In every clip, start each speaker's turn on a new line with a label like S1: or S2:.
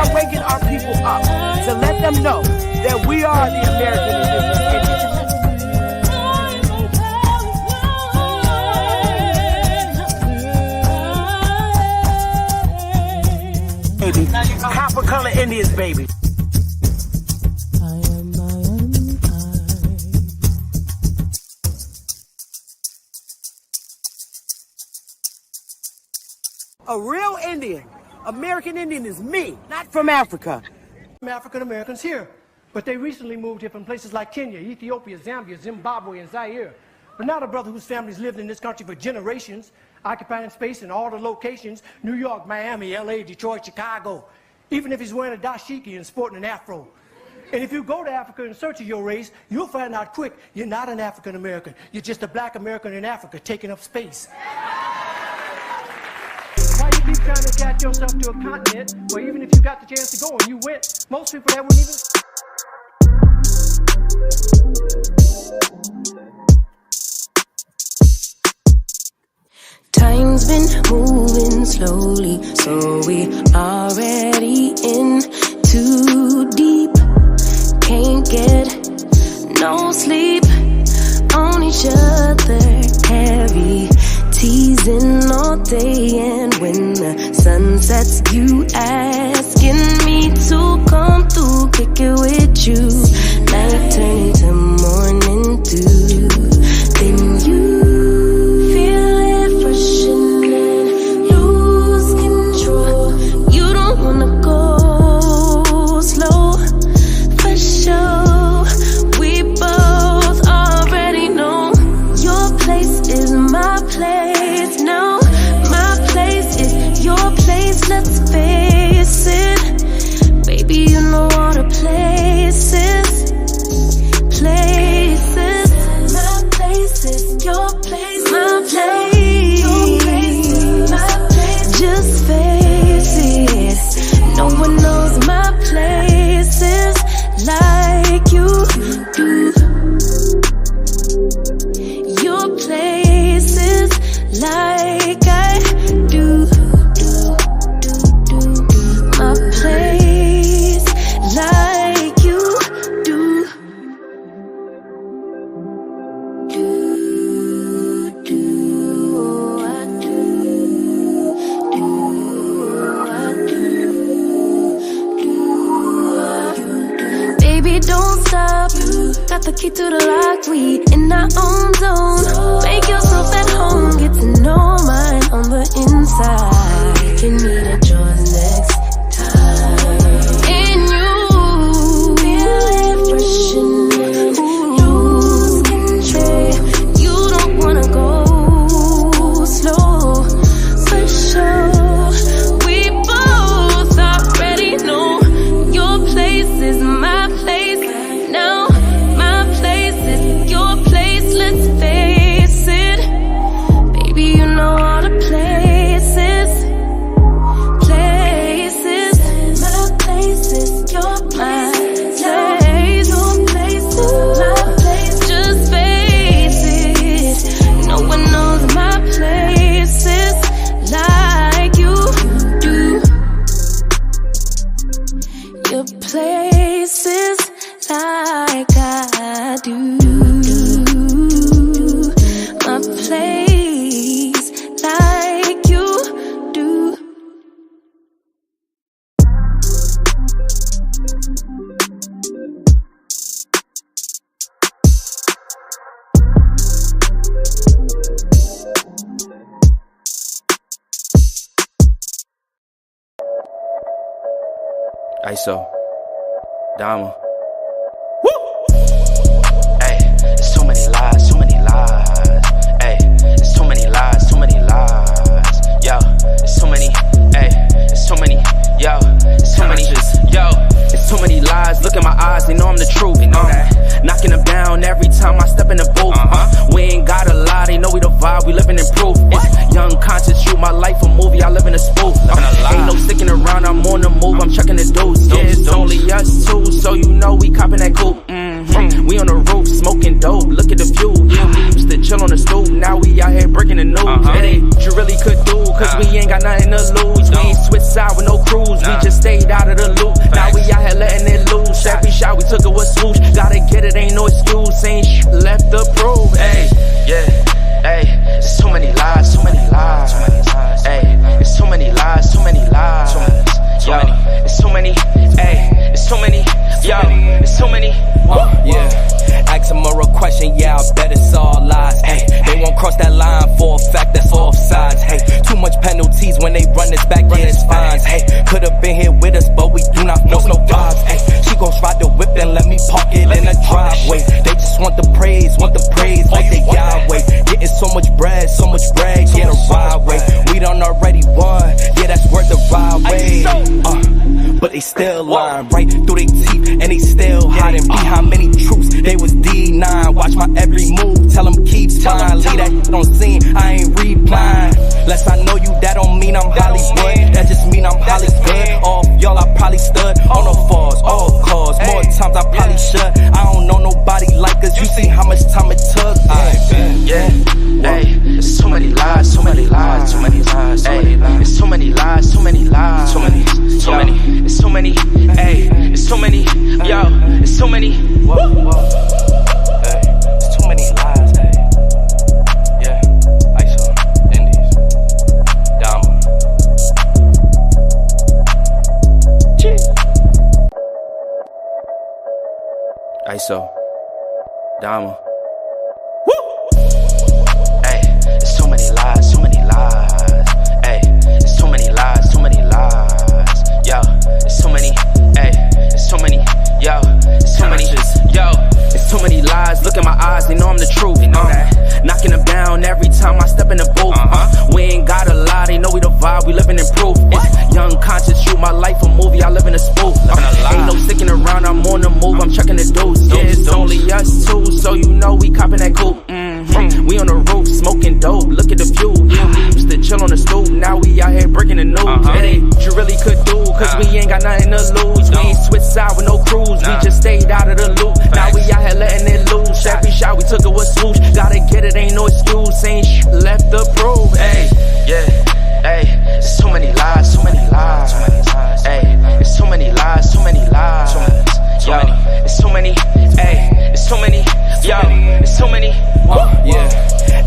S1: are waking our people up to let them know that we are the American indigenous. Copper color Indians, baby. A real Indian, American Indian is me, not from Africa.
S2: African Americans here, but they recently moved here from places like Kenya, Ethiopia, Zambia, Zimbabwe, and Zaire. But not a brother whose family's lived in this country for generations, occupying space in all the locations, New York, Miami, LA, Detroit, Chicago. Even if he's wearing a dashiki and sporting an afro. And if you go to Africa in search of your race, you'll find out quick, you're not an African American. You're just a black American in Africa taking up space. Why you keep trying to attach yourself to a continent where even if you got the chance to go and you went, most people that wouldn't even...
S3: Time's been moving slowly, so we already in too deep. Can't get no sleep on each other, heavy teasing all day, and when the sun sets, you asking me to come through, kick it with you. Night turn to morning dew, then you feel it freshen and lose control. You don't wanna go slow, for sure. We both already know your place is my place. No, my place is your place. Let's face it, baby. You know all the places. My place is your place. My place. Your place is my place. Just face it. No one knows my places like you do. Your places like I do. My place like you do. Baby, don't stop. Got the key to the lock. We in our own zone. Make yourself at home. Get to know mine on the inside. Can meet at yours next time. And you feel it freshen and lose control. You don't wanna go slow, for sure. We both already know your place is my place. Now my place is your place. Let's face it, baby. You know all the places. My place is your place. Your place is my place. Just face it. No one knows my places like you do. Your places like I do. My place like you do.
S4: ISO, Dama. Woo! Hey, it's too many lies, too many lies. Hey, it's too many lies, too many lies. Yo, it's too many. Hey, it's too many. Yo, it's too many. Yo, it's too many lies. Look in my eyes, they know I'm the truth. Knocking them down every time I step in the booth. We ain't gotta lie, they know we the vibe, we living in proof. It's young, conscious, shoot my life a movie, I live in a spoof. Ain't no sticking around, I'm on the move, I'm checking the dudes. Yeah, it's only us two, so you know we copping that coupe. We on the roof, smoking dope, look at the view. Yeah, we used to chill on the stoop, now we out here breaking the news. It ain't what you really could do, cause we ain't got nothing to lose. We ain't switch side with no crews, we just stayed out of the loop. too many.
S5: Yeah, ask a moral question, yeah, I bet it's all lies. Hey, they won't cross that line for a fact that's offsides. Hey, too much penalties when they run this back, yeah, it's fines. Hey, could've been here with us, but we do not force no vibes. Hey, she gon' ride the whip and let me park it in the driveway. They just want the praise like they Yahweh. Getting so much bread, yeah, the ride way. We done already won, yeah, that's worth the ride way. But they still lying right through their teeth, and they still hiding behind many truths. They was D9, watch my every move, tell them keep trying. Leave that shit on scene, I ain't replying. Less I know you, that don't mean I'm Hollywood. That just mean I'm Hollywood. All of y'all, I probably stood on the falls, all cause. More times I probably should. I don't know nobody like us. You see how much time it took.
S4: Yeah, hey, it's too many lies, too many lies, too many lies. Hey, it's too many lies, too many lies, too many, it's too many. Hey, it's too many. Yo, it's too many.
S5: Hey, it's too many lies. Hey, yeah, ISO, Indies, Dama.
S4: ISO, Dama. Hey, it's too many lies, too many lies. Hey, it's too many lies, too many lies. Yo, it's too many. Hey, it's too many. Yo, it's too many. Yo, it's too many lies. Look in my eyes, they know I'm the truth. Knocking them down every time I step in the booth. We ain't gotta lie, they know we the vibe, we living in proof. It's young, conscious, you, my life a movie, I live in a spoof. Ain't no sticking around, I'm on the move, I'm checking the deuce. Yeah, it's only us two, so you know we copping that coupe. We on the roof, smoking dope, look at the view. Yeah, we used to chill on the stoop, now we out here breaking the news. It ain't what you really could do, cause we ain't got nothing to lose. We ain't switch side with no cruise, we just stayed out of the loop. Now we out here letting it loose, every shot we took it was swoosh. Gotta get it, ain't no excuse, ain't left to prove. Hey, yeah, hey, it's too many lies, too many lies. Hey, it's too many lies, too many lies. Yo, it's too many, hey, it's too many. Yo, it's too many.
S5: Yeah,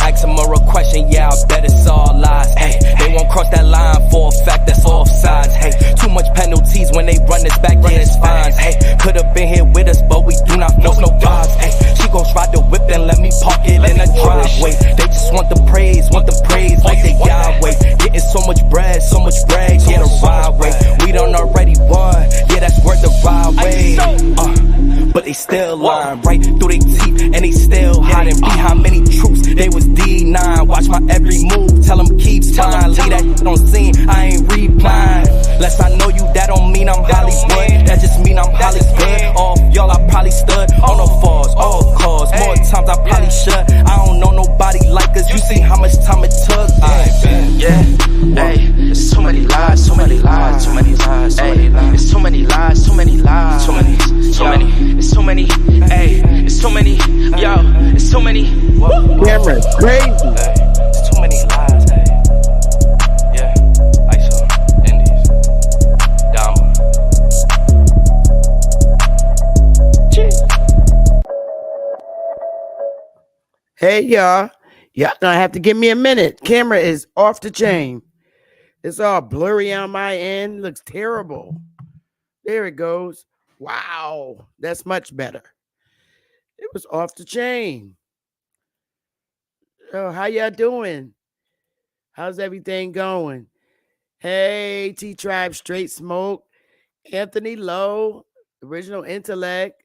S5: ask a moral question, yeah, I bet it's all lies. Hey, they won't cross that line for a fact that's offsides. Hey, too much penalties when they run this back, yeah, it's fines. Hey, could've been here with us, but we do not force no vibes. Hey, she gon' ride the whip and let me park it in the driveway. They just want the praise like they Yahweh. Getting so much bread, yeah, the ride way. We done already won, yeah, that's worth the ride way. But they still lying right through their teeth, and they still hiding behind many truths. They was D9, watch my every move, tell them keep trying. Leave that shit on scene, I ain't replying. Less I know you, that don't mean I'm Hollywood. That just mean I'm Hollywood. All of y'all, I probably stood on the falls, all cause. More times I probably should. I don't know nobody like us. You see how much time it took.
S4: Yeah, hey, it's too many lies, too many lies, too many lies. Hey, it's too many lies, too many lies, too many, it's too many. Hey, it's too many. Yo, it's too many.
S1: Camera, crazy.
S5: It's too many lies. Hey, yeah, ISO, Indies, Dama.
S1: Hey, y'all. Y'all gonna have to give me a minute. Camera is off the chain. It's all blurry on my end. Looks terrible. There it goes. Wow. That's much better. It was off the chain. Oh, how y'all doing? How's everything going? Hey, T-Tribe, Straight Smoke, Anthony Lowe, Original Intellect,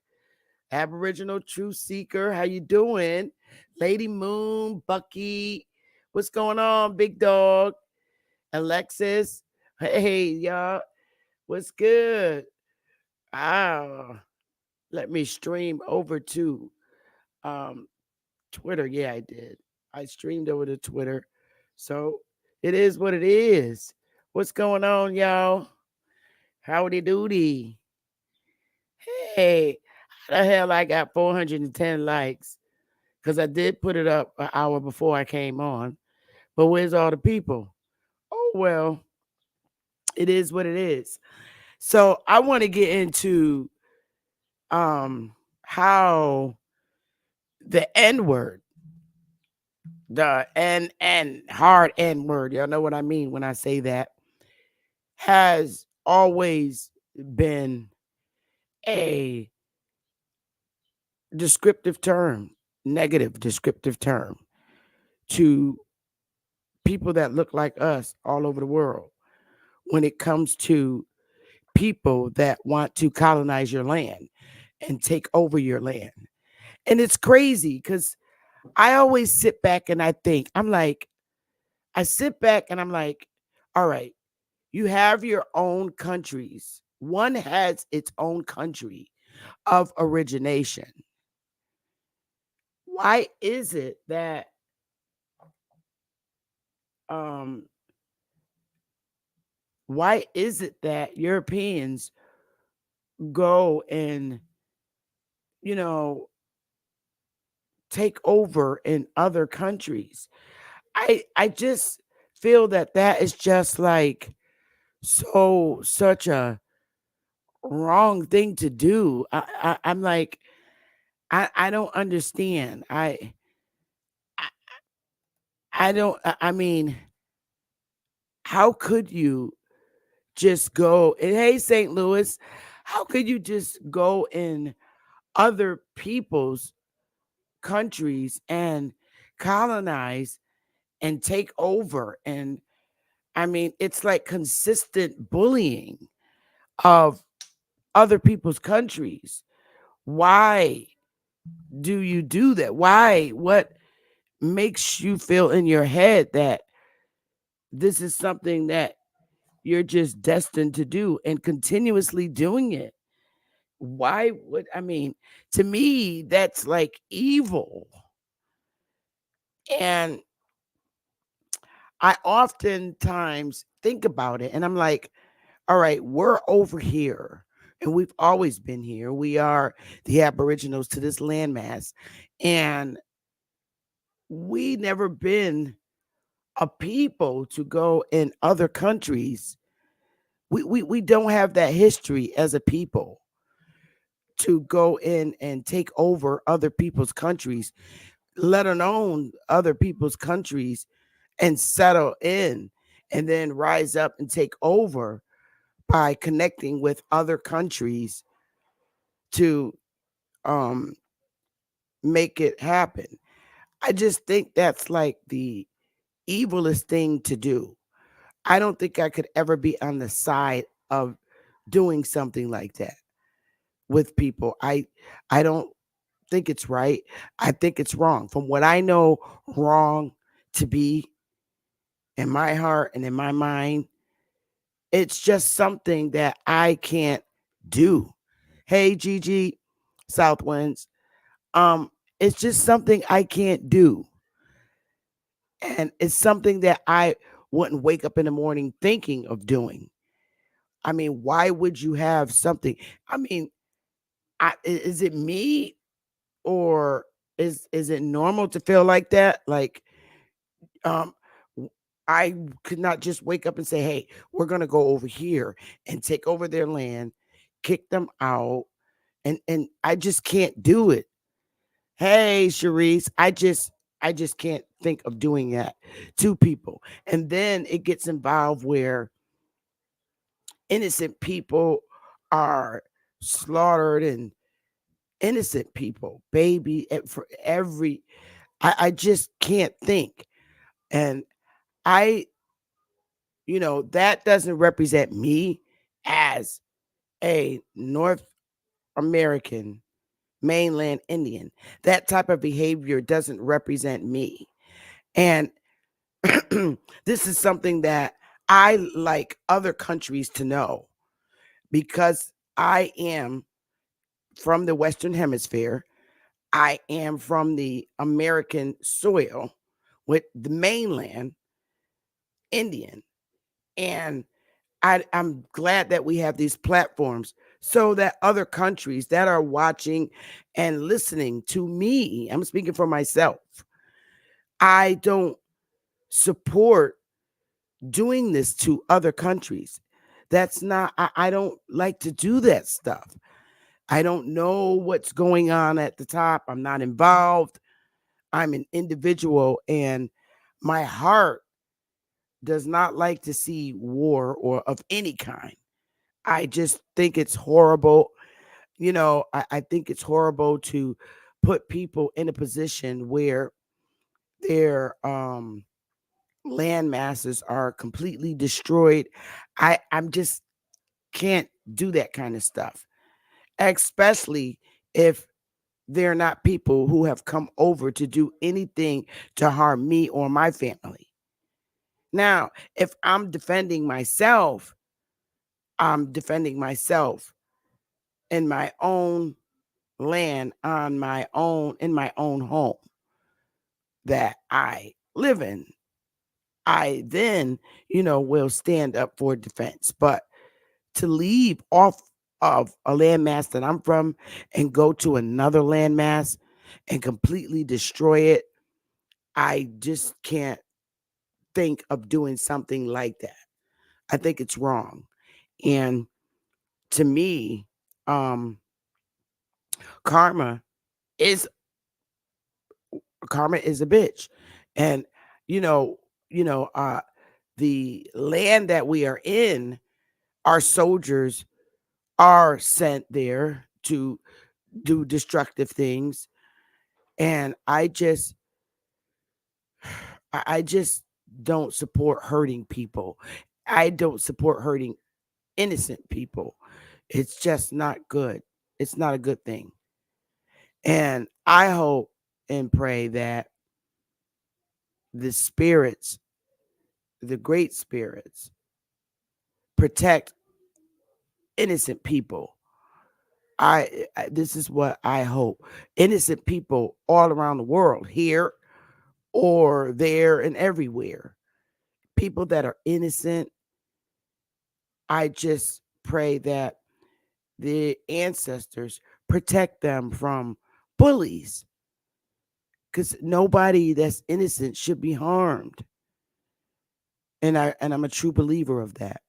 S1: Aboriginal Truth Seeker. How you doing? Lady Moon, Bucky. What's going on, Big Dog? Alexis. Hey, y'all. What's good? Let me stream over to Twitter. Yeah, I did. I streamed over to Twitter. So it is what it is. What's going on, y'all? Howdy doody. Hey, how the hell I got 410 likes? Because I did put it up an hour before I came on. But where's all the people? Oh, well, it is what it is. So I want to get into how the N word, the N hard N word, y'all know what I mean when I say that, has always been a descriptive term, negative descriptive term to people that look like us all over the world when it comes to people that want to colonize your land and take over your land. And it's crazy because I always sit back and I think, I sit back and I'm like, all right, you have your own countries. One has its own country of origination. Why is it that um why is it that Europeans go and, you know, take over in other countries? I just feel that that is just like such a wrong thing to do. I'm like I don't understand. I I don't I mean, how could you just go and hey St. Louis, how could you just go in other people's countries and colonize and take over? And I mean, it's like consistent bullying of other people's countries. Why do you do that? Why? What makes you feel in your head that this is something that you're just destined to do and continuously doing it? Why would I mean, to me, that's like evil. And I oftentimes think about it and I'm like, all right, we're over here and we've always been here. We are the aboriginals to this landmass. And we never been a people to go in other countries. We don't have that history as a people to go in and take over other people's countries, let alone other people's countries and settle in and then rise up and take over by connecting with other countries to um make it happen. I just think that's like the evilest thing to do. I don't think I could ever be on the side of doing something like that with people. I don't think it's right. I think it's wrong. From what I know wrong to be in my heart and in my mind, it's just something that I can't do. Hey Gigi, Southwinds. It's just something I can't do. And it's something that I wouldn't wake up in the morning thinking of doing. I mean, why would you have something? I mean, is it me or is it normal to feel like that? Like, um, I could not just wake up and say, "Hey, we're gonna go over here and take over their land, kick them out," and I just can't do it. Hey, Sharice, I just can't think of doing that to people, and then it gets involved where innocent people are slaughtered and innocent people, baby, for every. I just can't think, and I, that doesn't represent me as a North American mainland Indian. That type of behavior doesn't represent me. And this is something that I like other countries to know because I am from the Western Hemisphere. I am from the American soil with the mainland Indian. And I'm glad that we have these platforms so that other countries that are watching and listening to me, I'm speaking for myself. I don't support doing this to other countries. That's not, I don't like to do that stuff. I don't know what's going on at the top. I'm not involved. I'm an individual, and my heart does not like to see war or of any kind. I just think it's horrible. I think it's horrible to put people in a position where their land masses are completely destroyed. I'm just can't do that kind of stuff, especially if they're not people who have come over to do anything to harm me or my family. Now, if I'm defending myself in my own land, on my own, in my own home that I live in. I then, will stand up for defense. But to leave off of a landmass that I'm from and go to another landmass and completely destroy it, I just can't think of doing something like that. I think it's wrong. And to me, um, karma is karma is a bitch. And you know, you know, the land that we are in, our soldiers are sent there to do destructive things. And I just don't support hurting people. I don't support hurting innocent people. It's just not good. It's not a good thing. And I hope and pray that the spirits, the great spirits, protect innocent people. This is what I hope. Innocent people all around the world, here or there and everywhere. People that are innocent, I just pray that the ancestors protect them from bullies, cuz nobody that's innocent should be harmed. And I'm a true believer of that.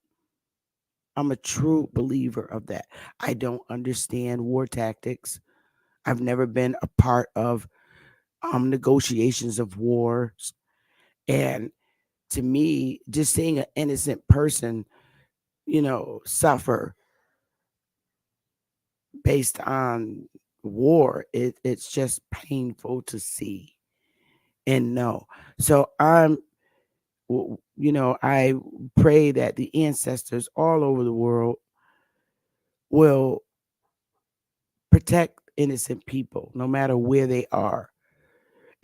S1: I'm a true believer of that. I don't understand war tactics. I've never been a part of negotiations of wars. And to me, just seeing an innocent person, suffer based on war, it's just painful to see and know. So I pray that the ancestors all over the world will protect innocent people, no matter where they are.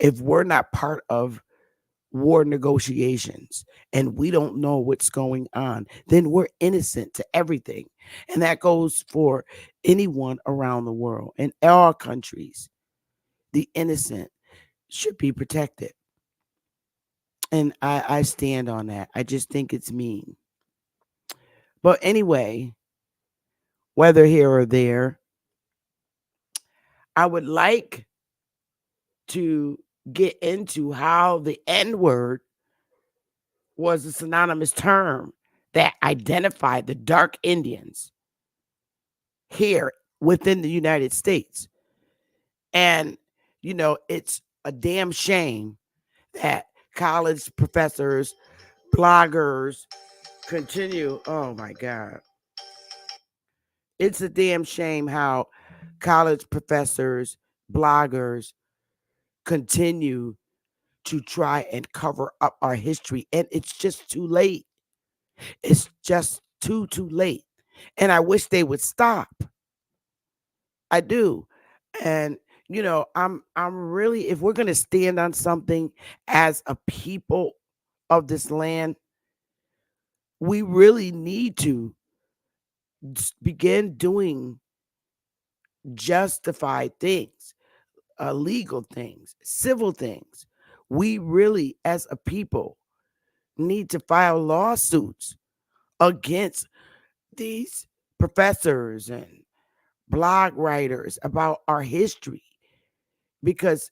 S1: If we're not part of war negotiations and we don't know what's going on, then we're innocent to everything. And that goes for anyone around the world in all countries. The innocent should be protected. And I stand on that. I just think it's mean. But anyway, whether here or there, I would like to get into how the N word was a synonymous term that identified the dark Indians here within the United States. And, it's a damn shame that college professors, bloggers continue. Oh my God. It's a damn shame how college professors, bloggers continue to try and cover up our history. And it's just too late. It's just too late. And I wish they would stop. I do. And I'm really, if we're gonna stand on something as a people of this land, we really need to begin doing justified things, legal things, civil things. We really, as a people, need to file lawsuits against these professors and blog writers about our history, because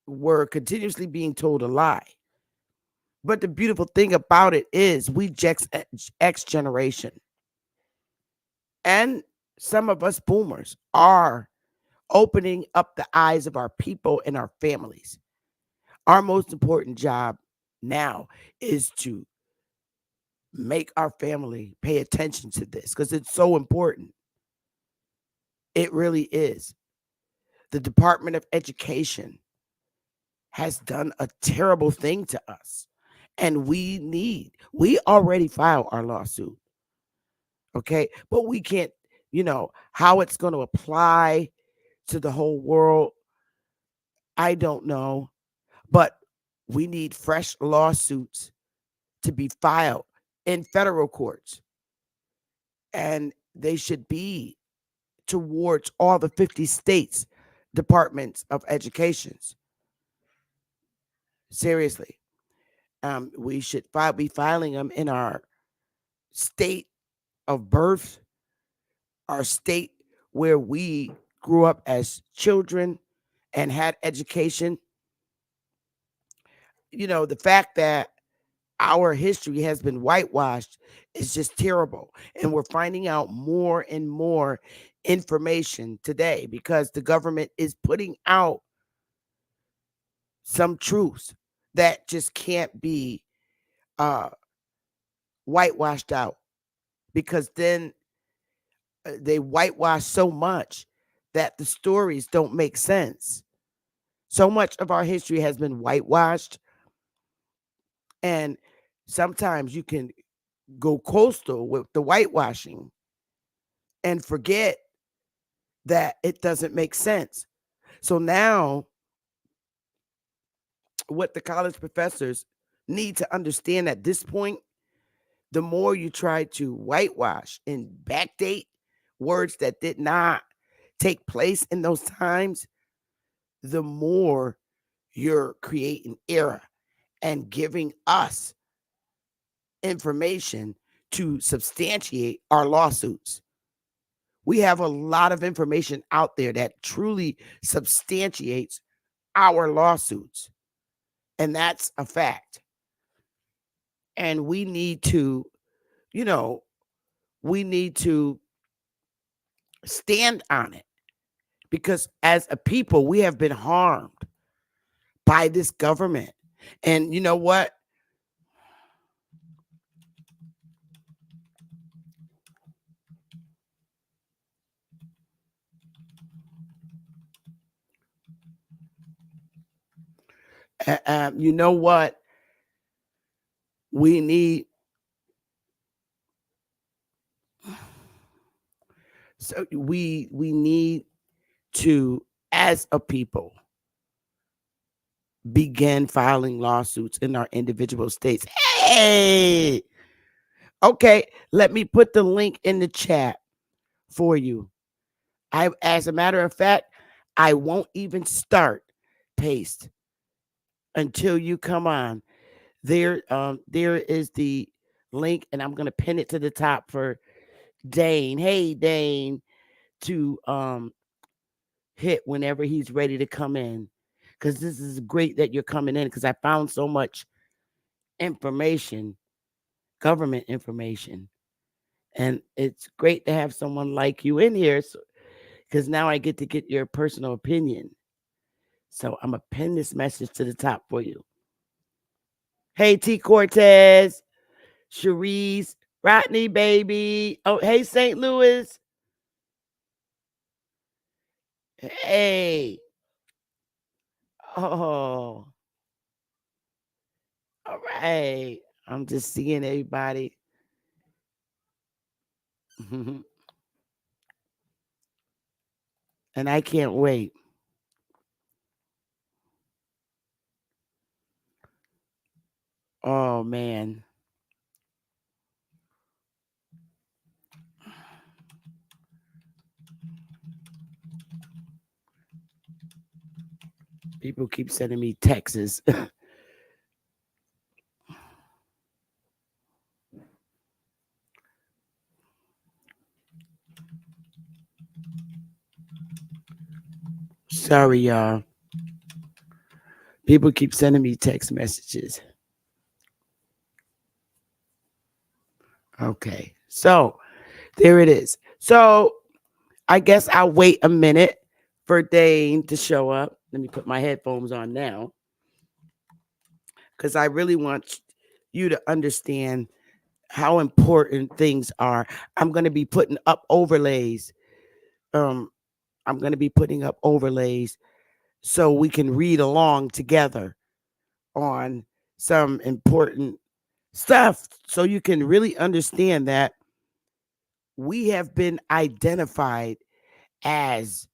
S1: we're continuously being told a lie. But the beautiful thing about it is we X generation and some of us boomers are opening up the eyes of our people and our families. Our most important job now is to make our family pay attention to this, because it's so important. It really is. The Department of Education has done a terrible thing to us. And we already filed our lawsuit. Okay. But we can't, how it's going to apply to the whole world. I don't know. But we need fresh lawsuits to be filed in federal courts. And they should be towards all the 50 states departments of educations. Seriously. We should be filing them in our state of birth, our state where we grew up as children and had education. The fact that our history has been whitewashed is just terrible. And we're finding out more and more information today because the government is putting out some truths that just can't be uh, whitewashed out, because then they whitewash so much that the stories don't make sense. So much of our history has been whitewashed, and sometimes you can go coastal with the whitewashing and forget that it doesn't make sense. So now, what the college professors need to understand at this point, the more you try to whitewash and backdate words that did not take place in those times, the more you're creating error and giving us information to substantiate our lawsuits. We have a lot of information out there that truly substantiates our lawsuits. And that's a fact. And we need to, you know, we need to stand on it, because as a people, we have been harmed by this government. And you know what? You know what? We need, so we need to, as a people, begin filing lawsuits in our individual states. Hey, okay, let me put the link in the chat for you. As a matter of fact, I won't even start paste until you come on. There is the link, and I'm gonna pin it to the top for Dane. Hey, Dane, to hit whenever he's ready to come in, because this is great that you're coming in, because I found so much information, government information, and it's great to have someone like you in here, because now I get to get your personal opinion. So I'm gonna pin this message to the top for you. Hey, T Cortez, Cherise, Rodney, baby. Oh, hey, St. Louis. Hey. Oh. All right. I'm just seeing everybody. And I can't wait. Oh, man. People keep sending me texts. Sorry, y'all. People keep sending me text messages. Okay. So there it is. So I guess I'll wait a minute for Dane to show up. Let me put my headphones on now, because I really want you to understand how important things are. I'm going to be putting up overlays I'm going to be putting up overlays so we can read along together on some important stuff so you can really understand that we have been identified as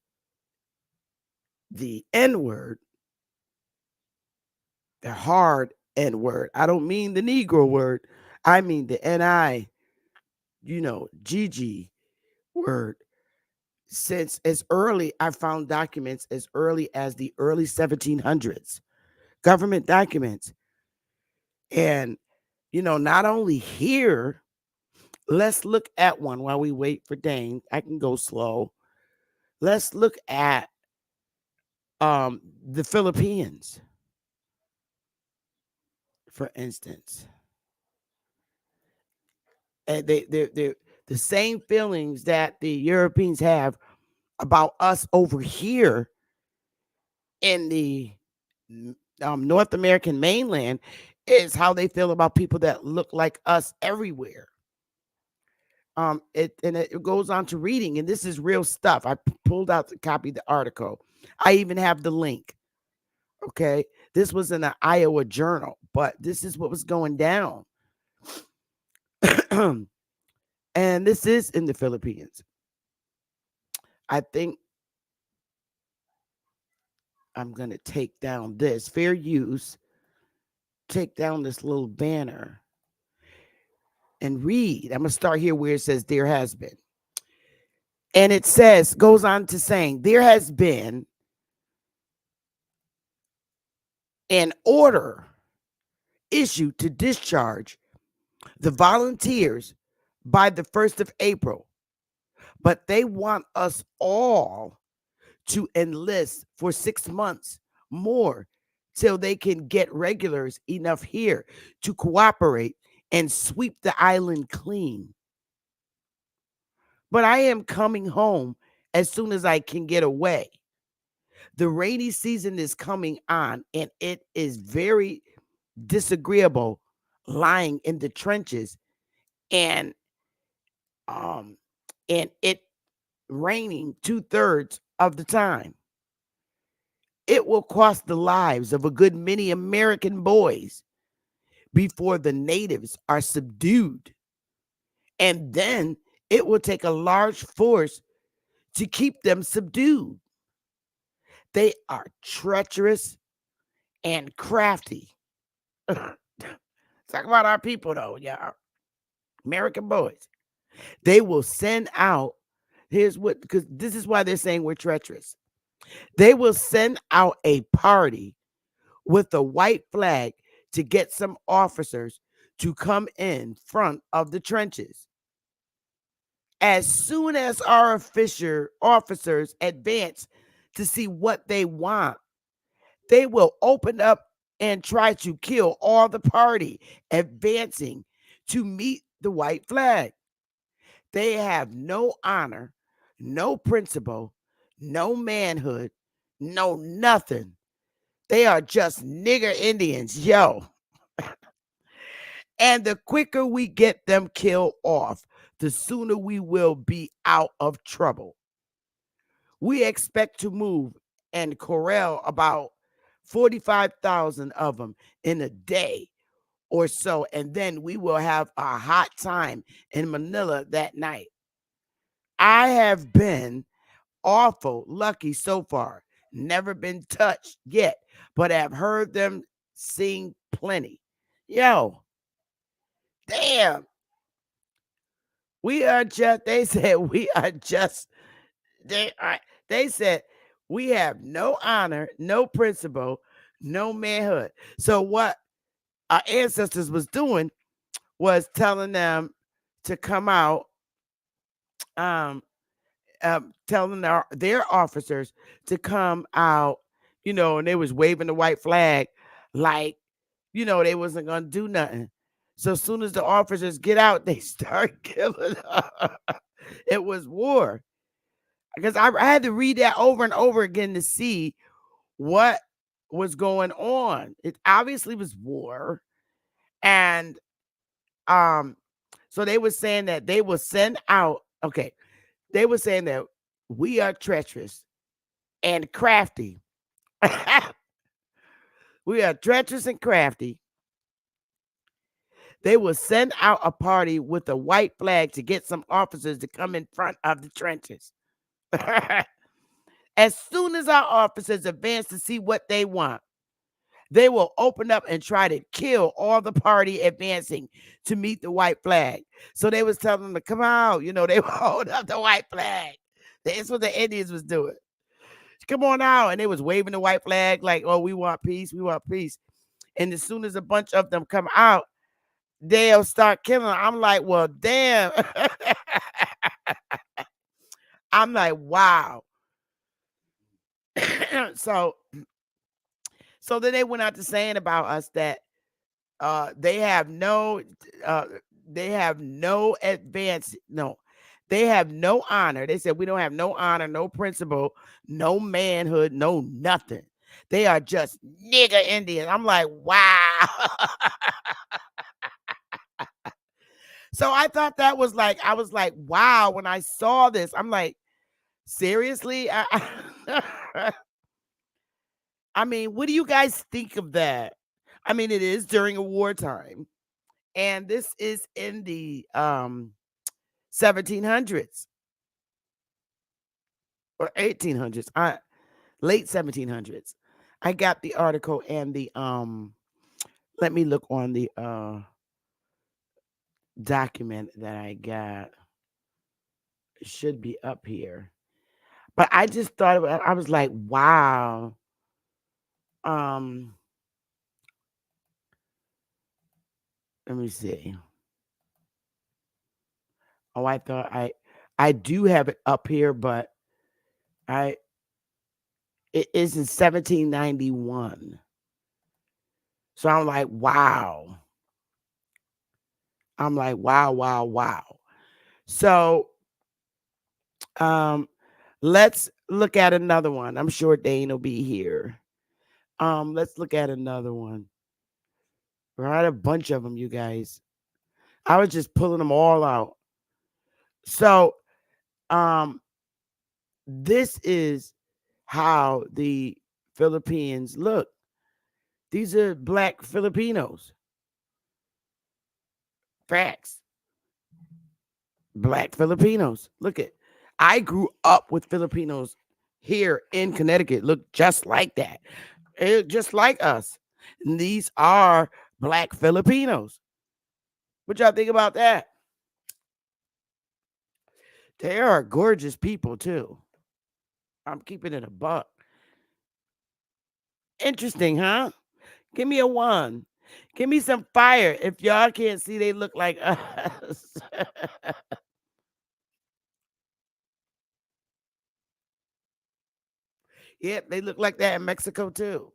S1: the N word, the hard N word. I don't mean the Negro word, I mean the NI, GG word. Since as early, I found documents as early as the early 1700s, government documents. And, not only here, let's look at one while we wait for Dane. I can go slow. Let's look at the Philippines, for instance. And they're the same feelings that the Europeans have about us over here in the North American mainland is how they feel about people that look like us everywhere. It goes on to reading, and this is real stuff. I pulled out the copy of the article. I even have the link. Okay, this was in an Iowa journal, but this is what was going down. And this is in the Philippines. I think I'm going to take down this fair use, take down this little banner and read. I'm going to start here where it says there has been. And it says, goes on to saying, there has been an order issued to discharge the volunteers by the 1st of April, but they want us all to enlist for 6 months more till they can get regulars enough here to cooperate and sweep the island clean. But I am coming home as soon as I can get away. The rainy season is coming on, and it is very disagreeable lying in the trenches and it raining 2/3 of the time. It will cost the lives of a good many American boys before the natives are subdued. And then it will take a large force to keep them subdued. They are treacherous and crafty. Talk about our people, though, y'all. American boys. They will send out, here's what, because this is why they're saying we're treacherous. They will send out a party with a white flag to get some officers to come in front of the trenches. As soon as our officers advance to see what they want, they will open up and try to kill all the party advancing to meet the white flag. They have no honor, no principle, no manhood, no nothing. They are just nigger Indians, yo. And the quicker we get them killed off, the sooner we will be out of trouble. We expect to move and corral about 45,000 of them in a day or so, and then we will have a hot time in Manila that night. I have been awful lucky so far, never been touched yet, but have heard them sing plenty. Yo, damn. They said we are just, they said we have no honor, no principle, no manhood. So what our ancestors was doing was telling them to come out, telling their officers to come out, and they was waving the white flag like, they wasn't going to do nothing. So as soon as the officers get out, they start killing. It was war. Because I had to read that over and over again to see what was going on. It obviously was war. And so they were saying that they will send out, okay, they were saying that We are treacherous and crafty. We are treacherous and crafty. They will send out a party with a white flag to get some officers to come in front of the trenches. As soon as our officers advance to see what they want, they will open up and try to kill all the party advancing to meet the white flag. So they was telling them to come out. They would hold up the white flag. That's what the Indians was doing. Come on out. And they was waving the white flag like, oh, we want peace. We want peace. And as soon as a bunch of them come out, they'll start killing them. I'm like, well, damn. I'm like, wow. So then they went out to saying about us that they have no advance, no, they have no honor. They said we don't have no honor, no principle, no manhood, no nothing. They are just nigger Indians. I'm like, wow. So I thought that was like, I was like, wow, when I saw this, I'm like, seriously? I mean, what do you guys think of that? I mean, it is during a wartime. And this is in the 1700s or 1800s, late 1700s. I got the article and the let me look on the document that I got. It should be up here. But I just thought I was like, wow. Let me see. Oh, I thought I do have it up here, but it is in 1791. So I'm like, wow. I'm like, wow, wow, wow. So let's look at another one. I'm sure Dane will be here. Let's look at another one. Right, a bunch of them, you guys. I was just pulling them all out. So this is how the Philippines look. These are black Filipinos. Facts. Black Filipinos. Look at, I grew up with Filipinos here in Connecticut. Look just like that. Just like us. And these are black Filipinos. What y'all think about that? They are gorgeous people too. I'm keeping it a buck. Interesting, huh? Give me a 1. Give me some fire. If y'all can't see, they look like us. Yep, they look like that in Mexico too.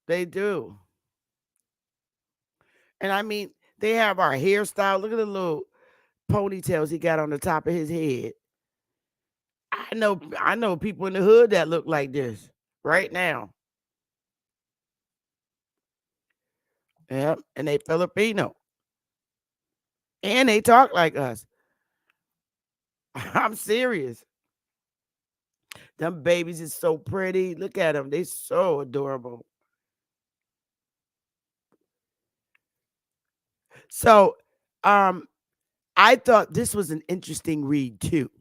S1: They do. And I mean, they have our hairstyle. Look at the little ponytails he got on the top of his head. I know people in the hood that look like this right now. Yep, and they Filipino. And they talk like us. I'm serious. Them babies is so pretty. Look at them. They so adorable. So, I thought this was an interesting read too.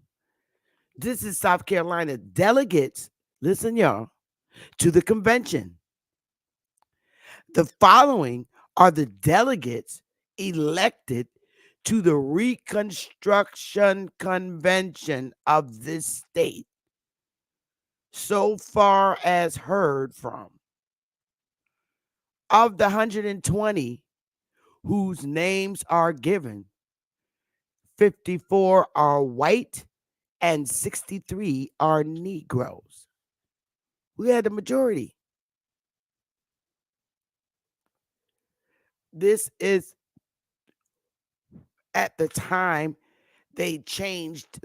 S1: This is South Carolina delegates, listen y'all, to the convention. The following are the delegates elected to the Reconstruction Convention of this state, so far as heard from. Of the 120 whose names are given, 54 are white and 63 are Negroes. We had the majority. This is at the time they changed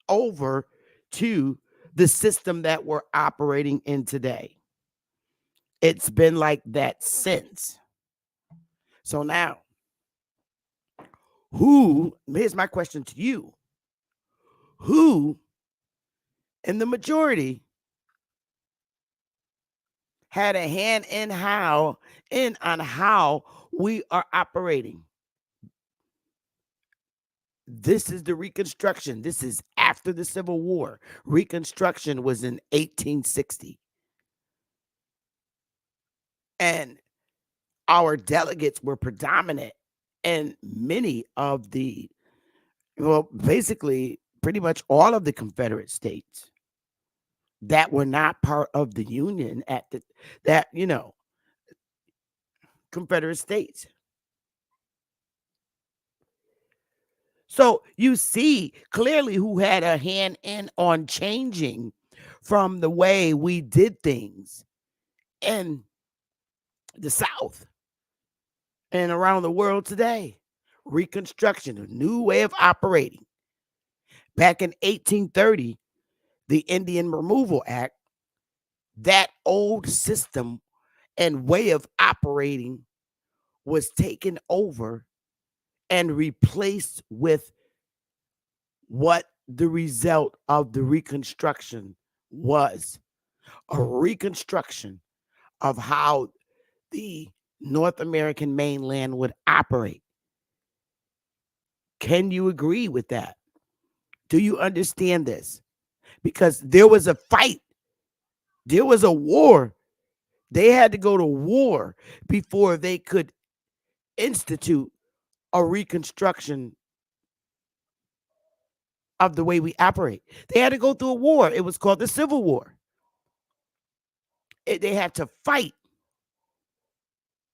S1: over to the system that we're operating in today. It's been like that since. So now, here's my question to you. who, in the majority, had a hand in on how we are operating. This is the Reconstruction. This is after the Civil War. Reconstruction was in 1860. And our delegates were predominant in many of the, well, basically, pretty much all of the Confederate states that were not part of the Union at that, Confederate states. So you see clearly who had a hand in on changing from the way we did things in the South and around the world today. Reconstruction, a new way of operating. Back in 1830, the Indian Removal Act, that old system and way of operating was taken over and replaced with what the result of the Reconstruction was. A reconstruction of how the North American mainland would operate. Can you agree with that? Do you understand this? Because there was a fight, there was a war. They had to go to war before they could institute a reconstruction of the way we operate. They had to go through a war. It was called the Civil War. They had to fight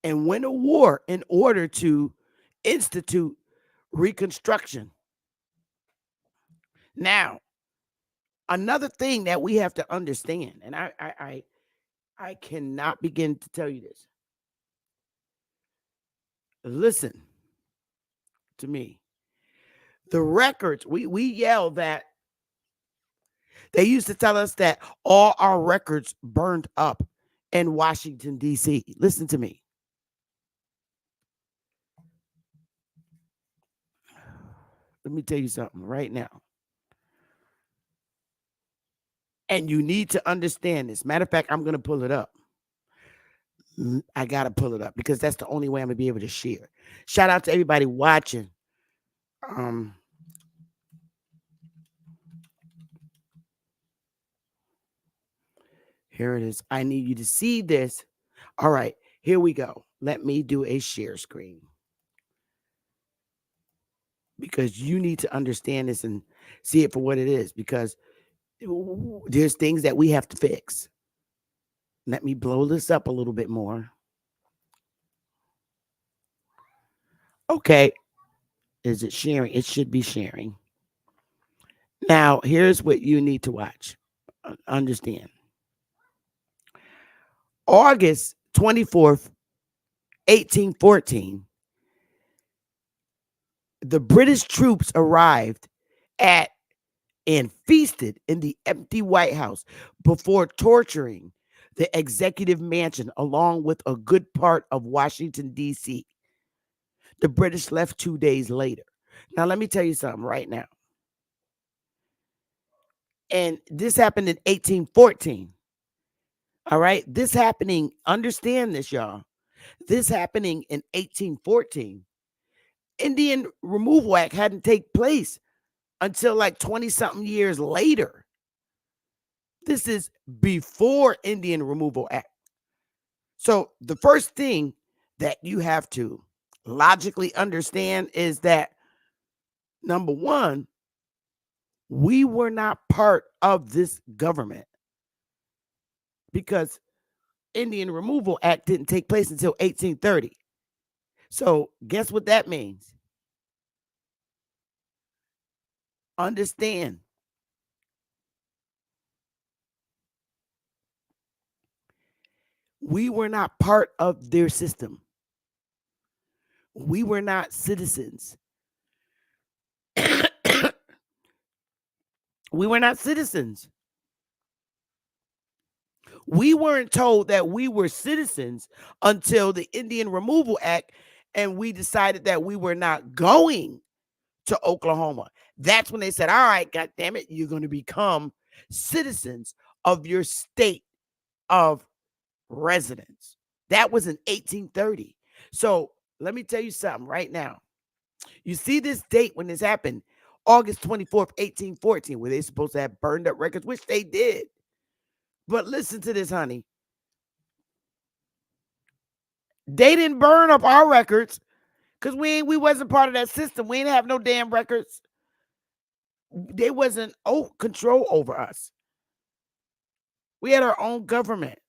S1: and win a war in order to institute Reconstruction. Now, another thing that we have to understand, and I cannot begin to tell you this. Listen to me. The records, we yell that they used to tell us that all our records burned up in Washington, D.C. Listen to me. Let me tell you something right now. And you need to understand this. Matter of fact, I'm going to pull it up. I got to pull it up because that's the only way I'm going to be able to share. Shout out to everybody watching. Here it is. I need you to see this. All right, here we go. Let me do a share screen. Because you need to understand this and see it for what it is. Because there's things that we have to fix. Let me blow this up a little bit more. Okay. Is it sharing? It should be sharing. Now, here's what you need to watch. Understand. August 24th, 1814, the British troops arrived at and feasted in the empty White House before torturing the executive mansion along with a good part of Washington, D.C. The British left 2 days later. Now, let me tell you something right now. And this happened in 1814. All right. This happening, understand this, y'all. This happening in 1814. Indian Removal Act hadn't taken place until like 20 something years later. This is before Indian Removal Act. So the first thing that you have to logically understand is that, number one, we were not part of this government because Indian Removal Act didn't take place until 1830. So guess what that means? Understand. We were not part of their system. We were not citizens. We were not citizens. We weren't told that we were citizens until the Indian Removal Act, and we decided that we were not going to Oklahoma. That's when they said, all right, God damn it, you're going to become citizens of your state of residence. That was in 1830. So let me tell you something right now. You see this date when this happened, August 24th, 1814, where they're supposed to have burned up records, which they did. But listen to this, honey. They didn't burn up our records because we wasn't part of that system. We didn't have no damn records. They wasn't control over us. We had our own government.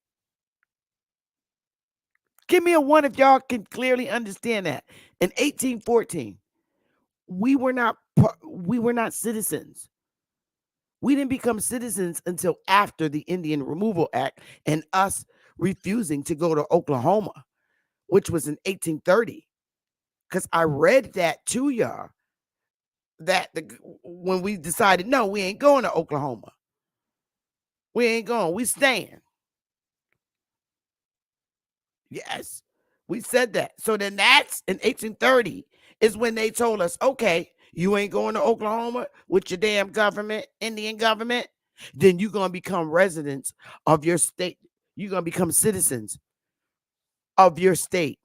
S1: Give me a one if y'all can clearly understand that. In 1814, we were not citizens. We didn't become citizens until after the Indian Removal Act and us refusing to go to Oklahoma, which was in 1830. Because I read that to y'all, that when we decided, no, we ain't going to Oklahoma. We ain't going. We staying. Yes, we said that. So then that's in 1830 is when they told us, okay, you ain't going to Oklahoma with your damn government, Indian government, then you're going to become residents of your state. You're going to become citizens of your state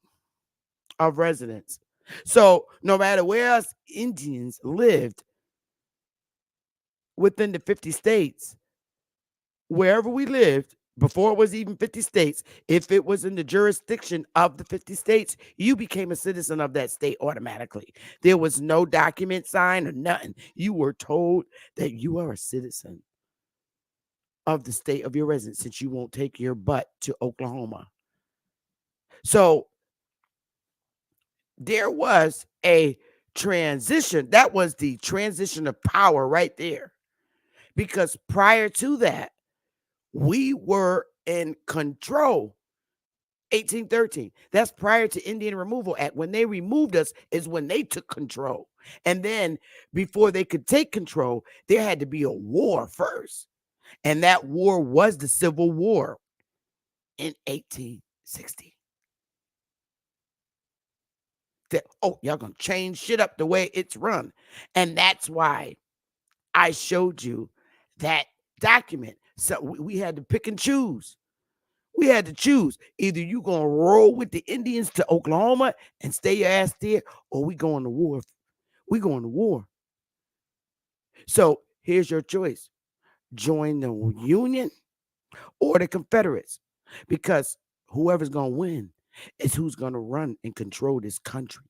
S1: of residence. So no matter where us Indians lived within the 50 states, wherever we lived, before it was even 50 states, if it was in the jurisdiction of the 50 states, you became a citizen of that state automatically. There was no document signed or nothing. You were told that you are a citizen of the state of your residence since you won't take your butt to Oklahoma. So there was a transition. That was the transition of power right there. Because prior to that, we were in control. 1813. That's prior to Indian Removal Act. When they removed us is when they took control. And then before they could take control, there had to be a war first. And that war was the Civil War in 1860. Y'all gonna change shit up the way it's run. And that's why I showed you that document. So we had to pick and choose. We had to choose. Either you gonna roll with the Indians to Oklahoma and stay your ass there, or we going to war. We going to war. So here's your choice. Join the Union or the Confederates. Because whoever's gonna win is who's gonna run and control this country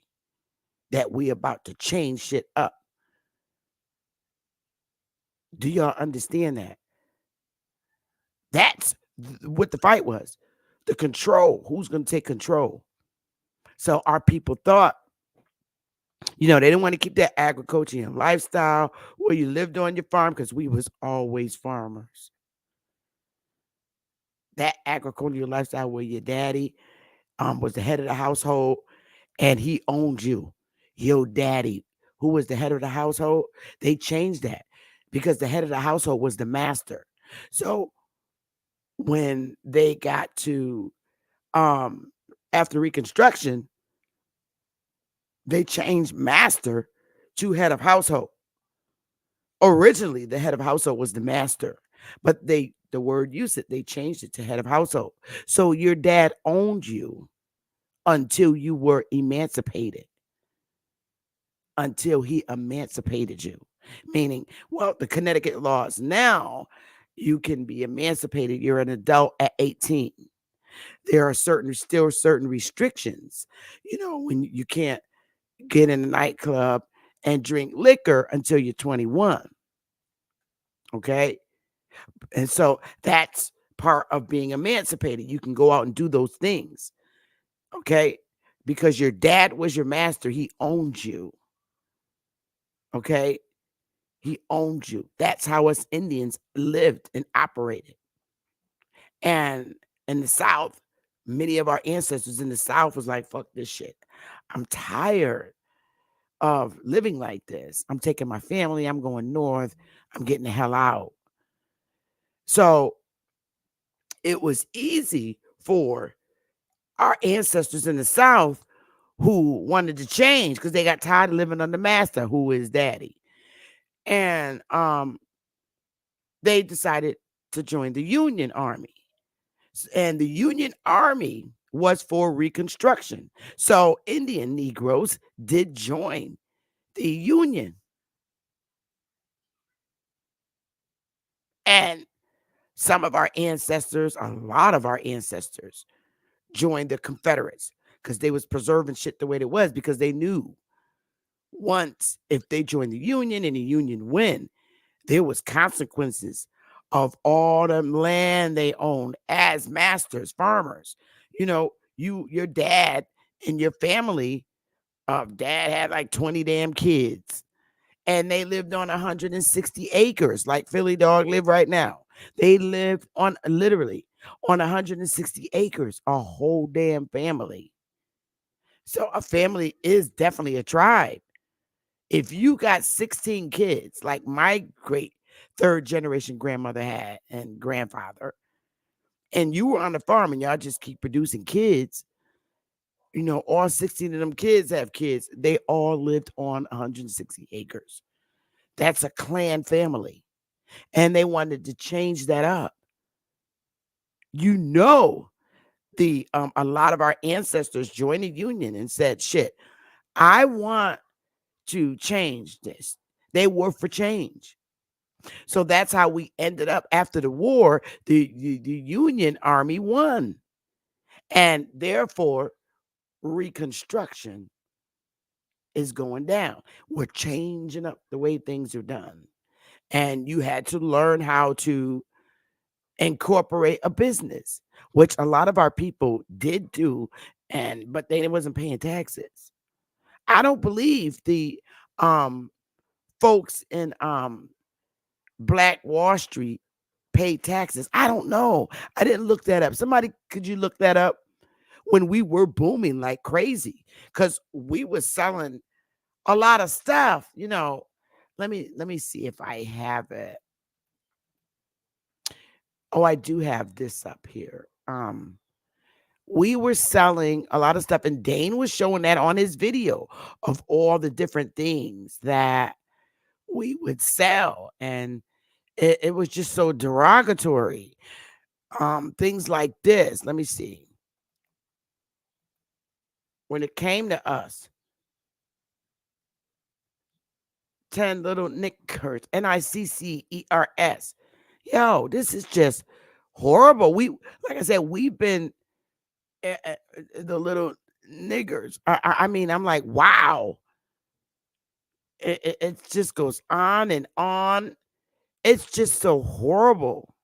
S1: that we about to change shit up. Do y'all understand that? That's what the fight was. The control. Who's going to take control? So our people thought, they didn't want to keep that agricultural lifestyle where you lived on your farm because we was always farmers. That agricultural lifestyle where your daddy was the head of the household and he owned you. Your daddy, who was the head of the household, they changed that because the head of the household was the master. So when they got to after Reconstruction, they changed master to head of household. Originally, the head of household was the master, but the word used it, they changed it to head of household. So your dad owned you until you were emancipated, until he emancipated you. Meaning, the Connecticut laws now, you can be emancipated. You're an adult at 18. There are still certain restrictions, when you can't get in a nightclub and drink liquor until you're 21. Okay. And so that's part of being emancipated. You can go out and do those things. Okay. Because your dad was your master. He owned you. Okay. He owned you. That's how us Indians lived and operated. And in the South, many of our ancestors in the South was like, fuck this shit. I'm tired of living like this. I'm taking my family. I'm going north. I'm getting the hell out. So it was easy for our ancestors in the South who wanted to change because they got tired of living under master, who is daddy. And they decided to join the Union Army. And the Union Army was for Reconstruction. So Indian Negroes did join the Union. And some of our ancestors, a lot of our ancestors, joined the Confederates because they was preserving shit the way it was, because they knew once if they joined the Union and the Union win, there was consequences of all the land they owned as masters, farmers. You know, your dad and your family, dad had like 20 damn kids, and they lived on 160 acres, like Philly Dog live right now. They lived on literally on 160 acres, a whole damn family. So a family is definitely a tribe. If you got 16 kids, like my great third generation grandmother had and grandfather, and you were on the farm and y'all just keep producing kids, all 16 of them kids have kids. They all lived on 160 acres. That's a clan family. And they wanted to change that up. The a lot of our ancestors joined the Union and said, shit, I want to change this. They were for change. So that's how we ended up after the war. The Union Army won. And therefore, Reconstruction is going down. We're changing up the way things are done. And you had to learn how to incorporate a business, which a lot of our people did do, but they wasn't paying taxes. I don't believe the um folks in Black Wall Street pay taxes. I don't know. I didn't look that up. Somebody, could you look that up? When we were booming like crazy, because we were selling a lot of stuff. Let me see if I have it. Oh, I do have this up here. We were selling a lot of stuff, and Dane was showing that on his video of all the different things that we would sell, and it was just so derogatory. Things like this. Let me see. When it came to us, 10 little Nickers, Niccers. Yo, this is just horrible. Like I said, we've been the little niggers. I mean, I'm like, wow. It just goes on and on. It's just so horrible.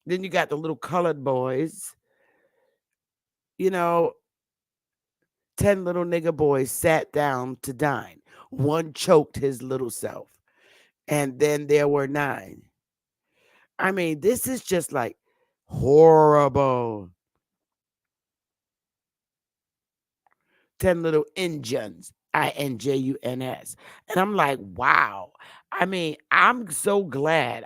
S1: Then you got the little colored boys. 10 little nigger boys sat down to dine. One choked his little self. And then there were 9. I mean, this is just like horrible. 10 little Injuns, Injuns. And I'm like, wow. I mean, I'm so glad.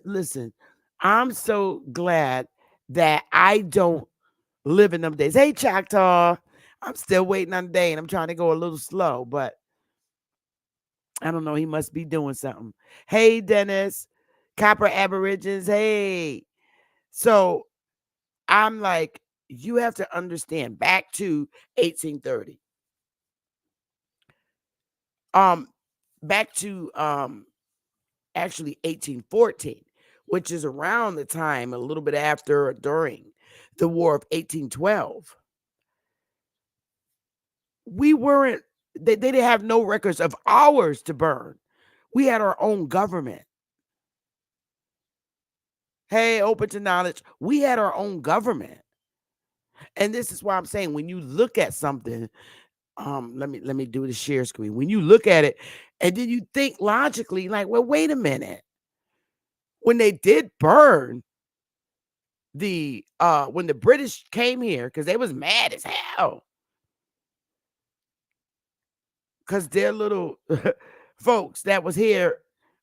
S1: Listen, I'm so glad that I don't live in them days. Hey, Choctaw, I'm still waiting on Dane. I'm trying to go a little slow, but I don't know. He must be doing something. Hey, Dennis, Copper Aborigines. Hey. So I'm like, you have to understand, back to 1830. Back to actually 1814, which is around the time, a little bit after or during the War of 1812. We weren't, they didn't have no records of ours to burn. We had our own government. Hey, open to knowledge. We had our own government. And this is why I'm saying, when you look at something, let me do the share screen. When you look at it and then you think logically, like, well, wait a minute. When they did burn when the British came here, because they was mad as hell, because their little folks that was here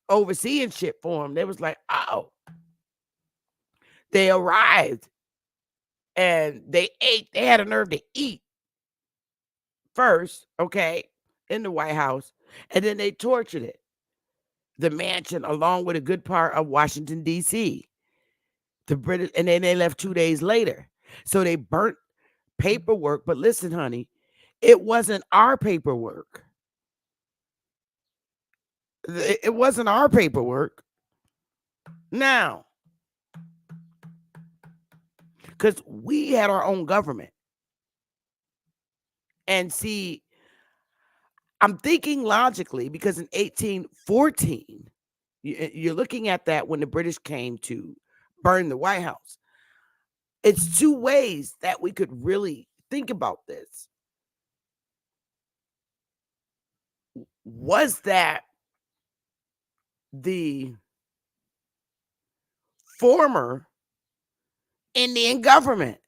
S1: overseeing shit for them, they was like, oh, they arrived And they had a nerve to eat first, okay, in the White House, and then they tortured it, the mansion, along with a good part of Washington, D.C. The British, and then they left 2 days later. So they burnt paperwork. But listen, honey, it wasn't our paperwork. It wasn't our paperwork. Now, because we had our own government. And see, I'm thinking logically, because in 1814, you're looking at that when the British came to burn the White House. It's two ways that we could really think about this. Was that the former Indian government?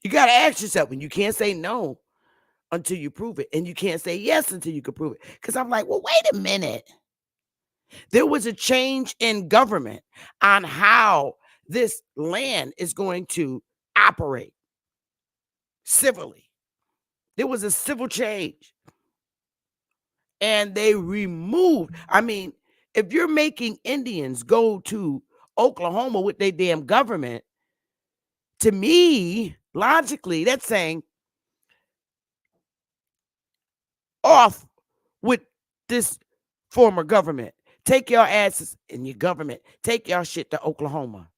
S1: You got to ask yourself, and you can't say no until you prove it, and you can't say yes until you can prove it. Because I'm like, well, wait a minute. There was a change in government on how this land is going to operate civilly. There was a civil change. And they removed, I mean, if you're making Indians go to Oklahoma with their damn government, to me, logically, that's saying off with this former government. Take your asses in your government. Take your shit to Oklahoma.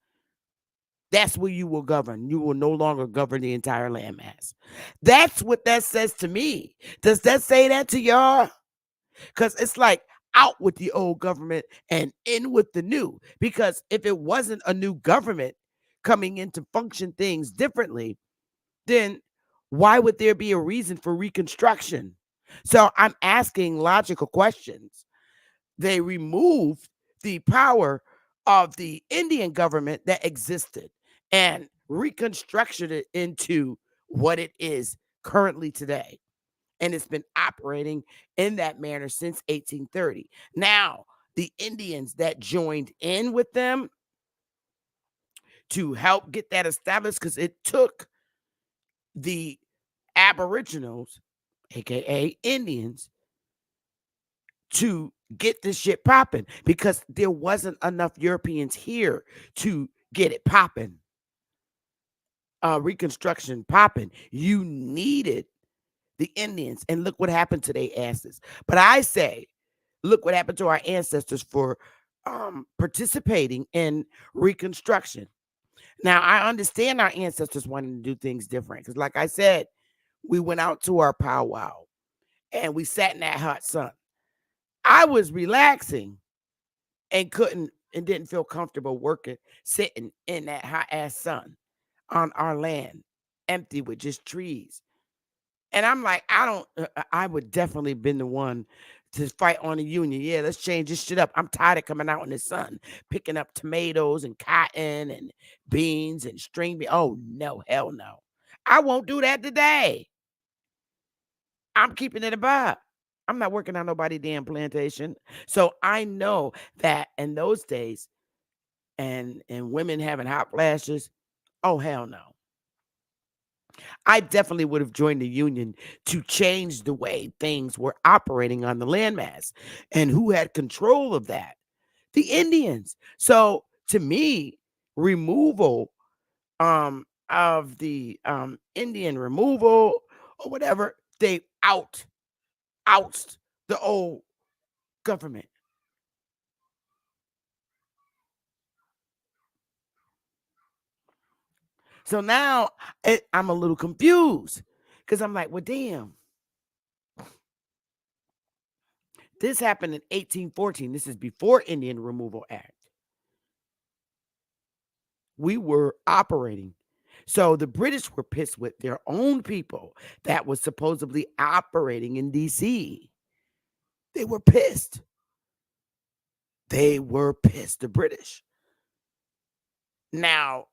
S1: That's where you will govern. You will no longer govern the entire landmass. That's what that says to me. Does that say that to y'all? Because it's like out with the old government and in with the new. Because if it wasn't a new government coming in to function things differently, then why would there be a reason for Reconstruction? So I'm asking logical questions. They removed the power of the Indian government that existed and reconstructed it into what it is currently today. And it's been operating in that manner since 1830. Now, the Indians that joined in with them to help get that established, because it took the Aboriginals, aka Indians, to get this shit popping, because there wasn't enough Europeans here to get it popping. Reconstruction popping. You needed the Indians, and look what happened to their asses. But I say, look what happened to our ancestors for participating in Reconstruction. Now, I understand our ancestors wanting to do things different, because like I said, we went out to our powwow and we sat in that hot sun. I was relaxing and didn't feel comfortable working, sitting in that hot ass sun on our land, empty with just trees. And I'm like, I would definitely been the one to fight on the union. Yeah, let's change this shit up. I'm tired of coming out in the sun, picking up tomatoes and cotton and beans and string beans. Oh, no, hell no. I won't do that today. I'm keeping it above. I'm not working on nobody damn plantation. So I know that in those days, and women having hot flashes, oh, hell no. I definitely would have joined the union to change the way things were operating on the landmass. And who had control of that? The Indians. So to me, removal of the Indian removal or whatever, they oust the old government. So now I'm a little confused, because I'm like, well, damn. This happened in 1814. This is before Indian Removal Act. We were operating. So the British were pissed with their own people that was supposedly operating in DC. They were pissed. The British. Now,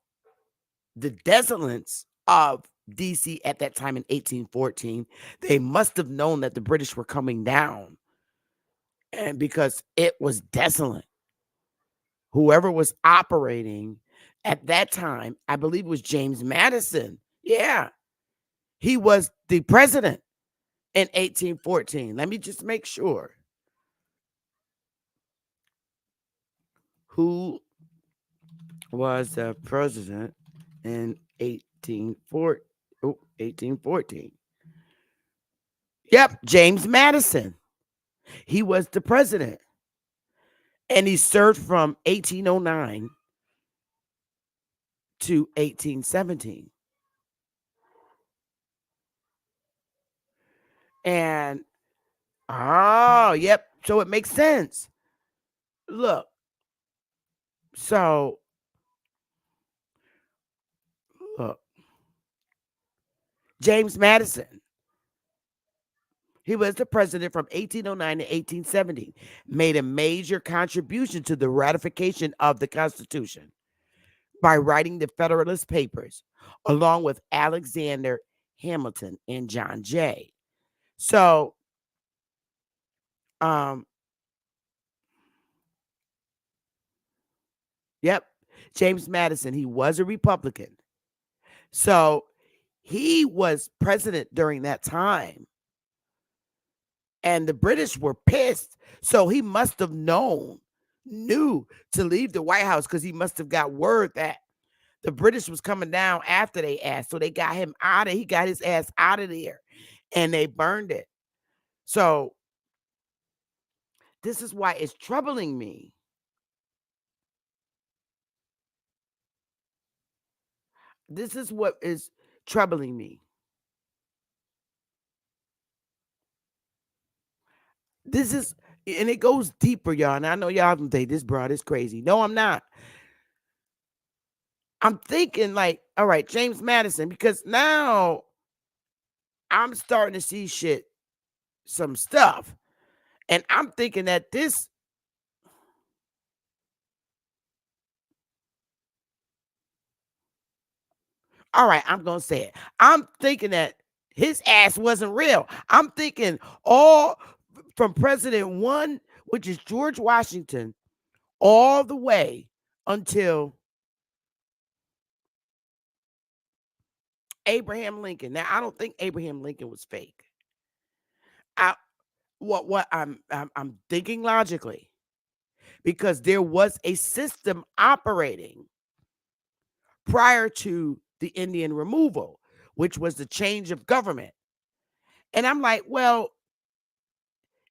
S1: the desolates of DC at that time in 1814, they must have known that the British were coming down. And because it was desolate, whoever was operating at that time, I believe it was James Madison. Yeah, he was the president in 1814. Let me just make sure. Who was the president in 1814? Yep, James Madison. He was the president. And he served from 1809 to 1817. And yep. So it makes sense. Look, so look, James Madison, he was the president from 1809 to 1870, made a major contribution to the ratification of the Constitution by writing the Federalist Papers, along with Alexander Hamilton and John Jay. So, yep, James Madison, he was a Republican. So he was president during that time. And the British were pissed. So he must have knew to leave the White House because he must have got word that the British was coming down after they asked. So they got him out of, he got his ass out of there and they burned it. So this is why it's troubling me. This is what is troubling me. This is, and it goes deeper, y'all. And I know y'all can think this broad is crazy. No, I'm not. I'm thinking like, all right, James Madison, because now I'm starting to see some stuff. And I'm thinking that this, all right, I'm going to say it. I'm thinking that his ass wasn't real. I'm thinking all from President 1, which is George Washington, all the way until Abraham Lincoln. Now, I don't think Abraham Lincoln was fake. I'm thinking logically, because there was a system operating prior to the Indian removal, which was the change of government. And I'm like, well,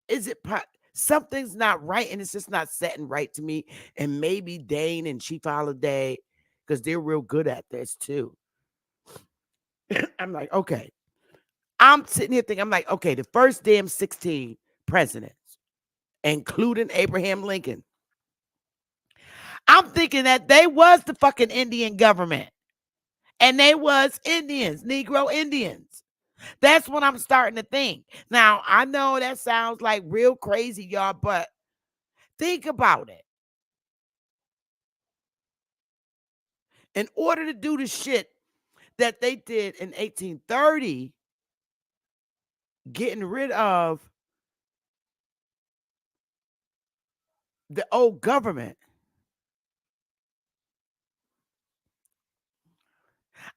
S1: is it something's not right, and it's just not setting right to me? And maybe Dane and Chief Holiday, because they're real good at this too. I'm like, okay. I'm sitting here thinking, I'm like, okay, the first damn 16 presidents, including Abraham Lincoln, I'm thinking that they was the fucking Indian government. And they was Indians, Negro Indians. That's what I'm starting to think. Now, I know that sounds like real crazy, y'all, but think about it. In order to do the shit that they did in 1830, getting rid of the old government,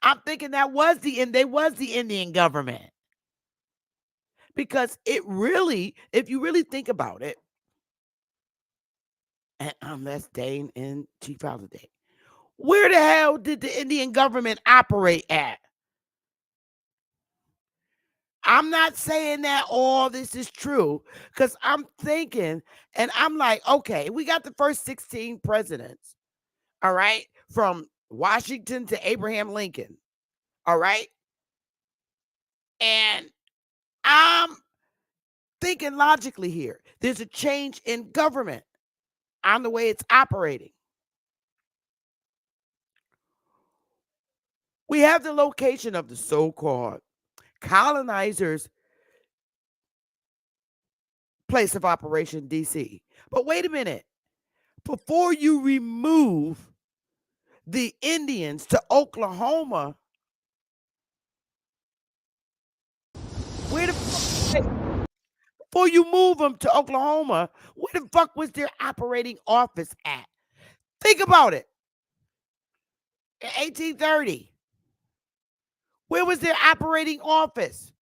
S1: I'm thinking that was they was the Indian government. Because it really, if you really think about it, and unless Dane and Chief Holiday, where the hell did the Indian government operate at? I'm not saying that all this is true, because I'm thinking, and I'm like, okay, we got the first 16 presidents, all right, from Washington to Abraham Lincoln, all right? And I'm thinking logically here. There's a change in government on the way it's operating. We have the location of the so-called colonizers' place of operation, DC. But wait a minute. Before you remove the Indians to Oklahoma, where the fuck, before you move them to Oklahoma, where the fuck was their operating office at? Think about it. in 1830? Where was their operating office?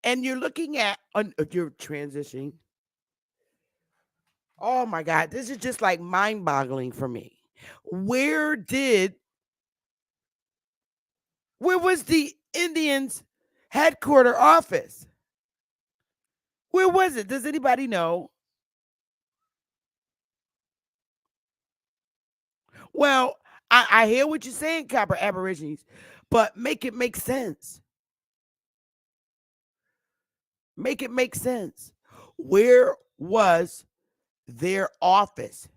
S1: And you're looking at, you're transitioning. Oh my God, this is just like mind boggling for me. Where was the Indians' headquarter office? Where was it? Does anybody know? Well, I hear what you're saying, Copper Aborigines, but make it make sense. Make it make sense. Where was their office?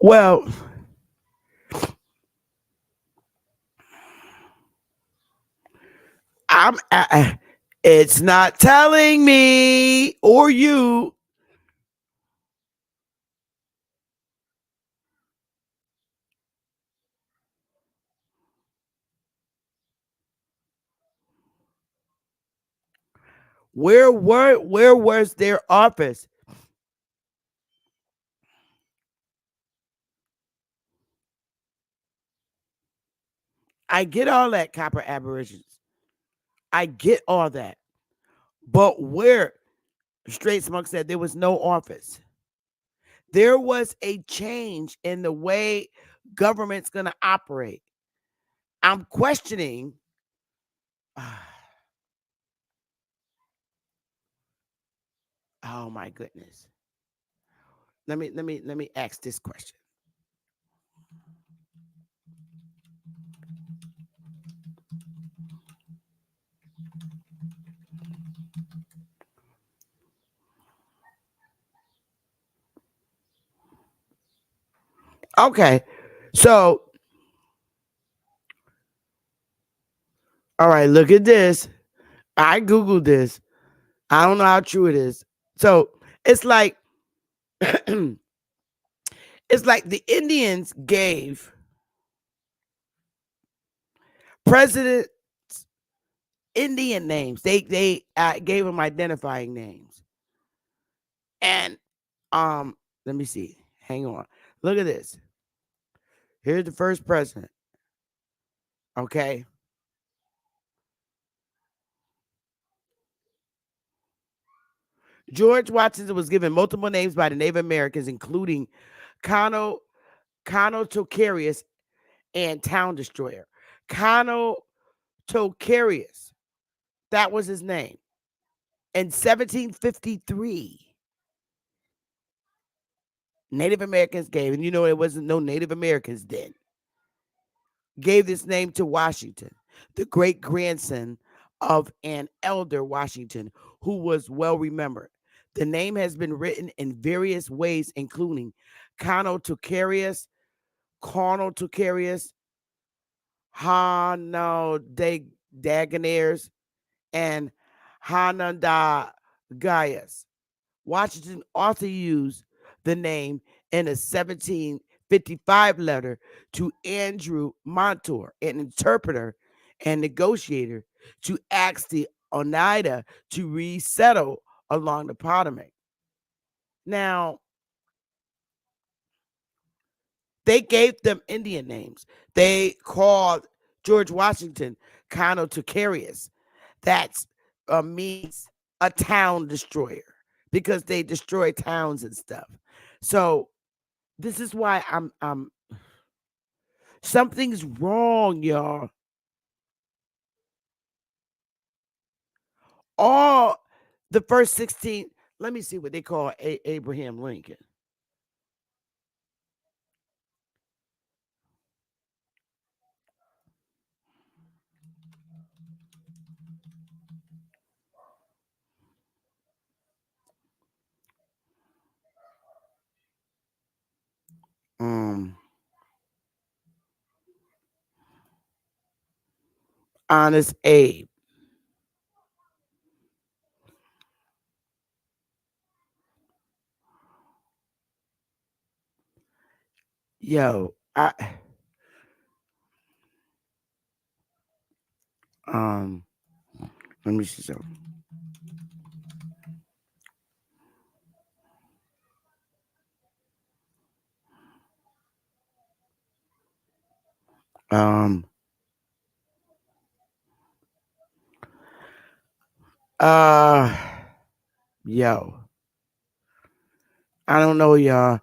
S1: Well, it's not telling me or you. Where was their office? I get all that, Copper Aborigines. I get all that. But where? Straight Smoke said there was no office. There was a change in the way government's going to operate. I'm questioning. Oh my goodness. Let me ask this question. Okay. So, all right, look at this. I Googled this. I don't know how true it is. So, it's like it's like the Indians gave presidents Indian names. They gave them identifying names. And let me see. Hang on. Look at this. Here's the first president. Okay. George Washington was given multiple names by the Native Americans, including Cono Conotocarius and Town Destroyer. Conotocarius. That was his name. In 1753, Native Americans gave, and you know there wasn't no Native Americans then, gave this name to Washington, the great grandson of an elder Washington who was well remembered. The name has been written in various ways, including Conotocarius, Conotocarius, Hanodaganaires, and Hanandagayas. Washington also used the name in a 1755 letter to Andrew Montour, an interpreter and negotiator, to ask the Oneida to resettle along the Potomac. Now, they gave them Indian names. They called George Washington Conotocarius. That's means a town destroyer because they destroy towns and stuff. So this is why I'm Something's wrong, y'all. All the first 16, let me see what they call Abraham Lincoln. Um, Honest Abe. Yo, um let me see something. Um uh yo, I don't know, y'all.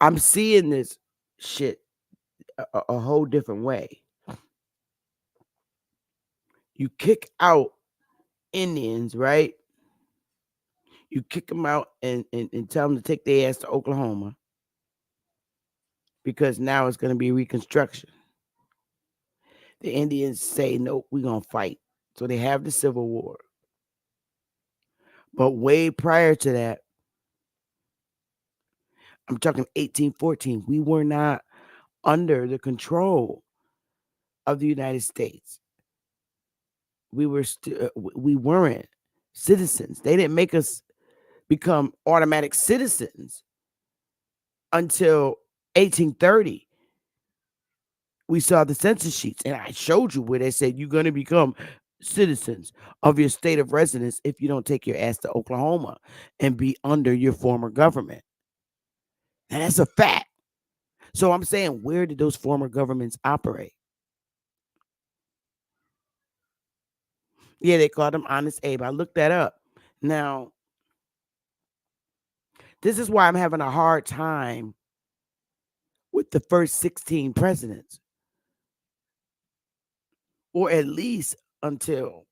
S1: I'm seeing this shit a whole different way. You kick out Indians, right? You kick them out and tell them to take their ass to Oklahoma because now it's going to be Reconstruction. The Indians say, nope, we're going to fight. So they have the Civil War. But way prior to that, I'm talking 1814, we were not under the control of the United States. We weren't citizens. They didn't make us become automatic citizens until 1830. We saw the census sheets, and I showed you where they said you're going to become citizens of your state of residence if you don't take your ass to Oklahoma and be under your former government. And that's a fact. So I'm saying, where did those former governments operate? Yeah, they called him Honest Abe. I looked that up. Now, this is why I'm having a hard time with the first 16 presidents, or at least until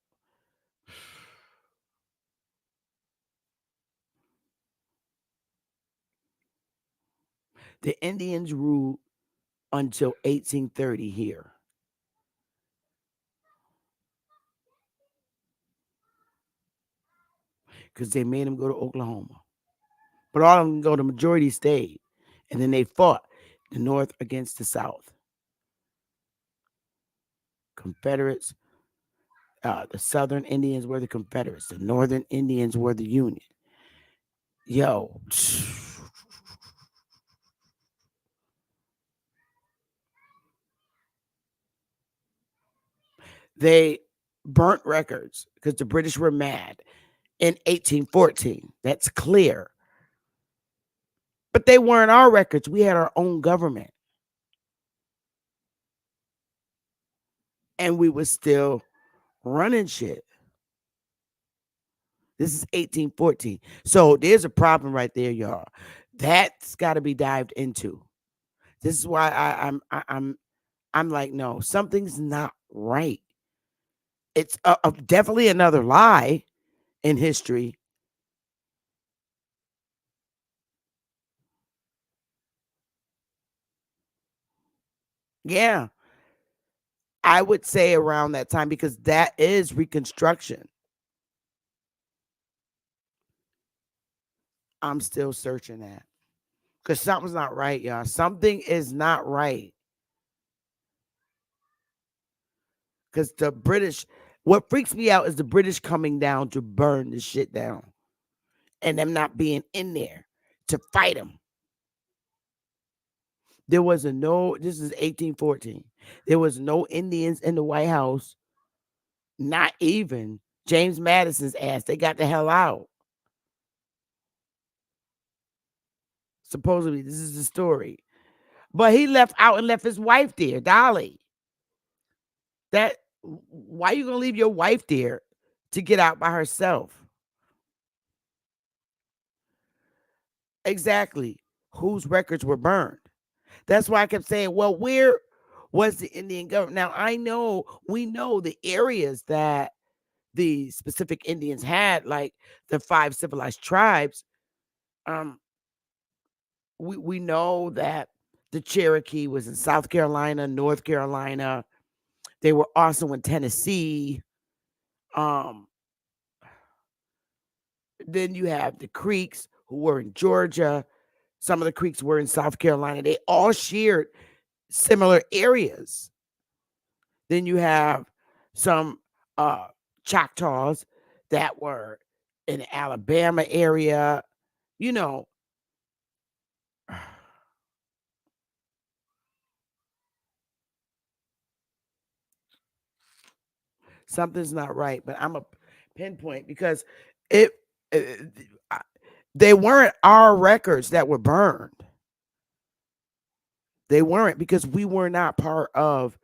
S1: the Indians ruled until 1830 here. Because they made them go to Oklahoma. But all of them go, the majority stayed. And then they fought the North against the South. Confederates, the Southern Indians were the Confederates. The Northern Indians were the Union. Yo. They burnt records because the British were mad in 1814. That's clear. But they weren't our records. We had our own government. And we were still running shit. This is 1814. So there's a problem right there, y'all. That's got to be dived into. This is why I'm like, no, something's not right. It's definitely another lie in history. Yeah, I would say around that time because that is Reconstruction. I'm still searching that because something's not right, y'all. Something is not right because the British. What freaks me out is the British coming down to burn the shit down and them not being in there to fight them. There was this is 1814. There was no Indians in the White House, not even James Madison's ass. They got the hell out. Supposedly, this is the story. But he left out and left his wife there, Dolly. Why you gonna leave your wife there to get out by herself? Exactly. Whose records were burned? That's why I kept saying, well, where was the Indian government? Now we know the areas that the specific Indians had, like the 5 civilized tribes. Um, we know that the Cherokee was in South Carolina, North Carolina. They were also in Tennessee. Um, then you have the Creeks who were in Georgia. Some of the Creeks were in South Carolina. They all shared similar areas. Then you have some uh, Choctaws that were in the Alabama area. You know, something's not right, but I'm a pinpoint because it, it they weren't our records that were burned. They weren't because we were not part of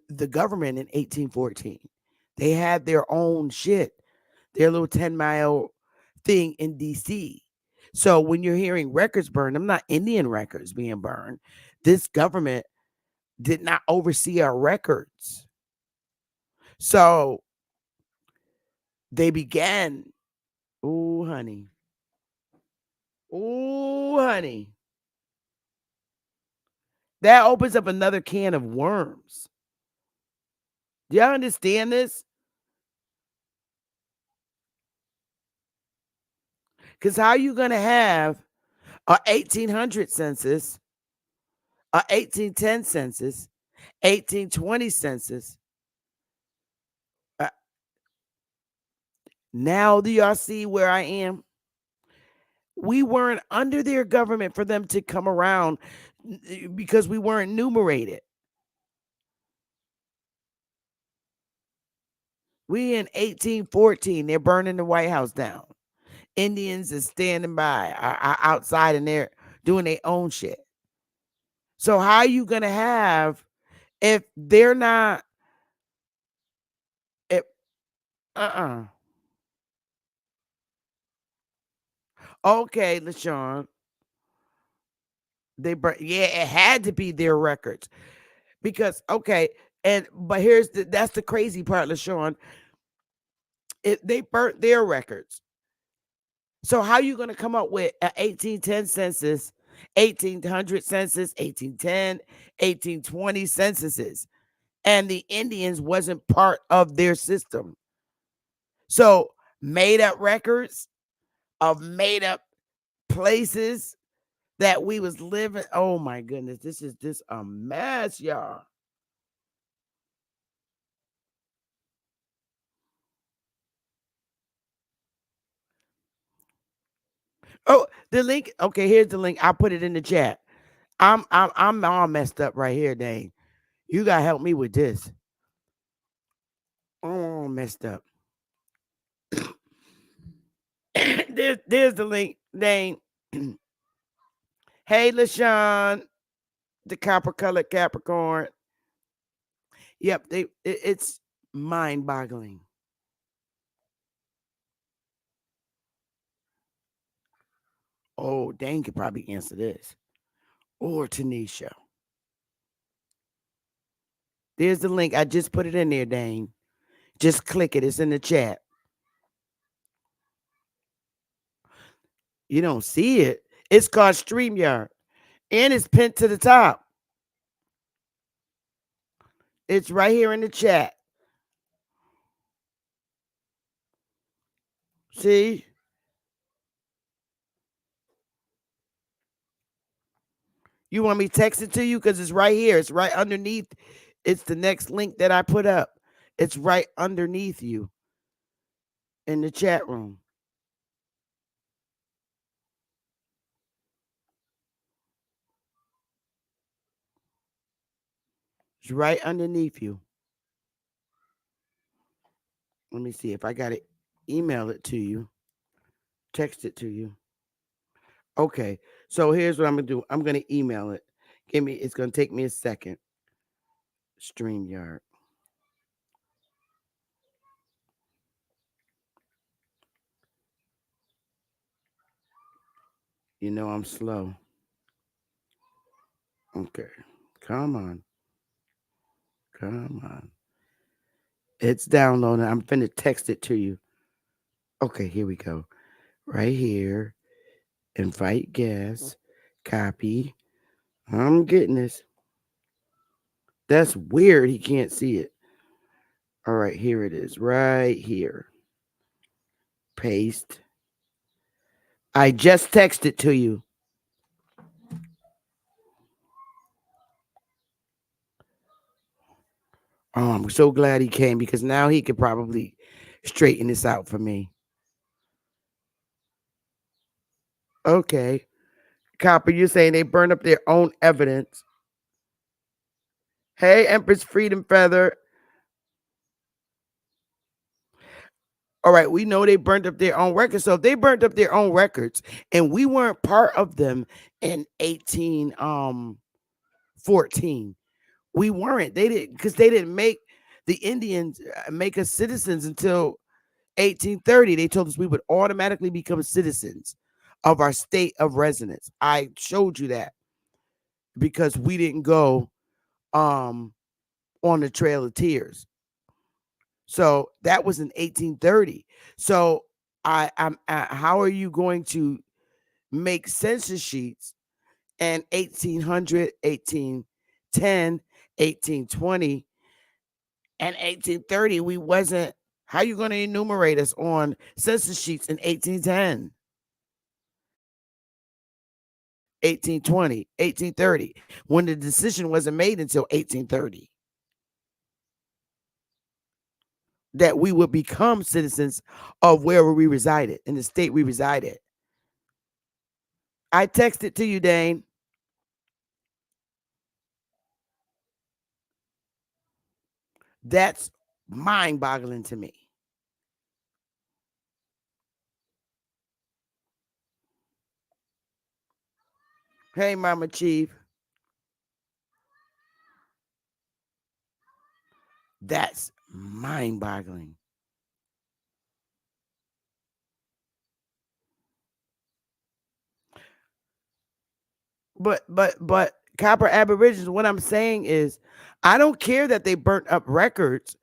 S1: the government in 1814. They had their own shit, their little 10-mile thing in DC. So when you're hearing records burned, I'm not Indian records being burned. This government did not oversee our records. So they began, ooh, honey. Ooh, honey. That opens up another can of worms. Do y'all understand this? Because how you going to have a 1800 census, a 1810 census, 1820 census? Uh, now do y'all see where I am? We weren't under their government for them to come around because we weren't numerated. We in 1814, they're burning the White House down. Indians is standing by are outside and they're doing their own shit. So how are you gonna have if they're not if okay, LaShawn. Yeah, it had to be their records. Because okay, and but that's the crazy part, LaShawn. They burnt their records. So how you gonna come up with an 1810 census, 1800 census, 1810, 1820 censuses, and the Indians wasn't part of their system? So made up records of made up places that we was living. Oh my goodness, this is just a mess, y'all. Oh, the link. Okay, here's the link. I'll put it in the chat. I'm all messed up right here, Dane. You gotta help me with this. I'm all messed up. There's the link, Dane. Hey, LaShawn, the copper colored Capricorn. Yep, it's mind boggling. Oh, Dane could probably answer this. Or Tanisha. There's the link. I just put it in there, Dane. Just click it. It's in the chat. You don't see it. It's called StreamYard. And it's pinned to the top. It's right here in the chat. See? You want me to text it to you? Because it's right here. It's right underneath. It's the next link that I put up. It's right underneath you in the chat room. It's right underneath you. Let me see if I got to email it to you, text it to you. Okay. So here's what I'm going to do. I'm going to email it. It's going to take me a second. StreamYard. You know I'm slow. Okay. Come on. Come on. It's downloading. I'm finna text it to you. Okay, here we go. Right here. Invite guests. Copy. I'm getting this. That's weird. He can't see it. All right, here it is. Right here. Paste. I just texted to you. Oh, I'm so glad he came because now he could probably straighten this out for me. Okay. Copper, you're saying they burned up their own evidence. Hey, Empress Freedom Feather. All right, we know they burned up their own records. So if they burned up their own records and we weren't part of them in 1814, we weren't. They didn't because they didn't make the Indians make us citizens until 1830. They told us we would automatically become citizens of our state of residence. I showed you that because we didn't go um on the Trail of Tears. So that was in 1830. So I'm how are you going to make census sheets in 1800, 1810, 1820, and 1830? We wasn't. How you going to enumerate us on census sheets in 1810, 1820, 1830 when the decision wasn't made until 1830 that we would become citizens of wherever we resided in the state we resided? I texted to you, Dane. That's mind boggling to me. Hey, Mama Chief. That's mind boggling. But copper aborigines, what I'm saying is I don't care that they burnt up records,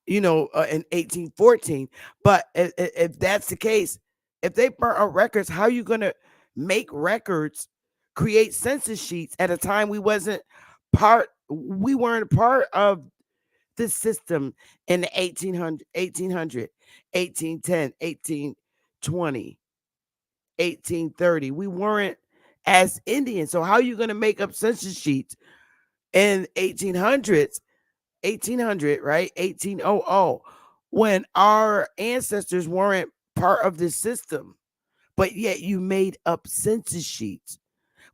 S1: in 1814. But if that's the case, if they burnt up records, how are you going to make records, create census sheets at a time we weren't part of this system in the 1800, 1810, 1820, 1830. We weren't as Indians. So how are you going to make up census sheets in 1800s, 1800, right? 1800, when our ancestors weren't part of this system, but yet you made up census sheets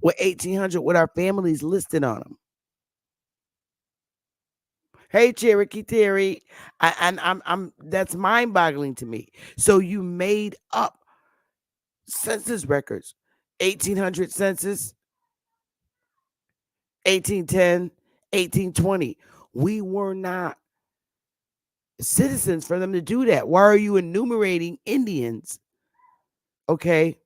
S1: with 1800 with our families listed on them. Hey, Cherokee Terry, and I'm that's mind boggling to me. So you made up census records, 1800 census, 1810, 1820. We were not citizens for them to do that. Why are you enumerating Indians? Okay,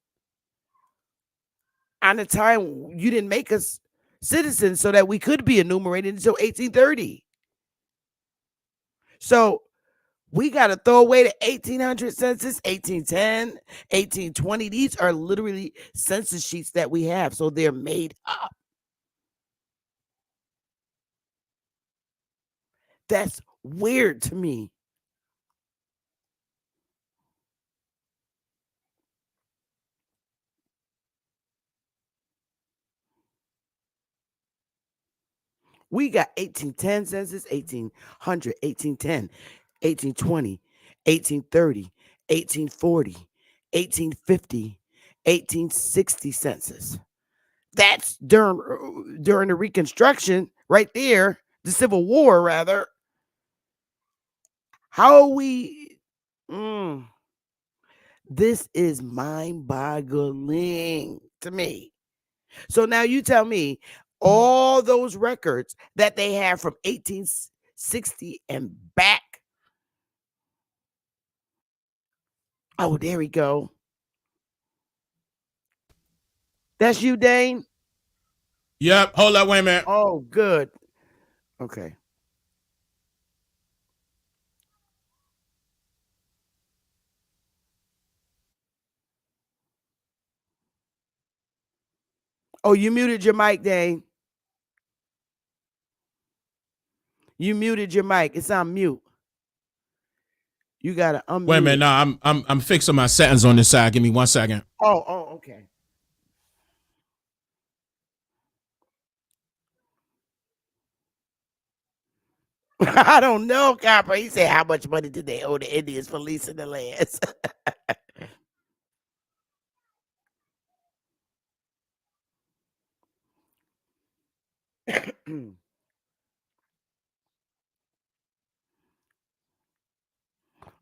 S1: on the time you didn't make us citizens so that we could be enumerated until 1830. So we got to throw away the 1800 census, 1810, 1820. These are literally census sheets that we have. So they're made up. That's weird to me. We got 1810 census, 1800, 1810, 1820, 1830, 1840, 1850, 1860 census. That's during the Reconstruction right there, the Civil War rather. How are we this is mind-boggling to me. So now you tell me all those records that they have from 1860 and back. Oh, there we go. That's you, Dane.
S6: Yep. Hold up. Wait a minute.
S1: Oh, good. Okay. Oh, you muted your mic, Dane. You muted your mic. It's on mute. You gotta
S6: Wait a
S1: unmute
S6: minute.
S1: it.
S6: No, I'm fixing my settings on this side. Give me 1 second.
S1: Oh, okay. I don't know, Copper. He said, how much money did they owe the Indians for leasing the lands?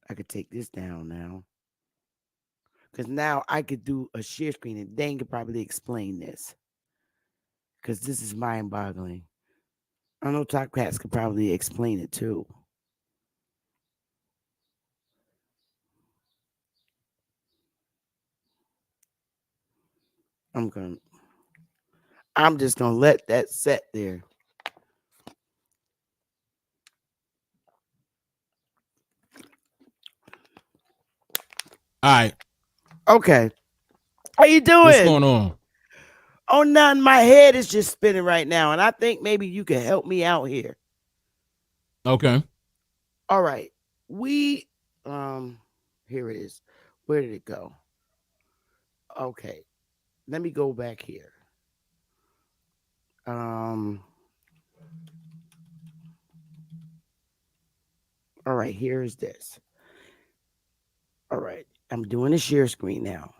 S1: I could take this down now. Because now I could do a share screen and Dane could probably explain this. Because this is mind boggling. I know Top Cats could probably explain it too. I'm just gonna let that set there.
S6: All right.
S1: Okay. How you doing?
S6: What's going on?
S1: Oh, nothing. My head is just spinning right now, and I think maybe you can help me out here.
S6: Okay.
S1: All right. We here it is. Where did it go? Okay. Let me go back here. All right, here is this. All right. I'm doing a share screen now.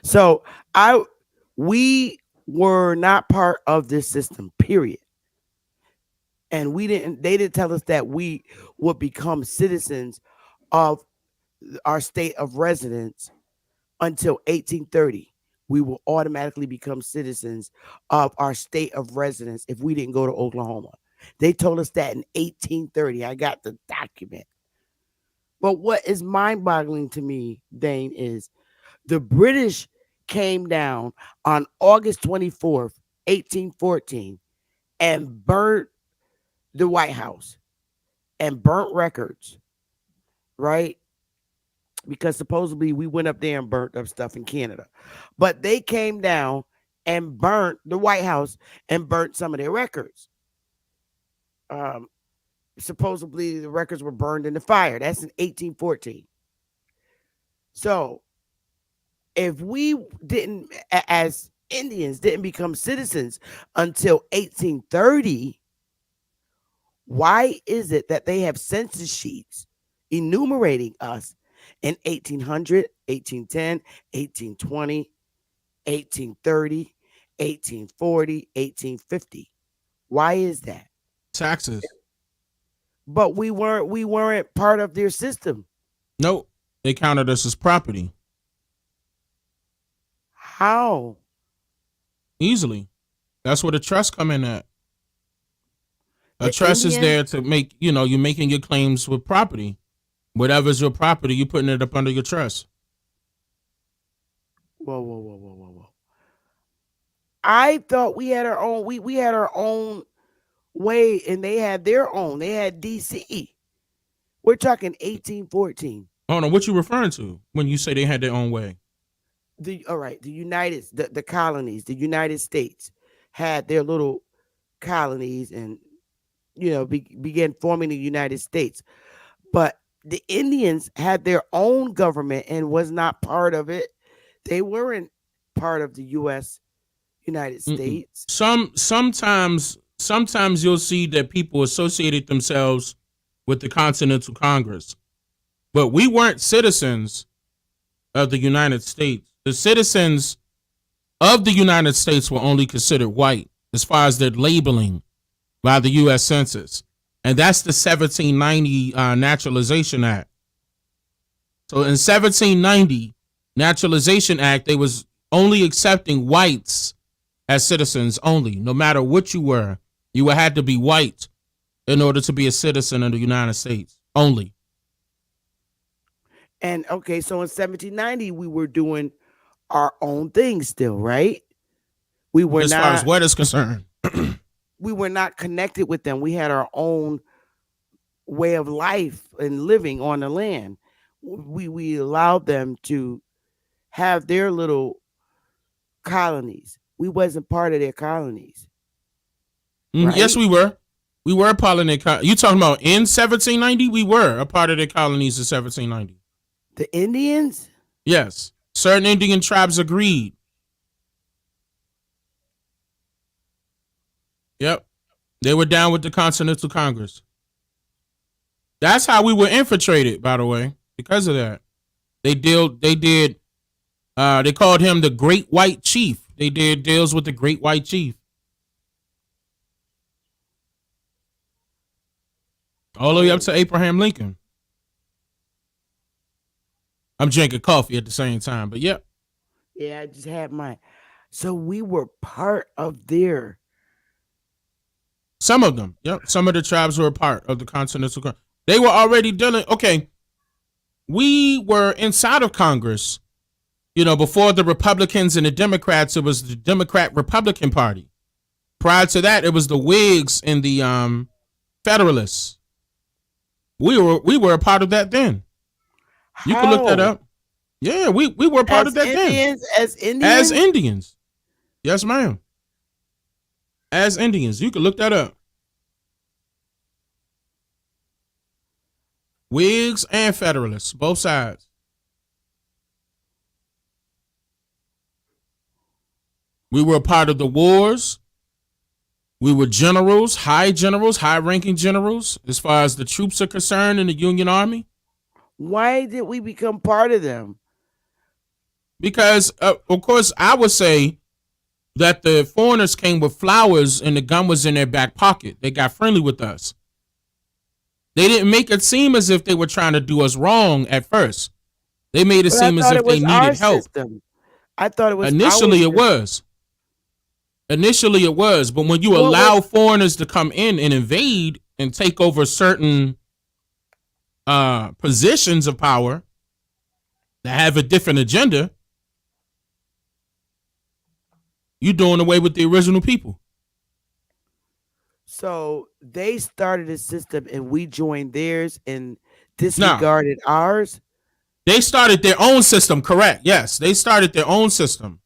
S1: So we were not part of this system, period. And they didn't tell us that we would become citizens of our state of residence until 1830. We will automatically become citizens of our state of residence if we didn't go to Oklahoma. They told us that in 1830. I got the document. But what is mind boggling to me, Dane, is the British came down on August 24th, 1814, and burnt the White House and burnt records, right? Because supposedly we went up there and burnt up stuff in Canada. But they came down and burnt the White House and burnt some of their records. Supposedly the records were burned in the fire. That's in 1814. So if we didn't, as Indians, didn't become citizens until 1830, why is it that they have census sheets enumerating us in 1800, 1810, 1820, 1830, 1840, 1850? Why is that?
S6: Taxes.
S1: But we weren't part of their system.
S6: Nope. They counted us as property.
S1: How?
S6: Easily. That's where the trust come in at. A
S1: The
S6: trust is
S1: Indian?
S6: there to make, you're making your claims with property. Whatever's your property, you're putting it up under your trust.
S1: Whoa. I thought we had our own, we had our own way, and they had their own. They had DC. We're talking 1814.
S6: Oh no, what you referring to when you say they had their own way?
S1: All right, the colonies, the United States had their little colonies, and began forming the United States. But the Indians had their own government and was not part of it. They weren't part of the United States.
S6: Sometimes you'll see that people associated themselves with the Continental Congress, but we weren't citizens of the United States. The citizens of the United States were only considered white as far as their labeling by the U.S. Census. And that's the 1790 Naturalization Act. So in 1790 Naturalization Act, they was only accepting whites as citizens only. No matter what you were, you had to be white in order to be a citizen of the United States only.
S1: And okay, so in 1790, we were doing our own thing still, right? We were
S6: As far as
S1: not
S6: what is concerned.
S1: we were not connected with them. We had our own way of life and living on the land. We allowed them to have their little colonies. We wasn't part of their colonies,
S6: Yes,
S1: right?
S6: we were. We were a part of their You talking about in 1790? We were a part of their colonies in 1790.
S1: The Indians?
S6: Yes. Certain Indian tribes agreed. Yep. They were down with the Continental Congress. That's how we were infiltrated, by the way, because of that. They called him the Great White Chief. They did deals with the Great White Chief. All the way up to Abraham Lincoln. I'm drinking coffee at the same time, but yep.
S1: Yeah, I just had mine. So we were part of their.
S6: Some of them, yep. Some of the tribes were a part of the Continental Congress. They were already dealing. Okay, we were inside of Congress. Before the Republicans and the Democrats, it was the Democrat-Republican Party. Prior to that, it was the Whigs and the Federalists. We were a part of that then. You can look that up. Yeah, we were a part of that then.
S1: As Indians?
S6: As Indians. Yes, ma'am. As Indians. You can look that up. Whigs and Federalists, both sides. We were a part of the wars. We were high-ranking generals, as far as the troops are concerned in the Union Army.
S1: Why did we become part of them?
S6: Because, of course, I would say that the foreigners came with flowers and the gun was in their back pocket. They got friendly with us. They didn't make it seem as if they were trying to do us wrong at first. They made it seem as if they needed help.
S1: I thought it was
S6: Initially it was, but when you allow foreigners to come in and invade and take over certain positions of power that have a different agenda, you're doing away with the original people.
S1: So they started a system and we joined theirs and disregarded ours?
S6: They started their own system, correct. Yes, they started their own system.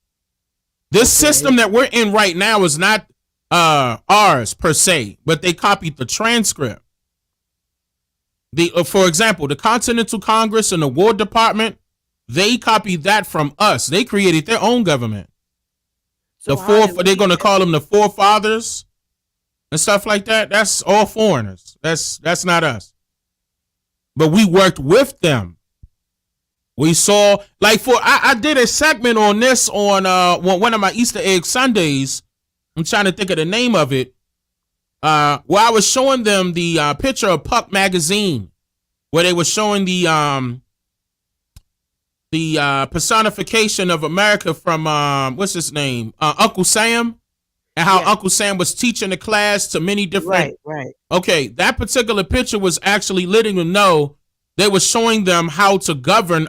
S6: This system that we're in right now is not ours per se, but they copied the transcript. For example, the Continental Congress and the War Department, they copied that from us. They created their own government. So they're going to call them the forefathers and stuff like that. That's all foreigners. That's not us. But we worked with them. We saw, I did a segment on this on one of my Easter egg Sundays. I'm trying to think of the name of it. Where I was showing them the picture of Puck magazine, where they were showing the personification of America from what's his name, Uncle Sam, and how Uncle Sam was teaching the class to many different.
S1: Right.
S6: Okay, that particular picture was actually letting them know they were showing them how to govern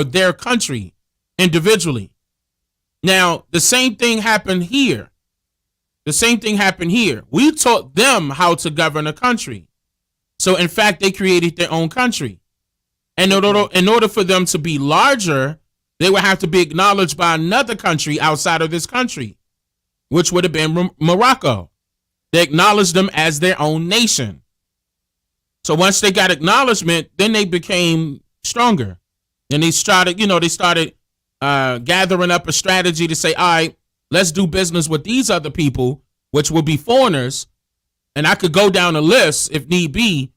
S6: their country individually. Now, the same thing happened here. We taught them how to govern a country. So, in fact, they created their own country. And in order for them to be larger, they would have to be acknowledged by another country outside of this country, which would have been Morocco. They acknowledged them as their own nation. So once they got acknowledgement, then they became stronger. And they started gathering up a strategy to say, all right, let's do business with these other people, which will be foreigners. And I could go down a list, if need be,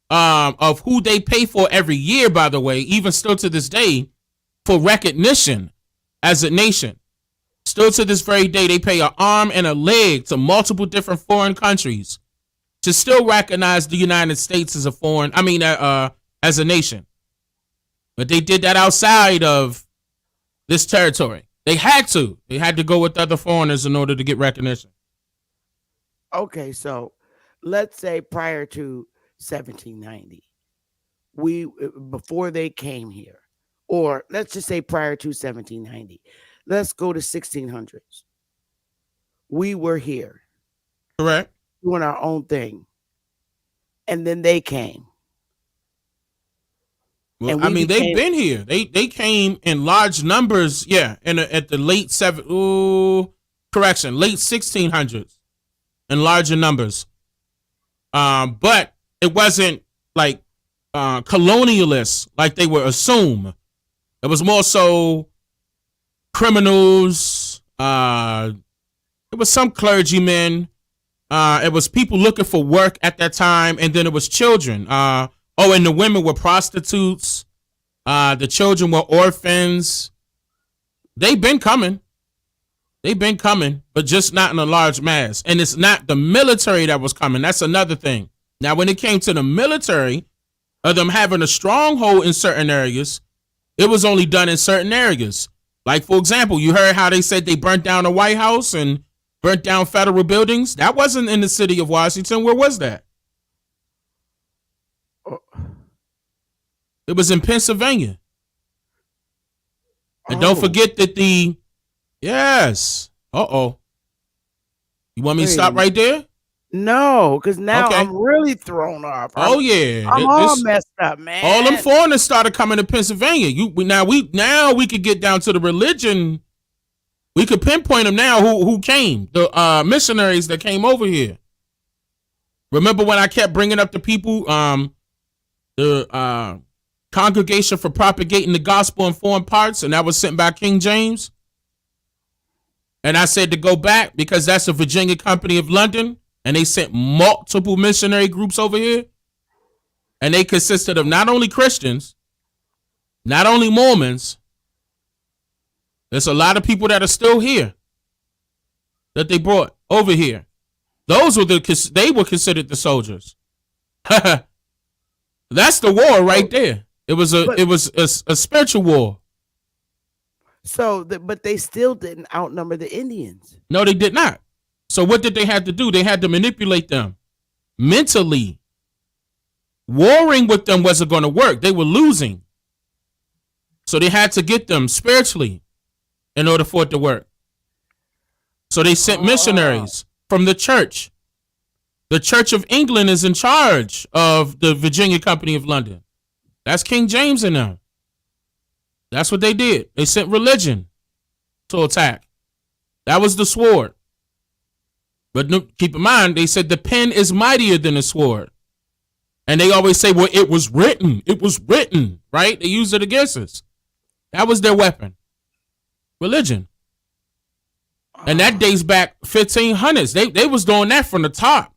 S6: of who they pay for every year, by the way, even still to this day, for recognition as a nation. Still to this very day, they pay an arm and a leg to multiple different foreign countries to still recognize the United States as as a nation. But they did that outside of this territory. They had to go with other foreigners in order to get recognition.
S1: Okay, so let's say prior to 1790, before they came here, or let's just say prior to 1790, let's go to 1600s. We were here
S6: Correct.
S1: doing our own thing. And then they came.
S6: Well,
S1: And
S6: I
S1: we
S6: mean, they've
S1: became-
S6: been here. They came in large numbers. Yeah, at the late late 1600s, in larger numbers. But it wasn't like colonialists like they would assume. It was more so criminals. It was some clergymen. It was people looking for work at that time, and then it was children. And the women were prostitutes. The children were orphans. They've been coming, but just not in a large mass. And it's not the military that was coming. That's another thing. Now, when it came to the military, of them having a stronghold in certain areas, it was only done in certain areas. Like, for example, you heard how they said they burnt down the White House and burnt down federal buildings? That wasn't in the city of Washington. Where was that? It was in Pennsylvania. And don't forget that yes. You want me to stop right there?
S1: No, because now
S6: Okay.
S1: I'm really thrown off.
S6: Oh yeah.
S1: I'm all messed up, man.
S6: All them foreigners started coming to Pennsylvania. Now we could get down to the religion. We could pinpoint them now who came. The missionaries that came over here. Remember when I kept bringing up the people, the Congregation for Propagating the Gospel in Foreign Parts, and that was sent by King James? And I said to go back because that's a Virginia Company of London, and they sent multiple missionary groups over here. And they consisted of not only Christians, not only Mormons. There's a lot of people that are still here that they brought over here. They were considered the soldiers. That's the war right there. It was a spiritual war.
S1: So, but they still didn't outnumber the Indians.
S6: No, they did not. So what did they have to do? They had to manipulate them mentally. Warring with them wasn't going to work. They were losing. So they had to get them spiritually in order for it to work. So they sent missionaries from the church. The Church of England is in charge of the Virginia Company of London. That's King James in them. That's what they did. They sent religion to attack. That was the sword. But keep in mind, they said the pen is mightier than the sword. And they always say, well, it was written. It was written, right? They used it against us. That was their weapon. Religion. And that dates back 1500s. They was doing that from the top.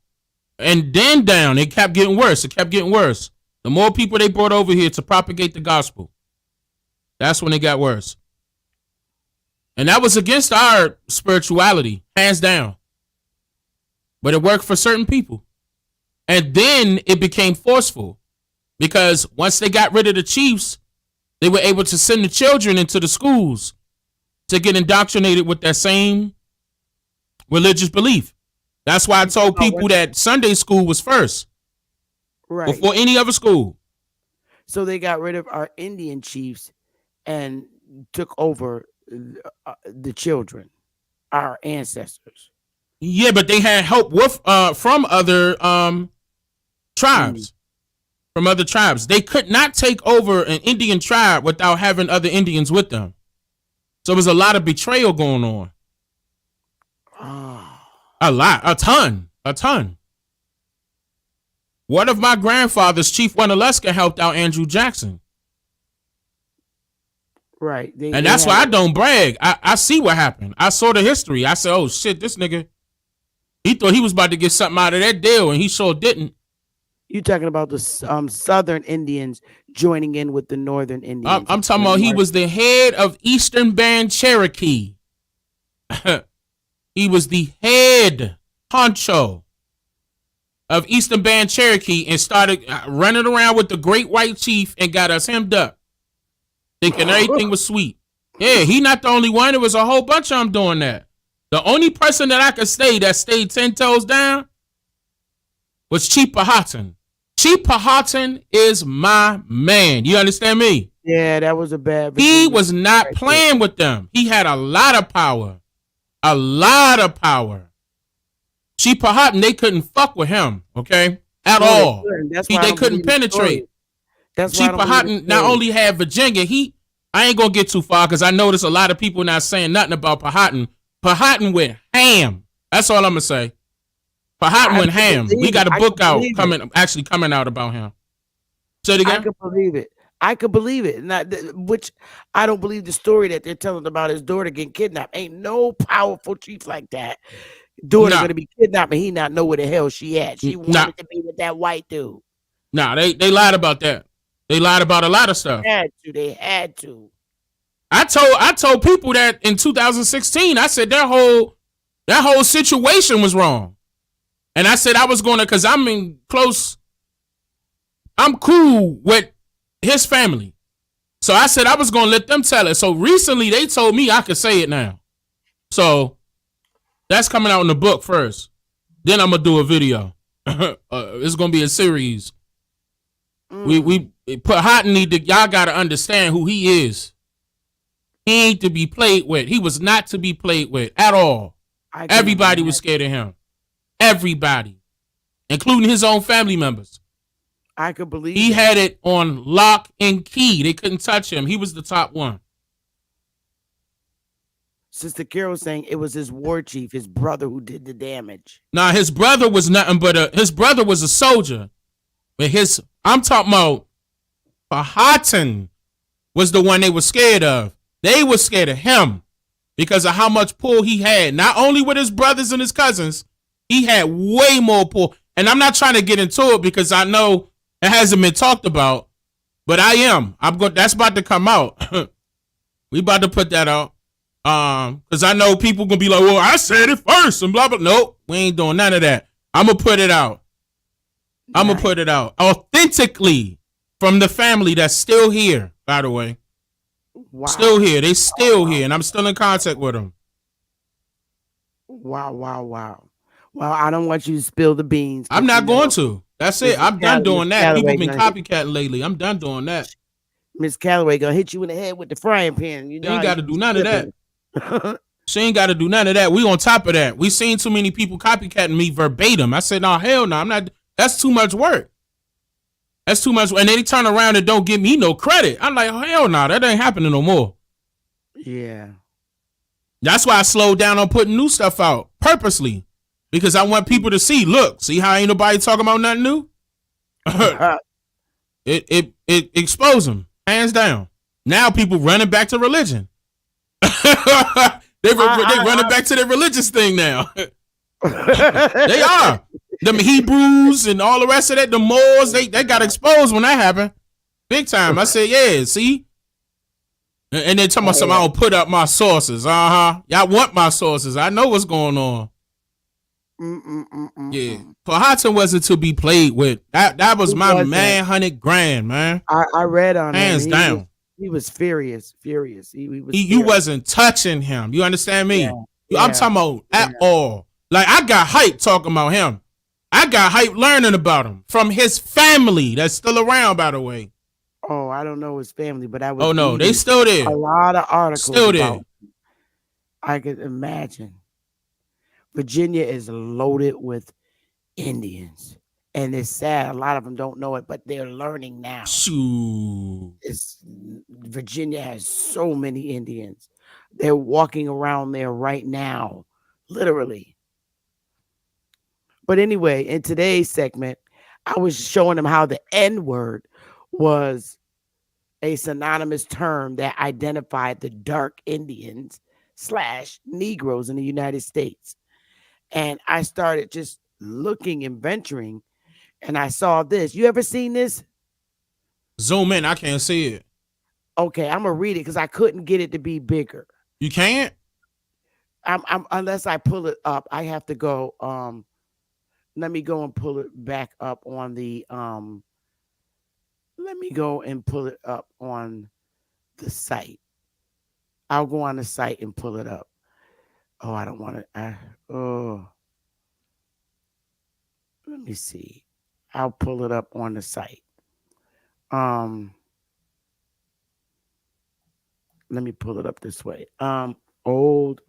S6: And then down, it kept getting worse. It kept getting worse. The more people they brought over here to propagate the gospel, that's when it got worse. And that was against our spirituality, hands down. But it worked for certain people. And then it became forceful because once they got rid of the chiefs, they were able to send the children into the schools to get indoctrinated with that same religious belief. That's why I told people that Sunday school was first.
S1: Right.
S6: Before any other school.
S1: So they got rid of our Indian chiefs and took over the children, our ancestors.
S6: Yeah, but they had help with from other tribes. From other tribes. They could not take over an Indian tribe without having other Indians with them. So there's a lot of betrayal going on. A ton. One of my grandfathers, Chief Wanaleska, helped out Andrew Jackson.
S1: Right.
S6: And that's why I don't brag. I see what happened. I saw the history. I said, oh shit, this nigga, he thought he was about to get something out of that deal, and he sure didn't.
S1: You talking about the Southern Indians joining in with the Northern Indians?
S6: I'm talking about he was the head of Eastern Band Cherokee. He was the head honcho of Eastern Band Cherokee and started running around with the Great White Chief and got us hemmed up, thinking everything was sweet. Yeah, he not the only one. There was a whole bunch of them doing that. The only person that I could say that stayed 10 toes down was Chief Powhatan. Chief Powhatan is my man. You understand me?
S1: Yeah, that was a bad
S6: He
S1: Virginia
S6: was not
S1: right there.
S6: playing with them. He had a lot of power. A lot of power. Chief Powhatan, they couldn't fuck with him, okay? At
S1: No, they
S6: all.
S1: couldn't. That's why I
S6: They
S1: don't
S6: couldn't
S1: believe the story.
S6: penetrate.
S1: That's why I
S6: Chief
S1: don't believe the
S6: Powhatan not
S1: story.
S6: only had Virginia, I ain't gonna get too far because I notice a lot of people not saying nothing about Powhatan. Powhatan went ham. That's all I'm gonna say. Powhatan went ham. We got a book out coming out about him. Say it
S1: I
S6: again.
S1: could believe it. I could believe it. Which I don't believe the story that they're telling about his daughter getting kidnapped. Ain't no powerful chief like that. Daughter
S6: Nah.
S1: gonna be kidnapped and he not know where the hell she at. She wanted to be with that white dude.
S6: Nah, they lied about that. They lied about a lot of stuff.
S1: They had to.
S6: I told people that in 2016. I said that whole situation was wrong. And I said I was gonna, cause I'm cool with his family. So I said I was gonna let them tell it. So recently they told me I could say it now. So that's coming out in the book first. Then I'm gonna do a video. It's gonna be a series. We Powhatan y'all gotta understand who he is. He ain't to be played with. He was not to be played with at all. Everybody was scared of him. Everybody, including his own family members.
S1: I could believe
S6: he had it on lock and key. They couldn't touch him. He was the top one.
S1: Sister Carol saying it was his war chief, his brother, who did the damage.
S6: Nah, his brother was nothing but his brother was a soldier. But I'm talking about Powhatan was the one they were scared of. They were scared of him because of how much pull he had. Not only with his brothers and his cousins, he had way more pull. And I'm not trying to get into it because I know it hasn't been talked about, but I am. That's about to come out. We about to put that out. Because I know people gonna be like, well, I said it first and blah blah. Nope, we ain't doing none of that. I'm gonna put it out. I'm gonna put it out authentically from the family that's still here. By the way, still here. They still here, and I'm still in contact with them.
S1: Wow. Well, I don't want you to spill the beans.
S6: I'm not going to. That's it. I'm done doing that. People been copycatting lately. I'm done doing that.
S1: Miss Calloway gonna hit you in the head with the frying pan. You
S6: ain't got to do none of that. She ain't got to do none of that. We on top of that. We seen too many people copycatting me verbatim. I said, no, hell no. I'm not. That's too much work. That's too much. And then they turn around and don't give me no credit. I'm like, hell no, that ain't happening no more.
S1: Yeah.
S6: That's why I slowed down on putting new stuff out purposely. Because I want people to see how ain't nobody talking about nothing new? It exposed them, hands down. Now people running back to religion. They running back to their religious thing now. They are. Them Hebrews and all the rest of that, the Moors, they got exposed when that happened. Big time. I said, yeah, see? And then talking about something, I don't put up my sources. Y'all want my sources. I know what's going on. Yeah, Powhatan wasn't to be played with. That was my man, $100,000, man.
S1: I read on
S6: hands down.
S1: He was furious. He was.
S6: You wasn't touching him. You understand me?
S1: Yeah.
S6: I'm talking about at all. Like I got hype talking about him. I got hype learning about him from his family that's still around, by the way.
S1: Oh, I don't know his family, but I was.
S6: Oh no, they still there.
S1: A lot of articles.
S6: Still there.
S1: I could imagine. Virginia is loaded with Indians, and it's sad. A lot of them don't know it, but they're learning now.
S6: Shoot.
S1: Virginia has so many Indians. They're walking around there right now, literally. But anyway, in today's segment, I was showing them how the N-word was a synonymous term that identified the dark Indians / Negroes in the United States. And I started just looking and venturing, and I saw this. You ever seen this?
S6: Zoom in. I can't see it.
S1: Okay, I'm gonna read it because I couldn't get it to be bigger.
S6: You can't?
S1: I'm unless I pull it up. I have to go. Let me go and pull it back up on the Let me go and pull it up on the site. I'll go on the site and pull it up. Oh, I don't want to. Let me see. I'll pull it up on the site. Let me pull it up this way. Old.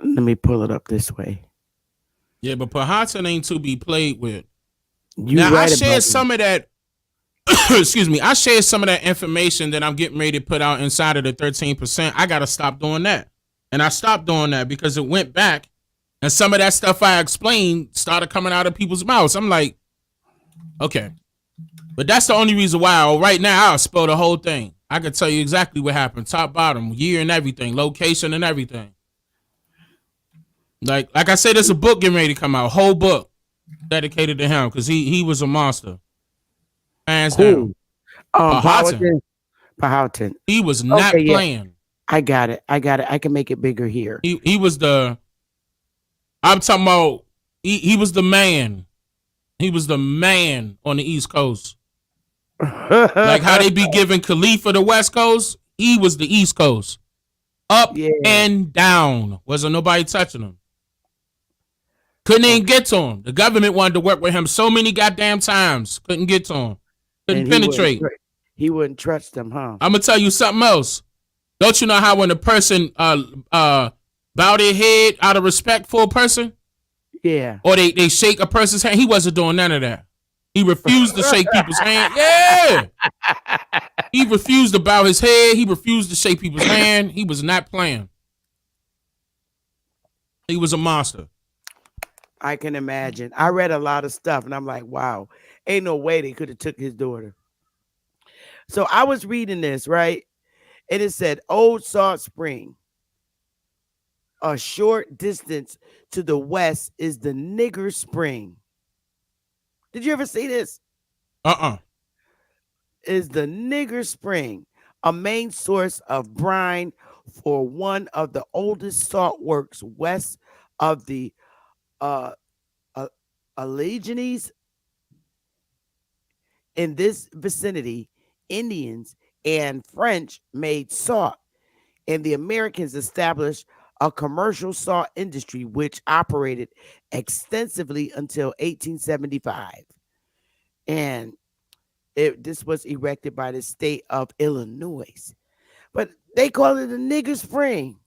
S1: Let me pull it up this way.
S6: Yeah, but Powhatan ain't to be played with.
S1: You
S6: Now, I
S1: right
S6: shared
S1: about
S6: some of that. Excuse me. I shared some of that information that I'm getting ready to put out inside of the 13%. I got to stop doing that. And I stopped doing that because it went back and some of that stuff I explained started coming out of people's mouths. I'm like, okay. But that's the only reason why. Right now, I'll spell the whole thing. I can tell you exactly what happened. Top, bottom, year and everything. Location and everything. Like I said, there's a book getting ready to come out. Whole book dedicated to him because he was a monster. Hands down. Powhatan.
S1: Powhatan.
S6: He was not playing.
S1: Yeah. I got it. I can make it bigger here.
S6: He was the. I'm talking about. He was the man. He was the man on the East Coast. Like how they be giving Khalifa the West Coast. He was the East Coast. Up and down. Wasn't nobody touching him. Couldn't even get to him. The government wanted to work with him so many goddamn times. Couldn't get to him. Couldn't penetrate.
S1: He wouldn't trust them, huh?
S6: I'm gonna tell you something else. Don't you know how when a person bow their head out of respect for a person?
S1: Yeah.
S6: Or they shake a person's hand? He wasn't doing none of that. He refused to shake people's hand. Yeah. He refused to bow his head. He refused to shake people's hand. He was not playing. He was a monster.
S1: I can imagine. I read a lot of stuff and I'm like, wow, ain't no way they could have took his daughter. So I was reading this, right? And it said Old Salt Spring. A short distance to the west is the Nigger Spring. Did you ever see this? Is the Nigger Spring, a main source of brine for one of the oldest salt works west of the Alleghenies. In this vicinity, Indians and French made salt, and the Americans established a commercial salt industry which operated extensively until 1875. And this was erected by the state of Illinois. But they call it a Nigger Spring.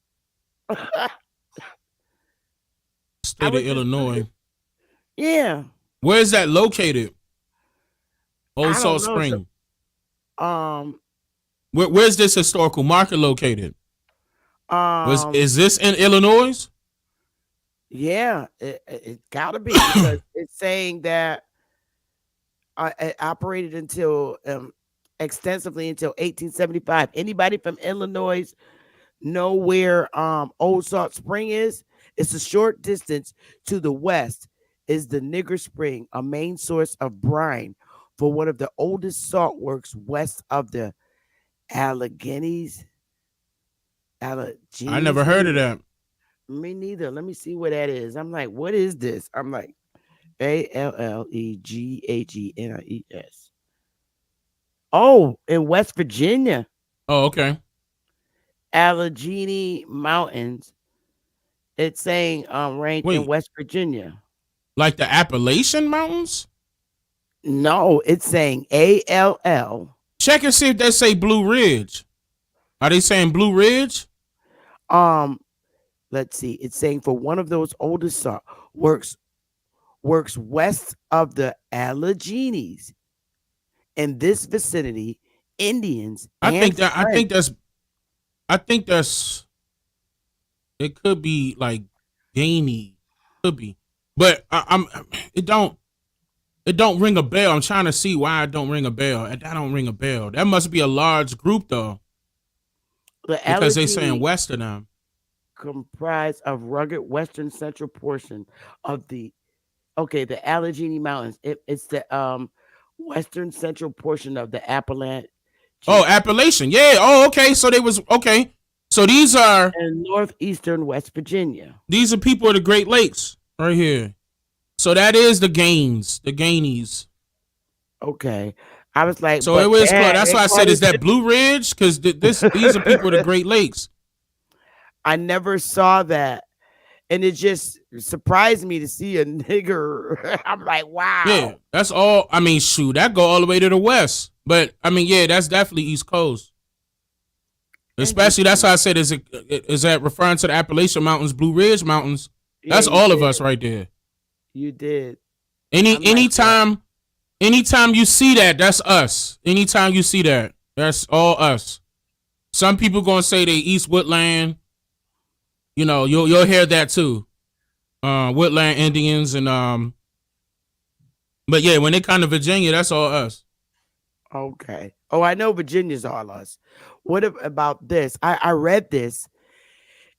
S6: State of Illinois.
S1: Yeah.
S6: Where is that located? Old Salt Spring. Where's this historical marker located? Is this in Illinois?
S1: Yeah, it gotta be because it's saying that it operated until extensively until 1875. Anybody from Illinois know where Old Salt Spring is? It's a short distance to the west is the Nigger Spring, a main source of brine for one of the oldest salt works west of the Alleghenies.
S6: I never heard of that.
S1: Me neither. Let me see what that is. I'm like, what is this? I'm like, Alleghenis. Oh, in West Virginia.
S6: Oh, okay.
S1: Allegheny Mountains. It's saying ranked in West Virginia.
S6: Like the Appalachian Mountains?
S1: No, it's saying ALL.
S6: Check and see if they say Blue Ridge. Are they saying Blue Ridge?
S1: Let's see. It's saying for one of those oldest salt works west of the Alleghenies. In this vicinity, Indians.
S6: I think that's. It could be like Gainey, could be, but It don't ring a bell. I'm trying to see why it don't ring a bell. That don't ring a bell. That must be a large group though, because they saying west of them.
S1: Comprised of rugged western central portion of the Allegheny Mountains. It's the western central portion of the Appalachian.
S6: Oh, Appalachian. Yeah. Oh, okay. So they was okay. So these are
S1: in northeastern West Virginia.
S6: These are people of the Great Lakes right here. So that is the Gainies.
S1: Okay. I was like,
S6: so it was close. That's why I said, is that Blue Ridge? Because these are people of the Great Lakes.
S1: I never saw that And it just surprised me to see a nigger. I'm like,
S6: Yeah,
S1: wow.
S6: that's all. I mean, shoot, that go all the way to the west. But I mean, yeah, that's definitely East Coast. Especially that's
S1: Interesting.
S6: how I said is that referring to the Appalachian Mountains, Blue Ridge Mountains.
S1: Yeah,
S6: That's
S1: you
S6: all of
S1: did.
S6: us right there.
S1: You did.
S6: Any
S1: I'm like, wow.
S6: anytime you see that, that's us. Anytime you see that, that's all us. Some people gonna say they East Woodland. You know, you'll hear that too. Woodland Indians and but yeah, when they come to Virginia, that's all us.
S1: Okay. Oh, I know Virginia's all us. What about this? I read this,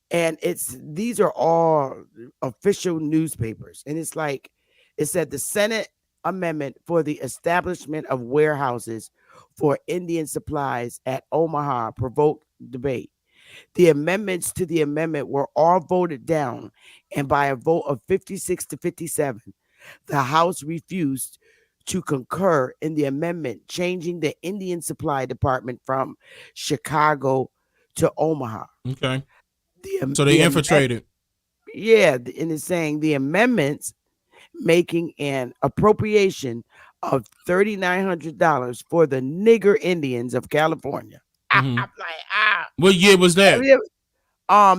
S1: and these are all official newspapers, and it's like it said the Senate amendment for the establishment of warehouses for Indian supplies at Omaha provoked debate. The amendments to the amendment were all voted down, and by a vote of 56 to 57, the House refused to concur in the amendment changing the Indian Supply Department from Chicago to Omaha.
S6: Okay.
S1: The,
S6: So they
S1: the
S6: infiltrated.
S1: yeah, and it's saying the amendments making an appropriation of $3,900 for the nigger Indians of California. I'm
S6: Mm-hmm.
S1: like, ah.
S6: What year was that?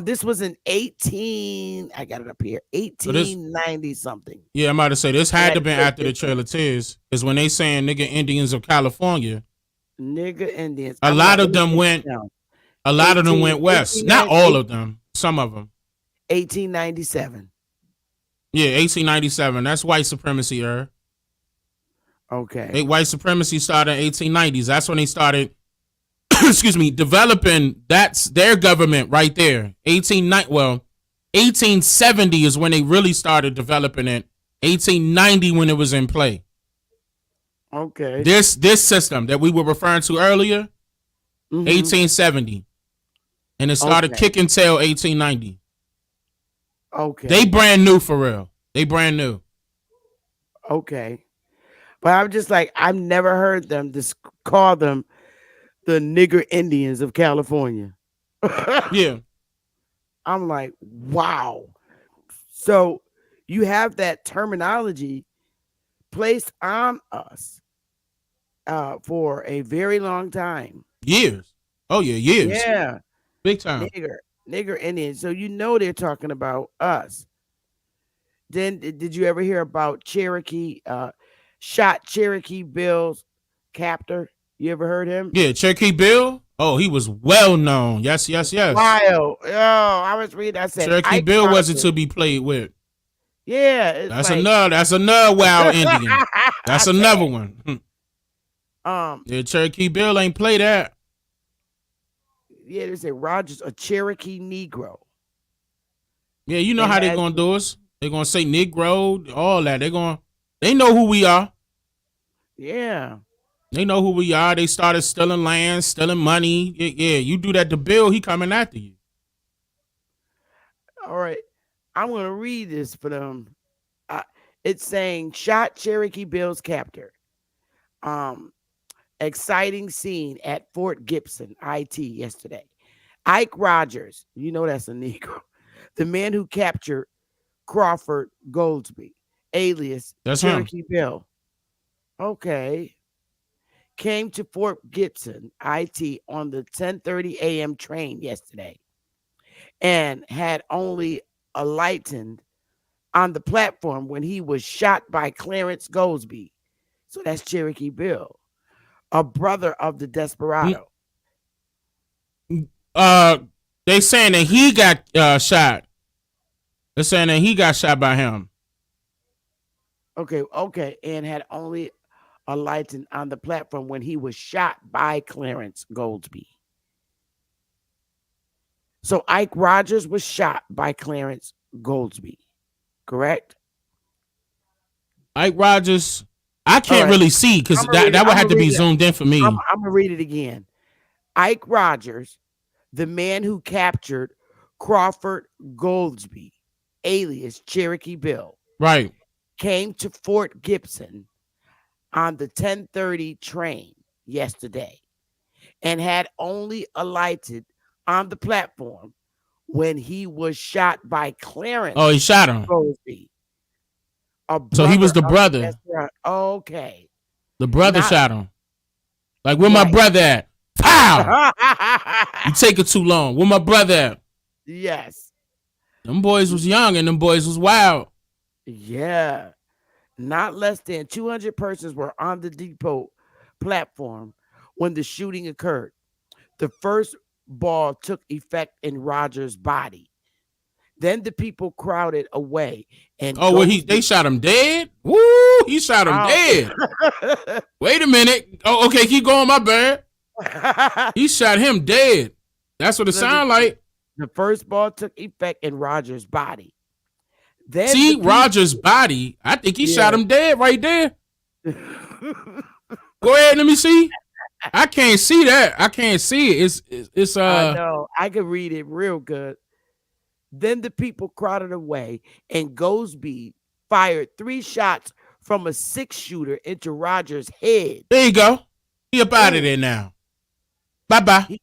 S1: This was in 18. I got it up here,
S6: So this,
S1: 1890 something.
S6: yeah, I'm about to say this
S1: I
S6: had
S1: got
S6: to
S1: to
S6: been
S1: take
S6: after the
S1: this
S6: Trail of Tears, is when they saying nigga Indians of California.
S1: nigger Indians.
S6: A
S1: I'm
S6: lot
S1: like,
S6: of
S1: let me
S6: them
S1: take
S6: went.
S1: this down.
S6: A lot of them went west. Not all of them. Some of them.
S1: 1897.
S6: Yeah, 1897. That's white supremacy era.
S1: Okay.
S6: White supremacy started in 1890s. That's when they started. excuse me, developing. That's their government right there. 1870 is when they really started developing it. 1890 when it was in play.
S1: Okay.
S6: This system that we were referring to earlier, 1870, and it started kicking tail 1890.
S1: Okay.
S6: They brand new for real. They brand new.
S1: Okay. But I'm just like, I've never heard them just call them the nigger Indians of California.
S6: Yeah.
S1: I'm like, wow. So you have that terminology placed on us for a very long time.
S6: Years. Oh yeah, years.
S1: Yeah.
S6: Big time.
S1: Nigger Indians. So you know they're talking about us. Then did you ever hear about Cherokee shot Cherokee Bill's captor? You ever heard him?
S6: Yeah, Cherokee Bill. Oh, he was well known. Yes.
S1: Wild. Oh, I was reading. I said
S6: Cherokee
S1: Ike
S6: Bill wasn't
S1: Rogers.
S6: to be played with.
S1: Yeah,
S6: That's another wild Indian. That's another one. Yeah, Cherokee Bill ain't play that.
S1: Yeah, they say Rogers, a Cherokee Negro.
S6: Yeah, you know how they gonna do us. They gonna say Negro, all that. They know who we are.
S1: Yeah.
S6: They know who we are. They started stealing land, stealing money. Yeah, you do that to Bill, he coming after you.
S1: All right. I'm going to read this for them. It's saying shot Cherokee Bill's captor. Exciting scene at Fort Gibson, IT yesterday. Ike Rogers, you know that's a Negro. The man who captured Crawford Goldsby, alias
S6: That's
S1: Cherokee
S6: him.
S1: Bill. Okay. Came to Fort Gibson, IT on the 10:30 a.m. train yesterday and had only alighted on the platform when he was shot by Clarence Goldsby. So that's Cherokee Bill, a brother of the desperado.
S6: They saying that he got shot. They're saying that he got shot by him.
S1: Okay, and had only alighted on the platform when he was shot by Clarence Goldsby. So Ike Rogers was shot by Clarence Goldsby, correct?
S6: Ike Rogers, I can't really see because that would have to be zoomed in for me.
S1: I'm going to read it again. Ike Rogers, the man who captured Crawford Goldsby, alias Cherokee Bill,
S6: right,
S1: came to Fort Gibson on the 10:30 train yesterday and had only alighted on the platform when he was shot by Clarence
S6: Oh, he shot him.
S1: Goldsby,
S6: So he was the brother.
S1: Okay.
S6: The brother
S1: Not-
S6: shot him. Like, where my
S1: Right.
S6: brother at? Pow! You taking too long. Where my brother at?
S1: Yes.
S6: Them boys was young and them boys was wild.
S1: Yeah. Not less than 200 persons were on the depot platform when the shooting occurred. The first ball took effect in Rogers' body. Then the people crowded away. And
S6: Oh, well, they shot him dead? Woo! He shot him dead. Wait a minute. Oh, okay, keep going, my bad. He shot him dead. That's what it sounded like.
S1: The first ball took effect in Rogers' body. Then
S6: See, Rogers' body, I think he shot him dead right there. Go ahead, let me see. I can't see that. I can't see it. It's
S1: I know. I could read it real good. Then the people crowded away, and Goldsby fired 3 shots from a 6-shooter into Rogers' head.
S6: There you go. He up out of there now. Bye-bye.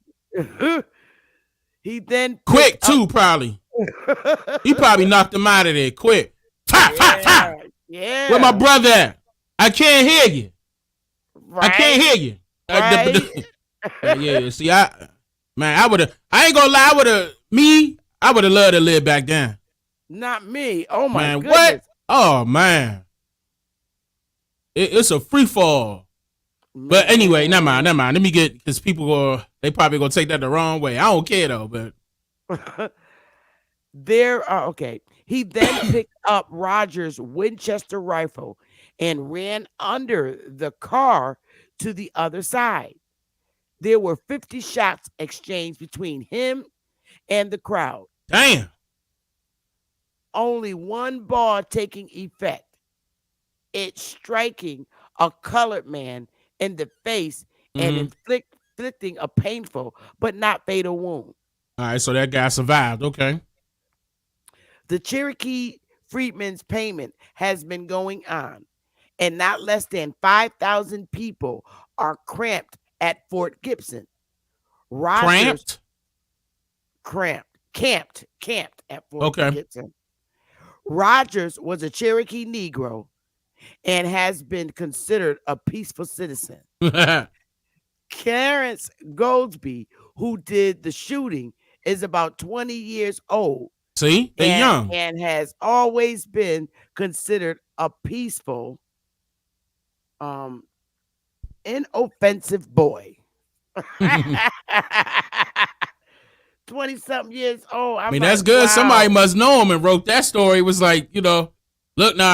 S1: He then
S6: Quick, too, probably. He probably knocked him out of there quick. Fire, fire, fire.
S1: Yeah.
S6: Where my brother at? I can't hear you.
S1: Right?
S6: I can't hear you.
S1: Right?
S6: Yeah, see, I ain't gonna lie, I would have loved to live back then.
S1: Not me. Oh my
S6: Man,
S1: goodness.
S6: what? Oh man. It's a free fall. But anyway, never mind. Let me get, because they probably gonna take that the wrong way. I don't care though, but
S1: okay. He then picked up Rogers' Winchester rifle and ran under the car to the other side. There were 50 shots exchanged between him and the crowd.
S6: damn.
S1: Only one ball taking effect. It striking a colored man in the face and inflicting a painful but not fatal wound.
S6: All right, so that guy survived. Okay.
S1: The Cherokee Freedmen's Payment has been going on, and not less than 5,000 people are camped at Fort Gibson. Rogers, camped at Fort Gibson. Rogers was a Cherokee Negro and has been considered a peaceful citizen. Clarence Goldsby, who did the shooting, is about 20 years old.
S6: See, they're young.
S1: And has always been considered a peaceful, inoffensive boy. 20-something years old.
S6: I mean, that's good. Wow. Somebody must know him and wrote that story. It was like, look,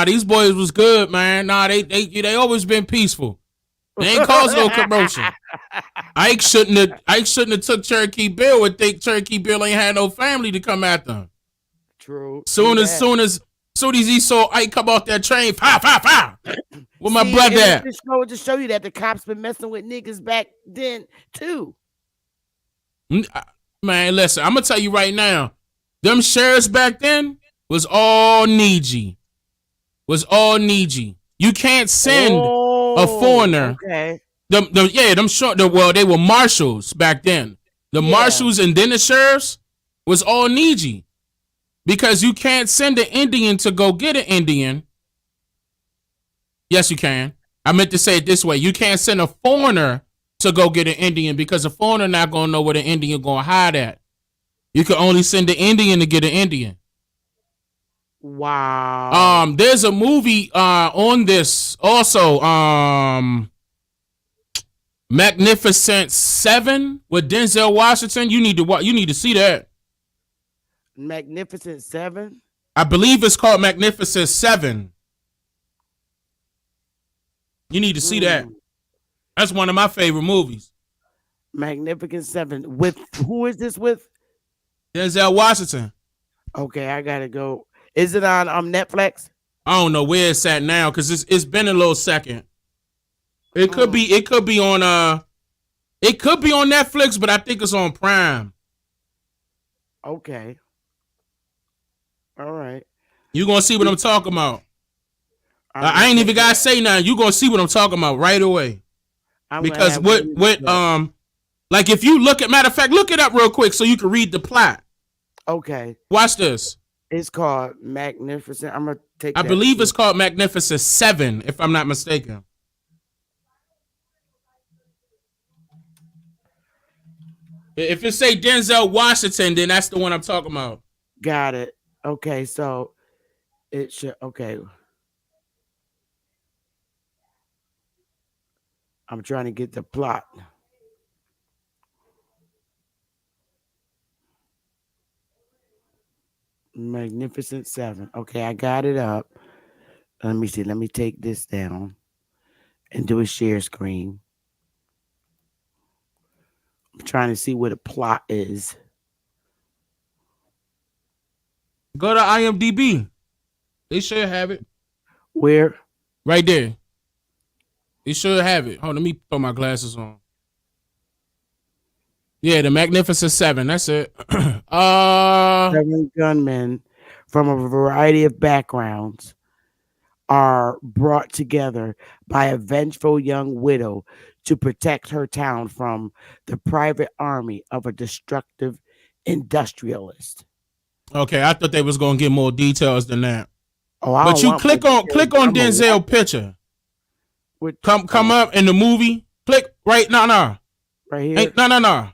S6: these boys was good, man. They always been peaceful. They ain't caused no commotion. Ike shouldn't have took Cherokee Bill and think Cherokee Bill ain't had no family to come after him.
S1: True.
S6: Soon as he saw Ike come off that train, fire. Where my brother at?
S1: To show you that the cops been messing with niggas back then too.
S6: Man, listen, I'm gonna tell you right now, them sheriffs back then was all needy. You can't send a foreigner.
S1: Okay.
S6: They were marshals back then. The marshals and then the sheriffs was all needy. Because you can't send an Indian to go get an Indian. Yes, you can. I meant to say it this way. You can't send a foreigner to go get an Indian because a foreigner not going to know where the Indian going to hide at. You can only send the Indian to get an Indian.
S1: Wow.
S6: There's a movie on this also. Magnificent Seven with Denzel Washington. You need to see that.
S1: Magnificent Seven?
S6: I believe it's called Magnificent Seven. You need to see that. That's one of my favorite movies.
S1: Magnificent Seven. With who is this with?
S6: Denzel Washington.
S1: Okay, I gotta go. Is it on Netflix?
S6: I don't know where it's at now because it's been a little second. It could be on Netflix, but I think it's on Prime.
S1: Okay. All right.
S6: You gonna see what I'm talking about. I ain't even gotta say nothing. You gonna see what I'm talking about right away. Because like if you look at, matter of fact, look it up real quick so you can read the plot.
S1: Okay.
S6: Watch this.
S1: It's called Magnificent. I'm gonna take.
S6: I believe it's called Magnificent 7, if I'm not mistaken. If it say Denzel Washington, then that's the one I'm talking about.
S1: Got it. Okay, so it should. Okay. I'm trying to get the plot. Magnificent 7. Okay, I got it up. Let me see. Let me take this down and do a share screen. I'm trying to see what the plot is.
S6: Go to IMDb. They should have it.
S1: Where?
S6: Right there. They should have it. Hold on, let me put my glasses on. Yeah, the Magnificent 7. That's it.
S1: 7 gunmen from a variety of backgrounds are brought together by a vengeful young widow to protect her town from the private army of a destructive industrialist.
S6: Okay, I thought they was gonna get more details than that.
S1: Oh, I
S6: But
S1: don't
S6: you
S1: want
S6: click
S1: more
S6: on
S1: details.
S6: Denzel picture.
S1: With,
S6: Come up in the movie. Click right. No.
S1: right here.
S6: Hey, no.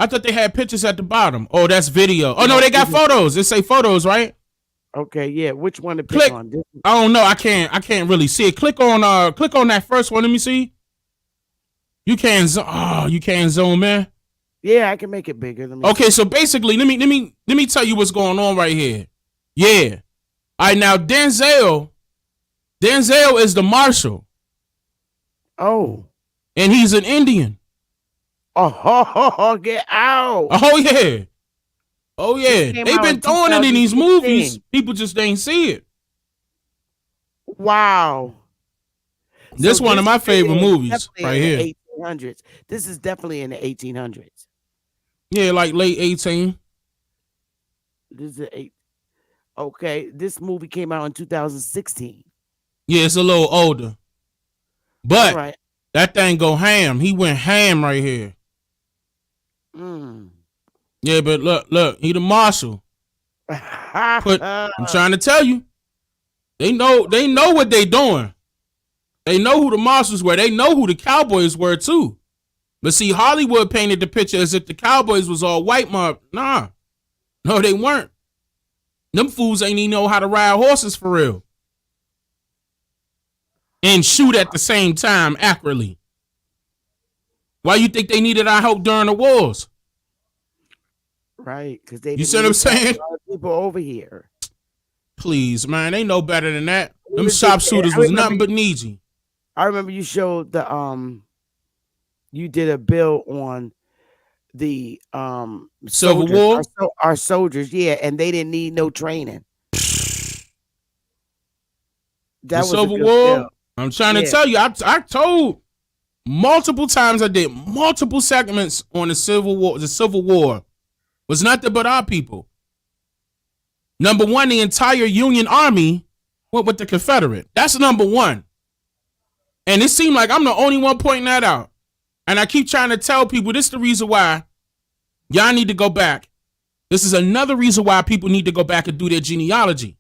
S6: I thought they had pictures at the bottom. Oh, that's video. Oh no, they got photos. It say photos, right?
S1: Okay, yeah. Which one to pick
S6: Click.
S1: on? This,
S6: I don't know. I can't really see it. Click on that first one. Let me see. You can't zoom in.
S1: yeah, I can make it bigger. Let me
S6: Okay, so basically, let me tell you what's going on right here. Yeah. All right, now Denzel is the marshal.
S1: Oh.
S6: And he's an Indian.
S1: Oh, get out.
S6: Oh yeah. Oh yeah.
S1: Came
S6: They've
S1: out
S6: been
S1: in
S6: throwing it in these
S1: 2016.
S6: movies. People just ain't see it.
S1: Wow.
S6: This
S1: So
S6: one of my favorite
S1: is
S6: movies
S1: definitely
S6: right
S1: in
S6: here.
S1: the 1800s. This is definitely in the 1800s.
S6: Yeah, like late 18.
S1: This is okay. This movie came out in 2016.
S6: Yeah, it's a little older. But
S1: All right.
S6: that thing go ham. He went ham right here.
S1: Mm.
S6: Yeah, but look, he the marshal. I'm trying to tell you. They know what they doing. They know who the marshals were. They know who the cowboys were too. But see, Hollywood painted the picture as if the cowboys was all white mob. Nah. No, they weren't. Them fools ain't even know how to ride horses for real. And shoot at the same time accurately. Why you think they needed our help during the wars?
S1: Right, because they
S6: You see what I'm saying?
S1: a lot of people over here.
S6: Please, man, they know better than that. Them
S1: was
S6: sharpshooters
S1: I
S6: was
S1: remember
S6: nothing but needy.
S1: I remember you showed the you did a bill on the
S6: Civil
S1: soldiers,
S6: War?
S1: our soldiers, yeah, and they didn't need no training. That
S6: The
S1: was a
S6: Civil
S1: good
S6: War.
S1: bill.
S6: I'm trying to
S1: Yeah.
S6: tell you, I told multiple times, I did multiple segments on the Civil War. The Civil War was nothing but our people. Number one, the entire Union Army went with the Confederate. That's number one. And it seemed like I'm the only one pointing that out. And I keep trying to tell people this is the reason why y'all need to go back. This is another reason why people need to go back and do their genealogy.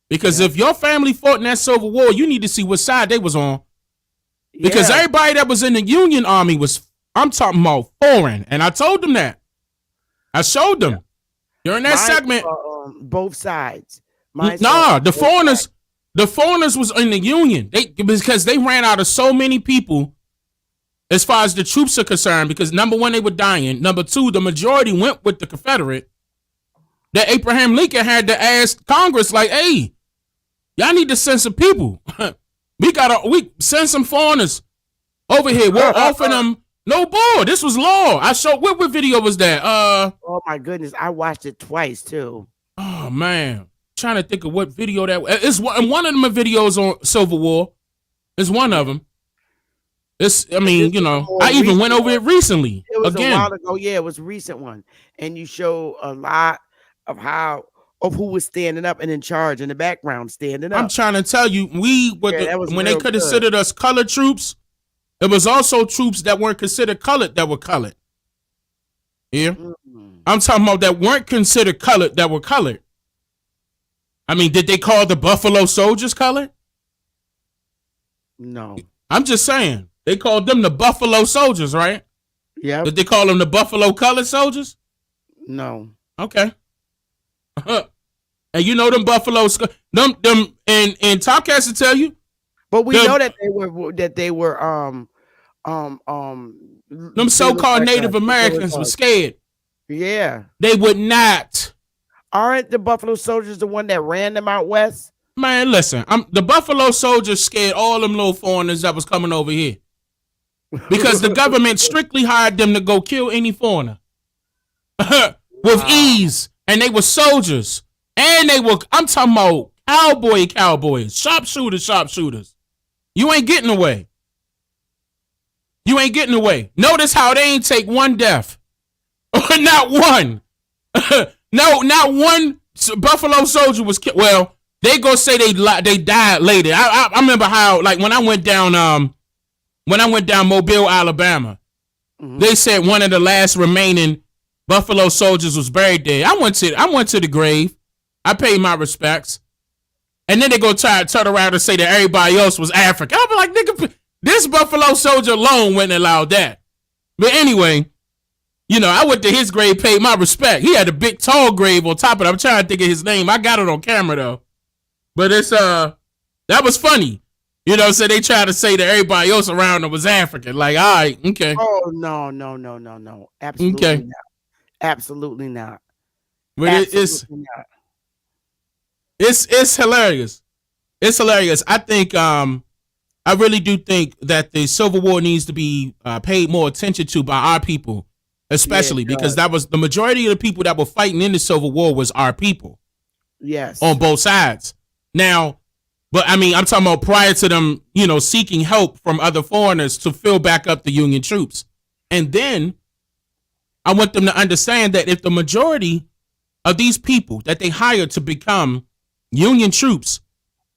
S6: Because if your family fought in that Civil War, you need to see what side they was on. Because
S1: Yeah.
S6: everybody that was in the Union Army was, I'm talking about foreign. And I told them that. I showed them. During that
S1: Mine
S6: segment.
S1: saw, both sides. Mine
S6: Nah,
S1: saw
S6: the
S1: both sides.
S6: foreigners was in the Union. Because they ran out of so many people as far as the troops are concerned. Because number one, they were dying. Number two, the majority went with the Confederate. That Abraham Lincoln had to ask Congress, like, hey, y'all need to send some people. we send some foreigners over here. We'll offer them no bull. This was law. I showed what video was that?
S1: Oh my goodness, I watched it twice too.
S6: Oh man, trying to think of what video that was. It's one of them videos on Civil War. It's one of them. I even went over it recently.
S1: It was
S6: again.
S1: a while ago. Yeah, it was a recent one, and you show a lot of who was standing up and in charge in the background standing up.
S6: I'm trying to tell you, when they could have considered us colored troops, there was also troops that weren't considered colored that were colored. Yeah. I'm talking about that weren't considered colored, that were colored. I mean, did they call the Buffalo Soldiers colored?
S1: No.
S6: I'm just saying. They called them the Buffalo Soldiers, right?
S1: Yeah.
S6: Did they call them the Buffalo Colored Soldiers?
S1: No.
S6: Okay. And you know them Buffalo, them, and Top Cats will tell you.
S1: But we know that they were
S6: them so-called Native Americans were scared.
S1: Yeah.
S6: They would not.
S1: Aren't the Buffalo Soldiers the one that ran them out west?
S6: Man, listen, the Buffalo Soldiers scared all them little foreigners that was coming over here. Because the government strictly hired them to go kill any foreigner. With ease. And they were soldiers. And they were, I'm talking about cowboys, sharpshooters. You ain't getting away. Notice how they ain't take one death. Not one. No, not one Buffalo Soldier was killed. Well, they go say they died later. I remember how, like, when I went down Mobile, Alabama, they said one of the last remaining Buffalo Soldiers was buried there. I went to the grave. I paid my respects. And then they go turn around and say that everybody else was African. I'm like, nigga, this Buffalo Soldier alone wouldn't allow that. But anyway, you know, I went to his grave, paid my respect. He had a big, tall grave on top of it. I'm trying to think of his name. I got it on camera, though. But it's, that was funny. You know, so they try to say that everybody else around them was African. Like, all right, okay.
S1: Oh, no. Absolutely
S6: okay.
S1: not. Absolutely not.
S6: But it's hilarious. It's hilarious. I think, I really do think that the Civil War needs to be paid more attention to by our people, especially because that was the majority of the people that were fighting in the Civil War was our people.
S1: Yes.
S6: On both sides. Now, but I mean, I'm talking about prior to them, you know, seeking help from other foreigners to fill back up the Union troops. And then I want them to understand that if the majority of these people that they hired to become Union troops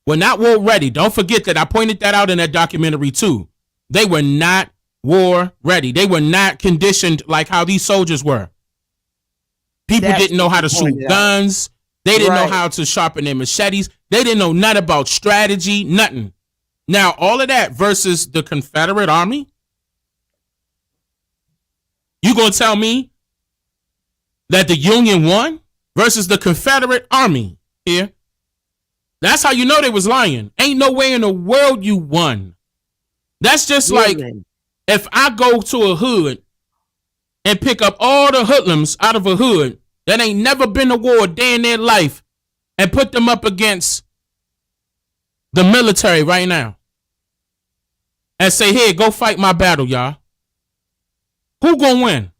S6: were not war ready, don't forget that I pointed that out in that documentary too. They were not war ready. They were not conditioned like how these soldiers were. People didn't know how to shoot guns. They didn't know how to sharpen their machetes. They didn't know nothing about strategy, nothing. Now, all of that versus the Confederate Army. You gonna tell me that the Union won versus the Confederate Army here? That's how you know they was lying. Ain't no way in the world you won. That's just like if I go to a hood and pick up all the hoodlums out of a hood that ain't never been to war a day in their life and put them up against the military right now and say, hey, go fight my battle, y'all. Who gonna win?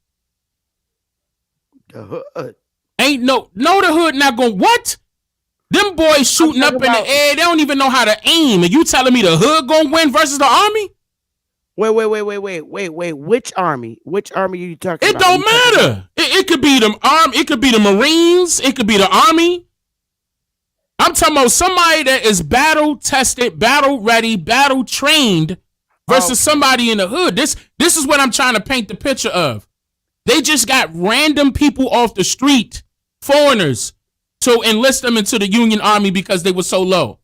S1: The hood.
S6: Ain't the hood not gonna, what? Them boys shooting up in the air, they don't even know how to aim. And you telling me the hood gonna win versus the army?
S1: Wait. Which army? Which army are you talking about?
S6: It don't matter. It could be the it could be the Marines. It could be the Army. I'm talking about somebody that is battle tested, battle ready, battle trained versus somebody in the hood. This is what I'm trying to paint the picture of. They just got random people off the street, foreigners, to enlist them into the Union Army because they were so low.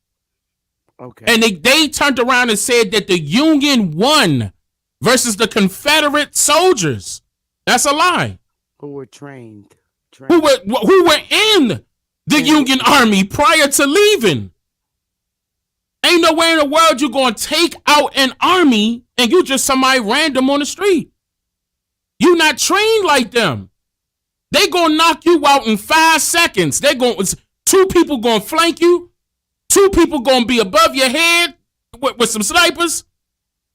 S6: Okay. And they turned around and said that the Union won versus the Confederate soldiers. That's a lie.
S1: Who were trained.
S6: Who were in the Union Army prior to leaving. Ain't no way in the world you're going to take out an army and you just somebody random on the street. You not trained like them. They going to knock you out in 5 seconds. Two people going to flank you. 2 people going to be above your head with some snipers.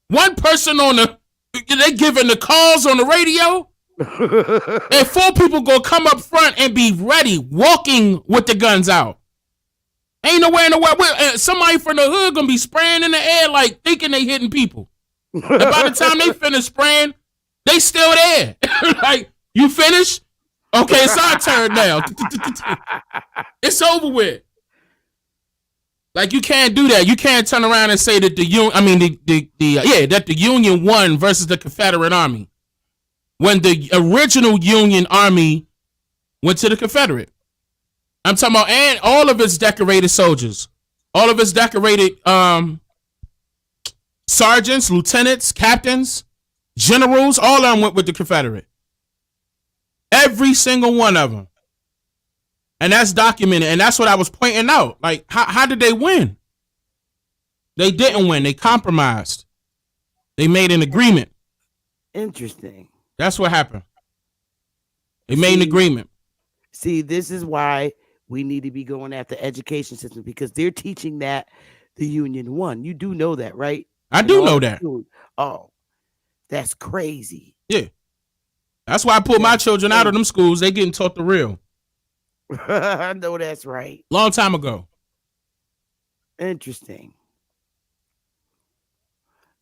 S6: 1 person they giving the calls on the radio. And 4 people going to come up front and be ready, walking with the guns out. Ain't no way in the world. Somebody from the hood going to be spraying in the air like thinking they hitting people. And by the time they finish spraying, they still there. Like, you finished? Okay, it's our turn now. It's over with. Like, you can't do that. You can't turn around and say that the Union won versus the Confederate Army. When the original Union Army went to the Confederate. I'm talking about, and all of its decorated soldiers, all of its decorated sergeants, lieutenants, captains, generals, all of them went with the Confederate. Every single one of them. And that's documented. And that's what I was pointing out. Like, how did they win? They didn't win. They compromised. They made an agreement.
S1: Interesting.
S6: That's what happened. They made an agreement.
S1: See, this is why we need to be going after education systems, because they're teaching that the Union won. You do know that, right?
S6: I do know that.
S1: Oh, that's crazy.
S6: Yeah. That's why I pulled my children out of them schools. They getting taught the real.
S1: I know that's right.
S6: Long time ago.
S1: Interesting.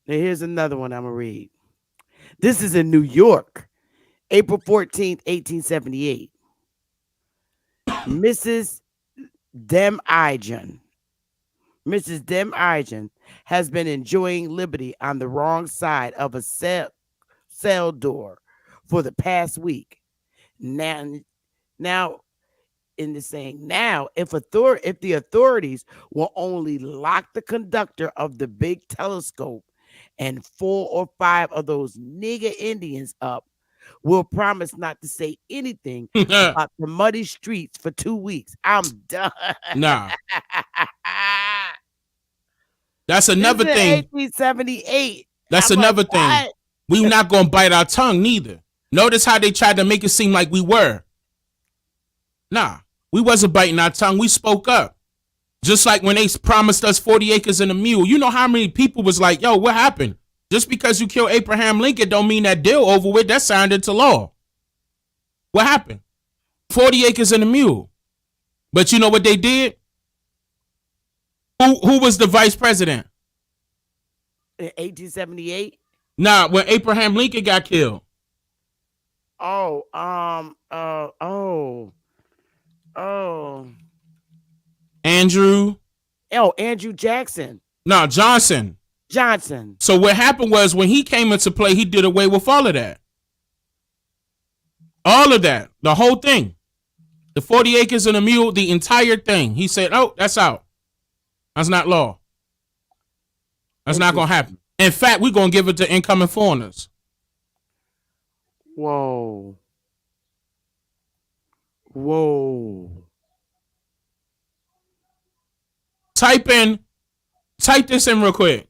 S1: Now here's another one I'm going to read. This is in New York, April 14th, 1878. Mrs. Dem-Ijan has been enjoying liberty on the wrong side of a cell door for the past week. Now, in the saying, now, if the authorities will only lock the conductor of the big telescope and 4 or 5 of those nigger Indians up, we'll promise not to say anything about the muddy streets for 2 weeks. I'm done.
S6: Nah. That's another thing.
S1: 1878.
S6: That's another thing. We're not going to bite our tongue neither. Notice how they tried to make it seem like we were. Nah, we wasn't biting our tongue. We spoke up. Just like when they promised us 40 acres and a mule. You know how many people was like, yo, what happened? Just because you killed Abraham Lincoln don't mean that deal over with. That signed into law. What happened? 40 acres and a mule. But you know what they did? Who was the vice president?
S1: In 1878?
S6: Nah, when Abraham Lincoln got killed. Andrew
S1: Jackson.
S6: No, Johnson. So what happened was when he came into play, he did away with all of that. All of that. The whole thing. The 40 acres and a mule, the entire thing. He said, oh, that's out. That's not law. That's not going to happen. In fact, we're going to give it to incoming foreigners.
S1: Whoa.
S6: Type this in real quick.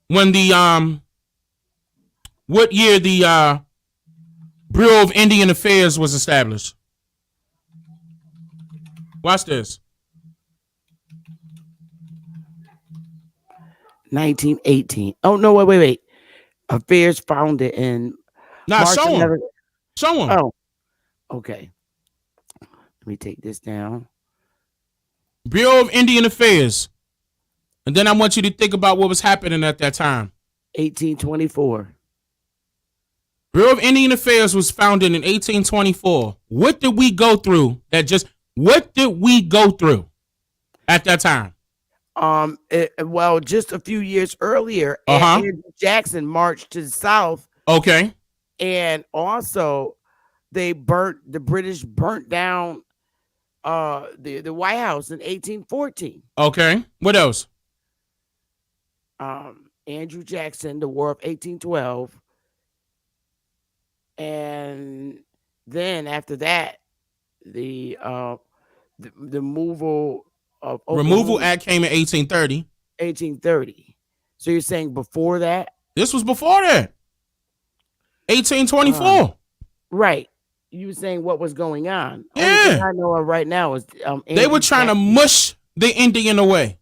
S6: When the what year the Bureau of Indian Affairs was established? Watch this.
S1: 1918. Oh no, wait. Affairs founded in March.
S6: Show him.
S1: Oh, okay. Let me take this down.
S6: Bureau of Indian Affairs. And then I want you to think about what was happening at that time.
S1: 1824.
S6: Bureau of Indian Affairs was founded in 1824. What did we go through at that time?
S1: Just a few years earlier, Andrew Jackson marched to the South.
S6: Okay.
S1: And also the British burnt down the White House in 1814.
S6: Okay. What else?
S1: Andrew Jackson, the War of 1812. And then after that, the removal of
S6: Removal Act came in 1830.
S1: 1830. So you're saying before that?
S6: This was before that. 1824.
S1: Right. You were saying what was going on.
S6: Yeah.
S1: Only thing I know of right now is
S6: they were trying to mush the Indian away.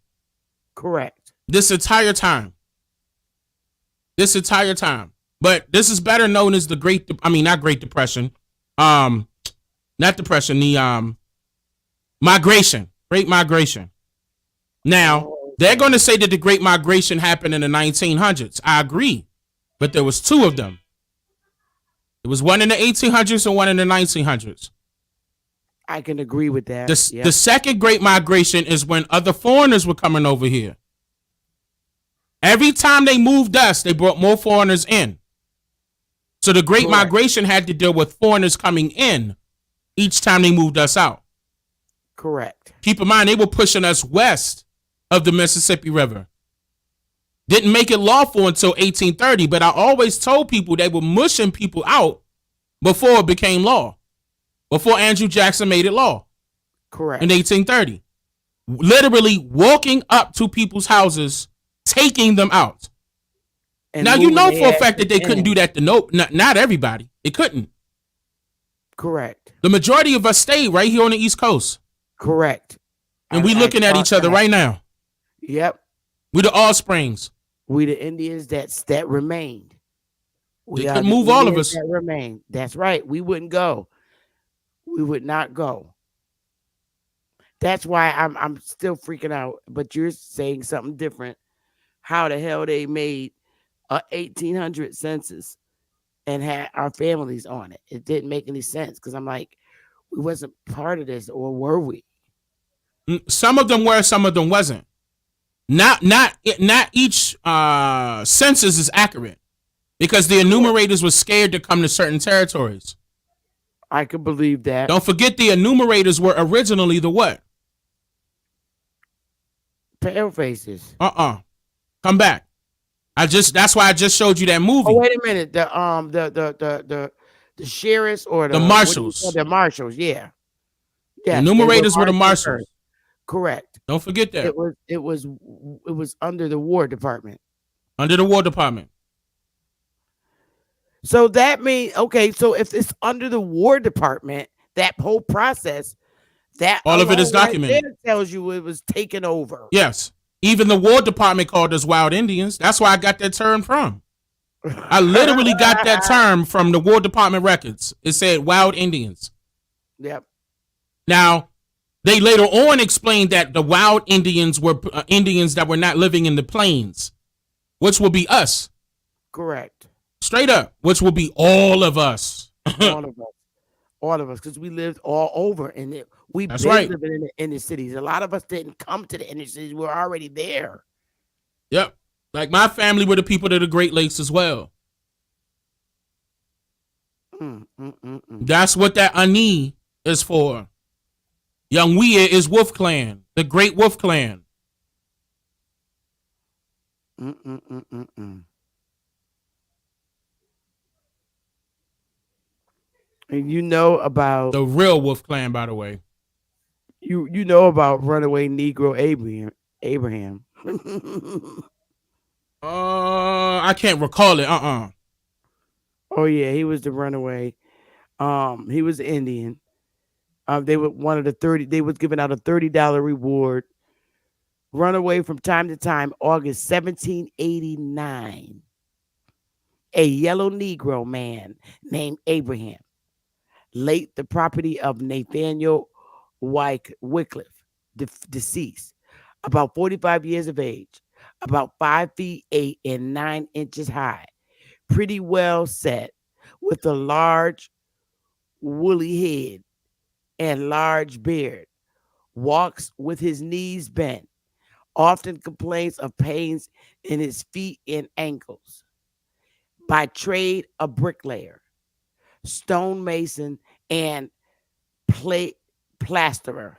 S1: Correct.
S6: This entire time. But this is better known as the not Great Depression. Not depression, the migration. Great Migration. Now, they're going to say that the Great Migration happened in the 1900s. I agree. But there was 2 of them. There was one in the 1800s and one in the 1900s.
S1: I can agree with that.
S6: The second Great Migration is when other foreigners were coming over here. Every time they moved us, they brought more foreigners in. So the Great Migration had to deal with foreigners coming in. each time they moved us out.
S1: Correct.
S6: Keep in mind, they were pushing us west of the Mississippi River. Didn't make it lawful until 1830, but I always told people they were mushing people out before it became law, before Andrew Jackson made it law.
S1: Correct.
S6: In 1830. Literally walking up to people's houses, taking them out.
S1: And
S6: now, you know
S1: moving
S6: for a
S1: their
S6: fact that they
S1: asses
S6: couldn't
S1: in.
S6: do that to not everybody. They couldn't.
S1: Correct.
S6: The majority of us stayed right here on the East Coast.
S1: Correct.
S6: And we looking at each other right now.
S1: Yep.
S6: We the offsprings.
S1: We the Indians that remained. We
S6: They
S1: are
S6: couldn't
S1: the
S6: move all of
S1: Indians
S6: us.
S1: that remained. That's right. We wouldn't go. We would not go. That's why I'm still freaking out. But you're saying something different. How the hell they made a 1800 census and had our families on it? It didn't make any sense because I'm like, we wasn't part of this, or were we?
S6: Some of them were, some of them wasn't. Not each census is accurate because the enumerators were scared to come to certain territories.
S1: I could believe that.
S6: Don't forget the enumerators were originally the what?
S1: Pale faces.
S6: Come back. That's why I just showed you that movie.
S1: Oh, wait a minute. The sheriffs or
S6: the marshals.
S1: The marshals, yeah.
S6: The enumerators were the marshals.
S1: Correct.
S6: Don't forget that.
S1: It was under the War Department.
S6: Under the War Department.
S1: So that means, okay, so if it's under the War Department, that whole process, that
S6: all of it is
S1: right
S6: documented.
S1: there tells you it was taken over.
S6: Yes. Even the War Department called us wild Indians. That's where I got that term from. I literally got that term from the War Department records. It said wild Indians.
S1: Yep.
S6: Now, they later on explained that the wild Indians were Indians that were not living in the plains, which will be us.
S1: Correct.
S6: Straight up, which will be all of us.
S1: All of us, because we lived all over, and we been
S6: right.
S1: living in the inner cities. A lot of us didn't come to the inner cities; we were already there.
S6: Yep, like my family were the people of the Great Lakes as well. That's what that Ani is for. Young Wea is Wolf Clan, the Great Wolf Clan.
S1: And you know about
S6: the real Wolf Clan, by the way.
S1: You know about runaway Negro Abraham.
S6: I can't recall it.
S1: Oh yeah, he was the runaway. He was Indian. They were one of the 30. They was giving out a $30 reward. Runaway from time to time. August 1789. A yellow Negro man named Abraham, late the property of Nathaniel Wycliffe, deceased, about 45 years of age, about 5 feet 8 and 9 inches high, pretty well set, with a large woolly head and large beard, walks with his knees bent, often complains of pains in his feet and ankles. By trade, a bricklayer, stonemason, and plasterer.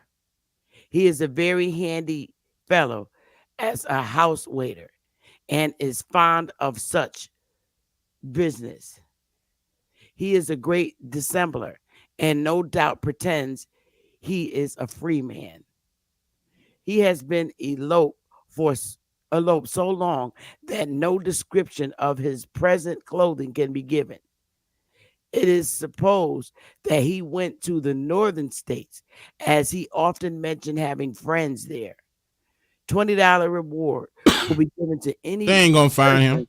S1: He is a very handy fellow as a house waiter and is fond of such business. He is a great dissembler and no doubt pretends he is a free man. He has been eloped so long that no description of his present clothing can be given. It is supposed that he went to the northern states, as he often mentioned having friends there. $20 reward will be given to any.
S6: They ain't gonna find him.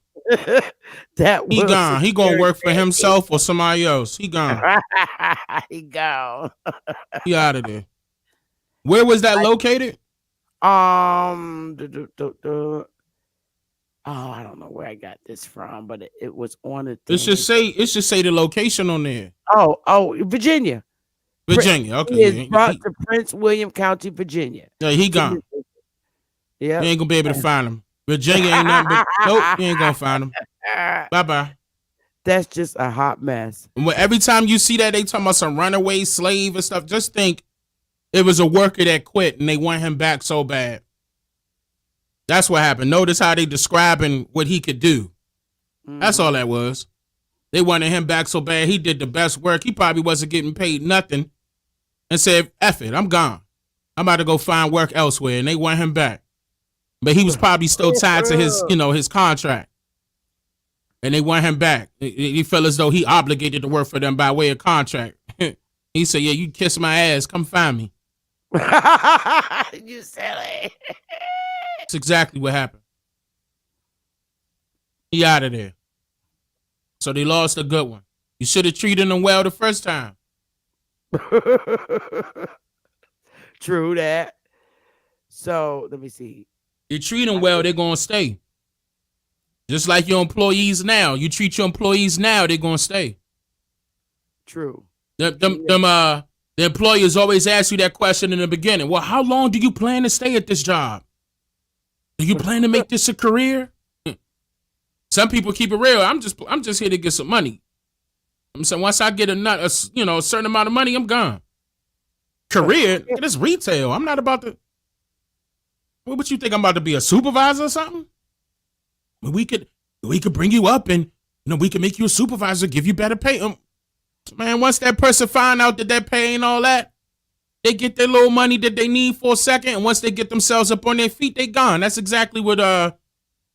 S1: That
S6: he gone. He gonna work for himself or somebody else. He gone.
S1: He gone.
S6: He out of there. Where was that located?
S1: I don't know where I got this from, but it was on a.
S6: It should say the location on there.
S1: Oh, Virginia.
S6: Virginia.
S1: He
S6: Okay.
S1: is brought to Prince William County, Virginia.
S6: Yeah, he gone.
S1: Yeah,
S6: you ain't gonna be able to find him. Virginia ain't nothing but nope. You ain't gonna find him. Bye bye.
S1: That's just a hot mess.
S6: And every time you see that, they talking about some runaway slave and stuff. Just think it was a worker that quit and they want him back so bad. That's what happened. Notice how they describing what he could do. That's all that was. They wanted him back so bad. He did the best work. He probably wasn't getting paid nothing and said, F it, I'm gone. I'm about to go find work elsewhere. And they want him back. But he was probably still tied to his, his contract. And they want him back. He felt as though he obligated to work for them by way of contract. He said, yeah, you kiss my ass. Come find me.
S1: You silly.
S6: That's exactly what happened. He out of there. So they lost a good one. You should have treated them well the first time.
S1: True that. So let me see.
S6: You treat them well, they're going to stay. Just like your employees now. You treat your employees now, they're going to stay.
S1: True.
S6: The employers always ask you that question in the beginning. Well, how long do you plan to stay at this job? Do you plan to make this a career? Some people keep it real. I'm just here to get some money. I'm saying once I get a certain amount of money, I'm gone. Career, this retail. I'm not about to. What you think? I'm about to be a supervisor or something? We could bring you up and we can make you a supervisor, give you better pay. Man, once that person find out that pay ain't all that, they get their little money that they need for a second, and once they get themselves up on their feet, they gone. That's exactly what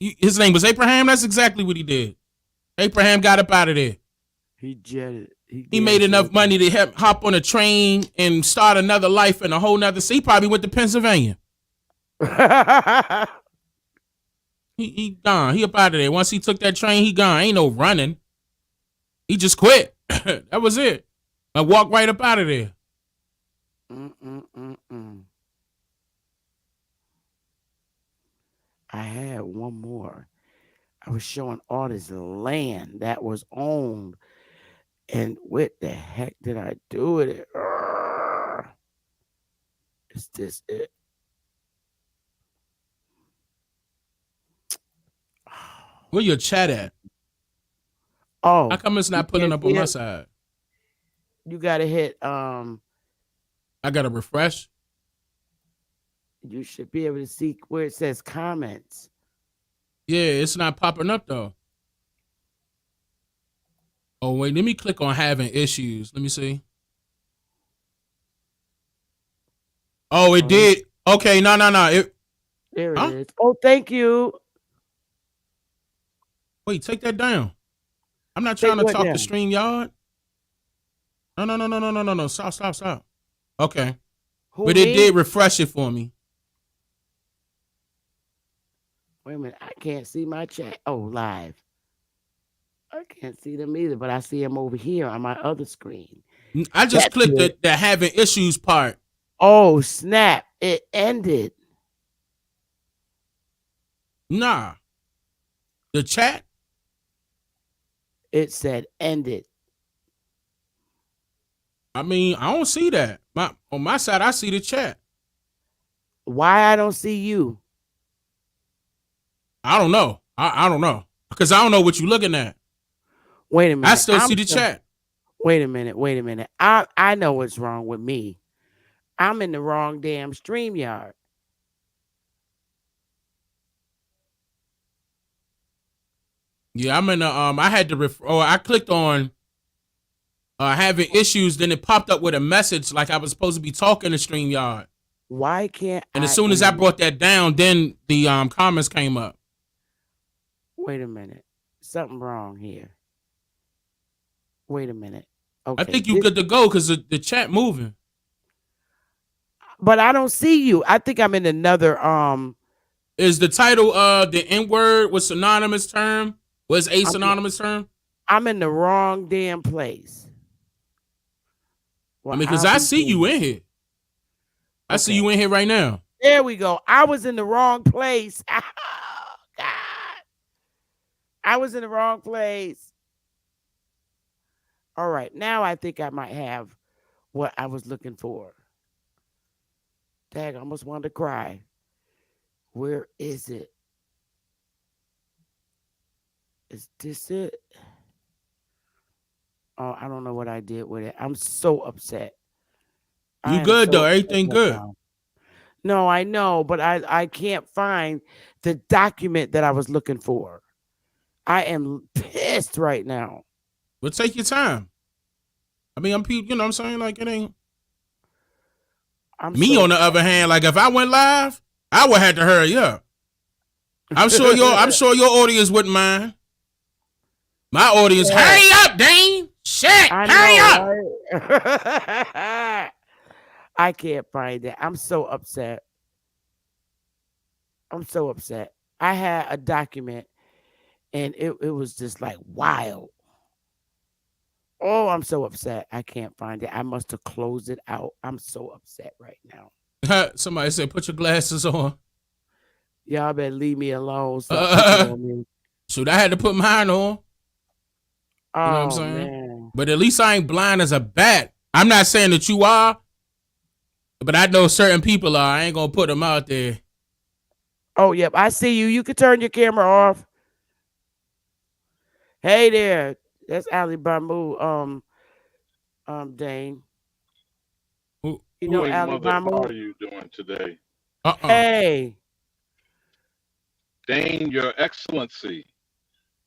S6: his name was Abraham. That's exactly what he did. Abraham got up out of there.
S1: He jetted.
S6: He made enough money to hop on a train and start another life in a whole nother city. He probably went to Pennsylvania. He gone. He up out of there. Once he took that train, he gone. Ain't no running. He just quit. That was it. I walked right up out of there.
S1: I had one more. I was showing all this land that was owned. And what the heck did I do with it? Is this it?
S6: Where your chat at?
S1: Oh.
S6: How come it's not pulling up on my side?
S1: You gotta hit
S6: I gotta refresh.
S1: You should be able to see where it says comments.
S6: Yeah, it's not popping up though. Oh wait, let me click on having issues. Let me see. Oh, it did. Okay, no.
S1: There it is. Oh, thank you.
S6: Wait, take that down. I'm not trying to talk to StreamYard. No. Stop. Okay. But it did refresh it for me.
S1: Wait a minute. I can't see my chat. Oh, live. I can't see them either, but I see them over here on my other screen.
S6: I just clicked the having issues part.
S1: Oh, snap. It ended.
S6: Nah. The chat?
S1: It said ended.
S6: I mean, I don't see that. On my side, I see the chat.
S1: Why I don't see you?
S6: I don't know. I don't know. Because I don't know what you're looking at.
S1: Wait a minute.
S6: I still see the chat.
S1: Wait a minute. I know what's wrong with me. I'm in the wrong damn StreamYard.
S6: Yeah, I'm in the I had to I clicked on having issues, then it popped up with a message like I was supposed to be talking to StreamYard.
S1: Why can't
S6: And as soon as I brought that down, then the comments came up.
S1: Wait a minute. Something wrong here. Wait a minute. Okay.
S6: I think you good to go because the chat moving.
S1: But I don't see you. I think I'm in another
S6: Is the title the N-word was synonymous term? Was a synonymous term?
S1: I'm in the wrong damn place.
S6: Well, I mean, because I see you in here. I see you in here right now.
S1: There we go. I was in the wrong place. Oh, God. I was in the wrong place. All right. Now I think I might have what I was looking for. Dang, I almost wanted to cry. Where is it? Is this it? Oh, I don't know what I did with it. I'm so upset. I
S6: You
S1: am
S6: good though?
S1: so upset
S6: Everything
S1: right
S6: good?
S1: now. No, I know, but I can't find the document that I was looking for. I am pissed right now.
S6: But take your time. I mean, you know what I'm saying? Like, it ain't.
S1: I'm
S6: Me,
S1: so
S6: on the
S1: upset.
S6: other hand, like, if I went live, I would have to hurry up. I'm sure your audience wouldn't mind. My audience,
S1: Yeah,
S6: hurry up, Dane. Shit,
S1: I
S6: hurry
S1: know,
S6: up.
S1: right? I can't find it. I'm so upset. I'm so upset. I had a document and it was just like wild. Oh, I'm so upset. I can't find it. I must have closed it out. I'm so upset right now.
S6: Somebody said, put your glasses on.
S1: Y'all better leave me alone. Stop picking
S6: Uh,
S1: on me.
S6: shoot, I had to put mine on. You know what I'm
S1: Oh
S6: saying?
S1: man.
S6: But at least I ain't blind as a bat. I'm not saying that you are, but I know certain people are. I ain't gonna put them out there.
S1: Oh yep. I see you. You can turn your camera off. Hey there. That's Ali Bamu. Dane. You know
S7: Doing,
S1: Ali
S7: mother, how
S1: Bamu?
S7: are you doing today?
S6: Uh-uh.
S1: Hey.
S7: Dane, Your Excellency.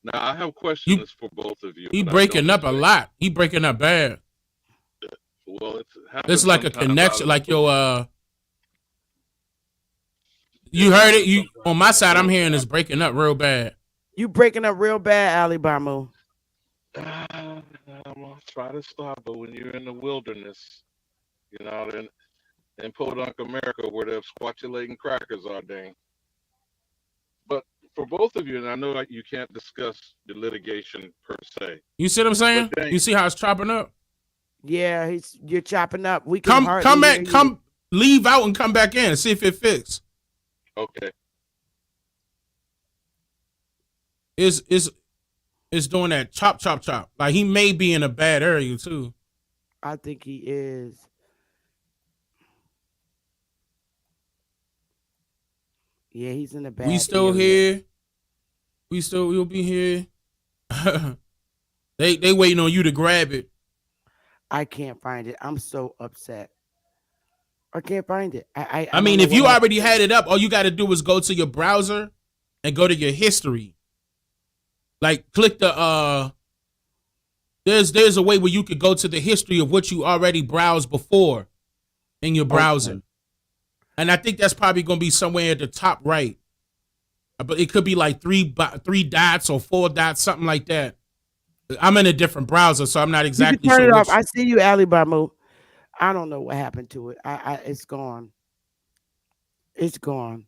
S7: Now, I have
S6: You
S7: questions for both of you,
S6: he
S7: but I don't
S6: breaking up a
S7: expect,
S6: lot. He breaking up bad.
S7: well, it
S6: It's
S7: happens
S6: like a
S7: sometimes out
S6: connection,
S7: in the
S6: like your
S7: bush. It
S6: you heard it?
S7: happens
S6: You on
S7: sometimes
S6: my
S7: in the
S6: side, I'm
S7: bush.
S6: hearing it's breaking up real bad.
S1: You breaking up real bad, Ali Bamu.
S7: I'm going to try to stop, but when you're in the wilderness, you know, in Podunk, America, where the squatulating crackers are, Dane. But for both of you, and I know that you can't discuss the litigation per se,
S6: You see what I'm
S7: but
S6: saying?
S7: Dane,
S6: You see how it's chopping up?
S1: Yeah, you're chopping up. We can
S6: Come
S1: hardly hear you.
S6: come leave out and come back in. See if it fixed.
S7: okay.
S6: Is doing that chop chop chop. Like he may be in a bad area too.
S1: I think he is. Yeah, he's in a
S6: We
S1: bad
S6: still
S1: area.
S6: here. We'll be here. they waiting on you to grab it.
S1: I can't find it. I'm so upset. I can't find it. I
S6: I
S1: don't
S6: mean,
S1: know
S6: if
S1: what
S6: you
S1: happened
S6: already
S1: to it.
S6: had it up, all you got to do is go to your browser and go to your history. Like click the there's a way where you could go to the history of what you already browsed before in your
S1: Okay.
S6: browser. And I think that's probably going to be somewhere at the top right. But it could be like three dots or four dots, something like that. I'm in a different browser, so I'm not
S1: You can
S6: exactly
S1: turn
S6: sure
S1: it off.
S6: which.
S1: I see you, Ali Bamu. I don't know what happened to it. It's gone. It's gone.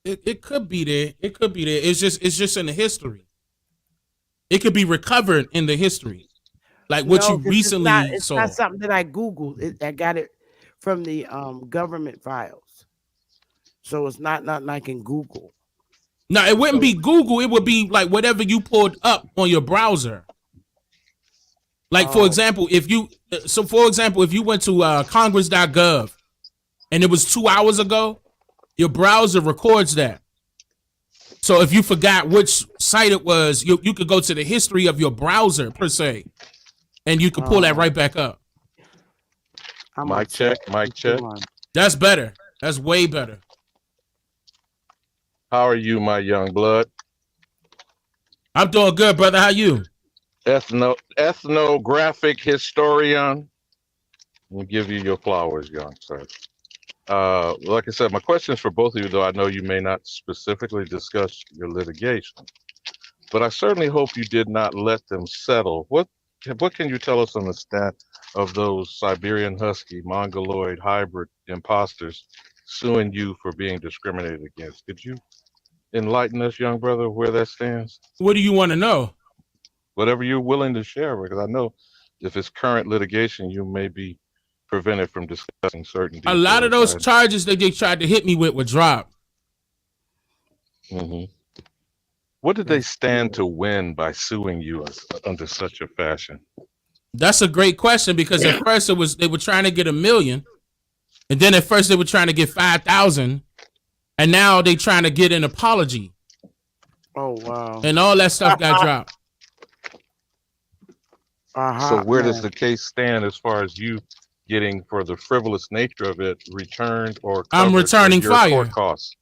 S6: It could be there. It could be there. It's just in the history. It could be recovered in the history, like what
S1: No,
S6: you
S1: because
S6: recently
S1: it's not
S6: saw.
S1: something that I Googled. I got it from the government files. So it's not nothing I can Google.
S6: Now it wouldn't
S1: So
S6: be Google. It would be like whatever you pulled up on your browser. Like for
S1: oh,
S6: example, if you went to Congress.gov and it was 2 hours ago, your browser records that. So if you forgot which site it was, you could go to the history of your browser per se, and you could pull that
S1: oh,
S6: right back up.
S1: I'm
S7: Mic check,
S1: upset.
S7: mic
S1: What's
S7: check.
S1: going on?
S6: That's better. That's way better.
S7: How are you, my young blood?
S6: I'm doing good, brother. How you?
S7: Ethnographic historian. We'll give you your flowers, young sir. Like I said, my question is for both of you, though I know you may not specifically discuss your litigation, but I certainly hope you did not let them settle. What can you tell us on the stat of those Siberian Husky, Mongoloid hybrid imposters suing you for being discriminated against? Could you enlighten us, young brother, where that stands?
S6: What do you want to know?
S7: Whatever you're willing to share, because I know if it's current litigation, you may be prevented from discussing certain
S6: A lot of
S7: details.
S6: those charges that they tried to hit me with were dropped.
S7: Mhm. What did they
S1: That's
S7: stand
S1: good.
S7: to win by suing you under such a fashion?
S6: That's a great question because at first they were trying to get 1 million, and then at first they were trying to get 5,000, and now they trying to get an apology,
S1: Oh wow.
S6: and all that stuff got dropped.
S7: So
S1: Uh-huh,
S7: where does
S1: man.
S7: the case stand as far as you getting, for the frivolous nature of it, returned or
S6: I'm
S7: covered for
S6: returning
S7: your court
S6: fire.
S7: costs?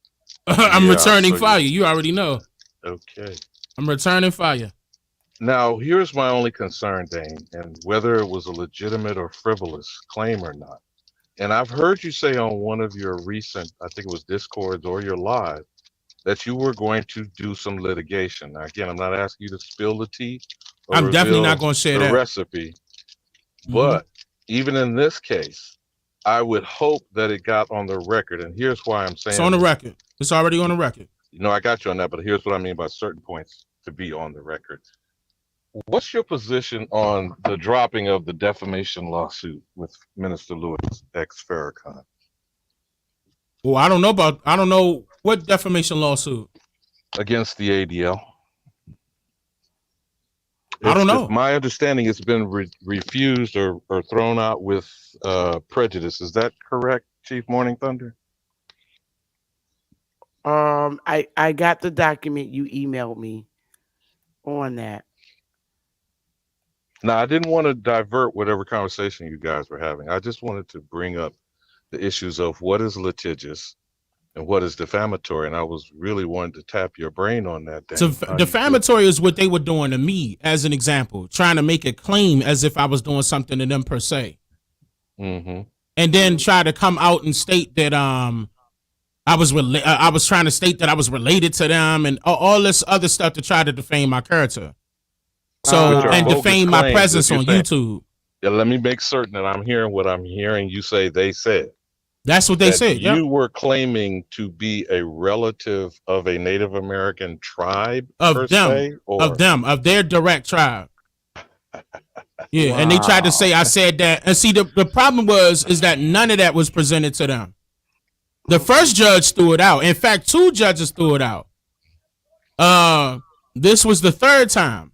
S6: I'm
S7: Yeah,
S6: returning
S7: so you
S6: fire. You already know.
S7: okay.
S6: I'm returning fire.
S7: Now, here's my only concern, Dane, and whether it was a legitimate or frivolous claim or not. And I've heard you say on one of your recent, I think it was Discords or your live, that you were going to do some litigation. Now, again, I'm not asking you to spill the tea or
S6: I'm definitely not
S7: reveal
S6: going to share
S7: the
S6: that.
S7: recipe,
S6: Mm-hmm.
S7: but even in this case, I would hope that it got on the record. And here's why I'm saying
S6: It's on the
S7: this.
S6: record. It's already on the record.
S7: You know, I got you on that, but here's what I mean by certain points to be on the record. What's your position on the dropping of the defamation lawsuit with Minister Lewis ex Farrakhan
S6: Well, I don't know what defamation lawsuit.
S7: against the ADL?
S6: I don't know.
S7: My understanding, it's been refused or thrown out with prejudice. Is that correct, Chief Morning Thunder?
S1: I got the document you emailed me on that.
S7: Now, I didn't want to divert whatever conversation you guys were having. I just wanted to bring up the issues of what is litigious and what is defamatory. And I was really wanting to tap your brain on that.
S6: So defamatory is what they were doing to me, as an example, trying to make a claim as if I was doing something to them per se.
S7: Mm-hmm.
S6: And then try to come out and state that I was trying to state that I was related to them and all this other stuff to try to defame my character. So and defame my presence on YouTube.
S7: Yeah, let me make certain that I'm hearing what I'm hearing you say. They said.
S6: That's what they said.
S7: You were claiming to be a relative of a Native American tribe
S6: of their direct tribe. Yeah, wow. And they tried to say I said that. And see, the problem is that none of that was presented to them. The first judge threw it out. In fact, 2 judges threw it out. This was the third time.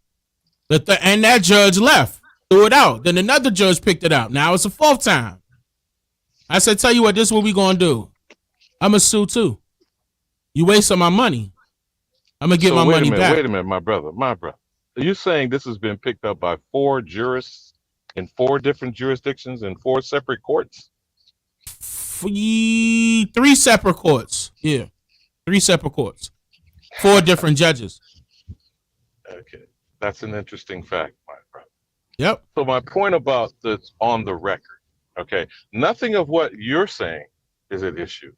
S6: And that judge left, threw it out. Then another judge picked it up. Now it's the 4th time. I said, tell you what, this is what we gonna do. I'm gonna sue too. You wasting my money. I'm gonna get my money back.
S7: Wait a minute, my brother. Are you saying this has been picked up by 4 jurists in 4 different jurisdictions in 4 separate courts?
S6: 3 separate courts. Yeah, 3 separate courts. 4 different judges.
S7: Okay, that's an interesting fact, my brother.
S6: Yep.
S7: So my point about this on the record. Okay, nothing of what you're saying is at issue.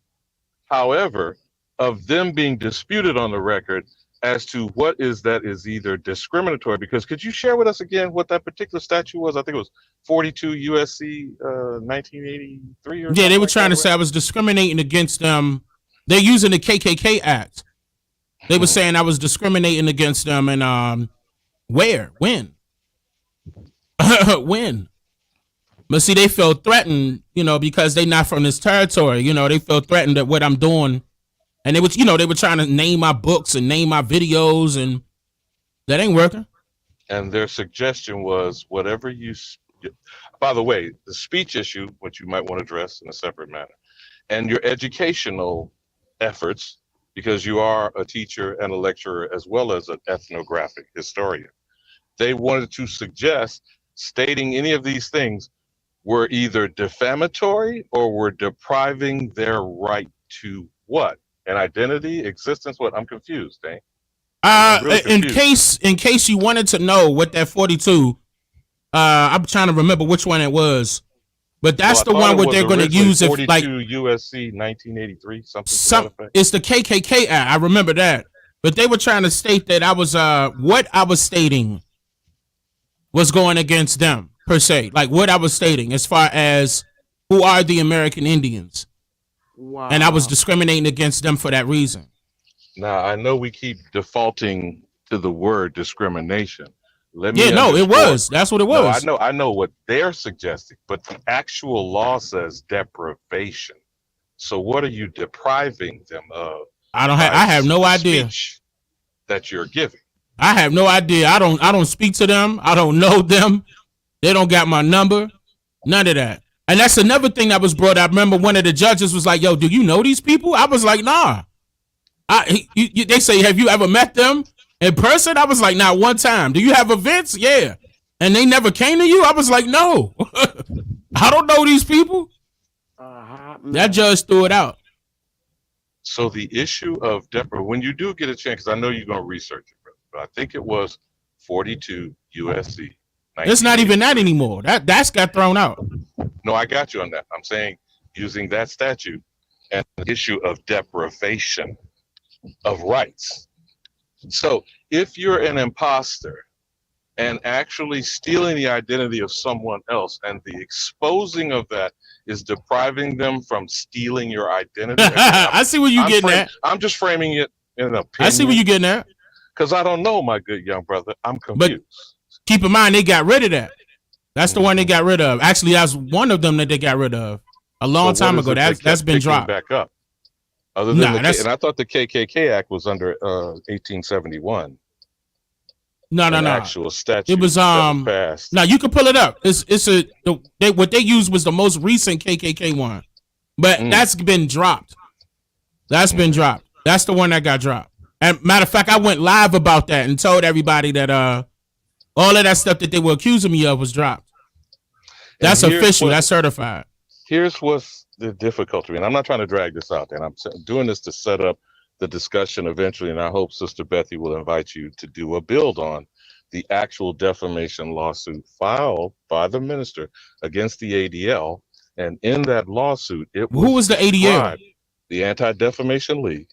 S7: However, of them being disputed on the record as to what is either discriminatory, because could you share with us again what that particular statute was? I think it was 42 USC 1983 or something.
S6: Yeah, they were trying to say I was discriminating against them. They're using the KKK Act. They were saying I was discriminating against them and when? When? But see, they feel threatened, because they're not from this territory. They feel threatened at what I'm doing. And they were trying to name my books and name my videos, and that ain't working.
S7: And their suggestion was whatever by the way, the speech issue, which you might want to address in a separate manner, and your educational efforts, because you are a teacher and a lecturer as well as an ethnographic historian. They wanted to suggest stating any of these things were either defamatory or were depriving their right to what? An identity, existence, what? I'm confused, eh? Really confused.
S6: In case you wanted to know what that 42, I'm trying to remember which one it was. But that's the one where they're going to use
S7: 42 USC 1983, something.
S6: It's the KKK Act. I remember that. But they were trying to state that I was what I was stating was going against them per se. Like what I was stating as far as who are the American Indians. Wow. And I was discriminating against them for that reason.
S7: Now, I know we keep defaulting to the word discrimination.
S6: It was. That's what it was.
S7: No, I know what they're suggesting, but the actual law says deprivation. So what are you depriving them of? I have no idea that you're giving.
S6: I have no idea. I don't speak to them. I don't know them. They don't got my number. None of that. And that's another thing that was brought up. I remember one of the judges was like, yo, do you know these people? I was like, nah. They say, have you ever met them in person? I was like, not one time. Do you have events? Yeah. And they never came to you? I was like, no. I don't know these people. That judge threw it out.
S7: So the issue of when you do get a chance, because I know you're going to research it, but I think it was 42 USC.
S6: It's not even that anymore. That's got thrown out.
S7: No, I got you on that. I'm saying using that statute and the issue of deprivation of rights. So if you're an imposter and actually stealing the identity of someone else, and the exposing of that is depriving them from stealing your identity.
S6: I see where you're getting at.
S7: I'm just framing it in an opinion.
S6: I see where you're getting at.
S7: Because I don't know, my good young brother. I'm confused.
S6: But keep in mind, they got rid of that. That's the one they got rid of. Actually, that's one of them that they got rid of a long time ago. That's been dropped.
S7: Back up. Other than and I thought the KKK Act was under 1871.
S6: No.
S7: Actual statute.
S6: It was
S7: passed.
S6: No, you can pull it up. What they used was the most recent KKK one, but that's been dropped. That's been dropped. That's the one that got dropped. And matter of fact, I went live about that and told everybody that all of that stuff that they were accusing me of was dropped. That's official. That's certified.
S7: Here's what's the difficulty, and I'm not trying to drag this out, and I'm doing this to set up the discussion eventually, and I hope Sister Bethy will invite you to do a build on the actual defamation lawsuit filed by the minister against the ADL. And in that lawsuit,
S6: who was the ADL?
S7: The Anti-Defamation League.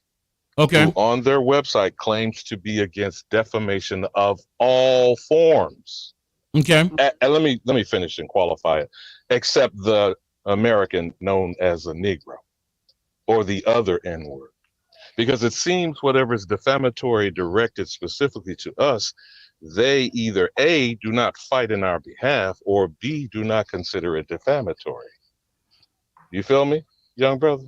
S6: Okay.
S7: Who on their website claims to be against defamation of all forms.
S6: Okay.
S7: And let me finish and qualify it. Except the American known as a Negro or the other N-word. Because it seems whatever is defamatory directed specifically to us, they either A, do not fight in our behalf, or B, do not consider it defamatory. You feel me, young brother?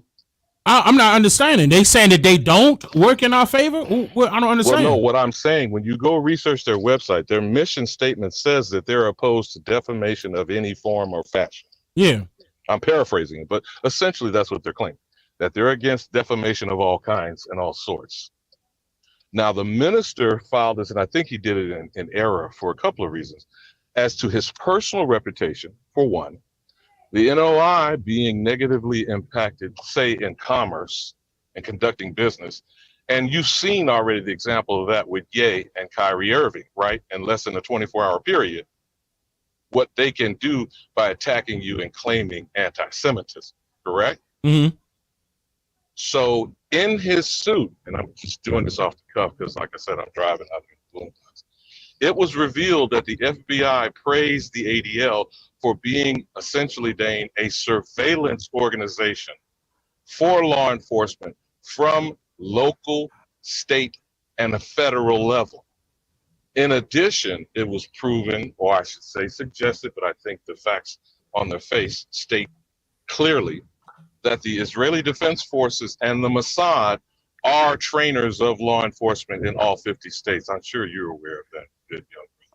S6: I'm not understanding. They saying that they don't work in our favor? I don't understand.
S7: Well, no, what I'm saying, when you go research their website, their mission statement says that they're opposed to defamation of any form or fashion.
S6: Yeah.
S7: I'm paraphrasing it, but essentially that's what they're claiming, that they're against defamation of all kinds and all sorts. Now, the minister filed this, and I think he did it in error for a couple of reasons. As to his personal reputation, for one, the NOI being negatively impacted, say, in commerce and conducting business. And you've seen already the example of that with Ye and Kyrie Irving, right? In less than a 24-hour period. What they can do by attacking you and claiming anti-Semitism, correct?
S6: Mm-hmm.
S7: So in his suit, and I'm just doing this off the cuff because, like I said, I'm driving out in Bloomfield. It was revealed that the FBI praised the ADL for being essentially, Dane, a surveillance organization for law enforcement from local, state, and a federal level. In addition, it was proven, or I should say suggested, but I think the facts on their face state clearly that the Israeli Defense Forces and the Mossad are trainers of law enforcement in all 50 states. I'm sure you're aware of that, good young man.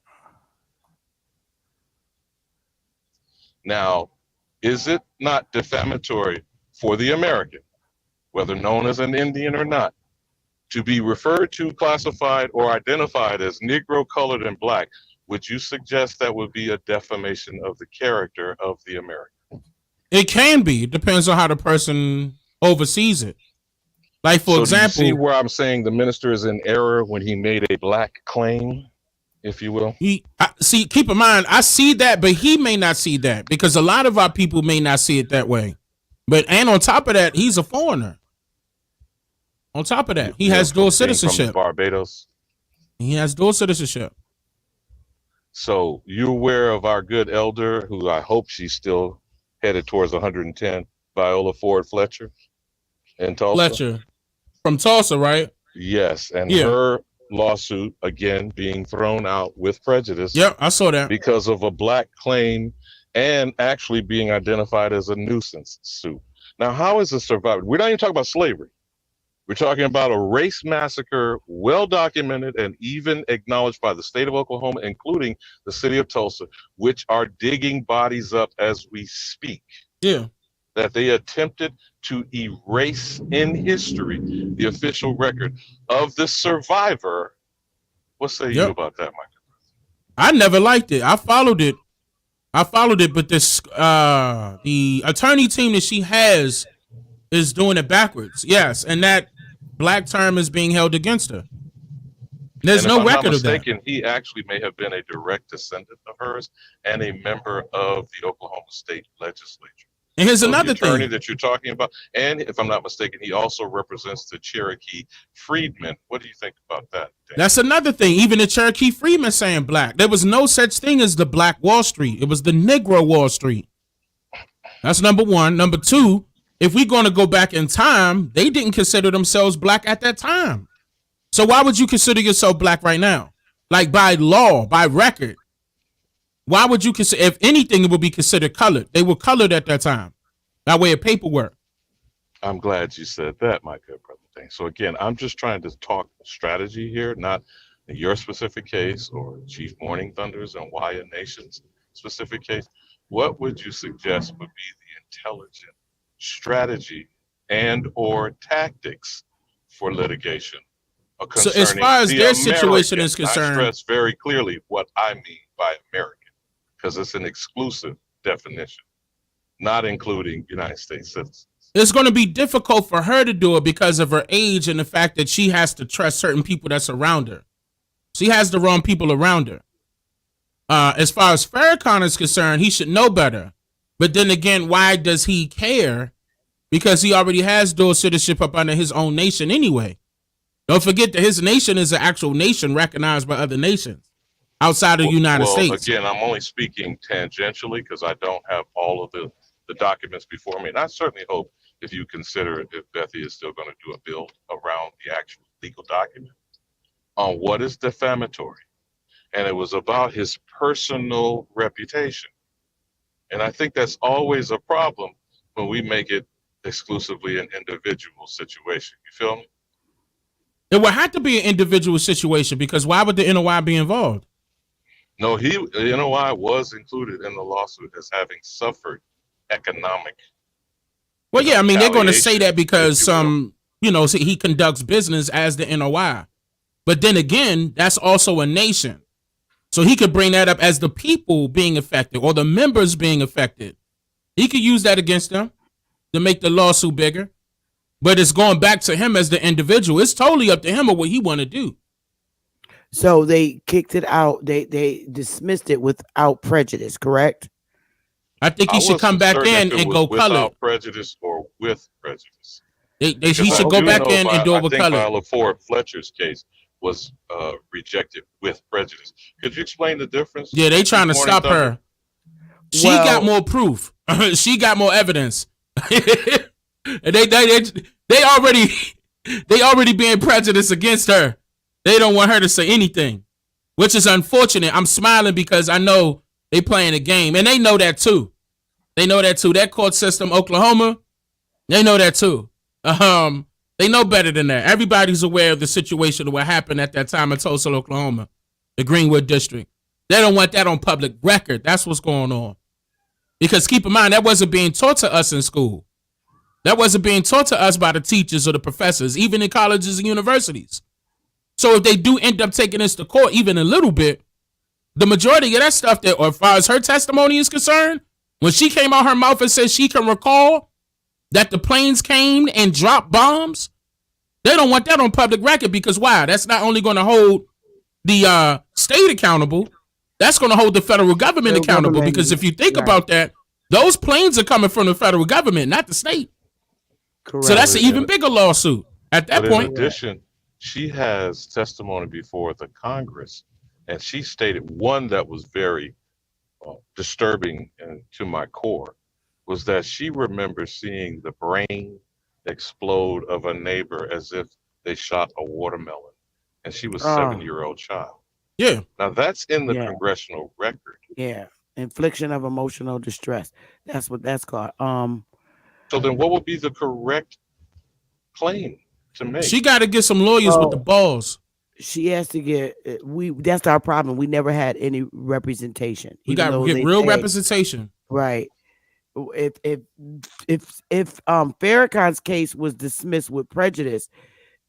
S7: Now, is it not defamatory for the American, whether known as an Indian or not, to be referred to, classified, or identified as Negro, colored, and black? Would you suggest that would be a defamation of the character of the American?
S6: It can be. It depends on how the person oversees it. Like, for example,
S7: do you see where I'm saying the minister is in error when he made a black claim, if you will?
S6: See, keep in mind, I see that, but he may not see that because a lot of our people may not see it that way. And on top of that, he's a foreigner. On top of that, he has dual citizenship.
S7: From Barbados.
S6: He has dual citizenship.
S7: So you're aware of our good elder, who I hope she's still headed towards 110, Viola Ford Fletcher in Tulsa.
S6: Fletcher from Tulsa, right?
S7: Yes, and her lawsuit again being thrown out with prejudice.
S6: Yep, I saw that
S7: because of a black claim and actually being identified as a nuisance suit. Now, how is a survivor? We're not even talking about slavery. We're talking about a race massacre, well documented and even acknowledged by the state of Oklahoma, including the city of Tulsa, which are digging bodies up as we speak.
S6: Yeah.
S7: That they attempted to erase in history the official record of the survivor. What say you about that, Mike?
S6: I never liked it. I followed it, but this the attorney team that she has is doing it backwards. Yes, and that black term is being held against her. There's
S7: And if
S6: no
S7: I'm not
S6: record of that.
S7: mistaken, he actually may have been a direct descendant of hers and a member of the Oklahoma State Legislature.
S6: And here's
S7: So the
S6: another
S7: attorney
S6: thing.
S7: that you're talking about, and if I'm not mistaken, he also represents the Cherokee freedmen. What do you think about that, Dan?
S6: That's another thing. Even the Cherokee freedmen saying black. There was no such thing as the Black Wall Street. It was the Negro Wall Street. That's number one. Number two, if we're going to go back in time, they didn't consider themselves black at that time. So why would you consider yourself black right now? Like by law, by record. Why would you consider, if anything, it would be considered colored. They were colored at that time, by way of paperwork.
S7: I'm glad you said that, my good brother. Dane. So again, I'm just trying to talk strategy here, not in your specific case or Chief Morning Thunder's and Waya Nation's specific case. What would you suggest would be the intelligent strategy and or tactics for litigation
S6: So as
S7: concerning
S6: far as
S7: the
S6: their situation
S7: American?
S6: is concerned,
S7: I stress very clearly what I mean by American, because it's an exclusive definition, not including United States citizens.
S6: it's going to be difficult for her to do it because of her age and the fact that she has to trust certain people that's around her. She has the wrong people around her. As far as Farrakhan is concerned, he should know better. But then again, why does he care? Because he already has dual citizenship up under his own nation anyway. Don't forget that his nation is an actual nation recognized by other nations outside of the United States.
S7: Again, I'm only speaking tangentially because I don't have all of the documents before me. And I certainly hope if you consider it, if Bethy is still going to do a build around the actual legal document on what is defamatory. And it was about his personal reputation. And I think that's always a problem when we make it exclusively an individual situation. You feel me?
S6: It would have to be an individual situation because why would the NOI be involved?
S7: No, the NOI was included in the lawsuit as having suffered economic.
S6: Well, yeah, I mean, they're going to say
S7: retaliation,
S6: that because
S7: if
S6: he conducts business as the NOI. But then again, that's also a nation. So he could bring that up as the people being affected or the members being affected. He could use that against them to make the lawsuit bigger. But it's going back to him as the individual. It's totally up to him or what he want to do.
S1: So they kicked it out. They dismissed it without prejudice, correct?
S6: I think he should come back in and go colored.
S7: Without prejudice or with prejudice.
S6: He should go back in and do it with color.
S7: I think Ford Fletcher's case was rejected with prejudice. Could you explain the difference?
S6: Yeah, they trying to stop her. She got more proof. She got more evidence. And they already being prejudiced against her. They don't want her to say anything, which is unfortunate. I'm smiling because I know they playing a game, and they know that too. That court system, Oklahoma, they know that too. They know better than that. Everybody's aware of the situation of what happened at that time in Tulsa, Oklahoma, the Greenwood district. They don't want that on public record. That's what's going on. Because keep in mind, that wasn't being taught to us in school. That wasn't being taught to us by the teachers or the professors, even in colleges and universities. So if they do end up taking this to court, even a little bit, the majority of that stuff that, or as far as her testimony is concerned, when she came out her mouth and said she can recall that the planes came and dropped bombs, they don't want that on public record because why? That's not only going to hold the state accountable, that's going to hold the federal government accountable because if you think about that, those planes are coming from the federal government, not the state. Correct. So that's an even bigger lawsuit at that point.
S7: In addition, she has testimony before the Congress, and she stated one that was very disturbing and to my core was that she remembers seeing the brain explode of a neighbor as if they shot a watermelon, and she was a 7-year-old child.
S6: Yeah.
S7: Now that's in the congressional record.
S1: Yeah. Infliction of emotional distress. That's what that's called.
S7: So then what would be the correct claim to make?
S6: She got to get some lawyers with the balls.
S1: She has to get that's our problem. We never had any representation.
S6: We got to get real representation.
S1: Right. If Farrakhan's case was dismissed with prejudice,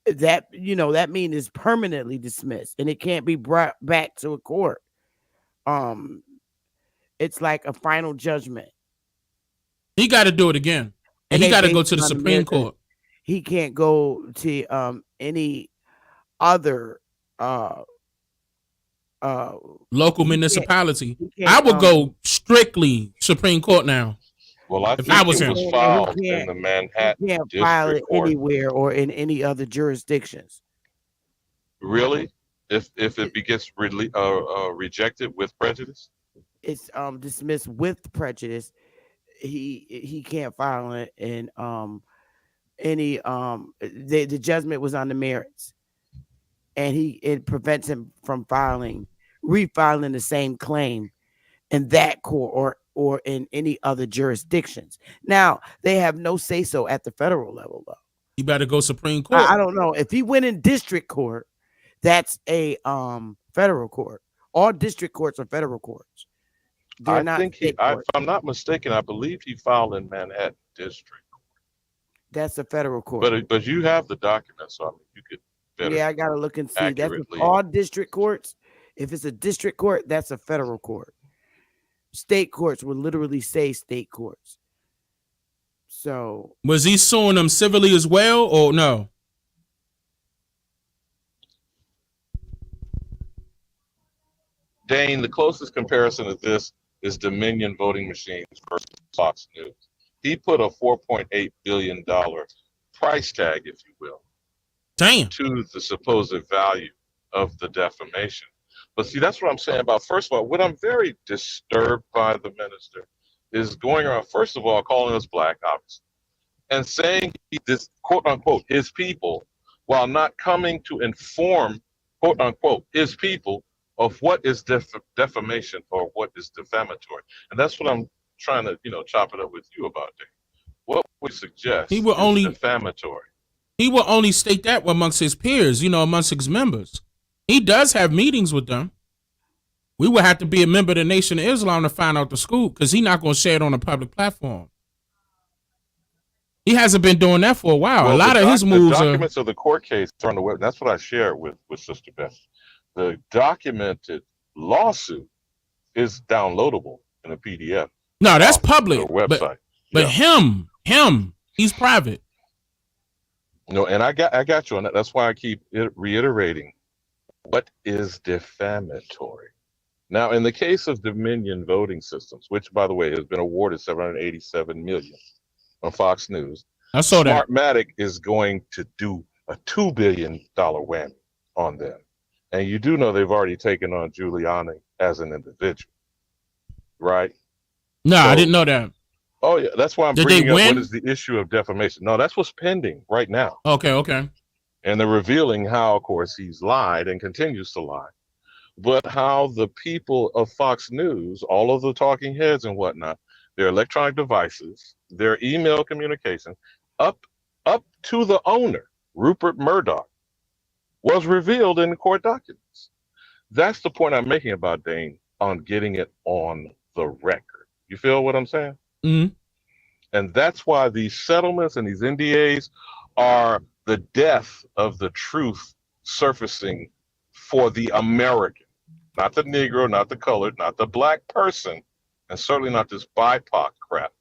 S1: that means it's permanently dismissed and it can't be brought back to a court. um it's like a final judgment,
S6: He got to do it again, and
S1: and
S6: he
S1: they
S6: got to
S1: base
S6: go to
S1: it
S6: the
S1: on
S6: Supreme
S1: America.
S6: Court.
S1: He can't go to any other uh
S6: Local
S1: he
S6: municipality.
S1: he
S6: I
S1: can't
S6: would go strictly Supreme Court now
S7: Well, I
S6: if I
S7: think
S6: was
S7: it
S1: he's
S6: him.
S7: was
S1: saying that
S7: filed in the
S1: he
S7: Manhattan
S1: can't file
S7: District
S1: it
S7: Court.
S1: anywhere or in any other jurisdictions.
S7: Really? If it gets rejected with prejudice?
S1: It's dismissed with prejudice. He can't file it in any the judgment was on the merits, and it prevents him from refiling the same claim in that court or in any other jurisdictions. Now they have no say so at the federal level though.
S6: He better go Supreme Court.
S1: I don't know if he went in district court. That's a federal court. All district courts are federal courts. They're
S7: I
S1: not
S7: think
S1: state
S7: if
S1: courts.
S7: I'm not mistaken, I believe he filed in Manhattan District.
S1: That's a federal court.
S7: But you have the document, so I mean, you could better
S1: Yeah, I gotta look and see. That's
S7: accurately.
S1: all district courts. If it's a district court, that's a federal court. State courts will literally say state courts. So
S6: Was he suing them civilly as well, or no?
S7: Dane, the closest comparison to this is Dominion voting machines versus Fox News. He put a $4.8 billion price tag, if you will,
S6: Damn.
S7: to the supposed value of the defamation. But see, that's what I'm saying about, first of all, what I'm very disturbed by the minister is going around, first of all, calling us black, obviously, and saying this, quote unquote, his people, while not coming to inform, quote unquote, his people of what is defamation or what is defamatory. And that's what I'm trying to, chop it up with you about, Dave. What we suggest
S6: He will
S7: is
S6: only
S7: defamatory.
S6: He will only state that amongst his peers, amongst his members. He does have meetings with them. We would have to be a member of the Nation of Islam to find out the scoop, because he's not going to share it on a public platform. He hasn't been doing that for a while.
S7: Well,
S6: a lot of his moves
S7: the documents of the court case are on the web. That's what I shared with Sister Beth. The documented lawsuit is downloadable in a PDF.
S6: No, that's public.
S7: Their website.
S6: But him, he's private.
S7: No, and I got you on that. That's why I keep reiterating what is defamatory. Now, in the case of Dominion voting systems, which, by the way, has been awarded $787 million on Fox News,
S6: I saw that.
S7: Smartmatic is going to do a $2 billion whammy on them. And you do know they've already taken on Giuliani as an individual, right?
S6: No, I didn't know that.
S7: Oh, yeah. That's why I'm
S6: Did
S7: bringing
S6: they
S7: up
S6: win?
S7: what is the issue of defamation. No, that's what's pending right now.
S6: Okay.
S7: And they're revealing how, of course, he's lied and continues to lie. But how the people of Fox News, all of the talking heads and whatnot, their electronic devices, their email communication, up to the owner, Rupert Murdoch, was revealed in the court documents. That's the point I'm making about Dane on getting it on the record. You feel what I'm saying?
S6: Mm-hmm.
S7: And that's why these settlements and these NDAs are the death of the truth surfacing for the American, not the Negro, not the colored, not the black person, and certainly not this BIPOC crap.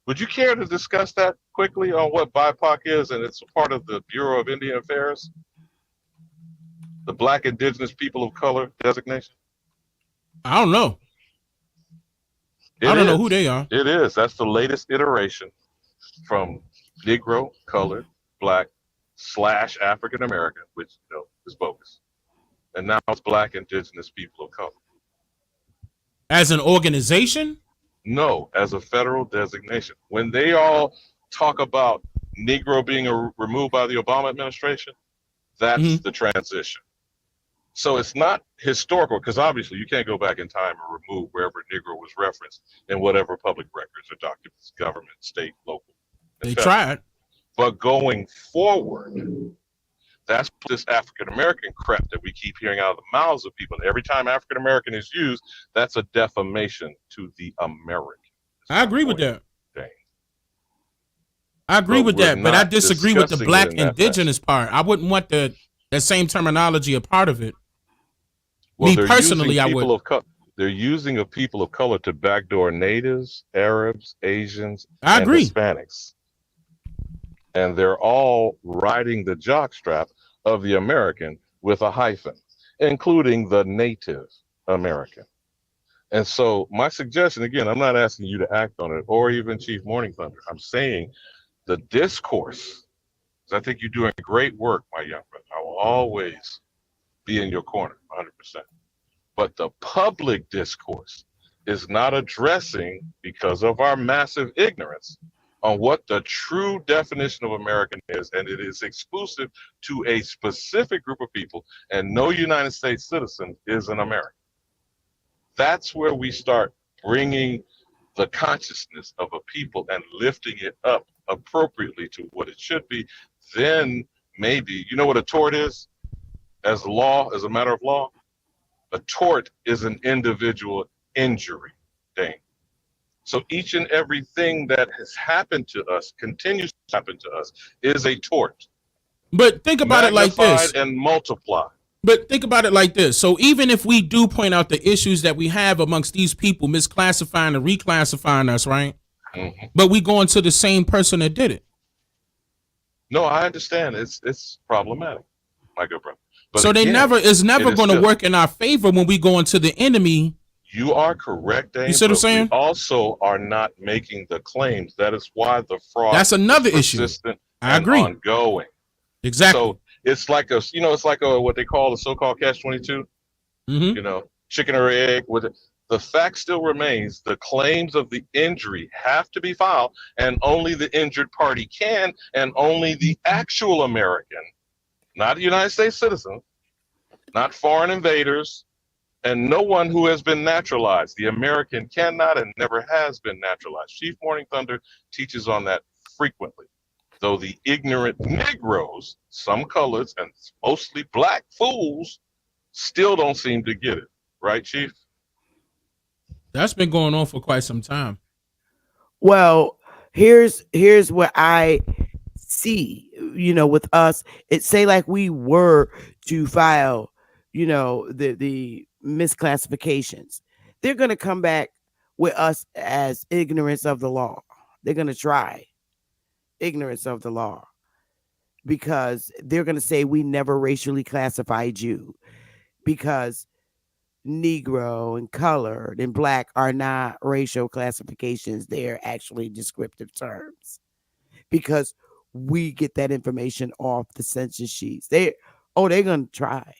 S7: Would you care to discuss that quickly on what BIPOC is, and it's a part of the Bureau of Indian Affairs? The Black Indigenous People of Color designation?
S6: I don't know. I don't know who they are.
S7: It is. That's the latest iteration from Negro, colored, black, / African American, which is bogus. And now it's Black Indigenous People of Color.
S6: As an organization?
S7: No, as a federal designation. When they all talk about Negro being removed by the Obama administration, that's the transition. So it's not historical, because obviously you can't go back in time and remove wherever Negro was referenced in whatever public records or documents, government, state, local.
S6: They tried.
S7: But going forward, that's this African American crap that we keep hearing out of the mouths of people. And every time African American is used, that's a defamation to the American.
S6: I agree with that.
S7: Dang.
S6: I agree with that, but I disagree with the
S7: discussing
S6: Black
S7: it in that
S6: indigenous part. I wouldn't want that same terminology a part of it.
S7: Well,
S6: Me personally, I would.
S7: They're using a people of color to backdoor natives, Arabs, Asians,
S6: I
S7: and
S6: agree.
S7: Hispanics. And they're all riding the jockstrap of the American with a hyphen, including the Native American. And so my suggestion, again, I'm not asking you to act on it or even Chief Morning Thunder. I'm saying the discourse, because I think you're doing great work, my young friend. I will always be in your corner, 100%. But the public discourse is not addressing, because of our massive ignorance, on what the true definition of American is, and it is exclusive to a specific group of people, and no United States citizen is an American. That's where we start bringing the consciousness of a people and lifting it up appropriately to what it should be. Then maybe, you know what a tort is? As law, as a matter of law, a tort is an individual injury thing. So each and everything that has happened to us, continues to happen to us, is a tort.
S6: But think about it like this.
S7: Magnified and multiplied.
S6: But think about it like this. So even if we do point out the issues that we have amongst these people misclassifying and reclassifying us, right?
S7: Mm-hmm.
S6: But we going to the same person that did it.
S7: No, I understand. It's problematic, my good brother. But
S6: so
S7: again,
S6: it's never going to work in our favor when we go into the enemy.
S7: You are correct, Dave.
S6: You see what I'm saying?
S7: We also are not making the claims. That is why the fraud.
S6: That's another issue. I agree.
S7: Ongoing.
S6: Exactly.
S7: So it's like a what they call the so-called catch-22.
S6: Mm-hmm.
S7: You know, chicken or egg. With it. The fact still remains: the claims of the injury have to be filed, and only the injured party can, and only the actual American, not a United States citizen, not foreign invaders, and no one who has been naturalized. The American cannot and never has been naturalized. Chief Morning Thunder teaches on that frequently. Though the ignorant Negros, some coloreds, and mostly black fools, still don't seem to get it. Right, Chief?
S6: That's been going on for quite some time.
S1: Well, here's what I see, with us. It say like we were to file, the misclassifications. They're going to come back with us as ignorance of the law. They're going to try ignorance of the law because they're going to say we never racially classified you because Negro and colored and black are not racial classifications. They're actually descriptive terms because we get that information off the census sheets. They're going to try.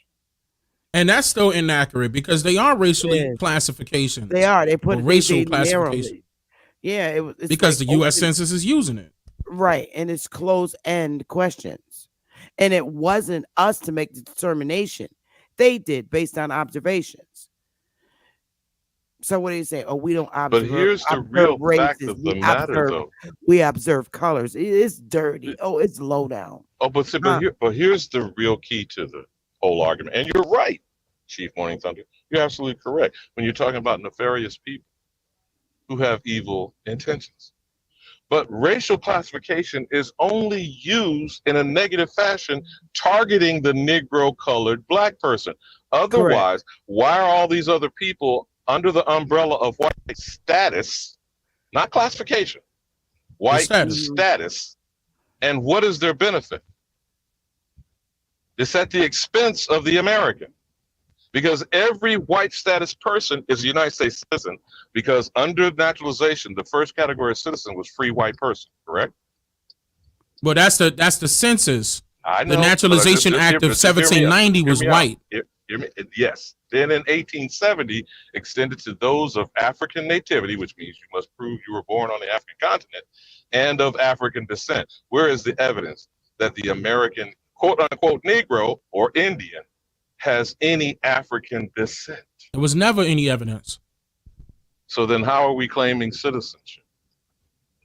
S6: And that's still inaccurate because they are racially classifications.
S1: They are. They put
S6: racial classifications.
S1: Yeah, it's
S6: because
S1: like
S6: the U.S. Census is using it.
S1: Right, and it's closed-end questions. And it wasn't us to make the determination. They did based on observations. So what do you say? Oh, we don't observe.
S7: But here's the real fact of the matter, though.
S1: We observe colors. It's dirty. Oh, it's low down.
S7: Oh, but here's the real key to the whole argument. And you're right, Chief Morning Thunder. You're absolutely correct when you're talking about nefarious people who have evil intentions. But racial classification is only used in a negative fashion, targeting the Negro, colored, black person. Otherwise, why are all these other people under the umbrella of white status, not classification, white status, and what is their benefit? It's at the expense of the American. Because every white status person is a United States citizen, because under naturalization, the first category of citizen was free white person, correct?
S6: Well, that's the census.
S7: I know,
S6: the Naturalization Act of 1790 was white.
S7: Yes. Then in 1870, extended to those of African nativity, which means you must prove you were born on the African continent, and of African descent. Where is the evidence that the American, quote unquote, Negro or Indian has any African descent?
S6: There was never any evidence.
S7: So then how are we claiming citizenship?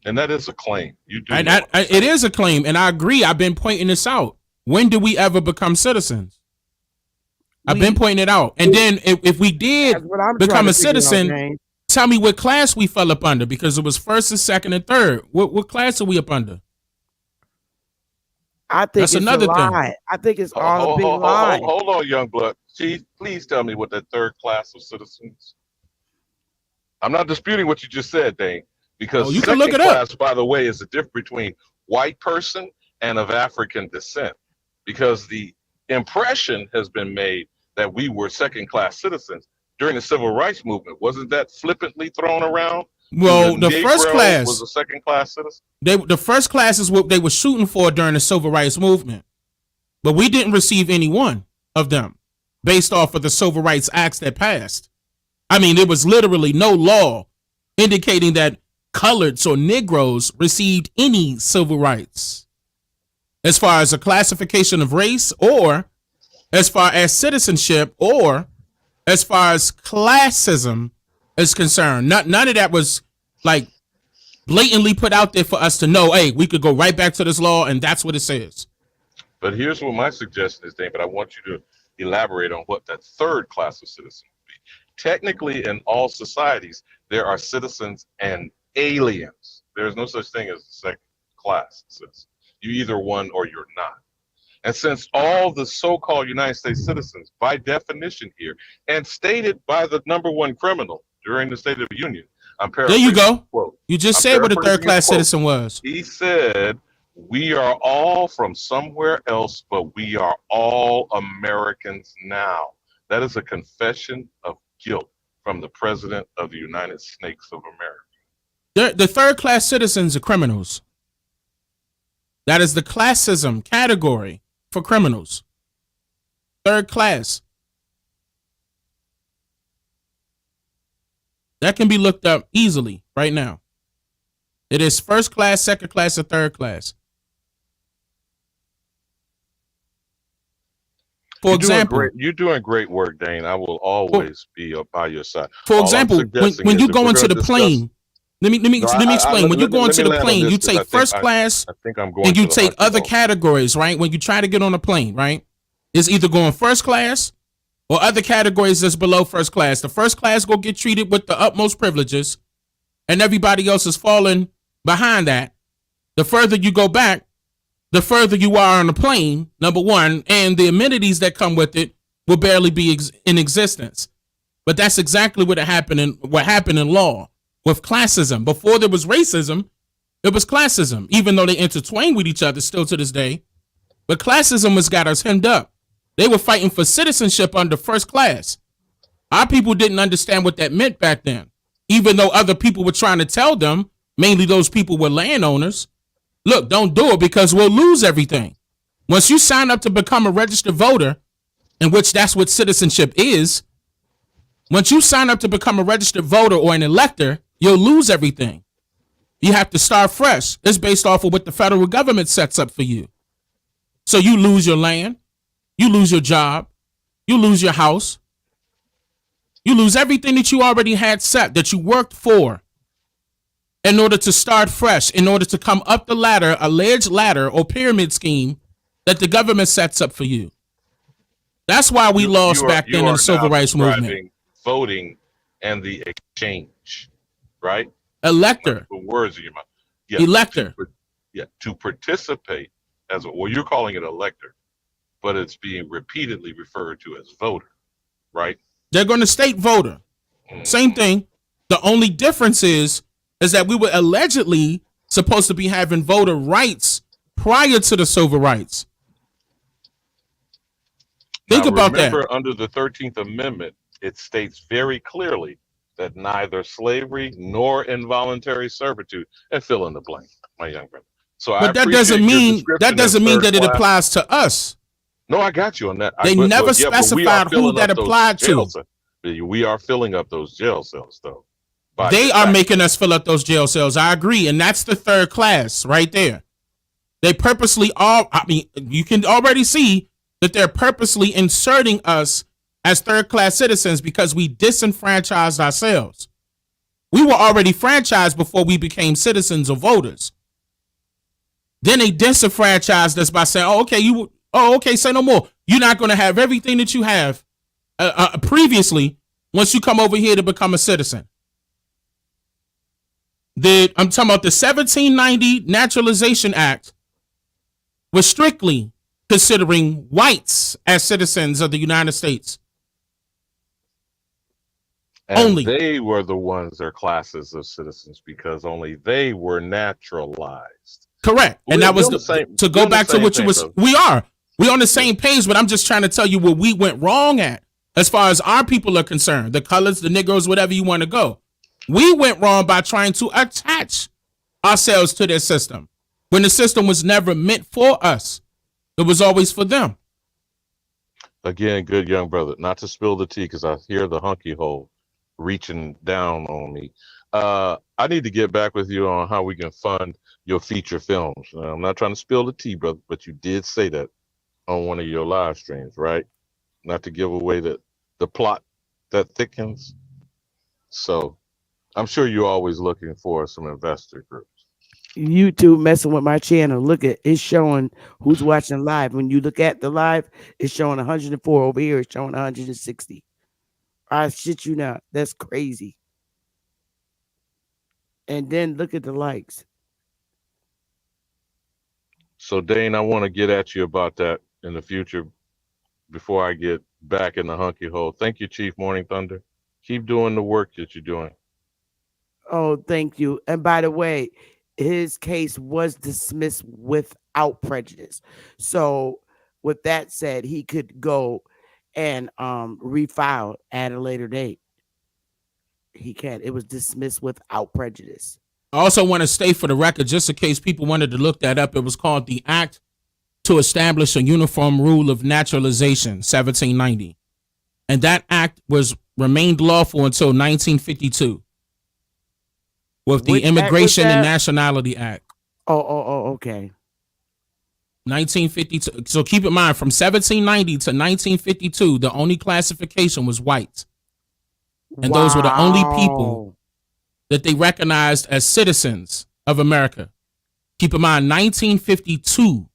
S7: And that is a claim. You do.
S6: It is a claim, and I agree. I've been pointing this out. When do we ever become citizens? I've been pointing it out. And then if we did become a citizen, tell me what class we fell up under, because it was first and second and third. What class are we up under?
S1: I think that's another thing. I think it's all a big lie.
S7: Hold on, young blood. Chief, please tell me what that third class of citizens I'm not disputing what you just said, Dane, because
S6: Oh, you can look
S7: second
S6: it up.
S7: class, by the way, is the difference between white person and of African descent, because the impression has been made that we were second class citizens during the civil rights movement. Wasn't that flippantly thrown around?
S6: Well, the first
S7: Negro was
S6: class,
S7: a second class citizen.
S6: the first class is what they were shooting for during the civil rights movement. But we didn't receive any one of them based off of the civil rights acts that passed. I mean, there was literally no law indicating that coloreds or Negroes received any civil rights as far as a classification of race, or as far as citizenship, or as far as classism is concerned. None of that was like blatantly put out there for us to know, hey, we could go right back to this law and that's what it says.
S7: But here's what my suggestion is, Dane, but I want you to elaborate on what that third class of citizens would be. Technically, in all societies, there are citizens and aliens. There's no such thing as a second class citizen. You're either one or you're not. And since all the so-called United States citizens, by definition here, and stated by the number one criminal during the State of the Union, I'm paraphrasing.
S6: There you go.
S7: Quote.
S6: You just said what a third class citizen was.
S7: He said, "We are all from somewhere else, but we are all Americans now." That is a confession of guilt from the President of the United States of America.
S6: The third class citizens are criminals. That is the classism category for criminals. Third class. That can be looked up easily right now. It is first class, second class, or third class. For example,
S7: you're doing great work, Dane. I will always be by your side.
S6: For example, when you go into the plane, let me explain. When you go into the plane, you take first class, and you take other categories, right? When you try to get on a plane, right? It's either going first class or other categories that's below first class. The first class go get treated with the utmost privileges, and everybody else is falling behind that. The further you go back, the further you are on the plane, number one, and the amenities that come with it will barely be in existence. But that's exactly what happened in law with classism. Before there was racism, it was classism, even though they intertwine with each other still to this day. But classism has got us hemmed up. They were fighting for citizenship under first class. Our people didn't understand what that meant back then, even though other people were trying to tell them, mainly those people were landowners, look, don't do it because we'll lose everything. Once you sign up to become a registered voter, in which that's what citizenship is, once you sign up to become a registered voter or an elector, you'll lose everything. You have to start fresh. It's based off of what the federal government sets up for you. So you lose your land, you lose your job, you lose your house, you lose everything that you already had set, that you worked for, in order to start fresh, in order to come up the ladder, alleged ladder or pyramid scheme that the government sets up for you. That's why we lost back then in the civil rights movement.
S7: Voting and the exchange, right?
S6: Elector.
S7: The words in your mouth. Yeah,
S6: elector.
S7: To participate as you're calling it elector, but it's being repeatedly referred to as voter, right?
S6: They're going to state voter. Same thing. The only difference is that we were allegedly supposed to be having voter rights prior to the civil rights. Think about that.
S7: Remember, under the 13th Amendment, it states very clearly that neither slavery nor involuntary servitude, and fill in the blank, my young brother. So,
S6: but that doesn't mean that it applies to us.
S7: No, I got you on that.
S6: They never specified who that applied to.
S7: We are filling up those jail cells, though.
S6: They are making us fill up those jail cells. I agree, and that's the third class right there. They purposely you can already see that they're purposely inserting us as third class citizens because we disenfranchised ourselves. We were already franchised before we became citizens or voters. Then they disenfranchised us by saying, okay, say no more. You're not going to have everything that you have previously once you come over here to become a citizen. I'm talking about the 1790 Naturalization Act was strictly considering whites as citizens of the United States.
S7: And
S6: Only.
S7: they were the ones that are classes of citizens because only they were naturalized.
S6: Correct. And
S7: We,
S6: that
S7: we
S6: was
S7: on the same.
S6: to
S7: We
S6: go
S7: on the
S6: back to
S7: same
S6: what you
S7: thing,
S6: was.
S7: brother.
S6: We on the
S7: Yeah.
S6: same page, but I'm just trying to tell you where we went wrong at as far as our people are concerned. The colors, the Negros, whatever you want to go. We went wrong by trying to attach ourselves to their system when the system was never meant for us. It was always for them.
S7: Again, good young brother. Not to spill the tea because I hear the hunky hole reaching down on me. I need to get back with you on how we can fund your feature films. I'm not trying to spill the tea, brother, but you did say that on one of your live streams, right? Not to give away the plot that thickens. So I'm sure you're always looking for some investor groups.
S1: YouTube messing with my channel. Look at it's showing who's watching live. When you look at the live, it's showing 104. Over here, it's showing 160. I shit you not. That's crazy. And then look at the likes.
S7: So Dane, I want to get at you about that in the future before I get back in the hunky hole. Thank you, Chief Morning Thunder. Keep doing the work that you're doing.
S1: Oh, thank you. And by the way, his case was dismissed without prejudice. So, with that said, he could go and refile at a later date. He can. It was dismissed without prejudice.
S6: I also want to state for the record, just in case people wanted to look that up, it was called the Act to Establish a Uniform Rule of Naturalization, 1790. And that act was remained lawful until 1952 with the
S1: Which act was
S6: Immigration and
S1: that?
S6: Nationality Act.
S1: Oh, okay.
S6: 1952. So keep in mind, from 1790 to 1952, the only classification was white. And those were the only people that they recognized as citizens of America. Keep in mind, 1952.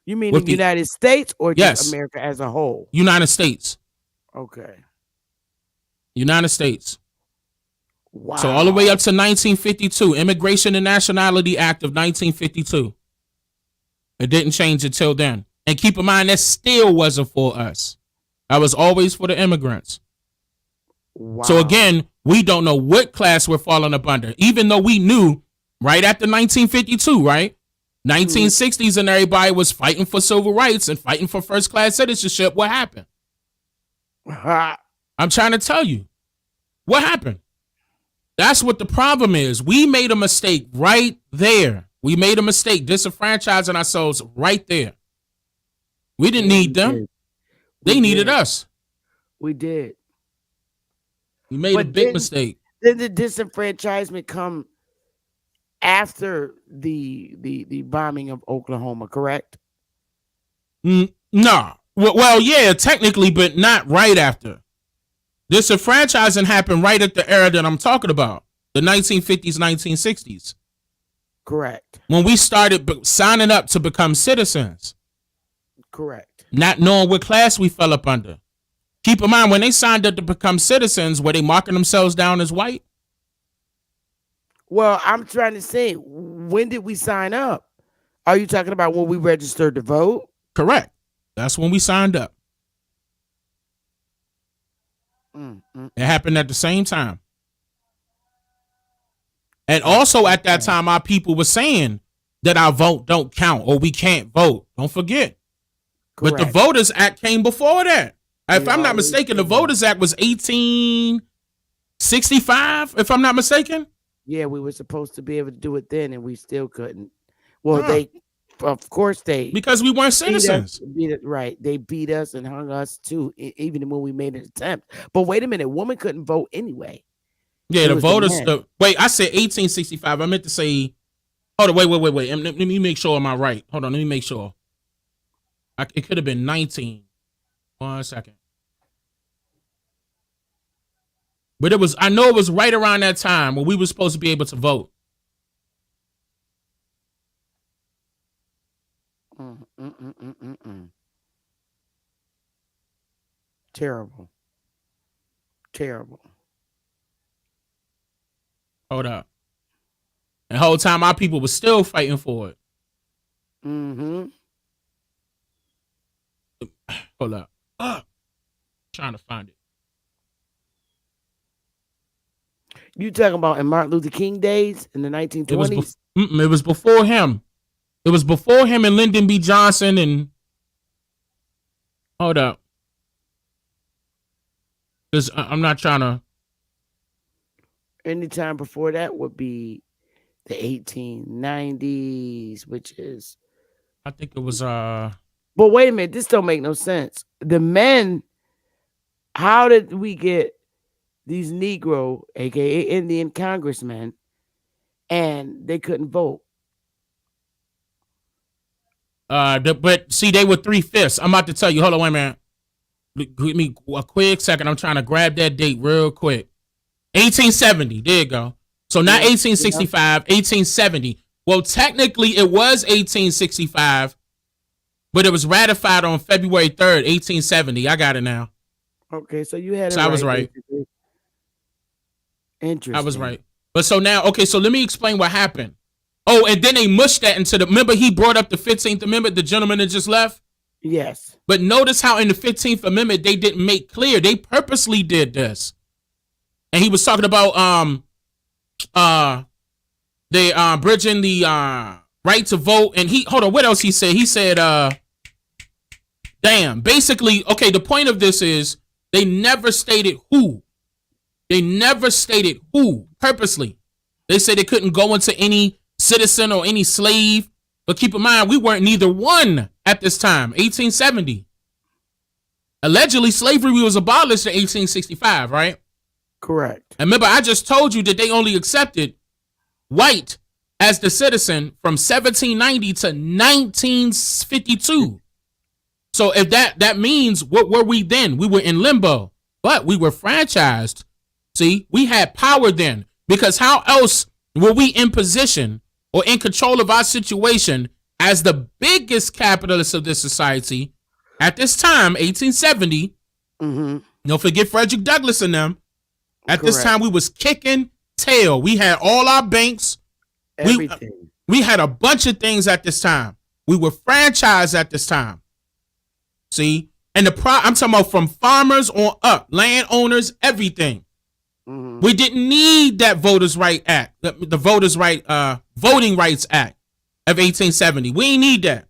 S1: You mean
S6: with
S1: the
S6: the-
S1: United States or
S6: Yes.
S1: just America as a whole?
S6: United States.
S1: Okay.
S6: United States.
S1: Wow.
S6: So all the way up to 1952, Immigration and Nationality Act of 1952. It didn't change until then. And keep in mind, that still wasn't for us. That was always for the immigrants.
S1: Wow.
S6: So again, we don't know what class we're falling up under, even though we knew right after 1952, right? 1960s and everybody was fighting for civil rights and fighting for first class citizenship. What happened? I'm trying to tell you. What happened? That's what the problem is. We made a mistake right there. We made a mistake disenfranchising ourselves right there. We didn't need them. They needed us.
S1: We did.
S6: We made a big mistake.
S1: Then the disenfranchisement come after the bombing of Oklahoma, correct?
S6: No. Well, yeah, technically, but not right after. Disenfranchising happened right at the era that I'm talking about, the 1950s, 1960s.
S1: Correct.
S6: When we started signing up to become citizens.
S1: Correct.
S6: Not knowing what class we fell up under. Keep in mind, when they signed up to become citizens, were they marking themselves down as white?
S1: Well, I'm trying to say, when did we sign up? Are you talking about when we registered to vote?
S6: Correct. That's when we signed up. It happened at the same time. And also at that time, our people were saying that our vote don't count or we can't vote. Don't forget. Correct. But the Voters Act came before that. If I'm not mistaken, the Voters Act was 1865, if I'm not mistaken.
S1: Yeah, we were supposed to be able to do it then, and we still couldn't. Well, of course
S6: because we weren't citizens.
S1: Right. They beat us and hung us too, even when we made an attempt. But wait a minute, women couldn't vote anyway.
S6: Yeah, the voters. Wait, I said 1865. I meant to say. Hold on, wait. Let me make sure. Am I right? Hold on, let me make sure. It could have been 19. 1 second. But I know it was right around that time when we were supposed to be able to vote.
S1: Terrible.
S6: Hold up. And the whole time our people were still fighting for it. Hold up. Trying to find it.
S1: You talking about in Martin Luther King days in the
S6: It was
S1: 1920s?
S6: it was before him. It was before him and Lyndon B. Johnson and hold up, because I'm not trying to.
S1: Anytime before that would be the 1890s, which is.
S6: I think it was
S1: But wait a minute, this don't make no sense. The men, how did we get these Negro, aka Indian congressmen, and they couldn't vote?
S6: but see, they were 3/5. I'm about to tell you. Hold on, wait a minute. Give me a quick second. I'm trying to grab that date real quick. 1870. There you go. So not 1865, 1870. Well, technically it was 1865, but it was ratified on February 3rd, 1870. I got it now.
S1: Okay, so you had it
S6: So I was right.
S1: basically. Interesting.
S6: I was right. But so now, okay, so let me explain what happened. Oh, and then they mushed that into the, remember he brought up the 15th Amendment, the gentleman that just left?
S1: Yes.
S6: But notice how in the 15th Amendment, they didn't make clear. They purposely did this. And he was talking about bridging the right to vote. And he, hold on, what else he said? He said, damn, basically, okay, the point of this is they never stated who. They never stated who purposely. They said they couldn't go into any citizen or any slave. But keep in mind, we weren't neither one at this time, 1870. Allegedly, slavery was abolished in 1865, right?
S1: Correct.
S6: And remember, I just told you that they only accepted white as the citizen from 1790 to 1952. So if that means, what were we then? We were in limbo, but we were franchised. See, we had power then, because how else were we in position or in control of our situation as the biggest capitalists of this society at this time, 1870?
S1: Mm-hmm.
S6: Don't forget Frederick Douglass and them. At this
S1: Correct.
S6: time, we was kicking tail. We had all our banks.
S1: Everything.
S6: We had a bunch of things at this time. We were franchised at this time. See? And I'm talking about from farmers on up, landowners, everything.
S1: Mm-hmm.
S6: We didn't need that Voters' Right Act, the Voters' Right Voting Rights Act of 1870. We ain't need that.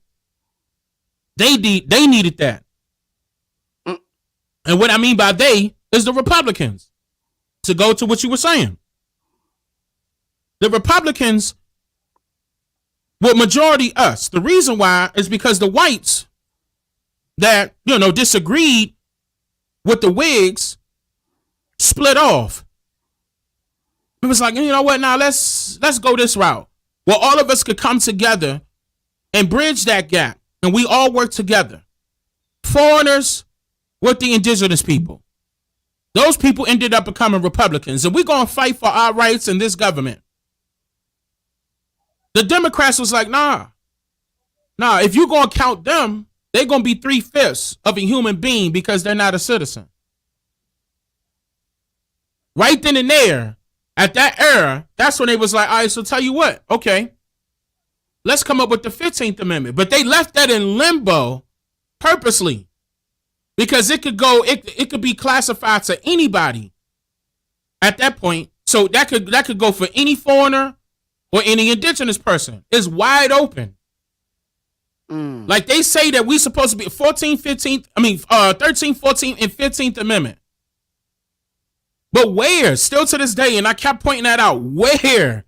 S6: They needed that.
S1: Mm.
S6: And what I mean by they is the Republicans. To go to what you were saying. The Republicans were majority us. The reason why is because the whites that, disagreed with the Whigs split off. It was like, you know what, now let's go this route. Well, all of us could come together and bridge that gap, and we all work together. Foreigners with the indigenous people. Those people ended up becoming Republicans, and we're going to fight for our rights in this government. The Democrats was like, nah, if you're going to count them, they're going to be 3/5 of a human being because they're not a citizen. Right then and there, at that era, that's when they was like, all right, so tell you what, okay, let's come up with the 15th Amendment. But they left that in limbo purposely. Because it could be classified to anybody at that point. So that could go for any foreigner or any indigenous person. It's wide open.
S1: Mm.
S6: Like they say that we supposed to be 13, 14, and 15th Amendment. But where? Still to this day, and I kept pointing that out, where?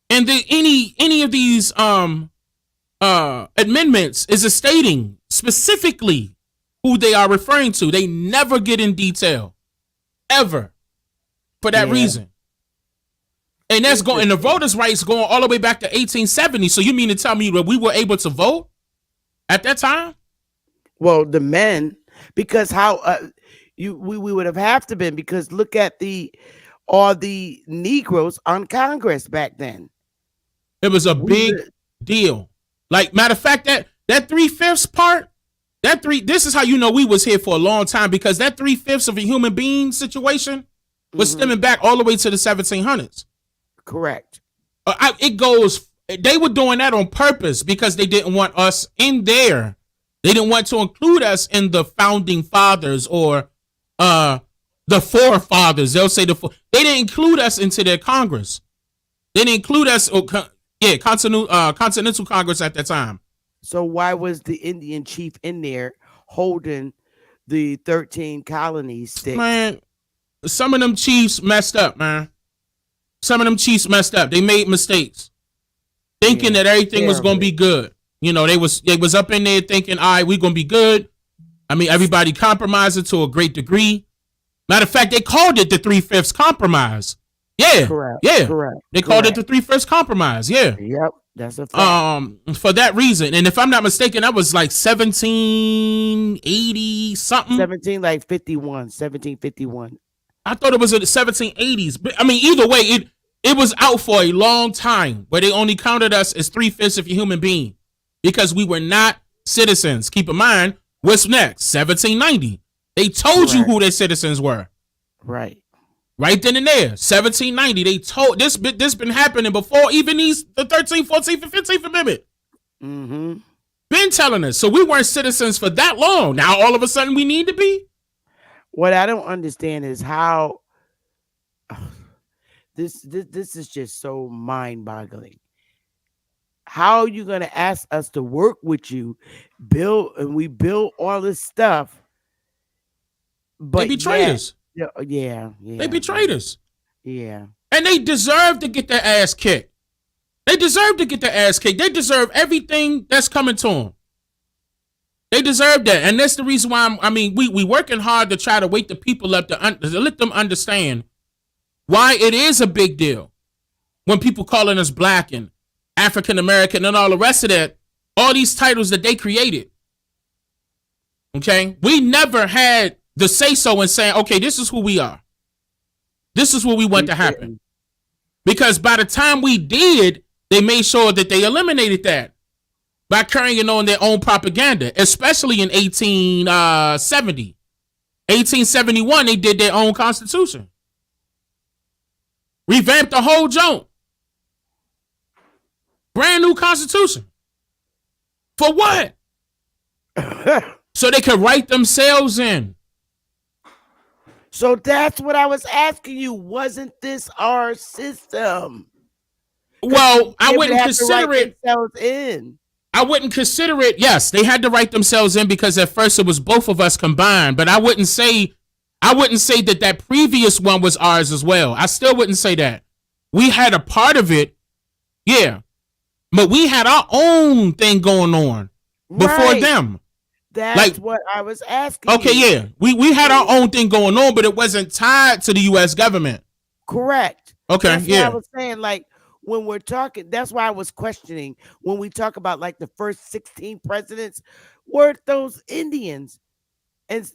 S6: And any of these amendments is it stating specifically who they are referring to. They never get in detail. Ever. For that reason. And that's going, and the voters' rights going all the way back to 1870. So you mean to tell me that we were able to vote at that time?
S1: Well, the men, because how we would have to been, because look at all the Negroes on Congress back then.
S6: It was a big deal. Like, matter of fact, that 3/5 part, this is how you know we was here for a long time, because that 3/5 of a human being situation was stemming back all the way to the 1700s.
S1: Correct.
S6: They were doing that on purpose because they didn't want us in there. They didn't want to include us in the founding fathers or the The forefathers. They'll say they didn't include us into their Congress. They didn't include us. Continental Congress at that time.
S1: So why was the Indian chief in there holding the 13 colonies stick?
S6: Man, some of them chiefs messed up, man. Some of them chiefs messed up. They made mistakes, thinking that everything was going to be good. You know, they was up in there thinking, all right, we're going to be good. I mean, everybody compromising to a great degree. Matter of fact, they called it the 3/5 compromise. Yeah.
S1: Correct.
S6: Yeah.
S1: Correct.
S6: They called it the 3/5 compromise. Yeah.
S1: Yep. That's a fact.
S6: For that reason. And if I'm not mistaken, that was like 1780 something.
S1: 1751.
S6: I thought it was in the 1780s. But I mean, either way, it was out for a long time, where they only counted us as 3/5 of a human being because we were not citizens. Keep in mind, what's next? 1790. They told you who their citizens were.
S1: Right.
S6: Right then and there. 1790. They told this been happening before even the 13th, 14th, and 15th Amendment.
S1: Mm-hmm.
S6: Been telling us. So we weren't citizens for that long. Now all of a sudden we need to be?
S1: What I don't understand is how this is just so mind-boggling. How are you going to ask us to work with you, we build all this stuff, but
S6: they betrayed us.
S1: Yeah.
S6: They betrayed us.
S1: Yeah.
S6: And they deserve to get their ass kicked. They deserve to get their ass kicked. They deserve everything that's coming to them. They deserve that. And that's the reason why we working hard to try to wake the people up to let them understand why it is a big deal when people calling us black and African American and all the rest of that, all these titles that they created. Okay? We never had the say so in saying, okay, this is who we are. This is what we want to happen. Because by the time we did, they made sure that they eliminated that by carrying on their own propaganda, especially in 1870. 1871, they did their own constitution. Revamped the whole joint. Brand new constitution. For what? So they could write themselves in.
S1: So that's what I was asking you. Wasn't this our system?
S6: Well, I wouldn't consider it. I wouldn't consider it. Yes, they had to write themselves in because at first it was both of us combined. But I wouldn't say that previous one was ours as well. I still wouldn't say that. We had a part of it, yeah, but we had our own thing going on before them.
S1: That's what I was asking.
S6: Okay, yeah. We had our own thing going on, but it wasn't tied to the U.S. government.
S1: Correct.
S6: Okay,
S1: that's
S6: yeah.
S1: what I was saying, like, when we're talking, that's why I was questioning when we talk about like the first 16 presidents, were those Indians? And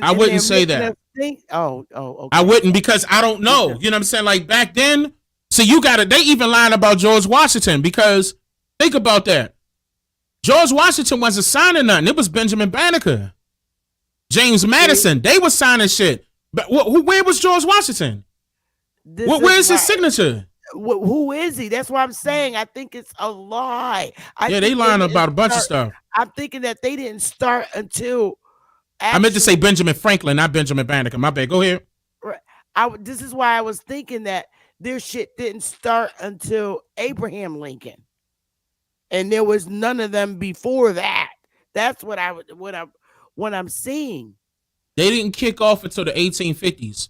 S6: I wouldn't say that.
S1: Okay.
S6: I wouldn't, because I don't know. You know what I'm saying? Like back then, so they even lying about George Washington, because think about that. George Washington wasn't signing nothing. It was Benjamin Banneker, James Madison. They were signing shit. But where was George Washington? Where's his signature?
S1: Who is he? That's what I'm saying. I think it's a lie.
S6: They lying about a bunch of stuff.
S1: I'm thinking that they didn't start until.
S6: I meant to say Benjamin Franklin, not Benjamin Banneker. My bad. Go ahead.
S1: This is why I was thinking that their shit didn't start until Abraham Lincoln, and there was none of them before that. That's what I'm seeing.
S6: They didn't kick off until the 1850s.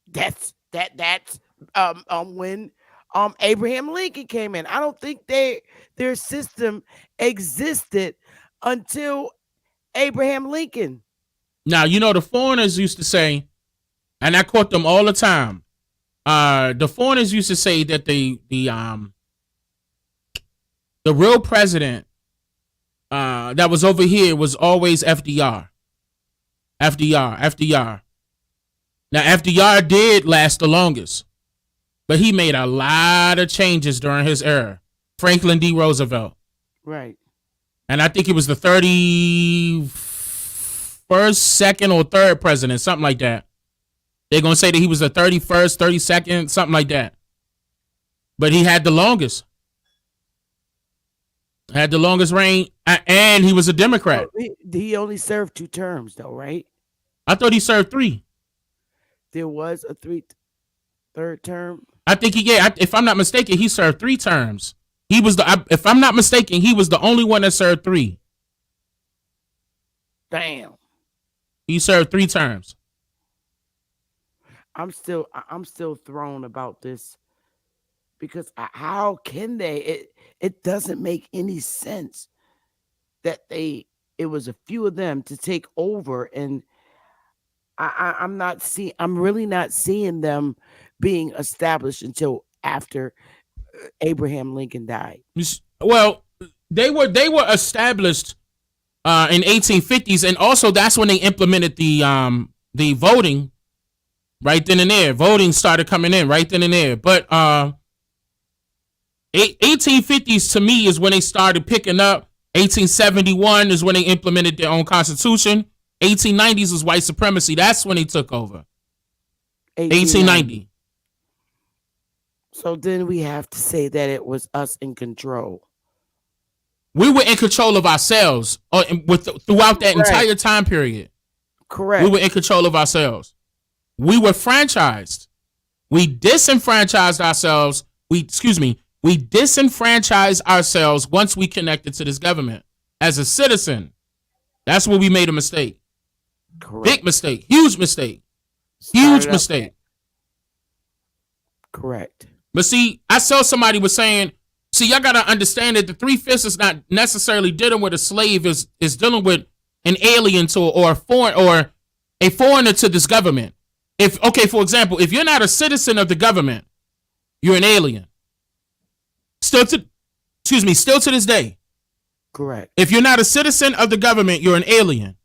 S1: That's when Abraham Lincoln came in. I don't think their system existed until Abraham Lincoln.
S6: Now, the foreigners used to say, and I quote them all the time. The foreigners used to say that the real president that was over here was always FDR. FDR. Now, FDR did last the longest, but he made a lot of changes during his era. Franklin D. Roosevelt.
S1: Right.
S6: And I think he was the 31st, second, or third president, something like that. They're going to say that he was the 31st, 32nd, something like that. But he had the longest. Had the longest reign, and he was a Democrat.
S1: He only served 2 terms, though, right?
S6: I thought he served 3.
S1: There was a third term.
S6: I think if I'm not mistaken, he served 3 terms. He was if I'm not mistaken, he was the only one that served 3.
S1: Damn.
S6: He served 3 terms.
S1: I'm still thrown about this because how can they? It doesn't make any sense that it was a few of them to take over, and I'm really not seeing them being established until after Abraham Lincoln died.
S6: Well, they were established in 1850s, and also that's when they implemented the voting right then and there. Voting started coming in right then and there. But 1850s to me is when they started picking up. 1871 is when they implemented their own constitution. 1890s was white supremacy. That's when they took over. 1890.
S1: So then we have to say that it was us in control.
S6: We were in control of ourselves throughout that entire time period.
S1: Correct.
S6: We were in control of ourselves. We were franchised. We disenfranchised ourselves. We disenfranchised ourselves once we connected to this government as a citizen. That's where we made a mistake.
S1: Correct.
S6: Big mistake. Huge mistake. Huge mistake.
S1: Correct.
S6: But see, I saw somebody was saying, see, y'all got to understand that the 3/5 is not necessarily dealing with a slave, is dealing with an alien or a foreigner to this government. For example, if you're not a citizen of the government, you're an alien. Still to this day.
S1: Correct.
S6: If you're not a citizen of the government, you're an alien.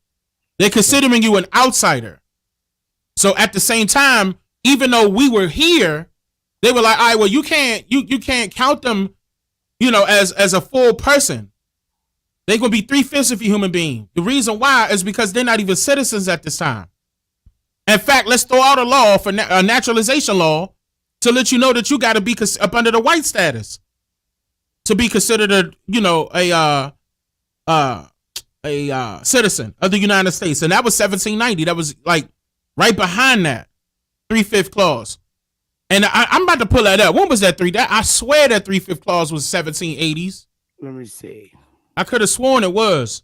S6: They're considering you an outsider. So at the same time, even though we were here, they were like, all right, well, you can't count them, as a full person. They're going to be 3/5 of a human being. The reason why is because they're not even citizens at this time. In fact, let's throw out a law for a naturalization law to let you know that you got to be up under the white status to be considered a citizen of the United States. And that was 1790. That was like right behind that 3/5 clause. And I'm about to pull that up. When was that I swear that 3/5 clause was 1780s.
S1: Let me see.
S6: I could have sworn it was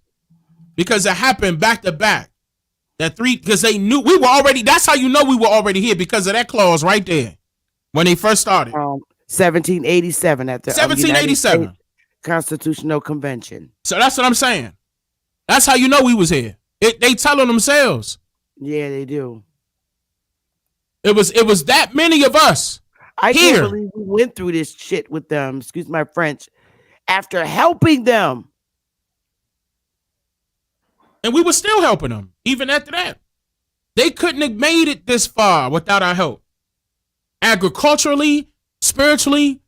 S6: because it happened back to back. Because they knew we were already. That's how you know we were already here, because of that clause right there when they first started.
S1: 1787 at the
S6: 1787
S1: Constitutional Convention.
S6: So that's what I'm saying. That's how you know we was here. They telling themselves.
S1: Yeah, they do.
S6: It was that many of us.
S1: I can't believe we went through this shit with them. Excuse my French. After helping them.
S6: And we were still helping them, even after that. They couldn't have made it this far without our help. Agriculturally, spiritually,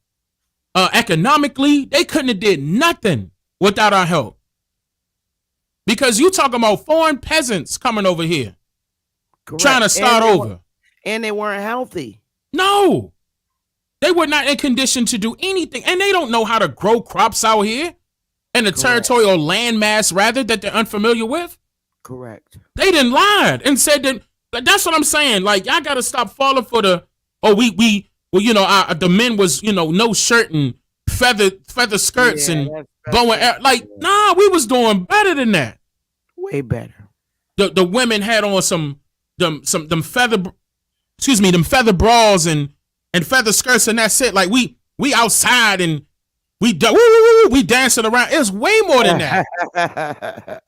S6: economically, they couldn't have did nothing without our help. Because you talking about foreign peasants coming over here. Correct. Trying to start over.
S1: And they weren't healthy.
S6: No. They were not in condition to do anything. And they don't know how to grow crops out here. And the territorial landmass, rather, that they're unfamiliar with.
S1: Correct.
S6: They didn't lie and said that. That's what I'm saying. Like, y'all got to stop falling for the, the men was, no shirt and feather skirts and bow and arrow. Like, nah, we was doing better than that.
S1: Way better.
S6: The women had on some feather bras and feather skirts, and that's it. Like, we outside and we dancing around. It's way more than that.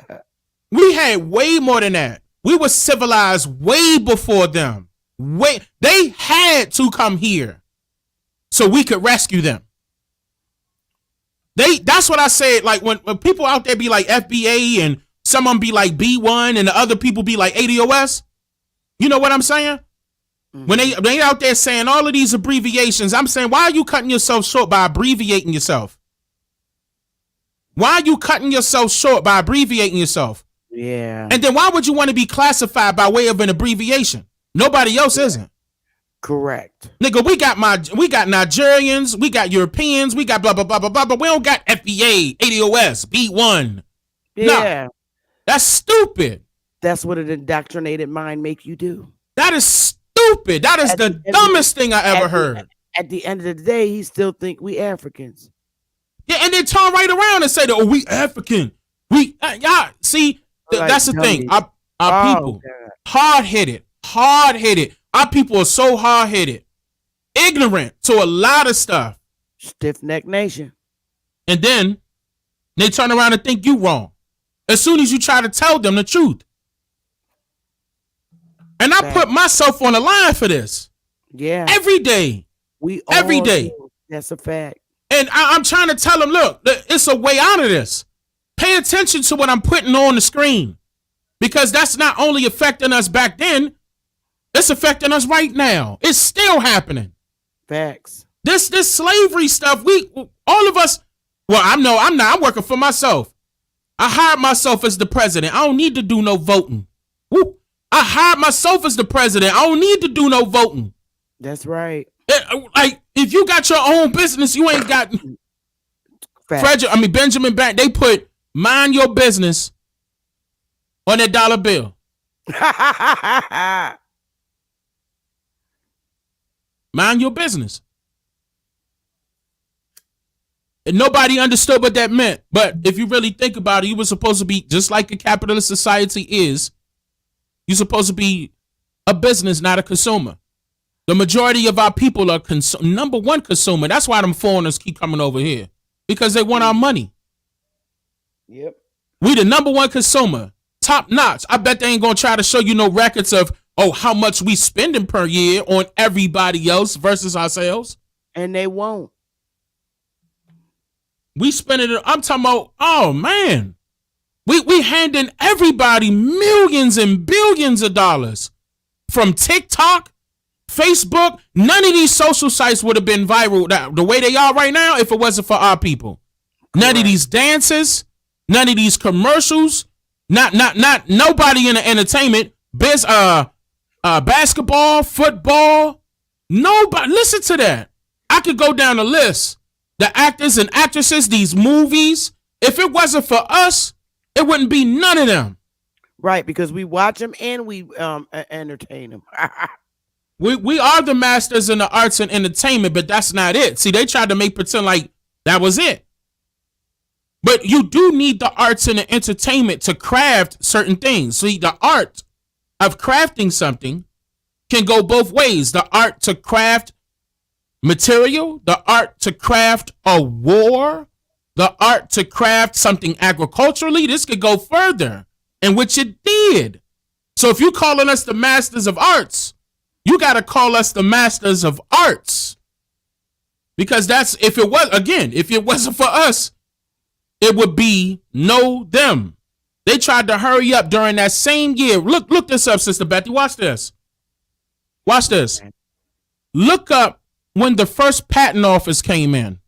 S6: We had way more than that. We were civilized way before them. They had to come here so we could rescue them. That's what I said. Like, when people out there be like FBA and some of them be like B1 and the other people be like ADOS, you know what I'm saying? Mm-hmm. When they out there saying all of these abbreviations, I'm saying, why are you cutting yourself short by abbreviating yourself? Why are you cutting yourself short by abbreviating yourself?
S1: Yeah.
S6: And then why would you want to be classified by way of an abbreviation? Nobody else isn't.
S1: Correct.
S6: Nigga, we got Nigerians, we got Europeans, we got blah, blah, blah, blah, blah, but we don't got FBA, ADOS, B1.
S1: Yeah.
S6: No, that's stupid.
S1: That's what an indoctrinated mind make you do.
S6: That is stupid. That is the dumbest thing I ever heard.
S1: At the end of the day, he still think we Africans.
S6: Yeah, and then turn right around and say that, oh, we African. We y'all see that's the thing. Our people hard headed. Our people are so hard headed, ignorant to a lot of stuff.
S1: Stiff neck nation.
S6: And then they turn around and think you wrong as soon as you try to tell them the truth. And I put myself on the line for this.
S1: Yeah.
S6: Every day. Every day.
S1: That's a fact.
S6: And I'm trying to tell them, look, it's a way out of this. Pay attention to what I'm putting on the screen. Because that's not only affecting us back then, it's affecting us right now. It's still happening.
S1: Facts.
S6: This slavery stuff, all of us, well, I'm working for myself. I hired myself as the president. I don't need to do no voting. Woo. I hired myself as the president. I don't need to do no voting.
S1: That's right.
S6: Like, if you got your own business, you ain't got Benjamin Bank, they put mind your business on that dollar bill. Mind your business. And nobody understood what that meant. But if you really think about it, you were supposed to be, just like a capitalist society is, you're supposed to be a business, not a consumer. The majority of our people are number one consumer. That's why them foreigners keep coming over here. Because they want our money.
S1: Yep.
S6: We the number one consumer. Top notch. I bet they ain't gonna try to show you no records of, how much we spending per year on everybody else versus ourselves.
S1: And they won't.
S6: We spending it. I'm talking about, oh man. We handing everybody millions and billions of dollars from TikTok, Facebook. None of these social sites would have been viral the way they are right now if it wasn't for our people. None of these dances, none of these commercials, not nobody in the entertainment, basketball, football, nobody. Listen to that. I could go down the list. The actors and actresses, these movies. If it wasn't for us, it wouldn't be none of them.
S1: Right, because we watch them and we entertain them.
S6: We are the masters in the arts and entertainment, but that's not it. See, they tried to pretend like that was it. But you do need the arts and the entertainment to craft certain things. See, the art of crafting something can go both ways. The art to craft material, the art to craft a war, the art to craft something agriculturally. This could go further, in which it did. So if you're calling us the masters of arts, you got to call us the masters of arts. Because if it wasn't for us, it would be no them. They tried to hurry up during that same year. Look this up, Sister Betty. Watch this. Watch this. Look up when the first patent office came in.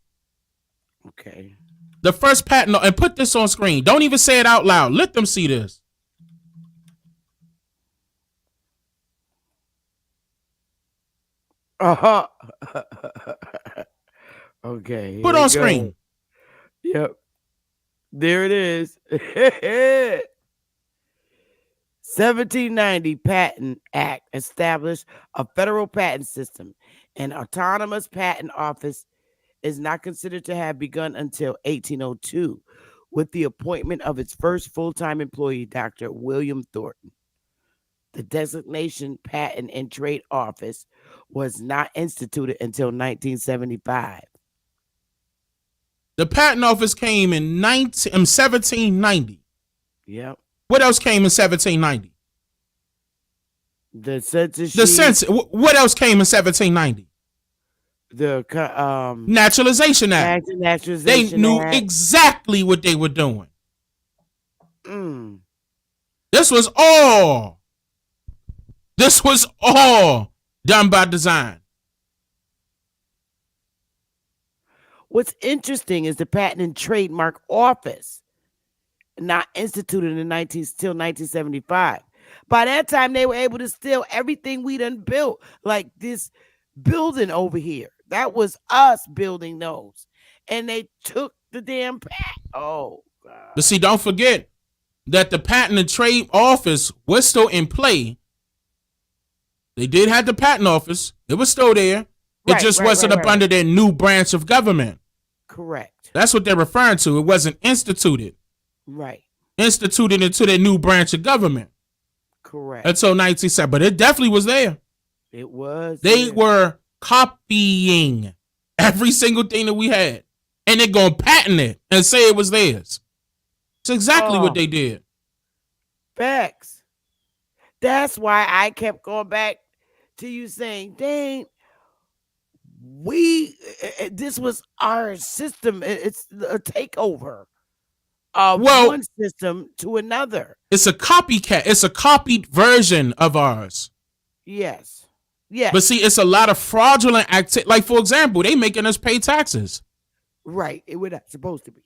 S1: Okay.
S6: The first patent, and put this on screen. Don't even say it out loud. Let them see this.
S1: Uh-huh. Okay.
S6: Put on screen.
S1: Yep. There it is. 1790 Patent Act established a federal patent system. An autonomous patent office is not considered to have begun until 1802 with the appointment of its first full-time employee, Dr. William Thornton. The designation Patent and Trade Office was not instituted until 1975.
S6: The patent office came in 1790.
S1: Yep.
S6: What else came in 1790?
S1: The census.
S6: The census. What else came in 1790?
S1: The
S6: Naturalization Act.
S1: Naturalization
S6: They knew
S1: Act.
S6: exactly what they were doing.
S1: Mm.
S6: This was all done by design.
S1: What's interesting is the Patent and Trademark Office, not instituted till 1975. By that time, they were able to steal everything we done built, like this building over here. That was us building those, and they took the damn patent. Oh, God.
S6: But see, don't forget that the Patent and Trade Office was still in play They did have the patent office. It was still there. It just wasn't up under their new branch of government.
S1: Correct.
S6: That's what they're referring to. It wasn't instituted.
S1: Right.
S6: Instituted into their new branch of government.
S1: Correct.
S6: Until 1970. But it definitely was there.
S1: It was.
S6: They were copying every single thing that we had. And they're going to patent it and say it was theirs. It's exactly what they did.
S1: Facts. That's why I kept going back to you saying, dang, this was our system. It's a takeover of one system to another.
S6: It's a copycat. It's a copied version of ours.
S1: Yes. Yes.
S6: But see, it's a lot of fraudulent activity. Like, for example, they making us pay taxes.
S1: Right. We're not supposed to be.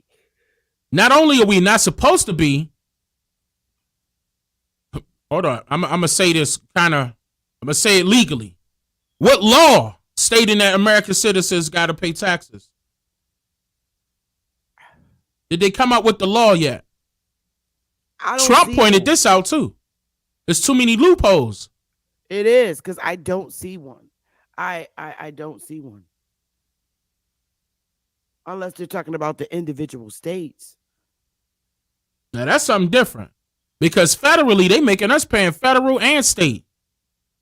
S6: Not only are we not supposed to be, hold on, I'm going to say this I'm going to say it legally. What law stating that American citizens got to pay taxes? Did they come out with the law yet? Trump pointed this out too. There's too many loopholes.
S1: It is, because I don't see one. I don't see one. Unless they're talking about the individual states.
S6: Now that's something different. Because federally, they making us paying federal and state.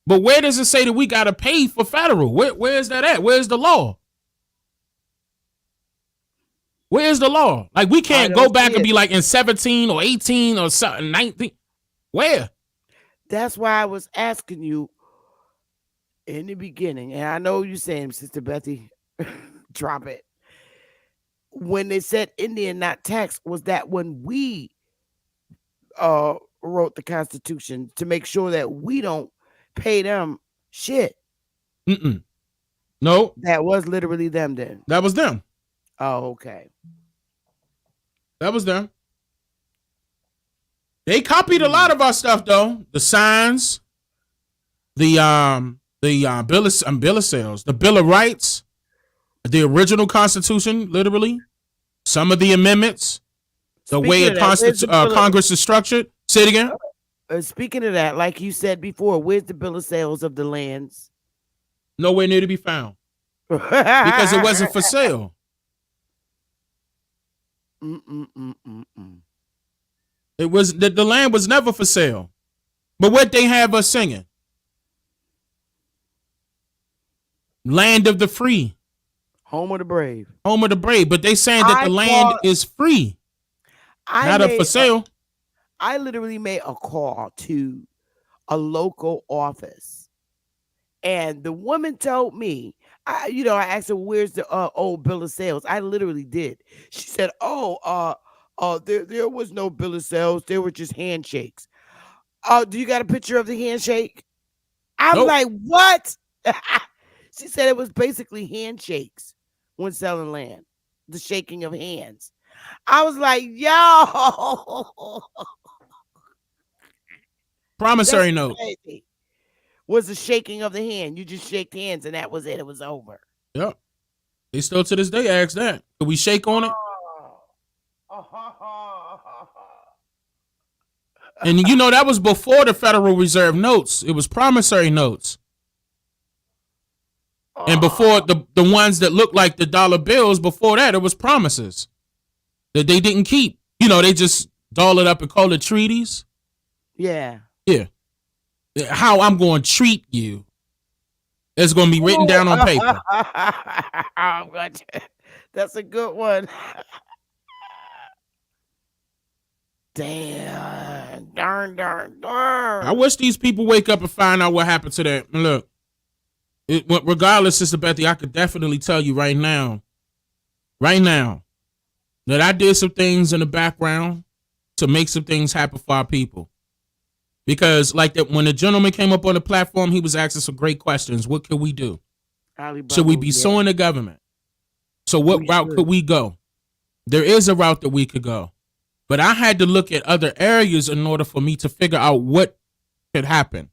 S6: But where does it say that we got to pay for federal? Where is that at? Where's the law? Where's the law? Like, we can't go back and be like in 17 or 18 or 19. Where?
S1: That's why I was asking you in the beginning. And I know you're saying, Sister Bethy, drop it. When they said Indian, not tax, was that when we wrote the Constitution to make sure that we don't pay them shit?
S6: No.
S1: That was literally them then.
S6: That was them.
S1: Oh, okay.
S6: That was them. They copied a lot of our stuff though. The signs, the bill of sales, the Bill of Rights, the original Constitution, literally, some of the amendments, the way Congress is structured. Say it again.
S1: Speaking of that, like you said before, where's the Bill of Sales of the lands?
S6: Nowhere near to be found because it wasn't for sale. It was the land was never for sale. But what they have us singing? Land of the free.
S1: Home of the brave.
S6: Home of the brave. But they saying that the land is free. Not up for sale.
S1: I literally made a call to a local office. And the woman told me, I asked her, where's the old Bill of Sales? I literally did. She said, there was no Bill of Sales. There were just handshakes. Do you got a picture of the handshake? I'm like, what? She said it was basically handshakes when selling land. The shaking of hands. I was like, yo.
S6: Promissory note.
S1: Crazy. Was the shaking of the hand. You just shake hands and that was it. It was over.
S6: Yep. They still to this day ask that. Could we shake on it? And that was before the Federal Reserve notes. It was promissory notes. And before the ones that looked like the dollar bills, before that, it was promises that they didn't keep. They just doll it up and call it treaties.
S1: Yeah.
S6: Yeah. How I'm going to treat you. It's going to be written down on paper.
S1: That's a good one. Damn. Darn.
S6: I wish these people wake up and find out what happened to that. And look, regardless, Sister Bethy, I could definitely tell you right now, that I did some things in the background to make some things happen for our people. Because like that, when the gentleman came up on the platform, he was asking some great questions. What could we do? Should we be suing the government? So what route could we go? There is a route that we could go. But I had to look at other areas in order for me to figure out what could happen.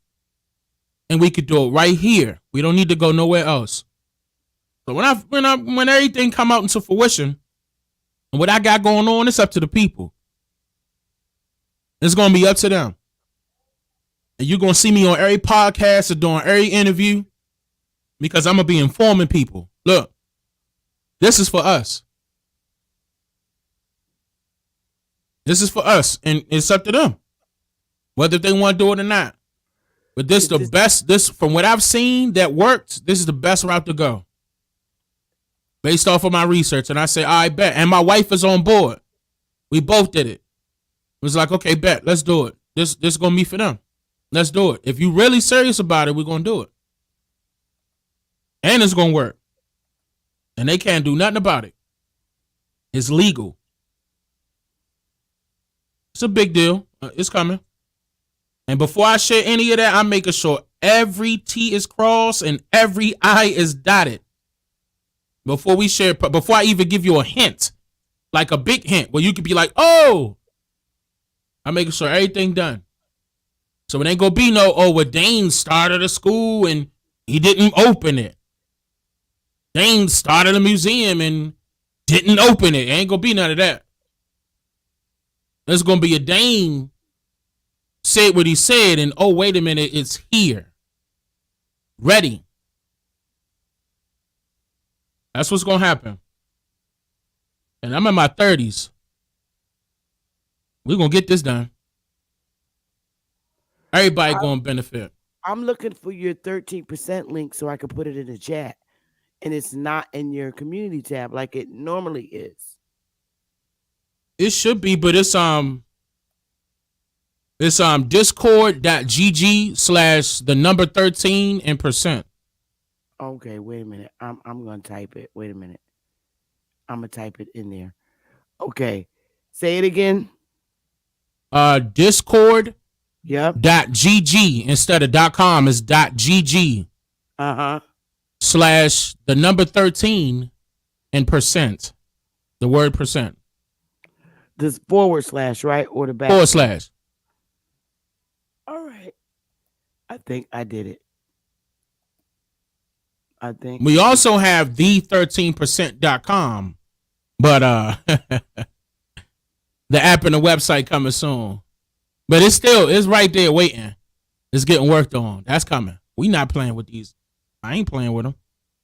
S6: And we could do it right here. We don't need to go nowhere else. So when everything come out into fruition, and what I got going on, it's up to the people. It's going to be up to them. And you're going to see me on every podcast or doing every interview because I'm going to be informing people. Look, this is for us. This is for us. And it's up to them whether they want to do it or not. But this is the best. This, from what I've seen that worked, this is the best route to go. Based off of my research. And I say, I bet. And my wife is on board. We both did it. It was like, okay, bet. Let's do it. This is going to be for them. Let's do it. If you're really serious about it, we're going to do it. And it's going to work. And they can't do nothing about it. It's legal. It's a big deal. It's coming. And before I share any of that, I'm making sure every T is crossed and every I is dotted. Before we share, before I even give you a hint, like a big hint, where you could be like, oh, I'm making sure everything done. So it ain't gonna be no, oh, well, Dane started a school and he didn't open it. Dane started a museum and didn't open it. Ain't gonna be none of that. There's gonna be a Dane said what he said, and oh, wait a minute, it's here. Ready. That's what's gonna happen. And I'm in my 30s. We're gonna get this done. Everybody gonna benefit.
S1: I'm looking for your 13% link so I can put it in the chat. And it's not in your community tab like it normally is.
S6: It should be, but it's discord.gg/13 and percent.
S1: Okay, wait a minute. I'm gonna type it. Wait a minute. I'm gonna type it in there. Okay. Say it again.
S6: Discord.
S1: Yep.
S6: .gg instead of .com is .gg. /13 and percent. The word percent.
S1: This / right? Or the back?
S6: /.
S1: All right. I think I did it. I think
S6: we also have the13%.com, but the app and the website coming soon. But it's right there waiting. It's getting worked on. That's coming. We not playing with these. I ain't playing with them.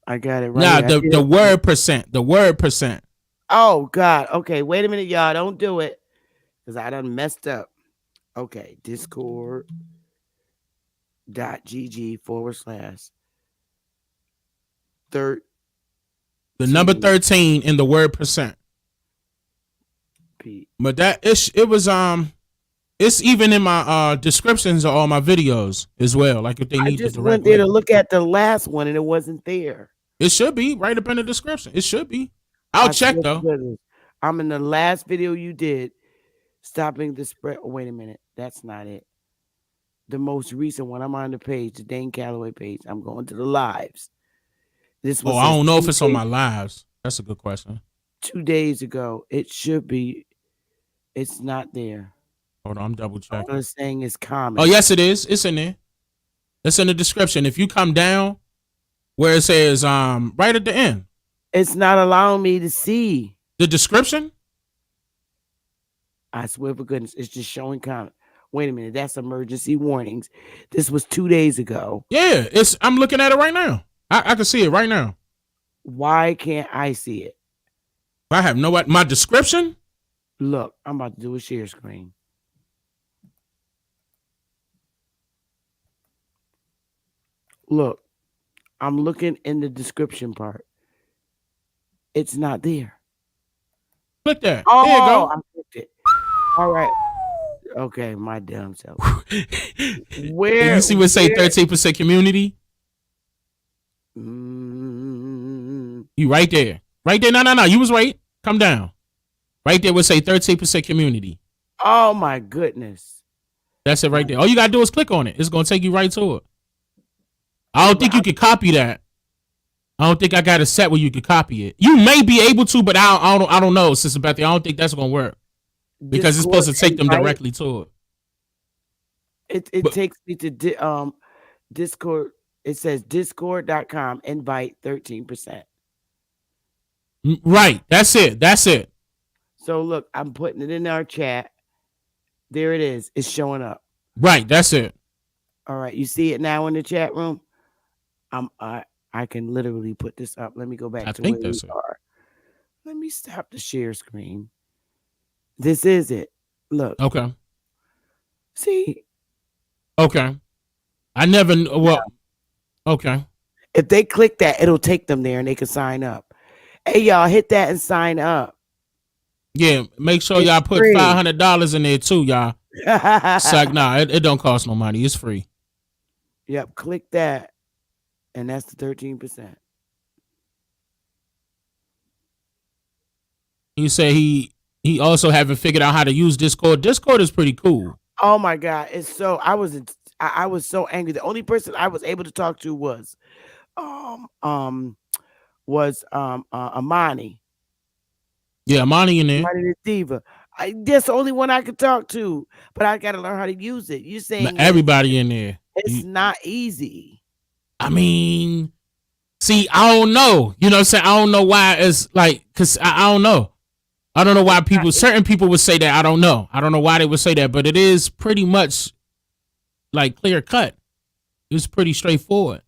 S1: I got it right.
S6: Nah, the word percent. The word percent.
S1: Oh God. Okay, wait a minute, y'all. Don't do it. Because I done messed up. Okay, discord.gg / third.
S6: The number 13 in the word percent. But that it was it's even in my descriptions of all my videos as well. Like if they need
S1: I just went there to look at the last one and it wasn't there.
S6: It should be right up in the description. It should be. I'll check though.
S1: I'm in the last video you did. Stopping the spread. Oh, wait a minute. That's not it. The most recent one. I'm on the page, the Dane Calloway page. I'm going to the lives. This was.
S6: Oh, I don't know if it's on my lives. That's a good question.
S1: 2 days ago. It should be. It's not there.
S6: Hold on, I'm double checking.
S1: I'm saying it's common.
S6: Oh, yes, it is. It's in there. It's in the description. If you come down where it says right at the end.
S1: It's not allowing me to see.
S6: The description?
S1: I swear for goodness, it's just showing comment. Wait a minute, that's emergency warnings. This was 2 days ago.
S6: Yeah, I'm looking at it right now. I can see it right now.
S1: Why can't I see it?
S6: I have no idea. My description?
S1: Look, I'm about to do a share screen. Look, I'm looking in the description part. It's not there.
S6: Click that.
S1: Oh,
S6: there you go.
S1: I clicked it. All right. Okay, my damn self. Where
S6: you see what say 13% community? You right there. Right there. No. You was right. Come down. Right there would say 13% community.
S1: Oh my goodness.
S6: That's it right there. All you gotta do is click on it. It's gonna take you right to it. I don't think you can copy that. I don't think I got a set where you can copy it. You may be able to, but I don't know, Sister Bethy. I don't think that's gonna work because it's supposed to take them directly to
S1: it. It takes me to Discord. It says discord.com invite 13%.
S6: Right. That's it.
S1: So look, I'm putting it in our chat. There it is. It's showing up.
S6: Right. That's it.
S1: All right, you see it now in the chat room. I'm I can literally put this up. Let me go back
S6: I
S1: to where
S6: think
S1: we
S6: that's it.
S1: are. Let me stop the share screen. This is it. Look,
S6: Okay.
S1: see,
S6: Okay. I never. Well. Okay.
S1: if they click that, it'll take them there and they can sign up. Hey, y'all, hit that and sign up.
S6: Yeah. Make sure
S1: It's
S6: y'all put
S1: free.
S6: $500 in there too, y'all. It's like, nah, it don't cost no money. It's free.
S1: Yep, click that, and that's the 13%.
S6: He said he also haven't figured out how to use Discord. Discord is pretty cool.
S1: Oh my God, it's so I was so angry. The only person I was able to talk to was um um Amani.
S6: Yeah, money in there.
S1: Amani the Diva. That's the only one I could talk to, but I got to learn how to use it. You're saying
S6: Everybody in there.
S1: it's not easy.
S6: I mean, see, I don't know. You know what I'm saying? I don't know why it's like, because I don't know. I don't know why certain people would say that. I don't know. I don't know why they would say that, but it is pretty much like clear cut. It's pretty straightforward.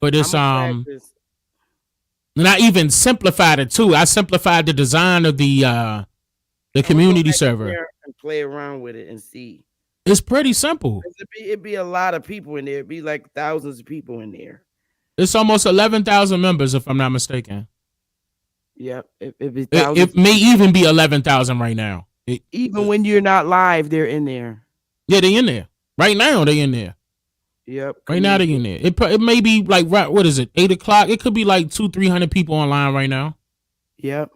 S6: But it's, and I even simplified it too. I simplified the design of the community server.
S1: And play around with it and see.
S6: It's pretty simple.
S1: It'd be a lot of people in there. It'd be like thousands of people in there.
S6: It's almost 11,000 members, if I'm not mistaken.
S1: Yep.
S6: It may even be 11,000 right now.
S1: Even when you're not live, they're in there.
S6: Yeah, they in there. Right now, they in there.
S1: Yep.
S6: Right now, they in there. It may be like, what is it, 8 o'clock? It could be like 200-300 people online right now.
S1: Yep.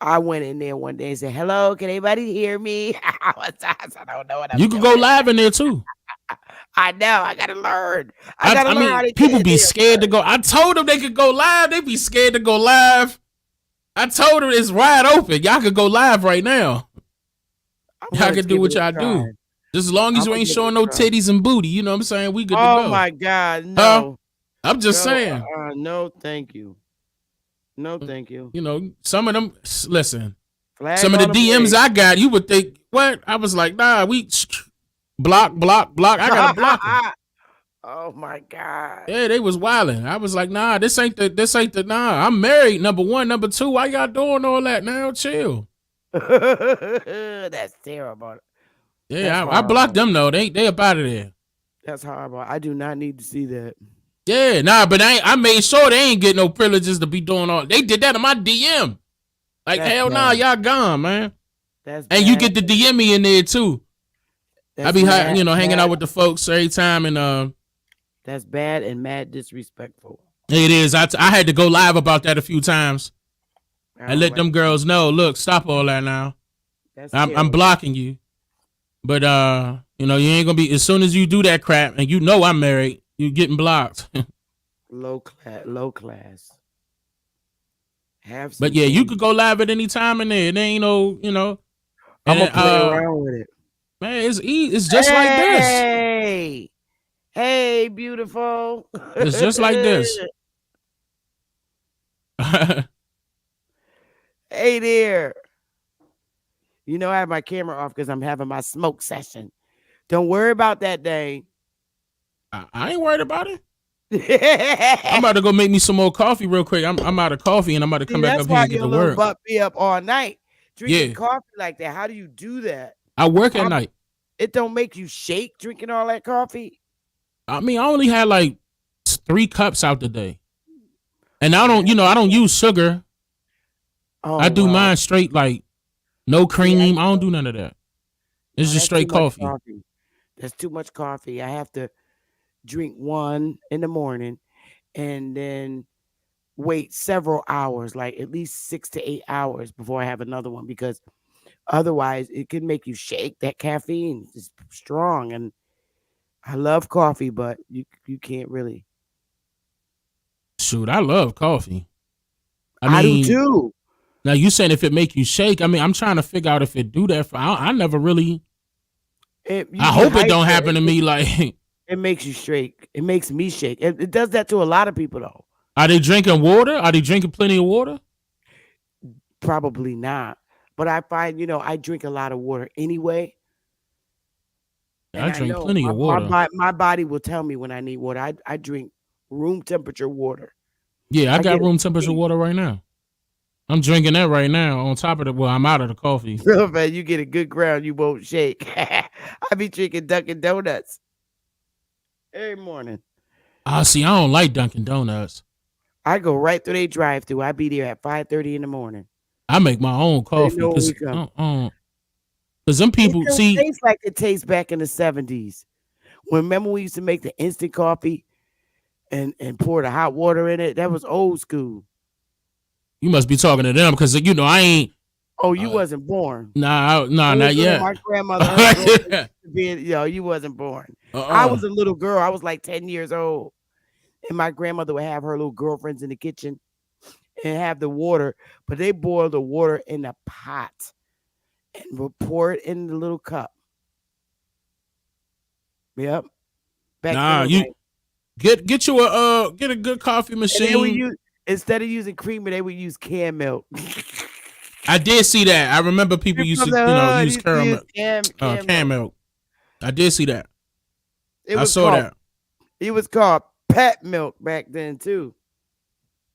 S1: I went in there one day and said, "Hello, can anybody hear me?" I don't know what I'm
S6: You could go live in there too.
S1: I know. I gotta learn. I gotta learn how to
S6: people be scared to go. I told them they could go live. They be scared to go live. I told them it's wide open. Y'all could go live right now. Y'all can do what y'all do. Just as long as you ain't showing no titties and booty. You know what I'm saying? We good to go.
S1: Oh my God, no.
S6: I'm just saying.
S1: No, thank you. No, thank you.
S6: You know, some of them, listen, some of the DMs I got, you would think, what? I was like, nah, we block. I got to block them.
S1: Oh my God.
S6: Yeah, they was wilding. I was like, nah, this ain't the, nah, I'm married, number one. Number two, why y'all doing all that now? Chill.
S1: That's terrible.
S6: Yeah, I blocked them though. They up out of there.
S1: That's horrible. I do not need to see that.
S6: Yeah, nah, but I made sure they ain't get no privileges to be doing all. They did that in my DM. Like, hell nah, y'all gone, man.
S1: That's
S6: and you get the DM me in there too. I be hanging out with the folks every time, and
S1: that's bad and mad disrespectful.
S6: It is. I had to go live about that a few times. I let them girls know. Look, stop all that now. I'm blocking you. But you ain't gonna be, as soon as you do that crap, and I'm married, you getting blocked.
S1: Low class.
S6: But yeah, you could go live at any time in there. There ain't no,
S1: I'm gonna play around with it.
S6: Man, it's easy. It's just like this.
S1: Hey, beautiful.
S6: It's just like this.
S1: Hey there. I have my camera off because I'm having my smoke session. Don't worry about that day.
S6: I ain't worried about it. I'm about to go make me some more coffee real quick. I'm out of coffee and I'm about to come back up here and get to work.
S1: Butt me up all night drinking coffee like that. How do you do that?
S6: I work at night.
S1: It don't make you shake drinking all that coffee?
S6: I mean, I only had like 3 cups out the day. And I don't use sugar. I do mine straight, like no cream. I don't do none of that. It's just straight coffee.
S1: That's too much coffee. I have to drink one in the morning and then wait several hours, like at least 6 to 8 hours before I have another one, because otherwise it can make you shake. That caffeine is strong, and I love coffee, but you can't really.
S6: Shoot, I love coffee.
S1: I do too.
S6: Now you saying if it make you shake? I mean, I'm trying to figure out if it do that. I never really. I hope it don't happen to me. Like
S1: it makes you shake. It makes me shake. It does that to a lot of people though.
S6: Are they drinking water? Are they drinking plenty of water?
S1: Probably not. But I find, I drink a lot of water anyway. And
S6: I
S1: I
S6: drink
S1: know
S6: plenty of water.
S1: my body will tell me when I need water. I drink room temperature water.
S6: Yeah, I
S1: I get
S6: got room temperature water right now. I'm drinking that right now. On top of it, well, I'm out of the coffee.
S1: man, you get a good ground, you won't shake. I be drinking Dunkin' Donuts every morning.
S6: See, I don't like Dunkin' Donuts.
S1: I go right through their drive through. I be there at 5:30 in the morning.
S6: I make my own
S1: They
S6: coffee
S1: know when we
S6: because
S1: come.
S6: them
S1: It
S6: people
S1: don't
S6: see.
S1: taste like it tastes back in the 70s. Remember we used to make the instant coffee and pour the hot water in it? That was old school.
S6: You must be talking to them because I ain't.
S1: Oh, you wasn't born.
S6: Nah,
S1: I
S6: not
S1: was doing
S6: yet.
S1: my grandmother, her girlfriend, you wasn't born. I was a little girl. I was like 10 years old. And my grandmother would have her little girlfriends in the kitchen and have the water, but they boil the water in a pot and would pour it in the little cup. Yep. Back
S6: Nah,
S1: then,
S6: you
S1: like,
S6: get you get a good coffee
S1: and they would
S6: machine.
S1: use, instead of using creamer, they would use canned milk.
S6: I did see that. I remember people used
S1: From
S6: to
S1: the hood,
S6: use
S1: used to use
S6: canned
S1: canned milk.
S6: milk. I did see that.
S1: It
S6: I
S1: was
S6: saw
S1: called
S6: that.
S1: it was called pet milk back then too.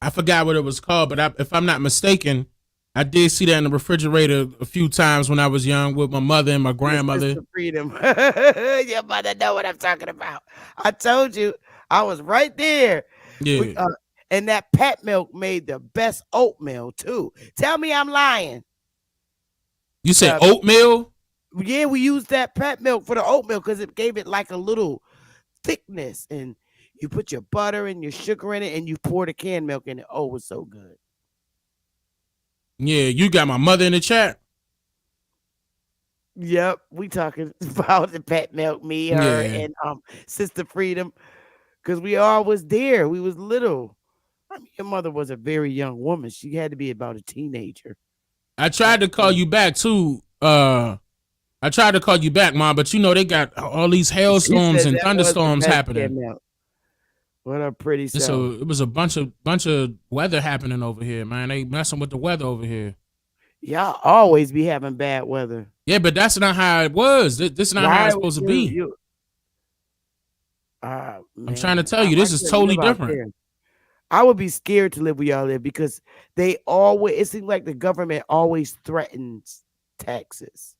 S6: I forgot what it was called, but if I'm not mistaken, I did see that in the refrigerator a few times when I was young with my mother and my grandmother.
S1: Sister Freedom. Your mother know what I'm talking about. I told you I was right there.
S6: Yeah.
S1: And that pet milk made the best oatmeal too. Tell me I'm lying.
S6: You said oatmeal?
S1: Yeah, we used that pet milk for the oatmeal because it gave it like a little thickness. And you put your butter and your sugar in it and you pour the canned milk in it. Oh, it was so good.
S6: Yeah, you got my mother in the chat.
S1: Yep, we talking about the pet milk, me, her, and Sister Freedom, because we all was there. We was little. I mean, your mother was a very young woman. She had to be about a teenager.
S6: I tried to call you back too. I tried to call you back, Mom, but they got all these hailstorms and thunderstorms happening.
S1: What a pretty self.
S6: So it was a bunch of weather happening over here, man. They messing with the weather over here.
S1: Y'all always be having bad weather.
S6: Yeah, but that's not how it was. This is not how it's supposed to be. I'm trying to tell you, this is totally different.
S1: I would be scared to live where y'all live because it seems like the government always threatens taxes.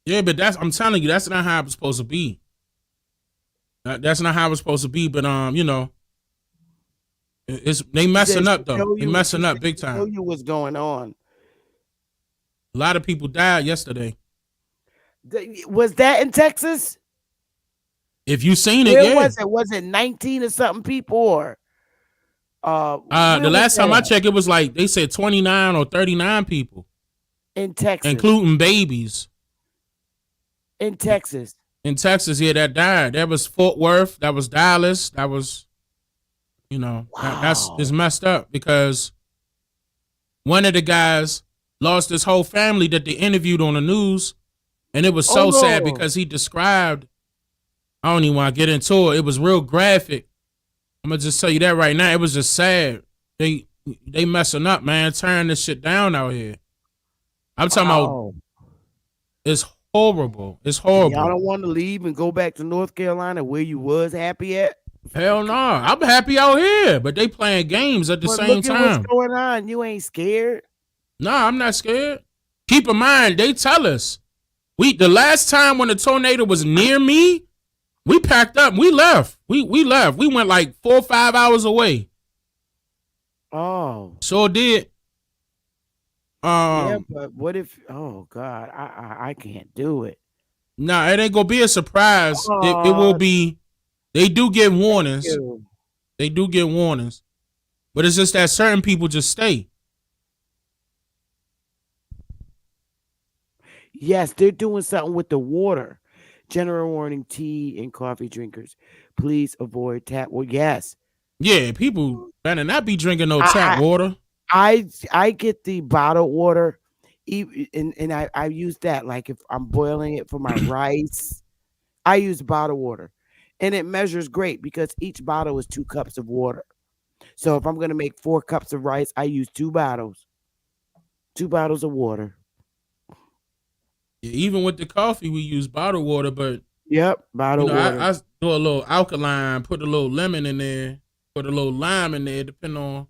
S6: Yeah, but I'm telling you, that's not how it's supposed to be. That's not how it's supposed to be. But they messing up though. They messing up big time.
S1: Show you what's going on.
S6: A lot of people died yesterday.
S1: Was that in Texas?
S6: If you seen it,
S1: Where was it? Was it 19 or something people or?
S6: The last time I checked, it was like they said 29 or 39 people
S1: in Texas,
S6: including babies.
S1: In Texas,
S6: yeah, that died. That was Fort Worth. That was Dallas. That was, it's messed up because one of the guys lost his whole family that they interviewed on the news, and it was so sad because he described. I don't even want to get into it. It was real graphic. I'm gonna just tell you that right now. It was just sad. They messing up, man. Tearing this shit down out here. I'm talking about. It's horrible. It's horrible.
S1: Y'all don't want to leave and go back to North Carolina where you was happy at?
S6: Hell no. I'm happy out here, but they playing games at the same time.
S1: What's going on? You ain't scared?
S6: No, I'm not scared. Keep in mind, they tell us the last time when the tornado was near me. We packed up. We left. We left. We went like 4 or 5 hours away.
S1: Oh,
S6: sure did.
S1: Yeah, but what if? Oh God, I can't do it.
S6: Nah, it ain't gonna be a surprise. It will be. They do get warnings. They do get warnings, but it's just that certain people just stay.
S1: Yes, they're doing something with the water. General warning: tea and coffee drinkers, please avoid tap water. Yes.
S6: Yeah, people better not be drinking no tap water.
S1: I get the bottled water, and I use that like if I'm boiling it for my rice. I use bottled water, and it measures great because each bottle is 2 cups of water. So if I'm gonna make 4 cups of rice, I use 2 bottles of water.
S6: Even with the coffee, we use bottled water, but
S1: Yep, bottled water.
S6: I do a little alkaline, put a little lemon in there, put a little lime in there, depending on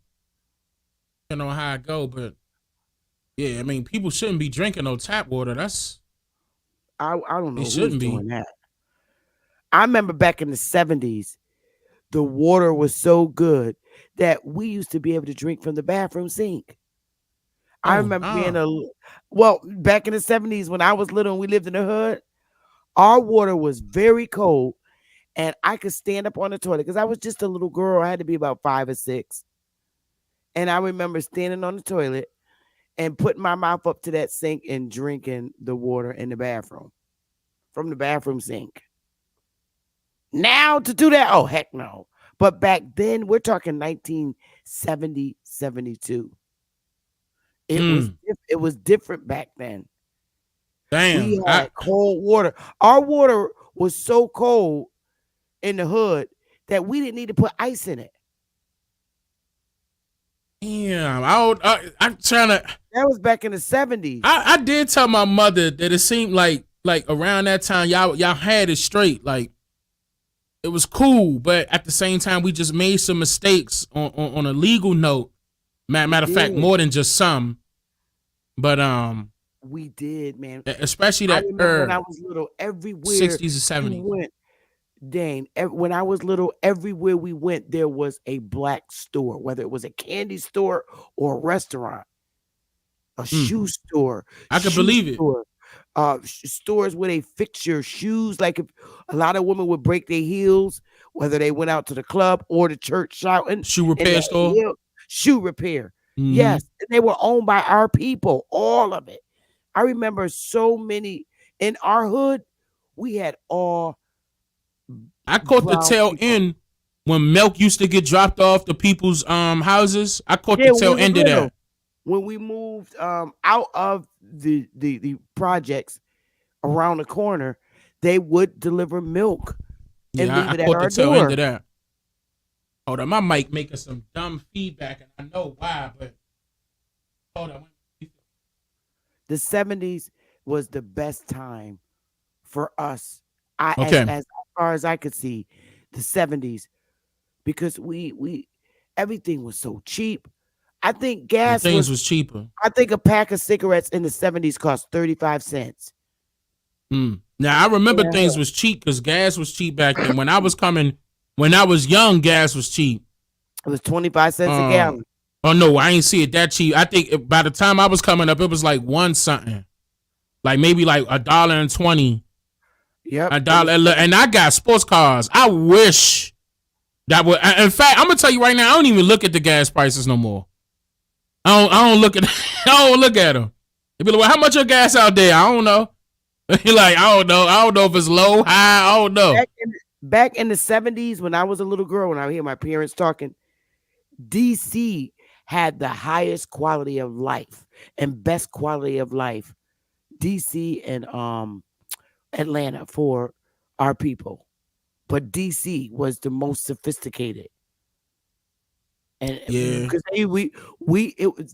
S6: how I go. But yeah, I mean, people shouldn't be drinking no tap water.
S1: I don't
S6: They
S1: know who's
S6: shouldn't be.
S1: doing that. I remember back in the 70s, the water was so good that we used to be able to drink from the bathroom sink. I
S6: Oh
S1: remember being
S6: no.
S1: back in the 70s when I was little and we lived in the hood, our water was very cold and I could stand up on the toilet because I was just a little girl. I had to be about 5 or 6. And I remember standing on the toilet and putting my mouth up to that sink and drinking the water in the bathroom from the bathroom sink. Now to do that, oh heck no. But back then, we're talking 1970, 72. It was different back then. We
S6: Damn.
S1: had cold water. Our water was so cold in the hood that we didn't need to put ice in it.
S6: Damn. I'm trying to.
S1: That was back in the 70s.
S6: I did tell my mother that it seemed like around that time y'all had it straight. Like it was cool, but at the same time we just made some mistakes on a legal note. Matter of fact, more than just some. But
S1: we did, man.
S6: Especially
S1: I
S6: that
S1: remember when I was little, everywhere
S6: 60s and 70s.
S1: we went, Dane, when I was little, everywhere we went, there was a black store, whether it was a candy store or a restaurant, a shoe store.
S6: I could believe it.
S1: Stores where they fix your shoes. Like if a lot of women would break their heels, whether they went out to the club or the church shouting.
S6: Shoe repair store.
S1: Shoe repair.
S6: Mm-hmm.
S1: Yes. And they were owned by our people, all of it. I remember so many in our hood. We had all.
S6: I caught the tail end when milk used to get dropped off to people's houses. I caught the tail end of that.
S1: When we moved out of the projects around the corner, they would deliver milk and leave it at our door. I caught the tail end of that.
S6: Hold on, my mic making some dumb feedback, and I know why, but hold on.
S1: The 70s was the best time for us. As far as I could see, the 70s, because we everything was so cheap. I think gas
S6: was cheaper.
S1: I think a pack of cigarettes in the 70s cost 35 cents.
S6: Now I remember things was cheap because gas was cheap back then. When I was young, gas was cheap.
S1: It was 25 cents a gallon.
S6: Oh no, I ain't see it that cheap. I think by the time I was coming up, it was like one something, like maybe like $1.20.
S1: Yep.
S6: $1, and I got sports cars. I wish that would. In fact, I'm gonna tell you right now, I don't even look at the gas prices no more. I don't look at. I don't look at them. They be like, well, how much your gas out there? I don't know. Like, I don't know. I don't know if it's low, high. I don't know.
S1: Back in the 70s, when I was a little girl, when I hear my parents talking, DC had the highest quality of life and best quality of life. DC and Atlanta for our people, but DC was the most sophisticated, and because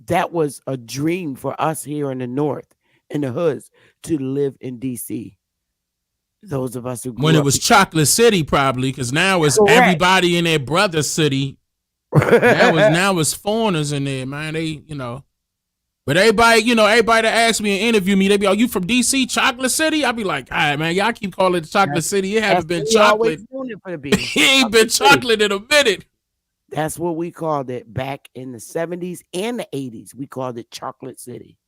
S1: that was a dream for us here in the North, in the hoods, to live in DC. Those of us who grew
S6: when it
S1: up
S6: was Chocolate City, probably, because now it's everybody in their brother city. now it's foreigners in there, man. They, but everybody that asks me and interview me, they be, "Are you from DC, Chocolate City?" I be like, "All right, man, y'all keep calling it Chocolate City. It haven't been chocolate. It ain't been chocolate in a minute."
S1: That's what we called it back in the 70s and the 80s. We called it Chocolate City,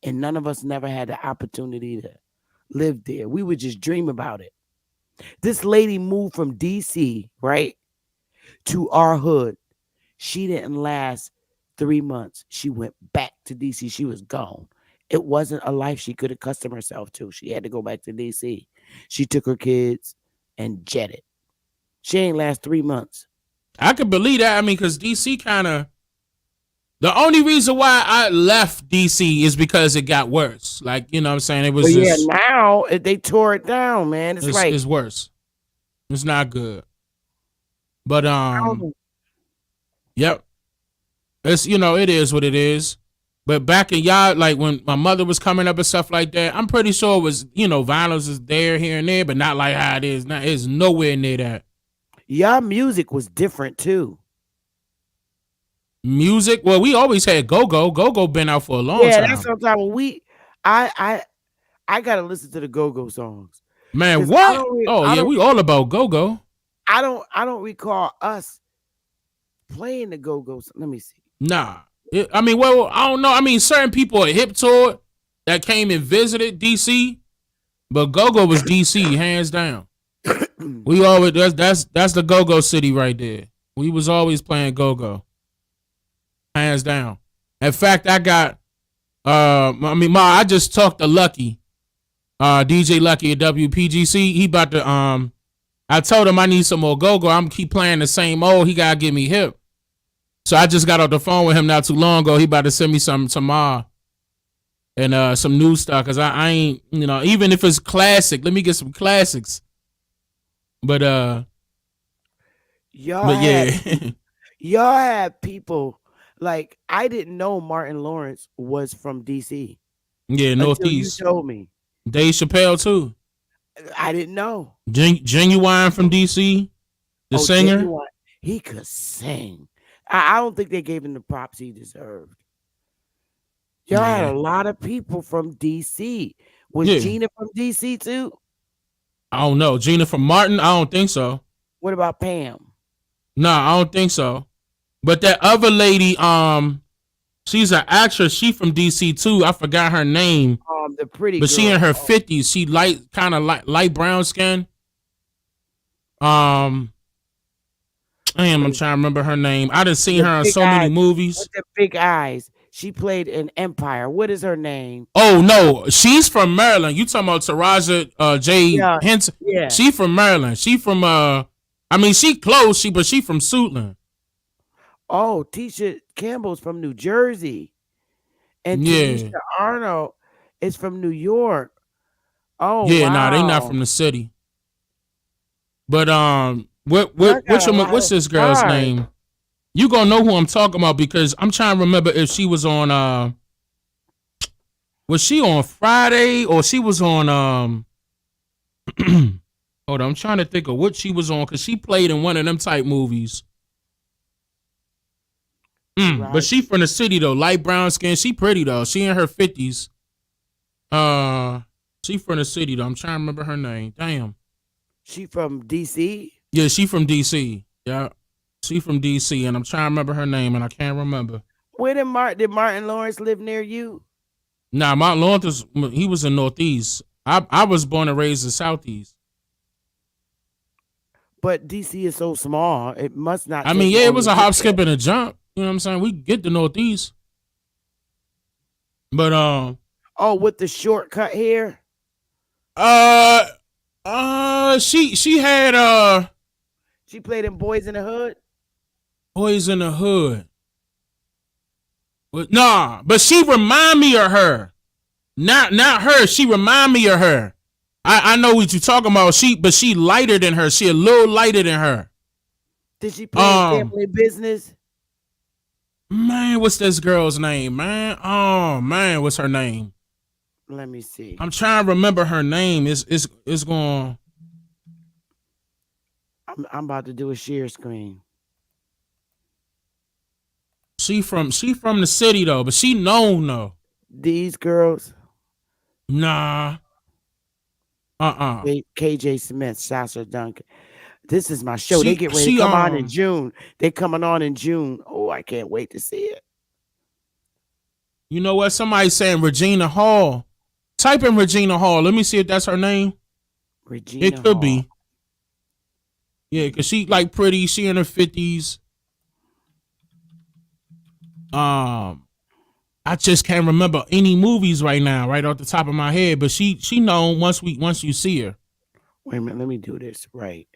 S1: and none of us never had the opportunity to live there. We would just dream about it. This lady moved from DC, right, to our hood. She didn't last 3 months. She went back to DC. She was gone. It wasn't a life she could accustom herself to. She had to go back to DC. She took her kids and jetted. She ain't last 3 months.
S6: I could believe that. I mean, because DC kind of, the only reason why I left DC is because it got worse. Like, you know what I'm saying? It was
S1: now they tore it down, man. It's
S6: worse. It's not good. But yep. It's, it is what it is. But back in y'all, like when my mother was coming up and stuff like that, I'm pretty sure it was, violence is there here and there, but not like how it is now. It's nowhere near that.
S1: Y'all music was different too.
S6: Music, well, we always had go-go. Go-go been out for a long
S1: Yeah,
S6: time.
S1: that's sometimes I gotta listen to the go-go songs.
S6: Man,
S1: 'Cause
S6: what? We all about go-go.
S1: I don't recall us playing the go-go. Let me see.
S6: Nah. I don't know. I mean, certain people are hip to it that came and visited DC, but go-go was DC, hands down. We always that's the go-go city right there. We was always playing go-go. Hands down. In fact, I got I just talked to Lucky, DJ Lucky at WPGC. He about to I told him I need some more go-go. I'm keep playing the same old. He gotta get me hip. So I just got off the phone with him not too long ago. He about to send me some tomorrow and some new stuff because I ain't, even if it's classic, let me get some classics. But
S1: y'all had people like I didn't know Martin Lawrence was from DC.
S6: Yeah, Northeast.
S1: You told me.
S6: Dave Chappelle too.
S1: I didn't know.
S6: Genuine from DC, the singer.
S1: Genuine. He could sing. I don't think they gave him the props he deserved. Y'all had a lot of people from DC. Was Gina from DC too?
S6: I don't know. Gina from Martin? I don't think so.
S1: What about Pam?
S6: Nah, I don't think so. But that other lady, she's an actress. She from DC too. I forgot her name.
S1: The pretty
S6: but
S1: girl.
S6: She in her 50s. She kind of light brown skin. I'm trying to remember her name. I done seen her in so many movies.
S1: With the big eyes. She played in Empire. What is her name?
S6: Oh no, she's from Maryland. You talking about Taraja J. Henson?
S1: Yeah.
S6: She from Maryland. She from she close. But she from Suitland.
S1: Oh, Tisha Campbell's from New Jersey, and Tisha Arnold is from New York. Oh
S6: yeah,
S1: wow.
S6: they not from the city. But what's this girl's name? You gonna know who I'm talking about because I'm trying to remember if she was on was she on Friday or she was on hold on, I'm trying to think of what she was on because she played in one of them type movies. Right. But she from the city though, light brown skin. She pretty though. She in her 50s. She from the city though. I'm trying to remember her name. Damn.
S1: She from DC?
S6: Yeah, she from DC. Yeah. She from DC, and I'm trying to remember her name, and I can't remember.
S1: Where did Martin Lawrence live near you?
S6: Nah, Martin Lawrence, he was in Northeast. I was born and raised in Southeast.
S1: But DC is so small, it must not.
S6: It was a hop, skip, and a jump. You know what I'm saying? We get the Northeast. But
S1: with the shortcut hair?
S6: She had
S1: she played in Boys in the Hood?
S6: Boys in the Hood. But she remind me of her. Not her. She remind me of her. I know what you're talking about. She lighter than her. She a little lighter than her.
S1: Did she play in Family Business?
S6: Man, what's this girl's name, man? Oh man, what's her name?
S1: Let me see.
S6: I'm trying to remember her name. It's going.
S1: I'm about to do a share screen.
S6: She from the city though, but she known though.
S1: These girls?
S6: Nah.
S1: KJ Smith, Sasha Duncan. This is my show. They get ready to come on in June. They coming on in June. Oh, I can't wait to see it.
S6: You know what? Somebody's saying Regina Hall. Type in Regina Hall. Let me see if that's her name.
S1: Regina
S6: It could
S1: Hall.
S6: be. Yeah, because she like pretty. She in her 50s. I just can't remember any movies right now, right off the top of my head. But she known once you see her.
S1: Wait a minute, let me do this right.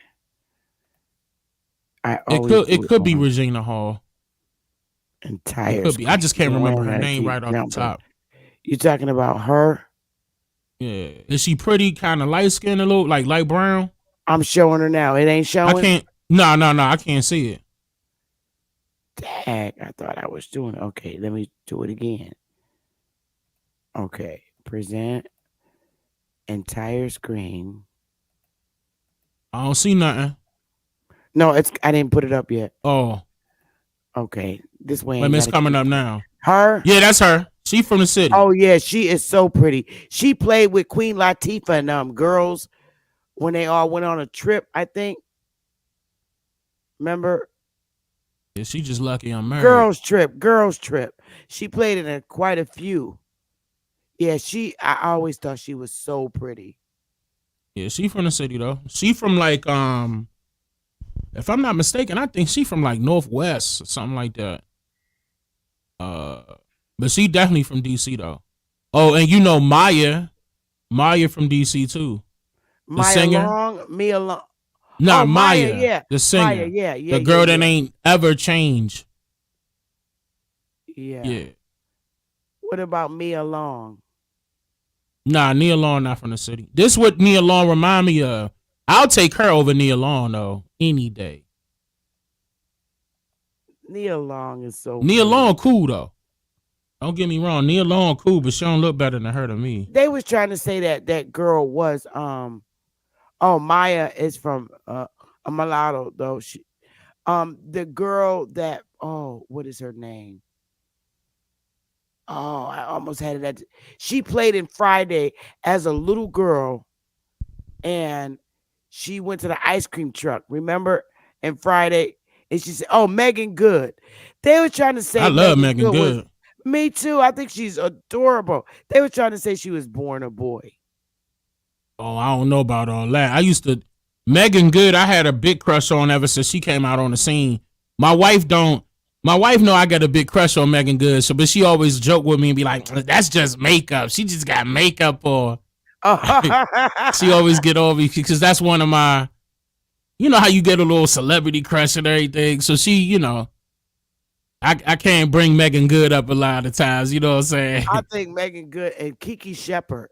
S6: It could be Regina Hall.
S1: Entire.
S6: It could be. I just can't remember her name right off the top.
S1: You talking about her?
S6: Yeah. Is she pretty, kind of light skinned, a little like light brown?
S1: I'm showing her now. It ain't showing.
S6: I can't. No. I can't see it.
S1: Dang, I thought I was doing it. Okay, let me do it again. Okay. Present entire screen.
S6: I don't see nothing.
S1: No, I didn't put it up yet.
S6: Oh,
S1: Okay. This way
S6: wait a
S1: ain't
S6: minute, it's
S1: gotta
S6: coming
S1: keep
S6: up now.
S1: her.
S6: Yeah, that's her. She from the city.
S1: Oh yeah, she is so pretty. She played with Queen Latifah and girls when they all went on a trip, I think. Remember?
S6: Yeah, she just lucky I'm married.
S1: Girls trip. She played in quite a few. Yeah, I always thought she was so pretty.
S6: Yeah, she from the city though. She from like if I'm not mistaken, I think she from like Northwest or something like that. But she definitely from DC though. Oh, and you know Maya from DC too. The
S1: Maya
S6: singer.
S1: Long, Mia Long.
S6: Nah,
S1: Oh,
S6: Maya,
S1: yeah.
S6: the singer.
S1: Maya, yeah.
S6: The girl that
S1: yeah.
S6: ain't ever changed.
S1: Yeah.
S6: Yeah.
S1: What about Mia Long?
S6: Nah, Nia Long not from the city. This what Nia Long remind me of. I'll take her over Nia Long though, any day.
S1: Nia Long is so
S6: Nia
S1: pretty.
S6: Long cool though. Don't get me wrong, Nia Long cool, but she don't look better than her to me.
S1: They was trying to say that girl was Maya is from a mulatto though. She the girl that what is her name? Oh, I almost had it. She played in Friday as a little girl, and she went to the ice cream truck. Remember? And Friday, and she said, "Oh, Megan Good." They were trying to say
S6: I love Megan Good.
S1: Me too. I think she's adorable. They were trying to say she was born a boy.
S6: Oh, I don't know about all that. Megan Good, I had a big crush on ever since she came out on the scene. My wife know I got a big crush on Megan Good, but she always joke with me and be like, "That's just makeup. She just got makeup on." She always get over because that's one of my, you know how you get a little celebrity crush and everything. So she, you know, I can't bring Megan Good up a lot of times. You know what I'm saying?
S1: I think Megan Good and Kiki Shepard.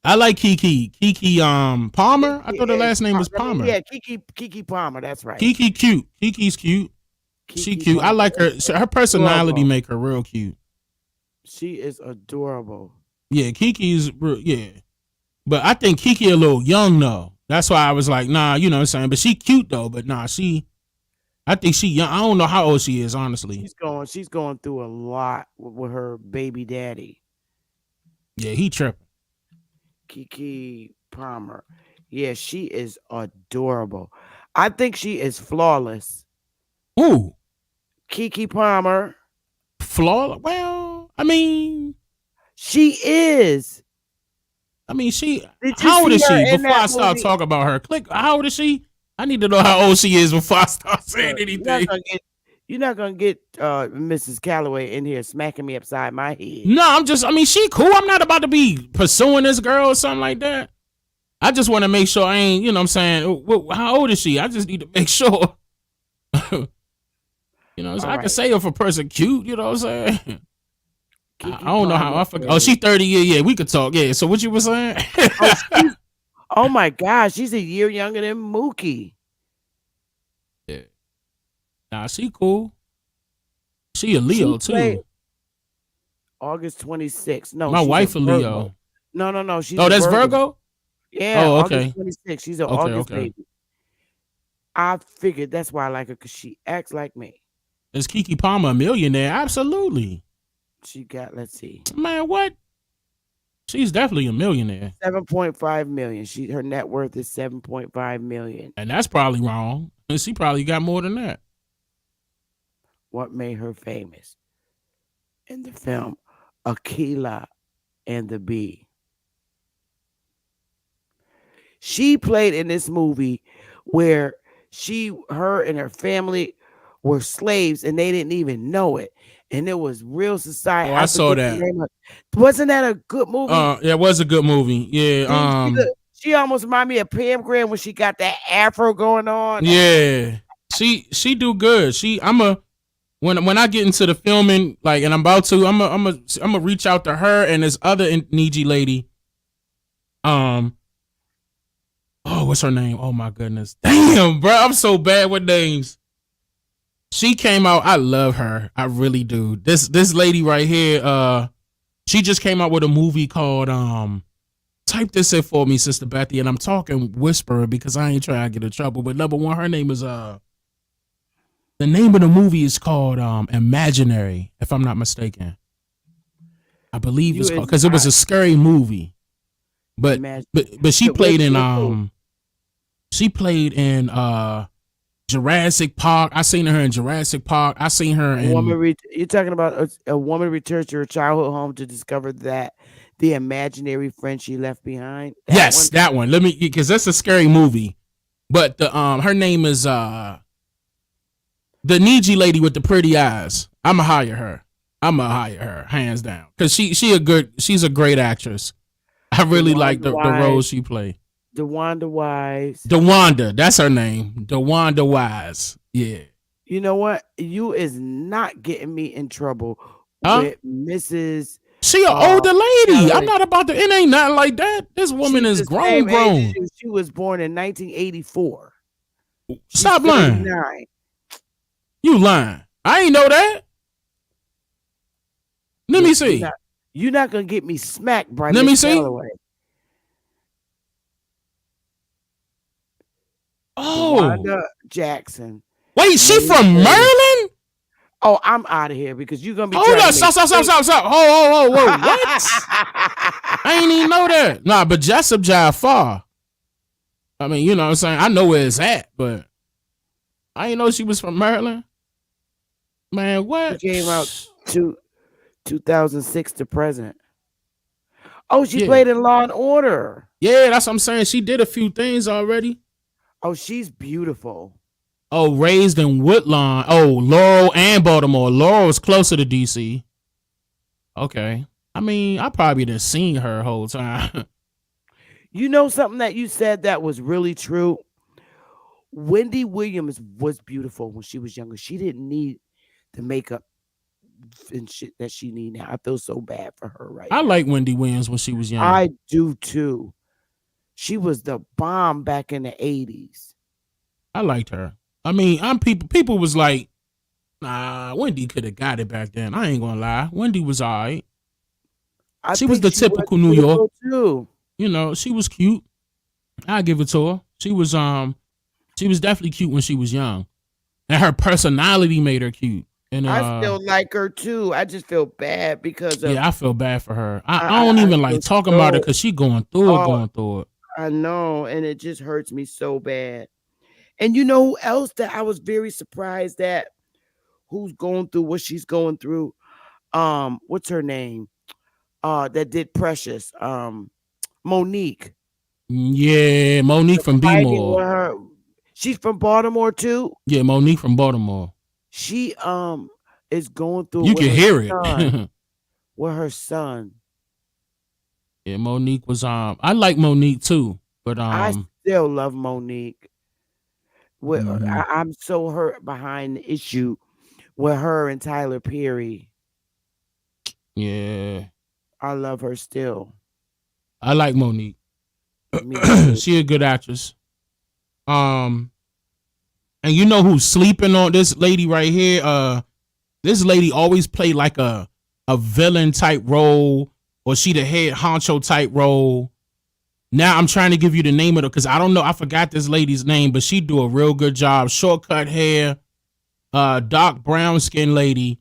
S6: I like Kiki Palmer. I thought her last name was Palmer.
S1: Yeah, Kiki Palmer. That's right.
S6: Kiki cute. Kiki's cute. She cute. I like her. Her personality make her real cute.
S1: She is adorable.
S6: Yeah, Kiki's yeah. But I think Kiki a little young though. That's why I was like, nah, you know what I'm saying? But she cute though, but nah, I think she young. I don't know how old she is, honestly.
S1: She's going through a lot with her baby daddy.
S6: Yeah, he tripping.
S1: Kiki Palmer. Yeah, she is adorable. I think she is flawless.
S6: Ooh.
S1: Kiki Palmer.
S6: Flawless? Well, I mean,
S1: she is.
S6: I mean, how old is she before I start talking about her? How old is she? I need to know how old she is before I start saying anything.
S1: You're not gonna get Mrs. Calloway in here smacking me upside my head.
S6: No, she cool. I'm not about to be pursuing this girl or something like that. I just want to make sure I ain't, you know what I'm saying? How old is she? I just need to make sure. You know, I can say if a person cute, you know what I'm saying? I don't know how I forgot. Oh, she's 30 years. Yeah, we could talk. Yeah. So what you were saying?
S1: Oh my gosh, she's a year younger than Mookie.
S6: Yeah. Nah, she cool. She a Leo too.
S1: August 26th. No,
S6: my wife a Leo.
S1: No. She's
S6: that's Virgo?
S1: Yeah.
S6: Oh, okay.
S1: August 26th. She's an August baby. I figured that's why I like her, because she acts like me.
S6: Is Kiki Palmer a millionaire? Absolutely.
S1: She got, let's see.
S6: Man, what? She's definitely a millionaire.
S1: 7.5 million. Her net worth is 7.5 million.
S6: And that's probably wrong. And she probably got more than that.
S1: What made her famous? In the film Aquila and the Bee. She played in this movie where her and her family were slaves and they didn't even know it. And it was real society.
S6: Oh, I saw that.
S1: Wasn't that a good movie?
S6: Yeah, it was a good movie. Yeah.
S1: She almost reminded me of Pam Grier when she got that afro going on.
S6: Yeah. She do good. When I get into the filming, like, and I'm about to, I'm gonna reach out to her and this other Niji lady. What's her name? Oh my goodness. Damn, bro. I'm so bad with names. She came out. I love her. I really do. This lady right here, She just came out with a movie called type this in for me, Sister Bethy, and I'm talking whisperer because I ain't trying to get in trouble. But number one, her name is the name of the movie is called Imaginary, if I'm not mistaken. I believe it's called, because it was a scary movie. But she played in Jurassic Park. I seen her in Jurassic Park. I seen her in
S1: you're talking about a woman returns to her childhood home to discover that the imaginary friend she left behind.
S6: That one. Let me, because that's a scary movie. But the her name is the Niji lady with the pretty eyes. I'ma hire her hands down, because she's a great actress. I really like the role she played.
S1: DeWanda Wise.
S6: DeWanda, that's her name. DeWanda Wise. Yeah.
S1: You know what? You is not getting me in trouble with Mrs.
S6: She an older lady. I'm not about to. It ain't nothing like that. This woman is grown.
S1: She was born in 1984.
S6: Stop lying.
S1: 39.
S6: You lying. I ain't know that. Let me see.
S1: You're not gonna get me smacked, Brian.
S6: Let me see.
S1: Calloway.
S6: Oh,
S1: Wanda Jackson.
S6: Wait, she from Maryland?
S1: Oh, I'm out of here because you're gonna be.
S6: Hold on, stop. Whoa, what? I ain't even know that. Nah, but Jessup Jive far. I mean, you know what I'm saying? I know where it's at, but I didn't know she was from Maryland. Man, what?
S1: She came out 2006 to present. Oh, she played in Law and Order.
S6: Yeah, that's what I'm saying. She did a few things already.
S1: Oh, she's beautiful.
S6: Oh, raised in Woodlawn. Oh, Laurel and Baltimore. Laurel is closer to DC. Okay. I mean, I probably didn't seen her whole time.
S1: You know something that you said that was really true? Wendy Williams was beautiful when she was younger. She didn't need the makeup and shit that she need now. I feel so bad for her now.
S6: I like Wendy Williams when she was young.
S1: I do too. She was the bomb back in the 80s.
S6: I liked her. I mean, people was like, nah, Wendy could have got it back then. I ain't gonna lie. Wendy was all right. She was the typical New York
S1: too.
S6: You know, she was cute. I give it to her. She was definitely cute when she was young. And her personality made her cute. And
S1: I still like her too. I just feel bad because of,
S6: I feel bad for her. I don't even like talking about it because she going through it.
S1: I know, and it just hurts me so bad. And you know who else that I was very surprised at? Who's going through what she's going through? What's her name? That did Precious. Monique.
S6: Yeah, Monique from B-More.
S1: She's from Baltimore too.
S6: Yeah, Monique from Baltimore.
S1: She is going through.
S6: You can hear it
S1: with her son.
S6: Yeah, Monique was I like Monique too, but
S1: I still love Monique. I'm so hurt behind the issue with her and Tyler Perry.
S6: Yeah,
S1: I love her still.
S6: I like Monique. She a good actress. And you know who's sleeping on this lady right here? This lady always played like a villain type role, or she the head honcho type role. Now I'm trying to give you the name of it because I don't know. I forgot this lady's name, but she do a real good job. Shortcut hair, dark brown skin lady.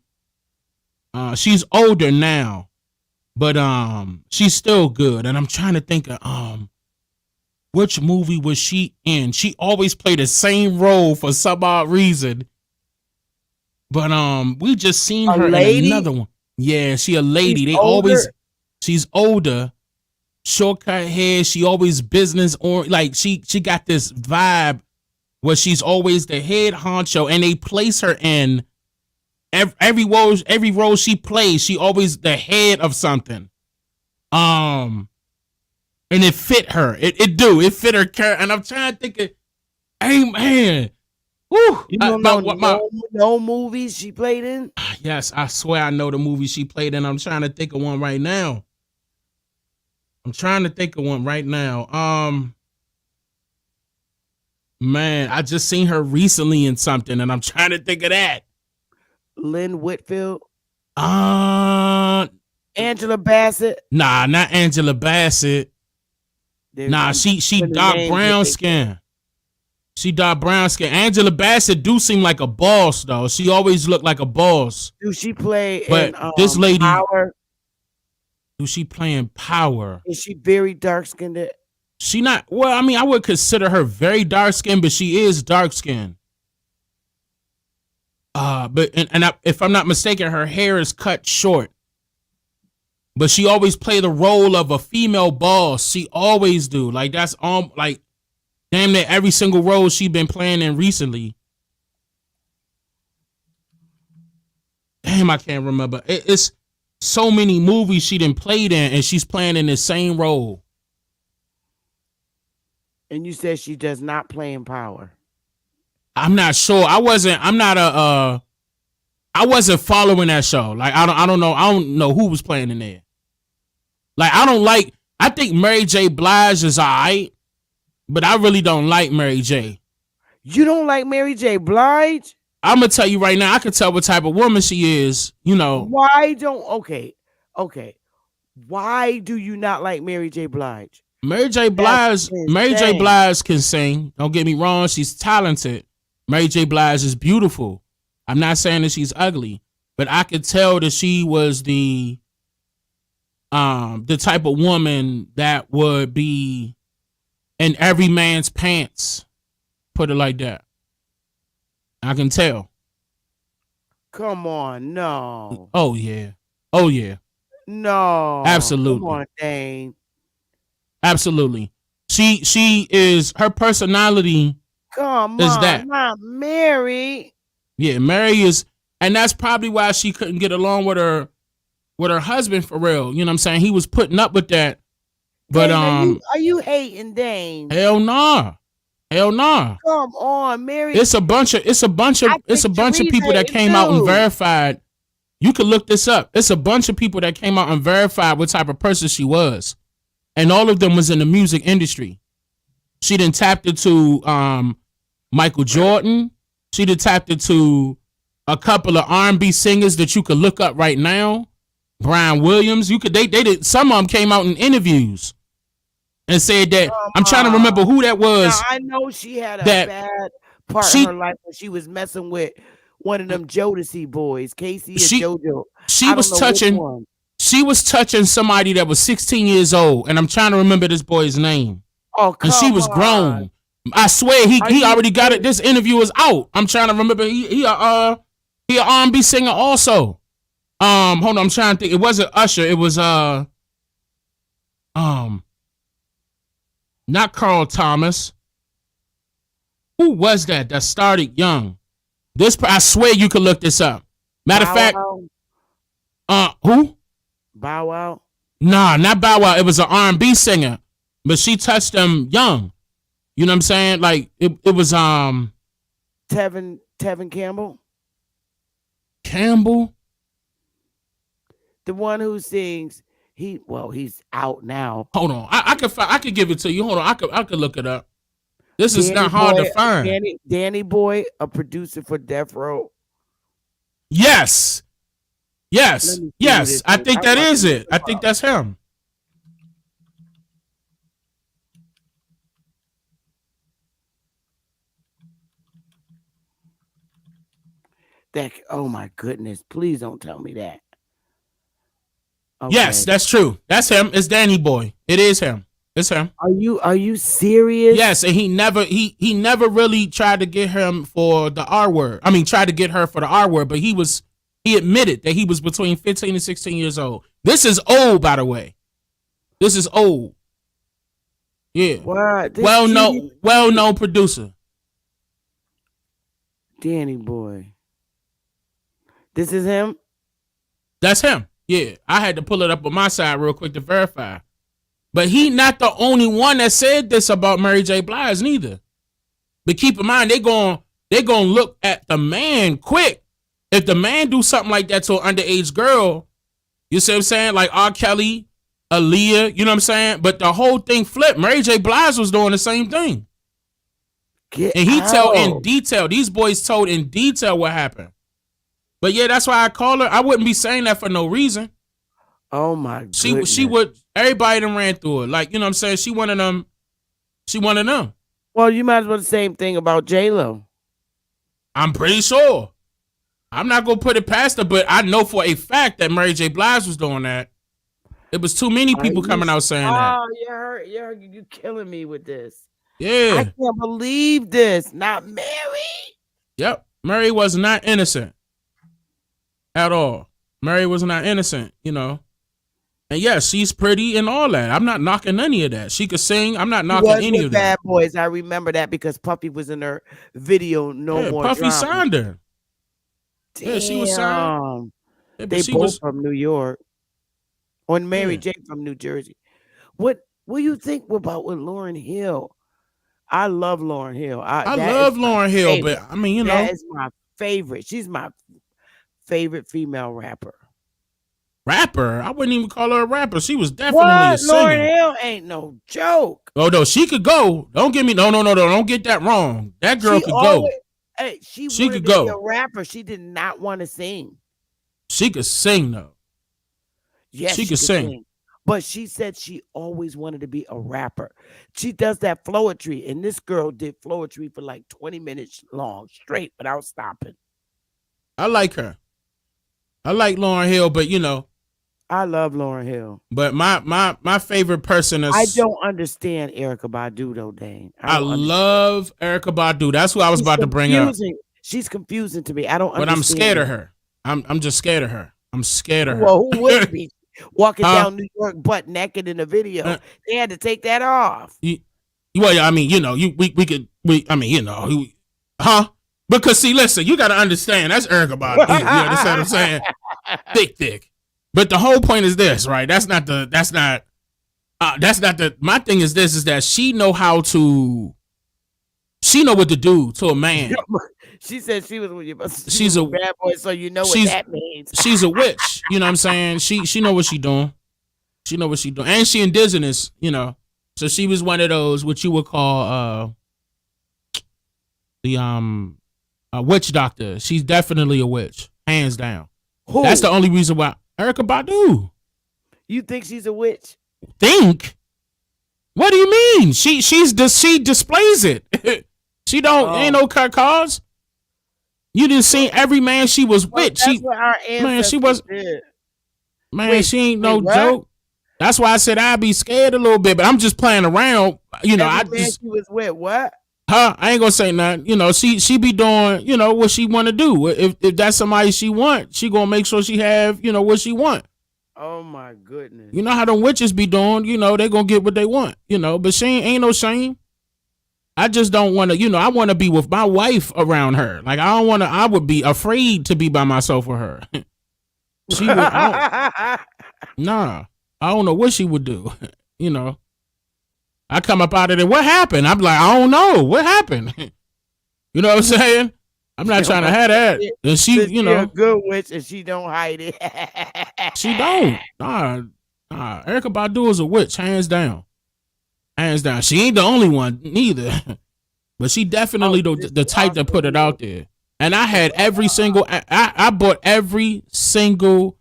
S6: She's older now, but she's still good. And I'm trying to think of which movie was she in? She always played the same role for some odd reason. But we just seen her in another one. Yeah, she a lady. She's older. Shortcut hair. She always business or like she got this vibe where she's always the head honcho, and they place her in every role she plays. She always the head of something. And it fit her. It fit her character. And I'm trying to think of, hey man, woo.
S1: You don't know no movies she played in?
S6: Yes, I swear I know the movie she played in. I'm trying to think of one right now. Man, I just seen her recently in something, and I'm trying to think of that.
S1: Lynn Whitfield? Angela Bassett.
S6: Nah, not Angela Bassett. Nah, she
S1: putting
S6: dark
S1: names
S6: brown
S1: with it.
S6: skin. She dark brown skin. Angela Bassett do seem like a boss though. She always looked like a boss.
S1: Do she play
S6: But
S1: in
S6: this lady,
S1: Power?
S6: do she playing Power?
S1: Is she very dark skinned?
S6: She not. Well, I mean, I would consider her very dark skinned, but she is dark skinned. But if I'm not mistaken, her hair is cut short. But she always play the role of a female boss. She always do. Like that's like damn near every single role she been playing in recently. Damn, I can't remember. It's so many movies she done played in, and she's playing in the same role.
S1: And you said she does not play in Power.
S6: I'm not sure. I wasn't following that show. Like I don't know who was playing in there. Like I think Mary J. Blige is alright, but I really don't like Mary J.
S1: You don't like Mary J. Blige?
S6: I'm gonna tell you right now, I can tell what type of woman she is, you know.
S1: Why do you not like Mary J. Blige?
S6: Mary J. Blige can sing. Don't get me wrong, she's talented. Mary J. Blige is beautiful. I'm not saying that she's ugly, but I could tell that she was the type of woman that would be in every man's pants. Put it like that. I can tell.
S1: Come on, no.
S6: Oh yeah. Oh yeah.
S1: No.
S6: Absolutely.
S1: Come on, Dane.
S6: Absolutely. She is, her personality
S1: Come
S6: is
S1: on,
S6: that.
S1: not Mary.
S6: Yeah, Mary is, and that's probably why she couldn't get along with her husband for real. You know what I'm saying? He was putting up with that. But
S1: Dane, are you hating Dane?
S6: hell nah. Hell nah.
S1: Come on, Mary.
S6: It's a bunch of people that came out and verified. You could look this up. It's a bunch of people that came out and verified what type of person she was. And all of them was in the music industry. She done tapped into Michael Jordan. She done tapped into a couple of R&B singers that you could look up right now. Brian Williams. They did, some of them came out in interviews and said that, I'm trying to remember who that was.
S1: Now, I know she had a bad part in her life when she was messing with one of them Jodeci boys, Casey and JoJo.
S6: She was touching somebody that was 16 years old, and I'm trying to remember this boy's name.
S1: Oh, come
S6: and she was grown. I swear he already got it. This interview is out. I'm trying to remember. He a R&B singer also. Hold on, I'm trying to think. It wasn't Usher. It was not Carl Thomas. Who was that started young? I swear you could look this up. Matter of fact, who?
S1: Bow Wow?
S6: Nah, not Bow Wow. It was an R&B singer, but she touched them young. You know what I'm saying? Like it was
S1: Tevin Campbell.
S6: Campbell,
S1: the one who sings. He's out now.
S6: Hold on, I could give it to you. Hold on, I could look it up. This is not hard to find.
S1: Danny Boy, a producer for Death Row.
S6: Yes. I think that is it. I think that's him.
S1: Oh my goodness! Please don't tell me that.
S6: Okay. Yes, that's true. That's him. It's Danny Boy. It is him. It's him.
S1: Are you serious?
S6: Yes, and he never really tried to get him for the R word. I mean, tried to get her for the R word, but he admitted that he was between 15 and 16 years old. This is old, by the way. This is old. Yeah.
S1: What?
S6: Well-known producer.
S1: Danny Boy. This is him?
S6: That's him. Yeah. I had to pull it up on my side real quick to verify. But he not the only one that said this about Mary J. Blige neither. But keep in mind, they're gonna look at the man quick. If the man do something like that to an underage girl, you see what I'm saying? Like R. Kelly, Aaliyah, you know what I'm saying? But the whole thing flipped. Mary J. Blige was doing the same thing. Told in detail. These boys told in detail what happened. But yeah, that's why I call her. I wouldn't be saying that for no reason.
S1: Oh my goodness.
S6: She would. Everybody done ran through it. Like, you know what I'm saying? She one of them. She one of them.
S1: Well, you might as well the same thing about J-Lo.
S6: I'm pretty sure. I'm not gonna put it past her, but I know for a fact that Mary J. Blige was doing that. It was too many people coming out saying that.
S1: Oh, you're killing me with this.
S6: Yeah.
S1: I can't believe this. Not Mary.
S6: Yep. Mary was not innocent at all. Mary was not innocent, you know. And yes, she's pretty and all that. I'm not knocking any of that. She could sing. I'm not knocking any of that.
S1: Bad Boys. I remember that because Puffy was in her video. No more.
S6: Puffy
S1: drama.
S6: signed her.
S1: Damn.
S6: Yeah, she was signed. Yeah,
S1: they both from New York. Or Mary J from New Jersey. What do you think about with Lauryn Hill? I love Lauryn Hill. I love
S6: Lauryn Hill, but I mean, you know,
S1: that is my favorite. She's my favorite female rapper.
S6: Rapper? I wouldn't even call her a rapper. She was definitely a singer.
S1: Lauryn Hill ain't no joke.
S6: Oh no, she could go. Don't get me. No. Don't get that wrong. That girl could go.
S1: Hey, she
S6: could go.
S1: Be a rapper. She did not want to sing.
S6: She could sing though.
S1: Yes,
S6: she could sing.
S1: But she said she always wanted to be a rapper. She does that flowetry, and this girl did flowetry for like 20 minutes long, straight, without stopping.
S6: I like her. I like Lauryn Hill, but you know,
S1: I love Lauryn Hill.
S6: But my favorite person is...
S1: I don't understand Erykah Badu, though, Dane.
S6: I love Erykah Badu. That's who I was about to bring up.
S1: She's confusing to me. I don't understand.
S6: But I'm scared of her. I'm just scared of her. I'm scared of her.
S1: Well, who would be? Walking down New York butt naked in a video. They had to take that off.
S6: Well, I mean, you know, I mean, you know, Because see, listen, you got to understand, that's Erykah Badu. You understand what I'm saying? Thick. But the whole point is this, right? My thing is this, is that she know what to do to a man.
S1: She said she was a bad boy, so you know what that means.
S6: She's a witch, you know what I'm saying? She know what she doing. She know what she doing. And she indigenous, you know. So she was one of those, what you would call the witch doctor. She's definitely a witch, hands down.
S1: Who?
S6: That's the only reason why. Erykah Badu.
S1: You think she's a witch?
S6: Think? What do you mean? She displays it. She don't ain't no cut cause. You didn't see every man she was with.
S1: That's what our ancestors did.
S6: Man, she ain't no joke. That's why I said I'd be scared a little bit, but I'm just playing around. You know,
S1: she was with what?
S6: I ain't gonna say nothing. You know, she be doing, you know, what she want to do. If that's somebody she want, she gonna make sure she have, you know, what she want.
S1: Oh my goodness.
S6: You know how them witches be doing, you know, they gonna get what they want, you know, but she ain't no shame. I just don't want to, you know, I want to be with my wife around her. Like, I would be afraid to be by myself with her. Nah, I don't know what she would do. You know, I come up out of there. What happened? I'm like, I don't know. What happened? You know what I'm saying? I'm not trying to have that. And she, you know,
S1: a good witch and she don't hide it.
S6: She don't. Nah. Erykah Badu is a witch, hands down. Hands down. She ain't the only one, neither. But she definitely the type that put it out there. And I had every single, I bought every single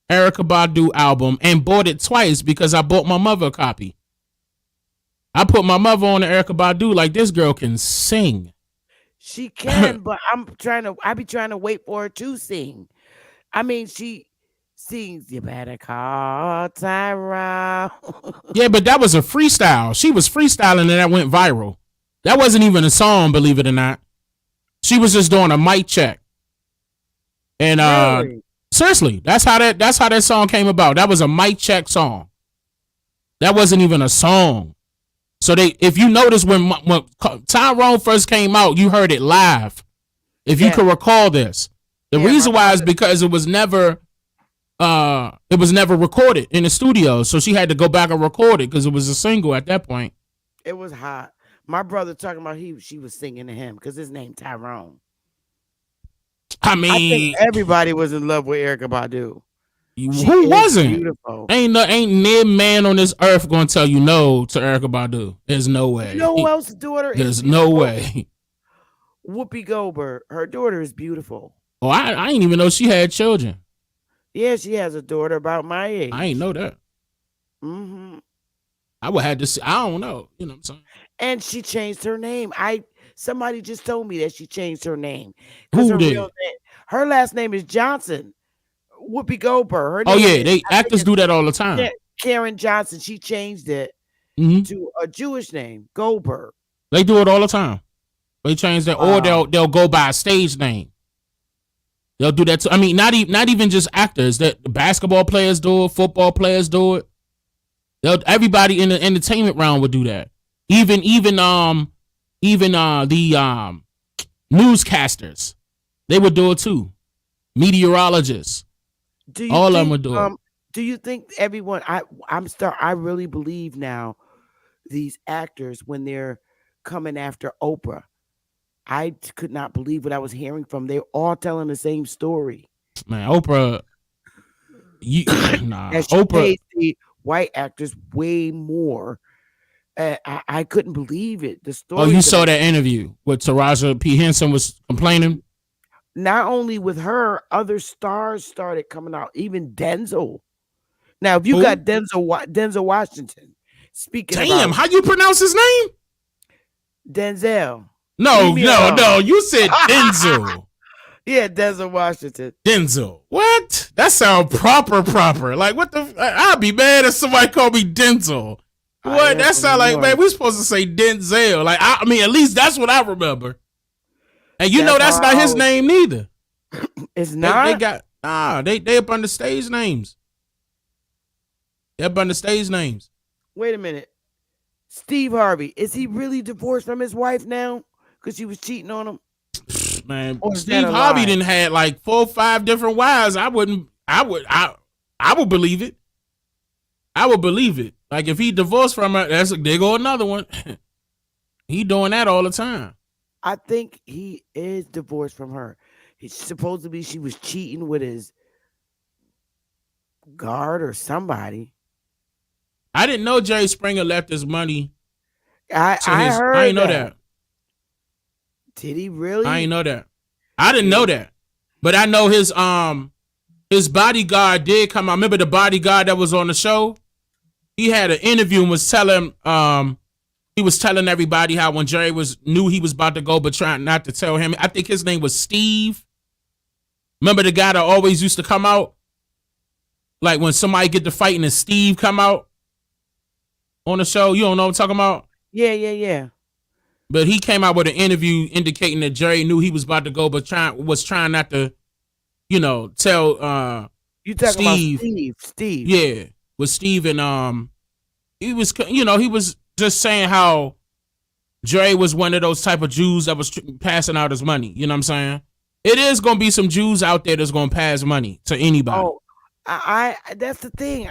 S6: Erykah Badu album and bought it twice because I bought my mother a copy. I put my mother on the Erykah Badu like, this girl can sing.
S1: She can, but I be trying to wait for her to sing. I mean, she sings, you better call Tyrone.
S6: Yeah, but that was a freestyle. She was freestyling and that went viral. That wasn't even a song, believe it or not. She was just doing a mic check. And really? Seriously, that's how that song came about. That was a mic check song. That wasn't even a song. So if you notice when Tyrone first came out, you heard it live. If you could recall this. The reason why is because it was never recorded in the studio. So she had to go back and record it because it was a single at that point.
S1: It was hot. My brother talking about she was singing to him because his name Tyrone.
S6: I mean,
S1: I think everybody was in love with Erykah Badu.
S6: Who wasn't?
S1: Beautiful.
S6: Ain't near man on this earth gonna tell you no to Erykah Badu. There's no way.
S1: You know who else's daughter?
S6: There's no way.
S1: Whoopi Goldberg. Her daughter is beautiful.
S6: Oh, I didn't even know she had children.
S1: Yeah, she has a daughter about my age.
S6: I ain't know that.
S1: Mm-hmm.
S6: I would have to see. I don't know. You know what I'm saying?
S1: And she changed her name. Somebody just told me that she changed her name because
S6: Who
S1: her
S6: did?
S1: real name, her last name is Johnson. Whoopi Goldberg. Her
S6: Oh
S1: name
S6: yeah,
S1: is,
S6: actors do that all the time.
S1: Karen Johnson. She changed it to a Jewish name, Goldberg.
S6: They do it all the time. They change that, or they'll go by a stage name. They'll do that too. I mean, not even just actors. That basketball players do it, football players do it. Everybody in the entertainment realm would do that. Even the newscasters, they would do it too. Meteorologists, all of them would do it.
S1: Do you think everyone? I really believe now these actors when they're coming after Oprah. I could not believe what I was hearing from. They're all telling the same story.
S6: Man, Oprah,
S1: Oprah pays the white actors way more. I couldn't believe it. The story.
S6: Oh, you saw that interview with Taraji P. Henson was complaining?
S1: Not only with her, other stars started coming out. Even Denzel. Now, if you got Denzel Washington speaking,
S6: damn, how you pronounce his name?
S1: Denzel.
S6: No. You said Denzel.
S1: Yeah, Denzel Washington.
S6: Denzel. What? That sounds proper. Like, what the? I'd be mad if somebody called me Denzel. What? That sound like, man, we're supposed to say Denzel. Like, I mean, at least that's what I remember. And you know that's not his name neither.
S1: It's not?
S6: They got, they up under stage names. They up under stage names.
S1: Wait a minute. Steve Harvey, is he really divorced from his wife now? Because she was cheating on him?
S6: Man, Steve Harvey done had like 4 or 5 different wives. I would believe it. I would believe it. Like if he divorced from her, there go another one. He doing that all the time.
S1: I think he is divorced from her. Supposedly she was cheating with his guard or somebody.
S6: I didn't know Jerry Springer left his money.
S1: I heard
S6: I didn't know that.
S1: Did he really?
S6: I didn't know that. I didn't know that. But I know his bodyguard did come out. Remember the bodyguard that was on the show? He had an interview and was telling everybody how when Jerry knew he was about to go, but trying not to tell him. I think his name was Steve. Remember the guy that always used to come out? Like when somebody get to fighting and Steve come out on the show. You don't know what I'm talking about?
S1: Yeah.
S6: But he came out with an interview indicating that Jerry knew he was about to go, but was trying not to, tell
S1: you talking
S6: Steve.
S1: About Steve.
S6: Yeah. With Steve and he was just saying how Jerry was one of those type of Jews that was passing out his money. You know what I'm saying? It is gonna be some Jews out there that's gonna pass money to anybody.
S1: Oh, I that's the thing.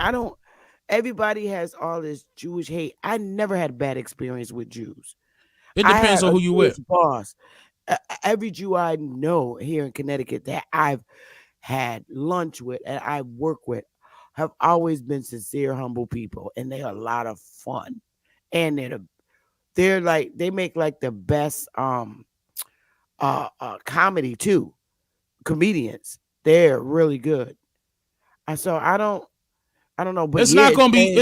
S1: Everybody has all this Jewish hate. I never had a bad experience with Jews.
S6: It depends on who you with.
S1: Boss. Every Jew I know here in Connecticut that I've had lunch with and I work with have always been sincere, humble people, and they are a lot of fun. And they make like the best comedy too. Comedians, they're really good. So I don't know, but
S6: it's not gonna be.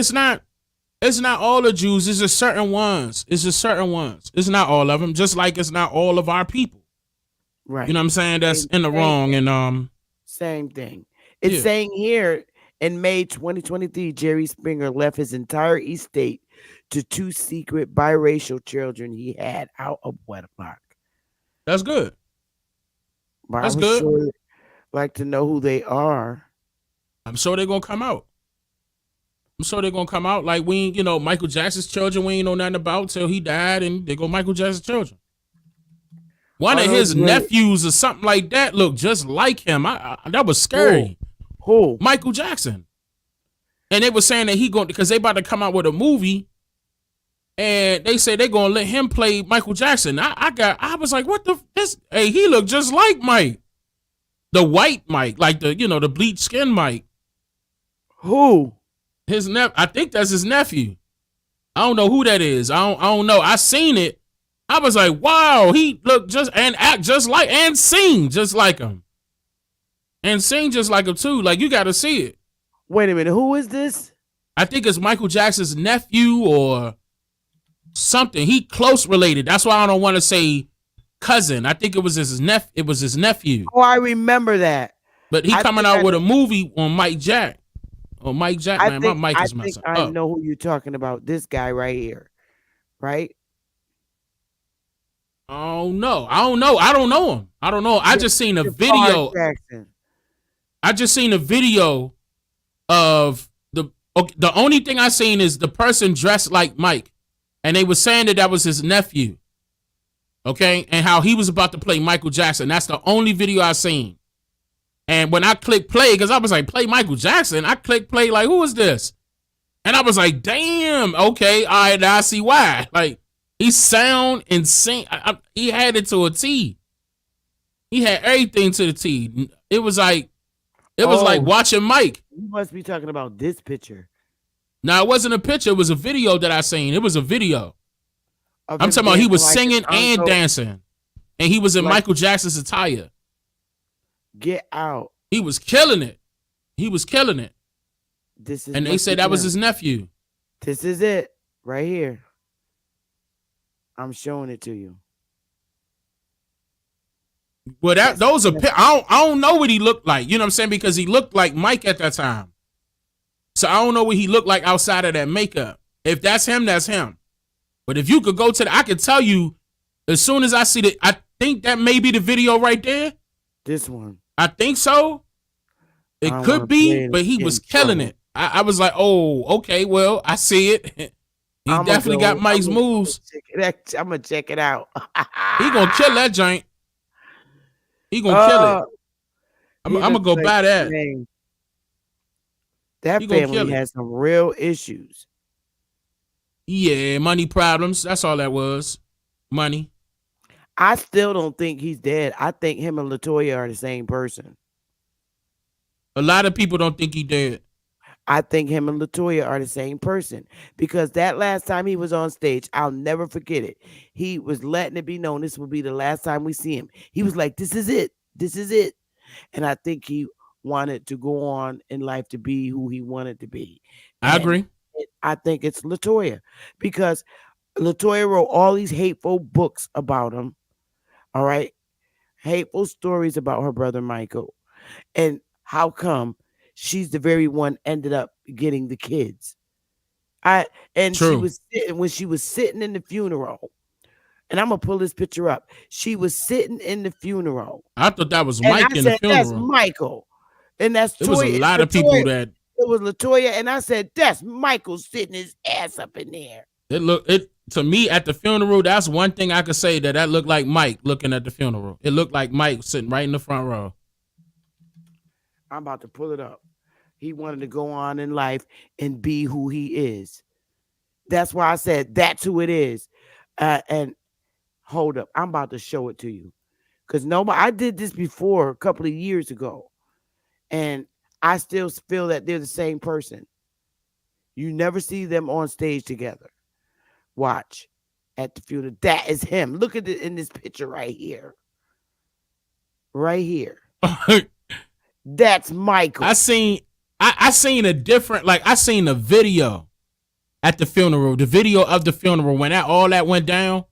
S6: It's not all the Jews. It's just certain ones. It's not all of them. Just like it's not all of our people.
S1: Right.
S6: You know what I'm saying? That's in the wrong. And
S1: same thing. It's saying here in May 2023, Jerry Springer left his entire estate to 2 secret biracial children he had out of wedlock.
S6: That's good.
S1: But
S6: That's
S1: I would
S6: good.
S1: Sure like to know who they are.
S6: I'm sure they're gonna come out. Like Michael Jackson's children, we ain't know nothing about till he died, and they go Michael Jackson's children. One of his nephews or something like that looked just like him. That was scary.
S1: Who?
S6: Michael Jackson. And they were saying that because they about to come out with a movie, and they say they're gonna let him play Michael Jackson. I was like, what hey, he looked just like Mike. The white Mike, like the bleached skin Mike.
S1: Who?
S6: I think that's his nephew. I don't know who that is. I don't know. I seen it. I was like, wow, he looked just and act just like and sing just like him. and sing just like him too. Like you got to see it.
S1: Wait a minute, who is this?
S6: I think it's Michael Jackson's nephew or something. He close related. That's why I don't want to say cousin. I think it was his nephew.
S1: Oh, I remember that.
S6: But he coming out with a movie on Mike Jack. Oh, Mike Jack, man, my mic is messing up.
S1: I know who you're talking about. This guy right here, right?
S6: Oh no, I don't know. I don't know him. I don't know. I just seen a video. I just seen a video of the only thing I seen is the person dressed like Mike, and they were saying that was his nephew. Okay, and how he was about to play Michael Jackson. That's the only video I seen. And when I clicked play, because I was like, play Michael Jackson, I clicked play like, who is this? And I was like, damn, okay, all right, now I see why. Like, he sound and sing. He had it to a T. He had everything to the T. It was like watching Mike.
S1: You must be talking about this picture.
S6: No, it wasn't a picture. It was a video that I seen. It was a video. I'm talking about he was singing and dancing. And he was in Michael Jackson's attire.
S1: Get out.
S6: He was killing it. He was killing it.
S1: This is,
S6: and they said that was his nephew.
S1: This is it right here. I'm showing it to you.
S6: Well, those are I don't know what he looked like. You know what I'm saying? Because he looked like Mike at that time. So I don't know what he looked like outside of that makeup. If that's him, that's him. But if you could go to I could tell you as soon as I see that, I think that may be the video right there.
S1: This one.
S6: I think so. It could be, but he was killing it. I was like, oh, okay, well, I see it. He definitely got Mike's moves.
S1: I'm going to check it out.
S6: He going to kill that joint. He going to kill it. I'm going to go buy that.
S1: That family has some real issues.
S6: Yeah, money problems. That's all that was. Money.
S1: I still don't think he's dead. I think him and LaToya are the same person.
S6: A lot of people don't think he dead.
S1: I think him and LaToya are the same person because that last time he was on stage, I'll never forget it. He was letting it be known this will be the last time we see him. He was like, this is it. This is it. And I think he wanted to go on in life to be who he wanted to be.
S6: I agree.
S1: I think it's LaToya because LaToya wrote all these hateful books about him. All right. Hateful stories about her brother Michael. And how come she's the very one ended up getting the kids? True. She was sitting when she was sitting in the funeral. And I'm gonna pull this picture up. She was sitting in the funeral.
S6: I thought that was Mike in the funeral.
S1: That's Michael. And that's
S6: There was a lot of people that
S1: it was LaToya, and I said, that's Michael sitting his ass up in there.
S6: It to me at the funeral, that's one thing I could say that looked like Mike looking at the funeral. It looked like Mike sitting right in the front row.
S1: I'm about to pull it up. He wanted to go on in life and be who he is. That's why I said that's who it is. And hold up, I'm about to show it to you. Because I did this before a couple of years ago. And I still feel that they're the same person. You never see them on stage together. Watch at the funeral. That is him. Look at it in this picture right here. Right here. That's Michael.
S6: I seen a different, like I seen a video at the funeral, the video of the funeral when all that went down.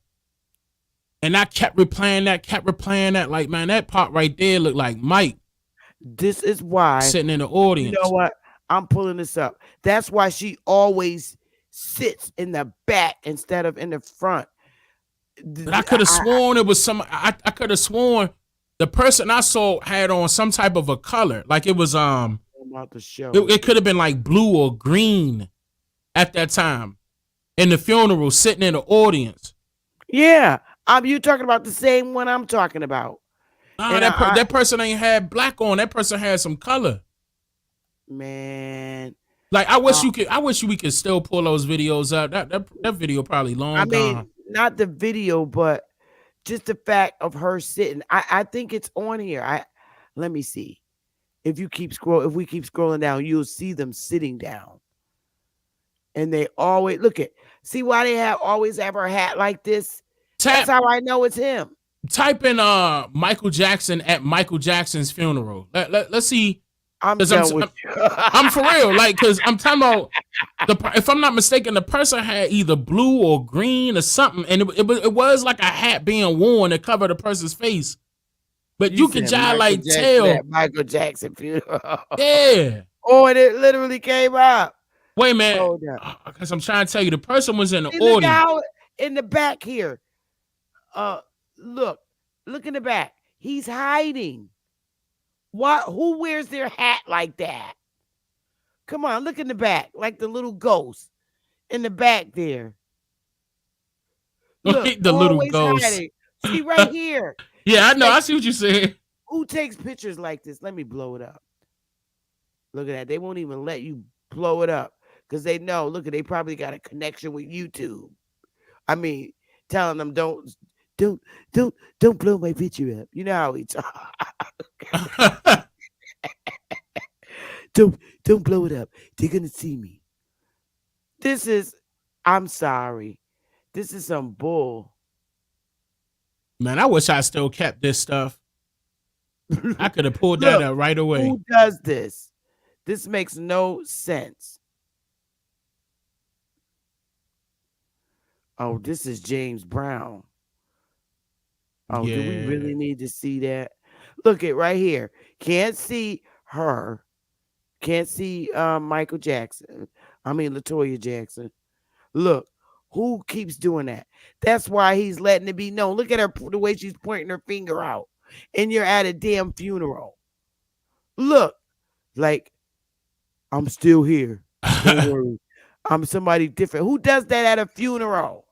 S6: And I kept replaying that. Like, man, that part right there looked like Mike.
S1: This is why
S6: sitting in the audience.
S1: You know what? I'm pulling this up. That's why she always sits in the back instead of in the front.
S6: But I could have sworn it was I could have sworn the person I saw had on some type of a color. Like it was
S1: I'm about to show.
S6: It could have been like blue or green at that time in the funeral, sitting in the audience.
S1: Yeah, you talking about the same one I'm talking about.
S6: Nah, that person ain't had black on. That person had some color.
S1: Man,
S6: like I wish we could still pull those videos up. That video probably long gone.
S1: Not the video, but just the fact of her sitting. I think it's on here. Let me see. If we keep scrolling down, you'll see them sitting down. And they always see why they always have her hat like this. That's how I know it's him.
S6: Type in Michael Jackson at Michael Jackson's funeral. Let's see.
S1: I'm
S6: Because
S1: done with you.
S6: I'm for real. Like, because I'm talking about if I'm not mistaken, the person had either blue or green or something, and it was like a hat being worn to cover the person's face. But you could just like tell
S1: Michael Jackson funeral.
S6: Yeah.
S1: Oh, and it literally came up.
S6: Wait a minute.
S1: Hold up.
S6: Because I'm trying to tell you, the person was in the
S1: See, look
S6: audience.
S1: how in the back here. Look in the back. He's hiding. What? Who wears their hat like that? Come on, look in the back, like the little ghost in the back there. Look,
S6: the little
S1: always
S6: ghost.
S1: hiding. See right here.
S6: Yeah, I know. I see what you're saying.
S1: Who takes pictures like this? Let me blow it up. Look at that. They won't even let you blow it up because they know. Look at, they probably got a connection with YouTube. I mean, telling them don't blow my picture up. You know how we talk. Don't blow it up. They're gonna see me. I'm sorry. This is some bull.
S6: Man, I wish I still kept this stuff. I could have pulled that up right away.
S1: Who does this? This makes no sense. Oh, this is James Brown. Oh,
S6: yeah.
S1: Do we really need to see that? Look at right here. Can't see her. Can't see Michael Jackson. I mean LaToya Jackson. Look, who keeps doing that? That's why he's letting it be known. Look at her, the way she's pointing her finger out. And you're at a damn funeral. Look, like, I'm still here. Don't worry. I'm somebody different. Who does that at a funeral?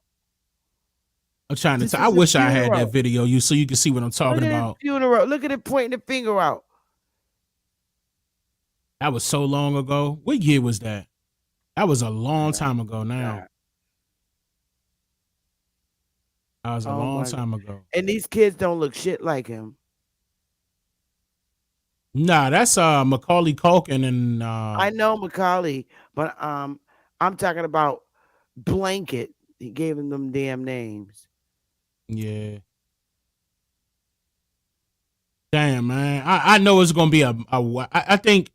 S6: I'm trying to I wish I had that video so you can see what I'm talking about.
S1: Funeral. Look at it pointing the finger out.
S6: That was so long ago. What year was that? That was a long time ago now. That was a long time ago.
S1: And these kids don't look shit like him.
S6: Nah, that's Macaulay Culkin and
S1: I know Macaulay, but I'm talking about Blanket. He gave him them damn names.
S6: Yeah. Damn, man. I know it's gonna be I think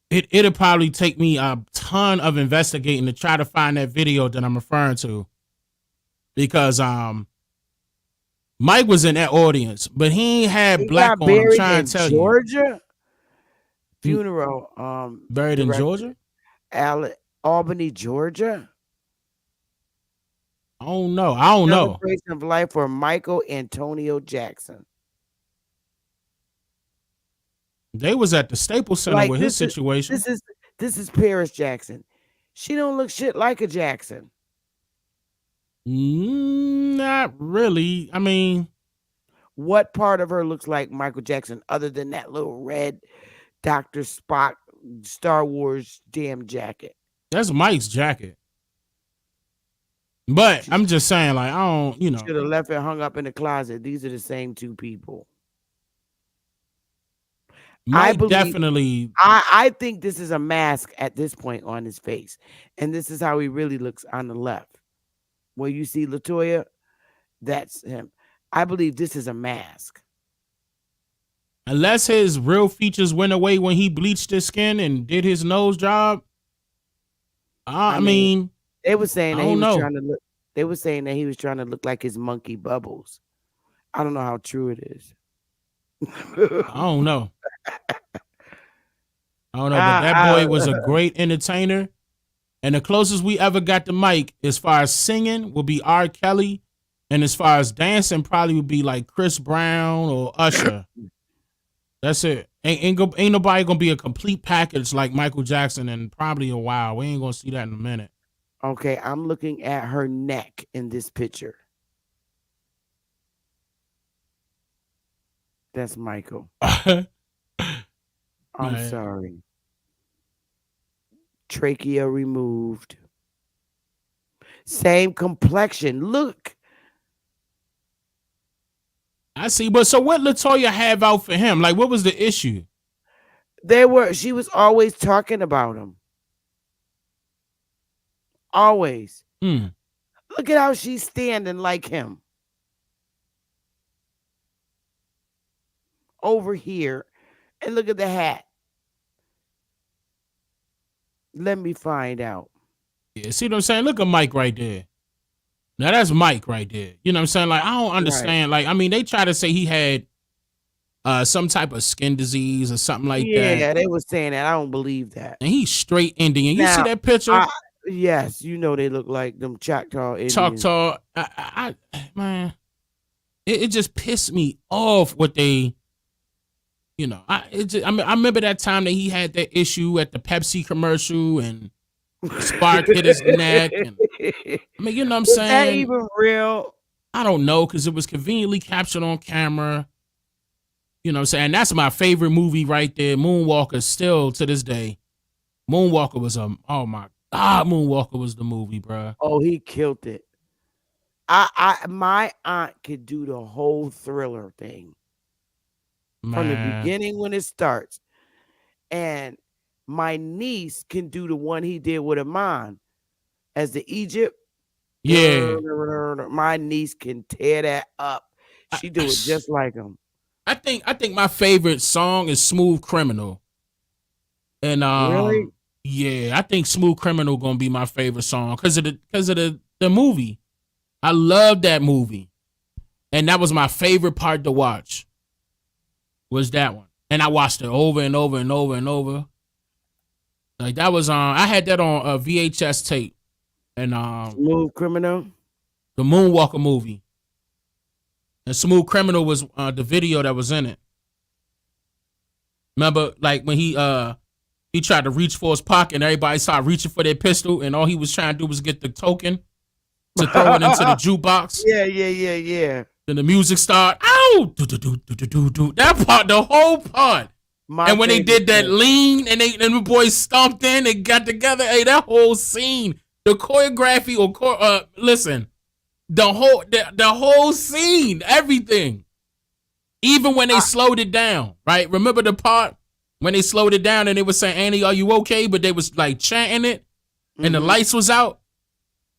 S6: it'll probably take me a ton of investigating to try to find that video that I'm referring to. Because Mike was in that audience, but he ain't had black on. I'm trying to tell you.
S1: Georgia funeral.
S6: Buried in Georgia?
S1: Albany, Georgia.
S6: I don't know.
S1: Celebration of life for Michael Antonio Jackson.
S6: They was at the Staples Center with his situation.
S1: This is Paris Jackson. She don't look shit like a Jackson.
S6: Not really. I mean,
S1: what part of her looks like Michael Jackson other than that little red Dr. Spock Star Wars damn jacket?
S6: That's Mike's jacket. But I'm just saying, like, I don't,
S1: should have left it hung up in the closet. These are the same two people.
S6: Mike definitely.
S1: I think this is a mask at this point on his face. And this is how he really looks on the left. Where you see LaToya, that's him. I believe this is a mask.
S6: Unless his real features went away when he bleached his skin and did his nose job. I mean,
S1: they were saying that They were saying that he was trying to look like his monkey Bubbles. I don't know how true it is.
S6: I don't know. But that boy was a great entertainer. And the closest we ever got to Mike, as far as singing, will be R. Kelly. And as far as dancing, probably would be like Chris Brown or Usher. That's it. Ain't nobody gonna be a complete package like Michael Jackson in probably a while. We ain't gonna see that in a minute.
S1: Okay, I'm looking at her neck in this picture. That's Michael. I'm sorry. Trachea removed. Same complexion. Look.
S6: I see, but so what LaToya have out for him? Like, what was the issue?
S1: She was always talking about him. Always. Look at how she's standing like him. over here, and look at the hat. Let me find out.
S6: Yeah, see what I'm saying? Look at Mike right there. Now that's Mike right there. You know what I'm saying? Like, I don't understand. Like, I mean, they try to say he had some type of skin disease or something like that.
S1: Yeah, they were saying that. I don't believe that.
S6: And he's straight Indian. You see
S1: Now,
S6: that picture?
S1: Yes, you know they look like them Choctaw Indians.
S6: Choctaw. Man, it just pissed me off what they, you know. I remember that time that he had that issue at the Pepsi commercial and spark hit his neck. And, I mean, you know what I'm saying?
S1: Is that even real?
S6: I don't know, because it was conveniently captured on camera. You know what I'm saying? That's my favorite movie right there. Moonwalker, still to this day. Moonwalker was oh my God, Moonwalker was the movie, bro.
S1: Oh, he killed it. My aunt could do the whole Thriller thing.
S6: Man.
S1: From the beginning when it starts. And my niece can do the one he did with Iman as the Egypt.
S6: Yeah.
S1: My niece can tear that up. She do it just like him.
S6: I think my favorite song is Smooth Criminal. And
S1: really?
S6: Yeah, I think Smooth Criminal gonna be my favorite song because of the movie. I love that movie. And that was my favorite part to watch. Was that one. And I watched it over and over and over and over. Like that was I had that on a VHS tape. And
S1: Smooth Criminal?
S6: The Moonwalker movie. And Smooth Criminal was the video that was in it. Remember, like when he tried to reach for his pocket and everybody started reaching for their pistol and all he was trying to do was get the token to throw it into the jukebox.
S1: Yeah.
S6: Then the music started. Ow! That part, the whole part. And when they did that lean and the boys stomped in and got together, hey, that whole scene, the choreography listen, the whole scene, everything. Even when they slowed it down, right? Remember the part when they slowed it down and they were saying, "Annie, are you okay?" But they was like chanting it, and the lights was out,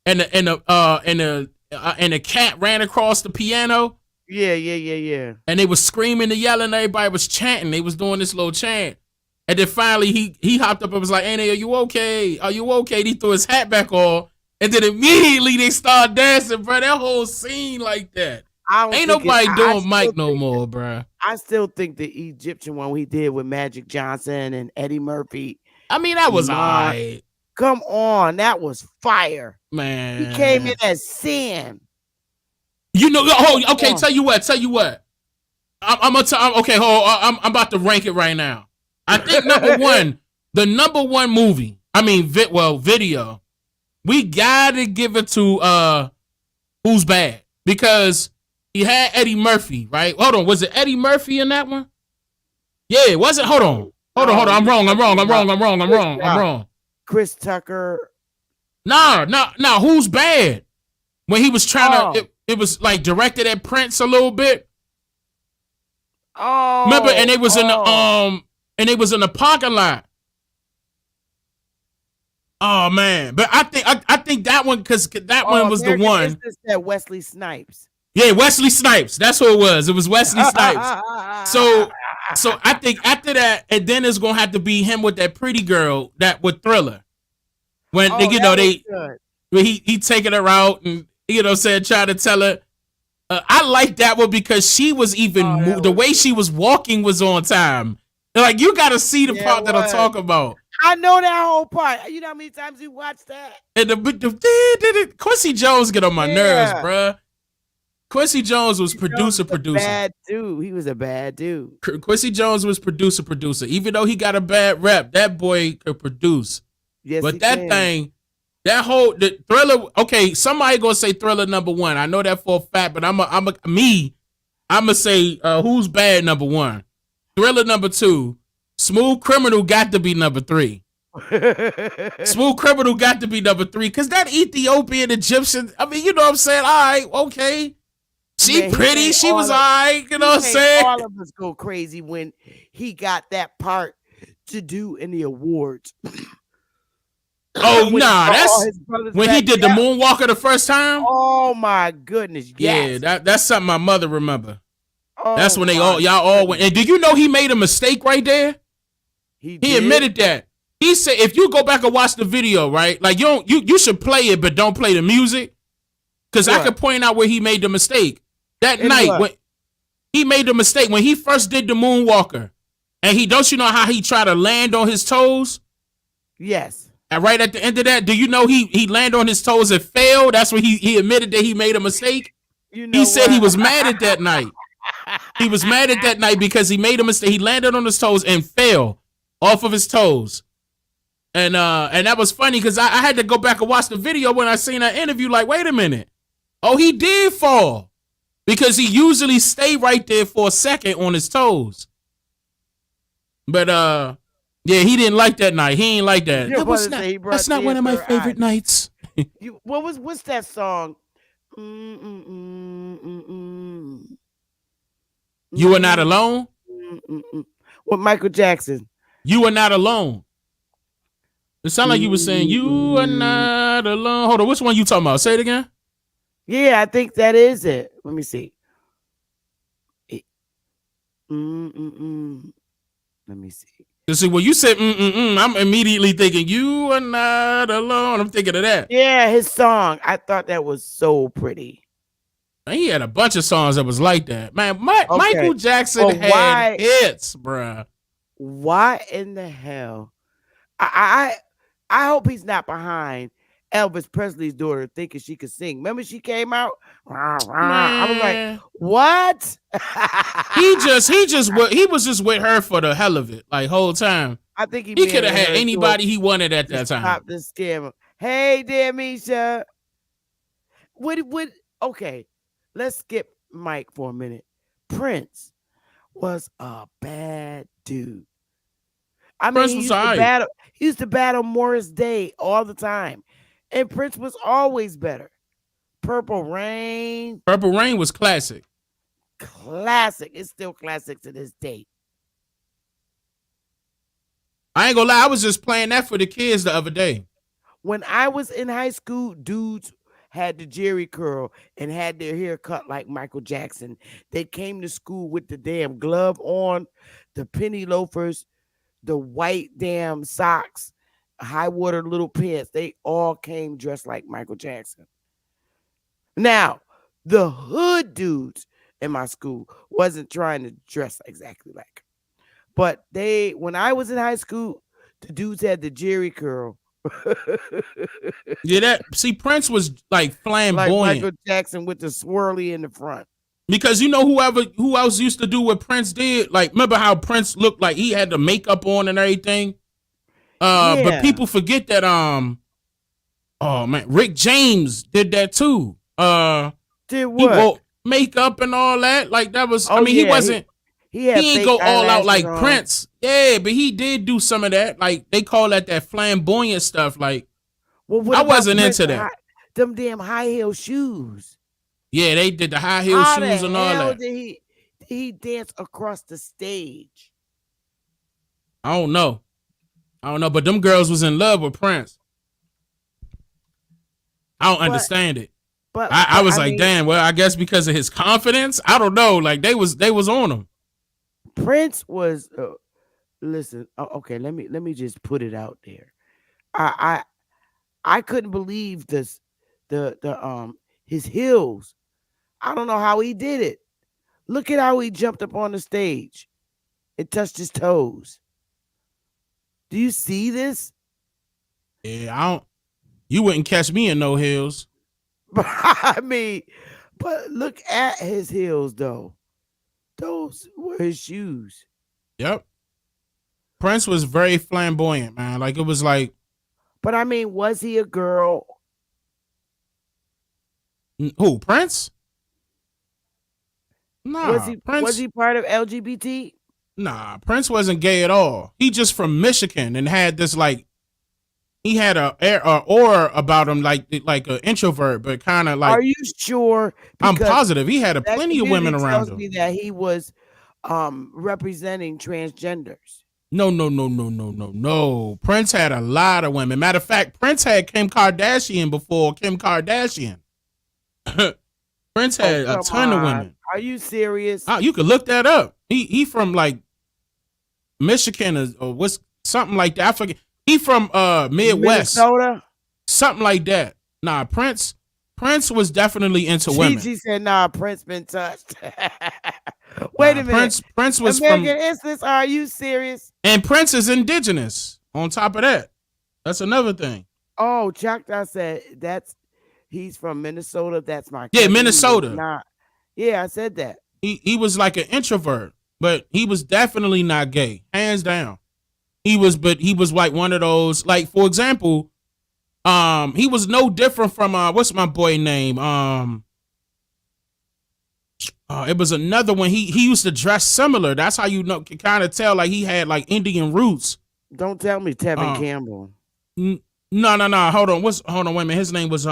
S6: and the cat ran across the piano.
S1: Yeah.
S6: And they was screaming and yelling. Everybody was chanting. They was doing this little chant. And then finally he hopped up and was like, "Annie, are you okay? Are you okay?" And he threw his hat back on. And then immediately they started dancing, bro. That whole scene like that. Ain't nobody doing Mike no more, bro.
S1: I still think the Egyptian one we did with Magic Johnson and Eddie Murphy.
S6: I mean, that was all right.
S1: Come on, that was fire.
S6: Man.
S1: He came in as sin.
S6: You know, okay, tell you what. I'm about to rank it right now. I think the number one movie, video, we gotta give it to Who's Bad, because he had Eddie Murphy, right? Hold on, was it Eddie Murphy in that one? Yeah, it wasn't. Hold on. I'm wrong.
S1: Chris Tucker.
S6: No. Who's Bad? When he was trying to, it was like directed at Prince a little bit.
S1: Oh,
S6: remember? And they was in the parking lot. Oh man, but I think that one, because that one was the one.
S1: That Wesley Snipes.
S6: Yeah, Wesley Snipes. That's who it was. It was Wesley Snipes. So I think after that, and then it's gonna have to be him with that pretty girl that with Thriller. When he taking her out and said trying to tell her. I like that one because she was even the way she was walking was on time. Like, you got to see the part that I'm talking about.
S1: I know that whole part. You know how many times you watched that?
S6: And the Quincy Jones get on my nerves, bruh. Quincy Jones was producer.
S1: Bad dude. He was a bad dude.
S6: Quincy Jones was producer. Even though he got a bad rep, that boy could produce.
S1: Yes,
S6: but that whole Thriller. Okay, somebody gonna say Thriller number one. I know that for a fact, but I'm gonna say Who's Bad number one, Thriller number two, Smooth Criminal got to be number three. Smooth Criminal got to be number three because that Ethiopian Egyptian. I mean, you know what I'm saying? All right, okay. She pretty. She was all right. You know what I'm saying?
S1: All of us go crazy when he got that part to do in the awards.
S6: Oh nah, that's when he did the Moonwalker the first time.
S1: Oh my goodness! Yes.
S6: Yeah, that's something my mother remember. That's
S1: Oh
S6: when
S1: my
S6: y'all all went.
S1: goodness.
S6: And do you know he made a mistake right there?
S1: He
S6: He admitted that. He said, if you go back and watch the video, right? Like you should play it, but don't play the music. Because I could point out where he made the mistake. That night when he made the mistake when he first did the moonwalker, and don't you know how he tried to land on his toes?
S1: Yes.
S6: And right at the end of that, do you know he landed on his toes and failed? That's when he admitted that he made a mistake.
S1: You know
S6: He said he
S1: what?
S6: was mad at that night. He was mad at that night because he made a mistake. He landed on his toes and fell off of his toes. And that was funny because I had to go back and watch the video when I seen that interview. Like, wait a minute. Oh, he did fall because he usually stay right there for a second on his toes. But yeah, he didn't like that night. He ain't like that. That's not one of my favorite nights.
S1: What's that song?
S6: You Are Not Alone?
S1: With Michael Jackson.
S6: You Are Not Alone. It sounded like you were saying, you are not alone. Hold on, which one you talking about? Say it again.
S1: Yeah, I think that is it. Let me see. Let me see.
S6: You see, when you said I'm immediately thinking, you are not alone. I'm thinking of that.
S1: Yeah, his song. I thought that was so pretty.
S6: Man, he had a bunch of songs that was like that. Man, Michael Jackson had hits, bruh.
S1: Why in the hell? I hope he's not behind Elvis Presley's daughter thinking she could sing. Remember she came out? I was like, what?
S6: he was just with her for the hell of it, like whole time.
S1: I think he
S6: could have had anybody he wanted at that time.
S1: Stop the scammer. Hey there, Misha. Okay, let's skip Mike for a minute. Prince was a bad dude. I mean, he used to battle Morris Day all the time. And Prince was always better. Purple Rain.
S6: Purple Rain was classic.
S1: Classic. It's still classic to this day.
S6: I ain't gonna lie, I was just playing that for the kids the other day.
S1: When I was in high school, dudes had the Jerry curl and had their hair cut like Michael Jackson. They came to school with the damn glove on, the penny loafers, the white damn socks, high water little pants. They all came dressed like Michael Jackson. Now, the hood dudes in my school wasn't trying to dress exactly like him. But when I was in high school, the dudes had the Jerry curl.
S6: Yeah, Prince was like flamboyant.
S1: Like Michael Jackson with the swirly in the front.
S6: Because you know who else used to do what Prince did? Like, remember how Prince looked like he had the makeup on and everything? But people forget that oh man, Rick James did that too.
S1: Did what?
S6: He wore makeup and all that. Like that was he wasn't he ain't go all out like Prince. Yeah, but he did do some of that. Like they call that flamboyant stuff. Like I wasn't into that.
S1: Them damn high heel shoes.
S6: Yeah, they did the high heel shoes and all that.
S1: Did he dance across the stage?
S6: I don't know, but them girls was in love with Prince. I don't understand it. But I was like, damn. Well, I guess because of his confidence. I don't know. Like they was on him.
S1: Prince was. Listen. Okay. Let me just put it out there. I couldn't believe this. His heels. I don't know how he did it. Look at how he jumped up on the stage. It touched his toes. Do you see this?
S6: Yeah, you wouldn't catch me in no heels.
S1: I mean, but look at his heels though. Those were his shoes.
S6: Yep. Prince was very flamboyant, man. Like it was like.
S1: But I mean, was he a girl?
S6: Who, Prince? Nah.
S1: Was he part of LGBT?
S6: Nah, Prince wasn't gay at all. He just from Michigan and had this like. He had a aura about him, like an introvert, but kind of like.
S1: Are you sure?
S6: I'm positive he had plenty of women around him.
S1: Me that he was representing transgenders.
S6: No. Prince had a lot of women. Matter of fact, Prince had Kim Kardashian before Kim Kardashian. Prince had a ton of women.
S1: Are you serious?
S6: You could look that up. He from like Michigan or what's something like that. I forget. He from Midwest.
S1: Minnesota?
S6: Something like that. Nah, Prince was definitely into women.
S1: Gigi said, nah, Prince been touched. Wait a minute.
S6: Prince was
S1: American Instance, are you serious?
S6: And Prince is indigenous. On top of that. That's another thing.
S1: Oh, Choctaw said he's from Minnesota. That's my
S6: cousin. Yeah,
S1: Minnesota. Yeah, I said that.
S6: He was like an introvert, but he was definitely not gay. Hands down. He was like one of those, like, for example, he was no different from what's my boy name? It was another one. He used to dress similar. That's how you can kind of tell like he had like Indian roots.
S1: Don't tell me Tevin Campbell.
S6: No. Hold on. Wait a minute. His name was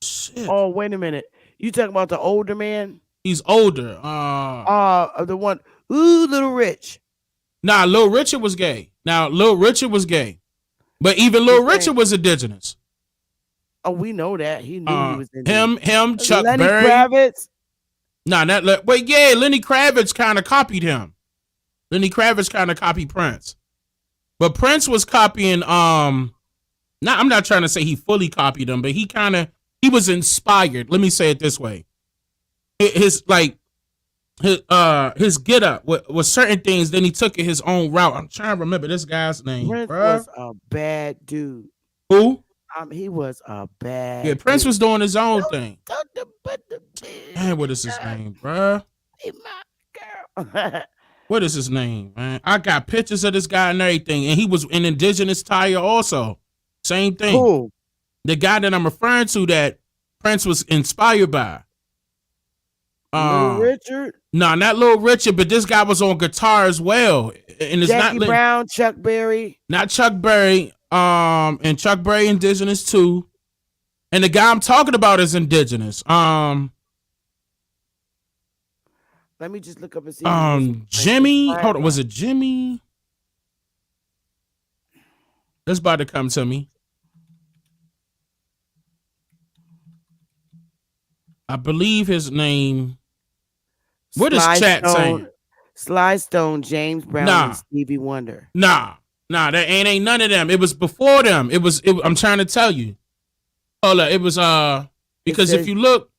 S6: shit.
S1: Oh, wait a minute. You talking about the older man?
S6: He's older.
S1: The one. Ooh, Little Rich.
S6: Nah, Lil Richard was gay. But even Lil Richard was indigenous.
S1: Oh, we know that. He knew he was
S6: indigenous. Him, Chuck
S1: Lenny
S6: Berry.
S1: Kravitz?
S6: Nah, Lenny Kravitz kind of copied him. Lenny Kravitz kind of copied Prince. But Prince was copying, I'm not trying to say he fully copied him, but he was inspired. Let me say it this way. His get up was certain things, then he took it his own route. I'm trying to remember this guy's name.
S1: Prince was a bad dude.
S6: Who?
S1: He was a bad
S6: dude. Prince was doing his own thing.
S1: Man,
S6: what is his name, bruh?
S1: Hey, my girl.
S6: What is his name, man? I got pictures of this guy and everything, and he was in indigenous attire also. Same thing.
S1: Cool.
S6: The guy that I'm referring to that Prince was inspired by.
S1: Little Richard?
S6: No, not Little Richard, but this guy was on guitar as well. And it's
S1: Jackie Brown, Chuck Berry.
S6: Not Chuck Berry. And Chuck Berry indigenous too. And the guy I'm talking about is indigenous.
S1: Let me just look up and see.
S6: Jimmy. Hold on. Was it Jimmy? That's about to come to me. I believe his name. What is chat saying?
S1: Sly Stone, James Brown, and Stevie Wonder.
S6: Nah, that ain't none of them. It was before them. I'm trying to tell you. Hold up. It was because if you look.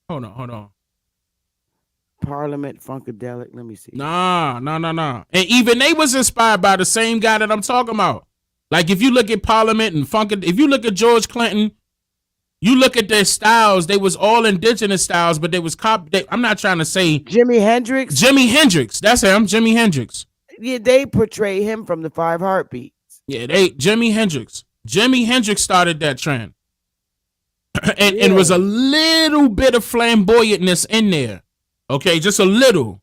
S6: Hold on.
S1: Parliament Funkadelic. Let me see.
S6: Nah. And even they was inspired by the same guy that I'm talking about. Like if you look at Parliament and if you look at George Clinton, you look at their styles, they was all indigenous styles, but they was I'm not trying to say
S1: Jimi Hendrix.
S6: That's him, Jimi Hendrix.
S1: Yeah, they portray him from the Five Heartbeats.
S6: Yeah, Jimi Hendrix. Jimi Hendrix started that trend. and was a little bit of flamboyantness in there. Okay, just a little.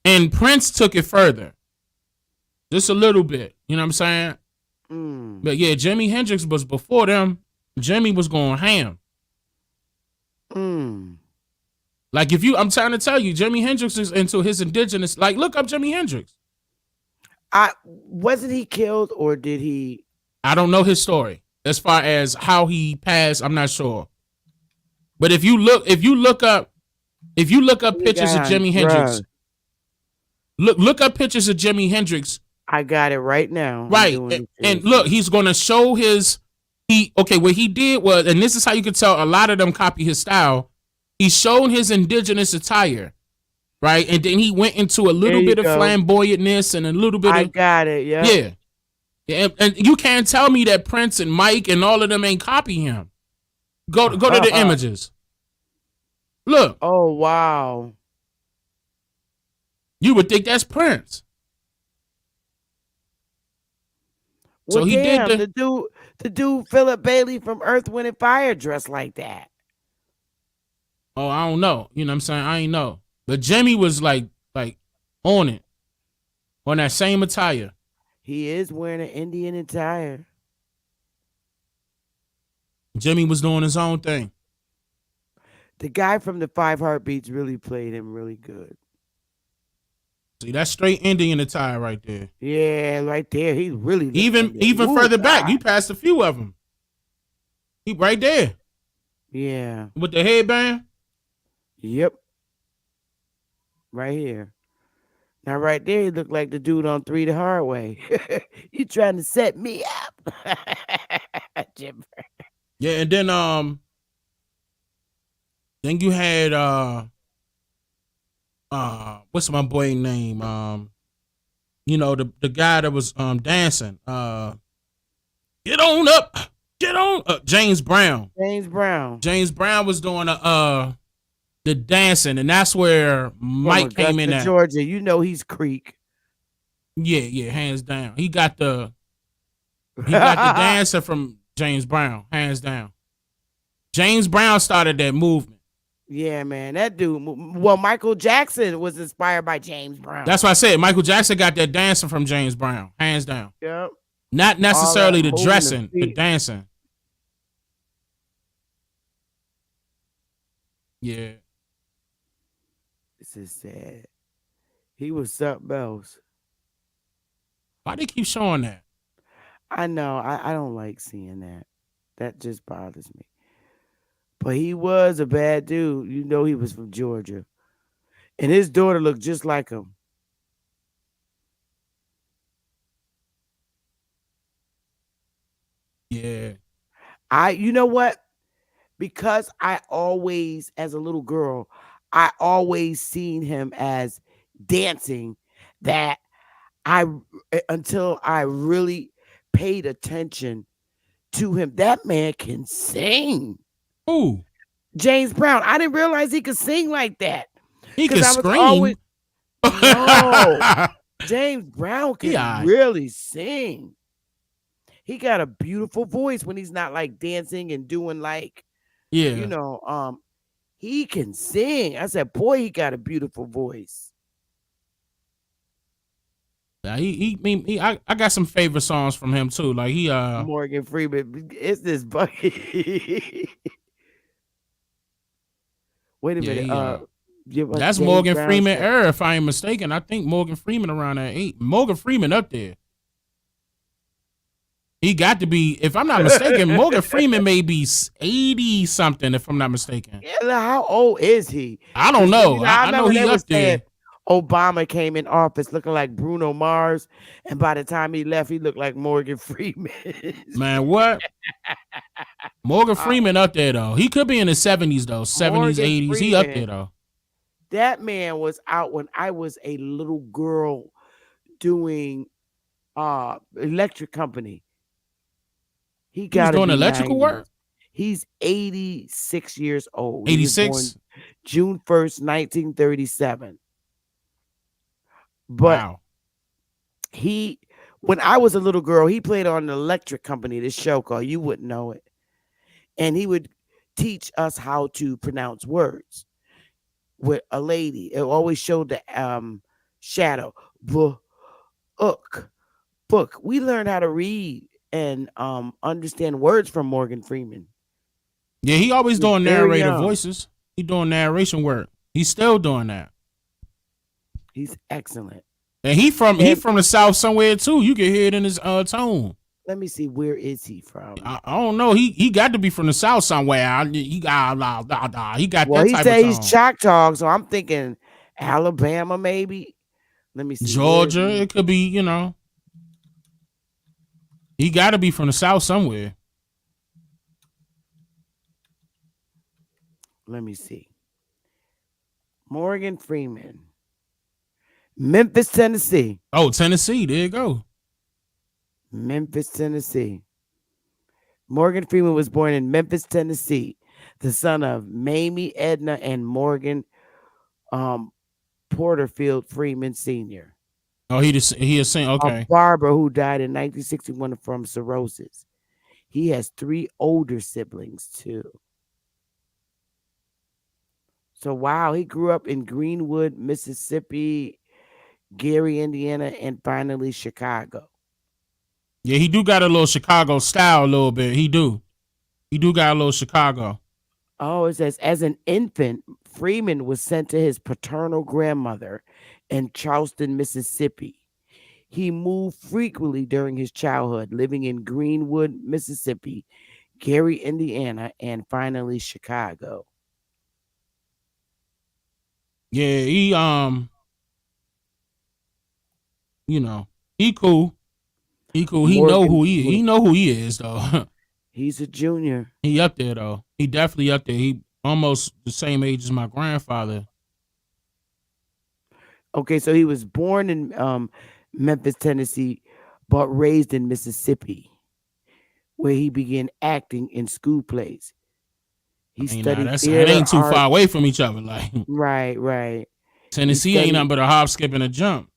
S6: And Prince took it further. Just a little bit. You know what I'm saying? But yeah, Jimi Hendrix was before them. Jimmy was going ham. Like I'm trying to tell you, Jimi Hendrix is into his indigenous. Like, look up Jimi Hendrix.
S1: Wasn't he killed or did he?
S6: I don't know his story as far as how he passed. I'm not sure. But if you look up pictures of Jimi Hendrix, look up pictures of Jimi Hendrix.
S1: I got it right now.
S6: Right, and look, he's gonna show what he did was, and this is how you can tell a lot of them copy his style. He showed his indigenous attire, right? And then he went into a little bit of flamboyantness and a little bit
S1: I got it,
S6: yeah. And you can't tell me that Prince and Mike and all of them ain't copy him. Go to the images. Look.
S1: Oh, wow.
S6: You would think that's Prince.
S1: Well, so he did the dude Philip Bailey from Earth, Wind and Fire dressed like that.
S6: Oh, I don't know. You know what I'm saying? I ain't know. But Jimmy was like on it. On that same attire.
S1: He is wearing an Indian attire.
S6: Jimmy was doing his own thing.
S1: The guy from the Five Heartbeats really played him really good.
S6: See, that's straight Indian attire right there.
S1: Yeah, right there. He's really
S6: even further back. You passed a few of them. He right there.
S1: Yeah.
S6: With the headband.
S1: Yep, right here. Now, right there, he looked like the dude on Three the Hard Way. You trying to set me up, Jim?
S6: Yeah, and then you had what's my boy name? You know, the guy that was dancing. Get on up, get on. James Brown.
S1: James Brown
S6: James Brown was doing the dancing, and that's where
S1: from
S6: Mike came in
S1: Augusta,
S6: at.
S1: Georgia. You know he's Creek.
S6: Yeah, hands down. He got the dancer from James Brown, hands down. James Brown started that movement.
S1: Yeah, man, that dude. Well, Michael Jackson was inspired by James Brown.
S6: That's why I said Michael Jackson got that dancing from James Brown, hands down.
S1: Yep.
S6: Not necessarily the
S1: moving
S6: dressing,
S1: the
S6: the
S1: feet.
S6: dancing. Yeah.
S1: This is sad. He was something else.
S6: Why they keep showing that?
S1: I know. I don't like seeing that. That just bothers me. But he was a bad dude. You know he was from Georgia. And his daughter looked just like him.
S6: Yeah.
S1: You know what? Because I always, as a little girl, I always seen him as dancing that until I really paid attention to him. That man can sing.
S6: Ooh.
S1: James Brown. I didn't realize he could sing like that.
S6: He could
S1: I was
S6: scream.
S1: always- No. James Brown can
S6: Yeah.
S1: really sing. He got a beautiful voice when he's not like dancing and doing like,
S6: Yeah.
S1: you know, he can sing. I said, boy, he got a beautiful voice.
S6: Yeah, I got some favorite songs from him too. Like he
S1: Morgan Freeman. It's this bucket. Wait a minute.
S6: that's
S1: James
S6: Morgan
S1: Brown
S6: Freeman
S1: said-
S6: era, if I ain't mistaken. I think Morgan Freeman around that 8. Morgan Freeman up there. He got to be, if I'm not mistaken, Morgan Freeman may be 80 something, if I'm not mistaken.
S1: Yeah, how old is he?
S6: I don't know.
S1: You
S6: I know
S1: remember
S6: he
S1: they was
S6: up there.
S1: saying Obama came in office looking like Bruno Mars, and by the time he left, he looked like Morgan Freeman.
S6: Man, what? Morgan Freeman up there though. He could be in his 70s though. 70s,
S1: Morgan
S6: 80s. He up there
S1: Freeman.
S6: though.
S1: That man was out when I was a little girl doing electric company. He
S6: He was
S1: got
S6: doing electrical work?
S1: He's 86 years old. He was
S6: 86?
S1: born June 1st, 1937. But
S6: Wow.
S1: when I was a little girl, he played on the electric company, this show called You Wouldn't Know It. And he would teach us how to pronounce words with a lady. It always showed the shadow. Book. We learned how to read and understand words from Morgan Freeman.
S6: Yeah, he always
S1: He's
S6: doing
S1: very
S6: narrator
S1: young.
S6: voices. He doing narration work. He's still doing that.
S1: He's excellent.
S6: And he from the South somewhere too. You can hear it in his tone.
S1: Let me see, where is he from?
S6: I don't know. He got to be from the South somewhere. He got
S1: Well,
S6: that
S1: he
S6: type
S1: said
S6: of
S1: he's
S6: tone.
S1: Choctaw, so I'm thinking Alabama, maybe. Let me see.
S6: Georgia, it could be, you know. He got to be from the South somewhere.
S1: Let me see. Morgan Freeman. Memphis, Tennessee.
S6: Oh, Tennessee. There you go.
S1: Memphis, Tennessee. Morgan Freeman was born in Memphis, Tennessee, the son of Mamie Edna and Morgan Porterfield Freeman Sr.
S6: Oh, he is saying, okay.
S1: A barber who died in 1961 from cirrhosis. He has 3 older siblings too. So wow, he grew up in Greenwood, Mississippi, Gary, Indiana, and finally Chicago.
S6: Yeah, he do got a little Chicago style a little bit. He do got a little Chicago.
S1: Oh, it says, as an infant, Freeman was sent to his paternal grandmother in Charleston, Mississippi. He moved frequently during his childhood, living in Greenwood, Mississippi, Gary, Indiana, and finally Chicago.
S6: Yeah, you know, he cool. He cool. He know
S1: Morgan,
S6: who he is. He know who he is though.
S1: he's a junior.
S6: He up there though. He definitely up there. He almost the same age as my grandfather.
S1: Okay, so he was born in Memphis, Tennessee, but raised in Mississippi, where he began acting in school plays. He
S6: I mean, nah,
S1: studied
S6: it
S1: theater
S6: ain't too
S1: art.
S6: far away from each other. Like
S1: Right. He
S6: Tennessee ain't
S1: studied.
S6: nothing but a hop, skip, and a jump.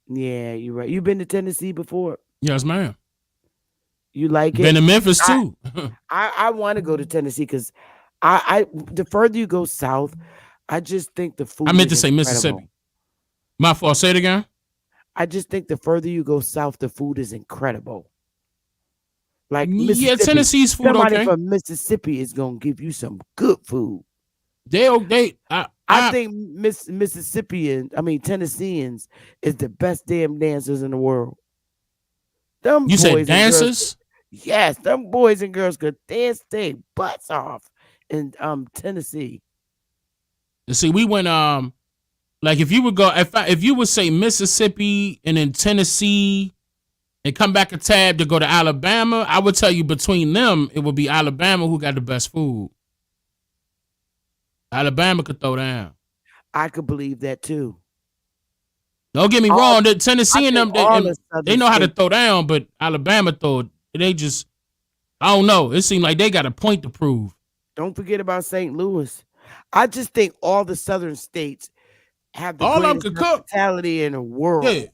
S1: Yeah, you're right. You been to Tennessee before?
S6: Yes, ma'am.
S1: You like
S6: Been
S1: it?
S6: to Memphis
S1: I
S6: too.
S1: I want to go to Tennessee because I the further you go south, I just think the
S6: I
S1: food
S6: meant
S1: is
S6: to say
S1: incredible.
S6: Mississippi. My fault. Say it again.
S1: I just think the further you go south, the food is incredible. Like
S6: Yeah,
S1: Mississippi,
S6: Tennessee's food
S1: somebody
S6: okay.
S1: from Mississippi is gonna give you some good food.
S6: They
S1: I think Tennesseans is the best damn dancers in the world. Them
S6: you said
S1: boys and girls,
S6: dancers.
S1: yes, them boys and girls could dance their butts off in Tennessee.
S6: See, we went like if you would go if you would say Mississippi and then Tennessee and come back a tab to go to Alabama, I would tell you between them it would be Alabama who got the best food. Alabama could throw down.
S1: I could believe that too.
S6: Don't get me
S1: All
S6: wrong. The
S1: I
S6: Tennessee and
S1: think
S6: them
S1: all
S6: they,
S1: the
S6: they
S1: southern
S6: know how to
S1: states.
S6: throw down, but Alabama throw it. They just I don't know. It seemed like they got a point to prove.
S1: Don't forget about St. Louis. I just think all the southern states have the
S6: All of them
S1: greatest
S6: could cook.
S1: hospitality in the
S6: Yeah.
S1: world.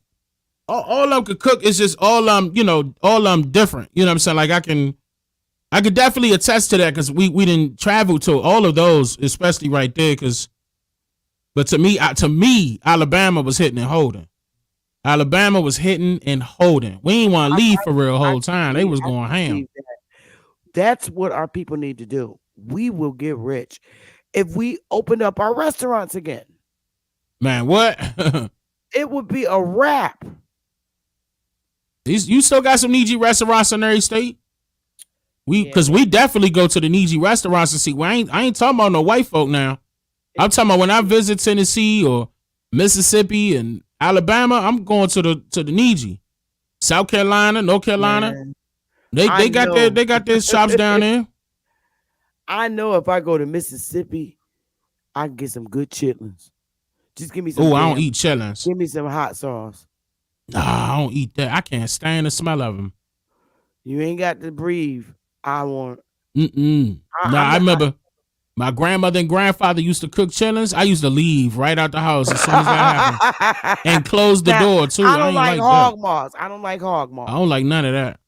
S6: All of them could cook. It's just all all different. You know what I'm saying? Like I could definitely attest to that because we didn't travel to all of those, especially right there. But to me, Alabama was hitting and holding. Alabama was hitting and holding. We ain't want to leave for real
S1: I
S6: whole
S1: can
S6: time. They
S1: believe,
S6: was
S1: I
S6: going
S1: can
S6: ham.
S1: believe that. That's what our people need to do. We will get rich if we open up our restaurants again.
S6: Man, what?
S1: It would be a wrap.
S6: You still got some Niji restaurants in every state?
S1: Yeah,
S6: Because we definitely go to the Niji restaurants and see. Well, I ain't talking about no white folk now. I'm talking about when I visit Tennessee or Mississippi and Alabama, I'm going to the Niji. South Carolina, North Carolina.
S1: man.
S6: They
S1: I know.
S6: they got their shops down there.
S1: I know if I go to Mississippi, I can get some good chitlins. Just give me some
S6: Oh, I don't
S1: damn.
S6: eat chitlins.
S1: Give me some hot sauce.
S6: Nah, I don't eat that. I can't stand the smell of them.
S1: You ain't got to breathe. I want.
S6: Mm-mm. Nah,
S1: I'm
S6: I
S1: not.
S6: remember my grandmother and grandfather used to cook chitlins. I used to leave right out the house as soon as that happened and close the
S1: Now,
S6: door too.
S1: I
S6: I
S1: don't
S6: ain't
S1: like
S6: like that.
S1: hog maws. I don't like hog
S6: I
S1: maws.
S6: don't like none of that.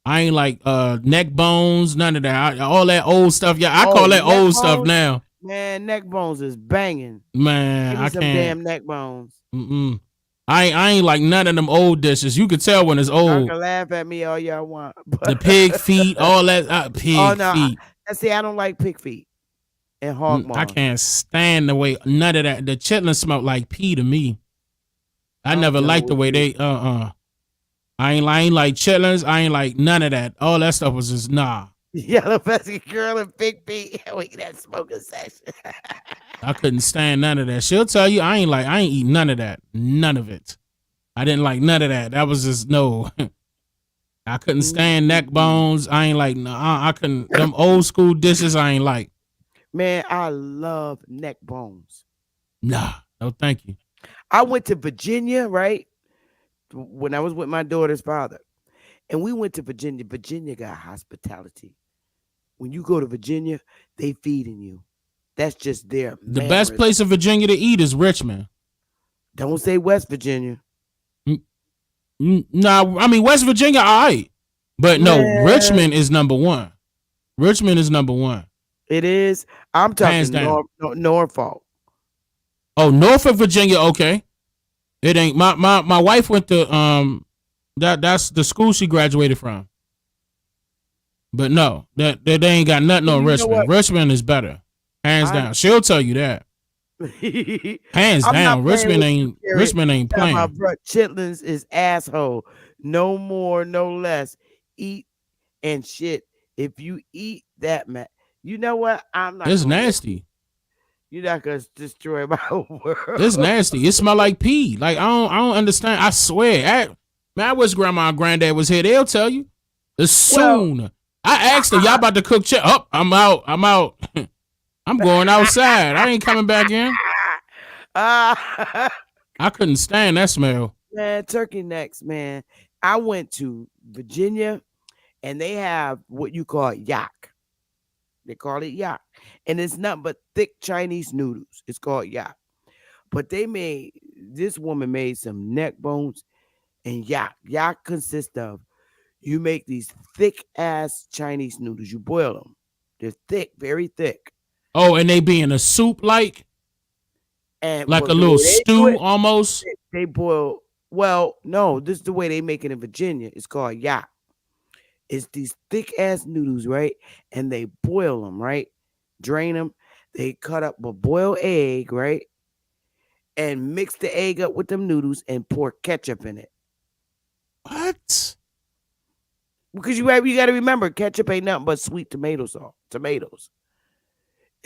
S6: I ain't like neck bones, none of that. All that old stuff. Yeah, I call
S1: Oh,
S6: that
S1: neck
S6: old stuff
S1: bones,
S6: now.
S1: man. Neck bones is banging.
S6: Man,
S1: Give me
S6: I
S1: some
S6: can't.
S1: damn neck bones.
S6: Mm-mm. I ain't like none of them old dishes. You could tell when it's
S1: Y'all
S6: old.
S1: can laugh at me all y'all want,
S6: The
S1: but
S6: pig feet, all that
S1: oh
S6: pig
S1: no,
S6: feet.
S1: see, I don't like pig feet and hog
S6: I
S1: maws.
S6: can't stand the way none of that. The chitlins smelled like pee to me. I
S1: I'm
S6: never
S1: done
S6: liked the
S1: with
S6: way
S1: you.
S6: they I ain't like chitlins. I ain't like none of that. All that stuff was just nah.
S1: Yellow pesky girl and pig feet. We that smoking session.
S6: I couldn't stand none of that. She'll tell you I ain't eat none of that. None of it. I didn't like none of that. That was just no. I couldn't stand neck bones. I ain't like no. I couldn't. Them old school dishes I ain't like.
S1: Man, I love neck bones.
S6: Nah, no thank you.
S1: I went to Virginia, right? When I was with my daughter's father. And we went to Virginia. Virginia got hospitality. When you go to Virginia, they feeding you. That's just their
S6: The best
S1: mannerism.
S6: place in Virginia to eat is Richmond.
S1: Don't say West Virginia.
S6: Nah, I mean West Virginia, all right, but no,
S1: Man,
S6: Richmond is number one. Richmond is number one,
S1: it is. I'm
S6: hands
S1: talking
S6: down.
S1: Norfolk.
S6: Oh, Norfolk, Virginia, okay. It ain't my wife went to that's the school she graduated from. But no, that they ain't got nothing on
S1: You know
S6: Richmond.
S1: what?
S6: Richmond is better, hands
S1: I
S6: down. She'll tell you that, hands
S1: I'm not
S6: down.
S1: playing with you, Jared.
S6: Richmond ain't
S1: Tell my
S6: playing.
S1: bro, chitlins is asshole. No more, no less. Eat and shit. If you eat that, man, you know what? I'm not
S6: It's
S1: gonna.
S6: nasty.
S1: You're not gonna destroy my world.
S6: It's nasty. It smell like pee. Like I don't understand. I swear. Man, I wish grandma and granddad was here. They'll tell you. As soon I asked them, y'all about to cook chicken? Oh, I'm out. I'm going outside. I ain't coming back in. I couldn't stand that smell.
S1: Man, turkey necks, man. I went to Virginia and they have what you call yak. They call it yak. And it's nothing but thick Chinese noodles. It's called yak. But this woman made some neck bones and yak. Yak consists of, you make these thick ass Chinese noodles. You boil them. They're thick, very thick.
S6: Oh, and they be in a soup like a little stew almost.
S1: They boil. Well, no, this is the way they make it in Virginia. It's called yak. It's these thick ass noodles, right? And they boil them, right? Drain them. They cut up a boiled egg, right? And mix the egg up with them noodles and pour ketchup in it.
S6: What?
S1: Because you got to remember, ketchup ain't nothing but sweet tomato sauce. Tomatoes.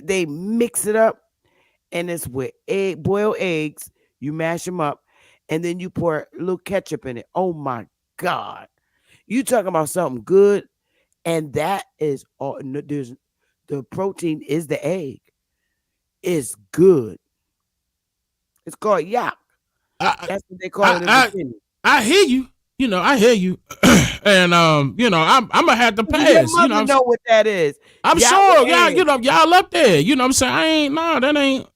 S1: They mix it up, and it's with boiled eggs. You mash them up, and then you pour a little ketchup in it. Oh my God! You talking about something good, and that is all. There's the protein is the egg. It's good. It's called yak. That's what they call it in Virginia.
S6: I hear you. I hear you. And I'm gonna have to pass.
S1: Your mother know what that is.
S6: I'm sure. Yeah, y'all up there. You know what I'm saying? That ain't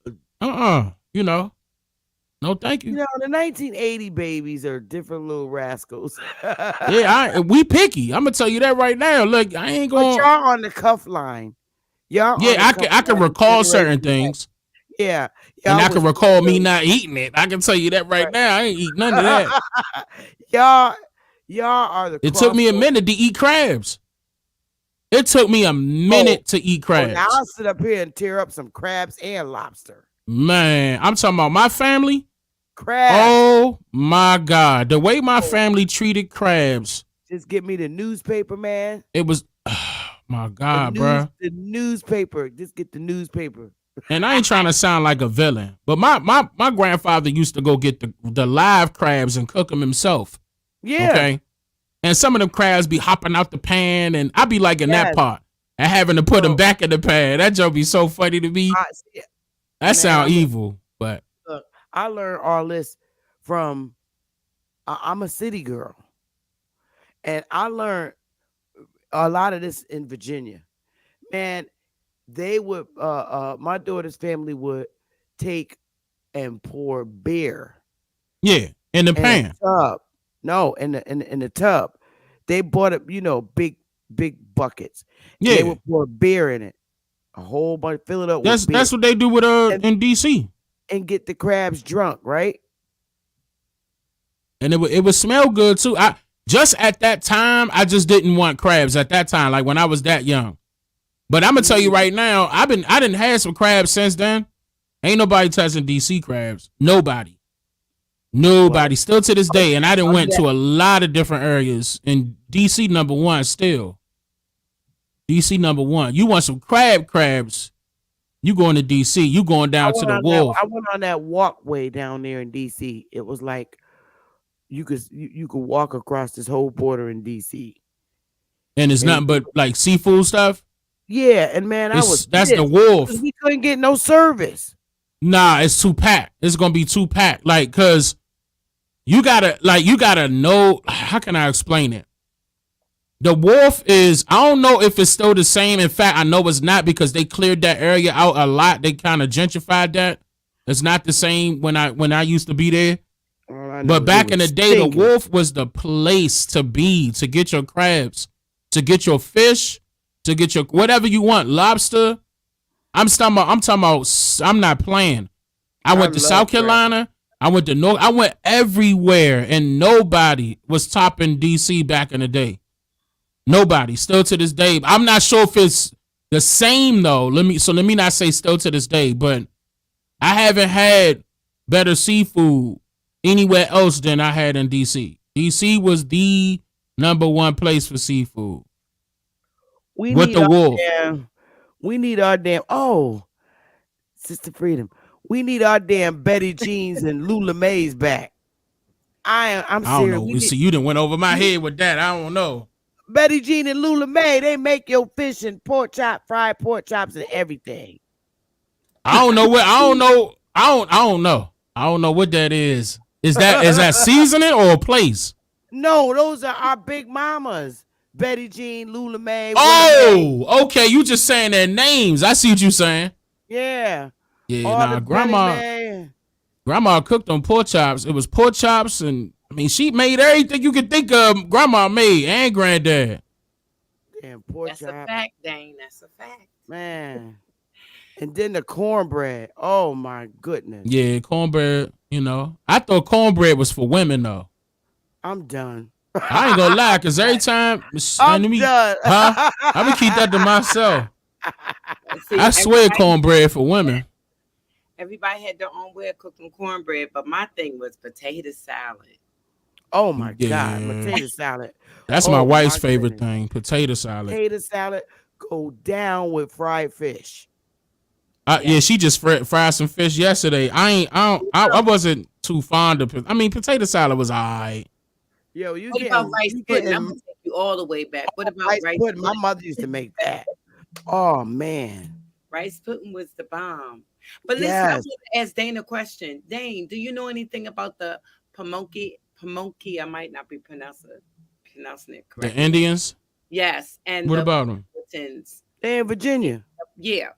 S6: no, thank you.
S1: The 1980 babies are different little rascals.
S6: Yeah, we picky. I'm gonna tell you that right now. Look, I ain't going.
S1: But y'all on the cuff line.
S6: Yeah, I can recall certain things.
S1: Yeah.
S6: And I can recall me not eating it. I can tell you that right now. I ain't eat none of that.
S1: Y'all are the.
S6: It took me a minute to eat crabs. It took me a minute to eat crabs.
S1: Now I'll sit up here and tear up some crabs and lobster.
S6: Man, I'm talking about my family.
S1: Crabs.
S6: Oh my God. The way my family treated crabs.
S1: Just get me the newspaper, man.
S6: It was, oh my God, bro.
S1: The newspaper. Just get the newspaper.
S6: And I ain't trying to sound like a villain, but my grandfather used to go get the live crabs and cook them himself.
S1: Yeah.
S6: Okay. And some of them crabs be hopping out the pan, and I be liking that part and having to put them back in the pan. That joke be so funny to me. That sound evil, but
S1: look, I learned all this from. I'm a city girl, and I learned a lot of this in Virginia. Man, they would. My daughter's family would take and pour beer.
S6: Yeah, in the pan.
S1: Tub. No, in the tub. They bought it, big buckets.
S6: Yeah.
S1: They would pour beer in it. A whole bunch, fill it up with beer.
S6: That's what they do with in DC.
S1: And get the crabs drunk, right?
S6: And it would smell good too. Just at that time, I just didn't want crabs at that time, like when I was that young. But I'm gonna tell you right now, I didn't have some crabs since then. Ain't nobody touching DC crabs. Nobody. Still to this day. And I done went to a lot of different areas in DC #1 still. DC #1. You want some crabs, you going to DC. You going down to the Wolf.
S1: I went on that walkway down there in DC. It was like you could walk across this whole border in DC.
S6: And it's nothing but like seafood stuff?
S1: Yeah, and man,
S6: that's the Wolf.
S1: We couldn't get no service.
S6: Nah, it's too packed. It's gonna be too packed. Like, cause you gotta know, how can I explain it? The Wolf is, I don't know if it's still the same. In fact, I know it's not because they cleared that area out a lot. They kind of gentrified that. It's not the same when I used to be there. But back in the day, the Wolf was the place to be, to get your crabs, to get your fish, to get your whatever you want, lobster. I'm not playing. I went to South Carolina. I went to North. I went everywhere, and nobody was topping DC back in the day. Nobody. Still to this day. I'm not sure if it's the same though. Let me not say still to this day, but I haven't had better seafood anywhere else than I had in DC. DC was the #1 place for seafood.
S1: We need our damn. Oh, Sister Freedom. We need our damn Betty Jeans and Lula Mays back. I'm
S6: I don't
S1: serious.
S6: know.
S1: We
S6: See,
S1: need
S6: you done went over my head with that. I don't know.
S1: Betty Jean and Lula May. They make your fish and pork chop, fried pork chops, and everything.
S6: I don't know what. I don't know. I don't know. I don't know what that is. Is that seasoning or a place?
S1: No, those are our big mamas. Betty Jean, Lula May.
S6: Oh, okay. You just saying their names. I see what you saying.
S1: Yeah.
S6: Yeah,
S1: All
S6: nah,
S1: the
S6: grandma cooked on pork chops. It was pork chops, and I mean, she made everything you could think of. Grandma made and granddad.
S1: Damn pork
S8: That's
S1: chop.
S8: a fact, Dane. That's a fact.
S1: Man. And then the cornbread. Oh my goodness.
S6: Yeah, cornbread. You know, I thought cornbread was for women though.
S1: I'm done.
S6: I ain't gonna lie, cause every time
S1: I'm done.
S6: huh? I'm gonna keep that to myself.
S8: See,
S6: I swear cornbread for women.
S8: Everybody had their own way of cooking cornbread, but my thing was potato salad.
S1: Oh my
S6: Yeah.
S1: God. Potato salad.
S6: That's
S1: Oh,
S6: my wife's
S1: my
S6: favorite
S1: goodness.
S6: thing, potato salad.
S1: Potato salad go down with fried fish.
S6: Yeah, she just fried some fish yesterday. I wasn't too fond of it. I mean, potato salad was alright.
S1: Yo, you
S8: What
S1: getting,
S8: about rice
S1: you
S8: pudding?
S1: getting
S8: I'm gonna take you all the way back. What about
S1: rice
S8: rice
S1: pudding. My
S8: pudding?
S1: mother used to make that. Oh man.
S8: Rice pudding was the bomb. But listen, I
S1: Yes.
S8: want to ask Dane a question. Dane, do you know anything about the Pamunkey? I might not be pronouncing it
S6: The
S8: correctly.
S6: Indians.
S8: Yes, and
S6: What
S8: the
S6: about them?
S8: Puritans.
S1: They in Virginia.
S8: Yeah.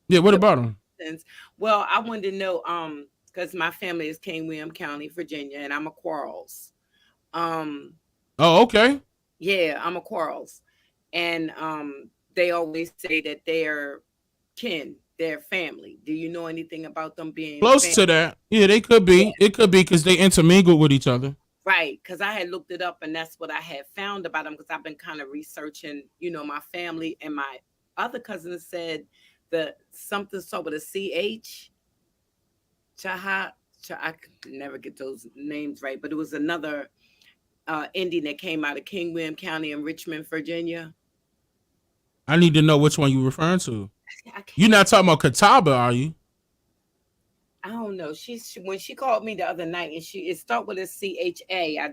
S6: Yeah, what
S8: The
S6: about them?
S8: Puritans. Well, I wanted to know, because my family is King William County, Virginia, and I'm a Quarles.
S6: Oh, okay.
S8: Yeah, I'm a Quarles. And they always say that they're kin, they're family. Do you know anything about them being
S6: Close to that. Yeah, they could be. It could be because they intermingle with each other.
S8: Right, because I had looked it up and that's what I had found about them, because I've been kind of researching, my family, and my other cousin said the something started with a CH. I could never get those names right, but it was another Indian that came out of King William County in Richmond, Virginia.
S6: I need to know which one you're referring to.
S8: I can't,
S6: You're not talking about Catawba, are you?
S8: I don't know. When she called me the other night, and it start with a CHA. I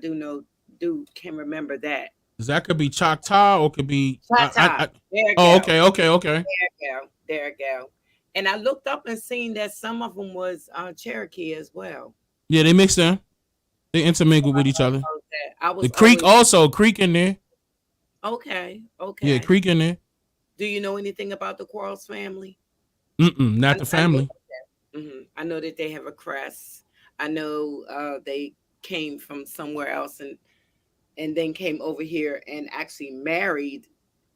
S8: can remember that.
S6: That could be Choctaw or could be.
S8: Choctaw. There you
S6: Oh,
S8: go.
S6: okay.
S8: There you go. And I looked up and seen that some of them was Cherokee as well.
S6: Yeah, they mixed in. They intermingle with each other.
S8: I was
S6: The Creek
S8: always-
S6: also Creek in there.
S8: Okay.
S6: Yeah, Creek in there.
S8: Do you know anything about the Quarles family?
S6: Not the family.
S8: I know that they have a crest. I know they came from somewhere else and then came over here and actually married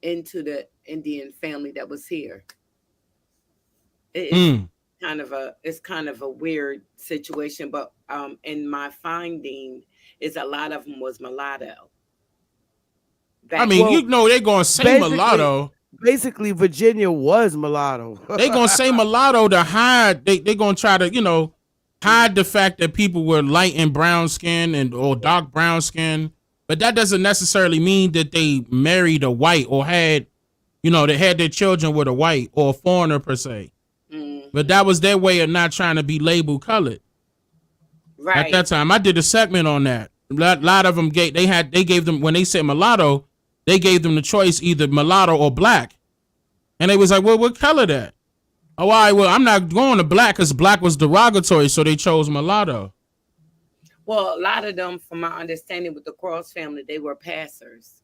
S8: into the Indian family that was here. It's kind of a weird situation, but in my finding is a lot of them was mulatto.
S6: I mean, they're gonna say mulatto.
S1: Basically, Virginia was mulatto.
S6: They gonna say mulatto to hide. They gonna try to hide the fact that people were light and brown skin or dark brown skin. But that doesn't necessarily mean that they married a white or had, they had their children with a white or a foreigner per se. But that was their way of not trying to be labeled colored.
S8: Right.
S6: At that time, I did a segment on that. A lot of them they gave them, when they said mulatto, they gave them the choice either mulatto or black. And they was like, well, what color that? Oh, all right, well, I'm not going to black because black was derogatory, so they chose mulatto.
S8: Well, a lot of them, from my understanding with the Cross family, they were passers.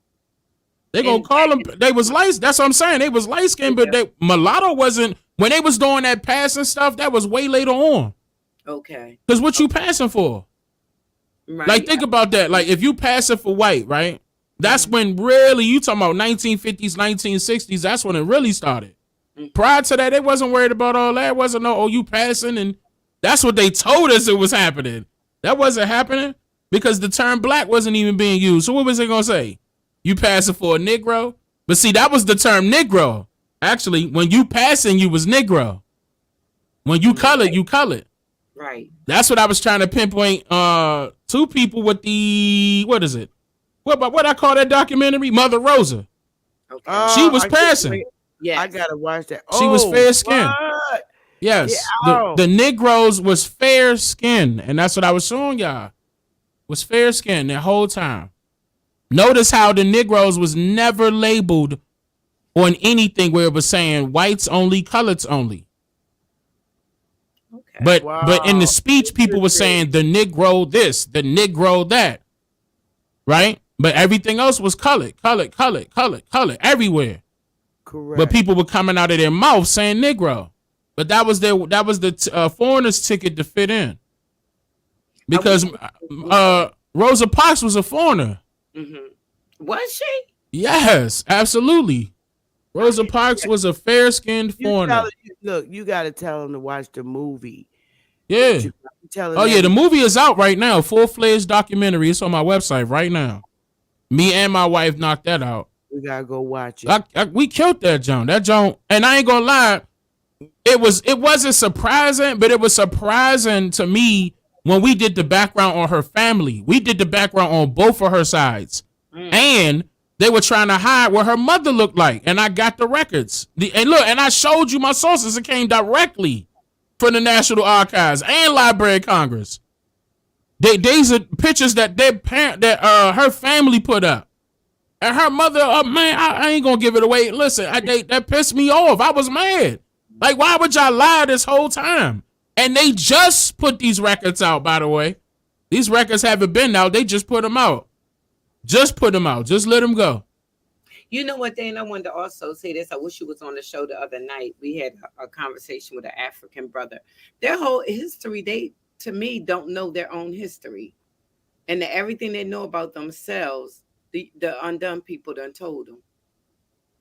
S6: They gonna call them, they was light, that's what I'm saying. They was light skinned, but mulatto wasn't, when they was doing that passing stuff, that was way later on.
S8: Okay.
S6: Because what you passing for?
S8: Right.
S6: Like, think about that. Like, if you passing for white, right? That's when really, you talking about 1950s, 1960s, that's when it really started. Prior to that, they wasn't worried about all that. It wasn't you passing, and that's what they told us it was happening. That wasn't happening because the term black wasn't even being used. So what was they going to say? You passing for a Negro? But see, that was the term Negro. Actually, when you passing, you was Negro. When you colored, you colored.
S8: Right.
S6: That's what I was trying to pinpoint two people with the, what is it? What I call that documentary? Mother Rosa.
S8: Okay.
S6: She was passing.
S8: Yes.
S1: I gotta watch that.
S6: She was fair skinned. Yes,
S1: Oh,
S6: the Negroes was fair skinned, and that's what I was showing y'all. Was fair skinned the whole time. Notice how the Negroes was never labeled on anything where it was saying whites only, coloreds only.
S8: Okay.
S6: But in the
S1: wow.
S6: speech, people were
S1: Interesting.
S6: saying the Negro this, the Negro that, right? But everything else was colored everywhere.
S1: Correct.
S6: But people were coming out of their mouth saying Negro. But that was the foreigners' ticket to fit in, because Rosa Parks was a foreigner.
S8: Was she?
S6: Yes, absolutely. Rosa Parks was a fair-skinned foreigner.
S1: Look, you got to tell him to watch the movie.
S6: Yeah.
S1: You tell him
S6: Oh yeah, the
S1: everything.
S6: movie is out right now. Full-fledged documentary. It's on my website right now. Me and my wife knocked that out.
S1: We gotta go watch it.
S6: We killed that Joan. That Joan, and I ain't gonna lie, it wasn't surprising, but it was surprising to me when we did the background on her family. We did the background on both of her sides, and they were trying to hide what her mother looked like, and I got the records. And look, and I showed you my sources. It came directly from the National Archives and Library of Congress. These are pictures that her family put up. And her mother, man, I ain't gonna give it away. Listen, that pissed me off. I was mad. Like, why would y'all lie this whole time? And they just put these records out, by the way. These records haven't been out. They just put them out. Just put them out. Just let them go.
S8: You know what, Dane? I wanted to also say this. I wish you was on the show the other night. We had a conversation with an African brother. Their whole history, they, to me, don't know their own history. And everything they know about themselves, the undone people done told them.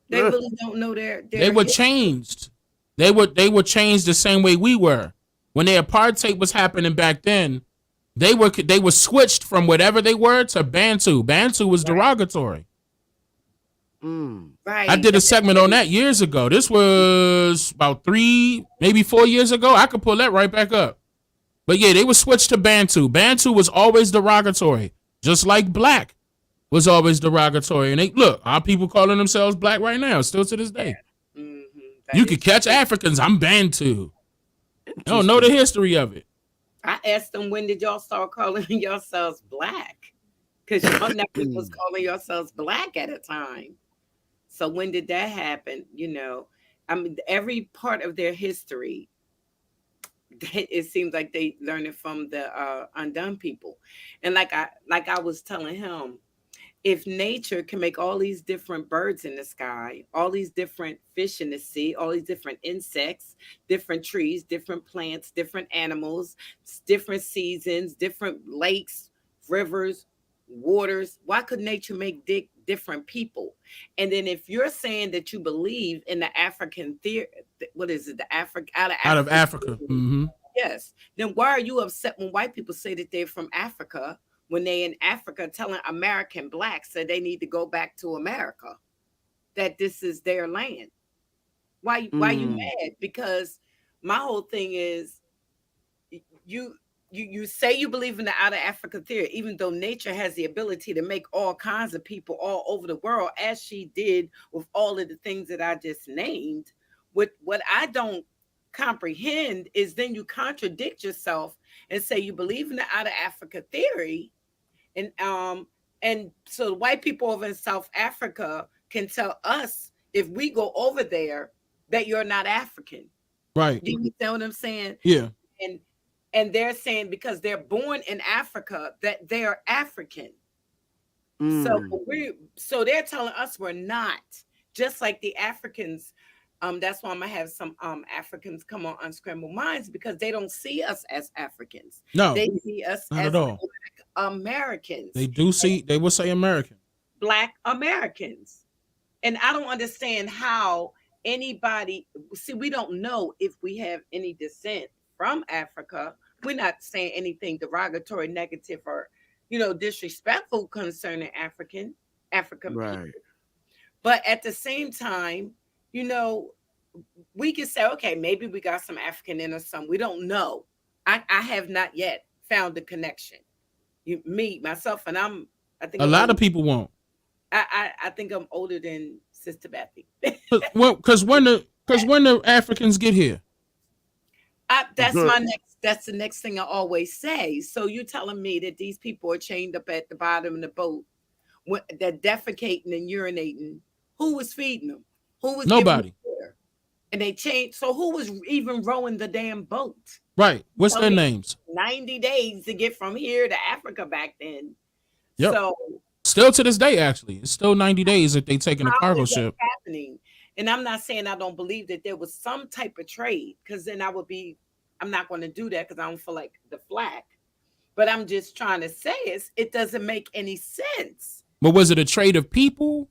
S8: They really don't know their
S6: They were
S8: history.
S6: changed. They were changed the same way we were. When the apartheid was happening back then, they were switched from whatever they were to Bantu. Bantu was derogatory.
S8: Right.
S6: I did a segment on that years ago. This was about 3, maybe 4 years ago. I could pull that right back up. But yeah, they were switched to Bantu. Bantu was always derogatory, just like black was always derogatory. And look, our people calling themselves black right now, still to this day. You could catch Africans. I'm Bantu. Don't know the history of it.
S8: I asked them, when did y'all start calling yourselves black? Because y'all never was calling yourselves black at a time. So when did that happen? You know, I mean, every part of their history, it seems like they learned it from the undone people. And like I was telling him, if nature can make all these different birds in the sky, all these different fish in the sea, all these different insects, different trees, different plants, different animals, different seasons, different lakes, rivers, waters, why could nature make different people? And then if you're saying that you believe in the African theory, what is it? The
S6: Out of Africa. Mm-hmm.
S8: Yes. Then why are you upset when white people say that they're from Africa, when they in Africa telling American blacks that they need to go back to America, that this is their land? Why you mad? Because my whole thing is you say you believe in the out of Africa theory, even though nature has the ability to make all kinds of people all over the world, as she did with all of the things that I just named. What I don't comprehend is then you contradict yourself and say you believe in the out of Africa theory, and so the white people over in South Africa can tell us if we go over there that you're not African.
S6: Right.
S8: Do you understand what I'm saying?
S6: Yeah.
S8: And they're saying because they're born in Africa that they're African. So they're telling us we're not, just like the Africans. That's why I'm gonna have some Africans come on Unscrambled Minds, because they don't see us as Africans.
S6: No,
S8: they see us
S6: not
S8: as
S6: at all.
S8: Black Americans.
S6: They do see. They will say American.
S8: Black Americans. And I don't understand how anybody, see, we don't know if we have any descent from Africa. We're not saying anything derogatory, negative, or, disrespectful concerning African
S1: right.
S8: people. But at the same time, we can say, okay, maybe we got some African in us, some. We don't know. I have not yet found the connection. Myself, and I think
S6: a lot of people won't.
S8: I think I'm older than Sister Bethy.
S6: Well, because when the Africans get here,
S8: That's the next thing I always say. So you're telling me that these people are chained up at the bottom of the boat, that defecating and urinating. Who was feeding them? Who was giving them
S6: Nobody.
S8: water? And they changed. So who was even rowing the damn boat?
S6: Right. What's
S8: Tell
S6: their
S8: me,
S6: names?
S8: 90 days to get from here to Africa back then.
S6: Yep.
S8: So
S6: Still to this day, actually, it's still 90 days if they taking a
S8: how
S6: cargo
S8: is that
S6: ship.
S8: happening? And I'm not saying I don't believe that there was some type of trade, because then I'm not going to do that because I don't feel like the flack. But I'm just trying to say it doesn't make any sense.
S6: But was it a trade of people?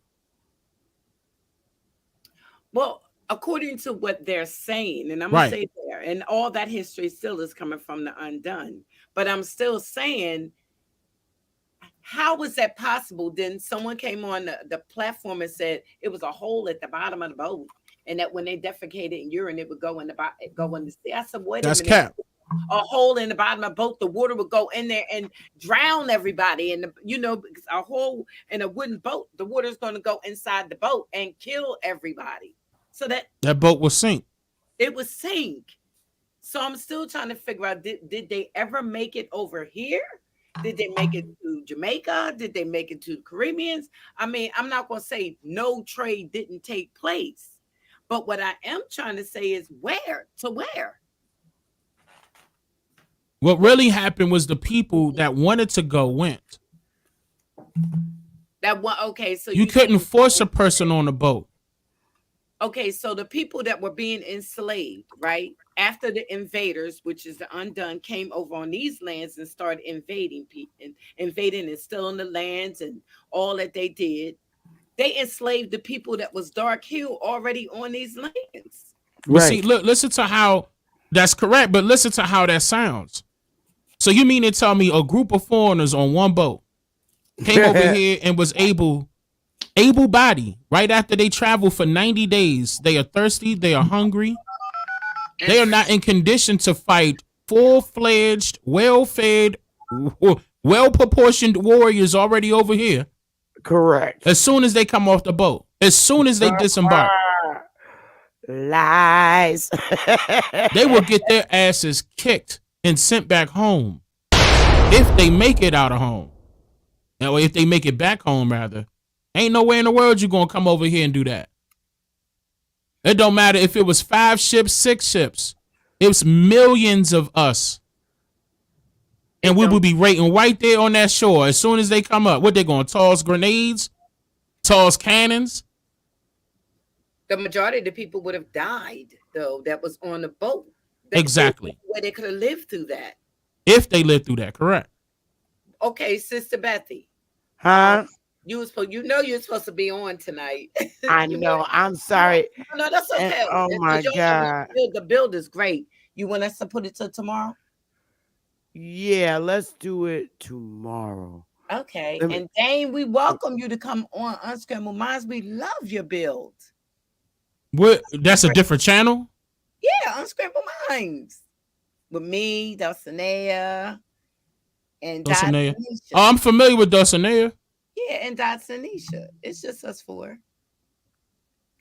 S8: Well, according to what they're saying, and I'm
S6: Right.
S8: gonna say there, and all that history still is coming from the undone. But I'm still saying, how was that possible? Then someone came on the platform and said it was a hole at the bottom of the boat, and that when they defecated and urine, it would go in the sea. I said, wait
S6: That's
S8: a minute.
S6: cap.
S8: A hole in the bottom of the boat, the water would go in there and drown everybody. And because a hole in a wooden boat, the water is going to go inside the boat and kill everybody. So
S6: that boat will sink.
S8: It was sink. So I'm still trying to figure out, did they ever make it over here? Did they make it to Jamaica? Did they make it to the Caribbeans? I mean, I'm not going to say no trade didn't take place. But what I am trying to say is where?
S6: What really happened was the people that wanted to go went.
S8: Okay, so
S6: you couldn't force a person on a boat.
S8: Okay, so the people that were being enslaved, right, after the invaders, which is the undone, came over on these lands and started invading and stealing the lands and all that they did, they enslaved the people that was dark hued already on these lands.
S6: But see, look, listen to how that's correct, but listen to how that sounds. So you mean to tell me a group of foreigners on one boat came over here and was able-bodied right after they traveled for 90 days? They are thirsty. They are hungry. They are not in condition to fight full-fledged, well-fed, well-proportioned warriors already over here.
S1: Correct.
S6: As soon as they come off the boat, as soon as they disembark.
S1: Lies.
S6: They will get their asses kicked and sent back home if they make it out of home. Now, if they make it back home, rather, ain't nowhere in the world you're going to come over here and do that. It don't matter if it was 5 ships, 6 ships. It was millions of us. And we will be waiting right there on that shore as soon as they come up. What, they going to toss grenades? Toss cannons?
S8: The majority of the people would have died, though, that was on the boat.
S6: Exactly.
S8: Where they could have lived through that.
S6: If they lived through that, correct.
S8: Okay, Sister Bethy.
S1: Huh?
S8: You're supposed to be on tonight.
S1: I know. I'm sorry.
S8: No, that's okay.
S1: Oh my God.
S8: The build is great. You want us to put it to tomorrow?
S1: Yeah, let's do it tomorrow.
S8: Okay. And Dane, we welcome you to come on Unscrambled Minds. We love your build.
S6: What? That's a different channel?
S8: Yeah, Unscrambled Minds. With me, Dulcinea, and
S6: Dulcinea. Oh, I'm familiar with Dulcinea.
S8: Yeah, and Dulcinea. It's just us 4.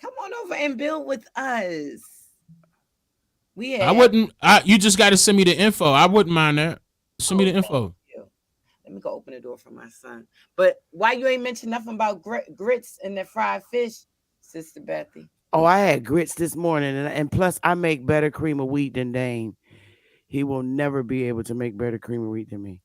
S8: Come on over and build with us.
S6: You just got to send me the info. I wouldn't mind that. Send me the info.
S8: Let me go open the door for my son. But why you ain't mentioned nothing about grits and the fried fish, Sister Bethy?
S1: Oh, I had grits this morning, and plus I make better cream of wheat than Dane. He will never be able to make better cream of wheat than me.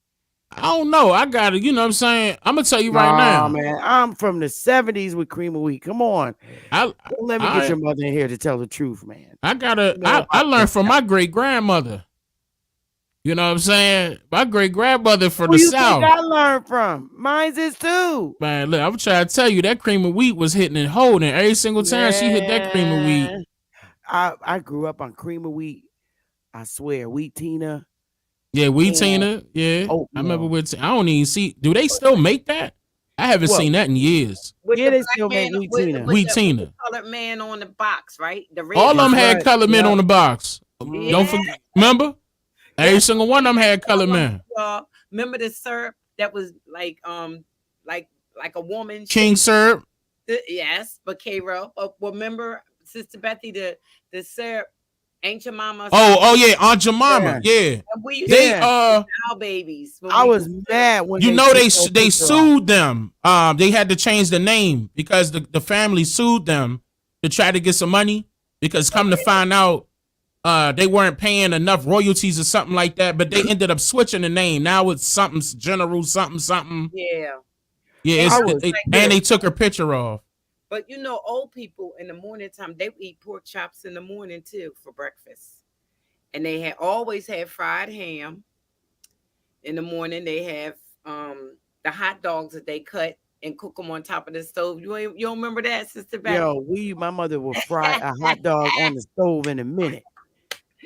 S6: I don't know. I got it. You know what I'm saying? I'm going to tell you right now.
S1: Man, I'm from the 70s with cream of wheat. Come on. Don't let me get your mother in here to tell the truth, man.
S6: I learned from my great-grandmother. You know what I'm saying? My great-grandmother from the South.
S1: Who you think I learned from? Mine's is too.
S6: Man, look, I'm trying to tell you, that cream of wheat was hitting and holding every single time she hit that cream of wheat.
S1: I grew up on cream of wheat. I swear, Wheat Tina.
S6: Yeah, Wheat Tina. Yeah, I remember with. I don't even see. Do they still make that? I haven't seen that in years.
S1: Yeah, they still make Wheat Tina.
S6: Wheat Tina.
S8: Colored man on the box, right?
S6: All of them had colored men on the box. Yeah. Don't forget. Remember, every single one of them had colored men.
S8: Remember the syrup that was like a woman.
S6: King syrup.
S8: Yes, but K-Row. Remember, Sister Bethy, the syrup Ain't your mama?
S6: Oh yeah, Aunt Jemima.
S1: Yeah.
S6: Yeah.
S8: And we used to
S6: They
S1: Yeah.
S8: our babies. When
S1: I
S8: we
S1: was mad when
S6: you
S1: they
S6: know
S1: took her
S6: they
S1: picture off.
S6: sued them. They had to change the name because the family sued them to try to get some money because come to find out they weren't paying enough royalties or something like that, but they ended up switching the name. Now it's something general something.
S8: Yeah.
S6: Yeah,
S8: And
S1: I
S8: I
S1: was
S8: was like,
S6: and they took her picture off.
S8: but you know, old people in the morning time, they would eat pork chops in the morning too for breakfast. And they had always had fried ham. In the morning, they have the hot dogs that they cut and cook them on top of the stove. You don't remember that, Sister Becky?
S1: Yo, my mother would fry a hot dog on the stove in a minute.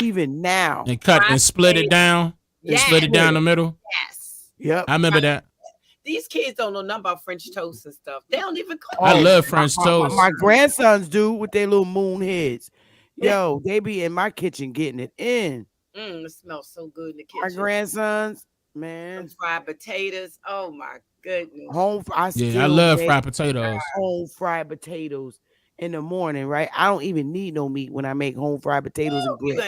S1: Even now.
S6: And cut
S8: Fried
S6: and split it
S8: potatoes.
S6: down. And
S8: Yes.
S6: split it down the middle.
S8: Yes.
S1: Yep.
S6: I remember that.
S8: These kids don't know nothing about French toast and stuff. They don't even cook.
S6: I
S1: Oh,
S6: love French toast.
S1: My grandsons do with their little moon heads. Yo, they be in my kitchen getting it in.
S8: It smells so good in the
S1: My
S8: kitchen.
S1: grandsons, man.
S8: Some fried potatoes. Oh my goodness.
S6: I love fried potatoes.
S1: Home fried potatoes in the morning, right? I don't even need no meat when I make home fried potatoes and grits.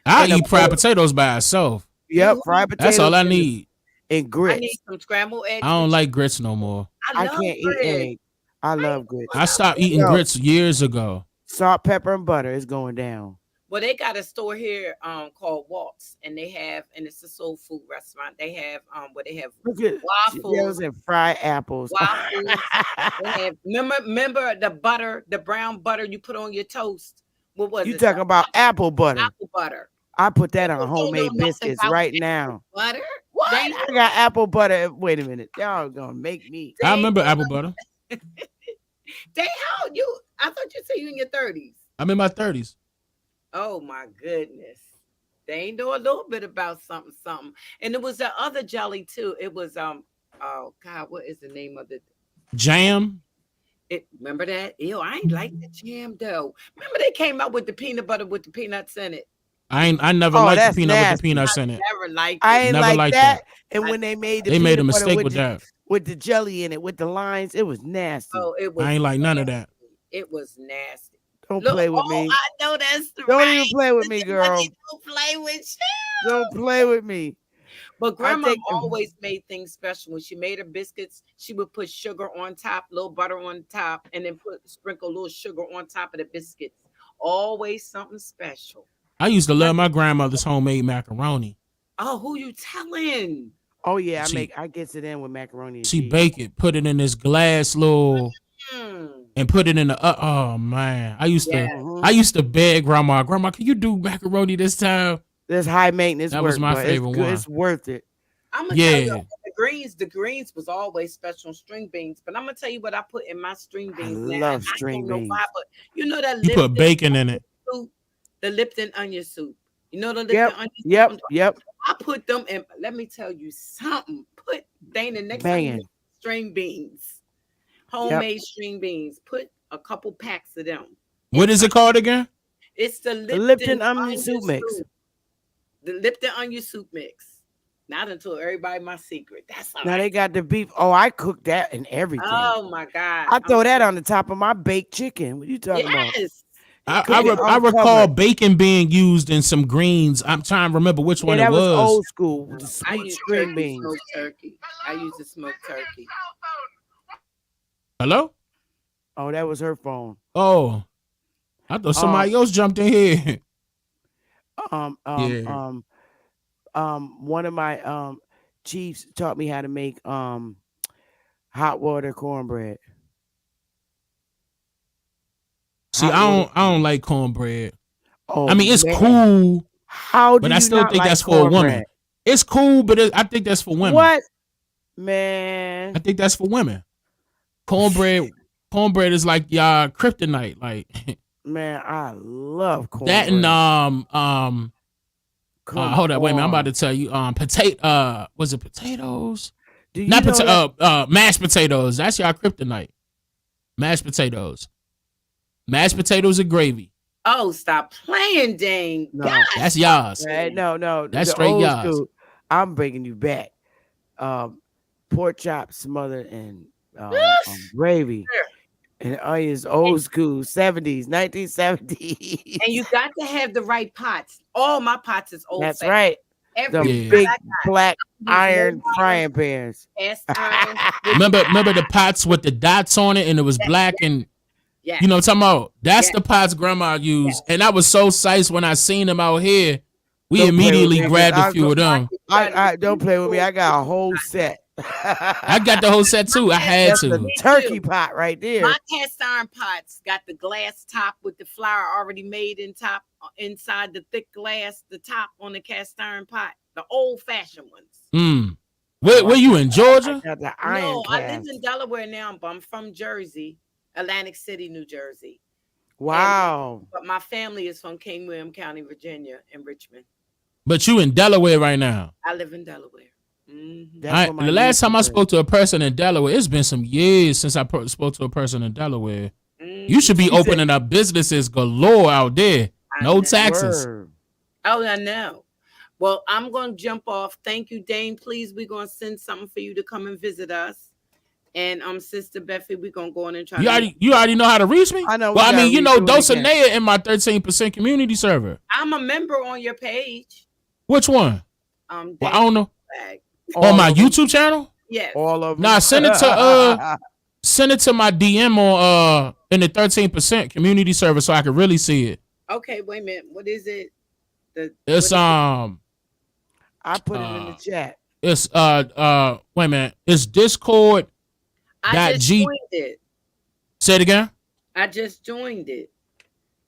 S6: I
S1: In the
S6: eat fried
S1: morning.
S6: potatoes by itself.
S1: Yep, fried potatoes.
S6: That's all I need.
S1: And
S8: I
S1: grits.
S8: need some scrambled eggs.
S6: I don't
S8: with
S6: like grits no more.
S1: I
S8: love
S1: can't eat
S8: bread.
S1: egg. I love grits.
S6: I stopped eating
S1: Yo.
S6: grits years ago.
S1: Salt, pepper, and butter is going down.
S8: Well, they got a store here called Waltz, and it's a soul food restaurant. They have where they have
S1: Look at
S8: waffles,
S1: and fried apples.
S8: waffles. They have, remember the butter, the brown butter you put on your toast. What was
S1: You
S8: it?
S1: talking about apple butter?
S8: Apple butter.
S1: I put that
S8: People
S1: on
S8: don't know
S1: homemade
S8: nothing
S1: biscuits
S8: about
S1: right
S8: apple
S1: now.
S8: Butter?
S1: What?
S8: They-
S1: I got apple butter. Wait a minute. Y'all gonna make me.
S6: I remember apple butter.
S8: How you? I thought you said you in your 30s.
S6: I'm in my 30s.
S8: Oh my goodness. They know a little bit about something. And it was the other jelly too. It was oh God, what is the name of it?
S6: Jam.
S8: Remember that? Ew, I ain't like the jam though. Remember they came out with the peanut butter with the peanuts in it.
S6: I never
S1: Oh,
S6: liked
S1: that's
S6: the peanut with
S1: nasty.
S6: the peanuts in it.
S8: Never liked it.
S1: I ain't
S6: Never
S1: like
S6: liked
S1: that.
S6: that.
S1: And when they made the
S6: They made a
S1: peanut butter
S6: mistake with that.
S1: with the jelly in it, with the lines, it was nasty.
S8: Oh, it was
S6: I ain't like none of that.
S8: It was nasty.
S1: Don't play with me.
S8: I know that's
S1: Don't
S8: right.
S1: even play with me, girl.
S8: Don't play with you.
S1: Don't play with me.
S8: But grandma
S1: think-
S8: always made things special. When she made her biscuits, she would put sugar on top, little butter on top, and then sprinkle a little sugar on top of the biscuits. Always something special.
S6: I used to love my grandmother's homemade macaroni.
S8: Oh, who you telling?
S1: Oh yeah,
S6: She-
S1: I gets it in with macaroni and
S6: She
S1: cheese.
S6: bake it, put it in this glass little, and put it in the. Oh man, I used to beg grandma. Grandma, can you do macaroni this time?
S1: There's high maintenance
S6: That
S1: work.
S6: was my
S1: but
S6: favorite
S1: it's good.
S6: one.
S1: It's worth it.
S8: I'm gonna tell
S6: Yeah.
S8: you the greens was always special on string beans. But I'm gonna tell you what I put in my string beans. now,
S1: love
S8: and I
S1: string
S8: don't know
S1: beans.
S8: why, but you know that
S6: You put bacon in it.
S8: soup, the Lipton onion soup. You know the Lipton onion soup?
S1: Yep. Yep.
S8: I put them in. Let me tell you something. Put Dana next time
S1: Banging.
S8: you make string beans, homemade string beans. Put a couple packs of them.
S6: What is it called again?
S8: It's the
S1: Lipton onion soup mix.
S8: The Lipton onion soup mix. Not until everybody my secret. That's all
S1: Now
S8: right.
S1: they got the beef. Oh, I cook that and everything.
S8: Oh my God.
S1: I throw that on the top of my baked chicken. What you talking about?
S8: Yes.
S6: I
S1: Uncovered.
S6: recall bacon being used in some greens. I'm trying to remember which one
S1: that
S6: it
S1: was
S6: was.
S1: old school. With the
S8: I
S1: sweet
S8: use
S1: string
S8: turkey,
S1: beans.
S8: smoked turkey. I use the smoked turkey.
S6: Hello?
S1: Oh, that was her phone.
S6: Oh, I thought somebody else jumped in here. Yeah.
S1: One of my chiefs taught me how to make hot water cornbread.
S6: See, I don't like cornbread.
S1: Oh,
S6: I mean, it's
S1: man.
S6: cool,
S1: How do
S6: but
S1: you
S6: I still
S1: not
S6: think
S1: like
S6: that's for a woman.
S1: cornbread?
S6: It's cool, but I think that's for women.
S1: What, man?
S6: I think that's for women. Cornbread is like y'all kryptonite, like
S1: Man, I love cornbread.
S6: that. And hold on, wait a minute. I'm about to tell you. Potato. Was it potatoes?
S1: Do you
S6: Not
S1: know
S6: potato. Mashed potatoes. That's y'all kryptonite. Mashed potatoes. Mashed potatoes and gravy.
S8: Oh, stop playing, dang.
S1: No.
S8: God.
S6: That's y'all's.
S1: No.
S6: That's
S1: the
S6: straight
S1: old
S6: yours.
S1: school, I'm bringing you back. Pork chop smothered in gravy, And onions old school, 70s, 1970s.
S8: And you got to have the right pots. All my pots is old
S1: That's
S8: fashioned.
S1: right.
S8: Every
S1: The
S6: Yeah.
S1: big
S8: pot
S1: black
S8: I got.
S1: iron
S8: Use
S1: frying pans.
S8: cast iron.
S6: Remember the pots with the dots on it and it was black and
S8: Yes.
S6: you know what I'm talking about? That's
S8: Yes.
S6: the pots grandma used.
S8: Yes.
S6: And I was so psyched when I seen them out here. We
S1: Don't play with
S6: immediately
S1: me,
S6: grabbed
S1: I
S6: a few of them.
S1: I don't play with me. I got a whole set.
S6: I got the whole set too. I had
S1: That's
S6: to.
S1: the turkey pot right there.
S8: My cast iron pots got the glass top with the flour already made inside the thick glass, the top on the cast iron pot, the old fashioned ones.
S6: Where you in Georgia?
S1: I got the iron
S8: No, I live
S1: cast.
S8: in Delaware now, but I'm from Jersey, Atlantic City, New Jersey.
S1: Wow.
S8: But my family is from King William County, Virginia, in Richmond.
S6: But you in Delaware right now.
S8: I live in Delaware. Mhm.
S1: That's where my
S6: The last
S1: niece
S6: time I
S1: is.
S6: spoke to a person in Delaware, it's been some years since I spoke to a person in Delaware. You should be
S1: She said-
S6: opening up businesses galore out there.
S8: I
S6: No
S8: know.
S6: taxes.
S1: Word.
S8: Oh, I know. Well, I'm going to jump off. Thank you, Dane. Please, we're going to send something for you to come and visit us. And Sister Beffy, we're going to go on and try
S6: You already know how to reach me?
S1: I know.
S6: Well, I mean, you know,
S1: Dulcinea.
S6: Dulcinea in my 13% community server.
S8: I'm a member on your page.
S6: Which one?
S8: Dane
S6: Well, I don't know.
S8: Flag.
S6: On my YouTube channel?
S8: Yes.
S1: All of them.
S6: Nah, send it to send it to my DM on in the 13% community server so I can really see it.
S8: Okay, wait a minute. What is it?
S6: It's
S1: I put it in the chat.
S6: it's wait a minute. It's Discord.
S8: I just
S6: G-
S8: joined it.
S6: Say it again.
S8: I just joined it.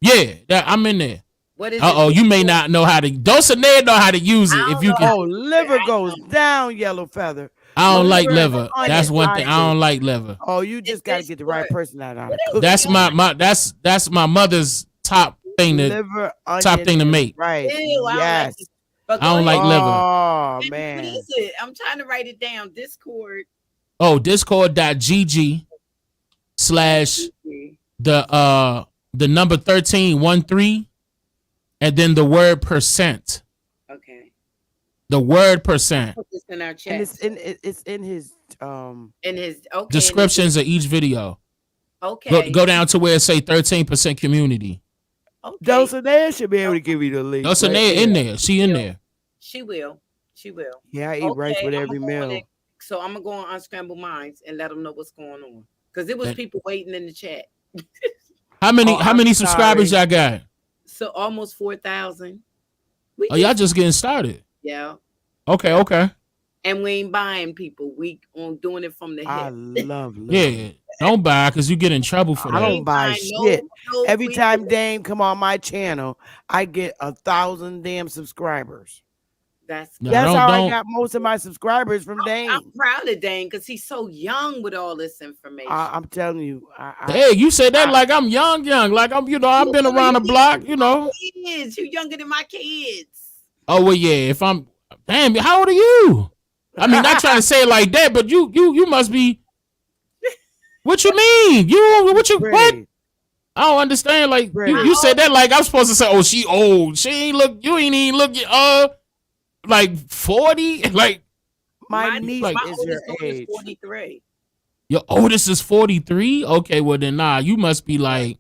S6: Yeah, I'm in there.
S8: What is
S6: Uh-oh,
S8: it?
S6: you may not know how to Dulcinea know how to use it.
S8: I
S6: If you
S8: don't
S6: can
S1: Oh, liver goes down, yellow feather.
S6: I don't
S8: No,
S6: like
S8: liver
S6: liver.
S8: and
S6: That's one thing.
S1: onion.
S6: I don't like liver.
S1: Oh, you just got to get the right
S8: what?
S1: person out of it.
S6: That's my that's my mother's top thing to
S1: liver,
S6: top thing to
S1: onion,
S6: make.
S1: Right.
S8: Ew, I don't like
S1: Yes.
S8: it. But
S6: I don't
S8: go
S6: like
S8: ahead.
S6: liver.
S1: Oh,
S8: What
S1: man.
S8: is it? I'm trying to write it down. Discord.
S6: Oh, discord.gg/ the number 1313 and then the word percent.
S8: Okay.
S6: The word percent.
S8: Put this in our
S1: And
S8: chat.
S1: it's in his
S8: In his okay.
S6: Descriptions of each video.
S8: Okay.
S6: Go down to where it say 13% community.
S8: Okay.
S1: Dulcinea should be able to give you the link.
S6: Dulcinea
S1: right
S6: in
S1: there.
S6: there. She in there.
S8: She will. She will.
S1: Yeah, I eat rice with
S8: I'ma
S1: every
S8: go on
S1: meal.
S8: it. So I'm gonna go on Unscrambled Minds and let them know what's going on. Because it was
S6: That-
S8: people waiting in the chat.
S6: How many
S1: Oh, I'm
S6: subscribers
S1: sorry.
S6: y'all got?
S8: So almost 4,000.
S6: Oh, y'all just getting started.
S8: Yeah.
S6: Okay.
S8: And we ain't buying people. We on doing it from the
S1: I
S8: hip.
S1: love liver.
S6: Yeah. Don't buy because you get in trouble for
S1: I
S6: that.
S1: don't buy
S8: Ain't buying
S1: shit.
S8: no
S1: Every
S8: people.
S1: time Dame come on my channel, I get 1,000 damn subscribers.
S8: That's
S6: No,
S1: That's how
S6: don't-
S1: I got most of my subscribers from Dame.
S8: I'm proud of Dane because he's so young with all this information.
S1: I'm telling you.
S6: Hey, you said that like I'm young. Like I've been around the block,
S8: Kids, you younger than my kids.
S6: Oh well, yeah. If I'm, damn, how old are you? I mean, not trying to say it like that, but you must be. What you mean? What?
S1: Pretty.
S6: I don't understand. Like
S1: Pretty.
S6: you said that like I'm supposed to say, oh, she old. She ain't look. You ain't even look. Like 40. Like
S1: My niece
S8: my
S1: is
S8: oldest
S1: your
S8: daughter is
S1: age.
S8: 43.
S6: your oldest is 43. Okay, well then nah. You must be like.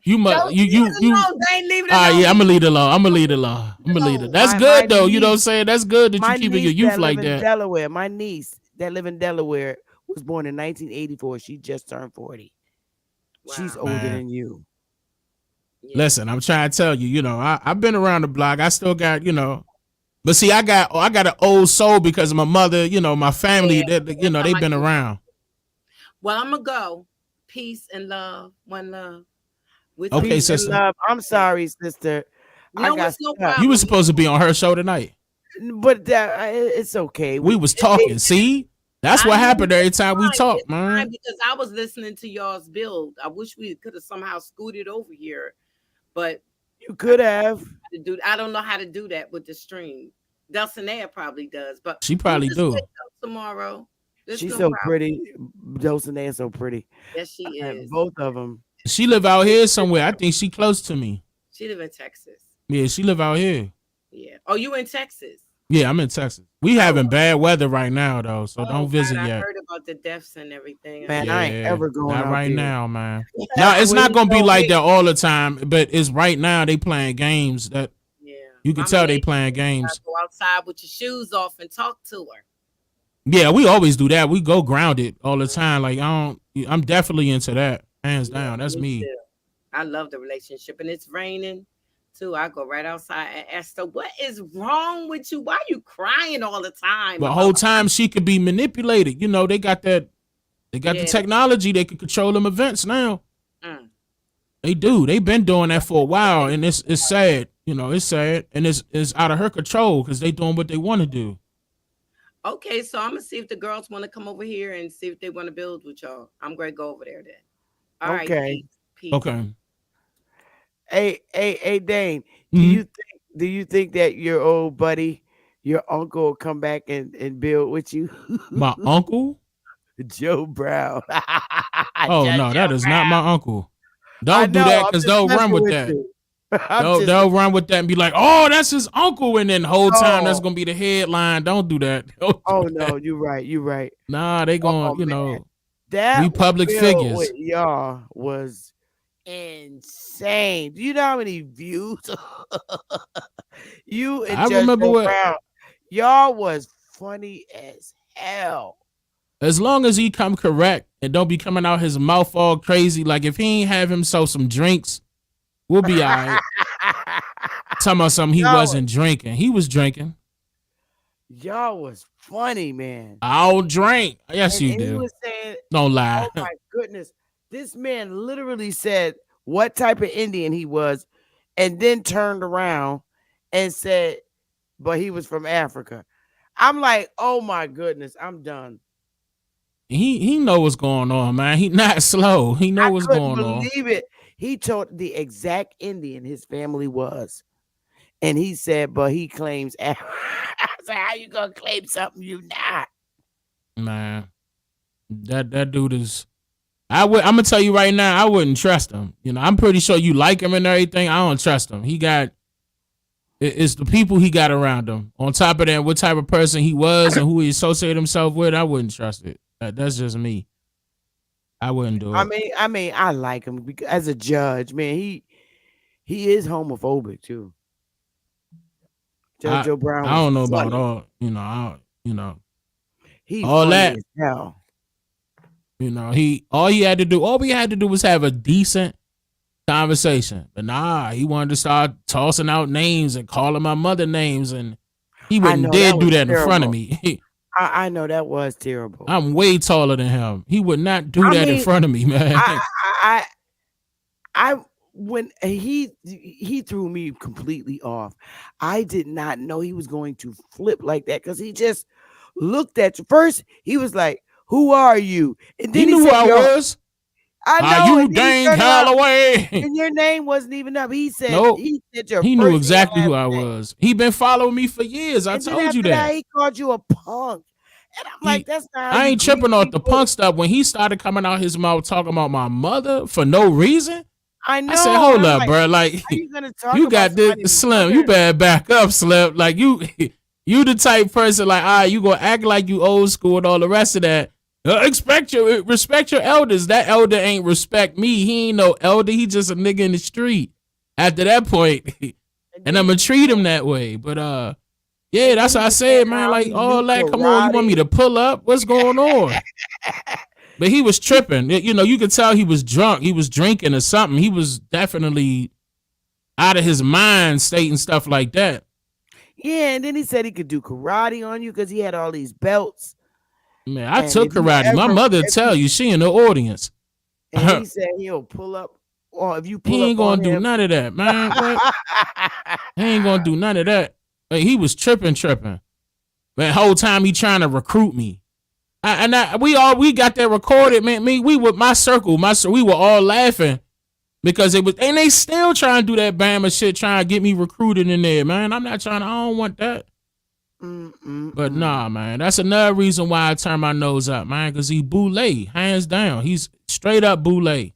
S6: You must you.
S8: Dane, leave it
S6: Ah,
S8: alone.
S6: yeah, I'm gonna leave it alone. I'm gonna leave it alone. That's
S1: My
S6: good though. You know what I'm
S1: niece-
S6: saying? That's good that
S1: My
S6: you keeping
S1: niece
S6: your youth
S1: that
S6: like
S1: live in
S6: that.
S1: Delaware. My niece that live in Delaware was born in 1984. She just turned 40. She's
S8: Wow.
S1: older
S6: Man.
S1: than you.
S8: Yeah.
S6: Listen, I'm trying to tell you, I've been around the block. I still got, but see, I got an old soul because of my mother, my family,
S8: Yeah.
S6: they've been around.
S8: Well, I'm gonna go. Peace and love. One love. With
S6: Okay,
S8: you.
S1: Peace and
S6: sister.
S1: love. I'm sorry, sister. I
S8: No,
S1: got
S8: it's no
S1: stuck.
S8: problem.
S6: You were supposed to be on her show tonight.
S1: But it's okay.
S6: We was talking. See, that's what
S8: I know
S6: happened every
S8: it's
S6: time we
S8: fine.
S6: talk,
S8: It's fine
S6: man.
S8: because I was listening to y'all's build. I wish we could have somehow scooted over here, but
S1: You could have.
S8: I don't know how to do that with the stream. Dulcinea probably does, but
S6: She probably
S8: we'll just
S6: do.
S8: wake up tomorrow. There's
S1: She's
S8: no
S1: so
S8: problem.
S1: pretty. Dulcinea is so pretty.
S8: Yes, she is.
S1: Both of them.
S6: She live out here somewhere. I think she close to me.
S8: She live in Texas.
S6: Yeah, she live out here.
S8: Yeah. Oh, you in Texas?
S6: Yeah, I'm in Texas. We having bad weather right now though, so
S8: Oh
S6: don't
S8: God,
S6: visit
S8: I
S6: yet.
S8: heard about the deaths and everything.
S1: Man, I ain't
S6: Yeah,
S1: ever going
S6: not
S1: out
S6: right
S1: there.
S6: now, man. No, it's
S1: When
S6: not
S1: he
S6: gonna be
S1: told
S6: like
S1: me,
S6: that all the time, but it's right now they playing games that
S8: Yeah,
S6: you can
S8: Mama
S6: tell they
S8: Nature
S6: playing
S8: said you gotta
S6: games.
S8: go outside with your shoes off and talk to her.
S6: Yeah, we always do that. We go grounded all the time. Like I'm definitely into that. Hands
S8: Yeah,
S6: down. That's
S8: me
S6: me.
S8: too. I love the relationship, and it's raining too. I go right outside and ask her, "What is wrong with you? Why you crying all the time
S6: The whole
S8: about?"
S6: time she could be manipulated. You know, they got the
S8: Yeah,
S6: technology, they can control them events now.
S8: mm.
S6: They do. They've been doing that for a while, and it's sad. You know, it's sad, and it's out of her control because they doing what they want to do.
S8: Okay, so I'm gonna see if the girls want to come over here and see if they want to build with y'all. I'm gonna go over there then. All right,
S1: okay,
S8: peace, peace.
S6: Okay.
S1: hey, Dane,
S6: Mhm.
S1: do you think that your old buddy, your uncle, will come back and build with you?
S6: My uncle?
S1: Joe Brown.
S6: Oh
S1: Judge
S6: no,
S1: Joe
S6: that is not
S1: Brown.
S6: my uncle.
S1: I
S6: Don't do
S1: know.
S6: that
S1: I'm
S6: because
S1: just
S6: they'll run
S1: messing
S6: with
S1: with
S6: that.
S1: you. I'm
S6: They'll
S1: just
S6: they'll run with that and be like, "Oh, that's his uncle," and then the whole time that's
S1: oh
S6: gonna be the headline. Don't do that. Don't do
S1: oh
S6: that.
S1: no, you're right. You're right.
S6: Nah, they
S1: Oh
S6: going. You
S1: man,
S6: know,
S1: that
S6: we public
S1: build with
S6: figures.
S1: y'all was insane. Do you know how many views you and
S6: I
S1: Judge
S6: remember
S1: Joe
S6: what.
S1: Brown? Y'all was funny as hell.
S6: As long as he come correct and don't be coming out his mouth all crazy, like if he ain't have himself some drinks, we'll be all right. Talking about something he
S1: y'all,
S6: wasn't drinking. He was drinking.
S1: y'all was funny, man.
S6: I don't drink. Yes, you
S1: And he
S6: do.
S1: was saying,
S6: Don't lie.
S1: "Oh my goodness, this man literally said what type of Indian he was, and then turned around and said, but he was from Africa." I'm like, "Oh my goodness, I'm done."
S6: He know what's going on, man. He not slow. He know
S1: I
S6: what's
S1: couldn't
S6: going on.
S1: believe it. He told the exact Indian his family was. And he said, but he claims I said, how you gonna claim something you not?
S6: Man, that dude is. I'm gonna tell you right now. I wouldn't trust him. You know, I'm pretty sure you like him and everything. I don't trust him. It's the people he got around him. On top of that, what type of person he was and who he associated himself with, I wouldn't trust it. That's just me. I wouldn't do it.
S1: I like him as a judge, man. He is homophobic too. Judge
S6: I
S1: Joe Brown
S6: I
S1: was
S6: don't know about
S1: funny.
S6: all.
S1: He
S6: All
S1: funny
S6: that.
S1: as hell.
S6: All we had to do was have a decent conversation. But nah, he wanted to start tossing out names and calling my mother names, and he
S1: I
S6: wouldn't
S1: know
S6: dare
S1: that
S6: do
S1: was
S6: that in front of
S1: terrible.
S6: me.
S1: I know that was terrible.
S6: I'm way taller than him. He would not do
S1: I
S6: that in
S1: mean,
S6: front of me, man.
S1: I I I when he threw me completely off. I did not know he was going to flip like that because he just looked at you. First, he was like, "Who are you?" And
S6: He
S1: then he
S6: knew who
S1: said,
S6: I
S1: "Yo,
S6: was.
S1: I
S6: Are
S1: know."
S6: you
S1: And then he
S6: Dane
S1: turned around
S6: Calloway?
S1: and your name wasn't even up.
S6: Nope.
S1: He said your
S6: He knew
S1: first and
S6: exactly
S1: last
S6: who I
S1: name.
S6: was. He been following me for years. I
S1: And then
S6: told you
S1: after that,
S6: that.
S1: he called you a punk. And I'm like,
S6: He
S1: that's not how
S6: I
S1: you
S6: ain't
S1: greet
S6: tripping off the
S1: people.
S6: punk stuff. When he started coming out his mouth talking about my mother for no reason,
S1: I
S6: I said,
S1: know. And
S6: "Hold
S1: I'm
S6: up,
S1: like,
S6: bro. Like,
S1: how you gonna talk
S6: you
S1: about
S6: got this
S1: somebody's
S6: Slim. You
S1: mother?
S6: better back up, Slim. Like you the type person like, you gonna act like you old school and all the rest of that. Respect your elders. That elder ain't respect me. He ain't no elder. He just a nigga in the street. After that point, and I'm gonna treat him that way. But yeah,
S1: And then
S6: that's
S1: he
S6: what I
S1: was saying
S6: said, man.
S1: how
S6: Like
S1: he
S6: all
S1: knew
S6: that. Come on, you want me
S1: karate.
S6: to pull up? What's going on? But he was tripping. You know, you could tell he was drunk. He was drinking or something. He was definitely out of his mind stating stuff like that.
S1: Yeah, and then he said he could do karate on you because he had all these belts.
S6: Man, I
S1: And
S6: took karate. My mother
S1: if
S6: tell
S1: you
S6: you she in the audience.
S1: and he said he'll pull up, or if you pull
S6: He ain't
S1: up
S6: gonna
S1: on
S6: do
S1: him.
S6: none of that, man. What? He ain't gonna do none of that. Like, he was tripping. That whole time he trying to recruit me. We got that recorded, man. We with my circle, we were all laughing because it was, and they still trying to do that Bama shit, trying to get me recruited in there, man. I'm not trying to. I don't want that. But nah, man, that's another reason why I turn my nose up, man, because he boule, hands down. He's straight up boule.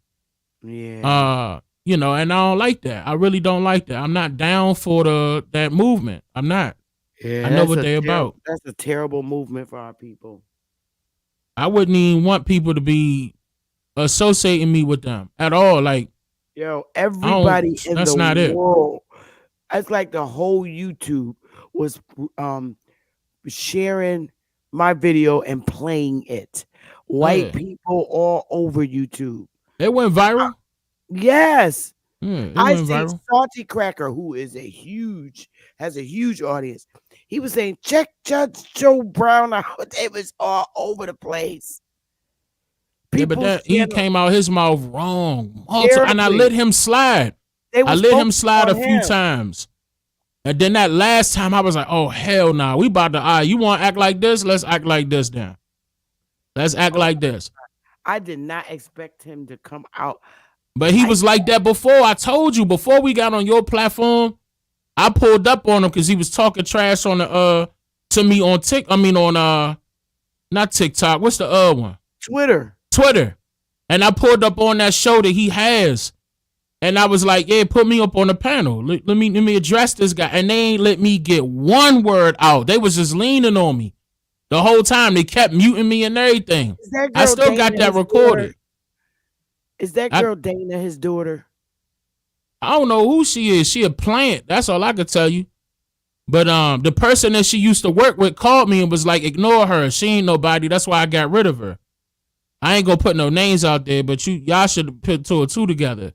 S1: Yeah.
S6: You know, and I don't like that. I really don't like that. I'm not down for that movement. I'm not.
S1: Yeah,
S6: I know what they about.
S1: That's a terrible movement for our people.
S6: I wouldn't even want people to be associating me with them at all. Like,
S1: Yo, everybody in
S6: that's
S1: the
S6: not it.
S1: world. It's like the whole YouTube was sharing my video and playing it. White
S6: Yeah.
S1: people all over YouTube.
S6: It went viral.
S1: Yes.
S6: Yeah, it
S1: I
S6: went
S1: see
S6: viral.
S1: Salty Cracker, who has a huge audience. He was saying, check Judge Joe Brown out. It was all over the place.
S6: Yeah, but
S1: People's
S6: he
S1: channel-
S6: came out his mouth wrong. And I
S1: Terribly.
S6: let him slide.
S1: they
S6: I
S1: was
S6: let him
S1: focused
S6: slide a
S1: on
S6: few
S1: him.
S6: times. And then that last time I was like, oh, hell no. We about to, you want to act like this? Let's act like this then. Let's act like this.
S1: I did not expect him to come out.
S6: But he was like that before. I told you, before we got on your platform, I pulled up on him because he was talking trash on the, to me on not TikTok. What's the other one? Twitter. And I pulled up on that show that he has. And I was like, yeah, put me up on the panel. Let me address this guy. And they ain't let me get one word out. They was just leaning on me the whole time. They kept muting me and everything. I still got that recorded.
S1: Is that girl Dana his daughter?
S6: I don't know who she is. She a plant. That's all I could tell you. But the person that she used to work with called me and was like, ignore her. She ain't nobody. That's why I got rid of her. I ain't gonna put no names out there, but y'all should put two or two together.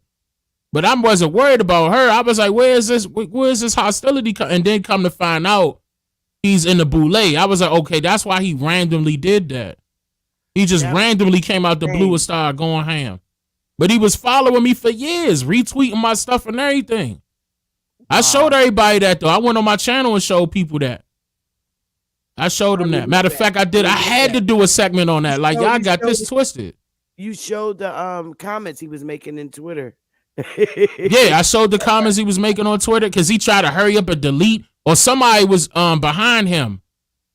S6: But I wasn't worried about her. I was like, where is this hostility? And then come to find out he's in the boule. I was like, okay, that's why he randomly did that. He just randomly came out the blue and started going ham. But he was following me for years, retweeting my stuff and everything. I showed everybody that, though. I went on my channel and showed people that. I showed them that. Matter of fact, I had to do a segment on that. Like, y'all got this twisted.
S1: You showed the comments he was making in Twitter.
S6: Yeah, I showed the comments he was making on Twitter because he tried to hurry up and delete, or somebody was behind him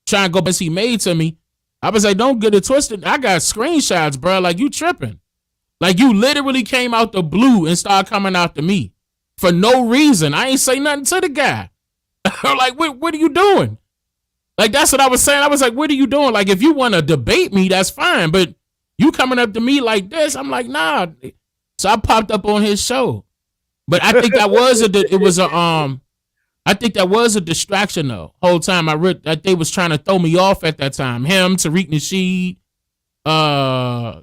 S6: trying to go, he made to me. I was like, don't get it twisted. I got screenshots, bro. Like, you tripping. Like, you literally came out the blue and started coming after me for no reason. I ain't say nothing to the guy. Like, what are you doing? Like, that's what I was saying. I was like, what are you doing? Like, if you want to debate me, that's fine. But you coming up to me like this, I'm like, nah. So I popped up on his show. But I think that was I think that was a distraction though. Whole time that they was trying to throw me off at that time. Him, Tariq Nasheed,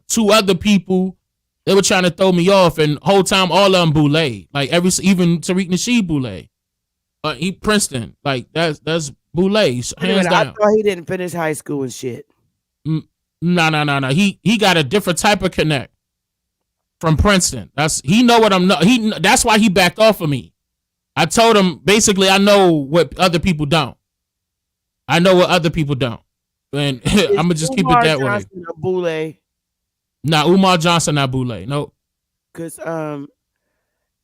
S6: two other people. They were trying to throw me off, and whole time all of them boule. Like even Tariq Nasheed boule. He Princeton. Like that's boule. Hands down.
S1: I thought he didn't finish high school and shit.
S6: No. He got a different type of connect from Princeton. He know what I'm not. That's why he backed off of me. I told him basically I know what other people don't. I know what other people don't, and I'm gonna just keep it that way.
S1: Boule.
S6: Nah, Umar Johnson not boule. No,
S1: because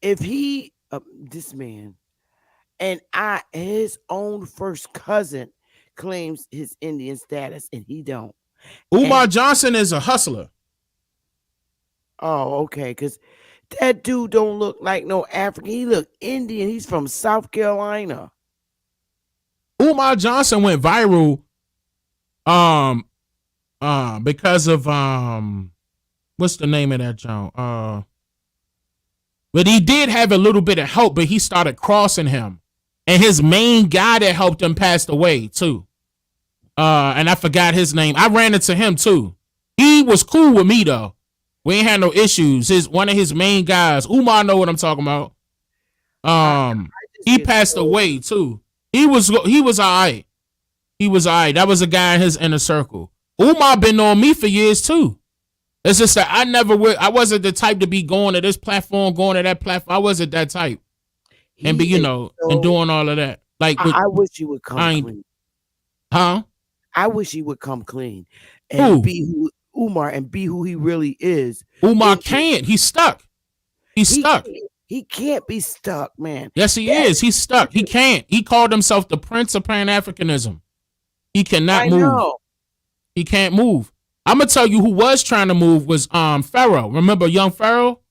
S1: if he this man and his own first cousin claims his Indian status and he don't.
S6: Umar Johnson is a hustler.
S1: Oh, okay. Because that dude don't look like no African. He look Indian. He's from South Carolina.
S6: Umar Johnson went viral because of what's the name of that joint? But he did have a little bit of help, but he started crossing him. And his main guy that helped him passed away too. And I forgot his name. I ran into him too. He was cool with me though. We ain't had no issues. One of his main guys, Umar know what I'm talking about. He passed away too. He was all right. He was all right. That was a guy in his inner circle. Umar been on me for years too. It's just that I wasn't the type to be going to this platform, going to that platform. I wasn't that type. And be, and doing all of that. Like
S1: I wish he would come clean.
S6: Huh?
S1: I wish he would come clean and be Umar and be who he really is.
S6: Umar can't. He's stuck. He's stuck.
S1: He can't be stuck, man.
S6: Yes, he is. He's stuck. He can't. He called himself the Prince of Pan-Africanism. He cannot move. Know. He can't move. I'm gonna tell you who was trying to move was Pharaoh. Remember young Pharaoh?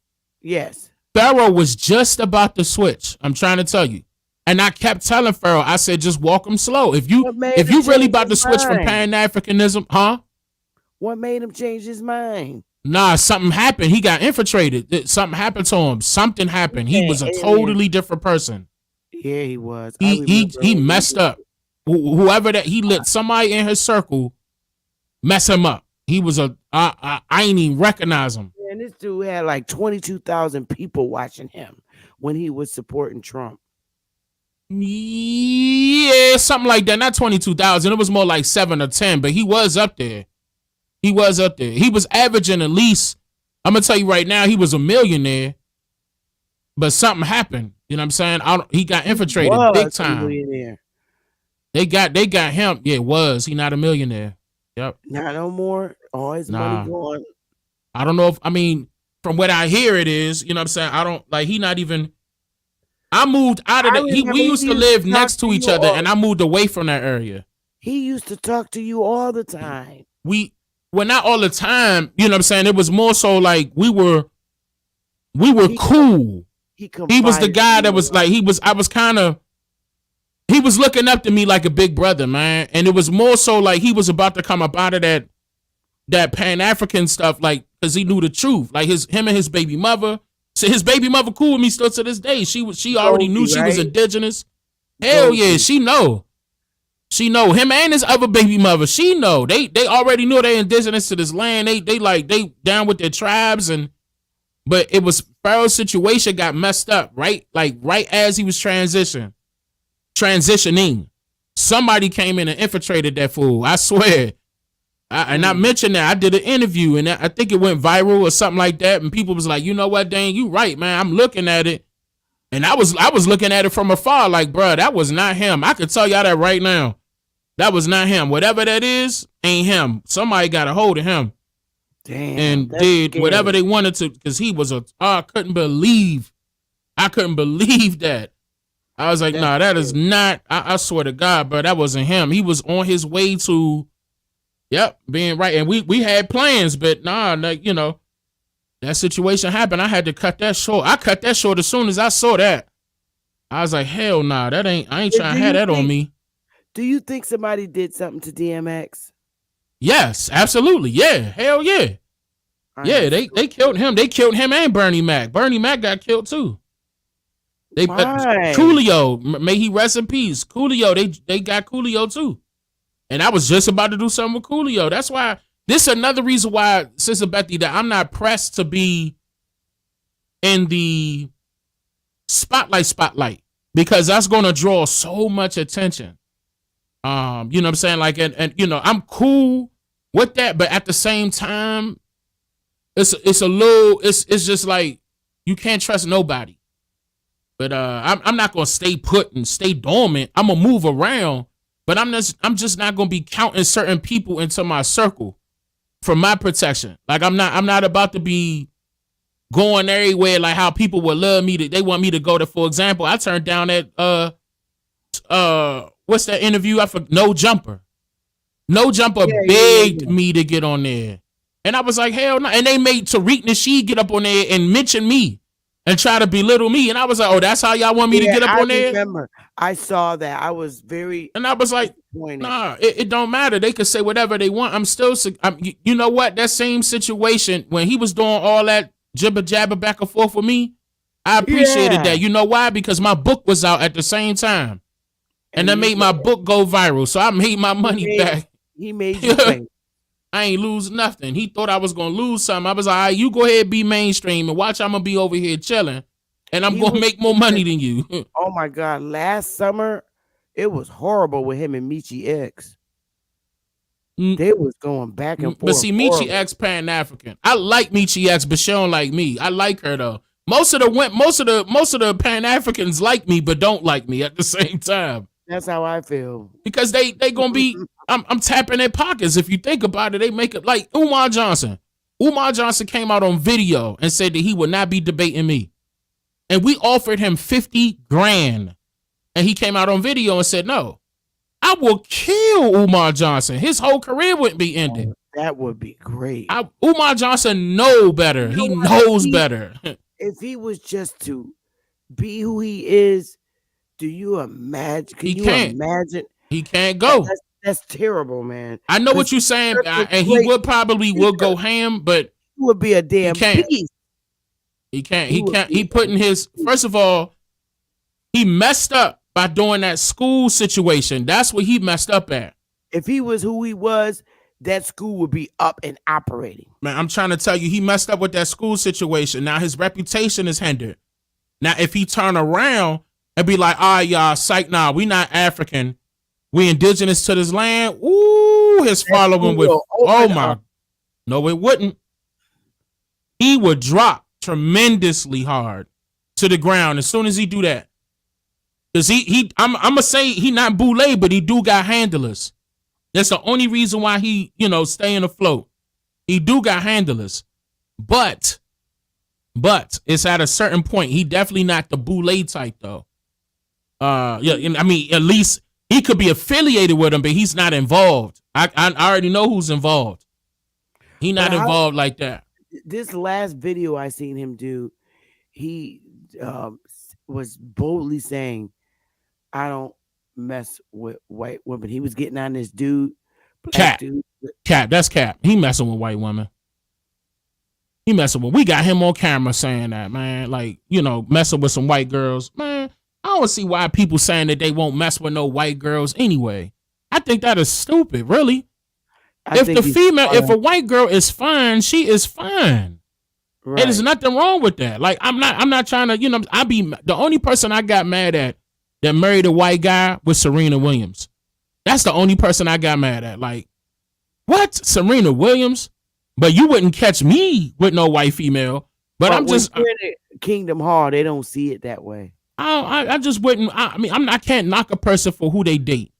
S1: Yes.
S6: Pharaoh was just about to switch. I'm trying to tell you. And I kept telling Pharaoh, I said, just walk him slow. If you
S1: What made
S6: if
S1: him
S6: you really
S1: change
S6: about to
S1: his
S6: switch from
S1: mind?
S6: Pan-Africanism, huh?
S1: What made him change his mind?
S6: Nah, something happened. He got infiltrated. Something happened to him. Something happened. He was a
S1: Alien.
S6: totally different person.
S1: Yeah, he was. I
S6: He
S1: remember
S6: he
S1: when
S6: messed up. Whoever that he let somebody in his circle mess him up. He was I ain't even recognize him.
S1: And this dude had like 22,000 people watching him when he was supporting Trump.
S6: Yeah, something like that. Not 22,000. It was more like 7 or 10, but he was up there. He was up there. He was averaging at least, I'm going to tell you right now, he was a millionaire, but something happened. You know what I'm saying? He got infiltrated big time. They got him. Yeah, it was. He not a millionaire. Yep.
S1: Not no more. All his money gone.
S6: I don't know if, I mean, from what I hear it is, you know what I'm saying? I don't, like, he not even, I moved out of we used to live next to each other, and I moved away from that area.
S1: He used to talk to you all the time.
S6: Well, not all the time, you know what I'm saying? It was more so like we were cool. He was the guy that was like, he was looking up to me like a big brother, man. And it was more so like he was about to come up out of that Pan-African stuff, like, because he knew the truth. Like him and his baby mother. So his baby mother cool with me still to this day. She already knew she was indigenous. Hell yeah, she know. She know him and his other baby mother. She know they already knew they indigenous to this land. They down with their tribes, but it was Pharaoh's situation got messed up right as he was transitioning. Somebody came in and infiltrated that fool. I swear. I mentioned that I did an interview and I think it went viral or something like that, and people was like, you know what, Dane, you right, man. I'm looking at it, and I was looking at it from afar, like, bro, that was not him. I could tell y'all that right now. That was not him. Whatever that is, ain't him. Somebody got a hold of him.
S1: Damn.
S6: And did whatever they wanted to, because he was I couldn't believe that. I was like, nah, that is not, I swear to God, bro, that wasn't him. He was on his way to, being right. And we had plans, but you know, that situation happened. I had to cut that short. I cut that short as soon as I saw that. I was like, hell nah, I ain't trying to have that on me.
S1: Do you think somebody did something to DMX?
S6: Yes, absolutely. Yeah, hell yeah. Yeah, they killed him. They killed him and Bernie Mac. Bernie Mac got killed too. Coolio, may he rest in peace. Coolio, they got Coolio too. And I was just about to do something with Coolio. That's why, this is another reason why, Sister Bethy, that I'm not pressed to be in the spotlight, because that's going to draw so much attention. You know what I'm saying? Like, and you know, I'm cool with that, but at the same time, it's just like, you can't trust nobody. But I'm not gonna stay put and stay dormant. I'm gonna move around, but I'm just not gonna be counting certain people into my circle for my protection. Like, I'm not about to be going everywhere like how people would love me they want me to go to. For example, I turned down that what's that interview? No Jumper. No Jumper begged me to get on there. And I was like, hell no. And they made Tariq Nasheed get up on there and mention me and try to belittle me. And I was like, oh, that's how y'all want me to get up on there? I
S1: remember. I saw that. I was very
S6: And I was like, nah, it don't matter. They could say whatever they want. You know what? That same situation, when he was doing all that jibber jabber back and forth with me, I appreciated that. You know why? Because my book was out at the same time. And that made my book go viral. So I made my money back.
S1: He made you pay.
S6: I ain't lose nothing. He thought I was going to lose something. I was like, all right, you go ahead, be mainstream, and watch, I'm going to be over here chilling, and I'm going to make more money than you.
S1: Oh, my God. Last summer, it was horrible with him and Michi X. They was going back and forth.
S6: But see, Michi X Pan-African. I like Michi X, but she don't like me. I like her, though. Most of the Pan-Africans like me, but don't like me at the same time.
S1: That's how I feel.
S6: Because they gonna be, I'm tapping their pockets. If you think about it, they make it like Umar Johnson. Umar Johnson came out on video and said that he would not be debating me. And we offered him 50 grand. And he came out on video and said, no, I will kill Umar Johnson. His whole career wouldn't be ended.
S1: Oh, that would be great.
S6: Umar Johnson know better. He knows better.
S1: If he was just to be who he is, Do you imagine? Can
S6: He
S1: you
S6: can't.
S1: imagine?
S6: He can't go.
S1: That's terrible, man.
S6: I know what
S1: 'Cause
S6: you're saying,
S1: such a
S6: and he
S1: great
S6: would probably will go
S1: speaker.
S6: ham, but
S1: He would be a
S6: he
S1: damn
S6: can't.
S1: beast.
S6: He can't.
S1: He
S6: He
S1: would
S6: can't.
S1: be
S6: He putting his first of all, he messed up by doing that school situation. That's what he messed up at.
S1: If he was who he was, that school would be up and operating.
S6: Man, I'm trying to tell you, he messed up with that school situation. Now his reputation is hindered. Now, if he turn around and be like, all right, y'all, psych, nah, we not African. We indigenous to this land. Ooh, his following would, oh my, no, it wouldn't. He would drop tremendously hard to the ground as soon as he do that. Because I'm going to say he not boule, but he do got handlers. That's the only reason why he, staying afloat. He do got handlers. But it's at a certain point. He definitely not the boule type, though. Yeah, I mean, at least he could be affiliated with him, but he's not involved. I already know who's involved. He not involved like that.
S1: This last video I seen him do, he was boldly saying, I don't mess with white women. He was getting on this dude.
S6: Cap. That's Cap. He messing with white women. He messing with. We got him on camera saying that, man. Like, messing with some white girls. Man, I don't see why people saying that they won't mess with no white girls anyway. I think that is stupid, really. If a white girl is fine, she is fine. Right. And there's nothing wrong with that. Like, I'm not trying to, I be the only person I got mad at that married a white guy was Serena Williams. That's the only person I got mad at. Like, what? Serena Williams? But you wouldn't catch me with no white female. But I'm just
S1: Kingdom Hall, they don't see it that way.
S6: I just wouldn't. I can't knock a person for who they date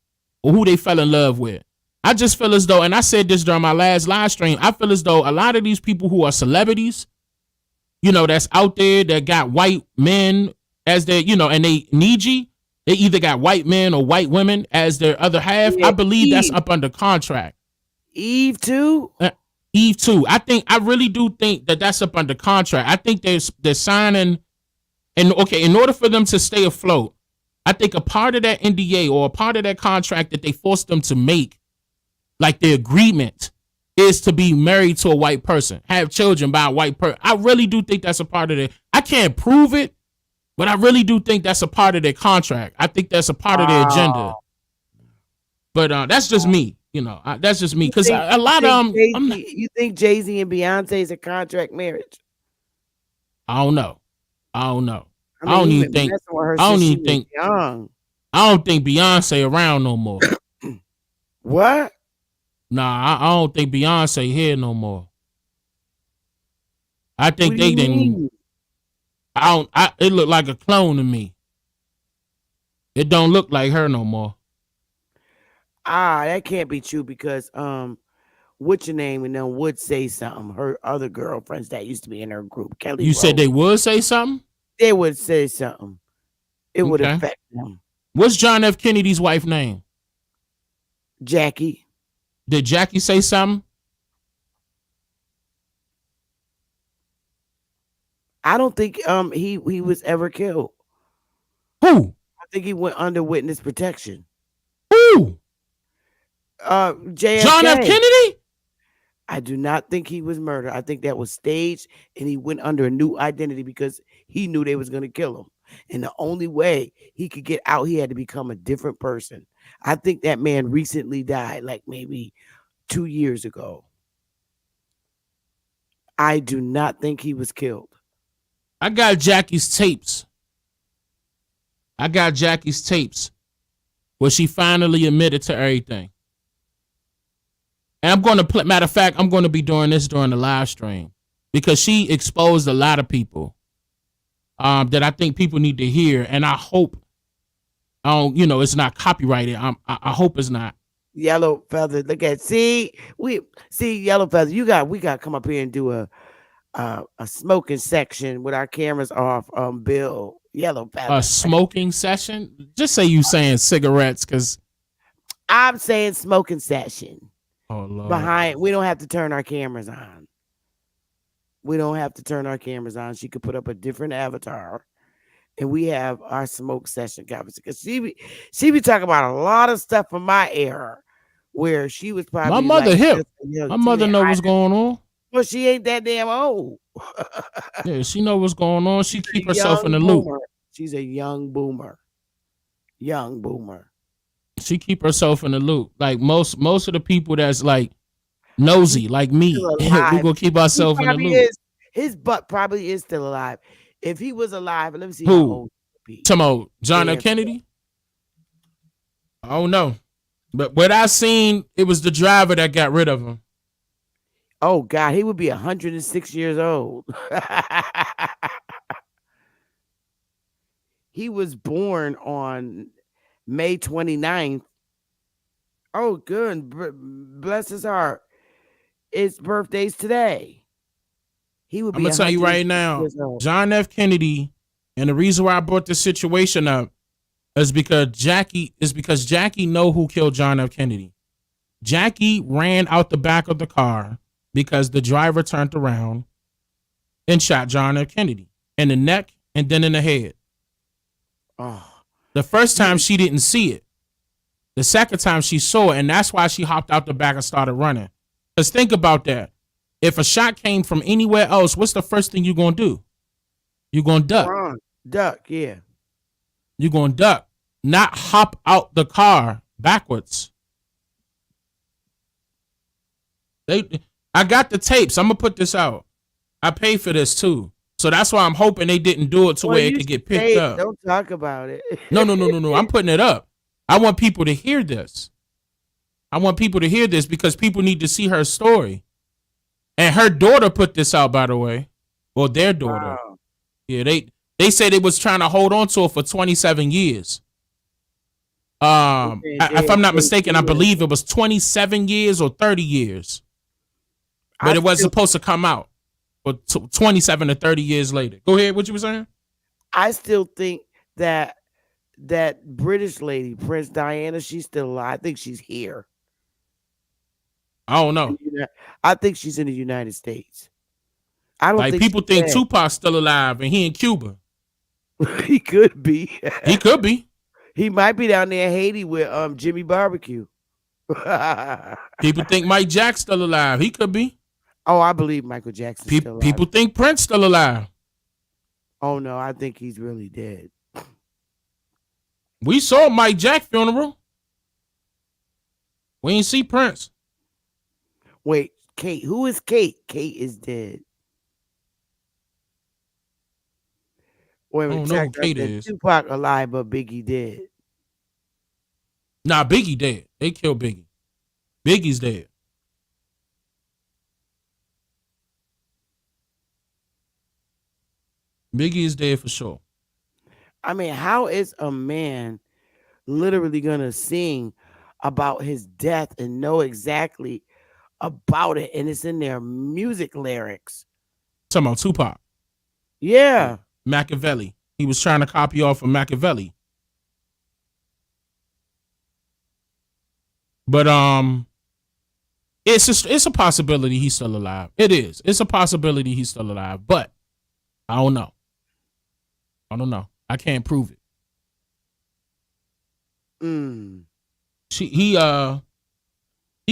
S6: or who they fell in love with. I just feel as though, and I said this during my last live stream, I feel as though a lot of these people who are celebrities, that's out there that got white men as their, and they need you. They either got white men or white women as their other half. Yeah, I believe that's up under contract.
S1: Eve too.
S6: I really do think that that's up under contract. I think they're signing, and in order for them to stay afloat, I think a part of that NDA or a part of that contract that they forced them to make, like the agreement, is to be married to a white person, have children by a white person. I really do think that's a part of it. I can't prove it, but I really do think that's a part of their contract. I think that's a part of their agenda. But that's just me. That's just me. Because a lot of them.
S1: You think Jay-Z and Beyonce is a contract marriage?
S6: I don't know. I don't think Beyonce around no more.
S1: What?
S6: Nah, I don't think Beyonce here no more. I think they didn't. It looked like a clone to me. It don't look like her no more.
S1: That can't be true because what's your name and then would say something. Her other girlfriends that used to be in her group, Kelly.
S6: You said they would say something?
S1: They would say something. It would affect them.
S6: What's John F. Kennedy's wife name?
S1: Jackie.
S6: Did Jackie say something?
S1: I don't think he was ever killed.
S6: Who?
S1: I think he went under witness protection.
S6: Who?
S1: JFK.
S6: John F. Kennedy?
S1: I do not think he was murdered. I think that was staged and he went under a new identity because he knew they was going to kill him. And the only way he could get out, he had to become a different person. I think that man recently died, like maybe 2 years ago. I do not think he was killed.
S6: I got Jackie's tapes. Where she finally admitted to everything. And I'm going to matter of fact, I'm going to be doing this during the live stream because she exposed a lot of people that I think people need to hear. And I hope, it's not copyrighted. I hope it's not.
S1: Yellow Feather, look at Yellow Feather. We got to come up here and do a smoking section with our cameras off. Bill Yellow Feather.
S6: A smoking session? Just say you saying cigarettes, because
S1: I'm saying smoking session.
S6: Oh Lord.
S1: We don't have to turn our cameras on. She could put up a different avatar and we have our smoke session conversation. Because she be talking about a lot of stuff from my era, where she was
S6: My
S1: probably
S6: mother
S1: like
S6: hip.
S1: just a young
S6: My mother
S1: teenager.
S6: know what's going on.
S1: Well, she ain't that damn old.
S6: Yeah, she know what's going on. She
S1: She's
S6: keep
S1: a
S6: herself in
S1: young
S6: the loop.
S1: boomer. She's a young boomer. Young boomer.
S6: She keep herself in the loop. Like most of the people that's like nosy, like me,
S1: Still
S6: we
S1: alive.
S6: gonna keep
S1: He
S6: ourselves in the
S1: probably
S6: loop.
S1: is. His butt probably is still alive. If he was alive, let me see how
S6: Who?
S1: old he would be.
S6: Tomo John F.
S1: Damn.
S6: Kennedy? I don't know. But what I seen, it was the driver that got rid of him.
S1: Oh God, he would be 106 years old. He was born on May 29th. Oh, good. Bless his heart. It's birthdays today. He would
S6: I'm
S1: be
S6: gonna tell you right
S1: 106
S6: now,
S1: years old.
S6: John F. Kennedy, and the reason why I brought this situation up is because Jackie know who killed John F. Kennedy. Jackie ran out the back of the car because the driver turned around and shot John F. Kennedy in the neck and then in the head.
S1: Oh,
S6: The first time she didn't see it. The second time she saw it, and that's why she hopped out the back and started running. Because think about that. If a shot came from anywhere else, what's the first thing you're going to do? You're going to duck.
S1: wrong. Duck, yeah.
S6: You're going to duck, not hop out the car backwards. I got the tapes. I'm going to put this out. I paid for this too. So that's why I'm hoping they didn't do it to
S1: Well,
S6: where it
S1: you
S6: could get
S1: should
S6: picked
S1: say it.
S6: up.
S1: Don't talk about it.
S6: No. I'm putting it up. I want people to hear this. I want people to hear this because people need to see her story. And her daughter put this out, by the way. Or their daughter.
S1: Wow.
S6: Yeah, they say they was trying to hold on to it for 27 years. If I'm not mistaken, I believe it was 27 years or 30 years. But it wasn't supposed to come out for 27 to 30 years later. Go ahead, what you were saying?
S1: I still think that British lady, Prince Diana, she's still alive. I think she's here.
S6: I don't know.
S1: I think she's in the United States. I don't
S6: like
S1: think
S6: people
S1: she's
S6: think
S1: dead.
S6: Tupac's still alive and he in Cuba.
S1: He could be.
S6: He could be.
S1: He might be down there in Haiti with Jimmy Barbecue.
S6: People think Mike Jack's still alive. He could be.
S1: Oh, I believe Michael Jackson's still alive.
S6: People think Prince still alive.
S1: Oh no, I think he's really dead.
S6: We saw Mike Jack funeral. We ain't see Prince.
S1: Wait, Kate. Who is Kate? Kate is dead. Wait a minute,
S6: I don't know who
S1: check that.
S6: Kate
S1: Then
S6: is.
S1: Tupac alive, but Biggie dead.
S6: Nah, Biggie dead. They killed Biggie. Biggie's dead. Biggie is dead for sure.
S1: I mean, how is a man literally gonna sing about his death and know exactly about it, and it's in their music lyrics?
S6: Talking about Tupac.
S1: Yeah.
S6: Machiavelli. He was trying to copy off of Machiavelli. But it's a possibility he's still alive. It is. It's a possibility he's still alive, but I don't know. I can't prove it. He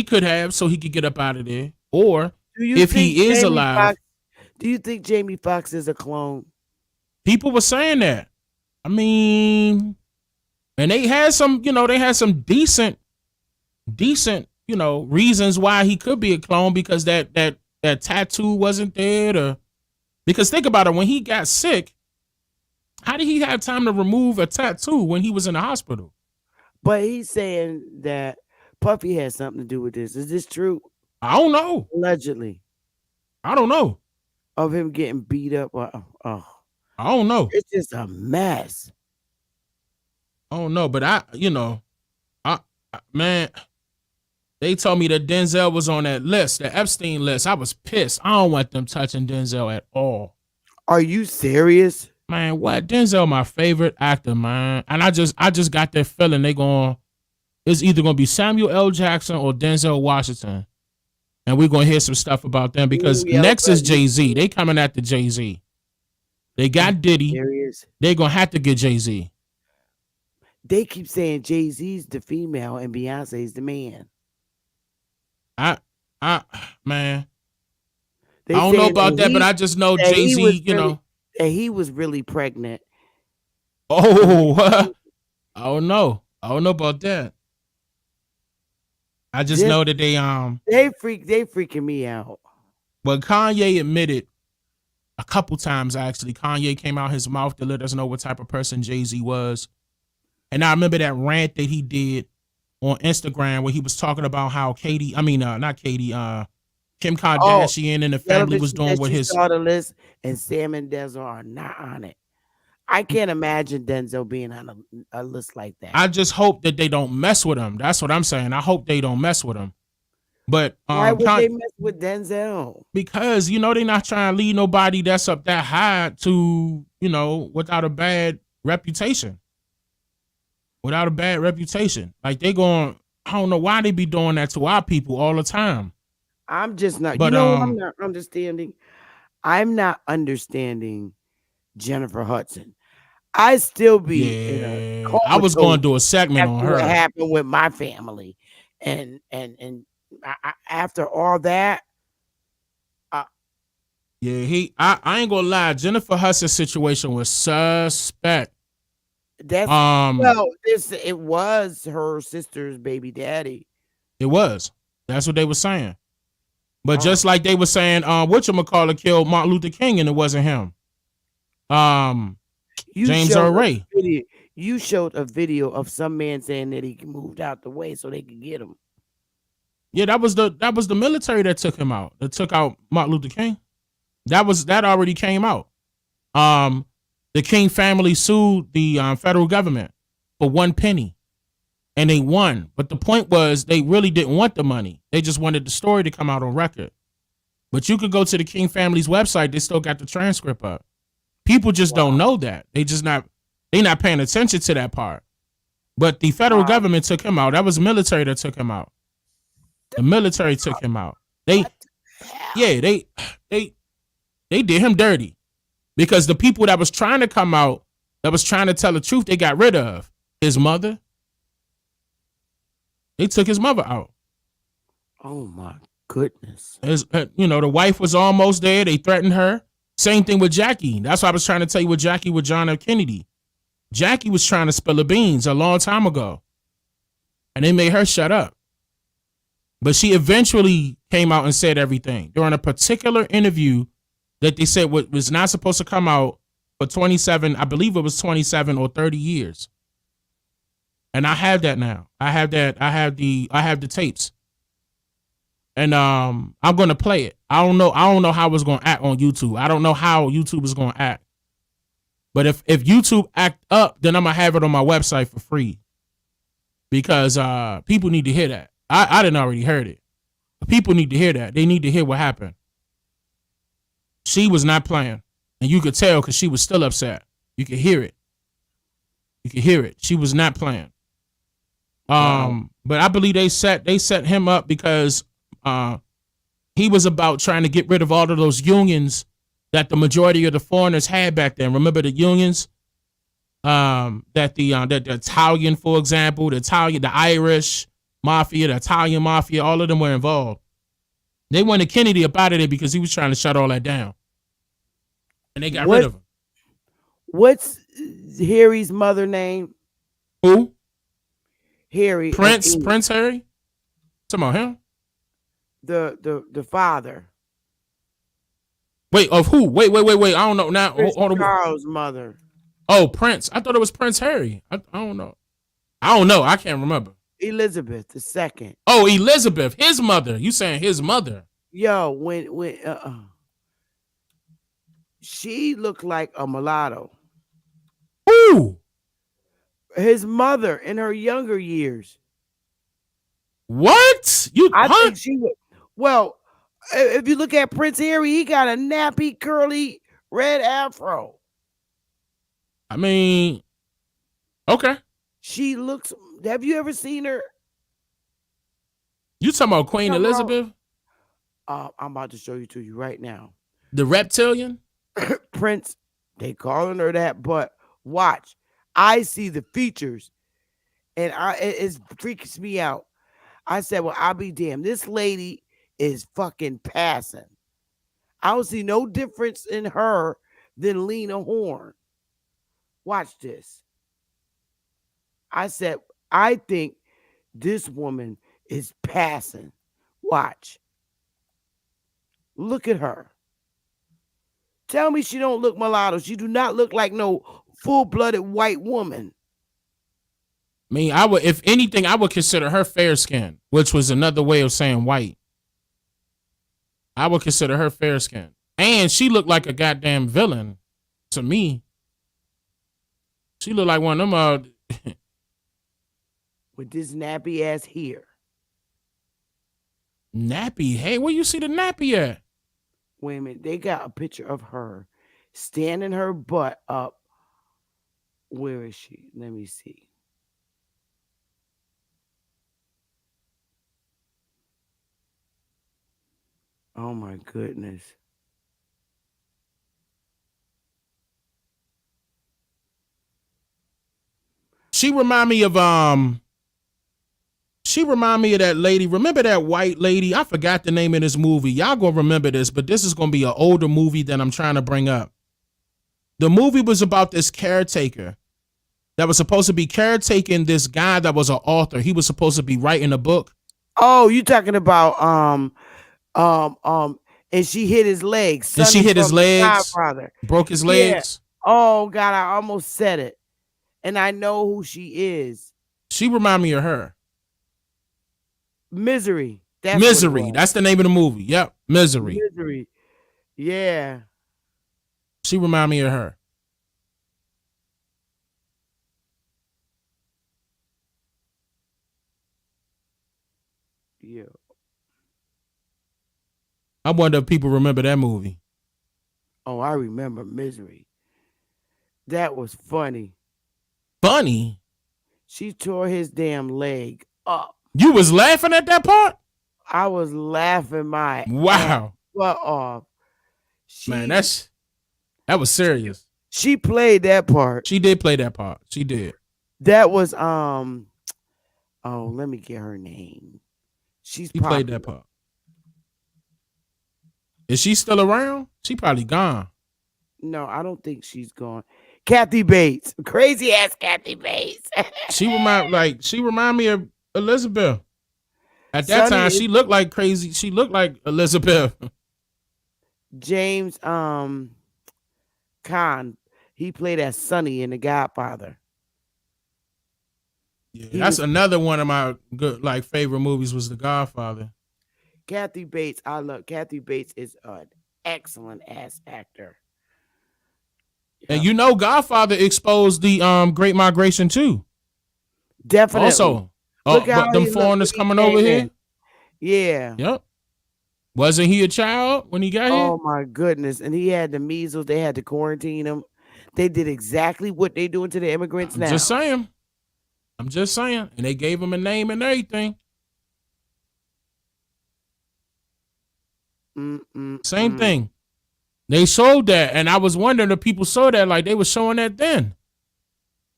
S6: could have, so he could get up out of there. Or if he is alive,
S1: do you think Jamie Foxx is a clone?
S6: People were saying that. I mean, and they had some decent, reasons why he could be a clone, because that tattoo wasn't there. Because think about it, when he got sick, how did he have time to remove a tattoo when he was in the hospital?
S1: But he's saying that Puffy has something to do with this. Is this true?
S6: I don't know.
S1: Allegedly.
S6: I don't know.
S1: Of him getting beat up.
S6: I don't know.
S1: It's just a mess.
S6: I don't know, but man, they told me that Denzel was on that list, the Epstein list. I was pissed. I don't want them touching Denzel at all.
S1: Are you serious?
S6: Man, what? Denzel my favorite actor, man. And I just got that feeling it's either gonna be Samuel L. Jackson or Denzel Washington. And we're gonna hear some stuff about them because next is Jay-Z. They coming after Jay-Z. They got Diddy.
S1: There he is.
S6: They're gonna have to get Jay-Z.
S1: They keep saying Jay-Z's the female and Beyonce's the man.
S6: I man.
S1: They
S6: I don't know
S1: saying
S6: about that, but I just know
S1: that he was
S6: Jay-Z, you
S1: really-
S6: know.
S1: that he was really pregnant.
S6: Oh, I don't know. I don't know about that. I just know that
S1: they freaking me out.
S6: But Kanye admitted a couple times, actually. Kanye came out his mouth to let us know what type of person Jay-Z was. And I remember that rant that he did on Instagram where he was talking about how Kim Kardashian and the family was doing what his
S1: saw the list, and Sam and Denzel are not on it. I can't imagine Denzel being on a list like that.
S6: I just hope that they don't mess with him. That's what I'm saying. I hope they don't mess with him. But
S1: why would they mess with Denzel?
S6: Because they're not trying to lead nobody that's up that high to without a bad reputation. Without a bad reputation, like I don't know why they be doing that to our people all the time.
S1: I'm just not. What I'm not understanding. I'm not understanding Jennifer Hudson. I still be.
S6: I was going to do a segment on her.
S1: What happened with my family, and after all that,
S6: I ain't gonna lie. Jennifer Hudson's situation was suspect.
S1: That's it was her sister's baby daddy.
S6: It was. That's what they were saying. But just like they were saying, whatchamacallit killed Martin Luther King and it wasn't him. James Earl Ray.
S1: You showed a video of some man saying that he moved out the way so they could get him.
S6: Yeah, that was the military that took him out. That took out Martin Luther King. That already came out. The King family sued the federal government for 1 penny, and they won. But the point was they really didn't want the money. They just wanted the story to come out on record. But you could go to the King family's website. They still got the transcript up. People just don't know that. They're not paying attention to that part. But the federal government took him out. That was the military that took him out. The military took him out. They did him dirty. Because the people that was trying to come out, that was trying to tell the truth, they got rid of his mother. They took his mother out.
S1: Oh my goodness.
S6: The wife was almost there. They threatened her. Same thing with Jackie. That's why I was trying to tell you with Jackie with John F. Kennedy. Jackie was trying to spill the beans a long time ago. And they made her shut up. But she eventually came out and said everything. During a particular interview that they said was not supposed to come out for 27, I believe it was 27 or 30 years. And I have that now. I have the tapes. And I'm gonna play it. I don't know how it's gonna act on YouTube. I don't know how YouTube is gonna act. But if YouTube act up, then I'm gonna have it on my website for free. Because people need to hear that. I didn't already heard it. But people need to hear that. They need to hear what happened. She was not playing. And you could tell because she was still upset. You could hear it. She was not playing. But I believe they set him up because he was about trying to get rid of all of those unions that the majority of the foreigners had back then. Remember the unions? That the Italian, for example, the Irish mafia, the Italian mafia, all of them were involved. They wanted Kennedy up out of there because he was trying to shut all that down. And they got rid of him.
S1: What's Harry's mother name?
S6: Who?
S1: Harry.
S6: Prince Harry? Talking about him?
S1: The father.
S6: Wait, of who? Wait. I don't know. Now, hold on.
S1: Charles' mother.
S6: Oh, Prince. I thought it was Prince Harry. I don't know. I can't remember.
S1: Elizabeth II.
S6: Oh, Elizabeth, his mother. You saying his mother?
S1: Yo, when she looked like a mulatto.
S6: Who?
S1: His mother in her younger years.
S6: What?
S1: I think she would. Well, if you look at Prince Harry, he got a nappy, curly, red afro.
S6: I mean, okay.
S1: She looks. Have you ever seen her?
S6: You talking about Queen Elizabeth?
S1: I'm about to show you to you right now.
S6: The reptilian?
S1: Prince They calling her that, but watch. I see the features, and it freaks me out. I said, well, I'll be damned. This lady is fucking passing. I don't see no difference in her than Lena Horne. Watch this. I said, I think this woman is passing. Watch. Look at her. Tell me she don't look mulatto. She do not look like no full-blooded white woman.
S6: I mean, I would, if anything, I would consider her fair skin, which was another way of saying white. I would consider her fair skin. And she looked like a goddamn villain to me. She looked like one of them
S1: with this nappy ass hair.
S6: Nappy? Hey, where you see the nappy at?
S1: Wait a minute. They got a picture of her standing her butt up. Where is she? Let me see. Oh my goodness.
S6: She remind me of that lady. Remember that white lady? I forgot the name of this movie. Y'all gonna remember this, but this is gonna be an older movie that I'm trying to bring up. The movie was about this caretaker that was supposed to be caretaking this guy that was an author. He was supposed to be writing a book.
S1: Oh, you talking about and she hit his legs.
S6: And she hit his legs. Broke his legs.
S1: Yeah. Oh God, I almost said it. And I know who she is.
S6: She remind me of her.
S1: Misery.
S6: Misery. That's the name of the movie. Yep. Misery.
S1: Misery. Yeah.
S6: She remind me of her.
S1: Yeah.
S6: I wonder if people remember that movie.
S1: Oh, I remember Misery. That was funny.
S6: Funny?
S1: She tore his damn leg up.
S6: You was laughing at that part?
S1: I was laughing my butt off.
S6: Man, that was serious.
S1: She played that part.
S6: She did play that part. She did.
S1: That was oh, let me get her name. She
S6: played that part. Is she still around? She probably gone.
S1: No, I don't think she's gone. Kathy Bates. Crazy ass Kathy Bates.
S6: she remind me of Elizabeth. At that time, she looked like crazy. She looked like Elizabeth.
S1: James Caan. He played as Sonny in The Godfather.
S6: Yeah, that's another one of my good favorite movies was The Godfather.
S1: Kathy Bates. I love Kathy Bates is an excellent ass actor.
S6: And you know, Godfather exposed the Great Migration too.
S1: Definitely.
S6: Also, but them foreigners coming over here.
S1: Yeah.
S6: Yep. Wasn't he a child when he got here?
S1: Oh my goodness! And he had the measles. They had to quarantine him. They did exactly what they doing to the immigrants now.
S6: I'm just saying. And they gave him a name and everything. Same thing. They showed that, and I was wondering if people saw that, like they were showing that then.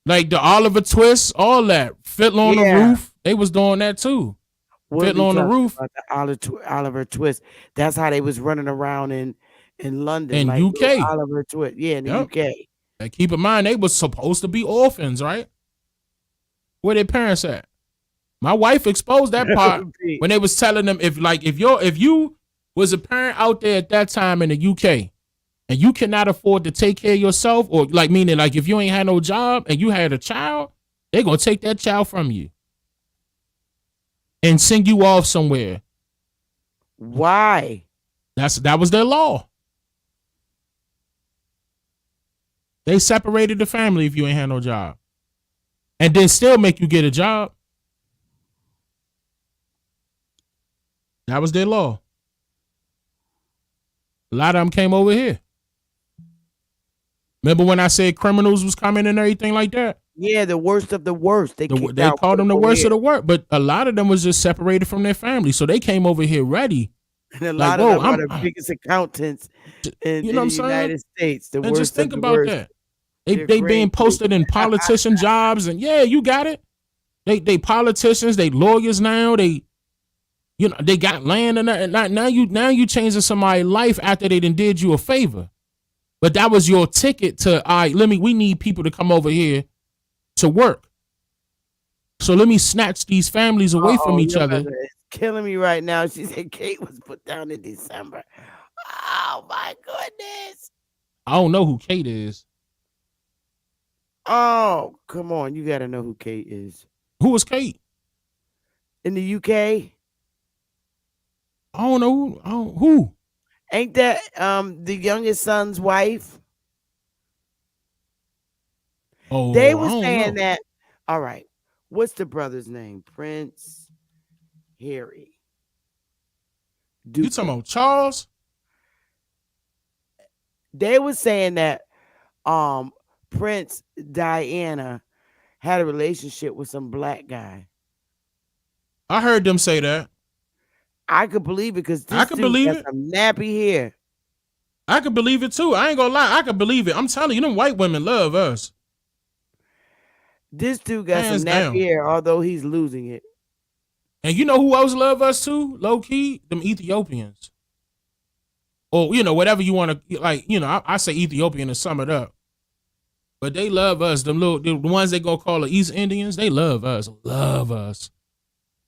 S6: Like the Oliver Twist, all that. Fiddler on the Roof, they was doing that too. Fiddler on the Roof.
S1: The Oliver Twist. That's how they was running around in London.
S6: In
S1: like
S6: UK.
S1: Oliver Twist. Yeah, in the UK.
S6: And keep in mind, they was supposed to be orphans, right? Where their parents at? My wife exposed that part when they was telling them if you was a parent out there at that time in the UK and you cannot afford to take care of yourself, or meaning if you ain't had no job and you had a child, they're gonna take that child from you and send you off somewhere.
S1: Why?
S6: That was their law. They separated the family if you ain't had no job. And then still make you get a job. That was their law. A lot of them came over here. Remember when I said criminals was coming and everything like that?
S1: Yeah, the worst of the worst. They
S6: called them the worst of the worst, but a lot of them was just separated from their family. So they came over here ready
S1: And a
S6: Like,
S1: lot of
S6: whoa,
S1: them are the biggest accountants in
S6: you know what
S1: the
S6: I'm saying?
S1: United States, the
S6: And just
S1: worst
S6: think
S1: of the
S6: about
S1: worst.
S6: that.
S1: They're
S6: They being
S1: crazy.
S6: posted in politician jobs, and yeah, you got it. They politicians, they lawyers now. They they got land and now you changing somebody's life after they done did you a favor. But that was your ticket to all right, we need people to come over here to work. So let me snatch these families away from each
S1: Your
S6: other.
S1: mother is killing me right now. She said Kate was put down in December. Oh my goodness.
S6: I don't know who Kate is.
S1: Oh, come on. You gotta know who Kate is.
S6: Who was Kate?
S1: In the UK?
S6: I don't know who.
S1: Ain't that the youngest son's wife?
S6: Oh,
S1: They
S6: I
S1: were
S6: don't
S1: saying
S6: know.
S1: that. All right. What's the brother's name? Prince Harry.
S6: You talking about Charles?
S1: They were saying that Prince Diana had a relationship with some black guy.
S6: I heard them say that.
S1: I could believe it because
S6: I
S1: this
S6: could
S1: dude
S6: believe
S1: got
S6: it.
S1: some nappy hair.
S6: I could believe it too. I ain't gonna lie. I could believe it. I'm telling you, them white women love us.
S1: This dude got
S6: Hands
S1: some nappy
S6: down.
S1: hair, although he's losing it.
S6: And you know who else love us too? Low key, them Ethiopians. Or whatever you want to like. I say Ethiopian to sum it up. But they love us. The ones they gonna call the East Indians. They love us. Love us.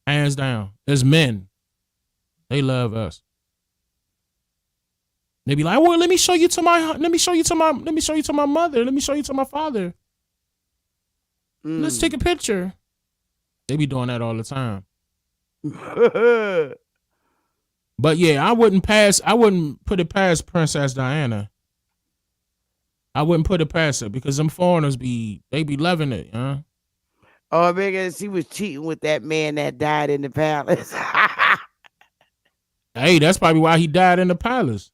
S6: Hands down. As men, they love us. They be like, well, let me show you to my mother. Let me show you to my father. Let's take a picture. They be doing that all the time. But yeah, I wouldn't put it past Princess Diana. I wouldn't put it past her because them foreigners they be loving it, huh?
S1: Oh, because she was cheating with that man that died in the palace.
S6: Hey, that's probably why he died in the palace.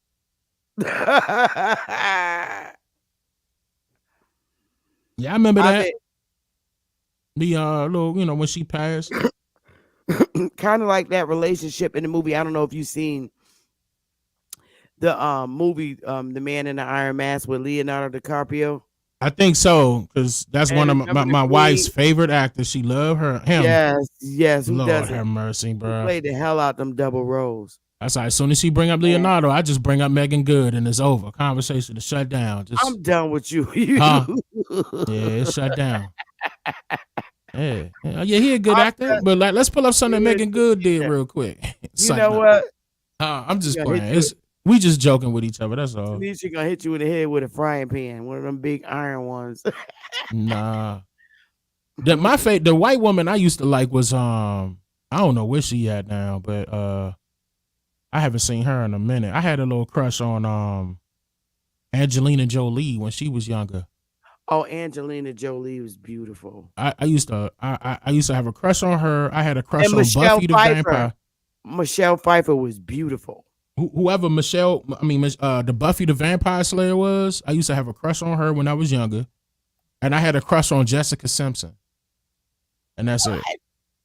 S6: Yeah, I remember that. The little, when she passed.
S1: Kind of like that relationship in the movie. I don't know if you've seen the movie The Man in the Iron Mask with Leonardo DiCaprio.
S6: I think so, because that's one of my wife's favorite actors. She loved him.
S1: Yes. Who
S6: Lord
S1: doesn't?
S6: have mercy, bro.
S1: He played the hell out them double roles.
S6: That's right. As soon as she bring up Leonardo, I just bring up Megan Good, and it's over. Conversation is shut down.
S1: I'm done with you.
S6: Huh? Yeah, it's shut down. Yeah, he a good actor, but let's pull up something that Megan Good did real quick.
S1: You know what?
S6: I'm just playing. We just joking with each other. That's all.
S1: She's gonna hit you in the head with a frying pan, one of them big iron ones.
S6: Nah. The white woman I used to like was I don't know where she at now, but I haven't seen her in a minute. I had a little crush on Angelina Jolie when she was younger.
S1: Oh, Angelina Jolie was beautiful.
S6: I used to have a crush on her. I had a crush on Buffy the Vampire.
S1: Michelle Pfeiffer was beautiful.
S6: Whoever the Buffy the Vampire Slayer was, I used to have a crush on her when I was younger. And I had a crush on Jessica Simpson. And that's it.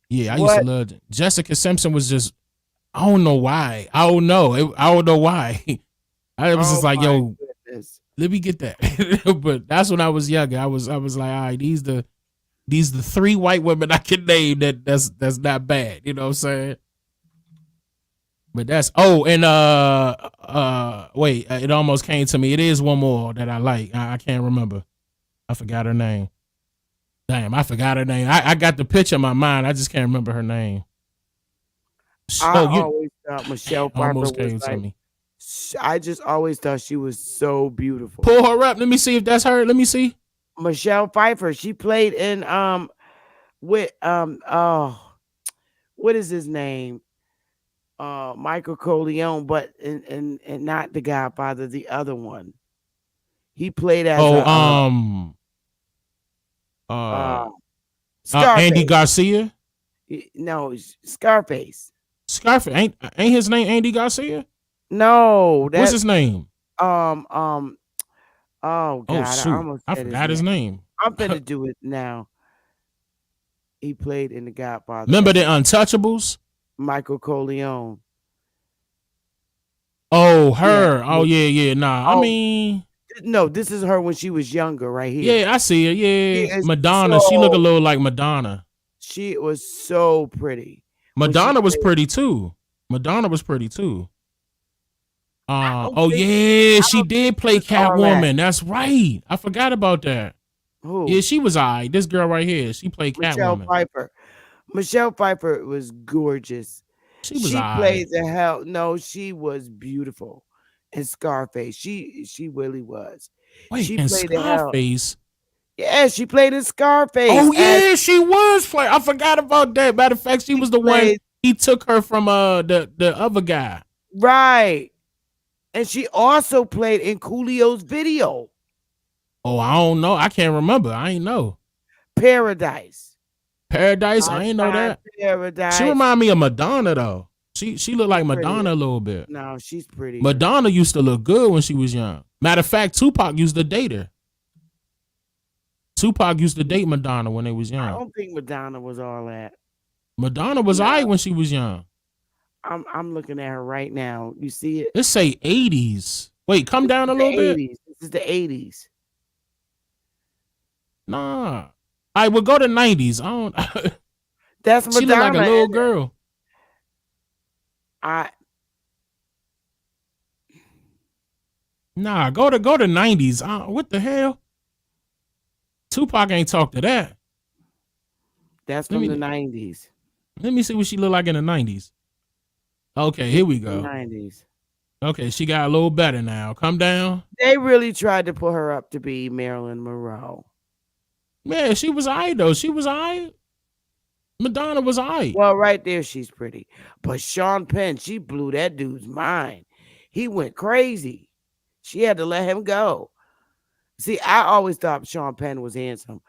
S6: Yeah, I used to love it. Jessica Simpson was just, I don't know why. I don't know. I don't know why. I was just like, yo, let me get that. But that's when I was younger. I was like, all right, these the three white women I can name that's not bad. You know what I'm saying? But that's wait, it almost came to me. It is one more that I like. I can't remember. I forgot her name. Damn, I forgot her name. I got the picture in my mind. I just can't remember her name.
S1: I always thought Michelle Pfeiffer
S6: almost came
S1: was
S6: to
S1: like,
S6: me.
S1: I just always thought she was so beautiful.
S6: Pull her up. Let me see if that's her. Let me see.
S1: Michelle Pfeiffer. She played in what is his name? Michael Corleone, but and not the Godfather, the other one. He played as
S6: Andy Garcia.
S1: No, Scarface.
S6: Scarface ain't his name Andy Garcia?
S1: No,
S6: what's his name?
S1: Oh God,
S6: I forgot his name.
S1: I'm gonna do it now. He played in the Godfather.
S6: Remember the Untouchables?
S1: Michael Corleone.
S6: Oh,
S1: Yeah.
S6: her. Oh, yeah. Nah, I
S1: Oh
S6: mean,
S1: no, this is her when she was younger, right here.
S6: yeah, I see her.
S1: She
S6: Yeah,
S1: is
S6: Madonna. She look a
S1: so
S6: little like Madonna.
S1: she was so pretty when she
S6: Madonna was
S1: played.
S6: pretty too. Madonna was pretty too.
S1: I don't
S6: Oh
S1: think
S6: yeah,
S1: I
S6: she
S1: don't think
S6: did
S1: she
S6: play
S1: was all that.
S6: Catwoman. That's right. I forgot about that. Yeah,
S1: Who?
S6: she was alright. This girl right here, she played
S1: Michelle
S6: Catwoman.
S1: Pfeiffer. Michelle Pfeiffer was gorgeous.
S6: She was
S1: She
S6: alright.
S1: played the hell. No, she was beautiful in Scarface. She really was.
S6: Wait,
S1: She
S6: and
S1: played the hell.
S6: Scarface.
S1: Yeah, she played in Scarface
S6: Oh
S1: as
S6: yeah, she was playing. I forgot about that. Matter of fact, she
S1: she
S6: was the one
S1: played
S6: he took her from the other guy.
S1: right. And she also played in Coolio's video,
S6: Oh, I don't know. I can't remember. I ain't know.
S1: Paradise.
S6: Paradise. I ain't know
S1: Lifetime
S6: that. She
S1: Paradise.
S6: remind me of Madonna though. She looked like
S1: Pretty.
S6: Madonna a little bit.
S1: No, she's prettier.
S6: Madonna used to look good when she was young. Matter of fact, Tupac used to date her. Tupac used to date Madonna when they was
S1: I
S6: young.
S1: don't think Madonna was all that.
S6: Madonna was
S1: No.
S6: alright when she was young.
S1: I'm looking at her right now. You see it?
S6: Let's say 80s. Wait, come down a
S1: The
S6: little bit.
S1: 80s. This is the 80s.
S6: Nah. All right, we'll go to 90s. I don't.
S1: That's
S6: She look like a
S1: Madonna.
S6: little girl. Nah, go to 90s. What the hell? Tupac ain't talk to that.
S1: That's
S6: Let
S1: from
S6: me-
S1: the 90s.
S6: Let me see what she look like in the 90s. Okay, here we
S1: The
S6: go.
S1: 90s.
S6: Okay, she got a little better now. Come down.
S1: They really tried to put her up to be Marilyn Monroe.
S6: Man, she was alright though. She was alright. Madonna was alright.
S1: Well, right there, she's pretty. But Sean Penn, she blew that dude's mind. He went crazy. She had to let him go. See, I always thought Sean Penn was handsome.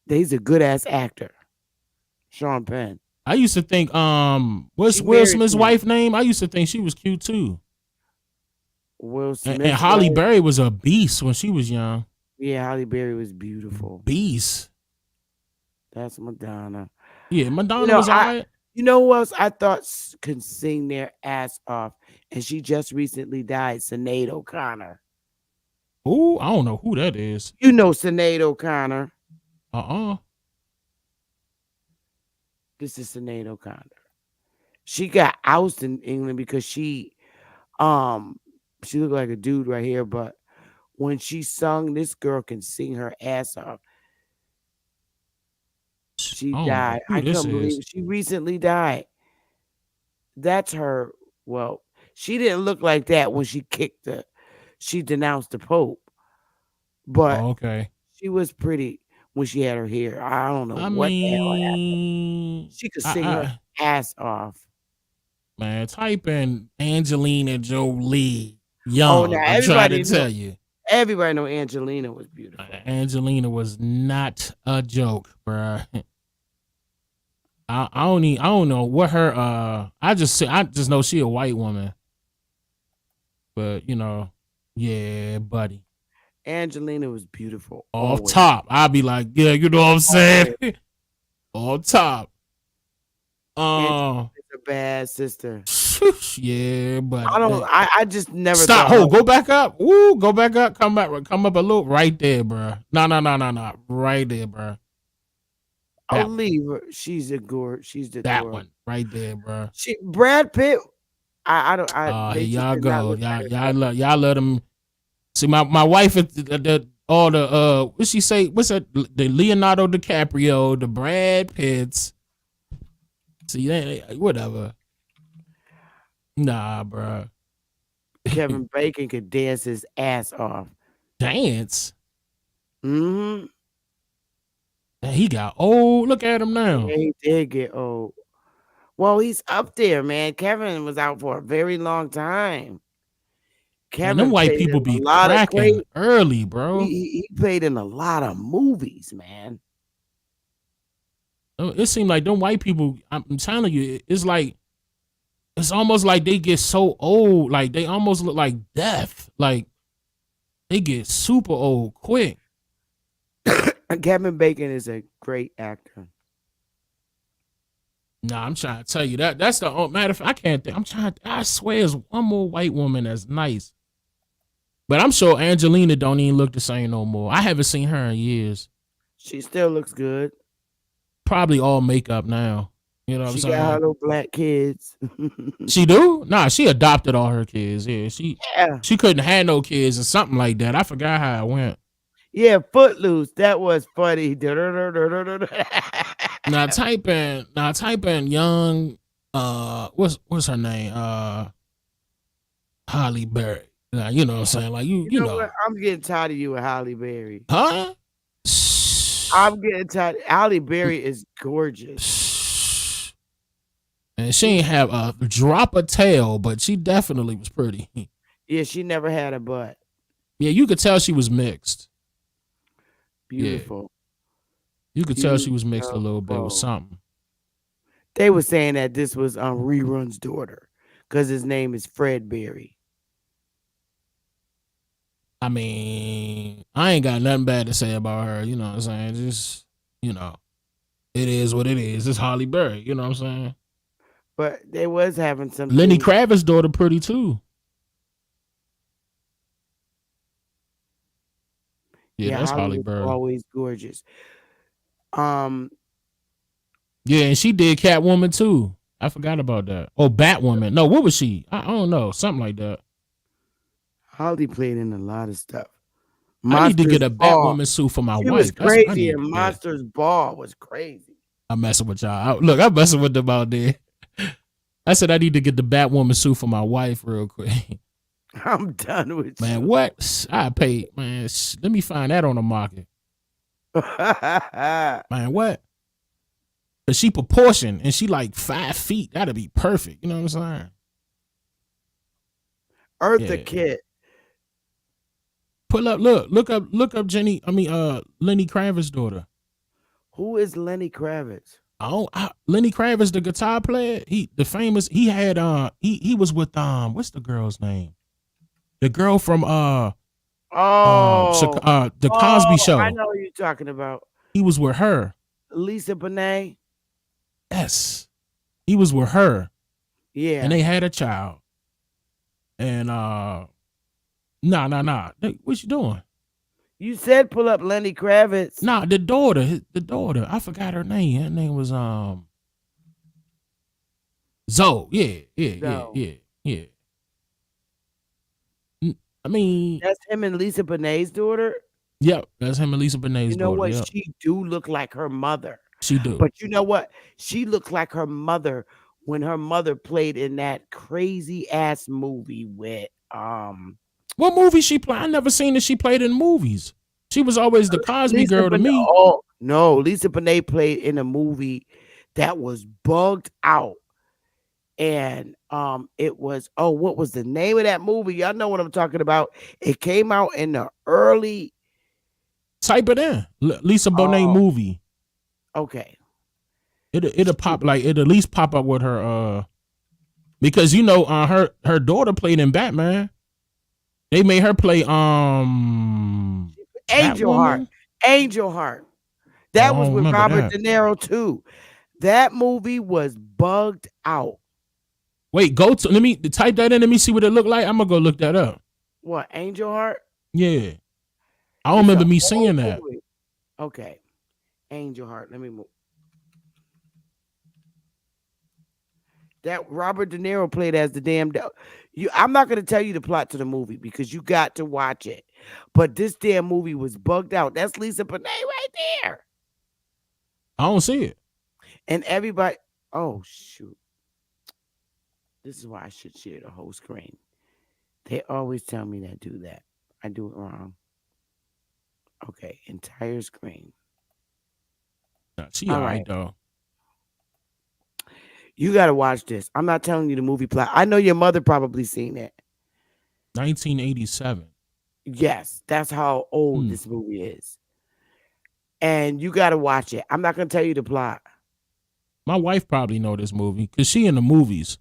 S1: He's a good ass actor. Sean Penn.
S6: I used to think, what's
S1: She
S6: Will
S1: married
S6: Smith's
S1: him.
S6: wife name? I used to think she was cute too.
S1: Will Smith.
S6: And Holly Berry was a beast when she was young.
S1: Yeah, Holly Berry was beautiful.
S6: Beast.
S1: That's Madonna.
S6: Yeah, Madonna
S1: You know,
S6: was alright.
S1: You know who else I thought can sing their ass off? And she just recently died, Sinead O'Connor.
S6: Ooh, I don't know who that is.
S1: You know Sinead O'Connor. This is Sinead O'Connor. She got ousted in England because she looked like a dude right here, but when she sung, this girl can sing her ass off. She
S6: I don't know
S1: died.
S6: who
S1: I
S6: this
S1: couldn't believe
S6: is.
S1: it. She recently died. That's her. Well, she didn't look like that when she she denounced the Pope. But
S6: Oh, okay.
S1: she was pretty when she had her hair. I don't know
S6: I
S1: what the hell happened.
S6: mean,
S1: She could sing her ass off.
S6: man, type in Angelina Jolie young.
S1: now
S6: I'm trying to
S1: everybody
S6: tell
S1: know-
S6: you.
S1: Everybody know Angelina was beautiful.
S6: Angelina was not a joke, bruh. I don't know what her I just know she a white woman. But you know, yeah, buddy.
S1: Angelina was beautiful.
S6: Off
S1: always.
S6: top. I'll be like, yeah, you know what I'm saying? Off top.
S1: Angelina's a bad sister.
S6: Yeah, buddy.
S1: I don't. I just never
S6: Stop.
S1: thought.
S6: Hold. Go back up. Woo. Go back up. Come back. Come up a little. Right there, bro. No. Right there, bro.
S1: I'll leave her. She's a gore. She's the
S6: That
S1: gore.
S6: one. Right there, bro.
S1: Brad Pitt. I don't.
S6: Here
S1: they just
S6: y'all
S1: did not
S6: go.
S1: look like
S6: Y'all let them. See, my wife is all the what she say? What's that? The Leonardo DiCaprio, the Brad Pitts. See, whatever. Nah, bro.
S1: Kevin Bacon could dance his ass off.
S6: Dance.
S1: Mm-hmm.
S6: He got old. Look at him now.
S1: Yeah, he did get old. Well, he's up there, man. Kevin was out for a very long time.
S6: And them white
S1: played
S6: people
S1: in a
S6: be
S1: lot of
S6: cracking
S1: great-
S6: early, bro.
S1: He played in a lot of movies, man.
S6: It seemed like them white people, I'm telling you, it's almost like they get so old, like they almost look like death. Like they get super old quick.
S1: Kevin Bacon is a great actor.
S6: Nah, I'm trying to tell you that's the matter of fact, I can't think. I swear there's one more white woman that's nice. But I'm sure Angelina don't even look the same no more. I haven't seen her in years.
S1: She still looks good.
S6: Probably all makeup now. You know what I'm
S1: She got her
S6: saying?
S1: little black kids.
S6: She do? Nah, she adopted all her kids. Yeah,
S1: Yeah.
S6: she couldn't have no kids or something like that. I forgot how it went.
S1: Yeah, Footloose. That was funny.
S6: Now type in young what's her name? Holly Berry. Now, you know what I'm saying? Like you know.
S1: What? I'm getting tired of you with Halle Berry.
S6: Huh?
S1: I'm getting tired. Halle Berry is gorgeous.
S6: And she ain't have a drop of tail, but she definitely was pretty.
S1: Yeah, she never had a butt.
S6: Yeah, you could tell she was mixed.
S1: Beautiful.
S6: Yeah. You could tell she was mixed a little bit with something.
S1: They were saying that this was Rerun's daughter because his name is Fred Berry.
S6: I mean, I ain't got nothing bad to say about her. You know what I'm saying? Just, it is what it is. It's Halle Berry. You know what I'm saying?
S1: But they was having some.
S6: Lenny Kravitz's daughter pretty too. Yeah, that's Halle Berry.
S1: Always gorgeous.
S6: Yeah, and she did Catwoman too. I forgot about that. Oh, Batwoman. No, what was she? I don't know. Something like that.
S1: Holly played in a lot of stuff.
S6: I need to get a Batwoman suit for my wife.
S1: Was crazy, and Monsters Ball was crazy.
S6: I'm messing with y'all. Look, I'm messing with them out there. I said I need to get the Batwoman suit for my wife real quick.
S1: I'm done with
S6: man,
S1: you.
S6: What? I paid, man. Let me find that on the market. Man, what? Cause she proportioned and she like 5 feet. That'd be perfect. You know what I'm saying?
S1: Eartha Kitt.
S6: Pull up, look up Lenny Kravitz's daughter.
S1: Who is Lenny Kravitz?
S6: Lenny Kravitz, the guitar player. He had he was with what's the girl's name? The girl from the Cosby Show.
S1: I know who you're talking about.
S6: He was with her.
S1: Lisa Bonet.
S6: Yes, he was with her.
S1: Yeah,
S6: and they had a child. And nah. What you doing?
S1: You said pull up Lenny Kravitz.
S6: Nah, the daughter. I forgot her name. Her name was Zoe. Yeah. I mean,
S1: that's him and Lisa Bonet's daughter.
S6: Yep, that's him and Lisa Bonet's daughter.
S1: You know what?
S6: Yep.
S1: She do look like her mother.
S6: She do.
S1: But you know what? She looked like her mother when her mother played in that crazy ass movie with
S6: What movie she played? I never seen that she played in movies. She was always the Cosby
S1: Lisa
S6: girl to me.
S1: Oh no, Lisa Bonet played in a movie that was bugged out. And it was what was the name of that movie? Y'all know what I'm talking about. It came out in the early.
S6: Type it in. Lisa Bonet movie.
S1: Okay.
S6: It'll pop like it'll at least pop up with her because her daughter played in Batman. They made her play
S1: Angel Heart. Angel Heart. That was with Robert De Niro too. That movie was bugged out.
S6: Wait, let me type that in. Let me see what it looked like. I'm gonna go look that up.
S1: What, Angel Heart?
S6: Yeah, I don't remember me seeing that.
S1: Okay, Angel Heart. Let me move. That Robert De Niro played as the damn. I'm not gonna tell you the plot to the movie because you got to watch it. But this damn movie was bugged out. That's Lisa Bonet right there.
S6: I don't see it.
S1: And everybody. Oh shoot. This is why I should share the whole screen. They always tell me to do that. I do it wrong. Okay, entire screen.
S6: Nah, she all right though.
S1: You got to watch this. I'm not telling you the movie plot. I know your mother probably seen it.
S6: 1987.
S1: Yes, that's how old this movie is. And you got to watch it. I'm not going to tell you the plot.
S6: My wife probably know this movie because she in the movies.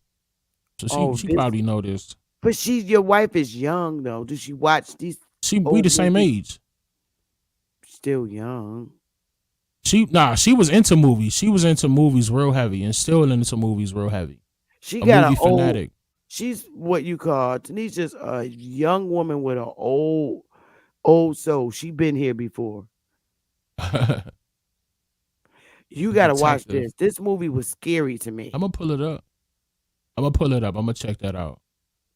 S6: So she probably know this.
S1: But your wife is young though. Does she watch these?
S6: We the same age.
S1: Still young.
S6: She was into movies. She was into movies real heavy and still into movies real heavy.
S1: She
S6: A
S1: got
S6: movie
S1: an old.
S6: fanatic.
S1: She's what you call Tanisha's a young woman with an old soul. She been here before. You got to watch
S6: Detective.
S1: this. This movie was scary to me.
S6: I'm gonna pull it up. I'm gonna check that out.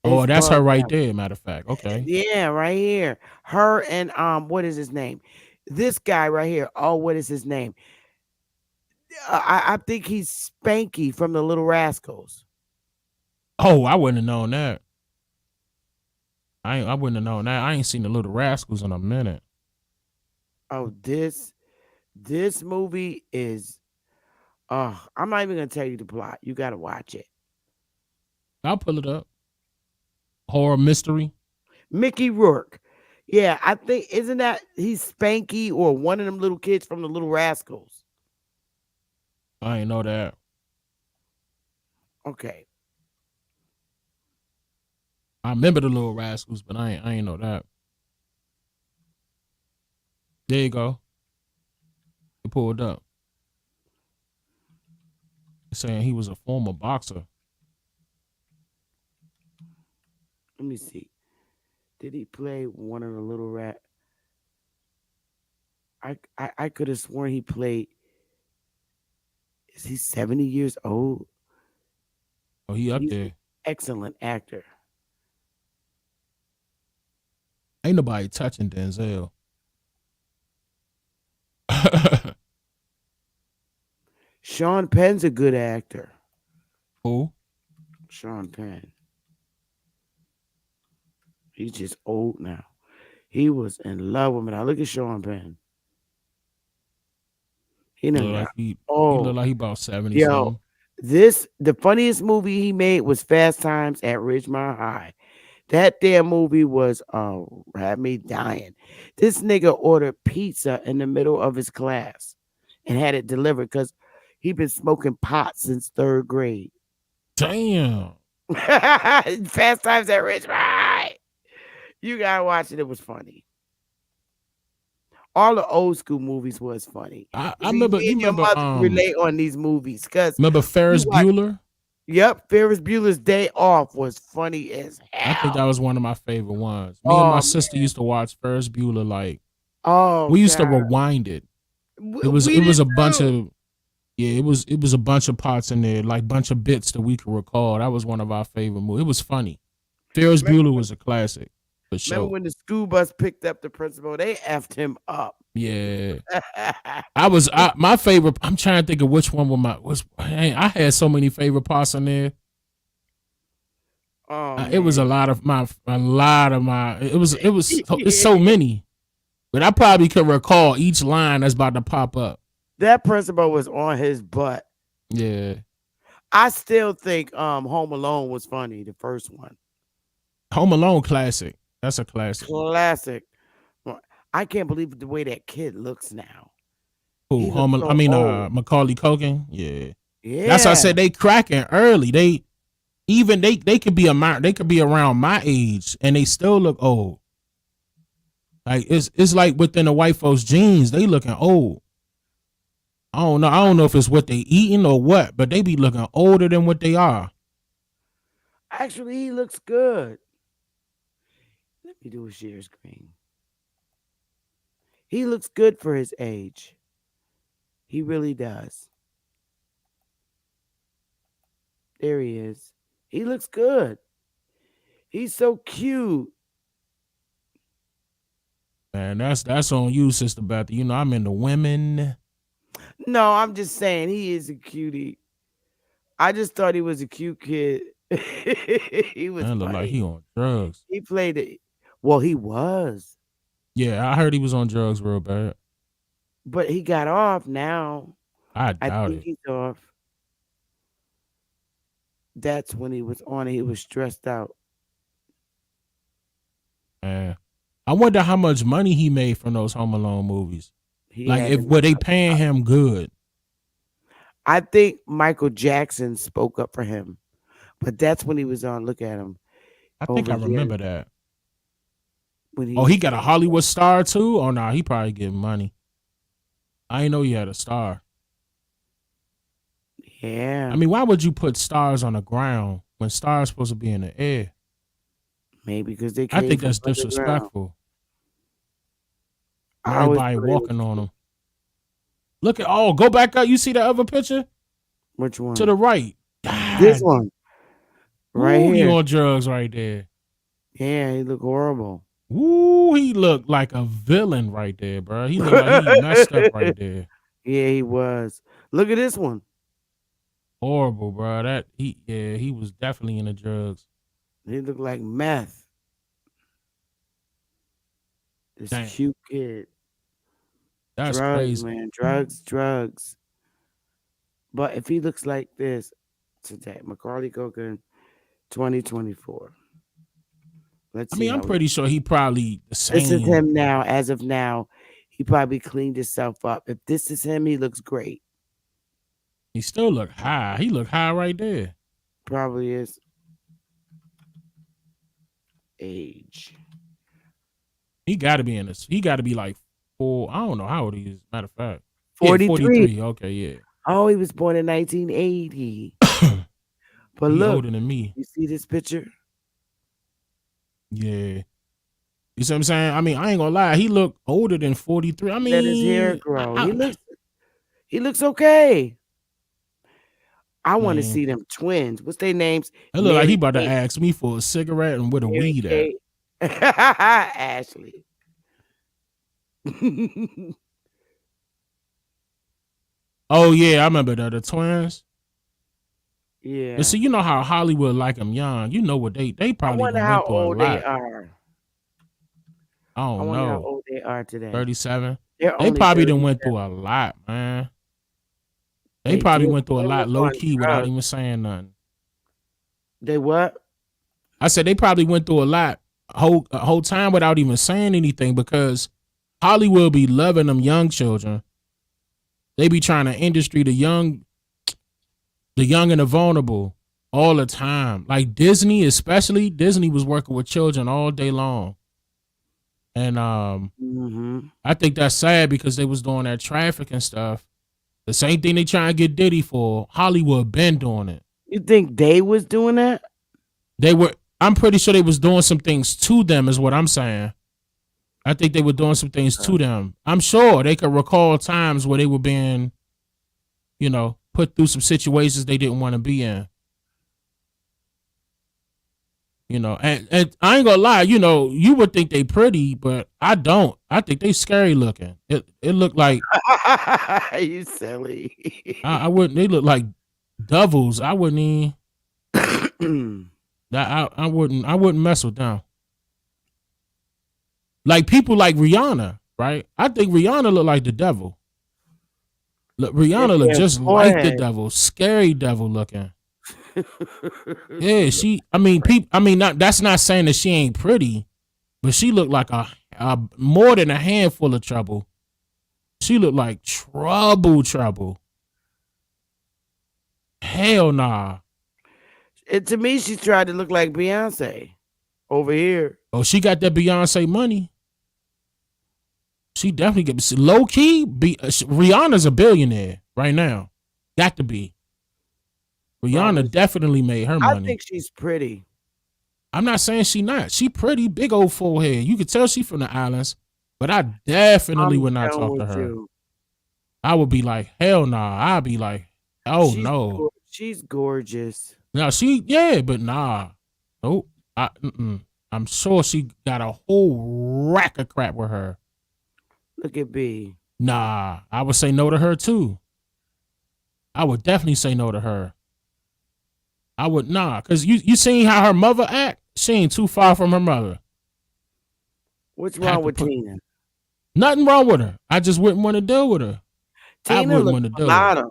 S6: Oh,
S1: It's
S6: that's her
S1: bugged
S6: right
S1: out.
S6: there. Matter of fact. Okay.
S1: Yeah, right here. Her and what is his name? This guy right here. Oh, what is his name? I think he's Spanky from the Little Rascals.
S6: Oh, I wouldn't have known that. I wouldn't have known that. I ain't seen the Little Rascals in a minute.
S1: Oh, this movie is. I'm not even gonna tell you the plot. You got to watch it.
S6: I'll pull it up. Horror mystery.
S1: Mickey Rourke. Yeah, I think isn't that he's Spanky or one of them little kids from the Little Rascals?
S6: I ain't know that.
S1: Okay.
S6: I remember the Little Rascals, but I ain't know that. There you go. It pulled up. It's saying he was a former boxer.
S1: Let me see. Did he play one of the Little Rat? I could have sworn he played. Is he 70 years old?
S6: Oh, he up
S1: He's
S6: there.
S1: an excellent actor.
S6: Ain't nobody touching Denzel.
S1: Sean Penn's a good actor.
S6: Who?
S1: Sean Penn. He's just old now. He was in love with me. Now look at Sean Penn. He
S6: He
S1: done
S6: look
S1: got
S6: like he
S1: oh
S6: look like he about 70
S1: yo.
S6: something.
S1: The funniest movie he made was Fast Times at Ridgemont High. That damn movie was had me dying. This nigga ordered pizza in the middle of his class and had it delivered because he been smoking pot since 3rd grade.
S6: Damn.
S1: Fast Times at Ridgemont High. You gotta watch it. It was funny. All the old school movies was funny.
S6: I
S1: See,
S6: remember
S1: me
S6: you
S1: and your
S6: remember
S1: mother can relate on these movies because
S6: remember Ferris
S1: watch.
S6: Bueller?
S1: Yep, Ferris Bueller's Day Off was funny as
S6: I think that
S1: hell.
S6: was one of my favorite ones. Me and my
S1: Oh
S6: sister used to watch Ferris Bueller like
S1: oh
S6: we used to
S1: god,
S6: rewind it. It was
S1: we did
S6: a bunch
S1: too.
S6: of it was a bunch of parts in there, like bunch of bits that we could recall. That was one of our favorite movies. It was funny. Ferris
S1: Remember,
S6: Bueller was a classic for
S1: remember
S6: sure.
S1: when the school bus picked up the principal? They effed him up.
S6: Yeah. My favorite. I'm trying to think of which one was. I had so many favorite parts in there.
S1: Oh
S6: It was a
S1: man,
S6: lot of my. It's so many, but I probably could recall each line that's about to pop up.
S1: that principal was on his butt.
S6: Yeah,
S1: I still think Home Alone was funny. The first one,
S6: Home Alone classic. That's a classic.
S1: classic. I can't believe the way that kid looks now.
S6: Who
S1: He looks so old.
S6: Macaulay Culkin. Yeah, that's why I
S1: Yeah,
S6: said they cracking early. They could be around my age and they still look old. Like it's like within the white folks' genes, they looking old. I don't know. I don't know if it's what they eating or what, but they be looking older than what they are.
S1: actually, he looks good. Let me do a share screen. He looks good for his age. He really does. There he is. He looks good. He's so cute.
S6: Man, that's on you, Sister Beth. You know, I'm into women.
S1: No, I'm just saying he is a cutie. I just thought he was a cute kid. He was
S6: Man, look like
S1: funny.
S6: he on drugs.
S1: He played it. Well, he was,
S6: Yeah, I heard he was on drugs real bad.
S1: but he got off now.
S6: I
S1: I
S6: doubt
S1: think
S6: it.
S1: he's off. That's when he was on it. He was stressed out.
S6: Man. I wonder how much money he made from those Home Alone movies.
S1: He
S6: Like
S1: had
S6: if
S1: to
S6: were they
S1: make.
S6: paying him good.
S1: I think Michael Jackson spoke up for him, but that's when he was on. Look at him
S6: I think
S1: over
S6: I
S1: here
S6: remember that.
S1: when he
S6: Oh, he
S1: was
S6: got a
S1: on.
S6: Hollywood star too? Oh no, he probably getting money. I didn't know you had a star.
S1: Yeah.
S6: I mean, why would you put stars on the ground when stars supposed to be in the air?
S1: Maybe because they
S6: I
S1: came
S6: think
S1: from
S6: that's
S1: underground.
S6: disrespectful.
S1: I
S6: And
S1: always
S6: everybody
S1: thought it was
S6: walking on them. Look at go back up. You see the other picture
S1: which one?
S6: to the right.
S1: This
S6: God,
S1: one. Right
S6: ooh, he
S1: here.
S6: on drugs right there.
S1: Yeah, he look horrible.
S6: Ooh, he looked like a villain right there, bro. He looked like he messed up right there.
S1: Yeah, he was. Look at this one.
S6: Horrible, bro. He was definitely in the drugs.
S1: He looked like meth. This
S6: Damn.
S1: cute kid.
S6: That's
S1: Drugs,
S6: crazy.
S1: man. Drugs. But if he looks like this today, Macaulay Culkin, 2024. Let's see.
S6: I'm pretty sure he probably the same.
S1: This is him now. As of now, he probably cleaned himself up. If this is him, he looks great.
S6: He still look high. He look high right there.
S1: Probably is. Age.
S6: He got to be in this. He got to be like 4. I don't know how old he is. Matter of fact,
S1: 43.
S6: 43. Okay, yeah.
S1: Oh, he was born in 1980. But
S6: He
S1: look,
S6: older than me.
S1: you see this picture?
S6: Yeah. You see what I'm saying? I mean, I ain't gonna lie. He looked older than 43. I mean,
S1: Let his hair grow. He looks okay. I want to see them twins. What's their names?
S6: It look like he about to ask me for a cigarette and with a weed at.
S1: Ashley.
S6: Oh yeah, I remember the twins.
S1: Yeah.
S6: But see, you know how Hollywood like them young. You know what they probably
S1: wonder
S6: went
S1: how
S6: through a
S1: old
S6: lot.
S1: they are.
S6: I
S1: I
S6: don't
S1: wonder how
S6: know.
S1: old they are today.
S6: 37.
S1: They're
S6: They
S1: only
S6: probably done
S1: 37.
S6: went through a lot, man. They
S1: They
S6: probably
S1: did.
S6: went through a
S1: They
S6: lot
S1: was
S6: low
S1: on
S6: key without
S1: drugs.
S6: even saying nothing.
S1: They what?
S6: I said they probably went through a lot a whole time without even saying anything because Hollywood be loving them young children. They be trying to industry the young and the vulnerable all the time. Like Disney, especially Disney was working with children all day long. And I think that's sad because they was doing that trafficking stuff. The same thing they trying to get Diddy for. Hollywood been doing it.
S1: You think they was doing that?
S6: I'm pretty sure they was doing some things to them is what I'm saying. I think they were doing some things to them. I'm sure they could recall times where they were being, put through some situations they didn't want to be in. And I ain't gonna lie, you would think they pretty, but I don't. I think they scary looking. It looked like
S1: you silly.
S6: I wouldn't. They look like devils. I wouldn't even. I wouldn't mess with them. Like people like Rihanna, right? I think Rihanna look like the devil. Look, Rihanna look just like the devil, scary devil looking. Yeah, that's not saying that she ain't pretty, but she looked like a more than a handful of trouble. She looked like trouble. Hell nah.
S1: To me, she tried to look like Beyonce over here.
S6: Oh, she got that Beyonce money. She definitely gets low key. Rihanna's a billionaire right now. Got to be. Rihanna definitely made her money.
S1: I think she's pretty.
S6: I'm not saying she not. She pretty, big old forehead. You could tell she from the islands, but I definitely would not talk to her. I would be like, hell nah. I'd be like, no.
S1: She's gorgeous.
S6: Now but nah. Nope. I'm sure she got a whole rack of crap with her.
S1: Look at B.
S6: Nah, I would say no to her too. I would definitely say no to her. I would because you seen how her mother act? She ain't too far from her mother.
S1: What's wrong with Tina?
S6: Nothing wrong with her. I just wouldn't want to deal with her.
S1: Tina looks mulatto.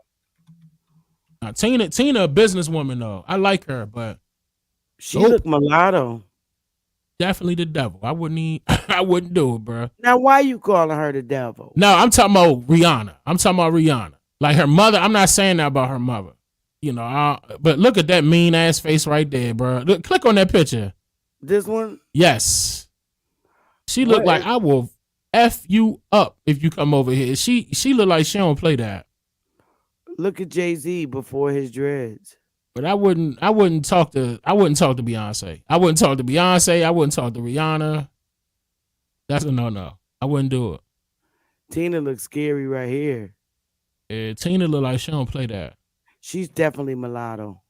S6: Now, Tina a businesswoman though. I like her, but
S1: she look mulatto.
S6: Definitely the devil. I wouldn't do it, bro.
S1: Now, why you calling her the devil?
S6: No, I'm talking about Rihanna. Like her mother. I'm not saying that about her mother. But look at that mean ass face right there, bro. Look, click on that picture.
S1: This one?
S6: Yes. She looked like I will F you up if you come over here. She look like she don't play that.
S1: Look at Jay-Z before his dreads.
S6: But I wouldn't talk to Beyonce. I wouldn't talk to Beyonce. I wouldn't talk to Rihanna. That's a no. I wouldn't do it.
S1: Tina looks scary right here.
S6: Yeah, Tina look like she don't play that.
S1: She's definitely mulatto.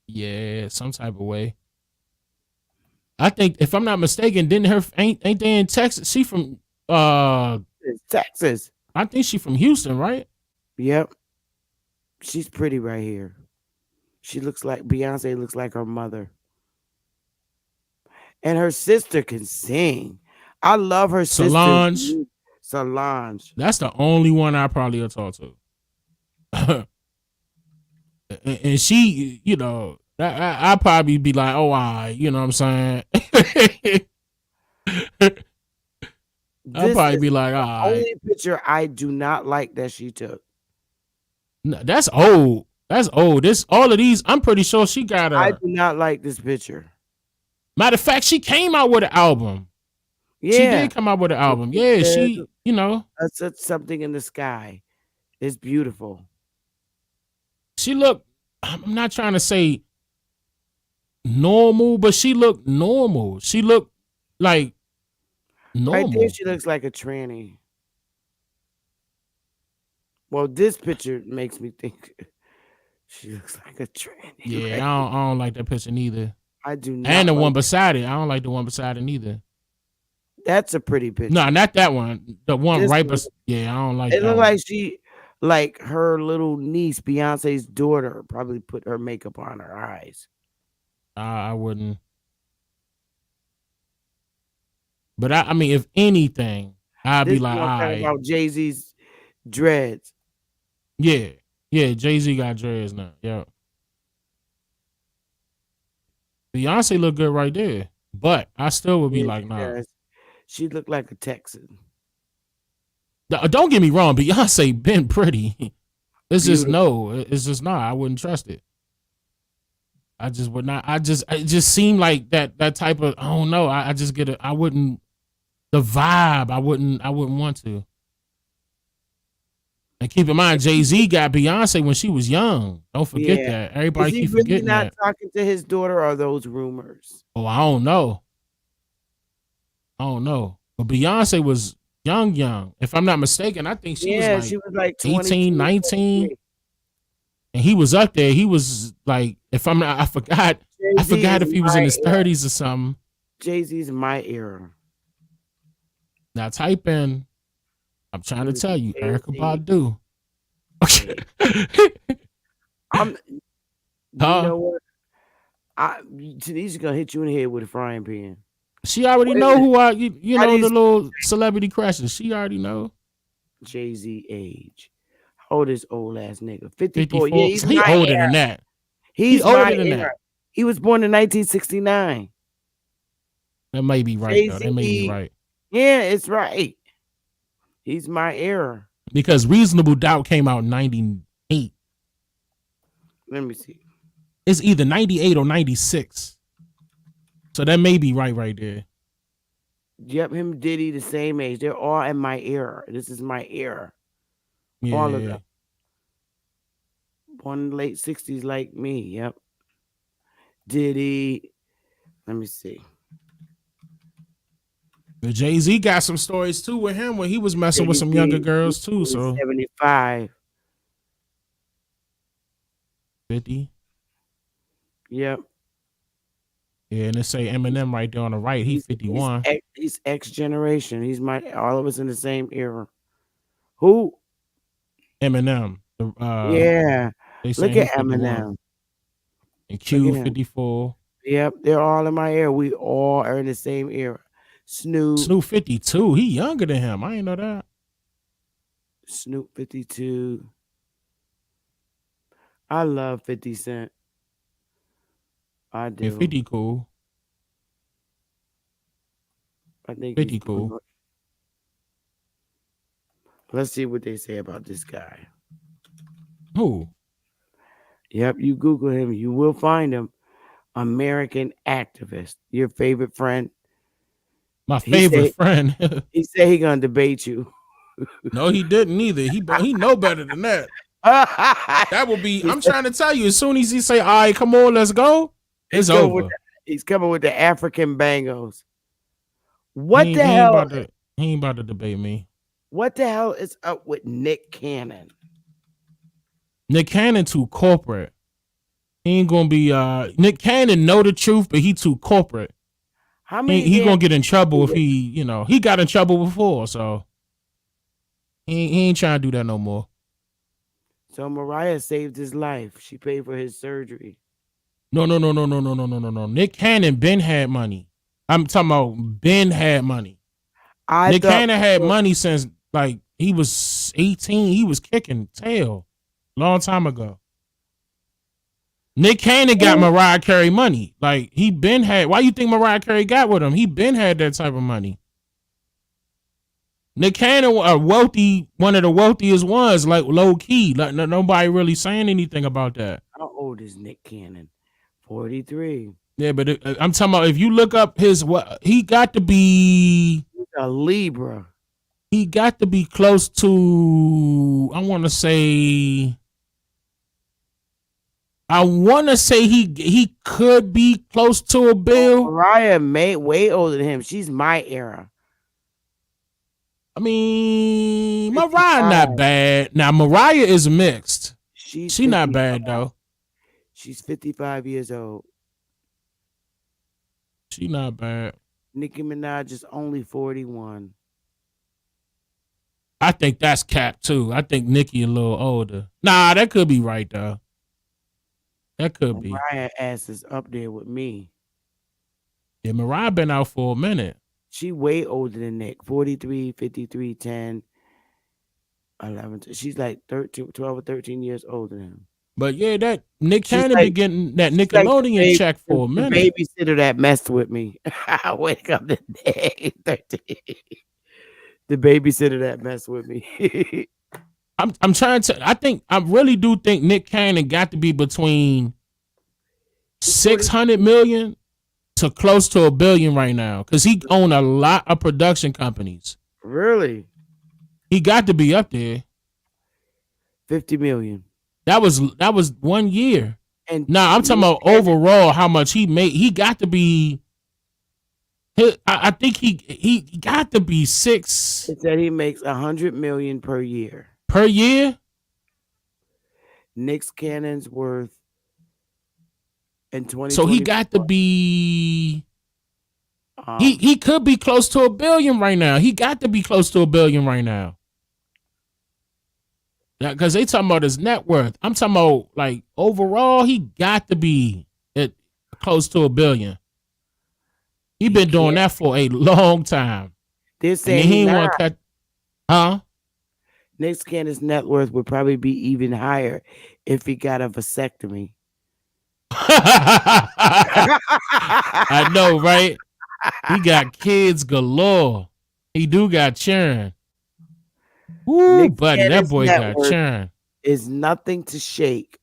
S6: Yeah, some type of way. I think if I'm not mistaken, didn't her ain't they in Texas? She from
S1: It's Texas.
S6: I think she from Houston, right?
S1: Yep. She's pretty right here. She looks like Beyonce looks like her mother. And her sister can sing. I love her sister. Solange.
S6: That's the only one I probably will talk to. And she, you know, I probably be like, oh, you know what I'm saying? I'll probably be like,
S1: only picture I do not like that she took.
S6: No, that's old. That's old. All of these, I'm pretty sure she got
S1: I do not like this picture.
S6: Matter of fact, she came out with an album.
S1: Yeah.
S6: She did come out with an album. Yeah, she, you know.
S1: That's something in the sky. It's beautiful.
S6: She looked, I'm not trying to say normal, but she looked normal. She looked like normal.
S1: Right there, she looks like a tranny. Well, this picture makes me think she looks like a tranny.
S6: Yeah,
S1: right?
S6: I don't like that picture neither.
S1: I do not.
S6: And the one beside it. I don't like the one beside it neither.
S1: That's a pretty picture.
S6: No, not that one. The one right beside. Yeah, I don't like that.
S1: It looked like like her little niece, Beyonce's daughter, probably put her makeup on her eyes.
S6: I wouldn't. But I mean, if anything, I'd be like, all right.
S1: About Jay-Z's dreads.
S6: Yeah, Jay-Z got dreads now. Yeah. Beyonce look good right there, but I still would be like, nah.
S1: She looked like a Texan.
S6: Don't get me wrong, Beyonce been pretty. It's just it's just not. I wouldn't trust it. I just would not. It just seemed like that type of. I don't know. I just get it. I wouldn't. The vibe. I wouldn't want to. And keep in mind, Jay-Z got Beyonce when she was young. Don't forget that. Everybody keep forgetting that.
S1: Is he really not talking to his daughter, or are those rumors?
S6: Oh, I don't know. But Beyonce was young. If I'm not mistaken, I think she was like 18, 19. And he was up there. He was like, if I'm not, I forgot if he was in his 30s or something.
S1: Jay-Z's my era.
S6: Now type in, I'm trying to tell you, Erykah Badu.
S1: You know what? Today's gonna hit you in the head with a frying pan.
S6: She already know who you know, the little celebrity crushes. She already know.
S1: Jay-Z age. How old is old ass nigga? 54. Yeah, he's
S6: older than that.
S1: He's older than that. He was born in 1969.
S6: That may be right, Jay-Z, though. That may be right.
S1: Yeah, it's right. He's my era.
S6: Because Reasonable Doubt came out in 98.
S1: Let me see.
S6: It's either 98 or 96. So that may be right there.
S1: Yep, him and Diddy the same age. They're all in my era. This is my era.
S6: Yeah.
S1: All of them. Born in the late 60s like me. Yep. Diddy. Let me see.
S6: The Jay-Z got some stories too with him when he was messing with some younger girls too. So
S1: 75.
S6: 50.
S1: Yep.
S6: Yeah, and it say Eminem right there on the right. He's 51.
S1: He's X generation. He's all of us in the same era. Who?
S6: Eminem.
S1: Yeah. Look at Eminem.
S6: And Q 54.
S1: Yep, they're all in my era. We all are in the same era. Snoop
S6: 52. He younger than him. I ain't know that.
S1: Snoop 52. I love 50 Cent. I do.
S6: Yeah, 50 cool.
S1: I think
S6: 50 cool.
S1: Let's see what they say about this guy.
S6: Who?
S1: Yep, you Google him. You will find him. American activist. Your favorite friend.
S6: My
S1: He
S6: favorite
S1: said
S6: friend.
S1: he gonna debate you.
S6: No, he didn't either. He know better than that. That will be.
S1: He
S6: I'm
S1: said
S6: trying to tell you. As soon as he say, "All right, come on, let's go,"
S1: he's
S6: it's
S1: coming with
S6: over.
S1: he's coming with the African bangos.
S6: He
S1: What
S6: ain't,
S1: the
S6: he ain't
S1: hell?
S6: about to. He ain't about to debate me.
S1: What the hell is up with Nick Cannon?
S6: Nick Cannon too corporate. He ain't gonna be. Nick Cannon know the truth, but he too corporate.
S1: How
S6: He,
S1: many
S6: he
S1: damn
S6: gonna get in trouble if
S1: people-
S6: he got in trouble before, so he ain't trying to do that no more.
S1: So Mariah saved his life. She paid for his surgery.
S6: No. Nick Cannon been had money. I'm talking about Ben had money.
S1: I
S6: Nick
S1: thought
S6: Cannon had money since like he was 18. He was kicking tail long time ago. Nick Cannon got Mariah Carey money. Like he been had. Why you think Mariah Carey got with him? He been had that type of money. Nick Cannon, one of the wealthiest ones, like low key. Like nobody really saying anything about that.
S1: How old is Nick Cannon? 43.
S6: Yeah, but I'm talking about if you look up he got to be.
S1: He's a Libra.
S6: He got to be close to. I want to say he could be close to a bill.
S1: Mariah way older than him. She's my era.
S6: I mean,
S1: 55.
S6: Mariah not bad. Now Mariah is mixed.
S1: She
S6: not bad though.
S1: She's 55 years old.
S6: She not bad.
S1: Nicki Minaj is only 41.
S6: I think that's cap too. I think Nicki a little older. Nah, that could be right though. That could be.
S1: Mariah ass is up there with me.
S6: Yeah, Mariah been out for a minute.
S1: She way older than Nick. 43, 53, 10, 11. She's like 13, 12 or 13 years older than him.
S6: But yeah, that Nick
S1: She's
S6: Cannon
S1: like-
S6: been getting that
S1: She's like
S6: Nickelodeon check for a
S1: the
S6: minute.
S1: babysitter that messed with me. I wake up today. 13. The babysitter that messed with me.
S6: I'm trying to. I really do think Nick Cannon got to be between 600 million to close to $1 billion right now because he own a lot of production companies.
S1: Really?
S6: He got to be up there.
S1: 50 million.
S6: That was 1 year.
S1: And
S6: Now I'm talking about overall how much he made. He got to be. I think he got to be six
S1: It said he makes 100 million per year.
S6: per year.
S1: Nick Cannon's worth in 20.
S6: So he got to be.
S1: Um,
S6: He could be close to $1 billion right now. He got to be close to $1 billion right now. Because they talking about his net worth. I'm talking about like overall, he got to be at close to $1 billion. He been doing that for a long time.
S1: They're
S6: And
S1: saying
S6: he ain't want to cut. Huh?
S1: Nick Cannon's net worth would probably be even higher if he got a vasectomy.
S6: I know, right? He got kids galore. He do got churn. Woo,
S1: Nick
S6: buddy, that
S1: Cannon's
S6: boy
S1: net
S6: got
S1: worth
S6: churn.
S1: is nothing to shake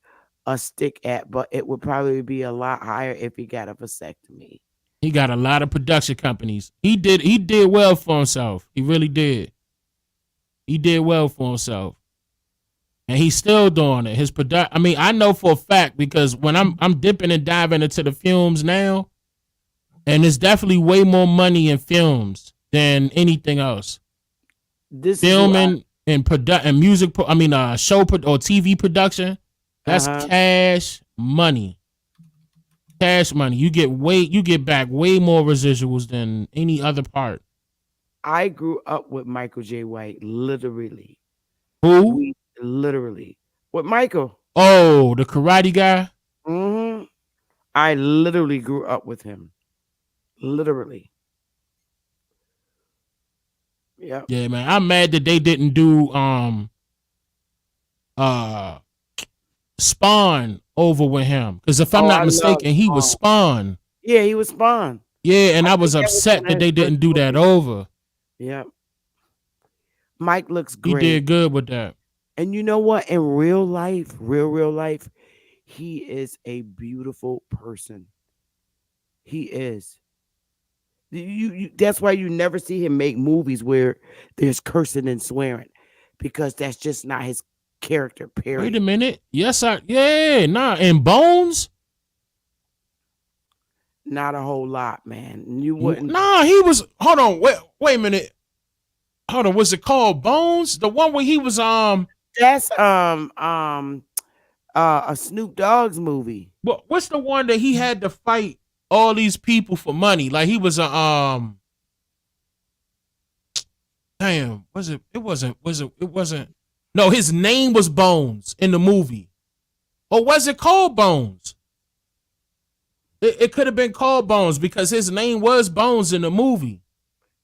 S1: a stick at, but it would probably be a lot higher if he got a vasectomy.
S6: He got a lot of production companies. He did well for himself. He really did. He did well for himself. And he's still doing it. His I mean, I know for a fact because when I'm dipping and diving into the films now, and there's definitely way more money in films than anything else.
S1: This
S6: Filming and music, show or TV production, that's cash money. Cash money. You get back way more residuals than any other part.
S1: I grew up with Michael J. White, literally.
S6: Who?
S1: Literally. With Michael.
S6: Oh, the karate guy?
S1: Mm-hmm. I literally grew up with him. Literally. Yeah.
S6: Yeah, man. I'm mad that they didn't do Spawn over with him. Because if I'm not mistaken, he was Spawn.
S1: Yeah, he was Spawn.
S6: Yeah, and I was upset that they didn't do that over.
S1: Yeah. Mike looks
S6: He
S1: great.
S6: did good with that.
S1: And you know what? In real life, real life, he is a beautiful person. He is. That's why you never see him make movies where there's cursing and swearing, because that's just not his character.
S6: Wait a
S1: Period.
S6: minute. Yes, nah. And Bones?
S1: Not a whole lot, man. You wouldn't.
S6: Nah, he was. Hold on. Wait a minute. Hold on. Was it called Bones? The one where he was
S1: That's a Snoop Dogg's movie.
S6: what's the one that he had to fight all these people for money? Like he was a damn, was it? It wasn't. No, his name was Bones in the movie. Or was it called Bones? It could have been called Bones because his name was Bones in the movie.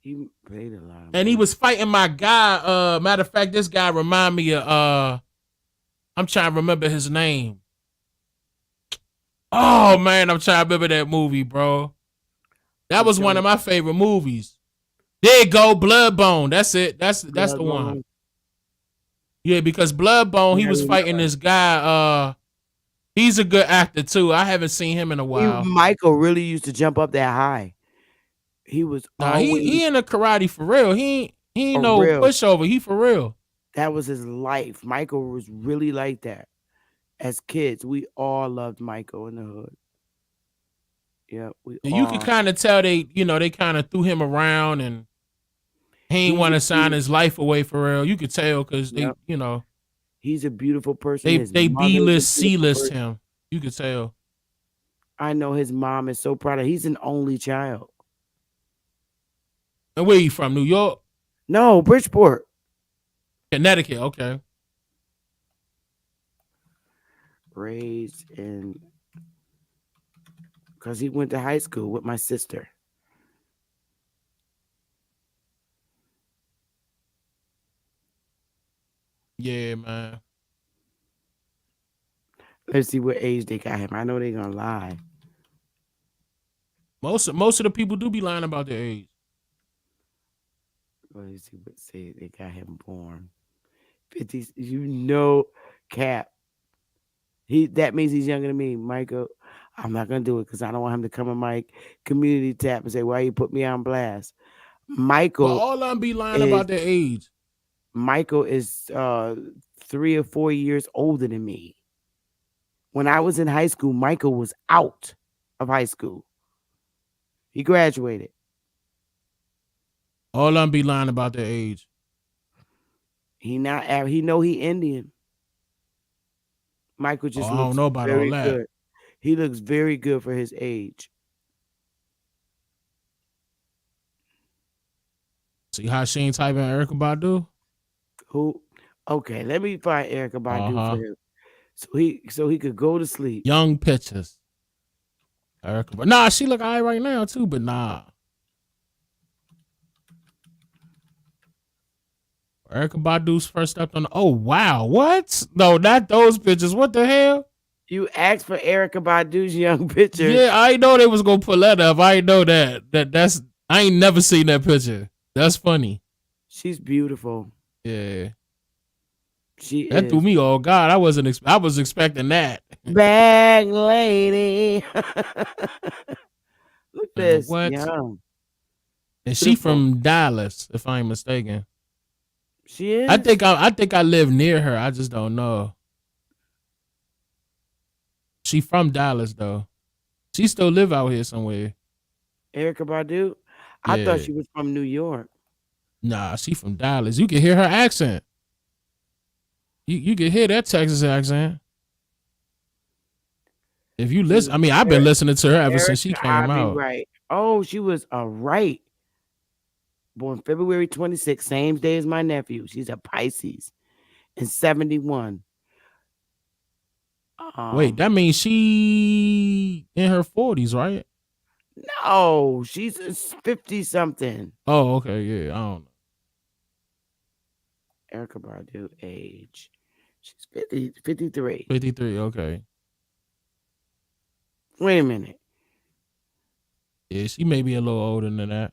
S1: He played a lot.
S6: And he was fighting my guy. Matter of fact, this guy remind me of I'm trying to remember his name. Oh man, I'm trying to remember that movie, bro. That was one of my favorite movies. There you go, Bloodbone. That's it. That's the one. Yeah, because Bloodbone, he was fighting this guy. He's a good actor too. I haven't seen him in a while.
S1: Michael really used to jump up that high. He was
S6: he in a karate for real. He ain't no pushover. He for real.
S1: That was his life. Michael was really like that. As kids, we all loved Michael in the hood. Yeah,
S6: you could kind of tell they kind of threw him around and he ain't want to sign his life away for real. You could tell because they,
S1: he's a beautiful person.
S6: They B-list, C-list him. You could tell.
S1: I know his mom is so proud of him. He's an only child.
S6: And where you from? New York?
S1: No, Bridgeport.
S6: Connecticut, okay.
S1: Raised in, because he went to high school with my sister.
S6: Yeah, man.
S1: Let's see what age they got him. I know they're gonna lie.
S6: Most of the people do be lying about their age.
S1: Let's see what say they got him born. 50s, Cap. That means he's younger than me, Michael. I'm not gonna do it because I don't want him to come on my community tab and say, "Why you put me on blast?" Michael,
S6: but all them be lying about their age.
S1: Michael is 3 or 4 years older than me. When I was in high school, Michael was out of high school. He graduated.
S6: All them be lying about their age.
S1: He Indian. Michael just looks
S6: I don't know about
S1: very
S6: all that.
S1: good. He looks very good for his age.
S6: See how she ain't typing Erykah Badu?
S1: Who? Okay, let me find Erykah Badu for him. So he could go to sleep.
S6: Young pictures. Erykah Badu. Nah, she look all right right now too, but nah. Erykah Badu's first up on the, oh wow, what? No, not those pictures. What the hell?
S1: You asked for Erykah Badu's young picture.
S6: Yeah, I know they was gonna pull that up. I know that. That's I ain't never seen that picture. That's funny.
S1: She's beautiful.
S6: Yeah.
S1: That
S6: threw me all God. I was expecting that.
S1: Bag lady. Look this.
S6: What?
S1: Young.
S6: And she from Dallas, if I ain't mistaken.
S1: She is.
S6: I think I live near her. I just don't know. She from Dallas though. She still live out here somewhere.
S1: Erykah Badu? I thought she was from New York.
S6: Nah, she from Dallas. You can hear her accent. You can hear that Texas accent. If you listen, I mean, I've been listening to her ever since she came out.
S1: Right. Oh, she was a right. Born February 26th, same day as my nephew. She's a Pisces in 71.
S6: Wait, that means she in her 40s, right?
S1: No, she's 50 something.
S6: Oh, okay, yeah, I don't know.
S1: Erykah Badu age. She's 53.
S6: 53, okay.
S1: Wait a minute.
S6: Yeah, she may be a little older than that.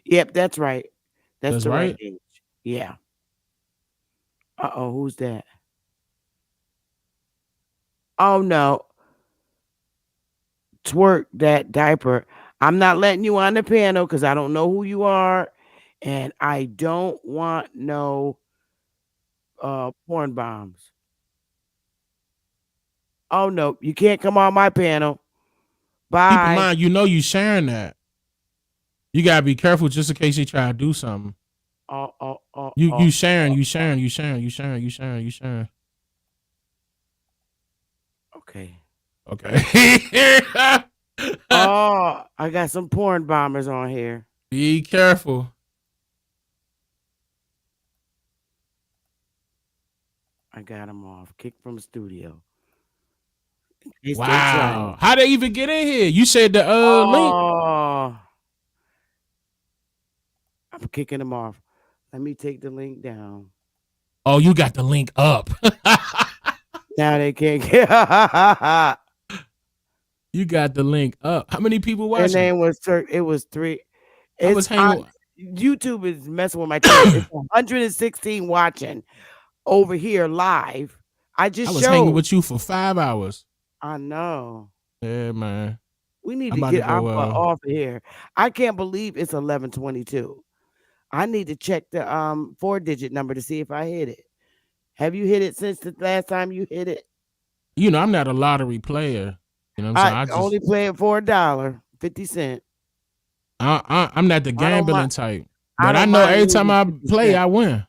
S1: Yep, that's right. That's the right
S6: right
S1: age. Yeah. Uh-oh, who's that? Oh, no. Twerk that diaper. I'm not letting you on the panel because I don't know who you are, and I don't want no porn bombs. Oh no, you can't come on my panel.
S6: Keep in
S1: Bye.
S6: mind, you sharing that. You gotta be careful just in case they try to do something. You sharing.
S1: Okay.
S6: Okay.
S1: I got some porn bombers on here.
S6: Be careful.
S1: I got them off. Kicked from the studio. In case they
S6: Wow.
S1: trying.
S6: How they even get in here? You said the link.
S1: I'm kicking them off. Let me take the link down.
S6: Oh, you got the link up.
S1: Now they can't get.
S6: You got the link up. How many people
S1: Their
S6: watching?
S1: name was it was 3.
S6: I was hanging.
S1: YouTube is messing with my channel. It's 116 watching over here live. I was
S6: hanging with you for 5 hours.
S1: I know.
S6: Yeah, man.
S1: We need to get our butt off of here. I can't believe it's 11:22. I need to check the 4-digit number to see if I hit it. Have you hit it since the last time you hit it?
S6: I'm not a lottery player. You know what I'm saying?
S1: I just only play it for $1.50.
S6: I'm not the gambling type. But I know every time I play, I win.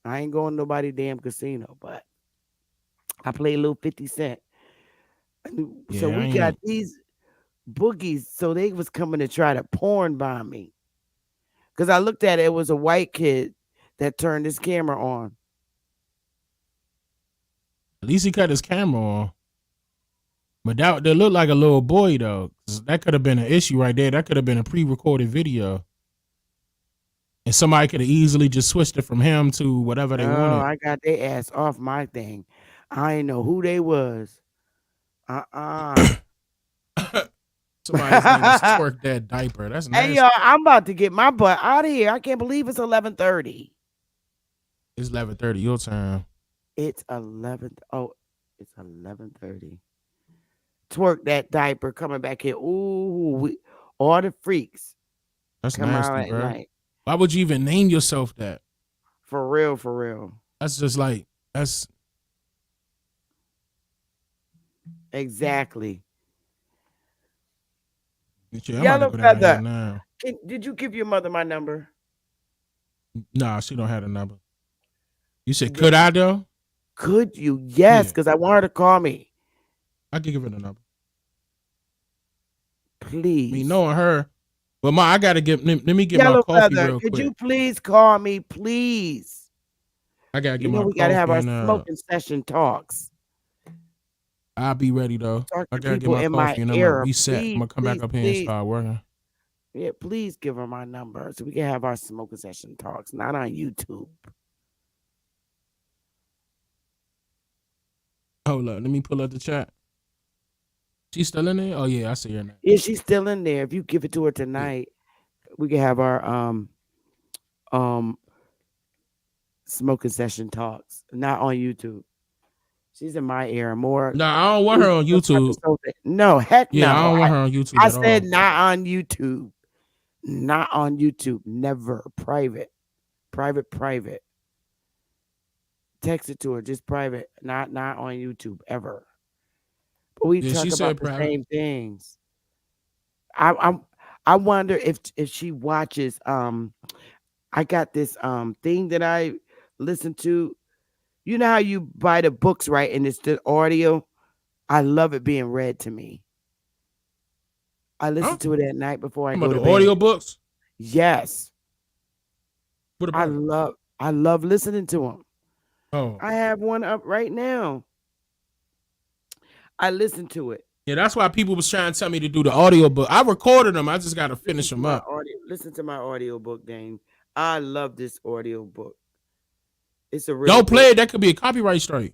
S1: I ain't going to nobody damn casino, but I play a little 50 cent. So we got these boogies. So they was coming to try to porn bomb me. Because I looked at it, it was a white kid that turned his camera on.
S6: At least he cut his camera on. But that looked like a little boy, though. That could have been an issue right there. That could have been a pre-recorded video. And somebody could have easily just switched it from him to whatever they wanted.
S1: I got their ass off my thing. I didn't know who they was.
S6: Somebody's name is Twerk That Diaper. That's nasty.
S1: Hey, y'all, I'm about to get my butt out of here. I can't believe it's 11:30.
S6: It's 11:30 your time.
S1: It's 11:30. Twerk That Diaper coming back here. Ooh, all the freaks.
S6: That's nasty, bro. Night. Why would you even name yourself that?
S1: For real.
S6: That's just like, that's.
S1: Exactly.
S6: Yellow Feather.
S1: Did you give your mother my number?
S6: Nah, she don't have a number. You said, could I though?
S1: Could you? Yes, because I want her to call me.
S6: I can give her the number.
S1: Please.
S6: Me knowing her. Well, I gotta let me get
S1: Yellow
S6: my coffee
S1: Feather,
S6: real quick.
S1: Could you please call me, please?
S6: I gotta get my coffee.
S1: We gotta have our smoking session talks.
S6: I'll be ready though.
S1: I gotta get my coffee and I'm gonna
S6: reset. I'm gonna come back up here and start working.
S1: Yeah, please give her my number so we can have our smoking session talks, not on YouTube.
S6: Hold up, let me pull up the chat. She's still in there? Oh yeah, I see her now.
S1: Yeah, she's still in there. If you give it to her tonight, we can have our smoking session talks, not on YouTube. She's in my ear more.
S6: No, I don't want her on YouTube.
S1: No, heck no.
S6: Yeah, I don't want her on YouTube.
S1: I said not on YouTube. Not on YouTube. Never. Private. Text it to her. Just private. Not on YouTube ever. But we talk about the same things. I wonder if she watches. I got this thing that I listen to. You know how you buy the books, right? And it's the audio. I love it being read to me. I listen to it at night before I go to bed.
S6: Audio books?
S1: Yes.
S6: What about
S1: I love listening to them.
S6: Oh.
S1: I have one up right now. I listen to it.
S6: Yeah, that's why people was trying to tell me to do the audio book. I recorded them. I just got to finish them up.
S1: Listen to my audio book, Dane. I love this audio book. It's a real
S6: Don't play it. That could be a copyright strike.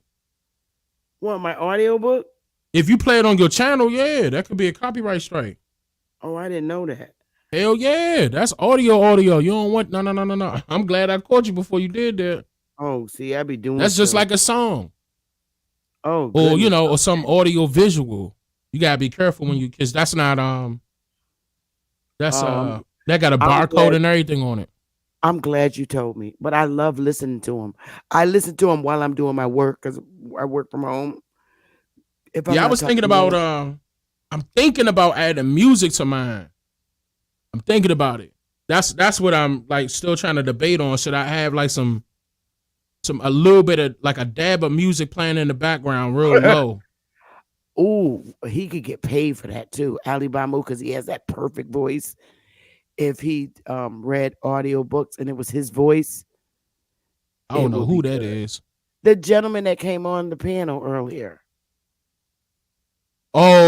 S1: What, my audio book?
S6: If you play it on your channel, yeah, that could be a copyright strike.
S1: Oh, I didn't know that.
S6: Hell yeah, that's audio. You don't want no. I'm glad I caught you before you did that.
S1: Oh, see, I be doing.
S6: That's just like a song.
S1: Oh,
S6: or or some audio visual. You gotta be careful when because that's not That's
S1: Um,
S6: that got a
S1: I'm
S6: barcode
S1: glad.
S6: and everything on it.
S1: I'm glad you told me, but I love listening to him. I listen to him while I'm doing my work because I work from home. If I'm
S6: Yeah, I
S1: not
S6: was thinking
S1: talking
S6: about
S1: to
S6: I'm thinking about adding music to mine. I'm thinking about it. That's what I'm like still trying to debate on. Should I have like some a little bit of like a dab of music playing in the background real
S1: him,
S6: low?
S1: ooh, he could get paid for that too, Ali Bamu, because he has that perfect voice. If he read audiobooks and it was his voice,
S6: I don't
S1: it
S6: know
S1: would
S6: who
S1: be
S6: that
S1: good.
S6: is.
S1: The gentleman that came on the panel earlier,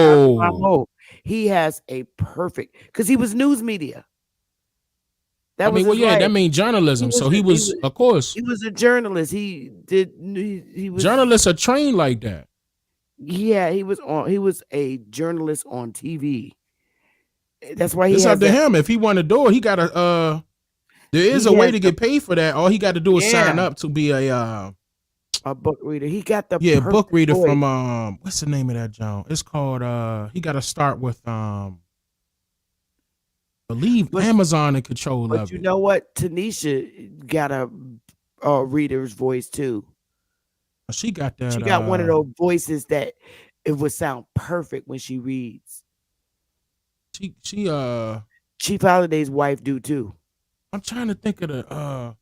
S1: Ali
S6: Oh,
S1: Bamu, he has a perfect because he was news media.
S6: I
S1: That was
S6: mean, well,
S1: his
S6: yeah, that
S1: life.
S6: mean
S1: He
S6: journalism.
S1: was
S6: So he
S1: he
S6: was,
S1: was
S6: of course,
S1: he was a journalist. He was
S6: journalists are trained like that.
S1: yeah, he was a journalist on TV. That's why he
S6: It's up
S1: has
S6: to
S1: that
S6: him. If he want to do it, he got to there is
S1: he
S6: a way
S1: has
S6: to
S1: the
S6: get paid for that. All he got to do is sign
S1: yeah,
S6: up to be a
S1: a book reader. He got the
S6: yeah, book
S1: perfect
S6: reader
S1: voice.
S6: from what's the name of that John? It's called he got to start with believe
S1: But
S6: Amazon in control
S1: but
S6: of
S1: you
S6: it.
S1: know what? Tanisha got a reader's voice too.
S6: She got that
S1: She got one of those voices that it would sound perfect when she reads.
S6: she
S1: Chief Holiday's wife do too.
S6: I'm trying to think of the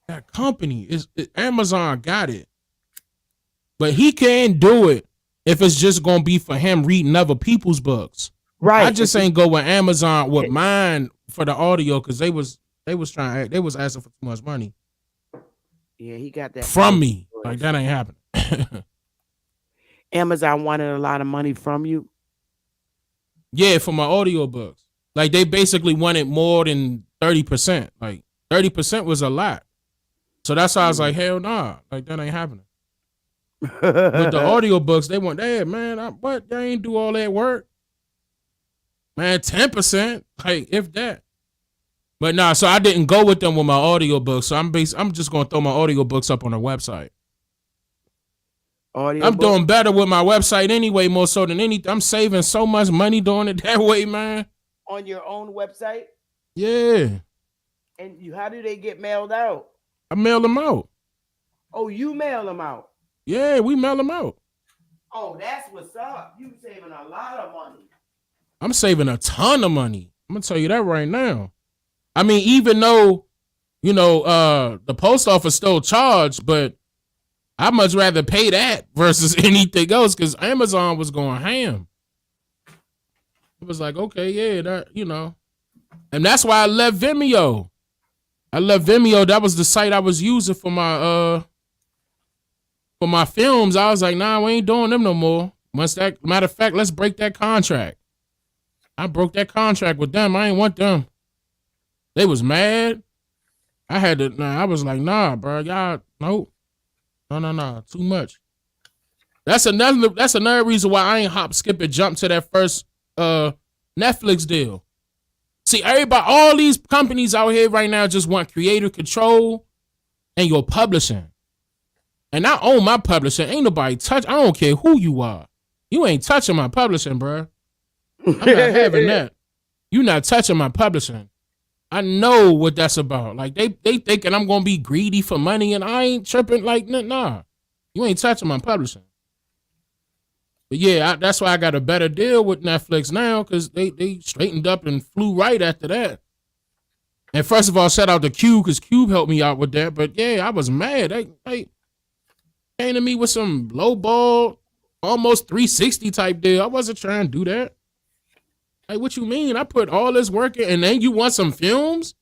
S6: that company is Amazon got it, but he can't do it if it's just gonna be for him reading other people's books. I
S1: Right.
S6: just ain't go with Amazon with mine for the audio because they was trying they was asking for too much money
S1: Yeah, he got that
S6: from
S1: perfect
S6: me. Like
S1: voice.
S6: that ain't happening.
S1: Amazon wanted a lot of money from you.
S6: Yeah, for my audio books. Like they basically wanted more than 30%. Like 30% was a lot. So that's why I was like, hell nah. Like that ain't happening. With the audio books, they want, hey man, what? They ain't do all that work. Man, 10%. Like, if that. But nah, so I didn't go with them with my audio books. So I'm just gonna throw my audio books up on their website. I'm
S1: Audiobook
S6: doing better with my website anyway, more so than anything. I'm saving so much money doing it that way, man.
S1: on your own website.
S6: Yeah.
S1: And how do they get mailed out?
S6: I mail them out.
S1: Oh, you mail them out.
S6: Yeah, we mail them out.
S1: Oh, that's what's up. You saving a lot of money.
S6: I'm saving a ton of money. I'm gonna tell you that right now. I mean, even though, the post office still charged, but I'd much rather pay that versus anything else because Amazon was going ham. It was like, okay, yeah, that. And that's why I left Vimeo. That was the site I was using for my films. I was like, nah, we ain't doing them no more. Matter of fact, let's break that contract. I broke that contract with them. I ain't want them. They was mad. I was like, nah, bro, y'all, nope. No, too much. That's another reason why I ain't hop, skip, and jump to that first Netflix deal. See, everybody, all these companies out here right now just want creator control and your publishing. And I own my publishing. Ain't nobody touch. I don't care who you are. You ain't touching my publishing, bro. I'm not having that. You not touching my publishing. I know what that's about. Like they thinking I'm gonna be greedy for money, and I ain't tripping. Like nah, you ain't touching my publishing. But yeah, that's why I got a better deal with Netflix now because they straightened up and flew right after that. And first of all, shout out to Cube because Cube helped me out with that. But yeah, I was mad. They came to me with some low ball, almost 360 type deal. I wasn't trying to do that. Like, what you mean? I put all this work in, and then you want some films?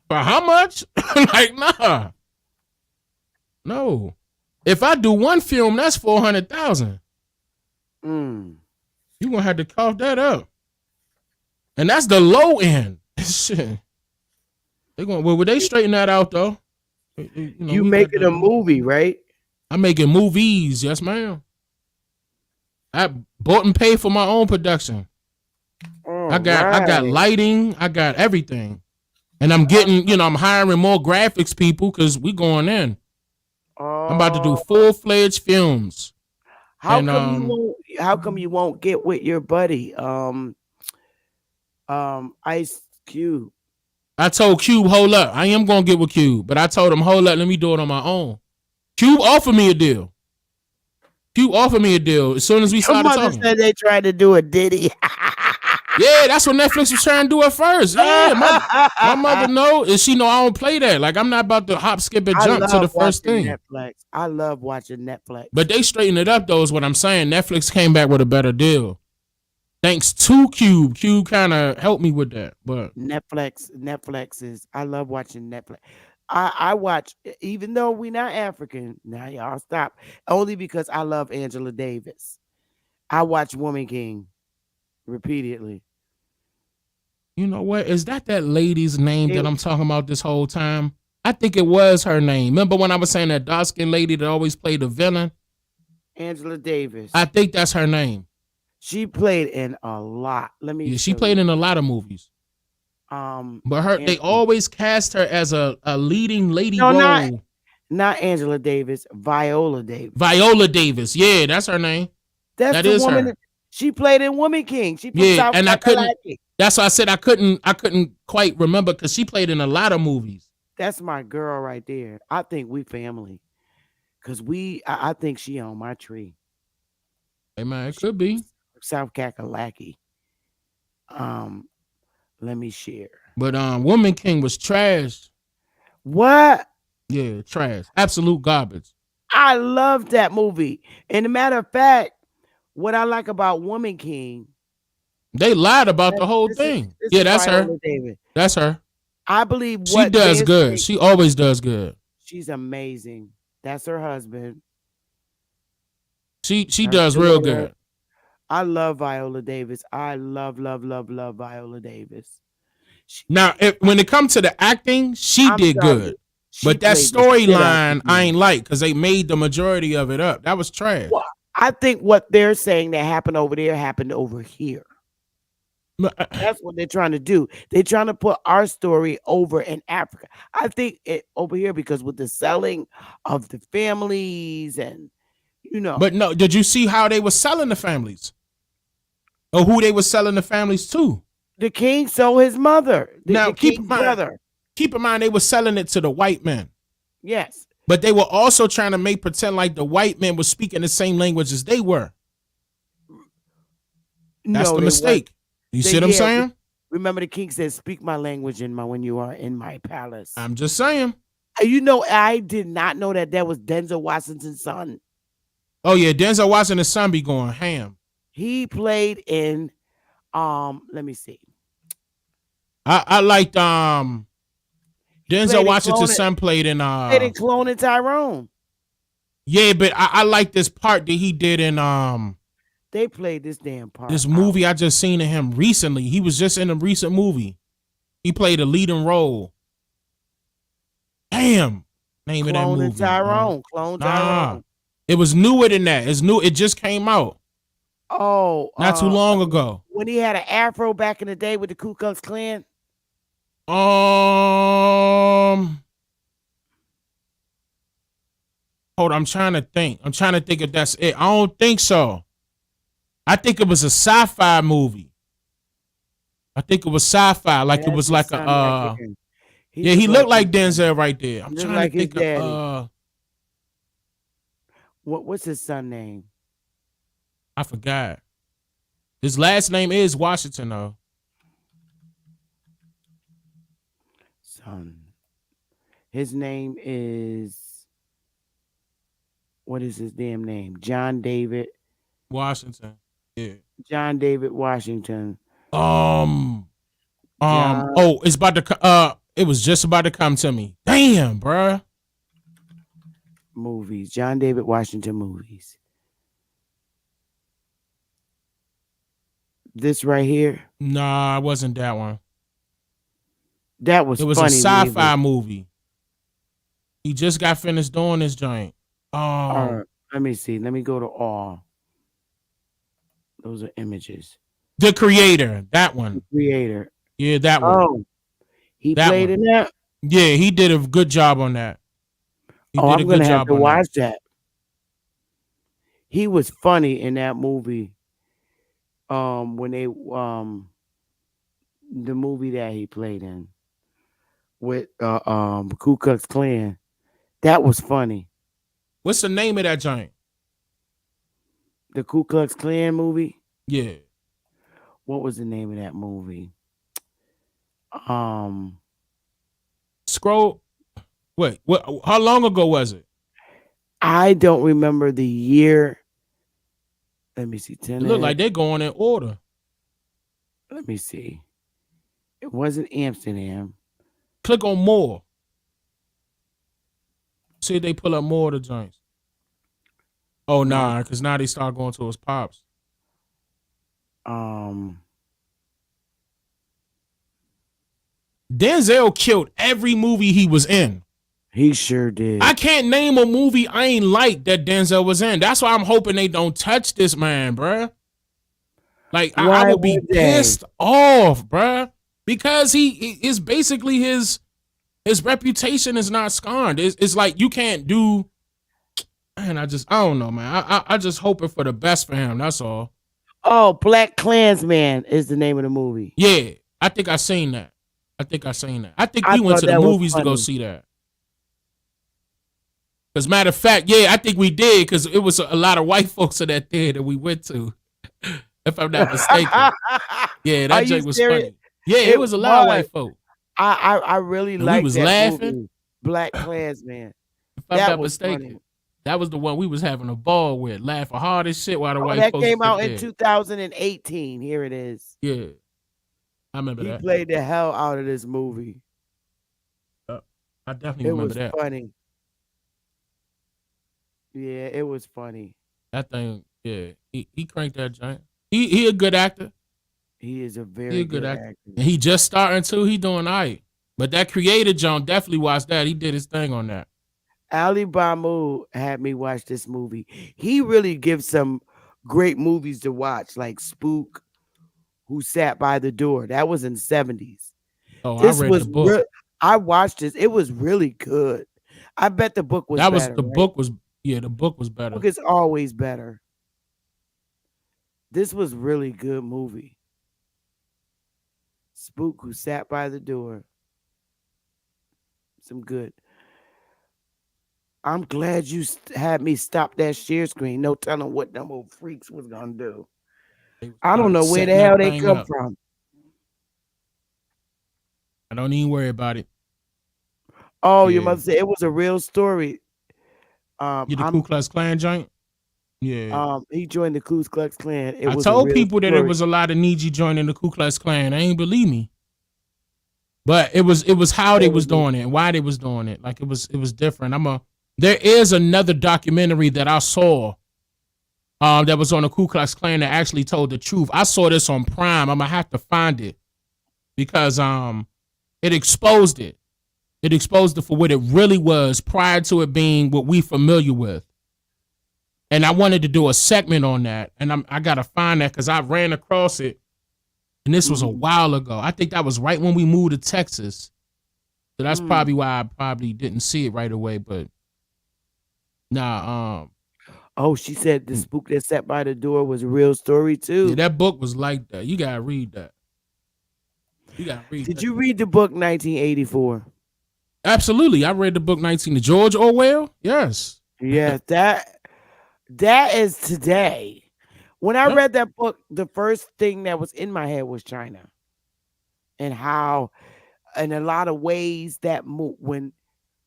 S6: For how much? Like, nah. No. If I do one film, that's 400,000. You gonna have to cough that up. And that's the low end. Shit. Would they straighten that out though?
S1: You making a movie, right?
S6: I'm making movies, yes, ma'am. I bought and paid for my own production. I got lighting, I got everything. And I'm getting, I'm hiring more graphics people because we going in. I'm about to do full-fledged films.
S1: How come you won't get with your buddy? Ice Cube.
S6: I told Cube, hold up. I am gonna get with Cube, but I told him, hold up, let me do it on my own. Cube offered me a deal. Cube offered me a deal as soon as we
S1: Your
S6: started
S1: mother
S6: talking.
S1: said they tried to do a Diddy.
S6: Yeah, that's what Netflix was trying to do at first. Yeah, my mother know, and she know I don't play that. Like, I'm not about to hop, skip, and
S1: I
S6: jump to the
S1: love
S6: first
S1: watching
S6: thing.
S1: Netflix. I love watching Netflix.
S6: But they straightened it up, though, is what I'm saying. Netflix came back with a better deal. Thanks to Cube. Cube kind of helped me with that. But
S1: Netflix is. I love watching Netflix. I watch, even though we not African. Now y'all stop. Only because I love Angela Davis. I watch Woman King repeatedly.
S6: you know what? Is that lady's name that I'm talking about this whole time? I think it was her name. Remember when I was saying that dark-skinned lady that always played the villain?
S1: Angela Davis.
S6: I think that's her name.
S1: She played in a lot. Let me.
S6: Yeah, she played in a lot of movies. But they always cast her as a leading lady role.
S1: Not Angela Davis. Viola Davis.
S6: Viola Davis. Yeah, that's her name.
S1: That
S6: is
S1: woman.
S6: her.
S1: She played in Woman King. She
S6: yeah, and I couldn't. That's why I said I couldn't quite remember because she played in a lot of movies.
S1: That's my girl right there. I think we family. Cause I think she on my tree.
S6: Hey man, it could be
S1: South Kakalaki. Let me share.
S6: But Woman King was trash.
S1: What?
S6: Yeah, trash. Absolute garbage.
S1: I love that movie. And a matter of fact, what I like about Woman King,
S6: they lied about the whole thing. Yeah, that's her.
S1: David.
S6: That's her.
S1: I believe
S6: she does good. She always does good.
S1: She's amazing. That's her husband.
S6: She does real good.
S1: I love Viola Davis. I love Viola Davis.
S6: Now, when it comes to the acting, she did good. But that storyline, I ain't like because they made the majority of it up. That was trash.
S1: Well, I think what they're saying that happened over there happened over here. That's what they're trying to do. They're trying to put our story over in Africa. I think over here because with the selling of the families and
S6: But no, did you see how they were selling the families? Or who they were selling the families to?
S1: The king sold his mother.
S6: Now keep in mind they were selling it to the white men.
S1: Yes.
S6: But they were also trying to pretend like the white men were speaking the same language as they were. That's the mistake. You see what I'm saying?
S1: Remember the king said, "Speak my language when you are in my palace."
S6: I'm just saying.
S1: I did not know that was Denzel Washington's son.
S6: Oh yeah, Denzel Washington's son be going ham.
S1: He played in let me see.
S6: I liked Denzel Washington's son played in
S1: Clone and Tyrone.
S6: Yeah, but I like this part that he did in
S1: they played this damn part.
S6: This movie I just seen of him recently. He was just in a recent movie. He played a leading role. Damn. Name of that movie.
S1: Clone Tyrone.
S6: It was newer than that. It's new. It just came out.
S1: Oh.
S6: Not too long ago.
S1: When he had an afro back in the day with the Ku Klux Klan.
S6: Hold on, I'm trying to think. If that's it. I don't think so. I think it was a sci-fi movie. It was sci-fi. Like it was like a he looked like Denzel right there. I'm trying to think of
S1: what's his son name?
S6: I forgot. His last name is Washington though.
S1: Son. His name is, what is his damn name? John David
S6: Washington. Yeah.
S1: John David Washington.
S6: Oh, it's about to it was just about to come to me. Damn, bruh.
S1: Movies. John David Washington movies. This right here?
S6: Nah, it wasn't that one.
S1: It was
S6: a sci-fi movie. He just got finished doing this joint.
S1: Let me see. Let me go to all. Those are images.
S6: The Creator. That one.
S1: The Creator.
S6: Yeah, that one.
S1: Oh. He played in that?
S6: Yeah, he did a good job on that.
S1: I'm going to have to watch that. He was funny in that movie. When the movie that he played in with Ku Klux Klan. That was funny.
S6: What's the name of that giant?
S1: The Ku Klux Klan movie.
S6: Yeah.
S1: What was the name of that movie? Um,
S6: Scroll. Wait. What? How long ago was it?
S1: I don't remember the year. Let me see.
S6: It looked like they're going in order.
S1: Let me see. It wasn't Amsterdam.
S6: Click on more. See if they pull up more of the joints. Oh nah, because now they start going to his pops. Denzel killed every movie he was in.
S1: He sure did.
S6: I can't name a movie I ain't like that Denzel was in. That's why I'm hoping they don't touch this man, bruh. Like I would be pissed off, bruh, because he is basically his reputation is not scarred. It's like you can't do. Man, I don't know, man. I just hoping for the best for him. That's all.
S1: Oh, Black Klansman is the name of the movie.
S6: Yeah, I think I seen that. I think we went to the movies to go see that. As a matter of fact, yeah, I think we did because it was a lot of white folks in that theater we went to, if I'm not mistaken. Yeah, that joke was funny. Yeah, it was a lot of white folks.
S1: I really liked
S6: we was
S1: that
S6: laughing.
S1: movie, Black Klansman.
S6: If I'm not mistaken. Funny. That was the one we was having a ball with, laughing hard as shit while the white folks.
S1: That came out in 2018. Here it is.
S6: Yeah, I remember that.
S1: He played the hell out of this movie.
S6: I definitely remember that.
S1: It was funny. Yeah, it was funny.
S6: That thing, yeah, he cranked that giant. He a good actor.
S1: He is a very good actor.
S6: And he just starting too. He doing all right. But that creator John definitely watched that. He did his thing on that.
S1: Ali Bamu had me watch this movie. He really gives some great movies to watch, like Spook, Who Sat by the Door. That was in the 70s.
S6: Oh, I read the book.
S1: I watched this. It was really good. I bet the book was better.
S6: The book was the book was better.
S1: The book is always better. This was really good movie. Spook, Who Sat by the Door. Some good. I'm glad you had me stop that share screen. No telling what them old freaks was gonna do. I don't know where the hell they come from.
S6: I don't even worry about it.
S1: Oh, your mother said it was a real story.
S6: You the Ku Klux Klan joint? Yeah.
S1: He joined the Ku Klux Klan.
S6: I told people that it was a lot of Niji joining the Ku Klux Klan. They ain't believe me. But it was how they was doing it and why they was doing it. Like it was different. There is another documentary that I saw that was on the Ku Klux Klan that actually told the truth. I saw this on Prime. I'm gonna have to find it because it exposed it. It exposed it for what it really was prior to it being what we familiar with. And I wanted to do a segment on that, and I gotta find that because I ran across it, and this was a while ago. I think that was right when we moved to Texas, so that's probably why I probably didn't see it right away. But nah,
S1: oh, she said the spook that sat by the door was a real story too.
S6: Yeah, that book was like that. You gotta read that.
S1: Did you read the book 1984?
S6: Absolutely, I read the book 19. George Orwell. Yes.
S1: Yeah, that is today. When I read that book, the first thing that was in my head was China, and how, in a lot of ways, that when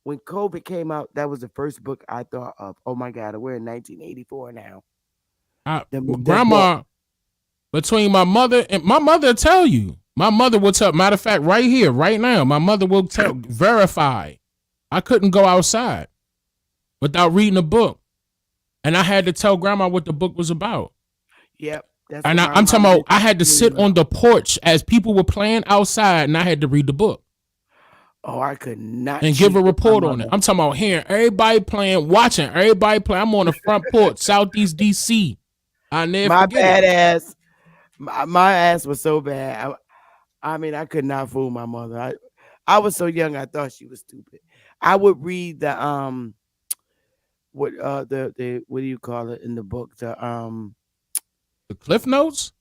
S1: COVID came out, that was the first book I thought of. Oh my God, we're in 1984 now.
S6: Grandma, between my mother tell you. My mother will tell. Matter of fact, right here, right now, my mother will verify. I couldn't go outside without reading a book, and I had to tell Grandma what the book was about.
S1: Yep.
S6: And I'm talking about I had to sit on the porch as people were playing outside, and I had to read the book.
S1: Oh, I could not.
S6: And give a report on it. I'm talking about hearing everybody playing, watching everybody play. I'm on the front porch, Southeast DC. I never forget
S1: ass. My ass was so bad. I mean, I could not fool my mother. I was so young, I thought she was stupid. I would read the what do you call it in the book? The
S6: Cliff Notes?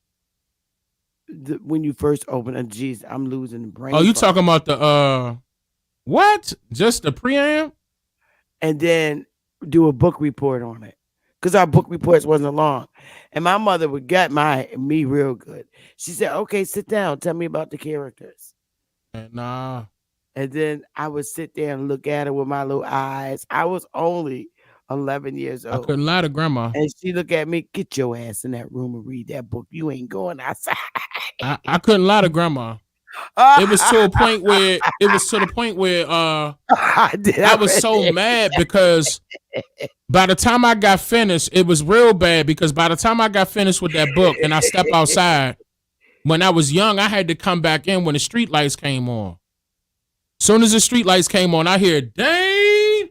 S1: when you first open a geez, I'm losing the brain.
S6: Oh, you
S1: fart.
S6: talking about the what? Just the preamp?
S1: And then do a book report on it. Because our book reports wasn't long. And my mother would get me real good. She said, okay, sit down. Tell me about the characters.
S6: Nah.
S1: And then I would sit there and look at her with my little eyes. I was only 11 years
S6: I
S1: old.
S6: couldn't lie to grandma.
S1: And she looked at me, get your ass in that room and read that book. You ain't going outside.
S6: I couldn't lie to grandma. It was to a point where I was so mad because by the time I got finished, it was real bad because by the time I got finished with that book and I stepped outside, when I was young, I had to come back in when the street lights came on. Soon as the street lights came on, I hear, dang.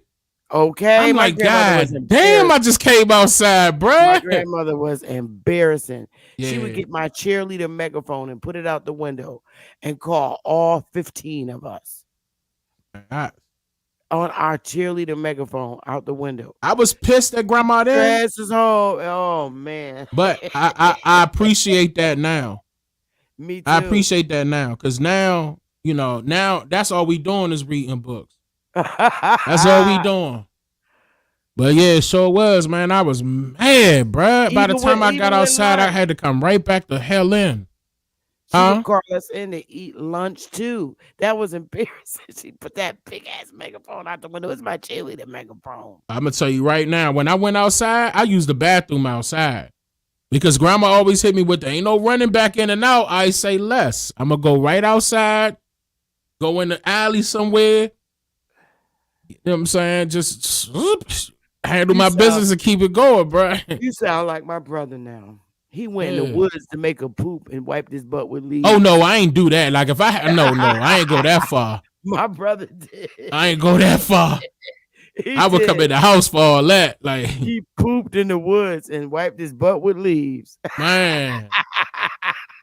S1: Okay.
S6: I'm like, God damn, I just came outside, bro.
S1: My grandmother was embarrassing.
S6: Yeah.
S1: She would get my cheerleader megaphone and put it out the window and call all 15 of us on our cheerleader megaphone out the window.
S6: I was pissed at grandma then.
S1: Grass is home. Oh, man.
S6: But I appreciate that now.
S1: Me too.
S6: I appreciate that now because now, now that's all we doing is reading books. That's all we doing. But yeah, it sure was, man. I was mad, bruh. By the time I got outside, I had to come right back the hell in.
S1: She would call us in to eat lunch too. That was embarrassing. She put that big ass megaphone out the window. It's my cheerleader megaphone.
S6: I'm gonna tell you right now, when I went outside, I used the bathroom outside. Because grandma always hit me with the ain't no running back in and out. I say less. I'm gonna go right outside, go in the alley somewhere. You know what I'm saying? Just handle my business and keep it going, bro.
S1: You sound like my brother now. He went in the woods to make a poop and wiped his butt with leaves.
S6: Oh no, I ain't do that. Like if I no, I ain't go that far.
S1: My brother did.
S6: I ain't go that far. I would come in the house for all that. Like
S1: he pooped in the woods and wiped his butt with leaves.
S6: Man,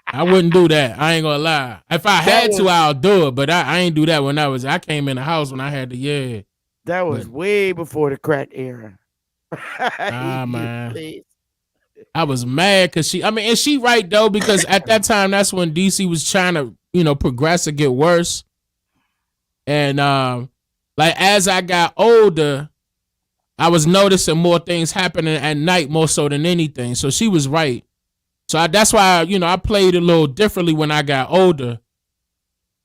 S6: I wouldn't do that. I ain't gonna lie. If I had to, I'll do it. But I ain't do that when I came in the house when I had to. Yeah,
S1: that was way before the crack era.
S6: Man. Please. I was mad because and she right though, because at that time that's when DC was trying to, progress and get worse. And like as I got older, I was noticing more things happening at night more so than anything. So she was right. So that's why, I played a little differently when I got older.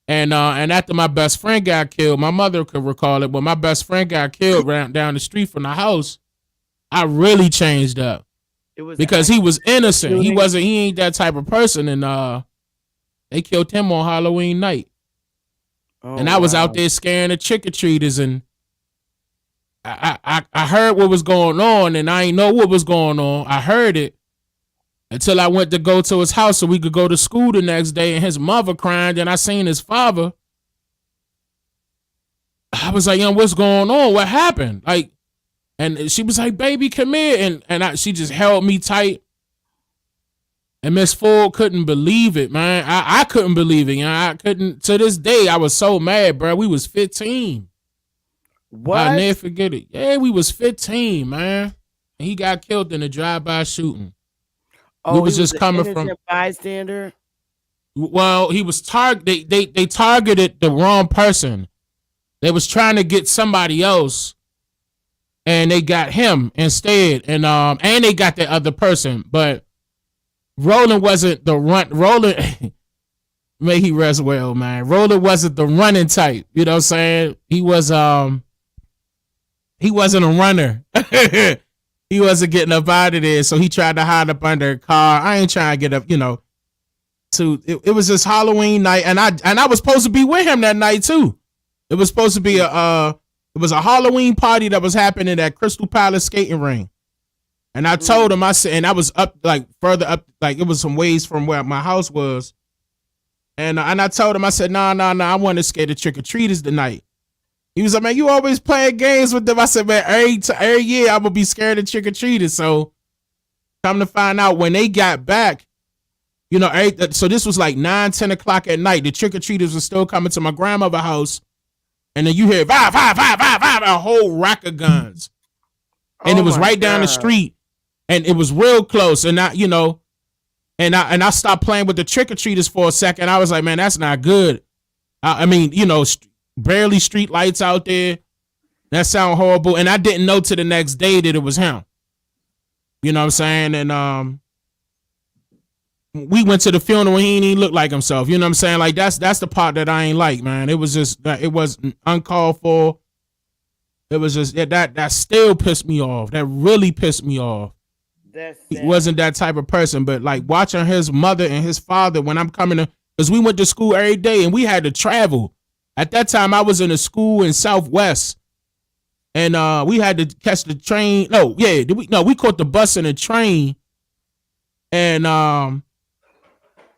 S6: And after my best friend got killed, my mother could recall it, but my best friend got killed down the street from the house. I really changed up. Because he was innocent. He ain't that type of person. And they killed him on Halloween night. Oh, and I was out there scaring the trick-or-treaters, and I heard what was going on, and I ain't know what was going on. I heard it until I went to go to his house so we could go to school the next day, and his mother crying, and I seen his father. I was like, what's going on? What happened? Like, and she was like, baby, come here. And she just held me tight. And Miss Ford couldn't believe it, man. I couldn't believe it. I couldn't. To this day, I was so mad, bro. We was 15.
S1: What?
S6: I'll never forget it. Yeah, we was 15, man. And he got killed in a drive-by shooting.
S1: Oh,
S6: we was just coming from
S1: bystander.
S6: Well, he was they targeted the wrong person. They was trying to get somebody else. And they got him instead, and they got the other person, but Roland wasn't the run. Roland, may he rest well, man. Roland wasn't the running type. You know what I'm saying? He wasn't a runner. He wasn't getting up out of there, so he tried to hide up under a car. I ain't trying to get up, it was just Halloween night, and I was supposed to be with him that night too. It was supposed to be it was a Halloween party that was happening at Crystal Palace skating ring. And I told him, I said, and I was up, like further up, like it was some ways from where my house was. And I told him, I said, nah, I want to skate the trick-or-treaters tonight. He was like, man, you always playing games with them. I said, man, every year I'm going to be scared of trick-or-treaters. So come to find out when they got back, so this was like 9-10 o'clock at night. The trick-or-treaters were still coming to my grandmother's house. And then you hear, a whole rack of guns. And it was right down the street. And it was real close. And And I stopped playing with the trick or treaters for a second. I was like, man, that's not good. I mean, barely street lights out there. That sound horrible. And I didn't know till the next day that it was him. You know what I'm saying? And we went to the funeral and he didn't even look like himself. You know what I'm saying? Like that's the part that I ain't like, man. It was just it was uncalled for. It was just that still pissed me off. That really pissed me off. He wasn't that type of person, but like watching his mother and his father when I'm coming to, because we went to school every day and we had to travel. At that time, I was in a school in Southwest, and we had to catch the train. We caught the bus and the train, and yeah,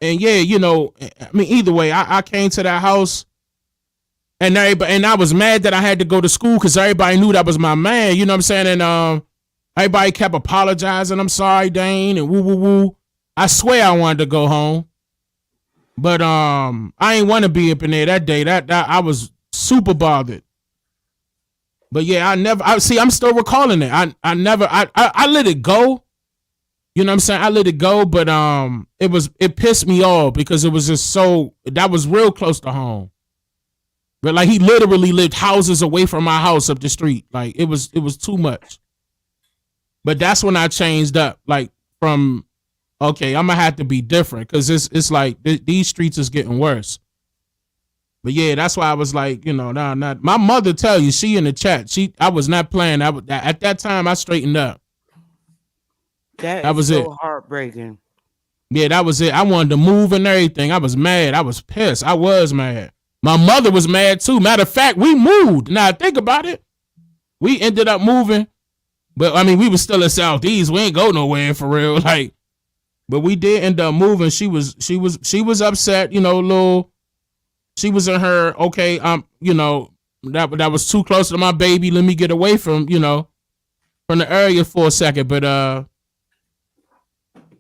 S6: I mean, either way, I came to that house, and I was mad that I had to go to school because everybody knew that was my man. You know what I'm saying? And everybody kept apologizing. I'm sorry, Dane, and woo woo woo. I swear I wanted to go home, but I ain't want to be up in there that day. That I was super bothered. But yeah, I'm still recalling it. I let it go. You know what I'm saying? I let it go, but it pissed me off because it was just that was real close to home. But like he literally lived houses away from my house up the street. Like it was too much. But that's when I changed up, like from, okay, I'm gonna have to be different because it's like these streets is getting worse. But yeah, that's why I was like, not my mother tell you, she in the chat. I was not playing. At that time I straightened up.
S1: That was so heartbreaking.
S6: Yeah, that was it. I wanted to move and everything. I was mad. I was pissed. I was mad. My mother was mad too. Matter of fact, we moved. Now think about it. We ended up moving. But I mean, we was still in Southeast. We ain't go nowhere for real. Like, but we did end up moving. She was upset, she was in her, okay, that was too close to my baby. Let me get away from the area for a second. But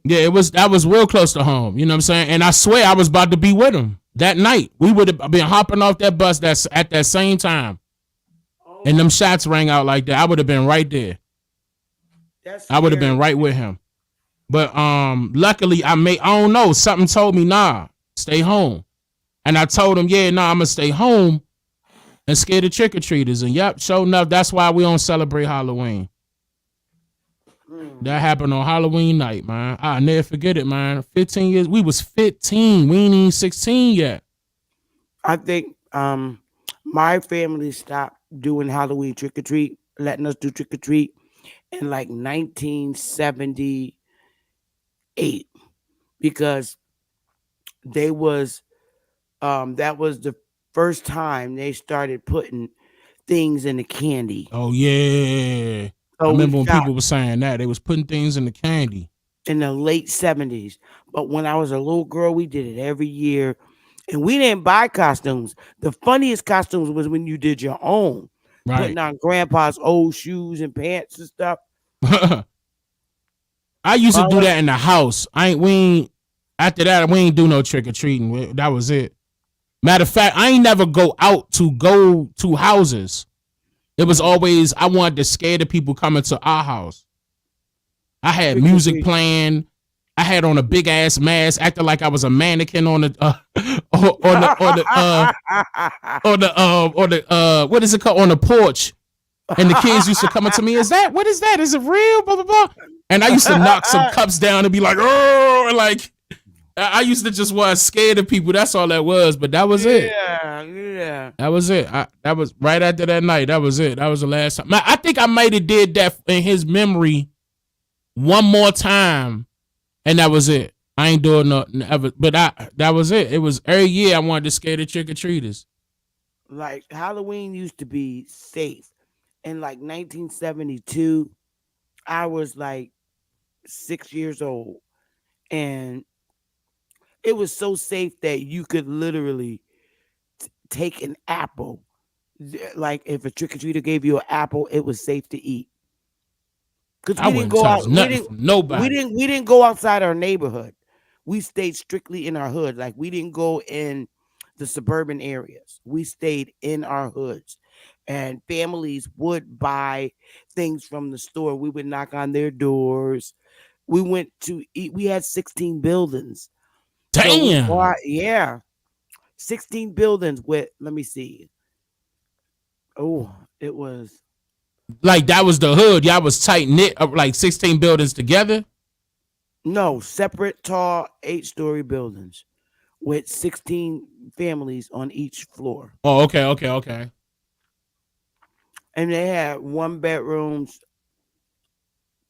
S6: yeah, that was real close to home. You know what I'm saying? And I swear I was about to be with him that night. We would have been hopping off that bus that's at that same time. And them shots rang out like that. I would have been right there. I would have been right with him. But luckily I don't know, something told me, nah, stay home. And I told him, yeah, nah, I'm gonna stay home and scare the trick-or-treaters. And yep, sure enough, that's why we don't celebrate Halloween. That happened on Halloween night, man. I'll never forget it, man. 15 years. We was 15. We ain't even 16 yet.
S1: I think my family stopped doing Halloween trick-or-treat, letting us do trick-or-treat in like 1978 because that was the first time they started putting things in the candy.
S6: Oh yeah. So I remember when people were saying that they was putting things in the candy
S1: in the late 70s. But when I was a little girl, we did it every year, and we didn't buy costumes. The funniest costumes was when you did your own. Right. Putting on grandpa's old shoes and pants and stuff.
S6: I used to do that in the house. After that, we ain't do no trick-or-treating. That was it. Matter of fact, I ain't never go out to go to houses. It was always, I wanted to scare the people coming to our house. I had music playing. I had on a big ass mask, acting like I was a mannequin on the what is it called, on the porch. And the kids used to come up to me, what is that? Is it real? Blah, blah, blah. And I used to knock some cups down and be like, oh, like I used to just want to scare the people. That's all that was. But that was it.
S1: Yeah.
S6: That was it. That was right after that night. That was it. That was the last time. I think I might have did that in his memory one more time. And that was it. I ain't doing nothing ever. But that was it. It was every year I wanted to scare the trick-or-treaters.
S1: Like Halloween used to be safe. In like 1972, I was like 6 years old. And it was so safe that you could literally take an apple. Like if a trick-or-treater gave you an apple, it was safe to eat. Because we didn't go out. We didn't go outside our neighborhood. We stayed strictly in our hood. Like we didn't go in the suburban areas. We stayed in our hoods. And families would buy things from the store. We would knock on their doors. We went to eat. We had 16 buildings. So we
S6: Damn.
S1: bought, yeah, 16 buildings with, let me see. Oh, it was,
S6: Like that was the hood. Y'all was tight knit up like 16 buildings together.
S1: no, separate tall 8-story buildings with 16 families on each floor.
S6: Oh, okay.
S1: And they had 1 bedrooms,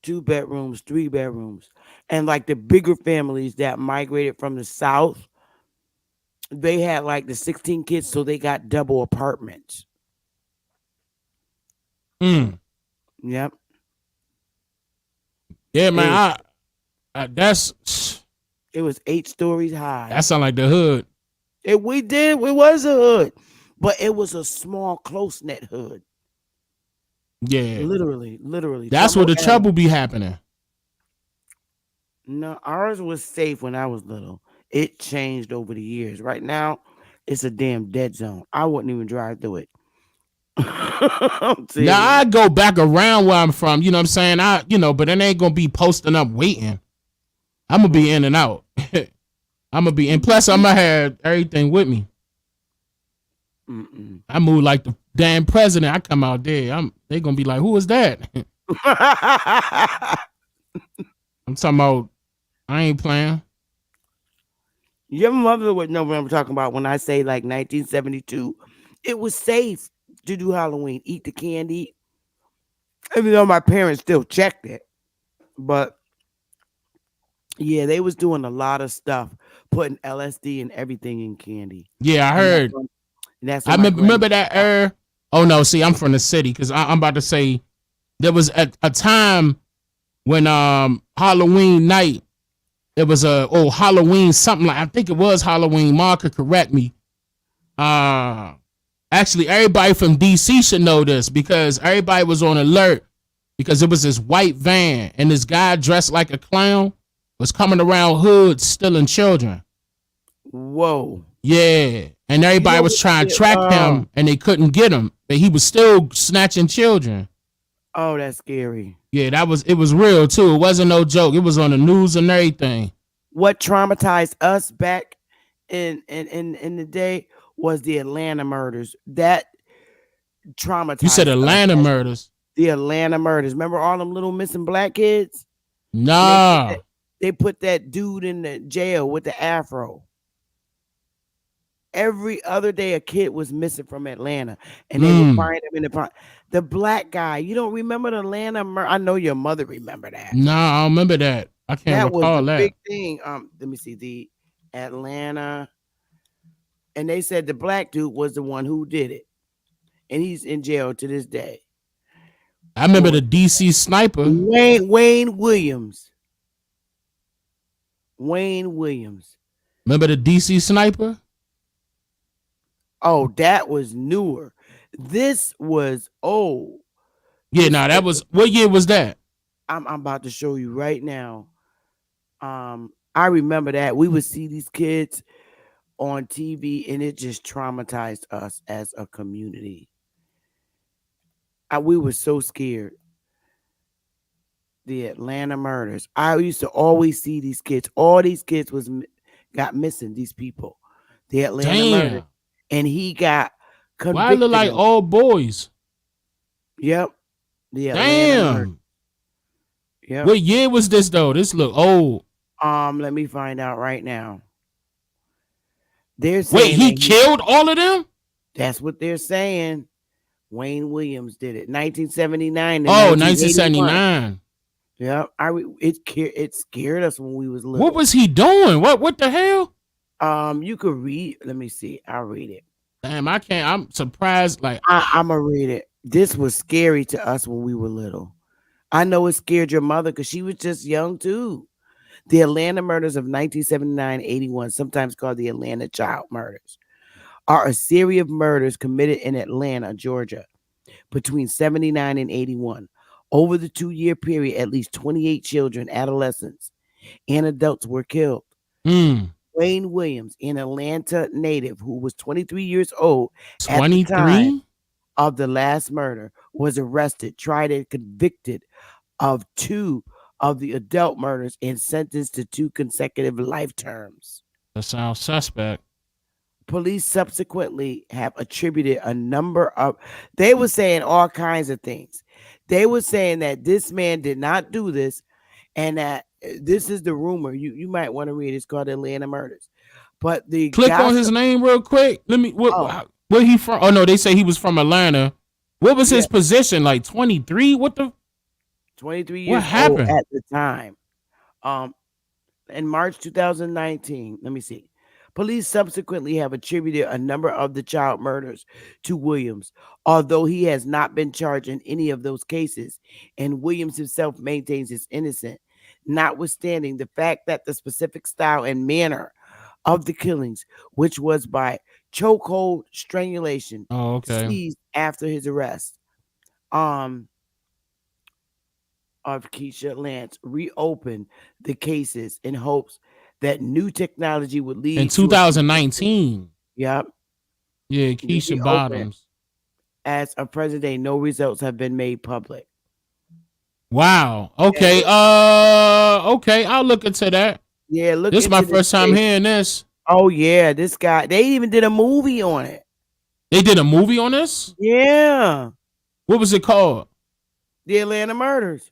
S1: 2 bedrooms, 3 bedrooms. And like the bigger families that migrated from the South, they had like the 16 kids, so they got double apartments.
S6: Mm.
S1: Yep.
S6: Yeah,
S1: It was,
S6: man. That's
S1: it was 8 stories high.
S6: that sound like the hood.
S1: It was a hood, but it was a small, close knit hood.
S6: Yeah.
S1: Literally.
S6: That's where
S1: Trumbull
S6: the
S1: Adams.
S6: trouble be happening.
S1: No, ours was safe when I was little. It changed over the years. Right now, it's a damn dead zone. I wouldn't even drive through it. I'm
S6: Now
S1: serious.
S6: I go back around where I'm from, you know what I'm saying? But it ain't gonna be posting up waiting. I'm gonna be in and out. I'm gonna be, and plus I'm gonna have everything with me.
S1: Mm-mm.
S6: I move like the damn president. I come out there. They gonna be like, who is that? I'm talking about. I ain't playing.
S1: Your mother would know what I'm talking about when I say like 1972. It was safe to do Halloween, eat the candy. Even though my parents still checked it. But yeah, they was doing a lot of stuff, putting LSD and everything in candy.
S6: Yeah, I
S1: And
S6: heard.
S1: that's
S6: I
S1: when my
S6: remember that era. Oh no, see, I'm from the city because I'm about to say there was a time when Halloween night. It was Halloween something like, I think it was Halloween. Mark could correct me. Actually, everybody from DC should know this because everybody was on alert because it was this white van and this guy dressed like a clown was coming around hoods stealing children.
S1: Whoa.
S6: Yeah, and everybody was trying to track him and they couldn't get him, but he was still snatching children.
S1: Oh, that's scary.
S6: Yeah, it was real too. It wasn't no joke. It was on the news and everything.
S1: What traumatized us back in the day was the Atlanta murders. That traumatized.
S6: You said Atlanta
S1: us.
S6: murders.
S1: The Atlanta murders. Remember all them little missing black kids?
S6: Nah.
S1: They put that dude in the jail with the afro. Every other day, a kid was missing from Atlanta, and they would find him in the pond. The black guy. You don't remember the Atlanta murder? I know your mother remember that.
S6: Nah, I don't remember that. I can't recall
S1: was the
S6: that.
S1: big thing. Let me see, the Atlanta, and they said the black dude was the one who did it, and he's in jail to this day.
S6: I remember the DC sniper.
S1: Wayne Williams. Wayne Williams.
S6: Remember the DC sniper?
S1: Oh, that was newer. This was old.
S6: Yeah, that was, what year was that?
S1: I'm about to show you right now. I remember that we would see these kids on TV, and it just traumatized us as a community. We were so scared. The Atlanta murders. I used to always see these kids. All these kids got missing. These people. The Atlanta murders. And he got convicted.
S6: Why look like all boys?
S1: Yep. The Atlanta murders. Yep.
S6: What year was this though? This look old.
S1: Let me find out right now. They're saying
S6: wait, he killed all of them?
S1: That's what they're saying. Wayne Williams did it. 1979.
S6: Oh, 1979.
S1: Yeah, it scared us when we was little.
S6: What was he doing? What the hell?
S1: You could read. Let me see. I'll read it.
S6: Damn, I can't. I'm surprised. Like
S1: I'm gonna read it. This was scary to us when we were little. I know it scared your mother because she was just young too. The Atlanta murders of 1979-81, sometimes called the Atlanta child murders, are a series of murders committed in Atlanta, Georgia, between 79 and 81. Over the 2-year period, at least 28 children, adolescents, and adults were killed. Wayne Williams, an Atlanta native who was 23 years old at the time of the last murder, was arrested, tried, and convicted of 2 of the adult murders and sentenced to 2 consecutive life terms.
S6: That sounds suspect.
S1: Police subsequently have attributed a number of, they were saying all kinds of things. They were saying that this man did not do this, and that this is the rumor. You might want to read it. It's called Atlanta Murders. But the
S6: Click on his
S1: gossip,
S6: name real quick. Let me.
S1: oh,
S6: Where he from? Oh no, they say he was from Atlanta. What was
S1: yeah,
S6: his position? Like 23? What the?
S1: 23
S6: What
S1: years old
S6: happened?
S1: at the time. Um, in March 2019, let me see. Police subsequently have attributed a number of the child murders to Williams, although he has not been charged in any of those cases, and Williams himself maintains his innocence, notwithstanding the fact that the specific style and manner of the killings, which was by chokehold strangulation,
S6: Oh, okay.
S1: ceased after his arrest. Um, of Keisha Lance reopened the cases in hopes that new technology would
S6: In
S1: lead to a consistent,
S6: 2019.
S1: yep,
S6: Yeah,
S1: they
S6: Keisha
S1: reopened.
S6: Bottoms.
S1: As of present day, no results have been made public.
S6: Wow.
S1: Yeah,
S6: Okay. Okay. I'll look into that.
S1: yeah, look
S6: This is my
S1: into this
S6: first time
S1: case.
S6: hearing this.
S1: Oh yeah, this guy. They even did a movie on it.
S6: They did a movie on this.
S1: Yeah,
S6: What was it called?
S1: the Atlanta Murders.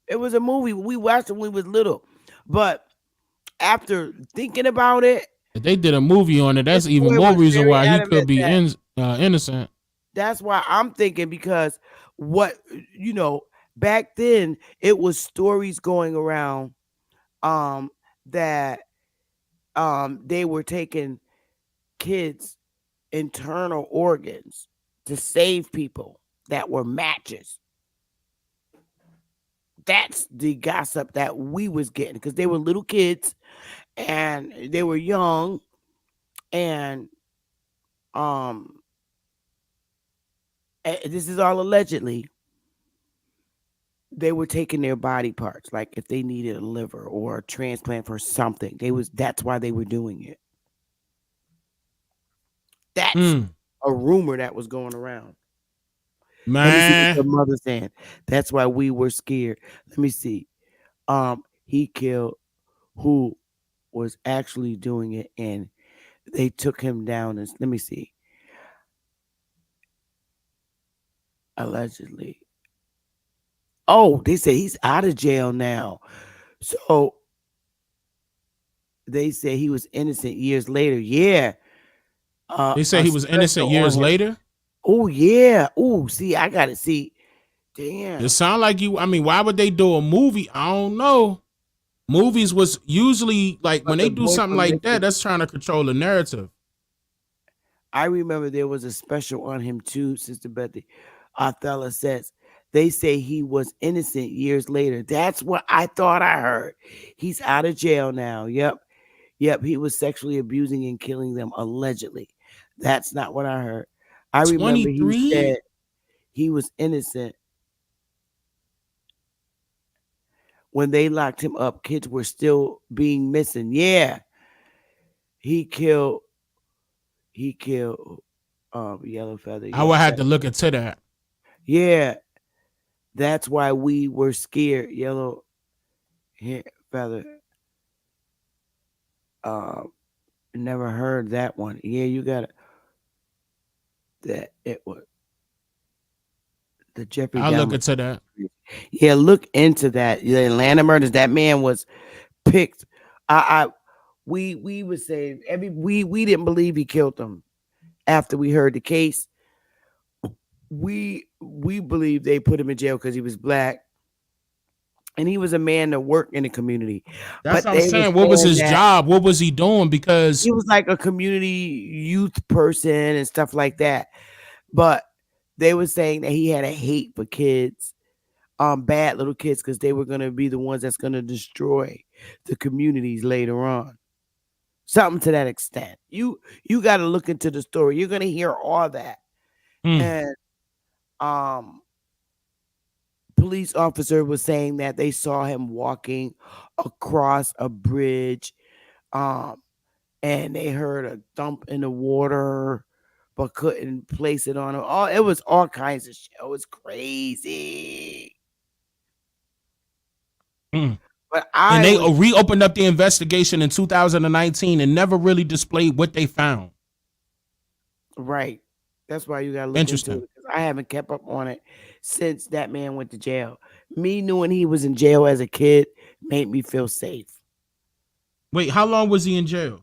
S1: It was a movie we watched when we was little, but after thinking about it,
S6: If they did a movie on it,
S1: this
S6: that's even
S1: boy
S6: more
S1: was
S6: reason
S1: very
S6: why he could
S1: adamant
S6: be
S1: that
S6: innocent.
S1: that's why I'm thinking, because what, you know, back then it was stories going around um that they were taking kids internal organs to save people that were matches. That's the gossip that we was getting, because they were little kids and they were young, and um this is all allegedly. They were taking their body parts, like if they needed a liver or a transplant for something. That's why they were doing it. That's
S6: Mm,
S1: a rumor that was going around. Let me see what
S6: man.
S1: the mother's saying. That's why we were scared. Let me see. He killed who was actually doing it, and they took him down. And let me see. Allegedly. Oh, they say he's out of jail now. So they say he was innocent years later. Yeah.
S6: They say
S1: A
S6: he was innocent
S1: special on
S6: years
S1: him.
S6: later.
S1: Oh yeah. Oh, see, I gotta see.
S6: It
S1: Damn.
S6: sound like you. I mean, why would they do a movie? I don't know. Movies was usually like when
S1: But
S6: they
S1: the
S6: do
S1: boy
S6: something
S1: from
S6: like that,
S1: Michigan,
S6: that's trying to control the narrative.
S1: I remember there was a special on him too, Sister Betty. Othello says they say he was innocent years later. That's what I thought I heard. He's out of jail now. Yep. Yep. He was sexually abusing and killing them allegedly. That's not what I heard. I remember he
S6: 23.
S1: said he was innocent when they locked him up. Kids were still being missing. Yeah. He killed he killed Yellow Feather.
S6: I
S1: Yep.
S6: would have
S1: That,
S6: to look into that.
S1: yeah. That's why we were scared. Yellow Feather. Um, never heard that one. Yeah, you got it. That it was the Jeffrey
S6: I'll look
S1: Dahmer.
S6: into that.
S1: Yeah, look into that. The Atlanta murders. That man was picked. I we would say we didn't believe he killed them after we heard the case. We believe they put him in jail because he was black and he was a man that worked in the community.
S6: That's
S1: But
S6: what I'm
S1: they were
S6: saying. What was
S1: saying
S6: his
S1: that
S6: job? What was he doing? Because
S1: he was like a community youth person and stuff like that. But they were saying that he had a hate for kids, bad little kids, because they were gonna be the ones that's gonna destroy the communities later on. Something to that extent. You got to look into the story. You're gonna hear all that.
S6: mm,
S1: And um, police officer was saying that they saw him walking across a bridge, um, and they heard a thump in the water, but couldn't place it on him. All it was all kinds of shit. It was crazy.
S6: Mm.
S1: But
S6: And
S1: I
S6: they
S1: was
S6: reopened up the investigation in 2019 and never really displayed what they found.
S1: right. That's why you gotta look into
S6: Interesting.
S1: it, because I haven't kept up on it since that man went to jail. Me knowing he was in jail as a kid made me feel safe.
S6: Wait, how long was he in jail?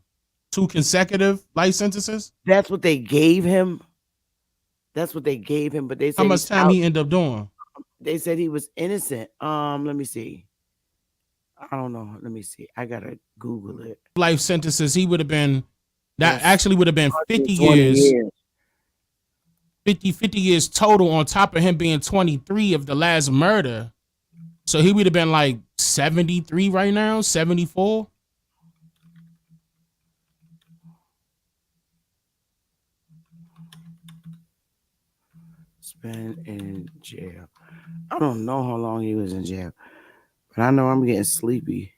S6: 2 consecutive life sentences?
S1: That's what they gave him. That's what they gave him, but they
S6: How
S1: said
S6: much
S1: he's
S6: time
S1: out.
S6: he ended up doing?
S1: They said he was innocent. Let me see. I don't know. Let me see. I gotta Google it.
S6: Life sentences, he would have been, that
S1: That's
S6: actually would have been 50
S1: 20
S6: years,
S1: years.
S6: 50 years total on top of him being 23 of the last murder. So he would have been like 73 right now, 74.
S1: Spent in jail. I don't know how long he was in jail, but I know I'm getting sleepy.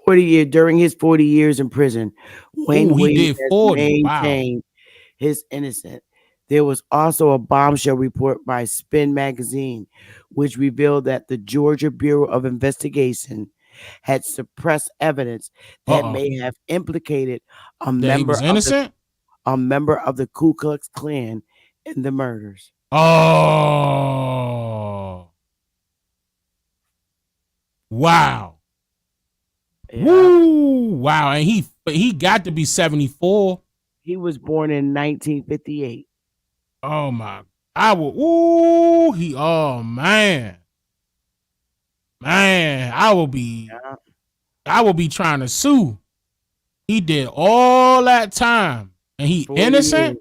S1: 40 years. During his 40 years in prison,
S6: Oh,
S1: Wayne
S6: he
S1: Williams
S6: did
S1: has
S6: 40. Wow.
S1: maintained his innocence. There was also a bombshell report by Spin magazine, which revealed that the Georgia Bureau of Investigation had suppressed evidence that
S6: Uh-oh.
S1: may have implicated a
S6: That he was
S1: member of the
S6: innocent?
S1: Ku Klux Klan in the murders.
S6: Oh. Wow.
S1: Yeah.
S6: Woo. Wow. And he got to be 74.
S1: He was born in 1958.
S6: Oh my. I will. Ooh. Oh man. Man, I will be trying to sue. He did all that time and he
S1: 40
S6: innocent.
S1: years.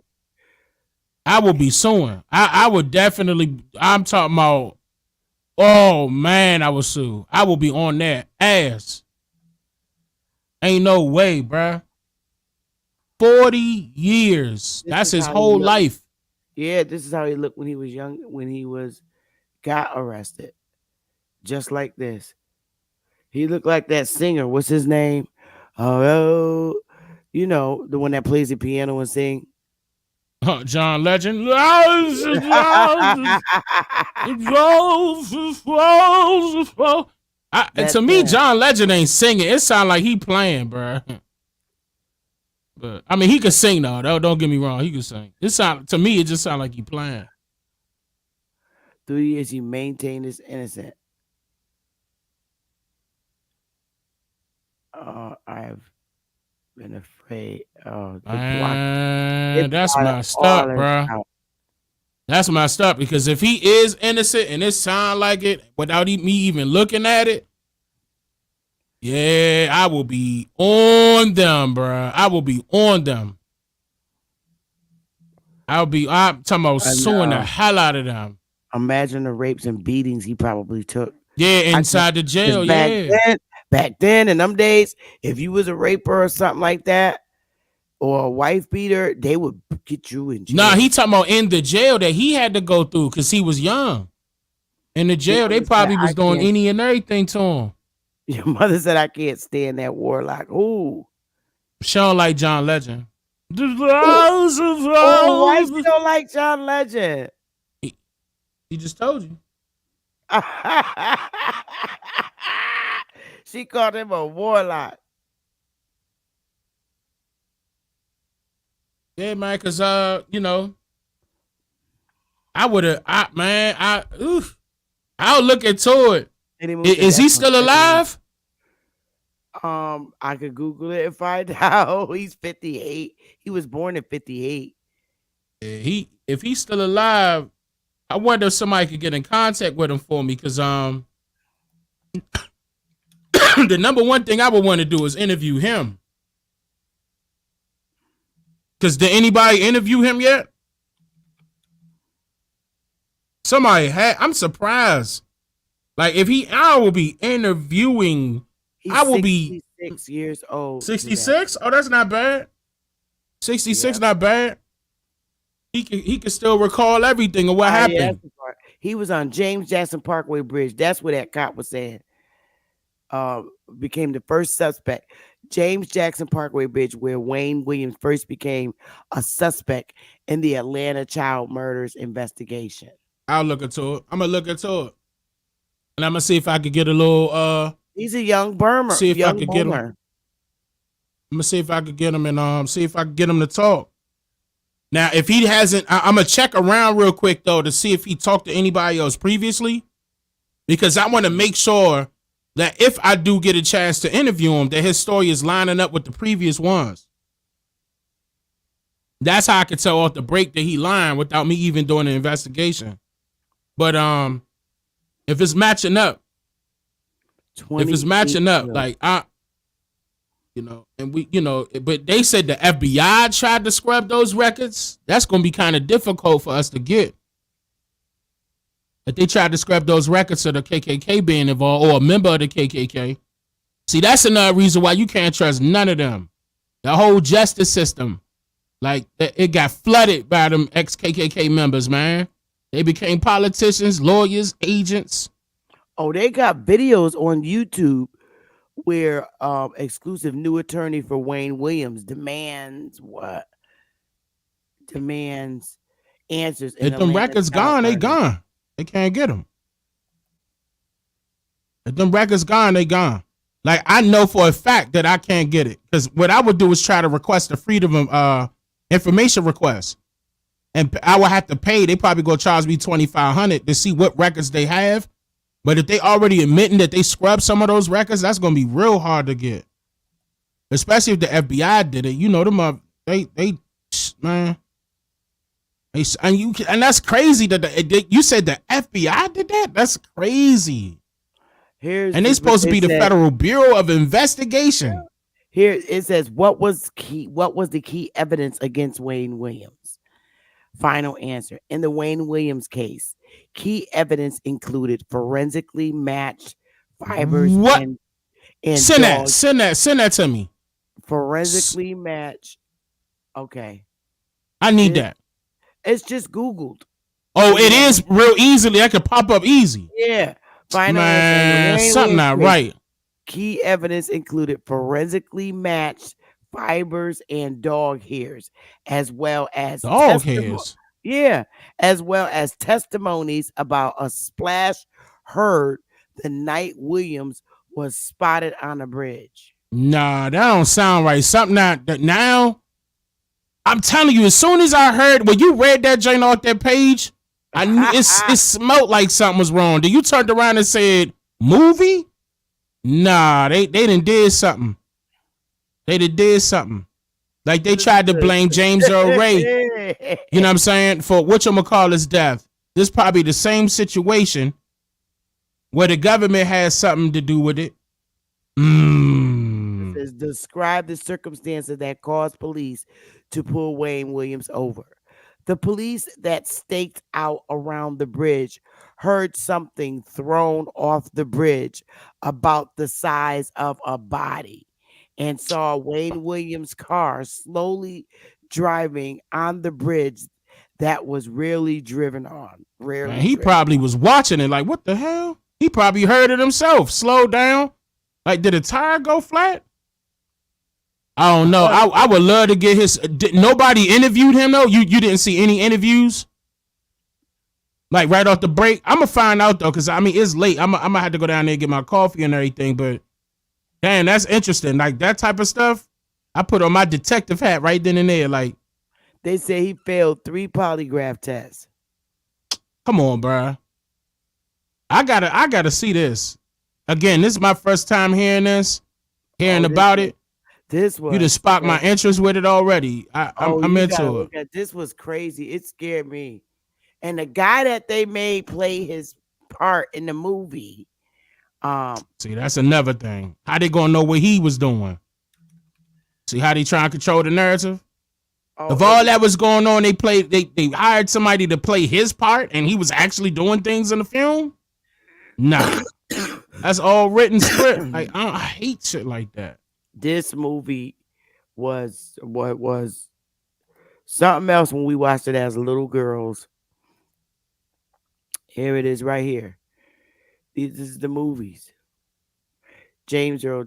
S6: I will be suing. I would definitely. I'm talking about. Oh man, I will sue. I will be on that ass. Ain't no way, bruh. 40 years.
S1: This
S6: That's
S1: is
S6: his
S1: how he
S6: whole
S1: looked.
S6: life.
S1: Yeah, this is how he looked when he was young, when he got arrested. Just like this. He looked like that singer. What's his name? Oh, you know, the one that plays the piano and sing.
S6: John Legend.
S1: That's
S6: To me,
S1: him.
S6: John Legend ain't singing. It sound like he playing, bruh. But I mean, he could sing though. Don't get me wrong. He could sing. It just sound like he playing.
S1: 3 years he maintained his innocence. I've been afraid of the block.
S6: Man,
S1: It's
S6: that's
S1: out of
S6: messed
S1: all
S6: up,
S1: his
S6: bruh.
S1: out.
S6: That's messed up because if he is innocent and it sound like it without me even looking at it, yeah, I will be on them, bruh. I will be on them. I'm talking about
S1: And
S6: suing the hell out of them.
S1: imagine the rapes and beatings he probably took.
S6: Yeah,
S1: I
S6: inside the
S1: Because
S6: jail, yeah.
S1: back then in them days, if you was a raper or something like that, or a wife beater, they would get you in jail.
S6: Nah, he talking about in the jail that he had to go through because he was young. In the jail, they probably was doing any and everything to him.
S1: Your mother said I can't stand that warlock. Ooh.
S6: Sound like John Legend.
S1: Oh, why you don't like John Legend?
S6: He just told you.
S1: She called him a warlock.
S6: Yeah, man, because you know, I'll look into it. Is he still alive?
S1: I could Google it and find out. He's 58. He was born in 58.
S6: Yeah, if he's still alive, I wonder if somebody could get in contact with him for me, because the number one thing I would want to do is interview him. Because did anybody interview him yet? Somebody had. I'm surprised. Like I will be interviewing.
S1: He's
S6: I will
S1: 66 years old.
S6: 66? Oh, that's not bad. 66, not bad. He can still recall everything of what happened.
S1: He was on James Jackson Parkway Bridge. That's what that cop was saying. Became the first suspect. James Jackson Parkway Bridge, where Wayne Williams first became a suspect in the Atlanta child murders investigation.
S6: I'll look into it. I'm gonna look into it. And I'm gonna see if I could get a little
S1: He's a young Burmer.
S6: see if I
S1: Young
S6: could get him.
S1: Burmer.
S6: I'm gonna see if I could get him and see if I could get him to talk. Now, if he hasn't, I'm gonna check around real quick though to see if he talked to anybody else previously, because I want to make sure that if I do get a chance to interview him, that his story is lining up with the previous ones. That's how I could tell off the break that he lying without me even doing an investigation. But if it's matching up, like and we, but they said the FBI tried to scrub those records. That's gonna be kind of difficult for us to get. If they tried to scrub those records of the KKK being involved or a member of the KKK, see, that's another reason why you can't trust none of them. The whole justice system, like it got flooded by them ex-KKK members, man. They became politicians, lawyers, agents.
S1: Oh, they got videos on YouTube where exclusive new attorney for Wayne Williams demands answers.
S6: If them records gone, they gone. They can't get them. If them records gone, they gone. Like, I know for a fact that I can't get it, because what I would do is try to request a freedom of information request, and I would have to pay. They probably go charge me $2,500 to see what records they have. But if they already admitting that they scrubbed some of those records, that's gonna be real hard to get. Especially if the FBI did it. You know them up. They man. And that's crazy that you said the FBI did that. That's crazy. And they're supposed to be the Federal Bureau of Investigation.
S1: Here it says, what was the key evidence against Wayne Williams? Final answer. In the Wayne Williams case, key evidence included forensically matched fibers and
S6: send that to me.
S1: Forensically matched. Okay.
S6: I need that.
S1: It's just Googled.
S6: Oh, it is real easily. That could pop up easy.
S1: Yeah. Final
S6: Man,
S1: answer.
S6: something not right.
S1: Key evidence included forensically matched fibers and dog hairs, as well as
S6: hairs.
S1: Yeah, as well as testimonies about a splash heard the night Williams was spotted on a bridge.
S6: Nah, that don't sound right. Something that now. I'm telling you, as soon as I heard when you read that joint off that page, I knew it smelled like something was wrong. Then you turned around and said, "Movie?" Nah, they did something. They did something. Like they tried to blame James Earl Ray. You know what I'm saying? For whatchamacallit's death. This probably the same situation where the government has something to do with it.
S1: It says, describe the circumstances that caused police to pull Wayne Williams over. The police that staked out around the bridge heard something thrown off the bridge about the size of a body and saw Wayne Williams' car slowly driving on the bridge that was rarely driven on.
S6: Man, he probably was watching it like, what the hell? He probably heard it himself. Slow down. Like, did a tire go flat? I don't know. I would love to get his. Nobody interviewed him though. You didn't see any interviews, like right off the break. I'm gonna find out though, cause I mean it's late. I'm gonna have to go down there and get my coffee and everything. But damn, that's interesting. Like that type of stuff, I put on my detective hat right then and there. Like
S1: they say he failed 3 polygraph tests.
S6: Come on, bro. I gotta see this again. This is my first time hearing about it.
S1: This was
S6: you just sparked my interest with it already. I'm into it.
S1: This was crazy. It scared me. And the guy that they made play his part in the movie.
S6: See, that's another thing. How they gonna know what he was doing? See how they trying to control the narrative? If all that was going on, they hired somebody to play his part, and he was actually doing things in the film. Nah, that's all written script. Like I hate shit like that.
S1: This movie was something else when we watched it as little girls. Here it is right here. This is the movies. James Earl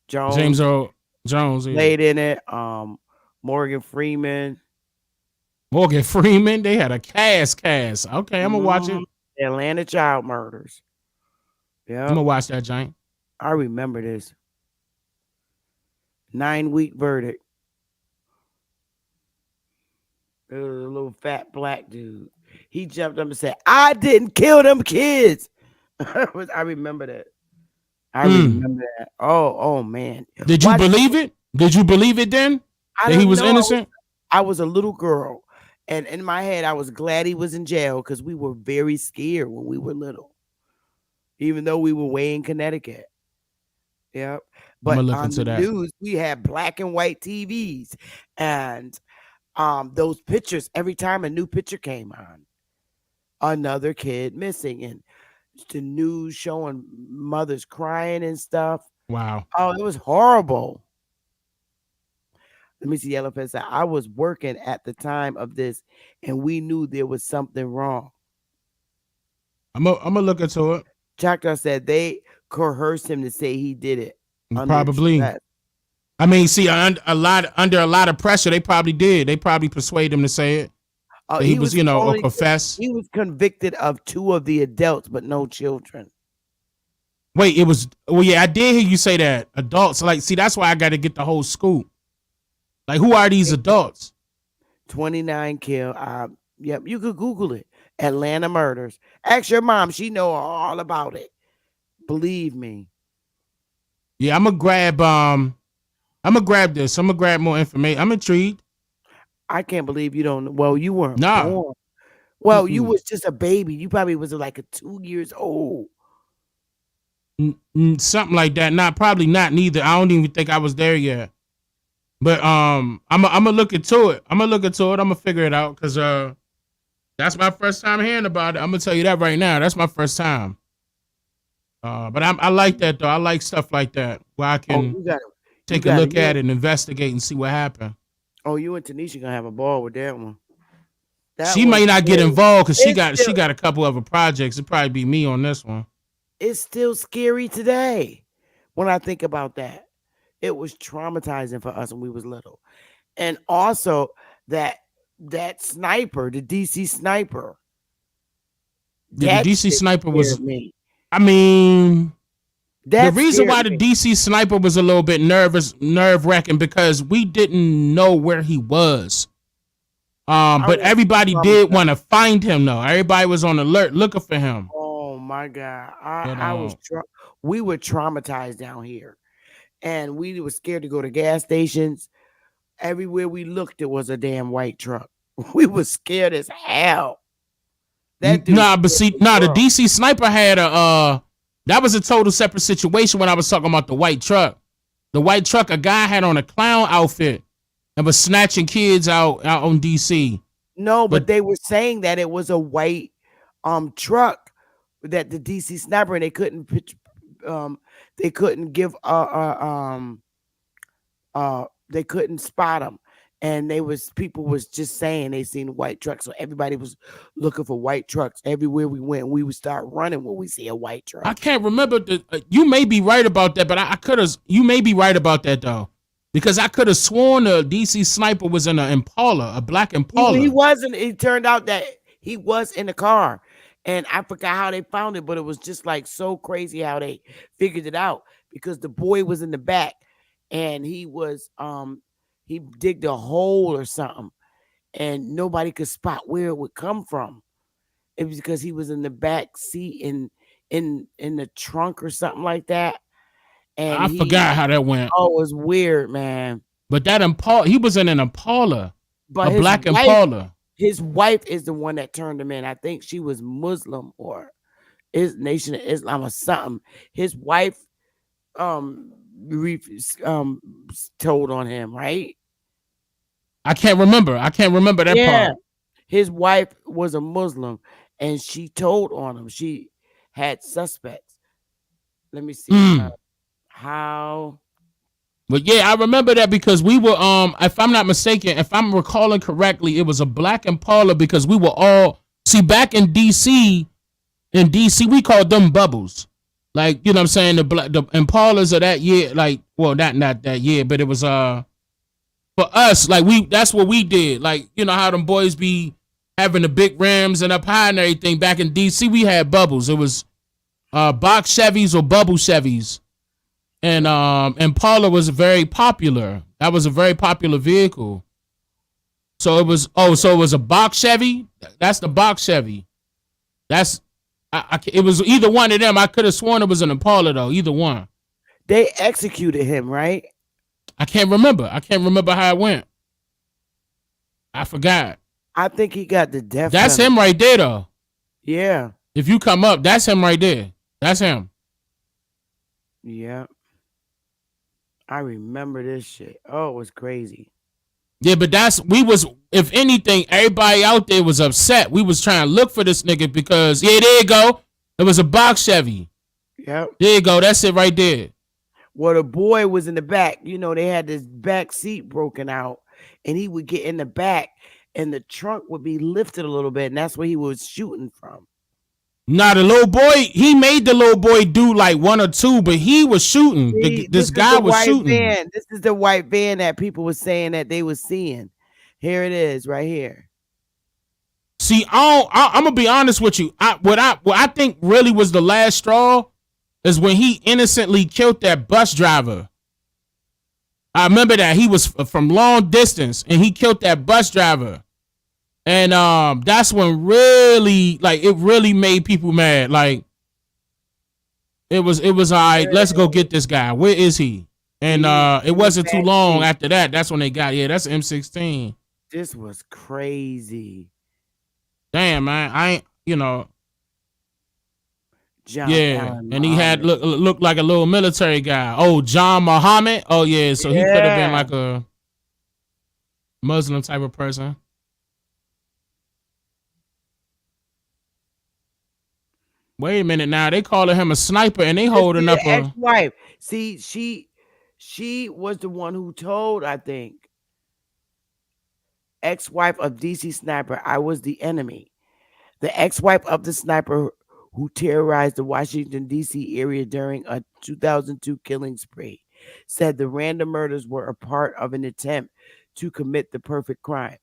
S1: Jones.
S6: James Earl Jones
S1: played in it. Morgan Freeman.
S6: They had a cast. Okay, I'm gonna watch it.
S1: Atlanta Child Murders. Yeah,
S6: I'm gonna watch that giant.
S1: I remember this 9-week verdict. There was a little fat black dude. He jumped up and said, "I didn't kill them kids." I remember that. I
S6: Mm.
S1: remember that. Oh man.
S6: Did you
S1: Watch.
S6: believe it? Did you believe it then
S1: I
S6: that he
S1: don't
S6: was
S1: know.
S6: innocent?
S1: I was a little girl, and in my head, I was glad he was in jail because we were very scared when we were little, even though we were way in Connecticut. Yep.
S6: I'm
S1: But
S6: gonna look
S1: on
S6: into
S1: the
S6: that.
S1: news, we had black and white TVs, and those pictures. Every time a new picture came on, another kid missing, and the news showing mothers crying and stuff.
S6: Wow.
S1: Oh, it was horrible. Let me see. Yellow Pen said, I was working at the time of this, and we knew there was something wrong.
S6: I'm gonna look into it.
S1: Choctaw said they coerced him to say he did it under
S6: Probably.
S1: stress.
S6: I mean, see, under a lot of pressure, they probably did. They probably persuaded him to say it. That he was, or confess.
S1: He was convicted of 2 of the adults, but no children.
S6: Wait, it was. Well, yeah, I did hear you say that adults. Like, see, that's why I got to get the whole scoop. Like, who are these adults?
S1: 29 killed. Yep, you could Google it. Atlanta murders. Ask your mom; she know all about it. Believe me.
S6: Yeah, I'm gonna grab. I'm gonna grab this. I'm gonna grab more information. I'm intrigued.
S1: I can't believe you don't. Well, you weren't
S6: Nah.
S1: born. Well, you was just a baby. You probably was like a 2 years old.
S6: Something like that. Not probably not neither. I don't even think I was there yet. But I'm gonna look into it. I'm gonna figure it out because that's my first time hearing about it. I'm gonna tell you that right now. That's my first time. But I like that though. I like stuff like that where I can take a look at it and investigate and see what happened.
S1: Oh, you and Tanisha gonna have a ball with that one.
S6: She may not get involved because she got a couple other projects. It'd probably be me on this one.
S1: It's still scary today when I think about that. It was traumatizing for us when we was little. And also that sniper, the DC sniper.
S6: Yeah, the DC sniper was
S1: me.
S6: I mean, the reason why the DC sniper was a little bit nerve-wracking because we didn't know where he was. But everybody did want to find him though. Everybody was on alert looking for him.
S1: Oh my God. We were traumatized down here. And we were scared to go to gas stations. Everywhere we looked, there was a damn white truck. We were scared as hell.
S6: The DC sniper had that was a total separate situation when I was talking about the white truck. The white truck, a guy had on a clown outfit and was snatching kids out on DC.
S1: No, but they were saying that it was a white truck that the DC sniper, and they couldn't they couldn't spot him, and people was just saying they seen white trucks, so everybody was looking for white trucks everywhere we went. We would start running when we see a white truck.
S6: I can't remember you may be right about that, but you may be right about that though, because I could have sworn the DC sniper was in an Impala, a black Impala.
S1: He wasn't. It turned out that he was in the car. And I forgot how they found it, but it was just like so crazy how they figured it out because the boy was in the back and he was he digged a hole or something and nobody could spot where it would come from. It was because he was in the back seat in the trunk or something like that. And
S6: I forgot how that went.
S1: Oh, it was weird, man.
S6: But that Impala, he was in an Impala,
S1: but
S6: a black Impala.
S1: His wife is the one that turned him in. I think she was Muslim or is Nation of Islam or something. His wife told on him, right?
S6: I can't remember that part.
S1: His wife was a Muslim and she told on him. She had suspects. Let me see how.
S6: But yeah, I remember that because we were, if I'm not mistaken, if I'm recalling correctly, it was a black Impala because we were all, back in DC, we called them bubbles. Like, you know what I'm saying? The Impalas of that year, like, well, not that year, but it was, for us, like, that's what we did. Like, you know how them boys be having the big rims and up high and everything. Back in DC, we had bubbles. It was box Chevys or bubble Chevys. And Impala was very popular. That was a very popular vehicle. So it was a box Chevy. That's the box Chevy. It was either one of them. I could have sworn it was an Impala though. Either one.
S1: They executed him, right?
S6: I can't remember how it went. I forgot.
S1: I think he got the death.
S6: That's
S1: penalty.
S6: him right there though.
S1: Yeah.
S6: If you come up, that's him right there. That's him.
S1: Yeah. I remember this shit. Oh, it was crazy.
S6: Yeah, but if anything, everybody out there was upset. We was trying to look for this nigga because, yeah, there you go. It was a box Chevy.
S1: Yep.
S6: There you go. That's it right there.
S1: Well, the boy was in the back. You know, they had this back seat broken out, and he would get in the back, and the trunk would be lifted a little bit, and that's where he was shooting from.
S6: Nah, the little boy, he made the little boy do like one or two, but he was shooting.
S1: See,
S6: this guy was shooting.
S1: Van. This is the white van that people were saying that they were seeing. Here it is, right here.
S6: See, I'm gonna be honest with you. What I think really was the last straw is when he innocently killed that bus driver. I remember that he was from long distance and he killed that bus driver. And that's when really, like, it really made people mad. Like, it was all right, let's go get this guy. Where is he? And it wasn't too long after that. That's when they got, that's M16.
S1: This was crazy.
S6: Damn, man. I ain't,
S1: John
S6: yeah.
S1: Allen
S6: And he had
S1: Muhammad.
S6: looked like a little military guy. Oh, John Muhammad. Oh, yeah. So he could have been like a Muslim type of person. Wait a minute now. They calling him a sniper and they holding up a
S1: ex-wife. See, she was the one who told, I think, ex-wife of DC Sniper, I was the enemy. The ex-wife of the sniper who terrorized the Washington, D.C. area during a 2002 killing spree said the random murders were a part of an attempt to commit the perfect crime,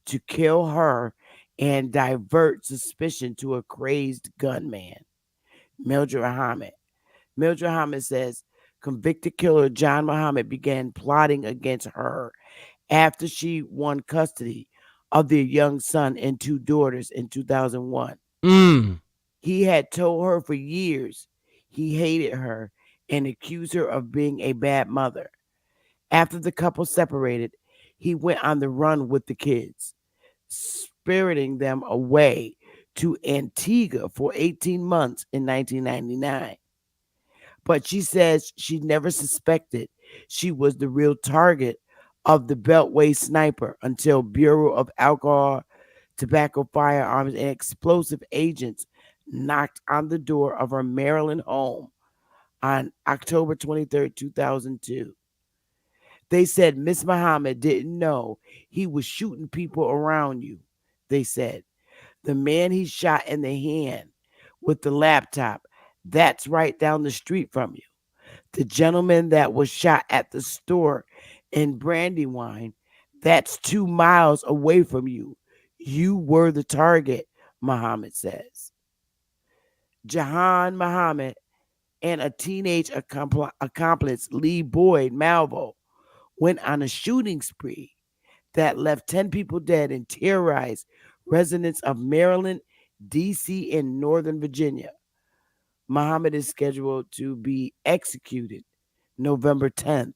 S1: to kill her and divert suspicion to a crazed gunman, Mildred Muhammad. Mildred Muhammad says convicted killer John Muhammad began plotting against her after she won custody of their young son and two daughters in 2001. He had told her for years he hated her and accused her of being a bad mother. After the couple separated, he went on the run with the kids, spiriting them away to Antigua for 18 months in 1999. But she says she never suspected she was the real target of the Beltway sniper until Bureau of Alcohol, Tobacco, Firearms, and Explosive Agents knocked on the door of her Maryland home on October 23rd, 2002. They said Miss Muhammad didn't know he was shooting people around you. They said, the man he shot in the hand with the laptop, that's right down the street from you. The gentleman that was shot at the store in Brandywine, that's 2 miles away from you. You were the target, Muhammad says. Jahan Muhammad and a teenage accomplice, Lee Boyd Malvo, went on a shooting spree that left 10 people dead and terrorized residents of Maryland, D.C., and Northern Virginia. Muhammad is scheduled to be executed November 10th.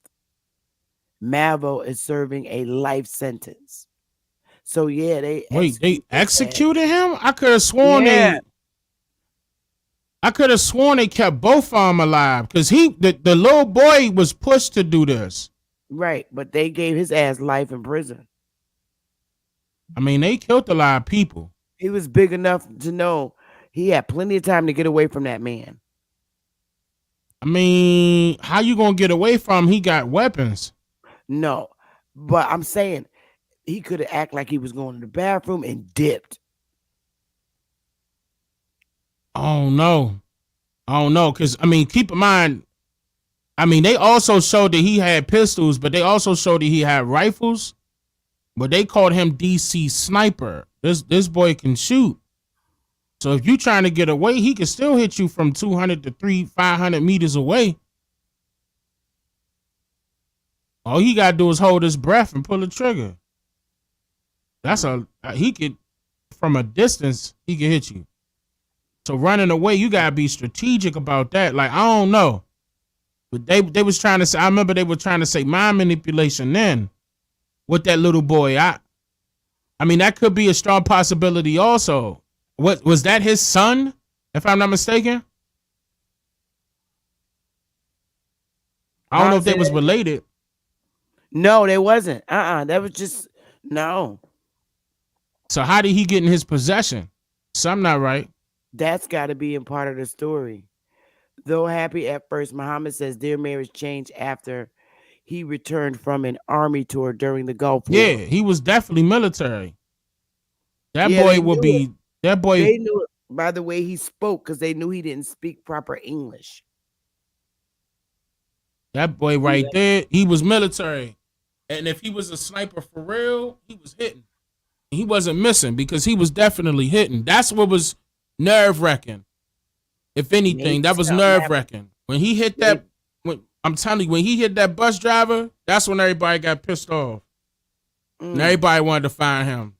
S1: Malvo is serving a life sentence. So yeah, they
S6: executed him? I could have sworn they kept both of them alive because the little boy was pushed to do this.
S1: Right, but they gave his ass life in prison.
S6: I mean, they killed a lot of people.
S1: He was big enough to know he had plenty of time to get away from that man.
S6: I mean, how you gonna get away from him? He got weapons.
S1: No, but I'm saying he could have acted like he was going to the bathroom and dipped.
S6: Oh no. Because I mean, keep in mind, I mean, they also showed that he had pistols, but they also showed that he had rifles. But they called him DC Sniper. This boy can shoot. So if you trying to get away, he can still hit you from 200 to 500 meters away. All he gotta do is hold his breath and pull the trigger. That's he could, from a distance, he can hit you. So running away, you gotta be strategic about that. Like, I don't know. But they was trying to say, I remember they were trying to say mind manipulation then with that little boy. I mean, that could be a strong possibility also. What was that, his son, if I'm not mistaken? I don't know if they was related.
S1: No, they wasn't. That was just no.
S6: So how did he get in his possession? Something not right.
S1: That's got to be in part of the story. Though happy at first, Muhammad says their marriage changed after he returned from an army tour during the Gulf War.
S6: Yeah, he was definitely military. That
S1: Yeah,
S6: boy would be. That boy.
S1: They knew it by the way he spoke because they knew he didn't speak proper English.
S6: That boy right there, he was military. And if he was a sniper for real, he was hitting. He wasn't missing because he was definitely hitting. That's what was nerve-wracking. If anything, that was nerve-wracking. When he hit that, I'm telling you, when he hit that bus driver, that's when everybody got pissed off. And everybody wanted to find him.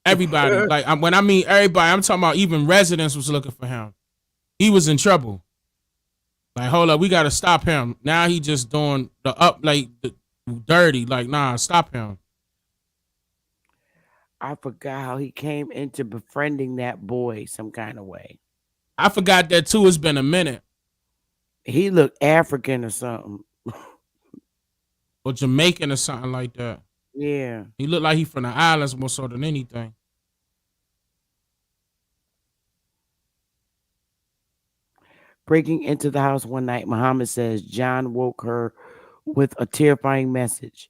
S6: Everybody. Like, when I mean everybody, I'm talking about even residents was looking for him. He was in trouble. Like, hold up, we got to stop him. Now he just doing the dirty. Like, nah, stop him.
S1: I forgot how he came into befriending that boy some kind of way.
S6: I forgot that too. It's been a minute.
S1: He looked African or something.
S6: Or Jamaican or something like that.
S1: Yeah.
S6: He looked like he from the islands more so than anything.
S1: Breaking into the house one night, Muhammad says John woke her with a terrifying message.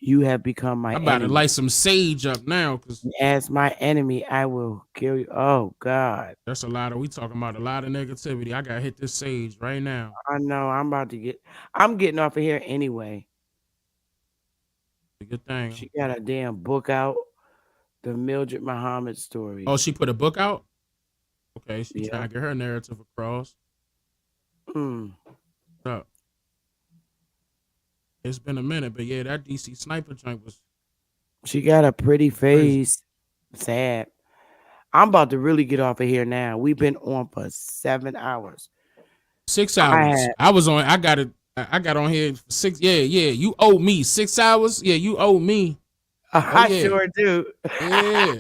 S1: You have become my enemy.
S6: I'm about to light some sage up now. Cause
S1: as my enemy, I will kill you. Oh, God.
S6: That's we talking about a lot of negativity. I got to hit this sage right now.
S1: I know. I'm getting off of here anyway.
S6: A good thing.
S1: She got a damn book out. The Mildred Muhammad story.
S6: Oh, she put a book out? Okay, she's trying to get her narrative across. So, it's been a minute, but yeah, that DC sniper joint was.
S1: She got a pretty face. Crazy. Sad. I'm about to really get off of here now. We've been on for 7 hours.
S6: 6 hours. I got on here for 6. Yeah. You owe me 6 hours. Yeah, you owe me.
S1: I sure do.
S6: Yeah.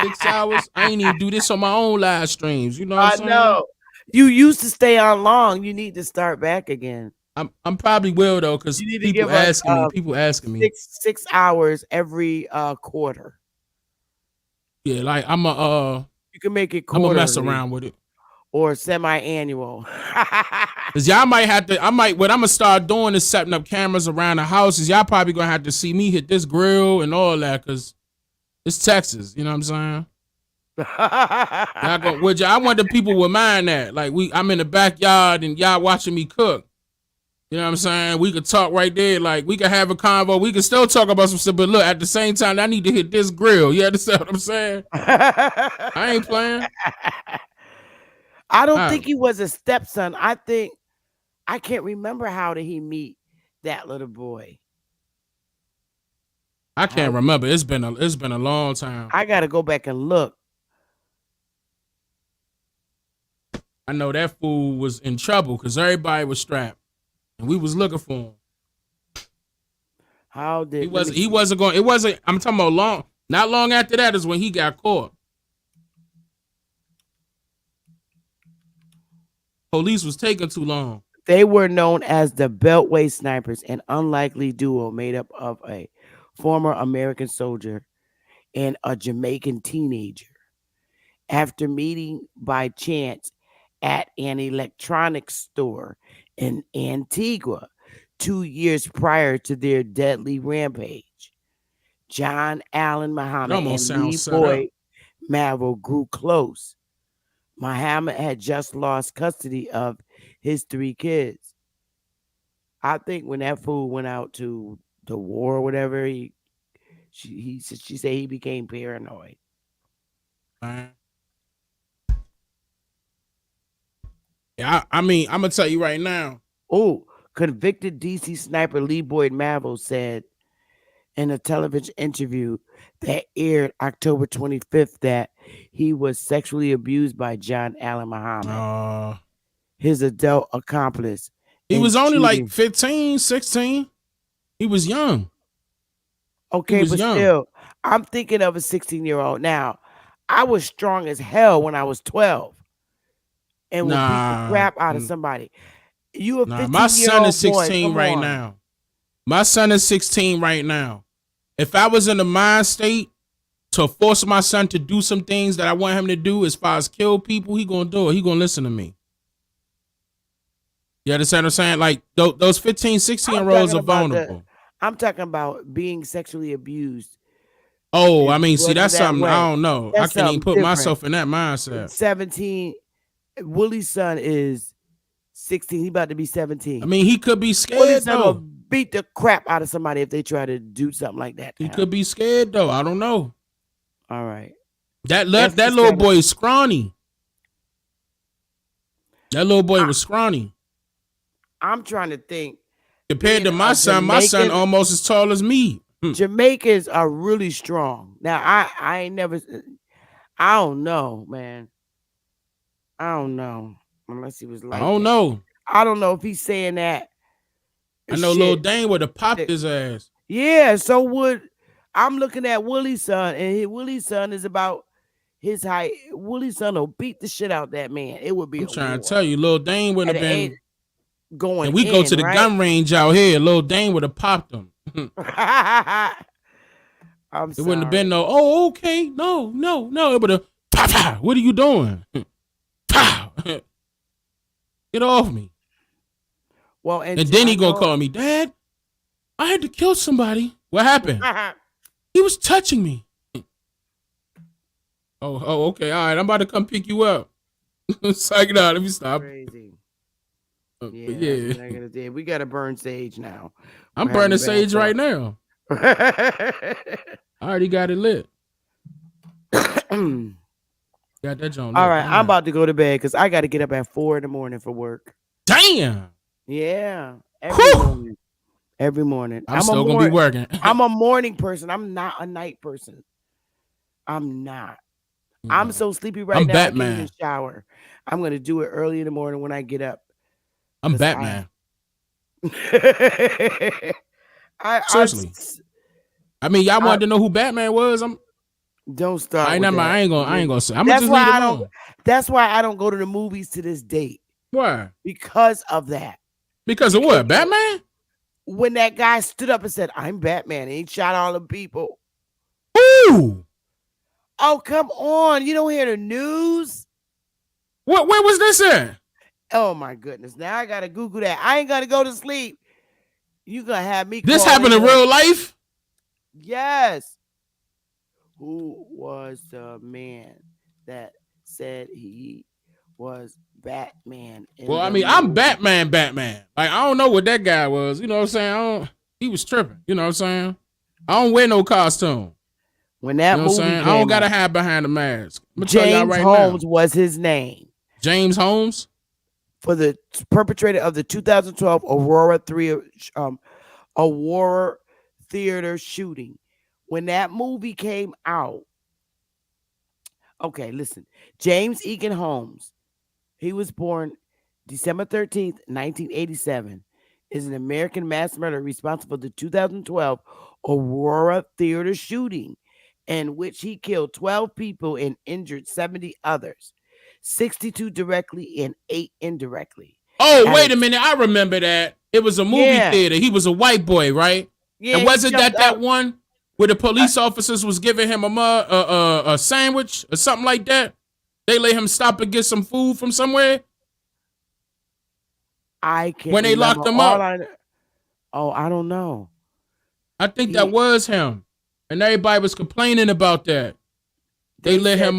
S6: 6 hours. I ain't even do this on my own live streams. You know what I'm saying? I know.
S1: You used to stay on long. You need to start back again.
S6: I'm probably will though, because people asking me.
S1: 6 hours every quarter.
S6: Yeah, like
S1: you can make it quarterly.
S6: I'm gonna mess around with it.
S1: Or semi-annual.
S6: Cause y'all might have to. What I'm gonna start doing is setting up cameras around the houses. Y'all probably gonna have to see me hit this grill and all that, cause it's Texas. You know what I'm saying? I want the people with mind that. Like I'm in the backyard and y'all watching me cook. You know what I'm saying? We could talk right there. Like, we could have a convo. We could still talk about some stuff. But look, at the same time, I need to hit this grill. You understand what I'm saying? I ain't playing.
S1: I don't think he was a stepson. I can't remember how did he meet that little boy.
S6: I can't remember. It's been a long time.
S1: I got to go back and look.
S6: I know that fool was in trouble because everybody was strapped. And we was looking for him.
S1: How did
S6: he wasn't going? It wasn't. I'm talking about not long after that is when he got caught. Police was taking too long.
S1: They were known as the Beltway Snipers, an unlikely duo made up of a former American soldier and a Jamaican teenager. After meeting by chance at an electronics store in Antigua 2 years prior to their deadly rampage, John Allen Muhammad and Lee Boyd Marvel grew close. Muhammad had just lost custody of his 3 kids. I think when that fool went out to the war or whatever, she said he became paranoid.
S6: I mean, I'm gonna tell you right now.
S1: Oh, convicted DC sniper Lee Boyd Mavell said in a television interview that aired October 25th that he was sexually abused by John Allen Muhammad, his adult accomplice.
S6: He
S1: in
S6: was only like
S1: shooting.
S6: 15, 16. He was young.
S1: Okay,
S6: was
S1: but
S6: young.
S1: still, I'm thinking of a 16-year-old. Now, I was strong as hell when I was 12 and would beat the crap out of somebody. You a 15-year-old
S6: my son is 16
S1: boy,
S6: right now. My son is 16 right now. If I was in the mind state to force my son to do some things that I want him to do as far as kill people, he gonna do it. He gonna listen to me. You understand what I'm saying? Like those 15, 16-year-olds are vulnerable.
S1: I'm talking about being sexually abused.
S6: Oh, I mean, see, that's something I don't know.
S1: That's
S6: I can't even put
S1: different.
S6: myself in that mindset.
S1: 17. Willie's son is 16. He about to be 17.
S6: I mean, he could be scared
S1: Willie's son will
S6: though.
S1: beat the crap out of somebody if they try to do something like that.
S6: He could be scared though. I don't know.
S1: All right.
S6: That little boy is scrawny. That little boy was scrawny.
S1: I'm trying to think.
S6: Compared to my son almost as tall as me.
S1: Jamaicans are really strong. Now, I ain't never, I don't know, man. I don't know. Unless he was like
S6: I don't know.
S1: I don't know if he's saying that.
S6: I know Lil Dane would have popped his ass.
S1: Yeah, so I'm looking at Willie's son, and Willie's son is about his height. Willie's son will beat the shit out that man. It would be
S6: I'm trying to tell you, Lil Dane would have been
S1: going.
S6: And we go to the gun range out here. Lil Dane would have popped him.
S1: I'm
S6: It wouldn't have been no, oh, okay. No. It would have, pow. What are you doing? Pow. Get off me.
S1: Well, and
S6: then he gonna call me, Dad, I had to kill somebody. What happened? He was touching me. Oh, okay. All right. I'm about to come pick you up. Psych it out. Let me stop.
S1: Crazy.
S6: Yeah.
S1: We got to burn sage now.
S6: I'm burning sage right now. I already got it lit. Got that joint lit.
S1: All right. I'm about to go to bed because I got to get up at 4 a.m. for work.
S6: Damn.
S1: Yeah. Every morning.
S6: I'm still going to be working.
S1: I'm a morning person. I'm not a night person. I'm not. I'm so sleepy right now.
S6: Batman.
S1: I can't even shower. I'm going to do it early in the morning when I get up.
S6: I'm Batman.
S1: Seriously.
S6: I mean, y'all wanted to know who Batman was?
S1: Don't start.
S6: I ain't gonna say. I'm
S1: that's
S6: just
S1: why
S6: leave it
S1: I don't.
S6: alone.
S1: That's why I don't go to the movies to this date.
S6: Why?
S1: Because of that.
S6: Because of what? Batman?
S1: When that guy stood up and said, "I'm Batman," and he shot all the people.
S6: Ooh.
S1: Oh, come on! You don't hear the news?
S6: What? Where was this at?
S1: Oh my goodness! Now I gotta Google that. I ain't gonna go to sleep. You gonna have me?
S6: This happened in real life?
S1: Yes. Who was the man that said he was Batman?
S6: Well, I mean, I'm Batman. Like, I don't know what that guy was. You know what I'm saying? He was tripping. You know what I'm saying? I don't wear no costume.
S1: When that movie
S6: came I don't gotta hide behind the mask.
S1: James Holmes was his name.
S6: James Holmes?
S1: For the perpetrator of the 2012 Aurora Theater shooting. When that movie came out, okay, listen. James Egan Holmes, he was born December 13th, 1987, is an American mass murderer responsible for the 2012 Aurora Theater shooting, in which he killed 12 people and injured 70 others, 62 directly and 8 indirectly.
S6: Oh, wait a minute. I remember that. It was a movie theater. He was a white boy, right?
S1: Yeah.
S6: And wasn't that one where the police officers was giving him a sandwich or something like that? They let him stop and get some food from somewhere?
S1: I can't
S6: when they locked him up.
S1: I don't know.
S6: I think that was him. And everybody was complaining about that. They let him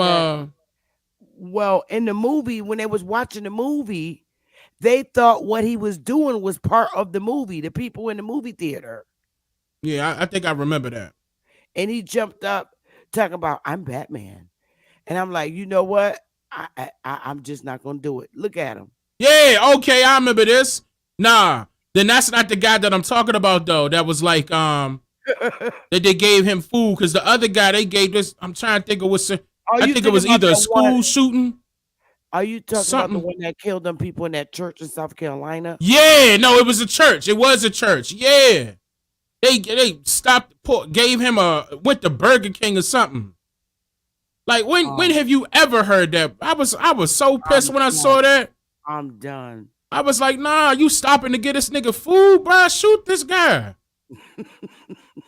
S1: Well, in the movie, when they was watching the movie, they thought what he was doing was part of the movie, the people in the movie theater.
S6: Yeah, I think I remember that.
S1: And he jumped up talking about, "I'm Batman." And I'm like, you know what? I'm just not going to do it. Look at him.
S6: Yeah, okay, I remember this. Nah, then that's not the guy that I'm talking about though. That was like that they gave him food because the other guy they gave this. I'm trying to think of what's.
S1: Are
S6: I
S1: you
S6: think it
S1: thinking
S6: was
S1: about
S6: either a
S1: that one?
S6: school shooting,
S1: Are you talking about the
S6: something.
S1: one that killed them people in that church in South Carolina?
S6: Yeah, no, it was a church. It was a church. Yeah, they stopped, gave him went to Burger King or something. Like when
S1: Um,
S6: have you ever heard that? I was so pissed
S1: I'm
S6: when I
S1: done.
S6: saw that.
S1: I'm done.
S6: I was like, nah, you stopping to get this nigga food, bro? Shoot this guy.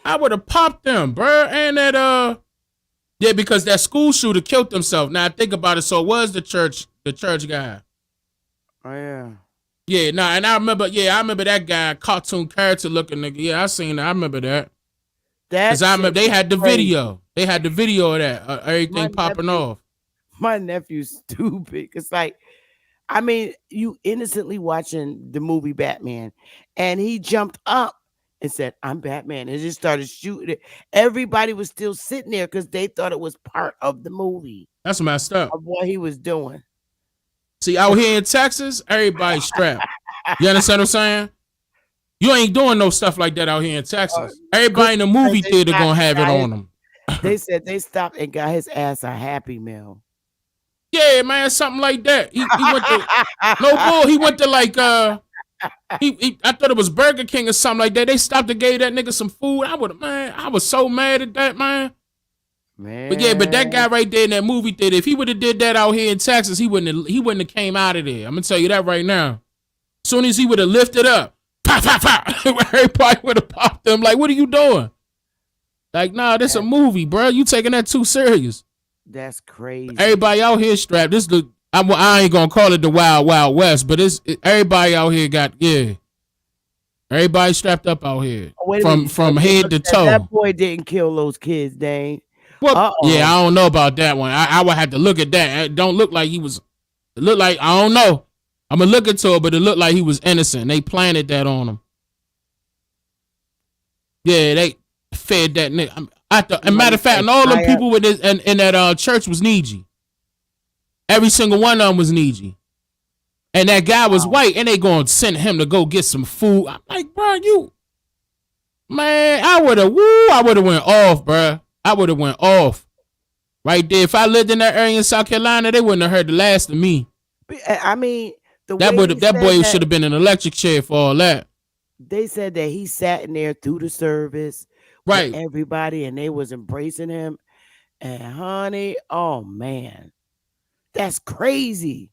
S6: I would have popped them, bro. And that yeah, because that school shooter killed himself. Now I think about it, so it was the church guy.
S1: Oh yeah.
S6: Yeah, nah, and I remember that guy, cartoon character looking nigga. Yeah, I seen that. I remember that. Cause
S1: That
S6: I
S1: shit
S6: remember they
S1: was
S6: had the
S1: crazy.
S6: video. They had the video of that.
S1: My
S6: Everything popping
S1: nephew,
S6: off.
S1: my nephew's stupid. It's like, I mean, you innocently watching the movie Batman, and he jumped up and said, "I'm Batman," and just started shooting it. Everybody was still sitting there because they thought it was part of the movie
S6: That's messed up.
S1: of what he was doing.
S6: See, out here in Texas, everybody's strapped. You understand what I'm saying? You ain't doing no stuff like that out here in Texas. Everybody in the
S1: Christmas,
S6: movie
S1: they
S6: theater
S1: stopped
S6: gonna
S1: and
S6: have it
S1: got
S6: on them.
S1: they said they stopped and got his ass a Happy Meal.
S6: Yeah, man, something like that. He went to no bull. He went to like I thought it was Burger King or something like that. They stopped and gave that nigga some food. I was so mad at that, man. But yeah, but that
S1: Man,
S6: guy right there in that movie theater, if he would have did that out here in Texas, he wouldn't have came out of there. I'm gonna tell you that right now. As soon as he would have lifted up, pop, pop, pop, everybody would have popped him. Like, what are you doing? Like, nah, this a movie, bro. You taking that too serious.
S1: that's crazy.
S6: Everybody out here strapped. I ain't gonna call it the Wild Wild West, but everybody out here everybody strapped up out here
S1: Oh, wait a minute.
S6: from
S1: So
S6: head to toe.
S1: that boy didn't kill those kids, dang.
S6: Well, yeah,
S1: Uh-oh.
S6: I don't know about that one. I would have to look at that. It don't look like he was. It looked like I don't know. I'm gonna look into it, but it looked like he was innocent. They planted that on him. Yeah, they fed that nigga. And matter of fact, and all them people with this and in that church was Niji. Every single one of them was Niji. And that guy was white, and they gonna send him to go get some food. I'm like, bro, man, I would have went off, bro. I would have went off right there. If I lived in that area in South Carolina, they wouldn't have heard the last of me.
S1: I mean,
S6: That boy should have been in an electric chair for all that.
S1: they said that he sat in there through the service
S6: Right.
S1: with everybody and they was embracing him. And honey, oh man, that's crazy.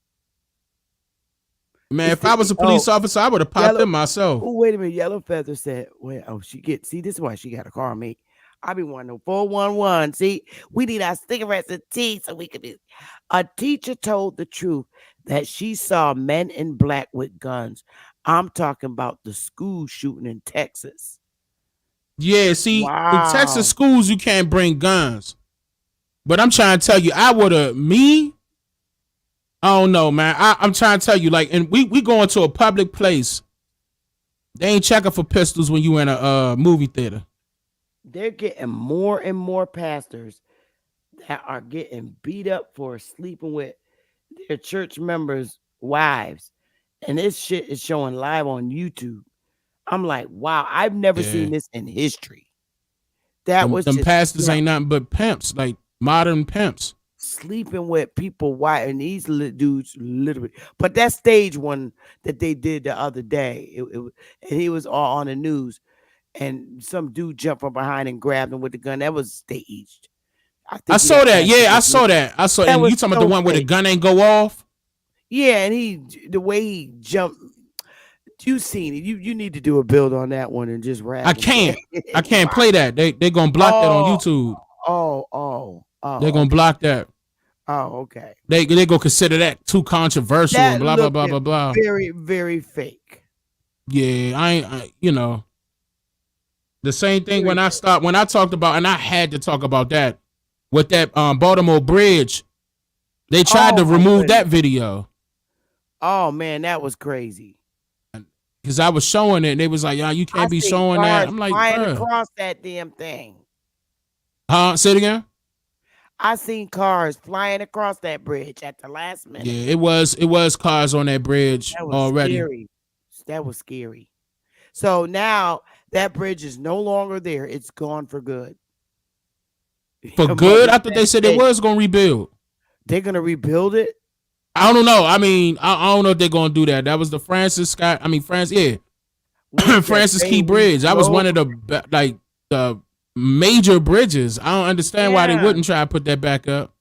S6: Man,
S1: It's
S6: if I was a police officer, I would have popped them myself.
S1: Oh, wait a minute. Yellow Feather said, well, see, this is why she got to call me. I be wanting 411. See, we need our cigarettes and tea so we could be. A teacher told the truth that she saw men in black with guns. I'm talking about the school shooting in Texas.
S6: Yeah, see, in
S1: Wow.
S6: Texas schools, you can't bring guns. But I'm trying to tell you, I don't know, man. I'm trying to tell you, like, and we go into a public place. They ain't checking for pistols when you in a movie theater.
S1: They're getting more and more pastors that are getting beat up for sleeping with their church members' wives. And this shit is showing live on YouTube. I'm like, wow, I've never seen this in history. That was
S6: Them
S1: just
S6: pastors ain't nothing but pimps, like modern pimps.
S1: sleeping with people white and these dudes literally. But that stage one that they did the other day, and he was all on the news, and some dude jumped from behind and grabbed him with the gun. That was staged.
S6: I saw that. Yeah, I saw that. I saw.
S1: That
S6: And
S1: was
S6: you talking about
S1: so
S6: the one where the
S1: fake.
S6: gun ain't go off?
S1: Yeah, and the way he jumped. You seen it. You need to do a build on that one and just rap.
S6: I can't play that. They gonna block that on YouTube.
S1: Oh.
S6: They're gonna block that.
S1: Oh, okay.
S6: They go consider that too controversial and blah blah blah blah blah.
S1: Very, very fake.
S6: Yeah, the same thing when I talked about, and I had to talk about that with that Baltimore Bridge. They tried to remove that video.
S1: Oh man, that was crazy.
S6: Because I was showing it, and they was like, "Yeah, you can't be showing that." I'm like,
S1: flying
S6: bruh.
S1: across that damn thing.
S6: Say it again.
S1: I seen cars flying across that bridge at the last minute.
S6: Yeah, it was cars on that bridge
S1: That was
S6: already.
S1: scary. That was scary. So now that bridge is no longer there. It's gone for good.
S6: For good, I thought they said they was gonna rebuild.
S1: They're gonna rebuild it.
S6: I don't know. I mean, I don't know if they're gonna do that. That was the Francis Scott. I mean, yeah, Francis Key Bridge. That was one of the major bridges. I don't understand why they wouldn't try to put that back up.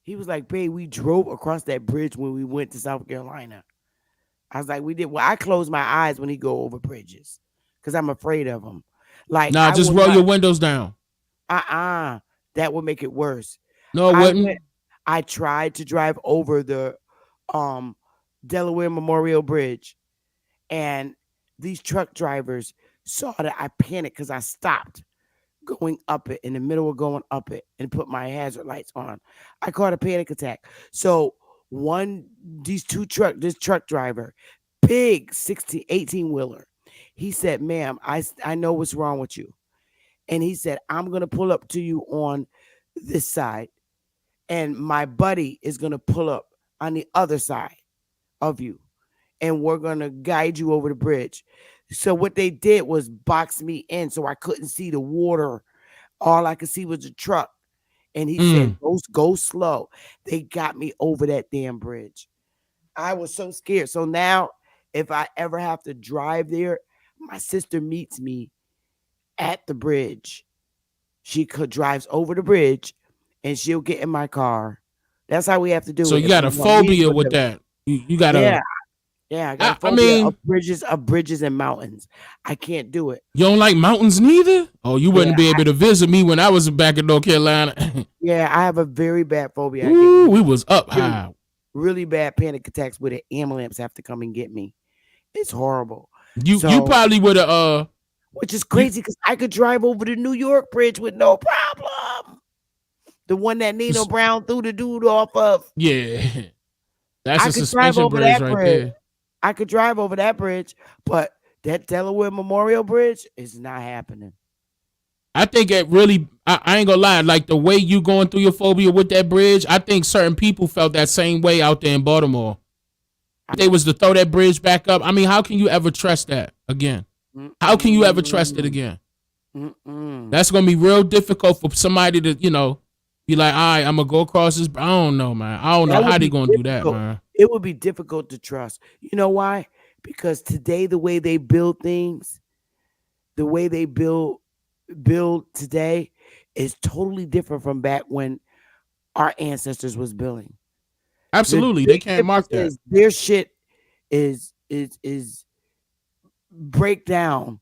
S1: He was like, babe, we drove across that bridge when we went to South Carolina. I was like, we did. Well, I close my eyes when he go over bridges because I'm afraid of him. Like,
S6: nah, just roll your windows down.
S1: That would make it worse.
S6: No, it wouldn't.
S1: I tried to drive over the Delaware Memorial Bridge, and these truck drivers saw that I panicked because I stopped going up it in the middle of going up it and put my hazard lights on. I caught a panic attack. So this truck driver, big 18 wheeler, he said, ma'am, I know what's wrong with you. And he said, I'm going to pull up to you on this side. And my buddy is going to pull up on the other side of you. And we're going to guide you over the bridge. So what they did was box me in so I couldn't see the water. All I could see was the truck. And he said, go slow. They got me over that damn bridge. I was so scared. So now if I ever have to drive there, my sister meets me at the bridge. She drives over the bridge and she'll get in my car. That's how we have to do it.
S6: So you got a phobia with that. You got a
S1: I got a phobia of bridges and mountains. I can't do it.
S6: You don't like mountains neither? Oh, you wouldn't be able to visit me when I was back in North Carolina.
S1: Yeah, I have a very bad phobia.
S6: Ooh, we was up high.
S1: Really bad panic attacks where the ambulance have to come and get me. It's horrible.
S6: You probably would have
S1: which is crazy because I could drive over the New York Bridge with no problem. The one that Nino Brown threw the dude off of.
S6: Yeah. That's a suspension bridge right there.
S1: I could drive over that bridge, but that Delaware Memorial Bridge is not happening.
S6: I think it really, I ain't gonna lie, like the way you going through your phobia with that bridge, I think certain people felt that same way out there in Baltimore. If they was to throw that bridge back up, I mean, how can you ever trust that again? How can you ever trust it again? That's gonna be real difficult for somebody to, be like, all right, I'm gonna go across this. I don't know, man. I don't know how they gonna do that, man.
S1: It would be difficult to trust. You know why? Because today, the way they build things, the way they build today is totally different from back when our ancestors was building.
S6: Absolutely. They can't mark that.
S1: Their shit is breakdown.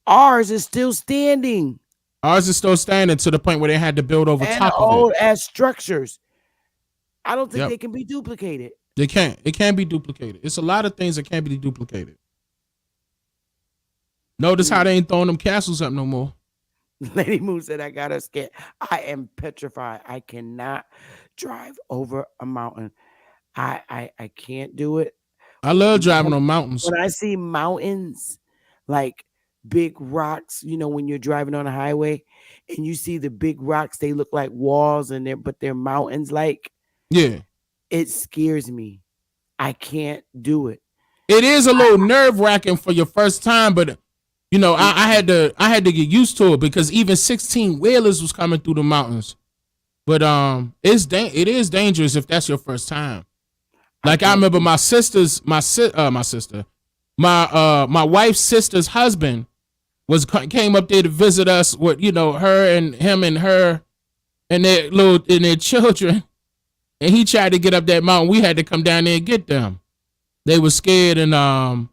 S1: Ours is still standing.
S6: Ours is still standing to the point where they had to build over top of it.
S1: Old ass structures. I don't think they can be duplicated.
S6: They can't. It can't be duplicated. It's a lot of things that can't be duplicated. Notice how they ain't throwing them castles up no more.
S1: Lady Moon said, I got her scared. I am petrified. I cannot drive over a mountain. I can't do it.
S6: I love driving on mountains.
S1: When I see mountains, like big rocks, when you're driving on a highway and you see the big rocks, they look like walls but they're mountains. It scares me. I can't do it.
S6: It is a little nerve wracking for your first time, but I had to get used to it because even 16 wheelers was coming through the mountains. But it is dangerous if that's your first time. Like I remember my wife's sister's husband came up there to visit us with her and him and her and their children, and he tried to get up that mountain. We had to come down there and get them. They were scared, and I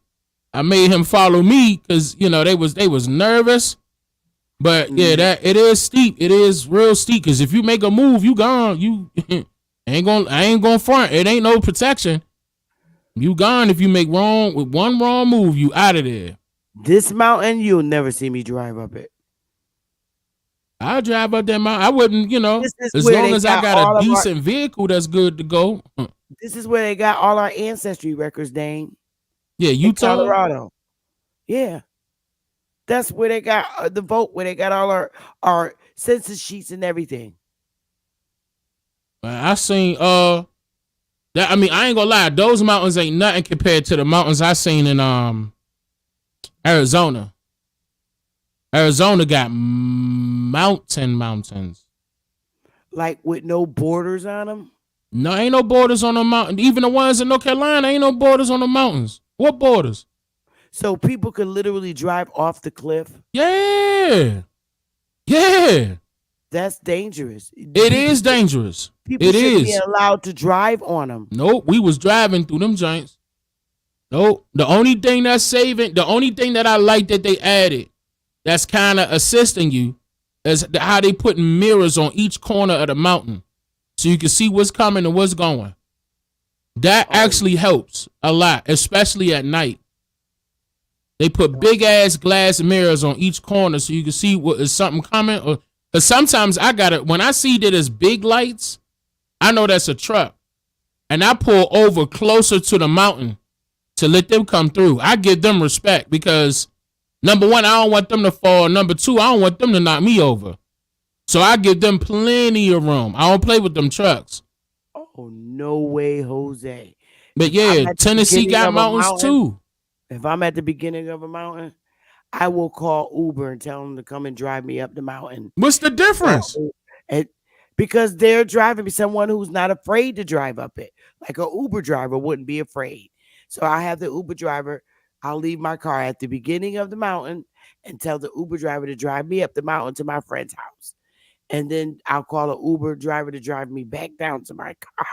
S6: made him follow me because they was nervous. But yeah, that it is steep. It is real steep because if you make a move, you gone. You I ain't gonna front. It ain't no protection. You gone if you make one wrong move. You out of there.
S1: This mountain, you'll never see me drive up it.
S6: I'll drive up that mountain. I wouldn't, as long as I got a decent vehicle that's good to go.
S1: This is where they got all our ancestry records, Dane.
S6: Yeah, Utah,
S1: Colorado. Yeah, that's where they got the vote. Where they got all our census sheets and everything.
S6: I seen that. I mean, I ain't gonna lie. Those mountains ain't nothing compared to the mountains I seen in Arizona. Arizona got mountains.
S1: Like with no borders on them.
S6: No, ain't no borders on the mountain. Even the ones in North Carolina, ain't no borders on the mountains. What borders?
S1: So people could literally drive off the cliff.
S6: Yeah.
S1: That's dangerous.
S6: It is dangerous.
S1: People
S6: It
S1: shouldn't be
S6: is.
S1: allowed to drive on them.
S6: Nope, we was driving through them giants. Nope. The only thing that's saving, the only thing that I like that they added that's kind of assisting you is how they put mirrors on each corner of the mountain so you can see what's coming and what's going. That actually helps a lot, especially at night. They put big ass glass mirrors on each corner so you can see what is something coming. Or because sometimes I gotta, when I see that it's big lights, I know that's a truck, and I pull over closer to the mountain to let them come through. I give them respect because number one, I don't want them to fall. Number two, I don't want them to knock me over. So I give them plenty of room. I don't play with them trucks.
S1: Oh, no way, Jose.
S6: But yeah, Tennessee got mountains too.
S1: If I'm at the beginning of a mountain, I will call Uber and tell them to come and drive me up the mountain.
S6: What's the difference?
S1: Because they're driving me someone who's not afraid to drive up it. Like an Uber driver wouldn't be afraid. So I have the Uber driver. I'll leave my car at the beginning of the mountain and tell the Uber driver to drive me up the mountain to my friend's house. And then I'll call an Uber driver to drive me back down to my car.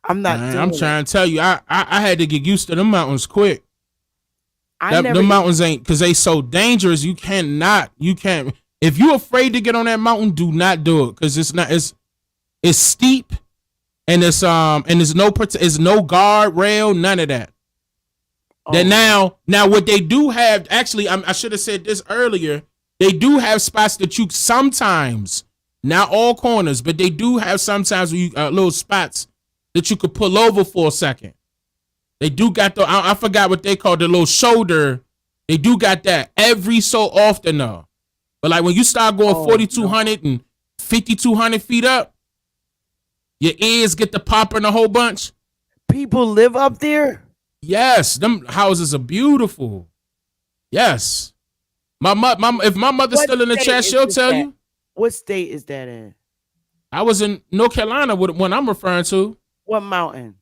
S1: I'm not doing
S6: I'm trying to tell you, I had to get used to them mountains quick. The mountains ain't, because they so dangerous. You can't. If you're afraid to get on that mountain, do not do it, because it's steep, and it's no guardrail, none of that. Then now what they do have, actually, I should have said this earlier. They do have spots that you sometimes, not all corners, but they do have sometimes little spots that you could pull over for a second. They do got I forgot what they call the little shoulder. They do got that every so often though. But like when you start going 4,200 and 5,200 feet up, your ears get to popping a whole bunch.
S1: People live up there?
S6: Yes, them houses are beautiful. Yes. If my mother's still in the chat, she'll tell you.
S1: What state is that in?
S6: I was in North Carolina with one I'm referring to.
S1: What mountain?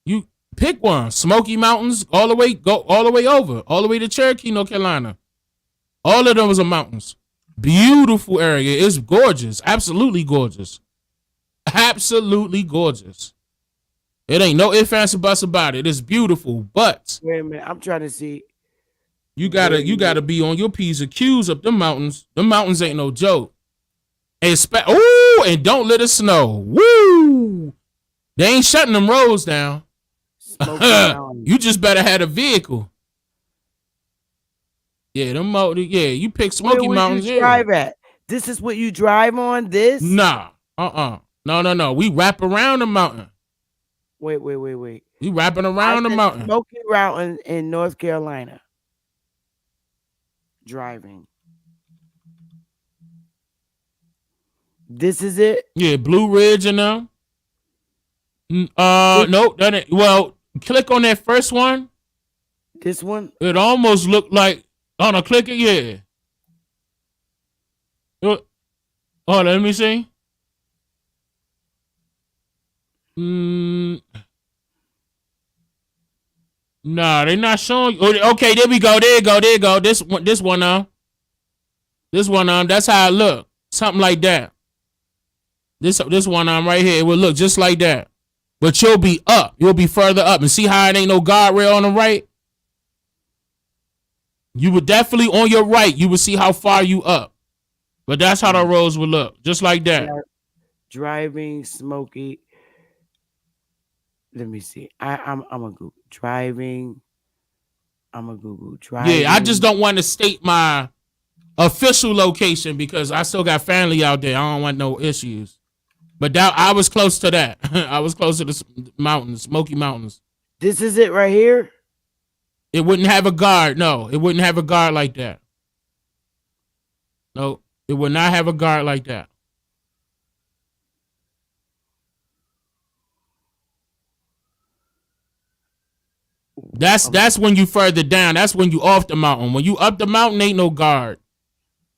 S6: You pick one. Smoky Mountains, all the way over, all the way to Cherokee, North Carolina. All of those are mountains. Beautiful area. It's gorgeous. Absolutely gorgeous. Absolutely gorgeous. It ain't no ifs, ands, or buts about it. It's beautiful, but
S1: wait a minute. I'm trying to see.
S6: You gotta be on your P's and Q's up them mountains. Them mountains ain't no joke. And don't let it snow. Woo! They ain't shutting them roads down. You just better have a vehicle. Yeah, you pick Smoky Mountains.
S1: You drive at? This is what you drive on? This?
S6: Nah. No. We wrap around the mountain.
S1: Wait.
S6: We wrapping around the mountain.
S1: Smoky Mountain in North Carolina. Driving. This is it?
S6: Yeah, Blue Ridge and them. Nope. That ain't, well, click on that first one.
S1: This one?
S6: It almost looked like, click it, yeah. Let me see. Nah, they not showing. Okay, there we go. There you go. This one, that's how it look. Something like that. This one, right here, it will look just like that. But you'll be up. You'll be further up. And see how it ain't no guardrail on the right? You would definitely, on your right, you would see how far you up. But that's how the roads would look. Just like that.
S1: Driving, Smoky. Let me see. I'm a Google. Driving. I'm a Google. Driving.
S6: Yeah, I just don't want to state my official location because I still got family out there. I don't want no issues. But I was close to that. I was close to the mountains, Smoky Mountains.
S1: This is it right here?
S6: It wouldn't have a guard. No, it wouldn't have a guard like that. No, it would not have a guard like that. That's when you further down. That's when you off the mountain. When you up the mountain, ain't no guard.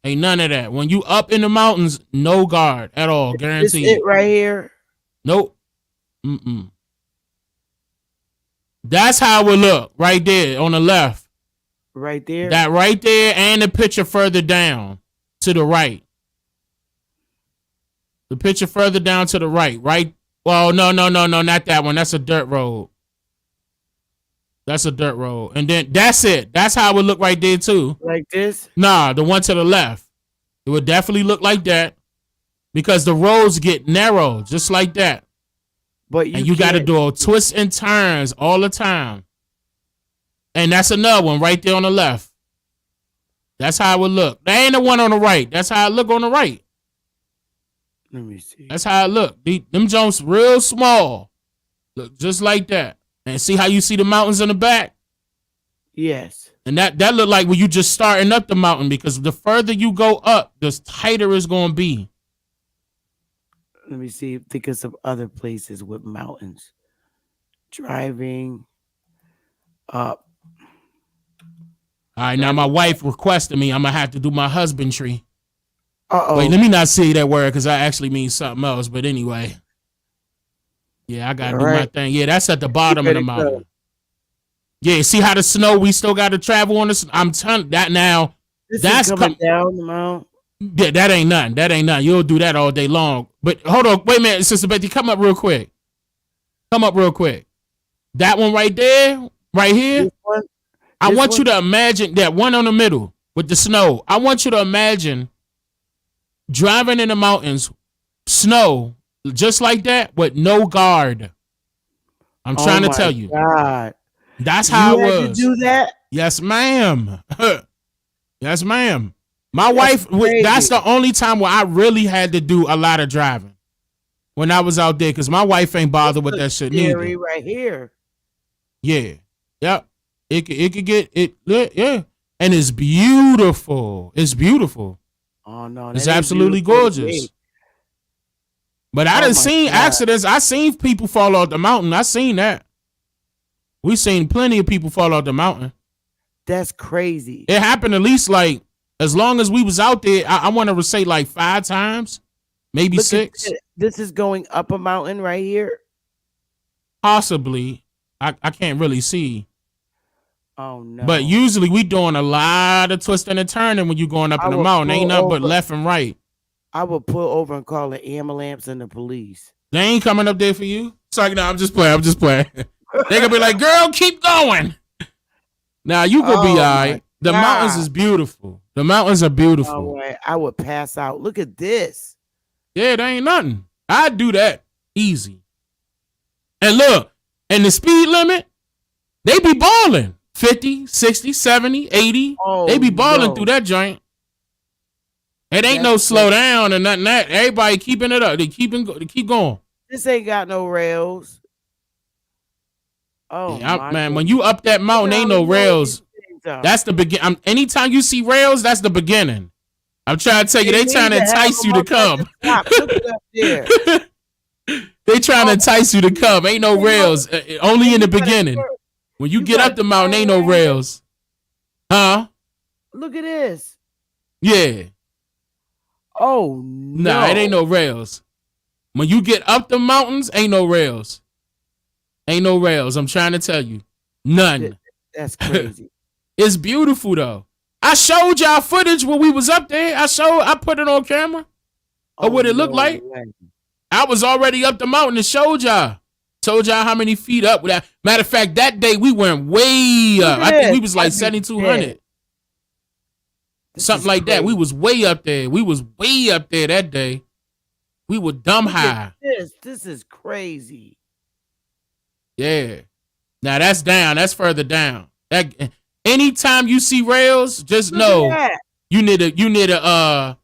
S6: Ain't none of that. When you up in the mountains, no guard at all.
S1: This
S6: Guaranteed.
S1: it right here.
S6: Nope. Mm-mm. That's how it would look right there on the left.
S1: Right there.
S6: That right there and the picture further down to the right. The picture further down to the right. Right. Well, no, not that one. That's a dirt road. That's a dirt road. And then that's it. That's how it would look right there too.
S1: Like this?
S6: Nah, the one to the left. It would definitely look like that because the roads get narrow just like that.
S1: But
S6: you got to do twists and turns all the time. And that's another one right there on the left. That's how it would look. That ain't the one on the right. That's how it look on the right.
S1: Let me see.
S6: That's how it look. Them jumps real small. Look just like that. And see how you see the mountains in the back?
S1: Yes.
S6: And that look like when you just starting up the mountain because the further you go up, the tighter it's going to be.
S1: Let me see. Think of some other places with mountains. Driving up.
S6: All right, now my wife requested me. I'm going to have to do my husbandry.
S1: Uh-oh.
S6: Wait, let me not say that word because I actually mean something else. But anyway. Yeah, I got to do my thing. Yeah, that's at the bottom of the mountain. Yeah, see how the snow, we still got to travel on this? I'm telling that now.
S1: That's coming down the mountain.
S6: Yeah, that ain't nothing. That ain't nothing. You'll do that all day long. But hold on. Wait a minute, Sister Betty. Come up real quick. Come up real quick. That one right there, right here. I want you to imagine that one on the middle with the snow. I want you to imagine driving in the mountains, snow, just like that, with no guard. I'm trying to tell you.
S1: God.
S6: That's how
S1: you
S6: it
S1: had
S6: was.
S1: To do that?
S6: Yes, ma'am. Yes, ma'am. My wife, that's the only time where I really had to do a lot of driving when I was out there because my wife ain't bothered with that shit neither.
S1: Right here.
S6: Yeah. Yep. It could get it. Yeah. And it's beautiful. It's beautiful.
S1: Oh, no.
S6: It's absolutely gorgeous. But I done seen accidents. I seen people fall off the mountain. I seen that. We seen plenty of people fall off the mountain.
S1: That's crazy.
S6: It happened at least like, as long as we was out there, I want to say like 5 times, maybe 6.
S1: This is going up a mountain right here?
S6: Possibly. I can't really see.
S1: Oh, no.
S6: But usually we doing a lot of twisting and turning when you going up in the mountain. Ain't nothing but left and right.
S1: I would pull over and call the ambulance and the police.
S6: They ain't coming up there for you? It's like, no, I'm just playing. They gonna be like, girl, keep going. Now you gonna be all right. The mountains is beautiful. The mountains are beautiful.
S1: Oh, I would pass out. Look at this.
S6: Yeah, there ain't nothing. I'd do that easy. And look, and the speed limit, they be balling 50, 60, 70, 80. They be balling through that joint. It ain't no slow down or nothing that. Everybody keeping it up. They keep going.
S1: This ain't got no rails. Oh,
S6: yeah, man, when you up that mountain, ain't no rails. That's the beginning. Anytime you see rails, that's the beginning. I'm trying to tell you, they trying to entice you to come. They trying to entice you to come. Ain't no rails. Only in the beginning. When you get up the mountain, ain't no rails. Huh?
S1: Look at this.
S6: Yeah.
S1: Oh, no.
S6: Nah, it ain't no rails. When you get up the mountains, ain't no rails. Ain't no rails. I'm trying to tell you. None.
S1: That's crazy.
S6: It's beautiful though. I showed y'all footage when we was up there. I put it on camera of what it looked like. I was already up the mountain and showed y'all. Told y'all how many feet up. Matter of fact, that day we went way up. I think we was like 7,200. Something like that. We was way up there. We was way up there that day. We were dumb high.
S1: This is crazy.
S6: Yeah. Now that's down. That's further down. Anytime you see rails, just know you need a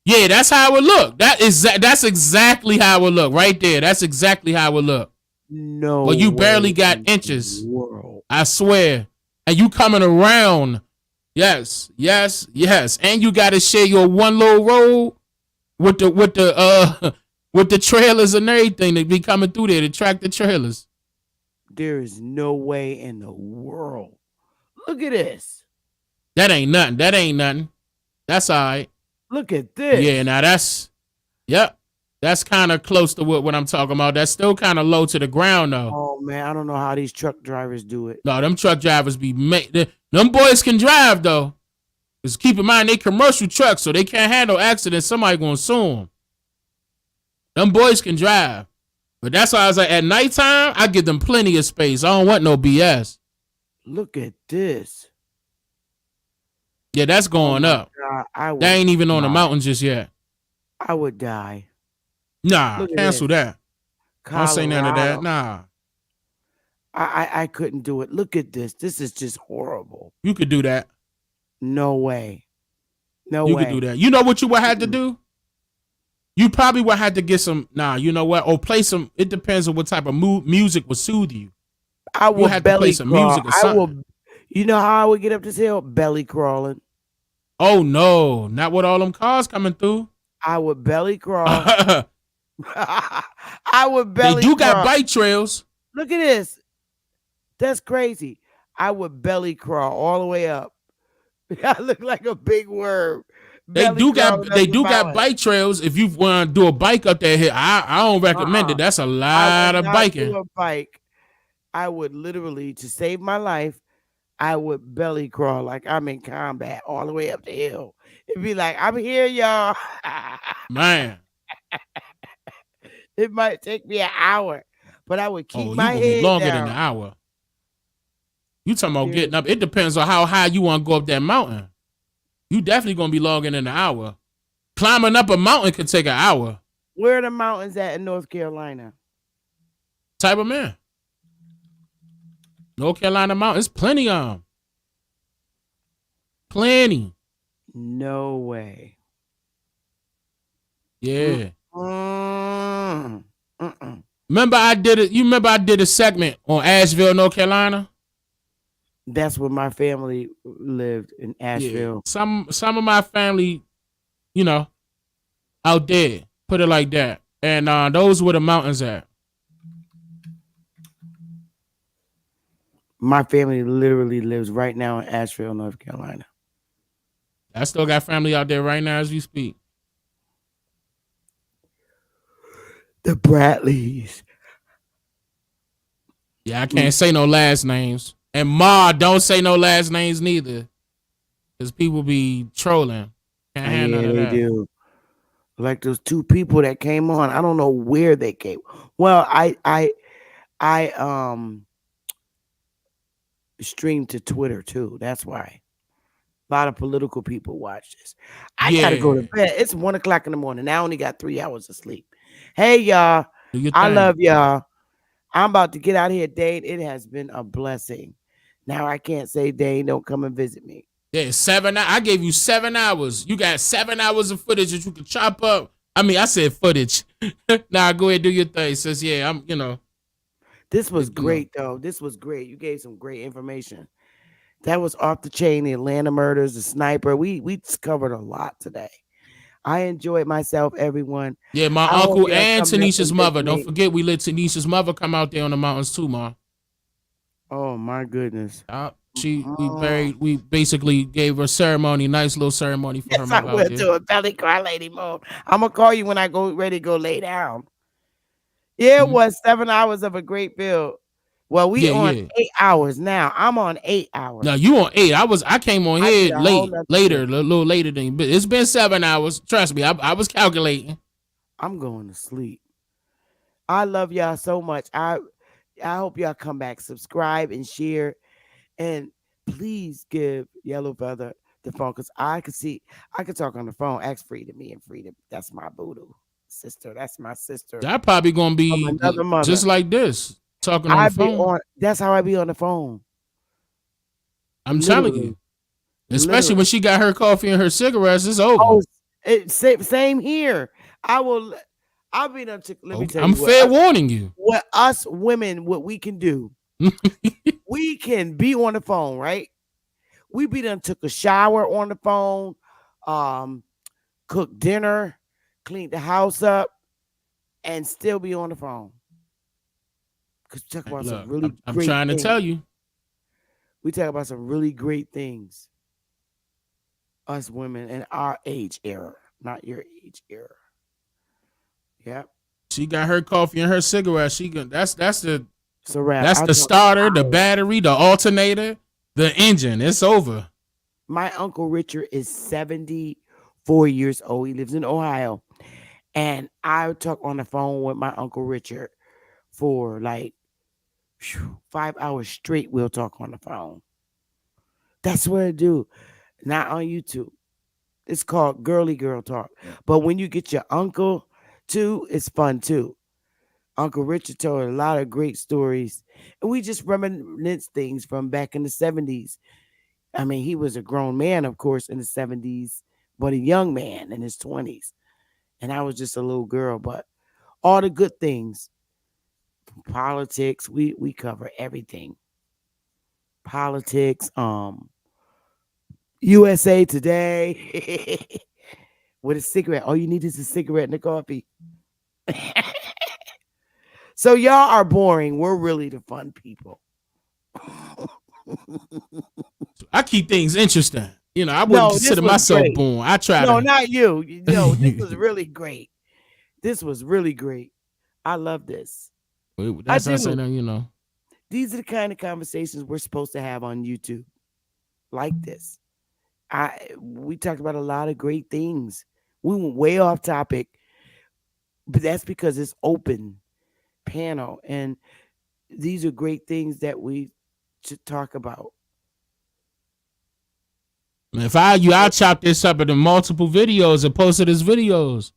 S6: yeah, that's how it would look. That's exactly how it would look right there. That's exactly how it would look.
S1: No.
S6: Well, you barely got inches. I swear. And you coming around. Yes. And you got to share your one little road with the trailers and everything that be coming through there, the tractor trailers.
S1: There is no way in the world. Look at this.
S6: That ain't nothing. That ain't nothing. That's all right.
S1: Look at
S6: Yeah,
S1: this.
S6: now yep. That's kind of close to what I'm talking about. That's still kind of low to the ground though.
S1: Oh man, I don't know how these truck drivers do it.
S6: No, them truck drivers them boys can drive though. Just keep in mind they commercial trucks, so they can't handle accidents. Somebody gonna sue them. Them boys can drive. But that's why I was like, at nighttime, I give them plenty of space. I don't want no BS.
S1: Look at this.
S6: Yeah, that's
S1: Oh
S6: going
S1: my
S6: up.
S1: God, I
S6: That
S1: would
S6: ain't even on the
S1: die.
S6: mountain just yet.
S1: I would die.
S6: Nah,
S1: Look at
S6: cancel
S1: this.
S6: that. Don't say none of that.
S1: Colorado.
S6: Nah,
S1: I couldn't do it. Look at this. This is just horrible.
S6: you could do that.
S1: No way. No
S6: You could do
S1: way.
S6: that. You know what you would have to
S1: Mm-mm.
S6: do? You probably would have to get some. Nah, you know what? Or play some. It depends on what type of music will soothe you.
S1: I
S6: You
S1: will
S6: have to play
S1: belly
S6: some
S1: crawl.
S6: music or
S1: I will.
S6: something.
S1: You know how I would get up this hill? Belly crawling.
S6: Oh no, not with all them cars coming through.
S1: I would belly crawl.
S6: They
S1: I would belly
S6: do got
S1: crawl.
S6: bike trails.
S1: Look at this. That's crazy. I would belly crawl all the way up. I look like a big worm.
S6: They
S1: Belly
S6: do
S1: crawling
S6: got
S1: up
S6: they
S1: the
S6: do got
S1: mountain.
S6: bike trails. If you want to do a bike up there, I don't recommend it. That's a
S1: I
S6: lot
S1: would
S6: of
S1: not
S6: biking.
S1: do a bike. I would literally, to save my life, I would belly crawl like I'm in combat all the way up the hill. It'd be like, I'm here, y'all.
S6: Man,
S1: It might take me an hour, but I would keep
S6: oh, you
S1: my
S6: gonna be
S1: head
S6: longer than an
S1: down.
S6: hour. You talking about
S1: There-
S6: getting up? It depends on how high you want to go up that mountain. You definitely gonna be longer than an hour. Climbing up a mountain could take an hour.
S1: Where are the mountains at in North Carolina?
S6: Type of man. North Carolina mountains, plenty of them. Plenty.
S1: No way.
S6: Yeah.
S1: Mm-mm.
S6: Remember I did it. You remember I did a segment on Asheville, North Carolina?
S1: That's where my family lived in Asheville.
S6: Yeah. Some of my family, you know, out there. Put it like that. And those were the mountains at.
S1: My family literally lives right now in Asheville, North Carolina.
S6: I still got family out there right now as we speak.
S1: The Bradleys.
S6: Yeah, I can't say no last names. And Ma, don't say no last names neither. Because people be trolling. Can't handle
S1: Yeah,
S6: none of
S1: they
S6: that.
S1: do. Like those two people that came on. I don't know where they came. Well, I streamed to Twitter too. That's why. A lot of political people watch this. I gotta go to
S6: Yeah.
S1: bed. It's 1 o'clock in the morning. I only got 3 hours of sleep. Hey y'all.
S6: Do your
S1: I
S6: thing.
S1: love y'all. I'm about to get out of here, Dane. It has been a blessing. Now I can't say Dane, don't come and visit me.
S6: Yeah, 7 hours. I gave you 7 hours. You got 7 hours of footage that you can chop up. I mean, I said footage. Nah, go ahead, do your thing. Says, yeah, I'm,
S1: This was
S6: Good deal.
S1: great, though. This was great. You gave some great information. That was off the chain. The Atlanta murders, the sniper. We covered a lot today. I enjoyed myself, everyone.
S6: Yeah, my
S1: I hope
S6: uncle
S1: y'all
S6: and
S1: come back
S6: Tanisha's
S1: and
S6: mother.
S1: visit
S6: Don't
S1: me.
S6: forget, we let Tanisha's mother come out there on the mountains too, ma.
S1: Oh my goodness.
S6: We basically gave her a ceremony, nice little ceremony for her
S1: Yes, I
S6: mother
S1: will
S6: out there.
S1: do a belly cry lady mode. I'm gonna call you when I go ready to go lay down. Yeah, it
S6: Mhm.
S1: was 7 hours of a great build. Well, we
S6: Yeah,
S1: on
S6: yeah.
S1: 8 hours now. I'm on 8 hours.
S6: No, you on 8. I came on
S1: I did
S6: here
S1: a whole
S6: late,
S1: nother
S6: later, a
S1: shift.
S6: little later than, but it's been 7 hours. Trust me, I was calculating.
S1: I'm going to sleep. I love y'all so much. I hope y'all come back, subscribe and share, and please give Yellow Feather the phone because I could talk on the phone. Ask Frida, me and Frida. That's my voodoo sister. That's my sister
S6: Y'all probably gonna
S1: from
S6: be
S1: another mother.
S6: just like this, talking on
S1: I
S6: the
S1: be
S6: phone.
S1: on. That's how I be on the phone.
S6: I'm telling
S1: Literally.
S6: you, especially when she got her coffee and her cigarettes, it's over.
S1: Oh, same here. I'll be done. Let me tell
S6: I'm
S1: you what.
S6: fair warning you.
S1: What us women, what we can do. We can be on the phone, right? We be done took a shower on the phone, cook dinner, cleaned the house up, and still be on the phone. Because we talk about some
S6: Look,
S1: really
S6: I'm
S1: great
S6: trying to
S1: things.
S6: tell you.
S1: We talk about some really great things. Us women in our age era, not your age era. Yep.
S6: She got her coffee and her cigarette. That's the
S1: So rap.
S6: that's
S1: I'll
S6: the
S1: talk
S6: starter, the
S1: hours.
S6: battery, the alternator, the engine. It's over.
S1: My Uncle Richard is 74 years old. He lives in Ohio. And I talk on the phone with my Uncle Richard for like 5 hours straight. We'll talk on the phone. That's what I do. Not on YouTube. It's called Girly Girl Talk. But when you get your uncle too, it's fun too. Uncle Richard told a lot of great stories. And we just reminisce things from back in the 70s. I mean, he was a grown man, of course, in the 70s, but a young man in his 20s. And I was just a little girl, but all the good things. Politics, we cover everything. Politics, USA Today with a cigarette. All you need is a cigarette and a coffee. So y'all are boring. We're really the fun people.
S6: I keep things interesting. You know, I wouldn't
S1: No, this
S6: consider
S1: was
S6: myself
S1: great.
S6: born. I try
S1: No,
S6: to.
S1: not you. No, this was really great. This was really great. I love this.
S6: That's
S1: I
S6: not
S1: do.
S6: saying, you know.
S1: These are the kind of conversations we're supposed to have on YouTube, like this. We talked about a lot of great things. We went way off topic, but that's because it's open panel, and these are great things that we should talk about.
S6: If I'll chop this up into multiple videos and post it as videos.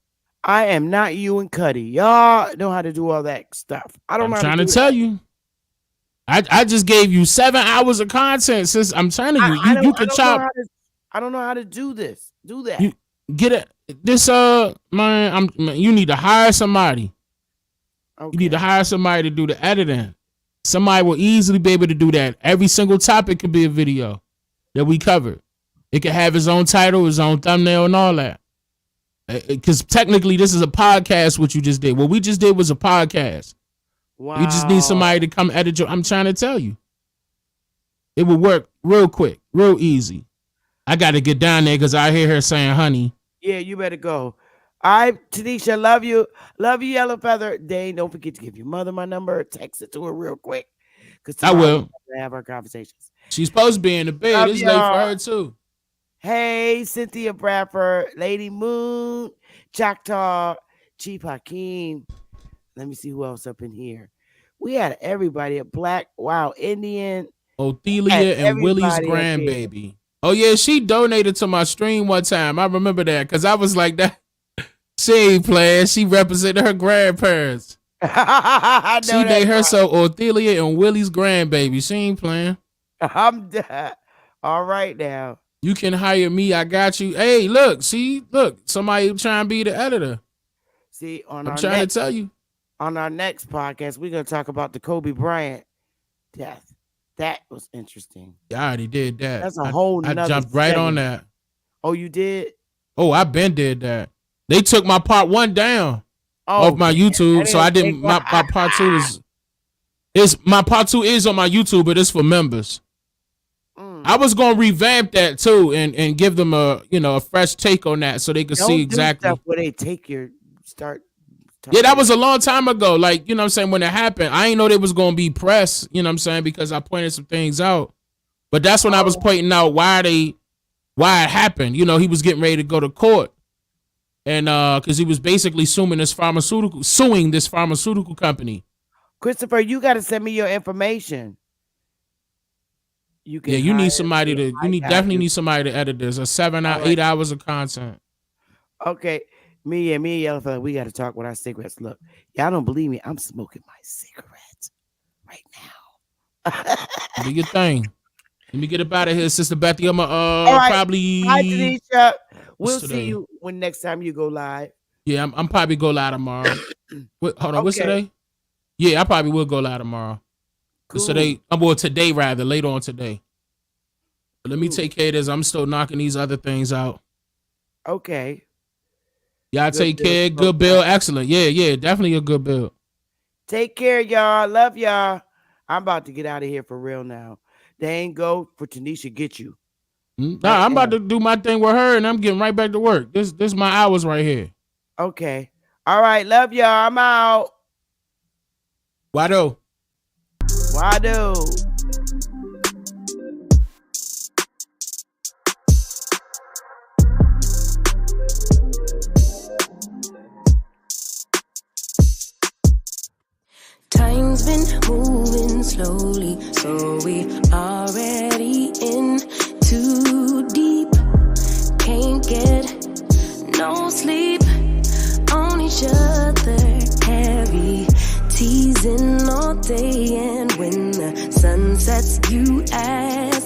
S1: I am not you and Cuddy. Y'all know how to do all that stuff. I don't
S6: I'm
S1: know how
S6: trying
S1: to
S6: to tell you. I just gave you 7 hours of content. Sis, I'm telling you, you can chop.
S1: I don't know how to do this. Do that.
S6: You get it. This man, you need to hire somebody.
S1: Okay.
S6: You need to hire somebody to do the editing. Somebody will easily be able to do that. Every single topic could be a video that we covered. It could have its own title, its own thumbnail, and all that. Because technically, this is a podcast. What you just did, what we just did was a podcast.
S1: Wow.
S6: You just need somebody to come edit your. I'm trying to tell you, it will work real quick, real easy. I got to get down there because I hear her saying, "Honey."
S1: Yeah, you better go. All right, Tanisha, love you, Yellow Feather. Dane, don't forget to give your mother my number. Text it to her real quick, because
S6: I will
S1: have our conversations.
S6: She's supposed to be in the bed.
S1: Love
S6: It's late
S1: y'all.
S6: for her too.
S1: Hey, Cynthia Bradford, Lady Moon, Choctaw, Chief Hakeem. Let me see who else up in here. We had everybody, a Black, wow, Indian.
S6: Othelia and Willie's grandbaby. Oh yeah, she donated to my stream one time. I remember that because I was like that. She ain't playing. She represented her grandparents. She named herself Othelia and Willie's grandbaby. She ain't playing.
S1: I'm done. All right now.
S6: You can hire me. I got you. Hey, look, somebody trying to be the editor.
S1: See,
S6: I'm trying to tell you.
S1: On our next podcast, we're gonna talk about the Kobe Bryant death. That was interesting.
S6: I already did that.
S1: That's a whole nother
S6: I jumped right on
S1: segment.
S6: that.
S1: Oh, you did?
S6: Oh, I been did that. They took my part 1 down off my YouTube, so I didn't. My part 2 my part 2 is on my YouTube, but it's for members. I was gonna revamp that too and give them a fresh take on that so they could see exactly
S1: where they take your start.
S6: Yeah, that was a long time ago. Like, you know what I'm saying, when it happened. I didn't know they was gonna be pressed, you know what I'm saying, because I pointed some things out. But that's when I was pointing out why it happened. You know, he was getting ready to go to court. And because he was basically suing this pharmaceutical company.
S1: Christopher, you gotta send me your information.
S6: You need somebody to definitely need somebody to edit this. 8 hours of content.
S1: Okay. Me and Yellow Fella, we gotta talk with our cigarettes. Look, y'all don't believe me. I'm smoking my cigarettes right now.
S6: Do your thing. Let me get up out of here, Sister Betty. I'm probably.
S1: Hi, Tanisha. We'll see you when next time you go live.
S6: Yeah, I'm probably go live tomorrow. Hold on, what's today? Yeah, I probably will go live tomorrow. Cool. Today rather, later on today. But let me take care of this. I'm still knocking these other things out.
S1: Okay.
S6: Y'all take care. Good build. Excellent. Yeah, definitely a good build.
S1: Take care, y'all. Love y'all. I'm about to get out of here for real now. They ain't go for Tanisha get you.
S6: Nah, I'm about to do my thing with her, and I'm getting right back to work. This my hours right here.
S1: Okay. All right. Love y'all. I'm out.
S6: Wado.
S1: Wado.
S3: Time's been moving slowly, so we already in too deep. Can't get no sleep on each other, heavy teasing all day, and when the sun sets, you ask